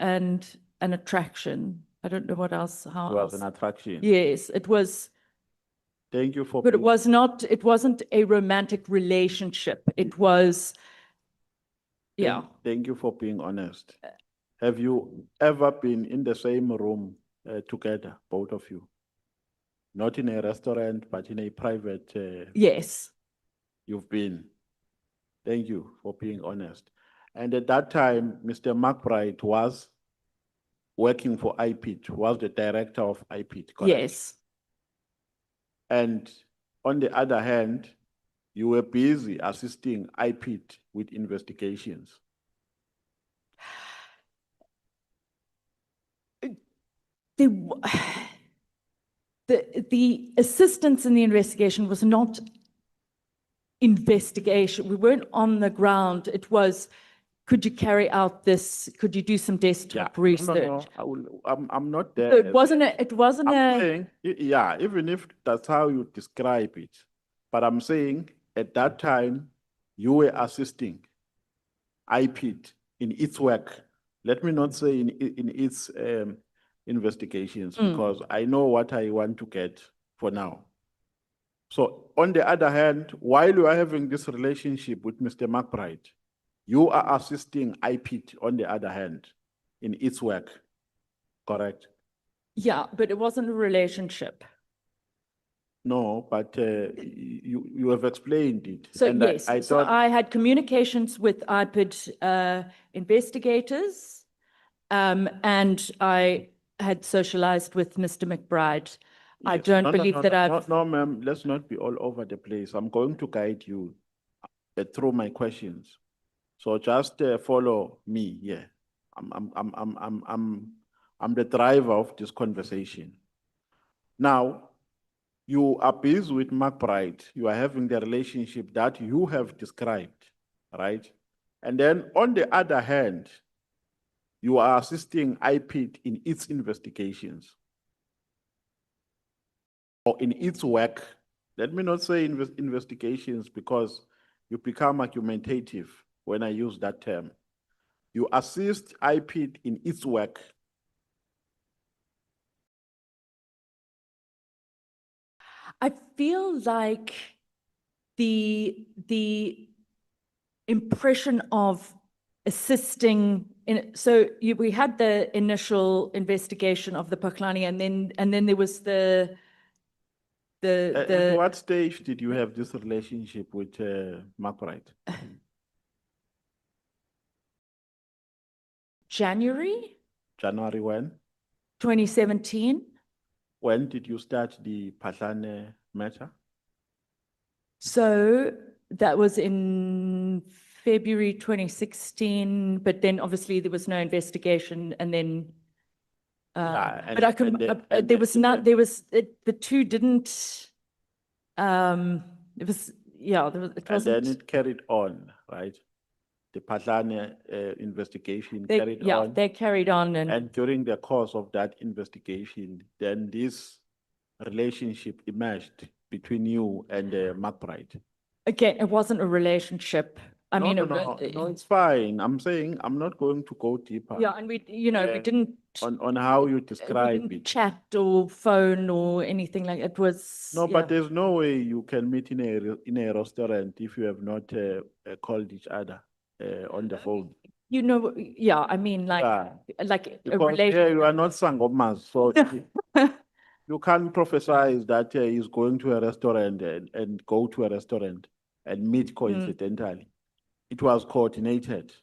attraction. I don't know what else. How It was else? an attraction. Yes, it was. Thank you for. But it was not. It wasn't a romantic relationship. It was. Yeah. Thank you for being honest. Have you ever been in the same room together, both of you? Not in a restaurant, but in a private. Yes. You've been. Thank you for being honest. And at that time, Mr. McBride was working for IPID, was the director of IPID, correct? Yes. And on the other hand, you were busy assisting IPID with investigations. The assistance in the investigation was not investigation. We weren't on the ground. It was, could you carry out this? Could you do some desktop research? I'm not there. So it wasn't I'm saying, yeah, even if that's how you describe it. But I'm saying at that time, you were assisting IPID in its work. Let me not say in its investigations, because I know what I want to get for now. So on the other hand, while you are having this relationship with Mr. McBride, you are assisting IPID on the other hand in its work, correct? Yeah, but it wasn't a relationship. No, but you have explained it. So And yes, I so thought, I had communications with IPID investigators, and I had socialized with Mr. McBride. I yes. don't No, believe no, that no, I've. No, ma'am, let's not be all over the place. I'm going to guide you through my questions. So just follow me. Yeah, I'm the driver of this conversation. Now, you are busy with McBride. You are having the relationship that you have described, right? And then on the other hand, you are assisting IPID in its investigations or in its work. Let me not say investigations because you become argumentative when I use that term. You assist IPID in its work. I feel like the impression of assisting in, so we had the initial investigation of the Phatlane, and then there was At what stage did you have this relationship with McBride? January January when? 2017. When did you start the Phatlane matter? So that was in February 2016, but then obviously there was no investigation, and then. But I can. There was not. There was the two didn't. It was yeah. It wasn't. And then it carried on, right? The Phatlane investigation carried on. Yeah, they carried on, and during the course of that investigation, then this relationship emerged between you and McBride. Again, it wasn't a relationship. No, it's fine. I'm saying I'm not going to go deeper. Yeah, and we, we didn't. On how you We describe didn't it. chat or phone or anything like it was. No, yeah. but there's no way you can meet in a restaurant if you have not called each other on the phone. Yeah, I mean, like a Because relationship. here you are not sangomas, so you can't prophesize that he's going to a restaurant and go to a restaurant and meet coincidentally. It was coordinated.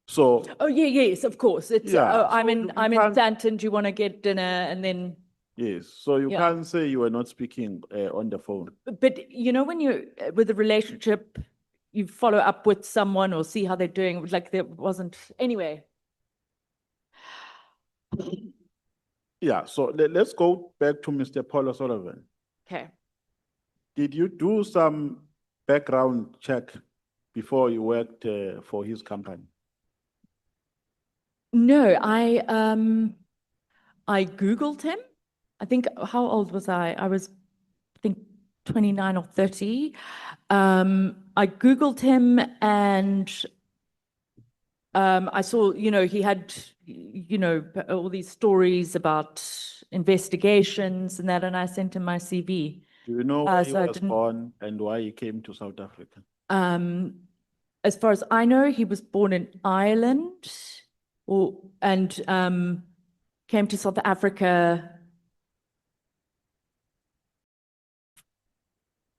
So. Oh yeah, yes, of course. It's Yeah, I'm in Sandton. Do you want to get dinner? And then. Yes, so you Yeah. can't say you were not speaking on the phone. But when you're with a relationship, you follow up with someone or see how they're doing. Like there wasn't anyway. Yeah, so let's go back to Mr. Paul Sullivan. Okay. Did you do some background check before you worked for his company? No, I Googled him. I think, how old was I? I was, I think, 29 or 30. I Googled him, and I saw, he had, all these stories about investigations and that, and I sent him my CV. Do you know where he so I was didn't- born and why he came to South Africa? as far as I know, he was born in Ireland and came to South Africa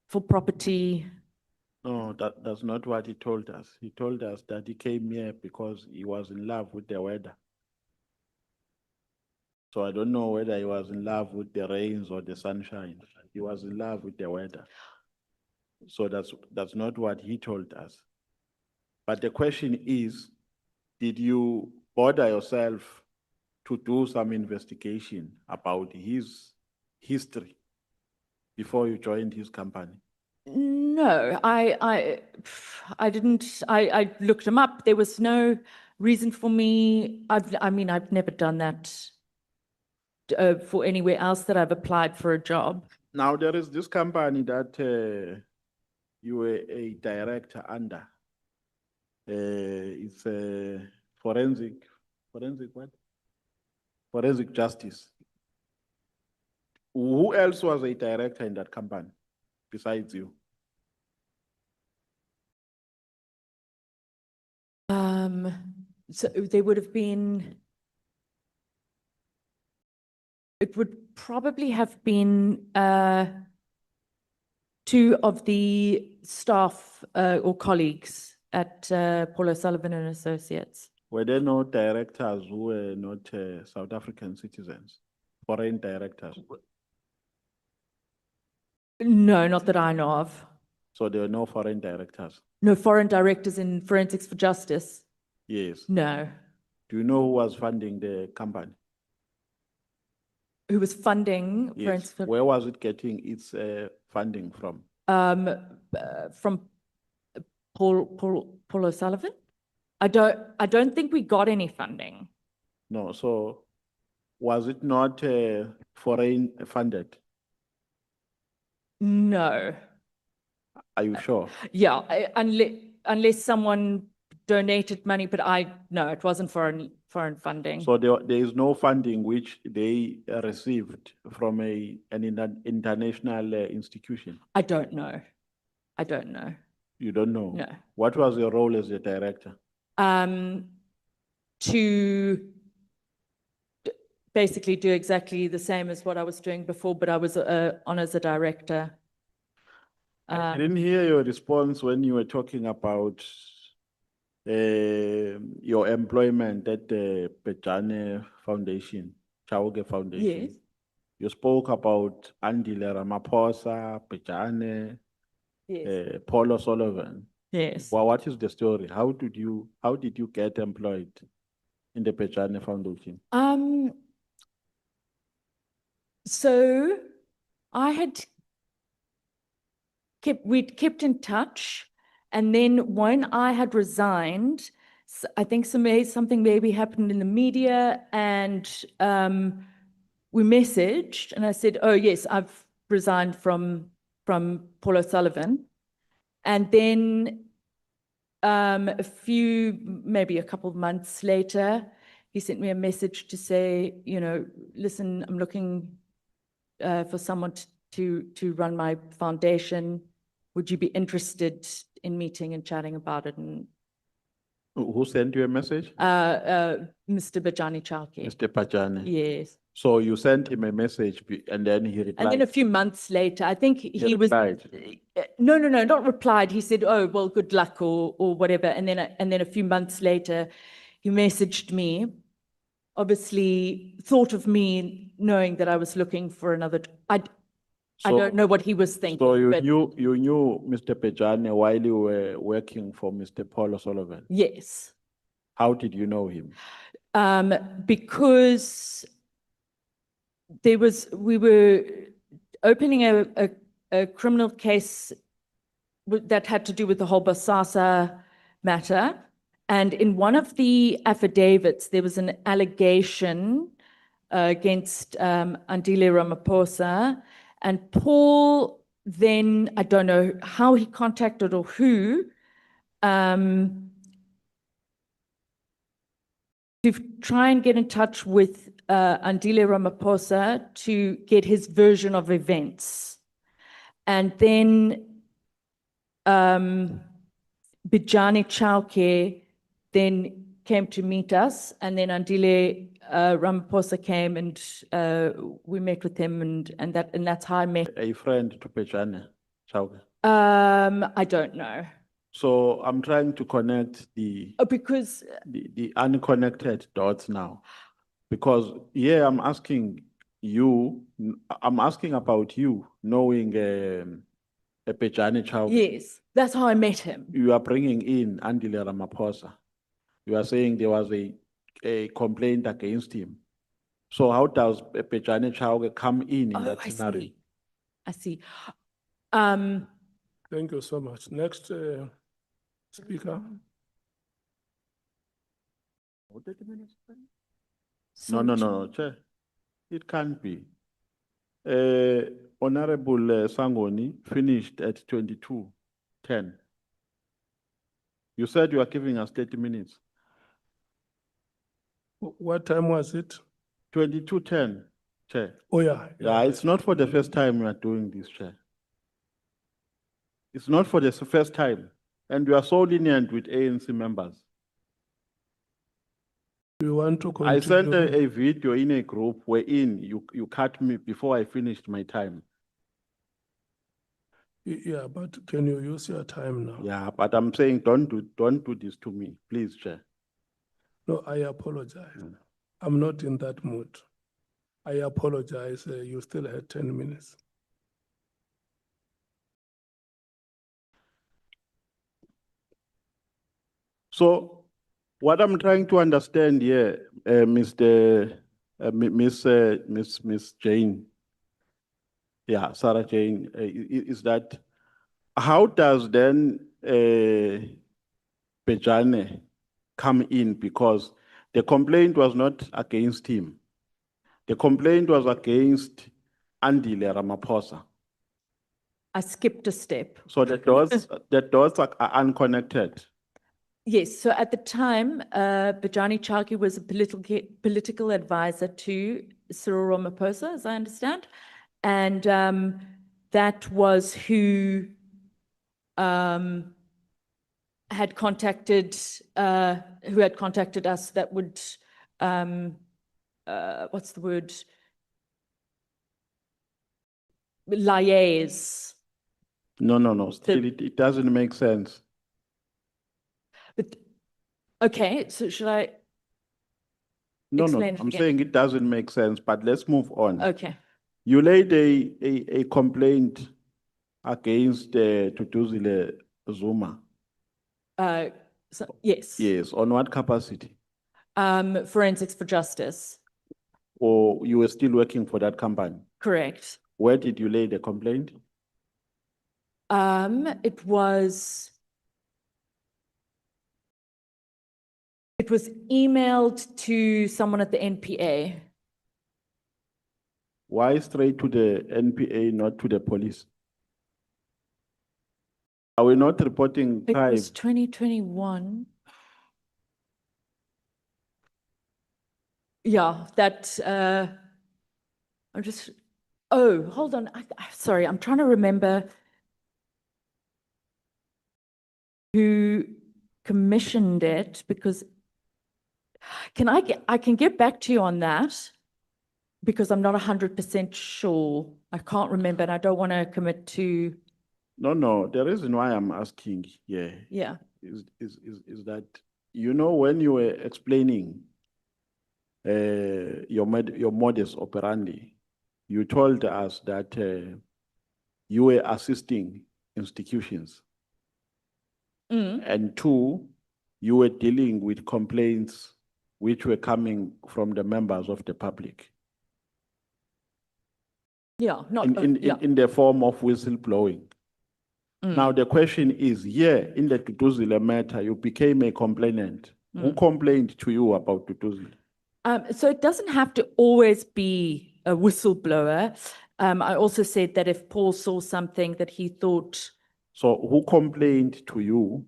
for property. No, that's not what he told us. He told us that he came here because he was in love with the weather. So I don't know whether he was in love with the rains or the sunshine. He was in love with the weather. So that's not what he told us. But the question is, did you bother yourself to do some investigation about his history before you joined his company? No, I didn't. I looked him up. There was no reason for me. I mean, I've never done that for anywhere else that I've applied for a job. Now there is this company that you were a director under. It's a forensic what? Forensic justice. Who else was a director in that company besides you? So there would have been, it would probably have been two of the staff or colleagues at Paul Sullivan and Associates. Were there no directors who were not South African citizens, foreign directors? No, not that I know of. So there were no foreign directors? No foreign directors in Forensics for Justice? Yes. No. Do you know who was funding the company? Who was funding Yes. Forensics for Where was it getting its funding from? from Paul O'Sullivan? I don't think we got any funding. No, so was it not foreign funded? No. Are you sure? Yeah, unless someone donated money, but no, it wasn't foreign funding. So there is no funding which they received from an international institution? I don't know. I don't know. You don't know? No. What was your role as a director? To basically do exactly the same as what I was doing before, but I was on as a director. I didn't hear your response when you were talking about your employment at the Pejane Foundation, Chauke Foundation. Yes. You spoke about Andile Ramaphosa, Pejane, Yes. Paul Sullivan. Yes. Well, what is the story? How did you get employed in the Pejane Foundation? So we'd kept in touch, and then when I had resigned, I think something maybe happened in the media, and we messaged, and I said, "Oh yes, I've resigned from Paul O'Sullivan," and then maybe a couple of months later, he sent me a message to say, listen, I'm looking for someone to run my foundation. Would you be interested in meeting and chatting about it? And who sent you a message? Mr. Bajani Chalke. Mr. Bajani. Yes. So you sent him a message and then he replied? And then a few months later, I think he was... replied? No, not replied. He said, oh, well, good luck or whatever. And then a few months later, he messaged me, obviously thought of me knowing that I was looking for another... I don't know what he was thinking. So you knew Mr. Pejane while you were working for Mr. Paul Sullivan? Yes. How did you know him? Because we were opening a criminal case that had to do with the whole Bosasa matter. And in one of the affidavits, there was an allegation against Andile Ramaphosa. And Paul then, I don't know how he contacted or who, to try and get in touch with Andile Ramaphosa to get his version of events. And then Bijani Chowke then came to meet us, and then Andile Ramaphosa came, and we met with him, and that's how I met. A friend to Pejane Chauke. I don't know. So I'm trying to connect Because the unconnected dots now. Because yeah, I'm asking about you knowing a Pejane Chauke. yes, that's how I met him. You are bringing in Andile Ramaphosa. You are saying there was a complaint against him. So how does Pejane Chauke come in that I scenario? see. I see. Thank you so much. Next speaker. No, Chair. It can't be. Honorable Sangoni finished at 22:10. You said you are giving us 30 minutes. What time was it? 22:10, Chair. Oh, yeah. Yeah, it's not for the first time we are doing this, Chair. It's not for the first time. And you are so lenient with ANC members. We want to continue. I sent a video in a group wherein you cut me before I finished my time. Yeah, but can you use your time now? Yeah, but I'm saying don't do this to me, please, Chair. No, I apologize. I'm not in that mood. I apologize. You still had 10 minutes. So what I'm trying to understand here, Miss Jane, yeah, Sarah-Jane, is that how does then Pejane come in? Because the complaint was not against him. The complaint was against Andile Ramaphosa. I skipped a step. So the dots are unconnected. Yes, so at the time, Bijani Chowke was a political advisor to Cyril Ramaphosa, as I understand. And that was who had contacted us that would, what's the word? Liaise. No, still it doesn't make sense. But, okay, so should I No, explain it I'm again? saying it doesn't make sense, but let's move on. Okay. You laid a complaint against Tutuzile Zuma. Yes. Yes, on what capacity? Forensics for Justice. Or you were still working for that company? Correct. Where did you lay the complaint? It was emailed to someone at the NPA. Why straight to the NPA, not to the police? Are we not reporting It crime? was 2021. Yeah, hold on. Sorry, I'm trying to remember who commissioned it, because I can get back to you on that, because I'm not 100% sure. I can't remember, and I don't want to commit to. No, the reason why I'm asking here is that, you know, when you were explaining your modus operandi, you told us that you were assisting institutions. And two, you were dealing with complaints which were coming from the members of the public. Yeah, in the form of whistleblowing. Now the question is, in the Tutuzile matter, you became a complainant. Who complained to you about Tutuzile? So it doesn't have to always be a whistleblower. I also said that if Paul saw something that he thought. So who complained to you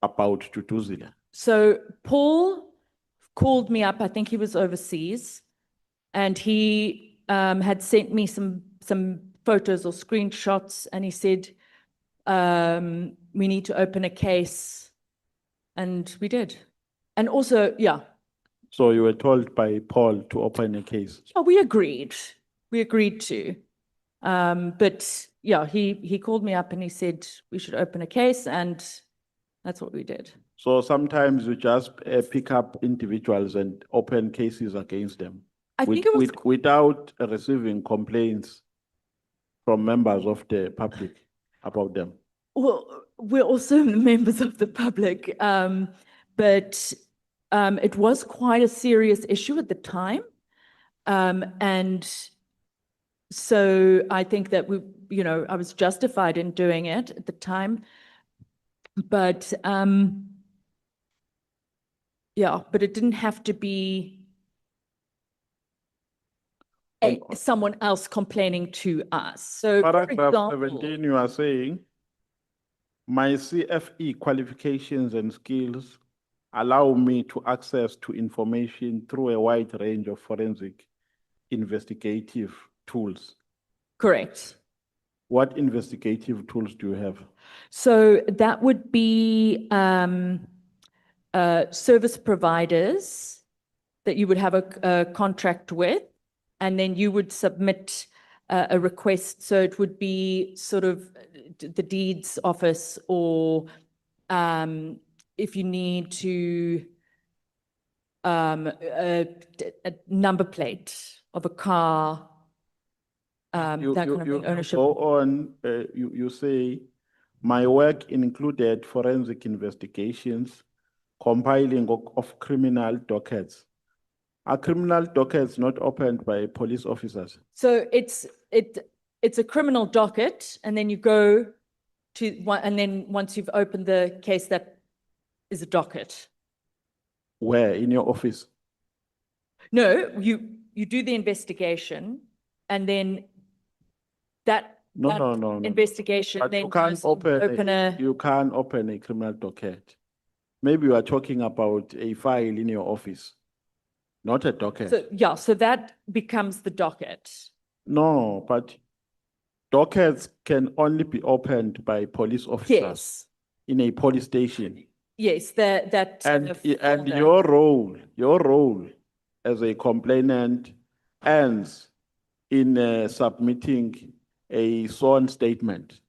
about Tutuzile? So Paul called me up, I think he was overseas, and he had sent me some photos or screenshots, and he said, we need to open a case, and we did. And also, yeah, So you were told by Paul to open a case. yeah, we agreed. We agreed to. But yeah, he called me up and he said we should open a case, and that's what we did. So sometimes you just pick up individuals and open cases against them. I think it was without receiving complaints from members of the public about them. Well, we're also members of the public, but it was quite a serious issue at the time. And so I think that I was justified in doing it at the time. But yeah, but it didn't have to be someone else complaining to us. So, for Paragraph example, 17, you are saying, my CFE qualifications and skills allow me to access to information through a wide range of forensic investigative tools. correct. What investigative tools do you have? So that would be service providers that you would have a contract with, and then you would submit a request. So it would be sort of the deeds office, or if you need to a number plate of a car, that kind of thing, ownership. Go on, you say, my work included forensic investigations, compiling of criminal dockets. Are criminal dockets not opened by police officers? So it's a criminal docket, and then you go to one, and then once you've opened the case, that is a docket. Where? In your office? No, you do the investigation, and then that No. investigation But then you can't goes into you can't open a criminal docket. Maybe you are talking about a file in your office, not a docket. So yeah, so that becomes the docket. No, but dockets can only be opened by police officers. Yes. In a police station. Yes, that And folder. your role as a complainant ends in submitting a sworn statement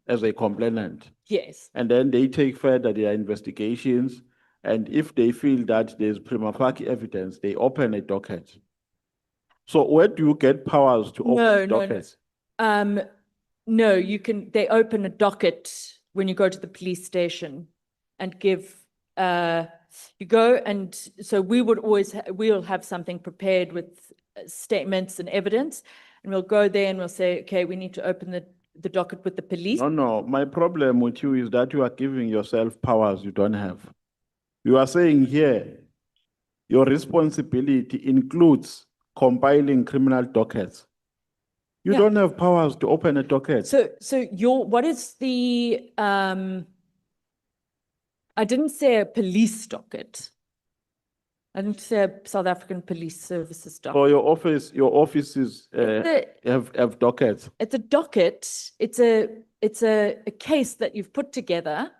as a complainant. Yes. And then they take further their investigations, and if they feel that there's prima facie evidence, they open a docket. So where do you get powers to open dockets? No, they open a docket when you go to the police station and give, you go, and so we'll have something prepared with statements and evidence, and we'll go there and we'll say, okay, we need to open the docket with the police. No, my problem with you is that you are giving yourself powers you don't have. You are saying here, your responsibility includes compiling criminal dockets. You don't have powers to open a docket. So what is the, I didn't say a police docket. I didn't say a South African Police Services docket. So your offices have dockets. It's a docket. It's a case that you've put together,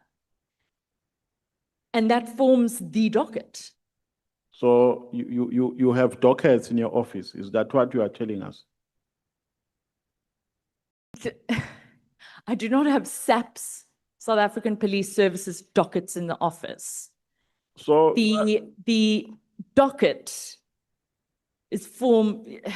and that forms the docket. So you have dockets in your office. Is that what you are telling us? I do not have SAPS, South African Police Services dockets in the office. So the docket is formed. It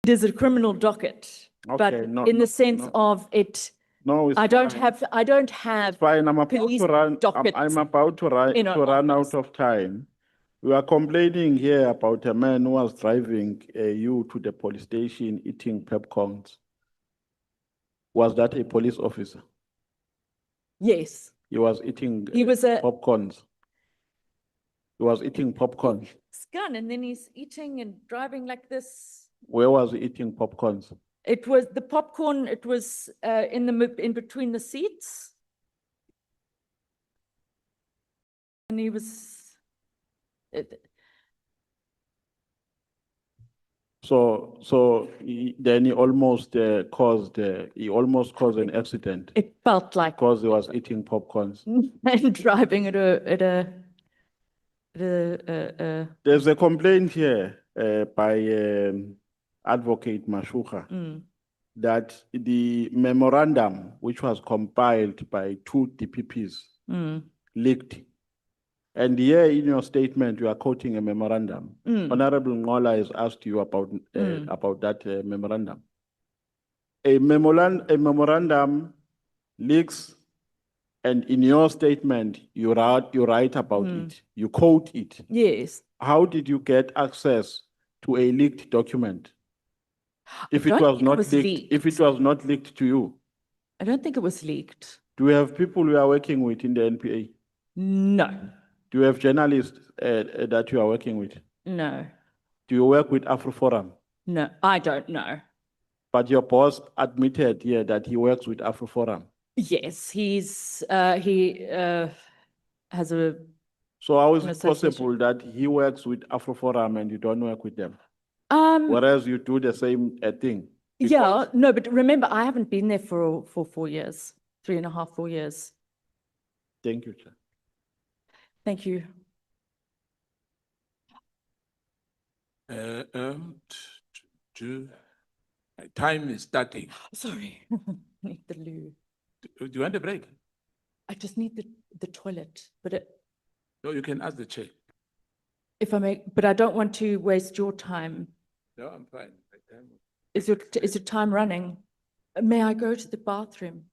is a criminal docket, but in the sense of it. No, it's I don't fine. have. It's fine. I'm about police to run. dockets I'm about to run out of time. We are complaining here about a man who was driving you to the police station eating pepcorns. Was that a police officer? Yes. He was eating popcorns. He was eating popcorn. Gun, and then he's eating and driving like this. Where was he eating popcorns? It was the popcorn. It was in between the seats, and he was. So then he almost caused an accident It felt like because he was eating popcorns. and driving at There's a complaint here by Advocate Mashuka that the memorandum, which was compiled by two DPPs, leaked. And here in your statement, you are quoting a memorandum. Honorable Ngola has asked you about that memorandum. A memorandum leaks, and in your statement, you write about it. You quote it. Yes. How did you get access to a leaked document? If it was not leaked, if it was not leaked to you, I don't think it was leaked. do we have people you are working with in the NPA? No. Do you have journalists that you are working with? No. Do you work with Afroforum? No, I don't know. But your boss admitted here that he works with Afroforum. Yes, he has a. So how is an it association. possible that he works with Afroforum and you don't work with them? Whereas you do the same thing. Yeah, no, but remember, I haven't been there for 4 years, 3.5, 4 years. Thank you, Chair. Thank you. Time is starting. Sorry, I need the loo. Do you want a break? I just need the toilet, but No, you can ask the chair. if I may, but I don't want to waste your time. No, I'm fine. Is your time running? May I go to the bathroom?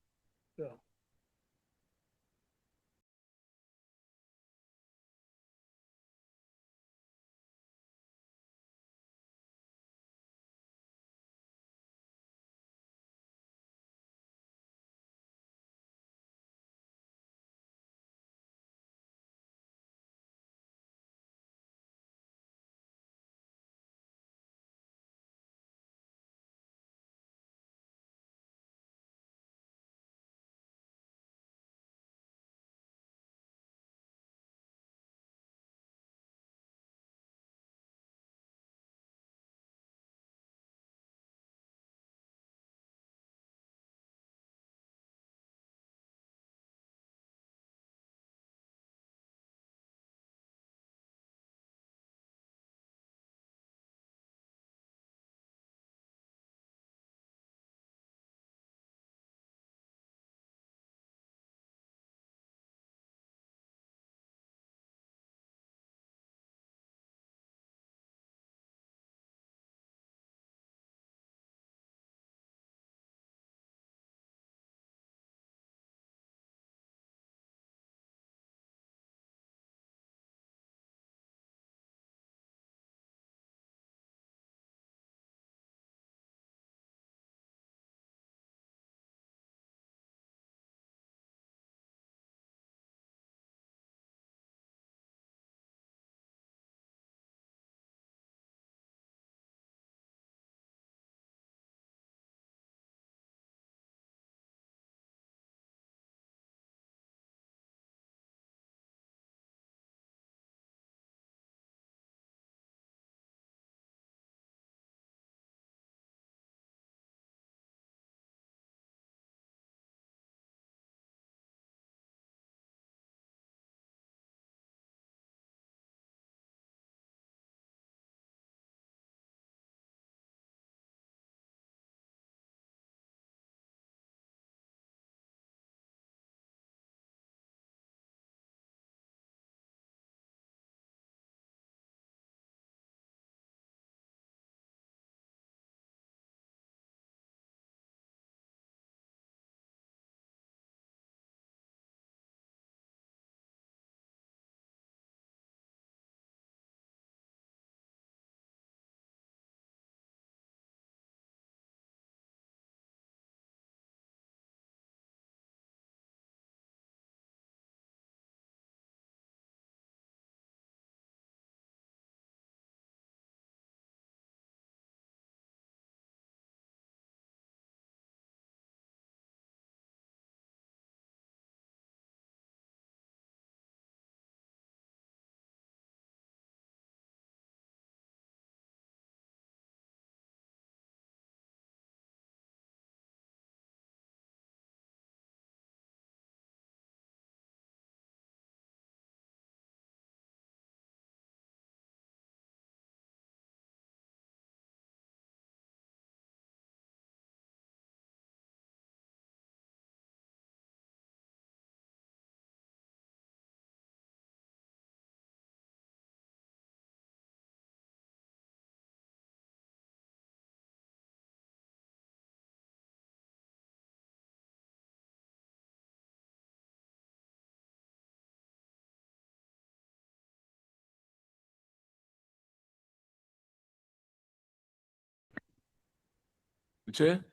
Chair?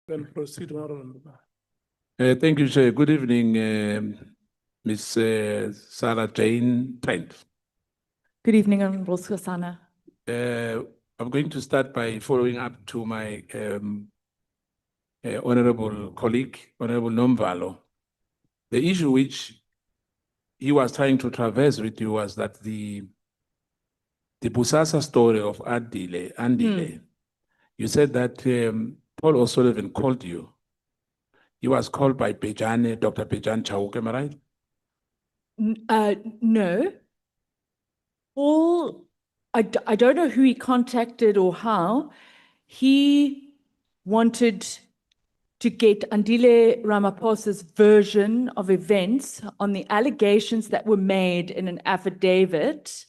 Then proceed, Honorable. Thank you, Chair. Good evening, Ms. Sarah-Jane Trent. Good evening, Honorable Seshana. I'm going to start by following up to my honorable colleague, Honorable Nomvalo. The issue which he was trying to traverse with you was that the Bosasa story of Andile, you said that Paul O'Sullivan called you. He was called by Pejane, Dr. Pejane Chauke, am I right? No. I don't know who he contacted or how. He wanted to get Andile Ramaphosa's version of events on the allegations that were made in an affidavit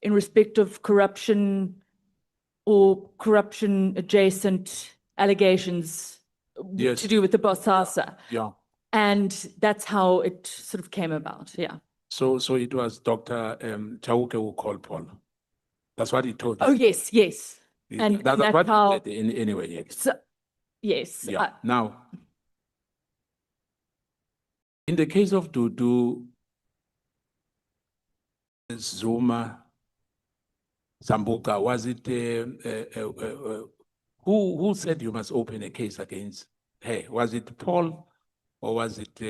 in respect of corruption or corruption adjacent allegations Yes. to do with the Bosasa. Yeah. And that's how it sort of came about, yeah. So it was Dr. Chauke who called Paul. That's what he told you. Oh, yes, yes. And That's that's what how, he said anyway. Yes. so, yes. Yeah. Now, in the case of Dudu, Zuma, Sambuka, was it who said you must open a case against her? Was it Paul or was it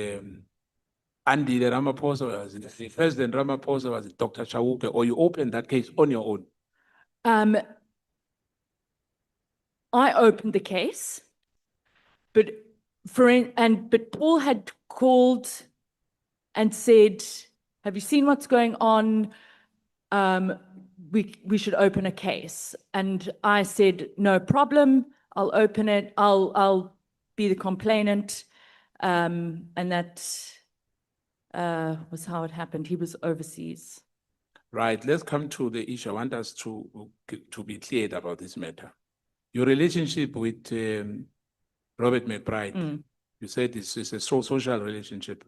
Andy Ramaphosa? Or was it the President Ramaphosa? Was it Dr. Chauke? Or you opened that case on your own? I opened the case, but Paul had called and said, "Have you seen what's going on? We should open a case." And I said, "No problem. I'll open it. I'll be the complainant." And that was how it happened. He was overseas. Right. Let's come to the issue. I want us to be clear about this matter. Your relationship with Robert McBride, you said it's a social relationship.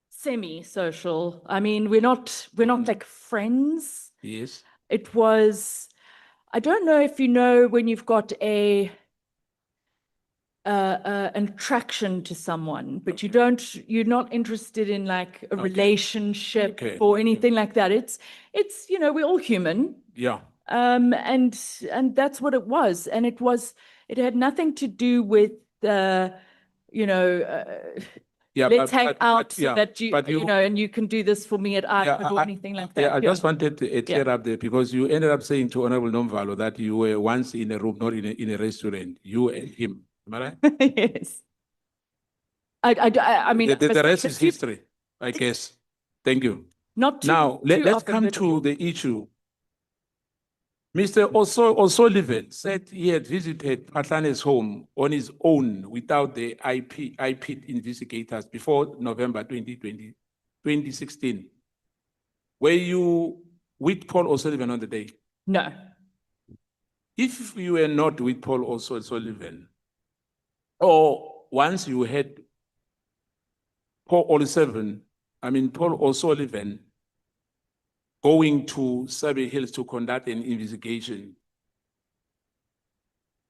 Semi-social. I mean, we're not like friends. Yes. It was, I don't know if you know when you've got an attraction to someone, but you're not interested in like a relationship or anything like that. It's, we're all human. Yeah. And that's what it was. And it had nothing to do with, let's hang out so that and you can do this for me at IPID or anything like that. Yeah, I just wanted to clear up there because you ended up saying to Honorable Nomvalo that you were once in a room, not in a restaurant, you and him. Am I right? Yes. I mean, the rest is history, I guess. Thank you. Not too, now, let's come to the issue. Mr. O'Sullivan said he had visited Phatlane's home on his own without the IPID investigators before November 2016. Were you with Paul O'Sullivan on the day? No. If you were not with Paul O'Sullivan, or once you had Paul O'Sullivan going to Sable Hills to conduct an investigation,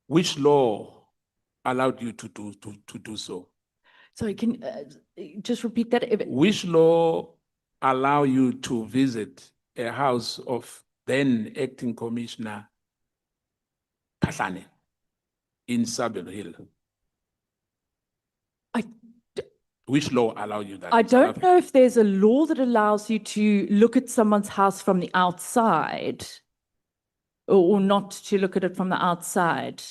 which law allowed you to do so? Sorry, can just repeat that? Which law allow you to visit a house of then acting Commissioner Phatlane in Sable Hill? Which law allow you that? I don't know if there's a law that allows you to look at someone's house from the outside or not to look at it from the outside.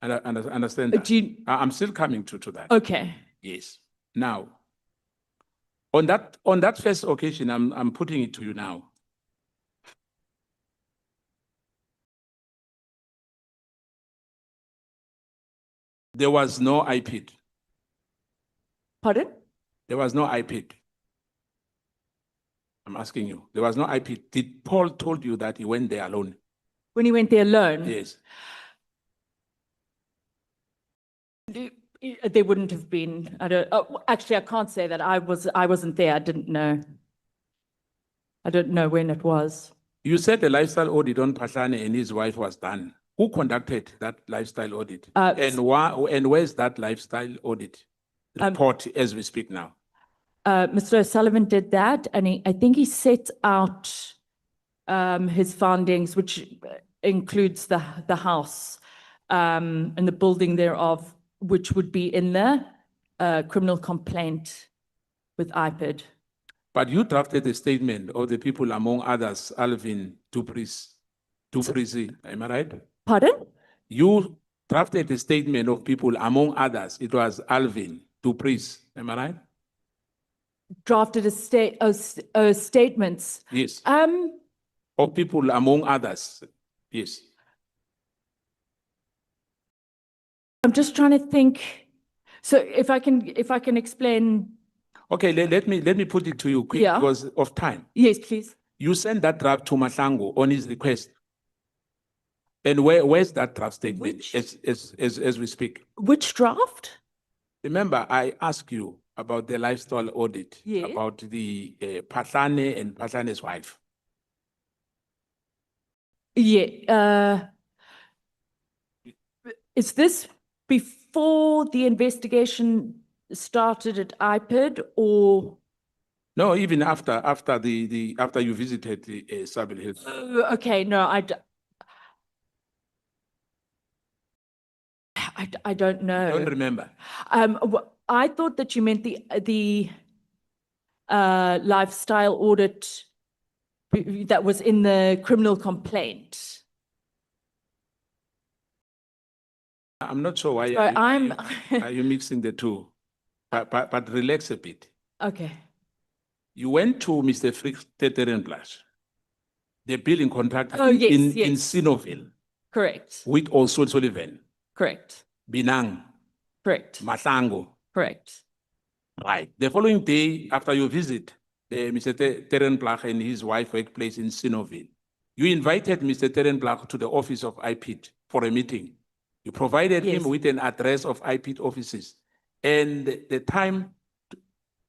And I understand that. I'm still coming to that. Okay. Yes. Now, on that first occasion, I'm putting it to you now. There was no IPID. Pardon? There was no IPID. I'm asking you. There was no IPID. Did Paul told you that he went there alone? When he went there alone? Yes. There wouldn't have been. Actually, I can't say that. I wasn't there. I didn't know. I don't know when it was. You said the lifestyle audit on Phatlane and his wife was done. Who conducted that lifestyle audit? And why? And where's that lifestyle audit report as we speak now? Mr. O'Sullivan did that, and I think he set out his findings, which includes the house and the building thereof, which would be in the criminal complaint with IPID. But you drafted a statement of the people, among others, Alvin Duprisi, am I right? Pardon? You drafted a statement of people, among others. It was Alvin Duprisi, am I right? Drafted statements. Yes. Of people, among others. Yes. I'm just trying to think. So if I can explain. Okay, let me put it to you quick because of time. Yes, please. You sent that draft to Mahlangu on his request. And where's that draft statement as we speak? Which draft? Remember, I asked you about the lifestyle audit, about the Phatlane and Phatlane's wife. Yeah. Is this before the investigation started at IPID or? No, even after you visited the Sable Hills. Okay, no, I don't know. Don't remember. I thought that you meant the lifestyle audit that was in the criminal complaint. I'm not sure why are you mixing the two, but relax a bit. Okay. You went to Mr. Frick's Teterenplaats, the building contractor in Sinoville. Correct. With also Sullivan. Correct. Binang. Correct. Mahlangu. Correct. Right. The following day, after your visit, Mr. Terenplaats and his wife workplace in Sinoville, you invited Mr. Terenplaats to the office of IPID for a meeting. You provided him with an address of IPID offices and the time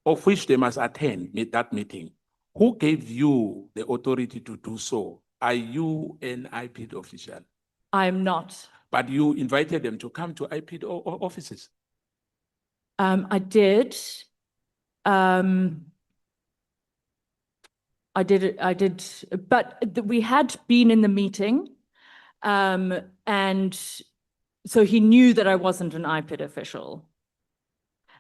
of which they must attend that meeting. Who gave you the authority to do so? Are you an IPID official? I am not. But you invited them to come to IPID offices? I did. I did, but we had been in the meeting, and so he knew that I wasn't an IPID official.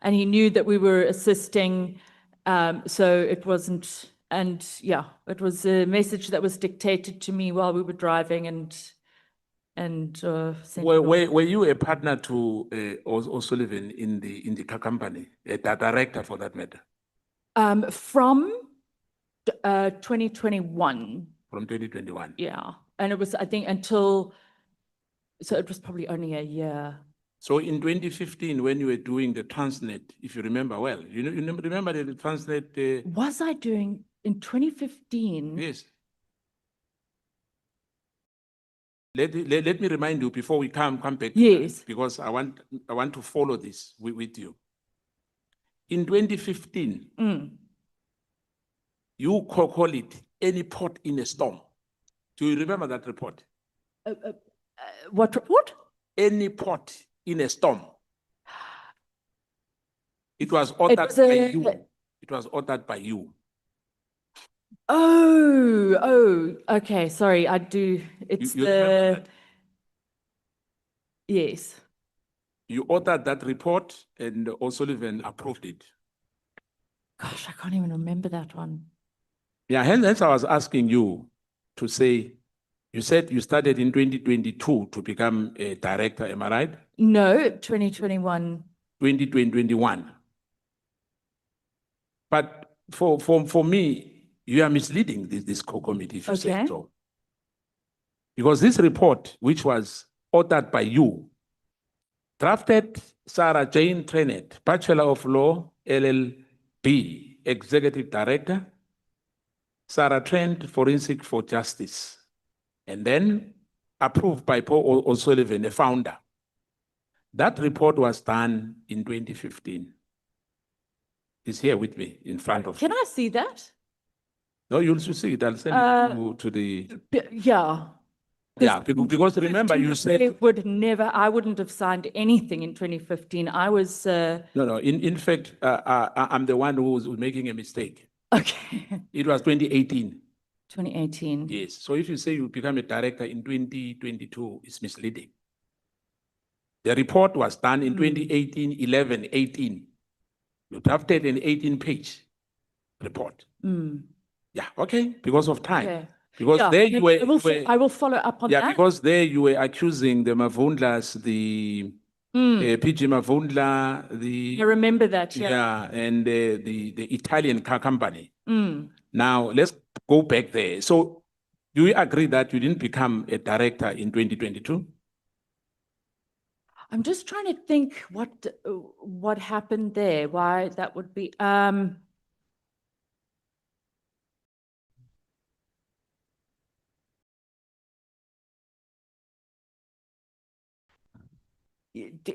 And he knew that we were assisting, so it wasn't, and yeah, it was a message that was dictated to me while we were driving were you a partner to O'Sullivan in the car company, a director for that matter? From 2021. From 2021. Yeah, and it was, I think, until, so it was probably only a year. So in 2015, when you were doing the Transnet, if you remember well, you remember the Transnet? Was I doing in 2015? Yes. Let me remind you before we come back. Yes. Because I want to follow this with you. In 2015, you call it any port in a storm. Do you remember that report? What report? Any port in a storm. It was authored by you. It was authored by you. Oh, okay. Sorry, I do. It's you remember that? Yes. You authored that report and O'Sullivan approved it. Gosh, I can't even remember that one. Yeah, hence I was asking you to say, you said you started in 2022 to become a director, am I right? No, 2021. 2021. But for me, you are misleading this committee if you say so. Because this report, which was authored by you, drafted Sarah-Jane Trent, Bachelor of Law, LLB, Executive Director, Sarah Trent, Forensic for Justice, and then approved by Paul O'Sullivan, the founder. That report was done in 2015. It's here with me in front of Can I see that? No, you'll see it. I'll send it to the. Yeah. Yeah, because remember you said. I wouldn't have signed anything in 2015. I was. No, no. In fact, I'm the one who was making a mistake. Okay. It was 2018. 2018. Yes. So if you say you become a director in 2022, it's misleading. The report was done in 2018, 11, 18. You drafted an 18-page report. Yeah, okay, because of time. Okay. Because Yeah, there you were. I will follow up on yeah, that. because there you were accusing the Mavundlas, the PG Mavundla, I remember that, yeah. Yeah, and the Italian car company. Now, let's go back there. So, do you agree that you didn't become a director in 2022? I'm just trying to think what happened there, why that would be.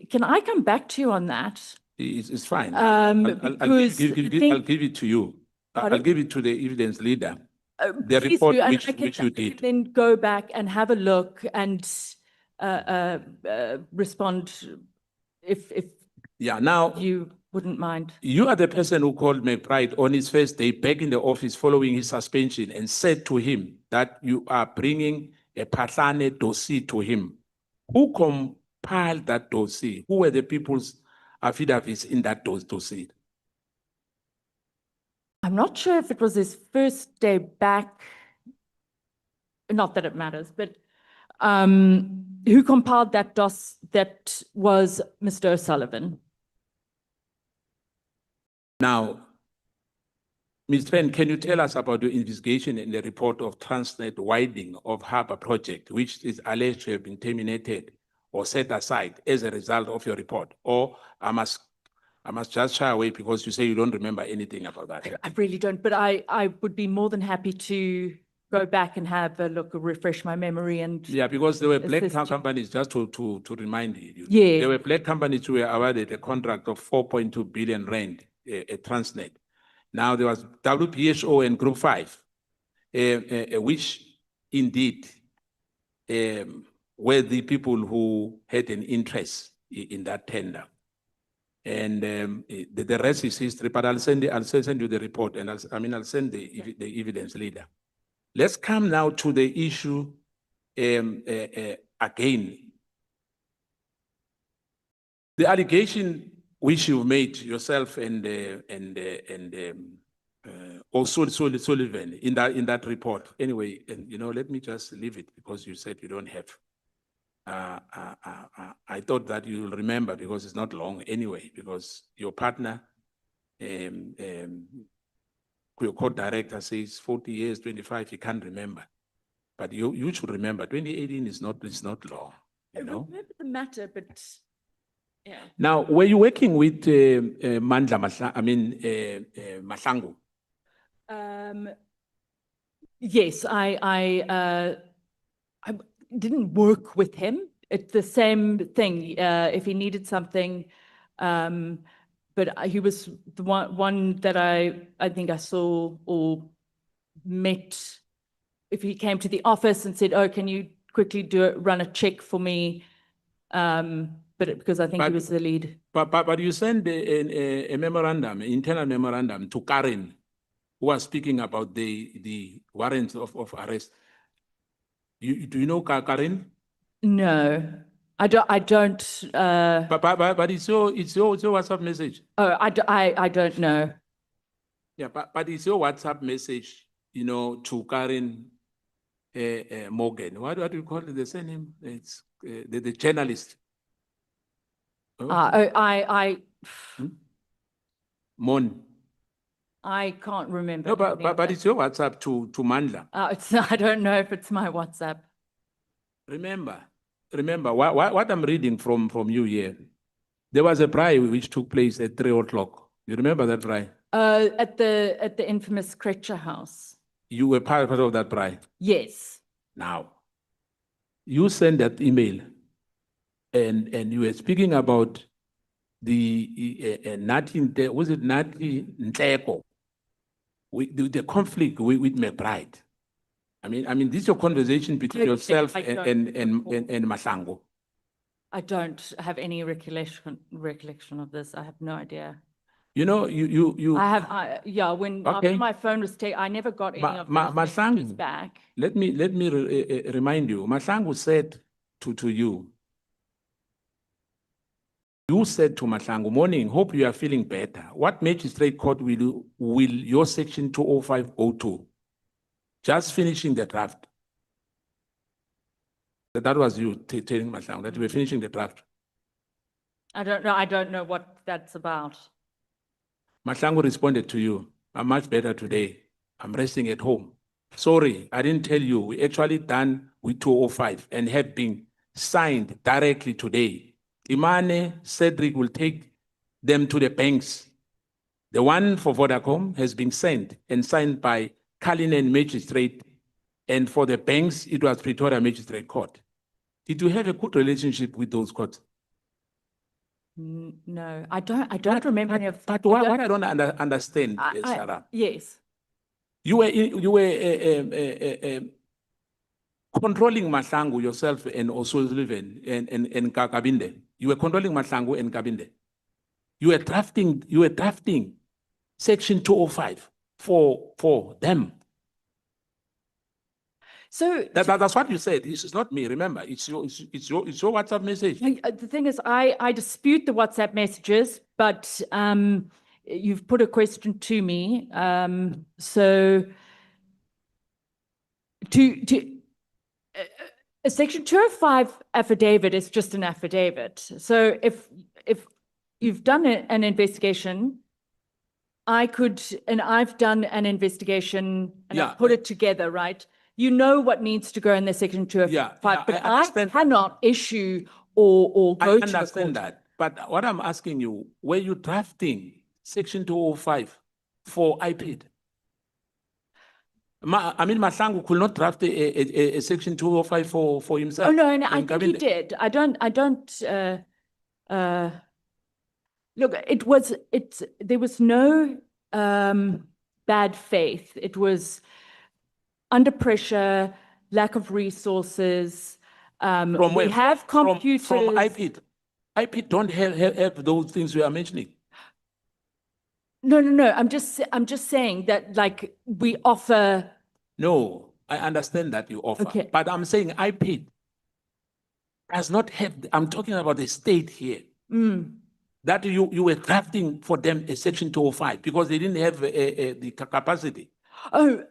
Can I come back to you on that? It's fine. I'll give it to you. I'll give it to the evidence leader. The Please report do, and which you did. then go back and have a look and respond if Yeah, now you wouldn't mind. you are the person who called McBride on his first day back in the office following his suspension and said to him that you are bringing a Phatlane dossier to him. Who compiled that dossier? Who were the people's affidavits in that dossier? I'm not sure if it was his first day back. Not that it matters, but who compiled that that was Mr. O'Sullivan. Now, Ms. Trent, can you tell us about your investigation in the report of Transnet widening of Harbour project, which is alleged to have been terminated or set aside as a result of your report? Or I must just shy away because you say you don't remember anything about that. I really don't, but I would be more than happy to go back and have a look, refresh my memory and. Yeah, because there were black assist you. companies, just to remind you. Yeah. There were black companies who were awarded a contract of 4.2 billion rand at Transnet. Now there was WPHO and Group 5, which indeed were the people who had an interest in that tender. And the rest is history, but I'll send you the report and I'll send the evidence leader. Let's come now to the issue again. The allegation which you made yourself and also Sullivan in that report. Anyway, and let me just leave it because you said you don't have. I thought that you'll remember because it's not long anyway, because your partner, your court director says 40 years, 25, he can't remember. But you should remember, 2018 is not long, I remember the matter, but yeah. Now, were you working with Mandla Mahlangu? Yes, I didn't work with him. It's the same thing. If he needed something, but he was the one that I think I saw or met. If he came to the office and said, "Oh, can you quickly run a check for me?" But because I think he was the lead. But you sent a memorandum, internal memorandum to Karen, who was speaking about the warrants of arrest. Do you know Karen? No, I don't. But it's your WhatsApp message. Oh, I don't know. Yeah, but it's your WhatsApp message, to Karen Morgan. What do you call it? The surname? It's the journalist. Mon. I can't remember. No, but it's your WhatsApp to Mandla. I don't know if it's my WhatsApp. Remember what I'm reading from you here. There was a braai which took place at 3:00. You remember that braai? At the infamous Kretcher house. You were part of that braai? Yes. Now, you sent that email and you were speaking about the Nati, was it Nati Ntleko, the conflict with McBride. I mean, this is your conversation between yourself and Mahlangu. I don't have any recollection of this. I have no idea. You know, you. Yeah, when Okay. after my phone was taken, I never got any of those messages Mahlangu, back. let me remind you. Mahlangu said to you. You said to Mahlangu, morning, hope you are feeling better. What magistrate court will your section 205 go to? Just finishing the draft. That was you telling Mahlangu that you were finishing the draft. I don't know what that's about. Mahlangu responded to you, I'm much better today. I'm resting at home. Sorry, I didn't tell you. We actually done with 205 and have been signed directly today. Imane Cedric will take them to the banks. The one for Vodacom has been sent and signed by Cullinan Magistrate, and for the banks, it was Pretoria Magistrate Court. Did you have a good relationship with those courts? No, I don't remember any of. But what I don't understand, Sarah. Yes. You were controlling Mahlangu yourself and also Sullivan and Kabinde. You were controlling Mahlangu and Kabinde. You were drafting section 205 for them. So that's what you said. This is not me. Remember, it's your WhatsApp message. The thing is, I dispute the WhatsApp messages, but you've put a question to me. So a section 205 affidavit is just an affidavit. So if you've done an investigation, I've done an investigation and I've put it together, right? You know what needs to go in the section 205, but I cannot issue or go to the court. I understand that, but what I'm asking you, were you drafting section 205 for IPID? I mean, Mahlangu could not draft a section 205 for himself. Oh no, and I think he did. I don't. Look, there was no bad faith. It was under pressure, lack of resources. From we have computers. From IPID. IPID don't have those things we are mentioning. No. I'm just saying that, like, we offer. No, I understand that you offer. Okay. But I'm saying IPID does not have. I'm talking about the state here. That you were drafting for them a section 205 because they didn't have the capacity. Oh.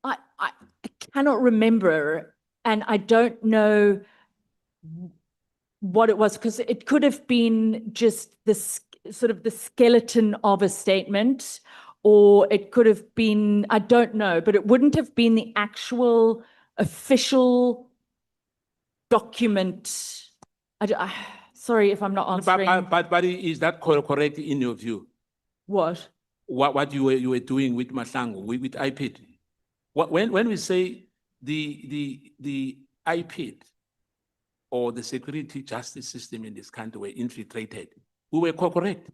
I cannot remember, and I don't know what it was, because it could have been just this sort of the skeleton of a statement, or it could have been, I don't know, but it wouldn't have been the actual official document. Sorry if I'm not answering. But is that correct in your view? What? What you were doing with Mahlangu, with IPID? When we say the IPID or the security justice system in this country were infiltrated, we were correct.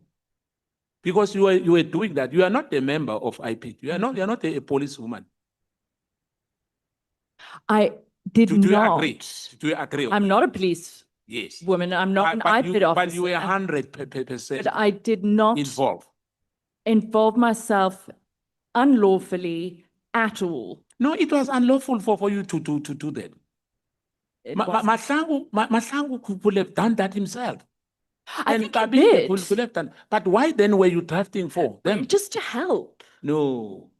Because you were doing that. You are not a member of IPID. You are not a policewoman. I did not. Do you agree? Do you agree? I'm not a police woman. I'm not an IPID officer. But you were 100%. But I did not involve myself unlawfully at all. No, it was unlawful for you to do that. Mahlangu could have done that himself. I think he did. Could have done. But why then were you drafting for them? Just to help. No.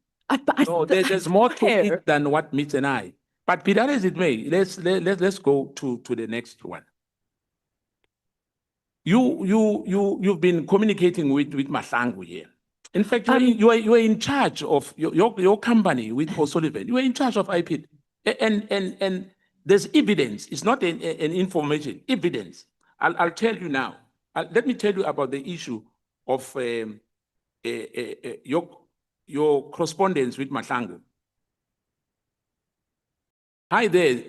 There's more to it than what meets an eye. But be that as it may, let's go to the next one. You've been communicating with Mahlangu here. In fact, you are in charge of your company with Sullivan. You are in charge of IPID. And there's evidence. It's not an information. Evidence. I'll tell you now. Let me tell you about the issue of your correspondence with Mahlangu. Hi there.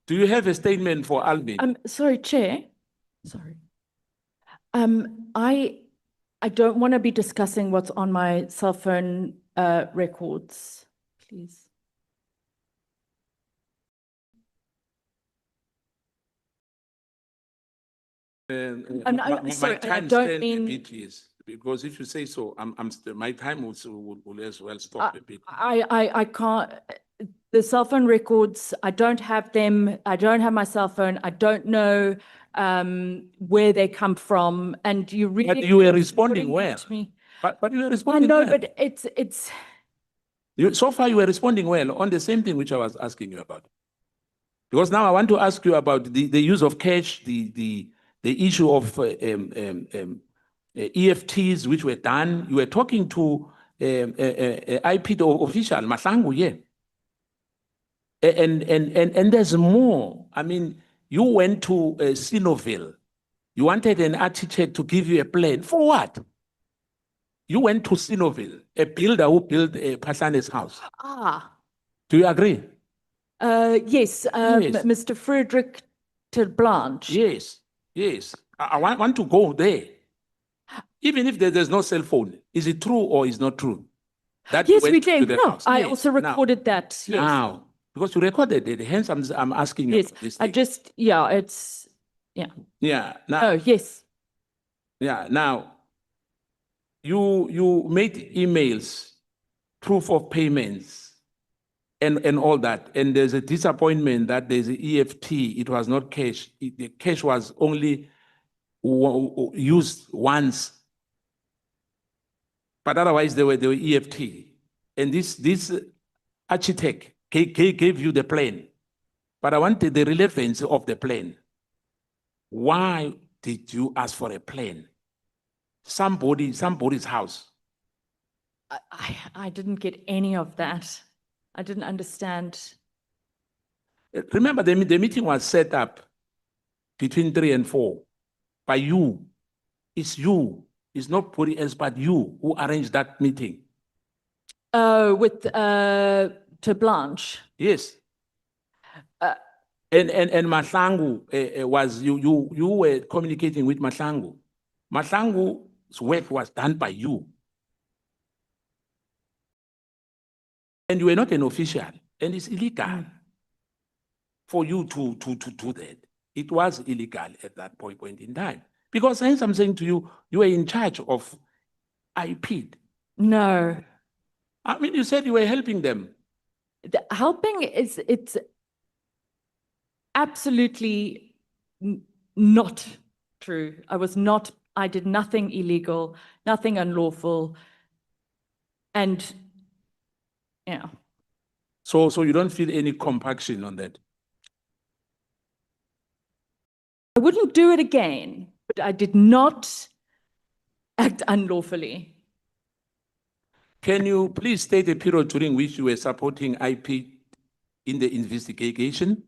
Do you have a statement for Albin? Sorry, Chair. Sorry. I don't want to be discussing what's on my cell phone records, please. Sorry, I don't mean. A bit, yes, because if you say so, my time will as well stop a bit. I can't, the cell phone records, I don't have them. I don't have my cell phone. I don't know where they come from. And you really. But you were responding putting it well. to me. But you were I responding know, well. but it's. So far, you were responding well on the same thing which I was asking you about. Because now I want to ask you about the use of cash, the issue of EFTs which were done. You were talking to IPID official, Mahlangu, yeah. And there's more. I mean, you went to Sinoville. You wanted an architect to give you a plan. For what? You went to Sinoville, a builder who built Phatlane's house. Ah. Do you agree? Yes, Yes. Mr. Frederick Blanche. Yes, yes. I want to go there. Even if there's no cell phone, is it true or is not true? That Yes, you we went to did. the No, house? I Yes. also recorded that. Yes. Now, because you recorded it, hence I'm asking you Yes, about this I thing. just, yeah, it's, yeah. Yeah. Now, Oh, yes. yeah. Now, you made emails, proof of payments, and all that. And there's a disappointment that there's an EFT. It was not cash. The cash was only used once. But otherwise, they were EFT. And this architect gave you the plan. But I wanted the relevance of the plan. Why did you ask for a plan? Somebody's house. I didn't get any of that. I didn't understand. Remember, the meeting was set up between 3 and 4 by you. It's you. It's not nobody else but you who arranged that meeting. With, to Blanche. Yes. And Mahlangu was, you were communicating with Mahlangu. Mahlangu's work was done by you. And you were not an official, and it's illegal for you to do that. It was illegal at that point in time. Because hence I'm saying to you, you were in charge of IPID. No. I mean, you said you were helping them. The helping it's absolutely not true. I did nothing illegal, nothing unlawful. And, yeah. So you don't feel any compunction on that? I wouldn't do it again, but I did not act unlawfully. Can you please state a period during which you were supporting IPID in the investigation?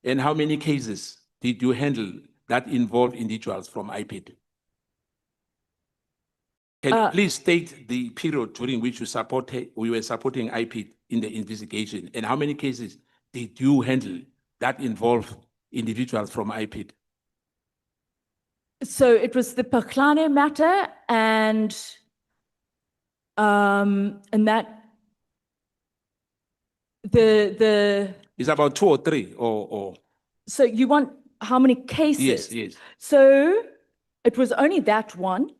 And how many cases did you handle that involved individuals from IPID? Can you please state the period during which we were supporting IPID in the investigation? And how many cases did you handle that involved individuals from IPID? So it was the Phatlane matter and that the It's about 2 or 3 or So you want how many cases? Yes, yes. So it was only that one.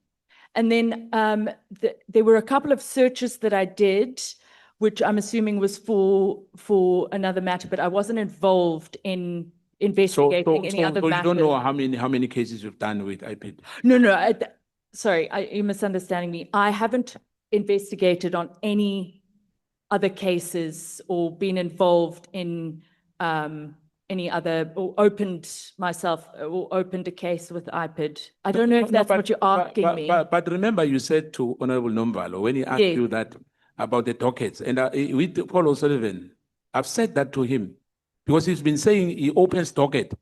And then there were a couple of searches that I did, which I'm assuming was for another matter, but I wasn't involved in investigating any other so matters. you don't know how many cases you've done with IPID? No, sorry, you're misunderstanding me. I haven't investigated on any other cases or been involved in any other, or opened a case with IPID. I don't know if that's what you're asking me. But remember, you said to Honorable Nombalo when he asked Yes. you that about the dockets, and with Paul Sullivan, I've said that to him because he's been saying he opens docket.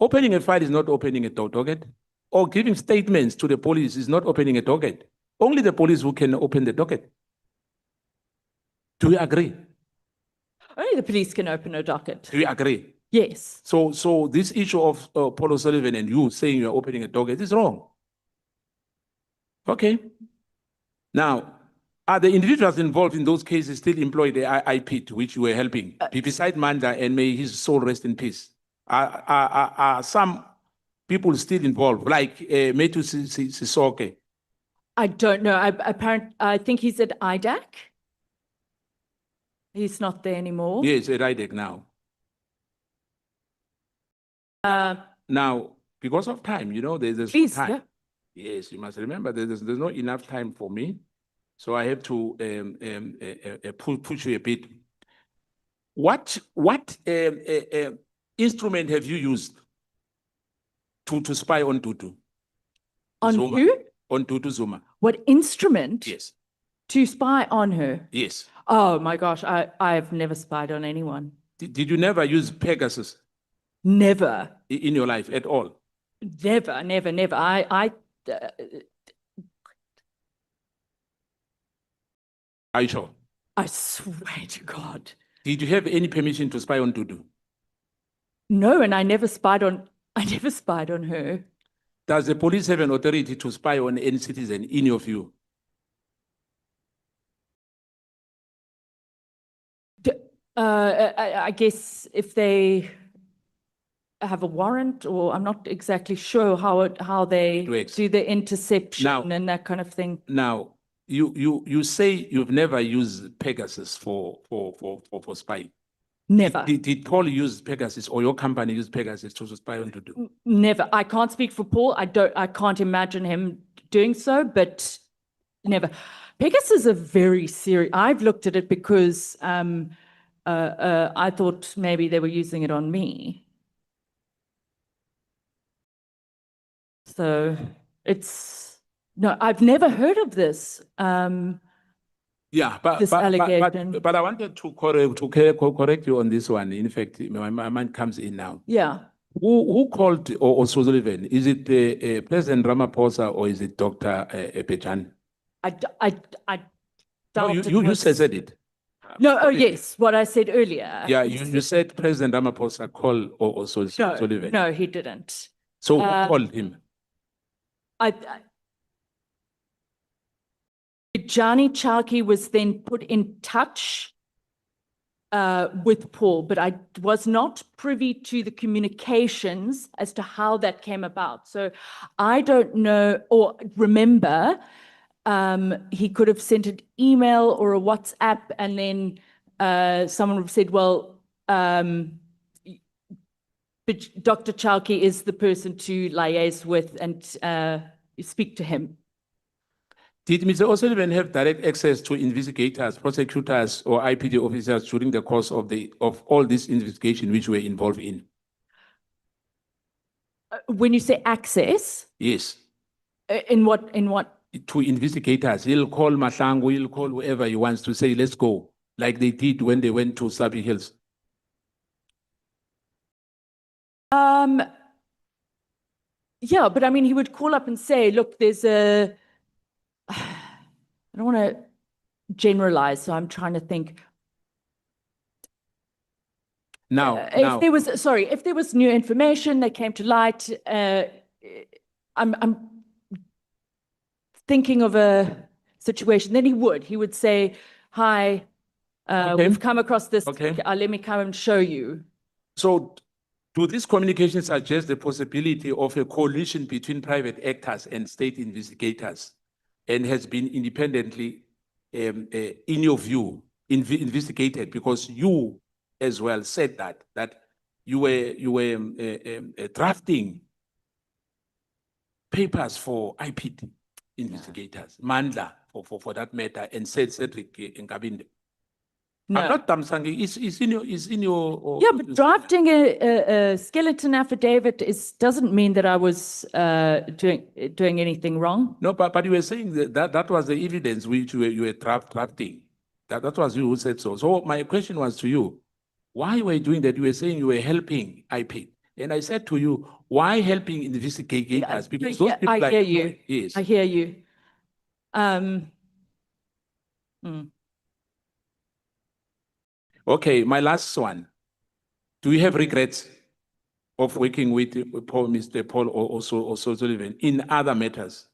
Opening a file is not opening a docket, or giving statements to the police is not opening a docket. Only the police who can open the docket. Do you agree? Only the police can open a docket. Do you agree? Yes. So this issue of Paul O'Sullivan and you saying you're opening a docket is wrong. Okay. Now, Are the individuals involved in those cases still employed the IPID, which you were helping? Beside Manda, and may his soul rest in peace. Are some people still involved, like Metu Sisoke? I don't know. I think he's at IDAC. He's not there anymore. Yes, at IDEC now. Now, because of time, you know, there's Please, time. yeah. Yes, you must remember there's not enough time for me. So I have to push you a bit. What instrument have you used to spy on Tutu? On Zuma. who? On Tutu Zuma. What instrument? Yes. To spy on her? Yes. Oh my gosh, I've never spied on anyone. Did you never use Pegasus? Never. In your life at all? Never, never, never. Are you sure? I swear to God. Did you have any permission to spy on Tutu? No, and I never spied on her. Does the police have an authority to spy on any citizen in your view? I guess if they have a warrant, or I'm not exactly sure how they do the interception and that kind of thing. Now, you say you've never used Pegasus for spying. Never. Did Paul use Pegasus, or your company use Pegasus to spy on Tutu? Never. I can't speak for Paul. I can't imagine him doing so, but never. Pegasus are very serious. I've looked at it because I thought maybe they were using it on me. So no, I've never heard of this. Yeah, this allegation. But I wanted to correct you on this one. In fact, my mind comes in now. Yeah. Who called or Sullivan? Is it President Ramaphosa or is it Dr. Pejan? I No, doubt you said it. No, oh yes, what I said earlier. Yeah, you said President Ramaphosa called or Sullivan. No, he didn't. So who called him? Johnny Chalky was then put in touch with Paul, but I was not privy to the communications as to how that came about. So I don't know or remember. He could have sent an email or a WhatsApp, and then someone would have said, well, but Dr. Chalky is the person to liaise with and speak to him. Did Mr. O'Sullivan have direct access to investigators, prosecutors, or IPD officers during the course of all this investigation which we're involved in? When you say access? Yes. In what? To investigators. He'll call Mahlangu, he'll call whoever he wants to say, let's go, like they did when they went to Sable Hills. Yeah, but I mean, he would call up and say, look, there's I don't want to generalize, so I'm trying to think. If there was new information that came to light, I'm thinking of a situation, then he would say, hi, we've come across this, let me come and show you. So do these communications suggest the possibility of a coalition between private actors and state investigators, and has been independently, in your view, investigated? Because you as well said that you were drafting papers for IPID investigators, Mandla for that matter, and said Cedric Nkabinde. No. I'm not Tamsangi, it's in your yeah, but drafting a skeleton affidavit doesn't mean that I was doing anything wrong. No, but you were saying that was the evidence which you were drafting. That was you who said so. So my question was to you, why were you doing that? You were saying you were helping IPID. And I said to you, why helping investigators? Because those people I hear you. Yes. I hear you. Okay, my last one. Do you have regrets of working with Mr. Paul or Sullivan in other matters?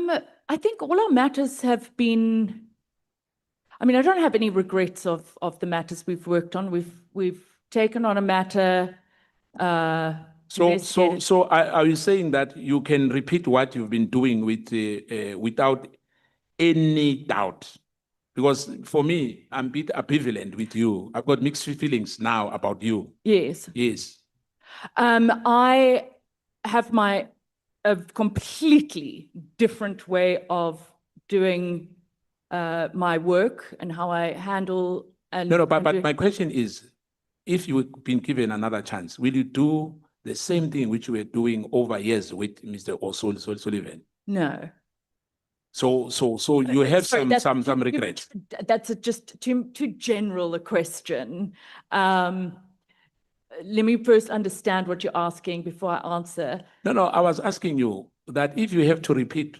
I think all our matters have been, I mean, I don't have any regrets of the matters we've worked on. We've taken on a matter, investigated. So are you saying that you can repeat what you've been doing with, without any doubt? Because for me, I'm a bit ambivalent with you. I've got mixed feelings now about you. Yes. Yes. I have a completely different way of doing my work and how I handle and No, but my question is, if you've been given another chance, will you do the same thing which you were doing over years with Mr. Sullivan? No. So you have Sorry, some regrets. That's just too general a question. Let me first understand what you're asking before I answer. No, I was asking you that if you have to repeat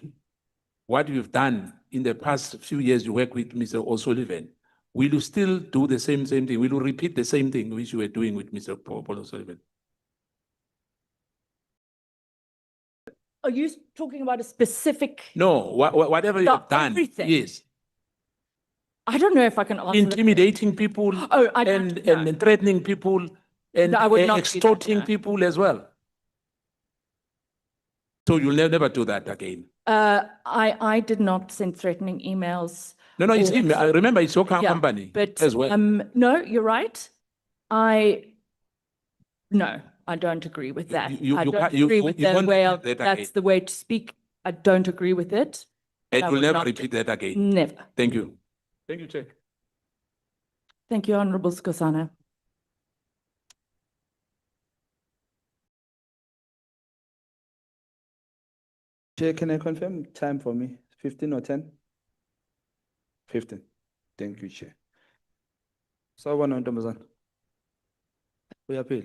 what you've done in the past few years you work with Mr. O'Sullivan, will you still do the same thing? Will you repeat the same thing which you were doing with Mr. Paul O'Sullivan? Are you talking about a specific? No, whatever you've done. Everything. Yes. I don't know if I can answer. Intimidating people and threatening people and No, I would not do that, extorting no. people as well. So you'll never do that again. I did not send threatening emails. No, it's him. I remember it's your Yeah, company but as well. no, you're right. No, I don't agree with that. I don't agree with the way of, that's the way to speak. I don't agree with it. And I you'll would never not repeat that again. Never. Thank you. Thank you, Chair. Thank you, Honorable Seshana. Chair, can I confirm time for me? 15 or 10? 15. Thank you, Chair. So, one on Tomazan. We appeal.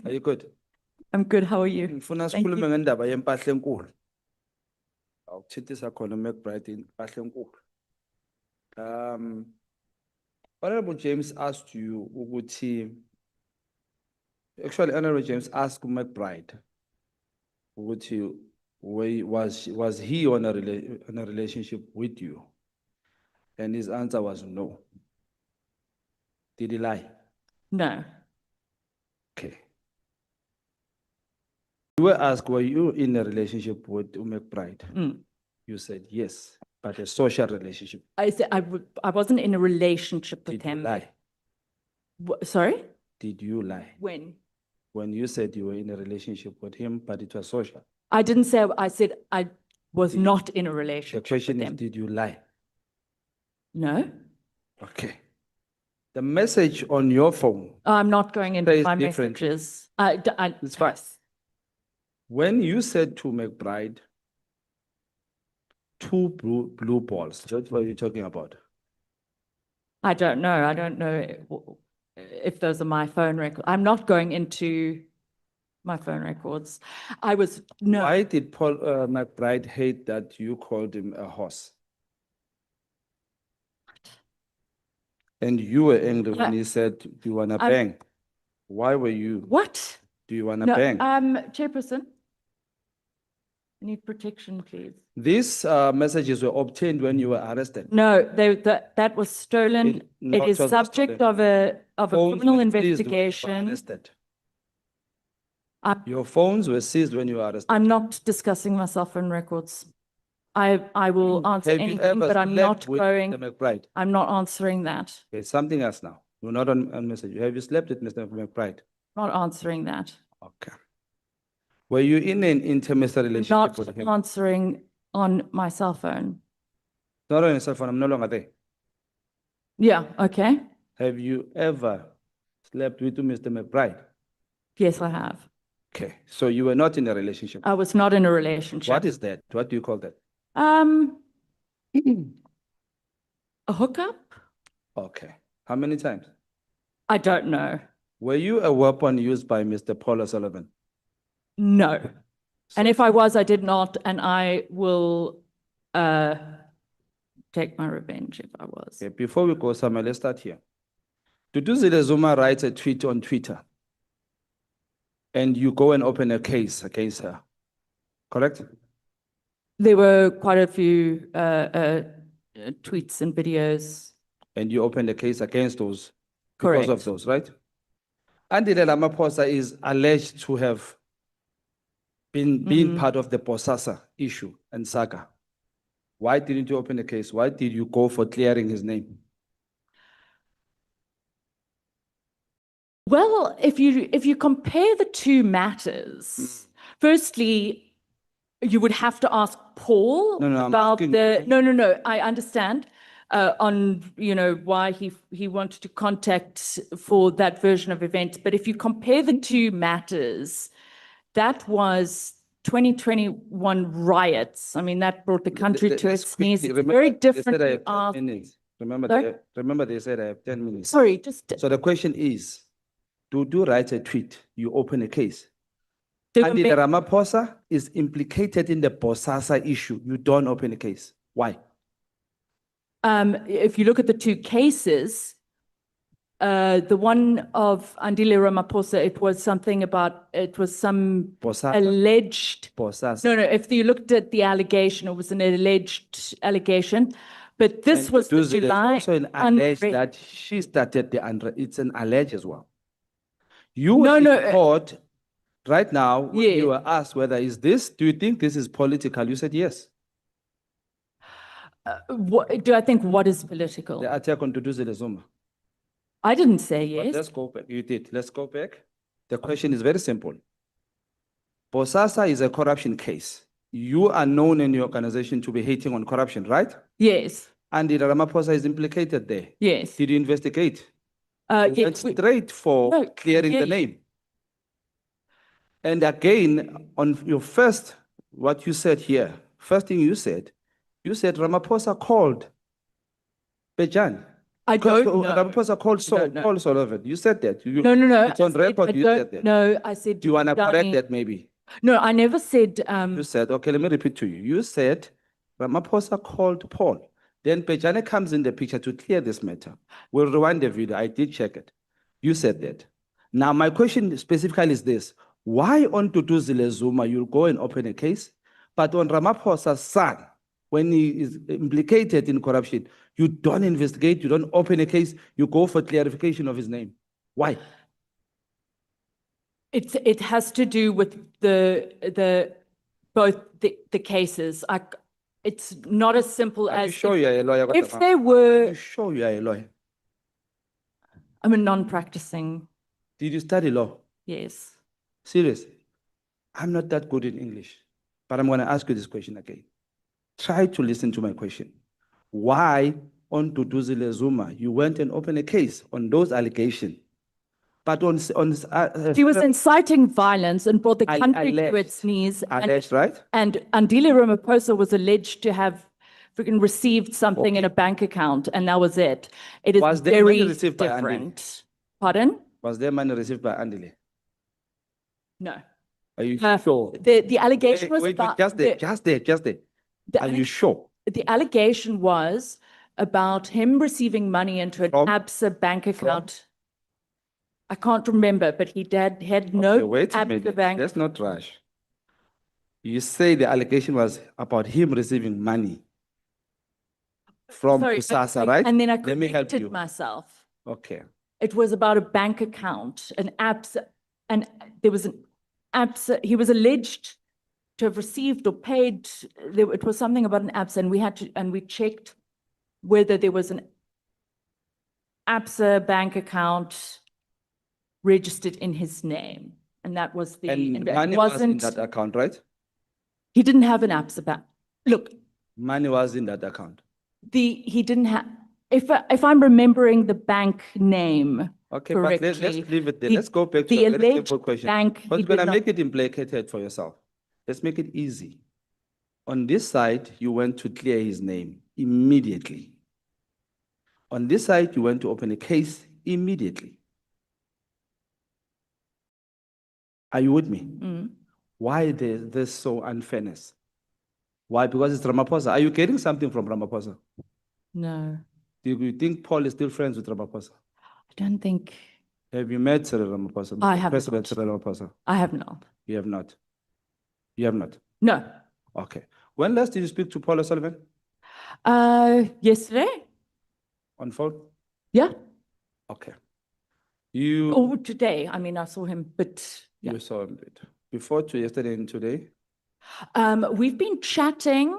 Are you good? I'm good. How are you? Ngifuna Thank sikhulume you. ngendaba yempahla enkulu. Awuthithisa khona uMcBride impahla enkulu. Honorable James asked you ukuthi, actually Honorable James asked uMcBride ukuthi was he on a relationship with you? And his answer was no. Did he lie? No. Okay. You were asked, were you in a relationship with McBride? You said yes, but a social relationship. I said I wasn't in a relationship with Did you him. lie? Sorry? Did you lie? When? When you said you were in a relationship with him, but it was social. I didn't say, I said I was not in a relationship The question with is, him. did you lie? No. Okay. The message on your phone. I'm not going into says my differently. messages. It's fine. When you said to McBride, two blue balls, Judge, what are you talking about? I don't know. I don't know if those are my phone records. I'm not going into my phone records. No. Why did Paul McBride hate that you called him a horse? And you were angry when he said, do you want to bang? Why were you? What? Do you want to No, bang? Chairperson, I need protection, please. These messages were obtained when you were arrested. No, that was stolen. It is was subject stolen. of a Phones criminal were seized when you were investigation. arrested. Your phones were seized when you were arrested. I'm not discussing my cell phone records. I will answer Have you anything, ever but I'm slept not with going. Mr. McBride? I'm not answering that. Okay, something else now. You're not on message. Have you slept with Mr. McBride? Not answering that. Okay. Were you in an intimate relationship Not with him? answering on my cell phone. Not on your cell phone. I'm no longer there. Yeah, okay. Have you ever slept with Mr. McBride? Yes, I have. Okay, so you were not in a relationship. I was not in a relationship. What is that? What do you call that? A hookup? Okay. How many times? I don't know. Were you a weapon used by Mr. Paul Sullivan? No. And if I was, I did not, and I will take my revenge if I was. Okay, before we go somewhere, let's start here. Duduzile Zuma writes a tweet on Twitter, and you go and open a case against her, correct? There were quite a few tweets and videos. And you opened a case against those because of Correct. those, right? Andile Ramaphosa is alleged to have been part of the Bosasa issue and saga. Why didn't you open a case? Why did you go for clearing his name? Well, if you compare the two matters, firstly, you would have to ask Paul No, I'm about asking the, no, I understand, on, why he wanted to contact for that version of events. But if you compare the two matters, that was 2021 riots. I mean, that brought the country to its knees. It's very different to ask. Sorry? Remember they said I have 10 minutes. Sorry, just. So the question is, do you write a tweet, you open a case? There were Andile Ramaphosa is implicated in the Bosasa issue. You don't open a case. Why? If you look at the two cases, the one of Andile Ramaphosa, it was something about, it was some Bosasa. alleged. Bosasa. No, if you looked at the allegation, it was an alleged allegation, but this was the July. Also an allege that she started the it's an allege as well. You No, in no, court right now, when Yeah. you were asked whether do you think this is political? You said yes. What do I think? What is political? The attack on Duduzile Zuma. I didn't say But yes. let's go back. You did. Let's go back. The question is very simple. Bosasa is a corruption case. You are known in your organization to be hating on corruption, right? Yes. And the Ramaphosa is implicated there. Yes. Did you investigate? You Yes, went straight for clearing the name. And again, on your what you said here, first thing you said Ramaphosa called Bejan. I don't know. Ramaphosa called Paul Sullivan. You said that. No. It's on record. You said that. No, I said. Do you want to correct Danny. that maybe? No, I never said. You said, okay, let me repeat to you. You said Ramaphosa called Paul. Then Pejane comes in the picture to clear this matter. We'll rewind the video. I did check it. You said that. Now, my question specifically is this. Why on Duduzile Zuma you'll go and open a case, but on Ramaphosa's son, when he is implicated in corruption, you don't investigate, you don't open a case, you go for clarification of his name? Why? It has to do with both the cases. It's not as simple Are you as sure you're a lawyer? if there were. Are you sure you're a lawyer? I'm a non-practicing. Did you study law? Yes. Seriously, I'm not that good in English, but I'm going to ask you this question again. Try to listen to my question. Why on Duduzile Zuma you went and opened a case on those allegations, but He was inciting violence and brought the country to its knees. Alleged, right? And Andile Ramaphosa was alleged to have freaking received something in a bank account, and that was it. It is Was there very money received by different. Pardon? Was there money received by Andile? No. Are you sure? The allegation was Wait, about just there. Are you sure? The allegation was about him receiving money into an ABSA bank account. I can't remember, but he had no Okay, wait a ABSA minute. bank. Let's not rush. You say the allegation was about him receiving money from Sorry, Bosasa, right? And then I Let me help corrected you. myself. Okay. It was about a bank account, an ABSA, and there was an ABSA. He was alleged to have received or paid. It was something about an ABSA, and we checked whether there was an ABSA bank account registered in his name, and that was the. And it money was in wasn't. that account, right? He didn't have an ABSA bank. Look, Money was in that account. he didn't have. If I'm remembering the bank name. Okay, correctly, but let's leave it there. he- Let's go back to the a very alleged simple question. bank, he But did we're gonna not- make it implicated for yourself. Let's make it easy. On this side, you went to clear his name immediately. On this side, you went to open a case immediately. Are you with me? Mm. Why there's so unfairness? Why? Because it's Ramaphosa. Are you getting something from Ramaphosa? No, Do you think Paul is still friends with Ramaphosa? I don't think. Have you met Cyril Ramaphosa? I have President not. Cyril Ramaphosa? I have not. You have not. You have not. No. Okay. When last did you speak to Paul O'Sullivan? Yesterday? On phone? Yeah. Okay. You, Or today. I mean, I saw him, but yeah. you saw him before to yesterday and today? We've been chatting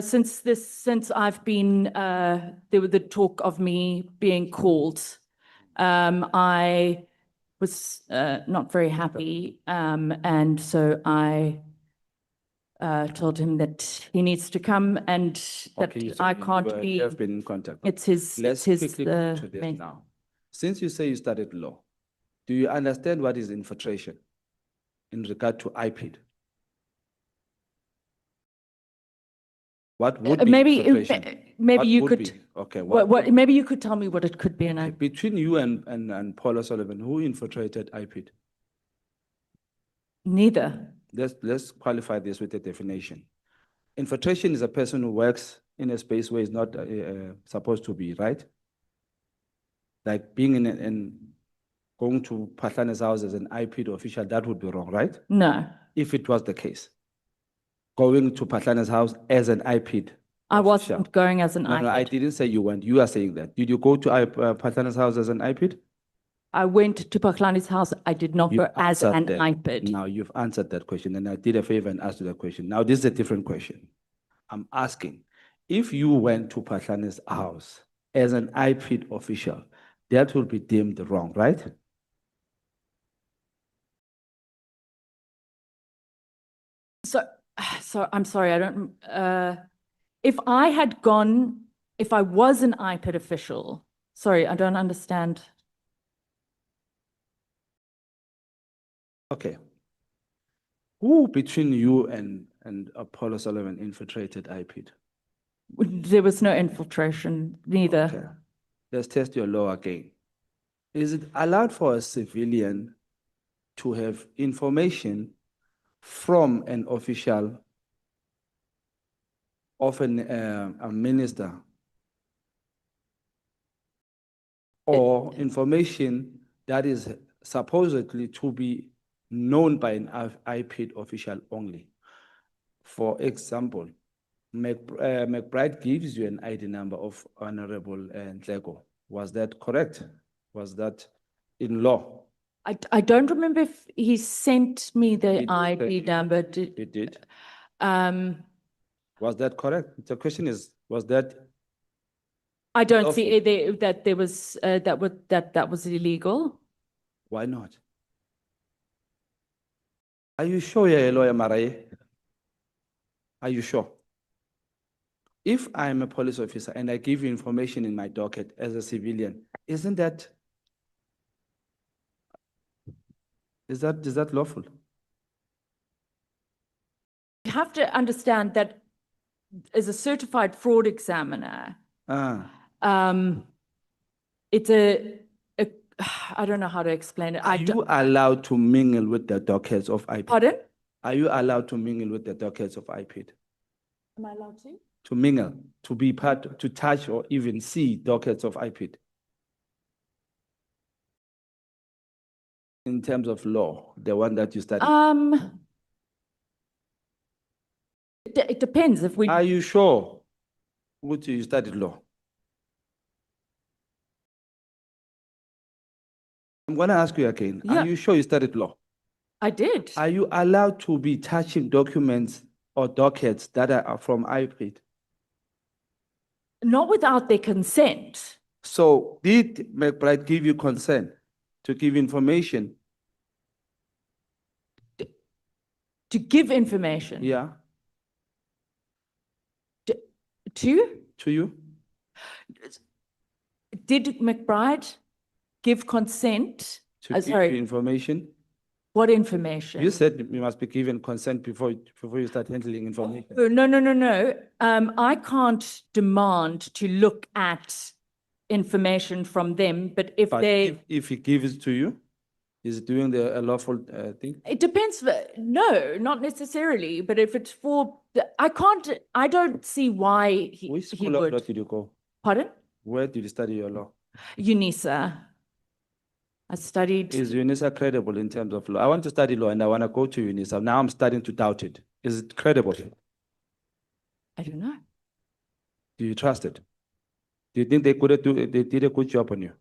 since I've been there was the talk of me being called. I was not very happy, and so I told him that he needs to come and that Okay, so I you can't be. have been in contact. It's his. Let's it's his. quickly go to this main- now. Since you say you studied law, do you understand what is infiltration in regard to IPID? What would be maybe infiltration? maybe What you would could. be? Okay. What maybe you could tell me what it could be, and I. Between you and Paul O'Sullivan, who infiltrated IPID? Neither. Let's qualify this with a definition. Infiltration is a person who works in a space where he's not supposed to be, right? Like being in going to Phatlane's house as an IPID official, that would be wrong, right? No. If it was the case. Going to Phatlane's house as an IPID. I wasn't going as an No, I IPID. didn't say you went. You are saying that. Did you go to Phatlane's house as an IPID? I went to Phatlane house. I did not go as an Answered that. IPID. Now you've answered that question, and I did a favor and asked you that question. Now this is a different question. I'm asking, if you went to Phatlane's house as an IPID official, that will be deemed wrong, right? So I'm sorry, I don't, if I had gone, if I was an IPID official, sorry, I don't understand. Okay. Who between you and Apollo Sullivan infiltrated IPID? There was no infiltration, neither. Okay. Let's test your law again. Is it allowed for a civilian to have information from an official, often a minister, or information that is supposedly to be known by an IPID official only? For example, McBride gives you an ID number of Honorable Ntleko. Was that correct? Was that in law? I don't remember if he sent me the ID number. He did. Um, Was that correct? The question is, was that? I don't see that there was that was illegal. Why not? Are you sure you're a lawyer, Maraye? Are you sure? If I'm a police officer and I give you information in my docket as a civilian, is that lawful? You have to understand that as a certified fraud examiner, it's I don't know how to explain it. Are you allowed to mingle with the dockets of IPID? Pardon? Are you allowed to mingle with the dockets of IPID? Am I allowed to? To mingle, to be part, to touch or even see dockets of IPID? In terms of law, the one that you studied? It depends if we. Are you sure? Would you studied law? I'm going to ask you again. Yeah. Are you sure you studied law? I did. Are you allowed to be touching documents or dockets that are from IPID? Not without their consent. So did McBride give you consent to give information? To give information? Yeah. To you? Did McBride give consent? To give you information? What information? You said you must be given consent before you start handling information. No. I can't demand to look at information from them, but if if he gives it to you, is it doing a lawful thing? It depends. No, not necessarily. But if it's for, I don't see why Which he school of would. law did you go? Pardon? Where did you study your law? UNISA. I studied. Is UNISA credible in terms of law? I want to study law and I want to go to UNISA. Now I'm starting to doubt it. Is it credible? I don't know. Do you trust it? Do you think they did a good job on you?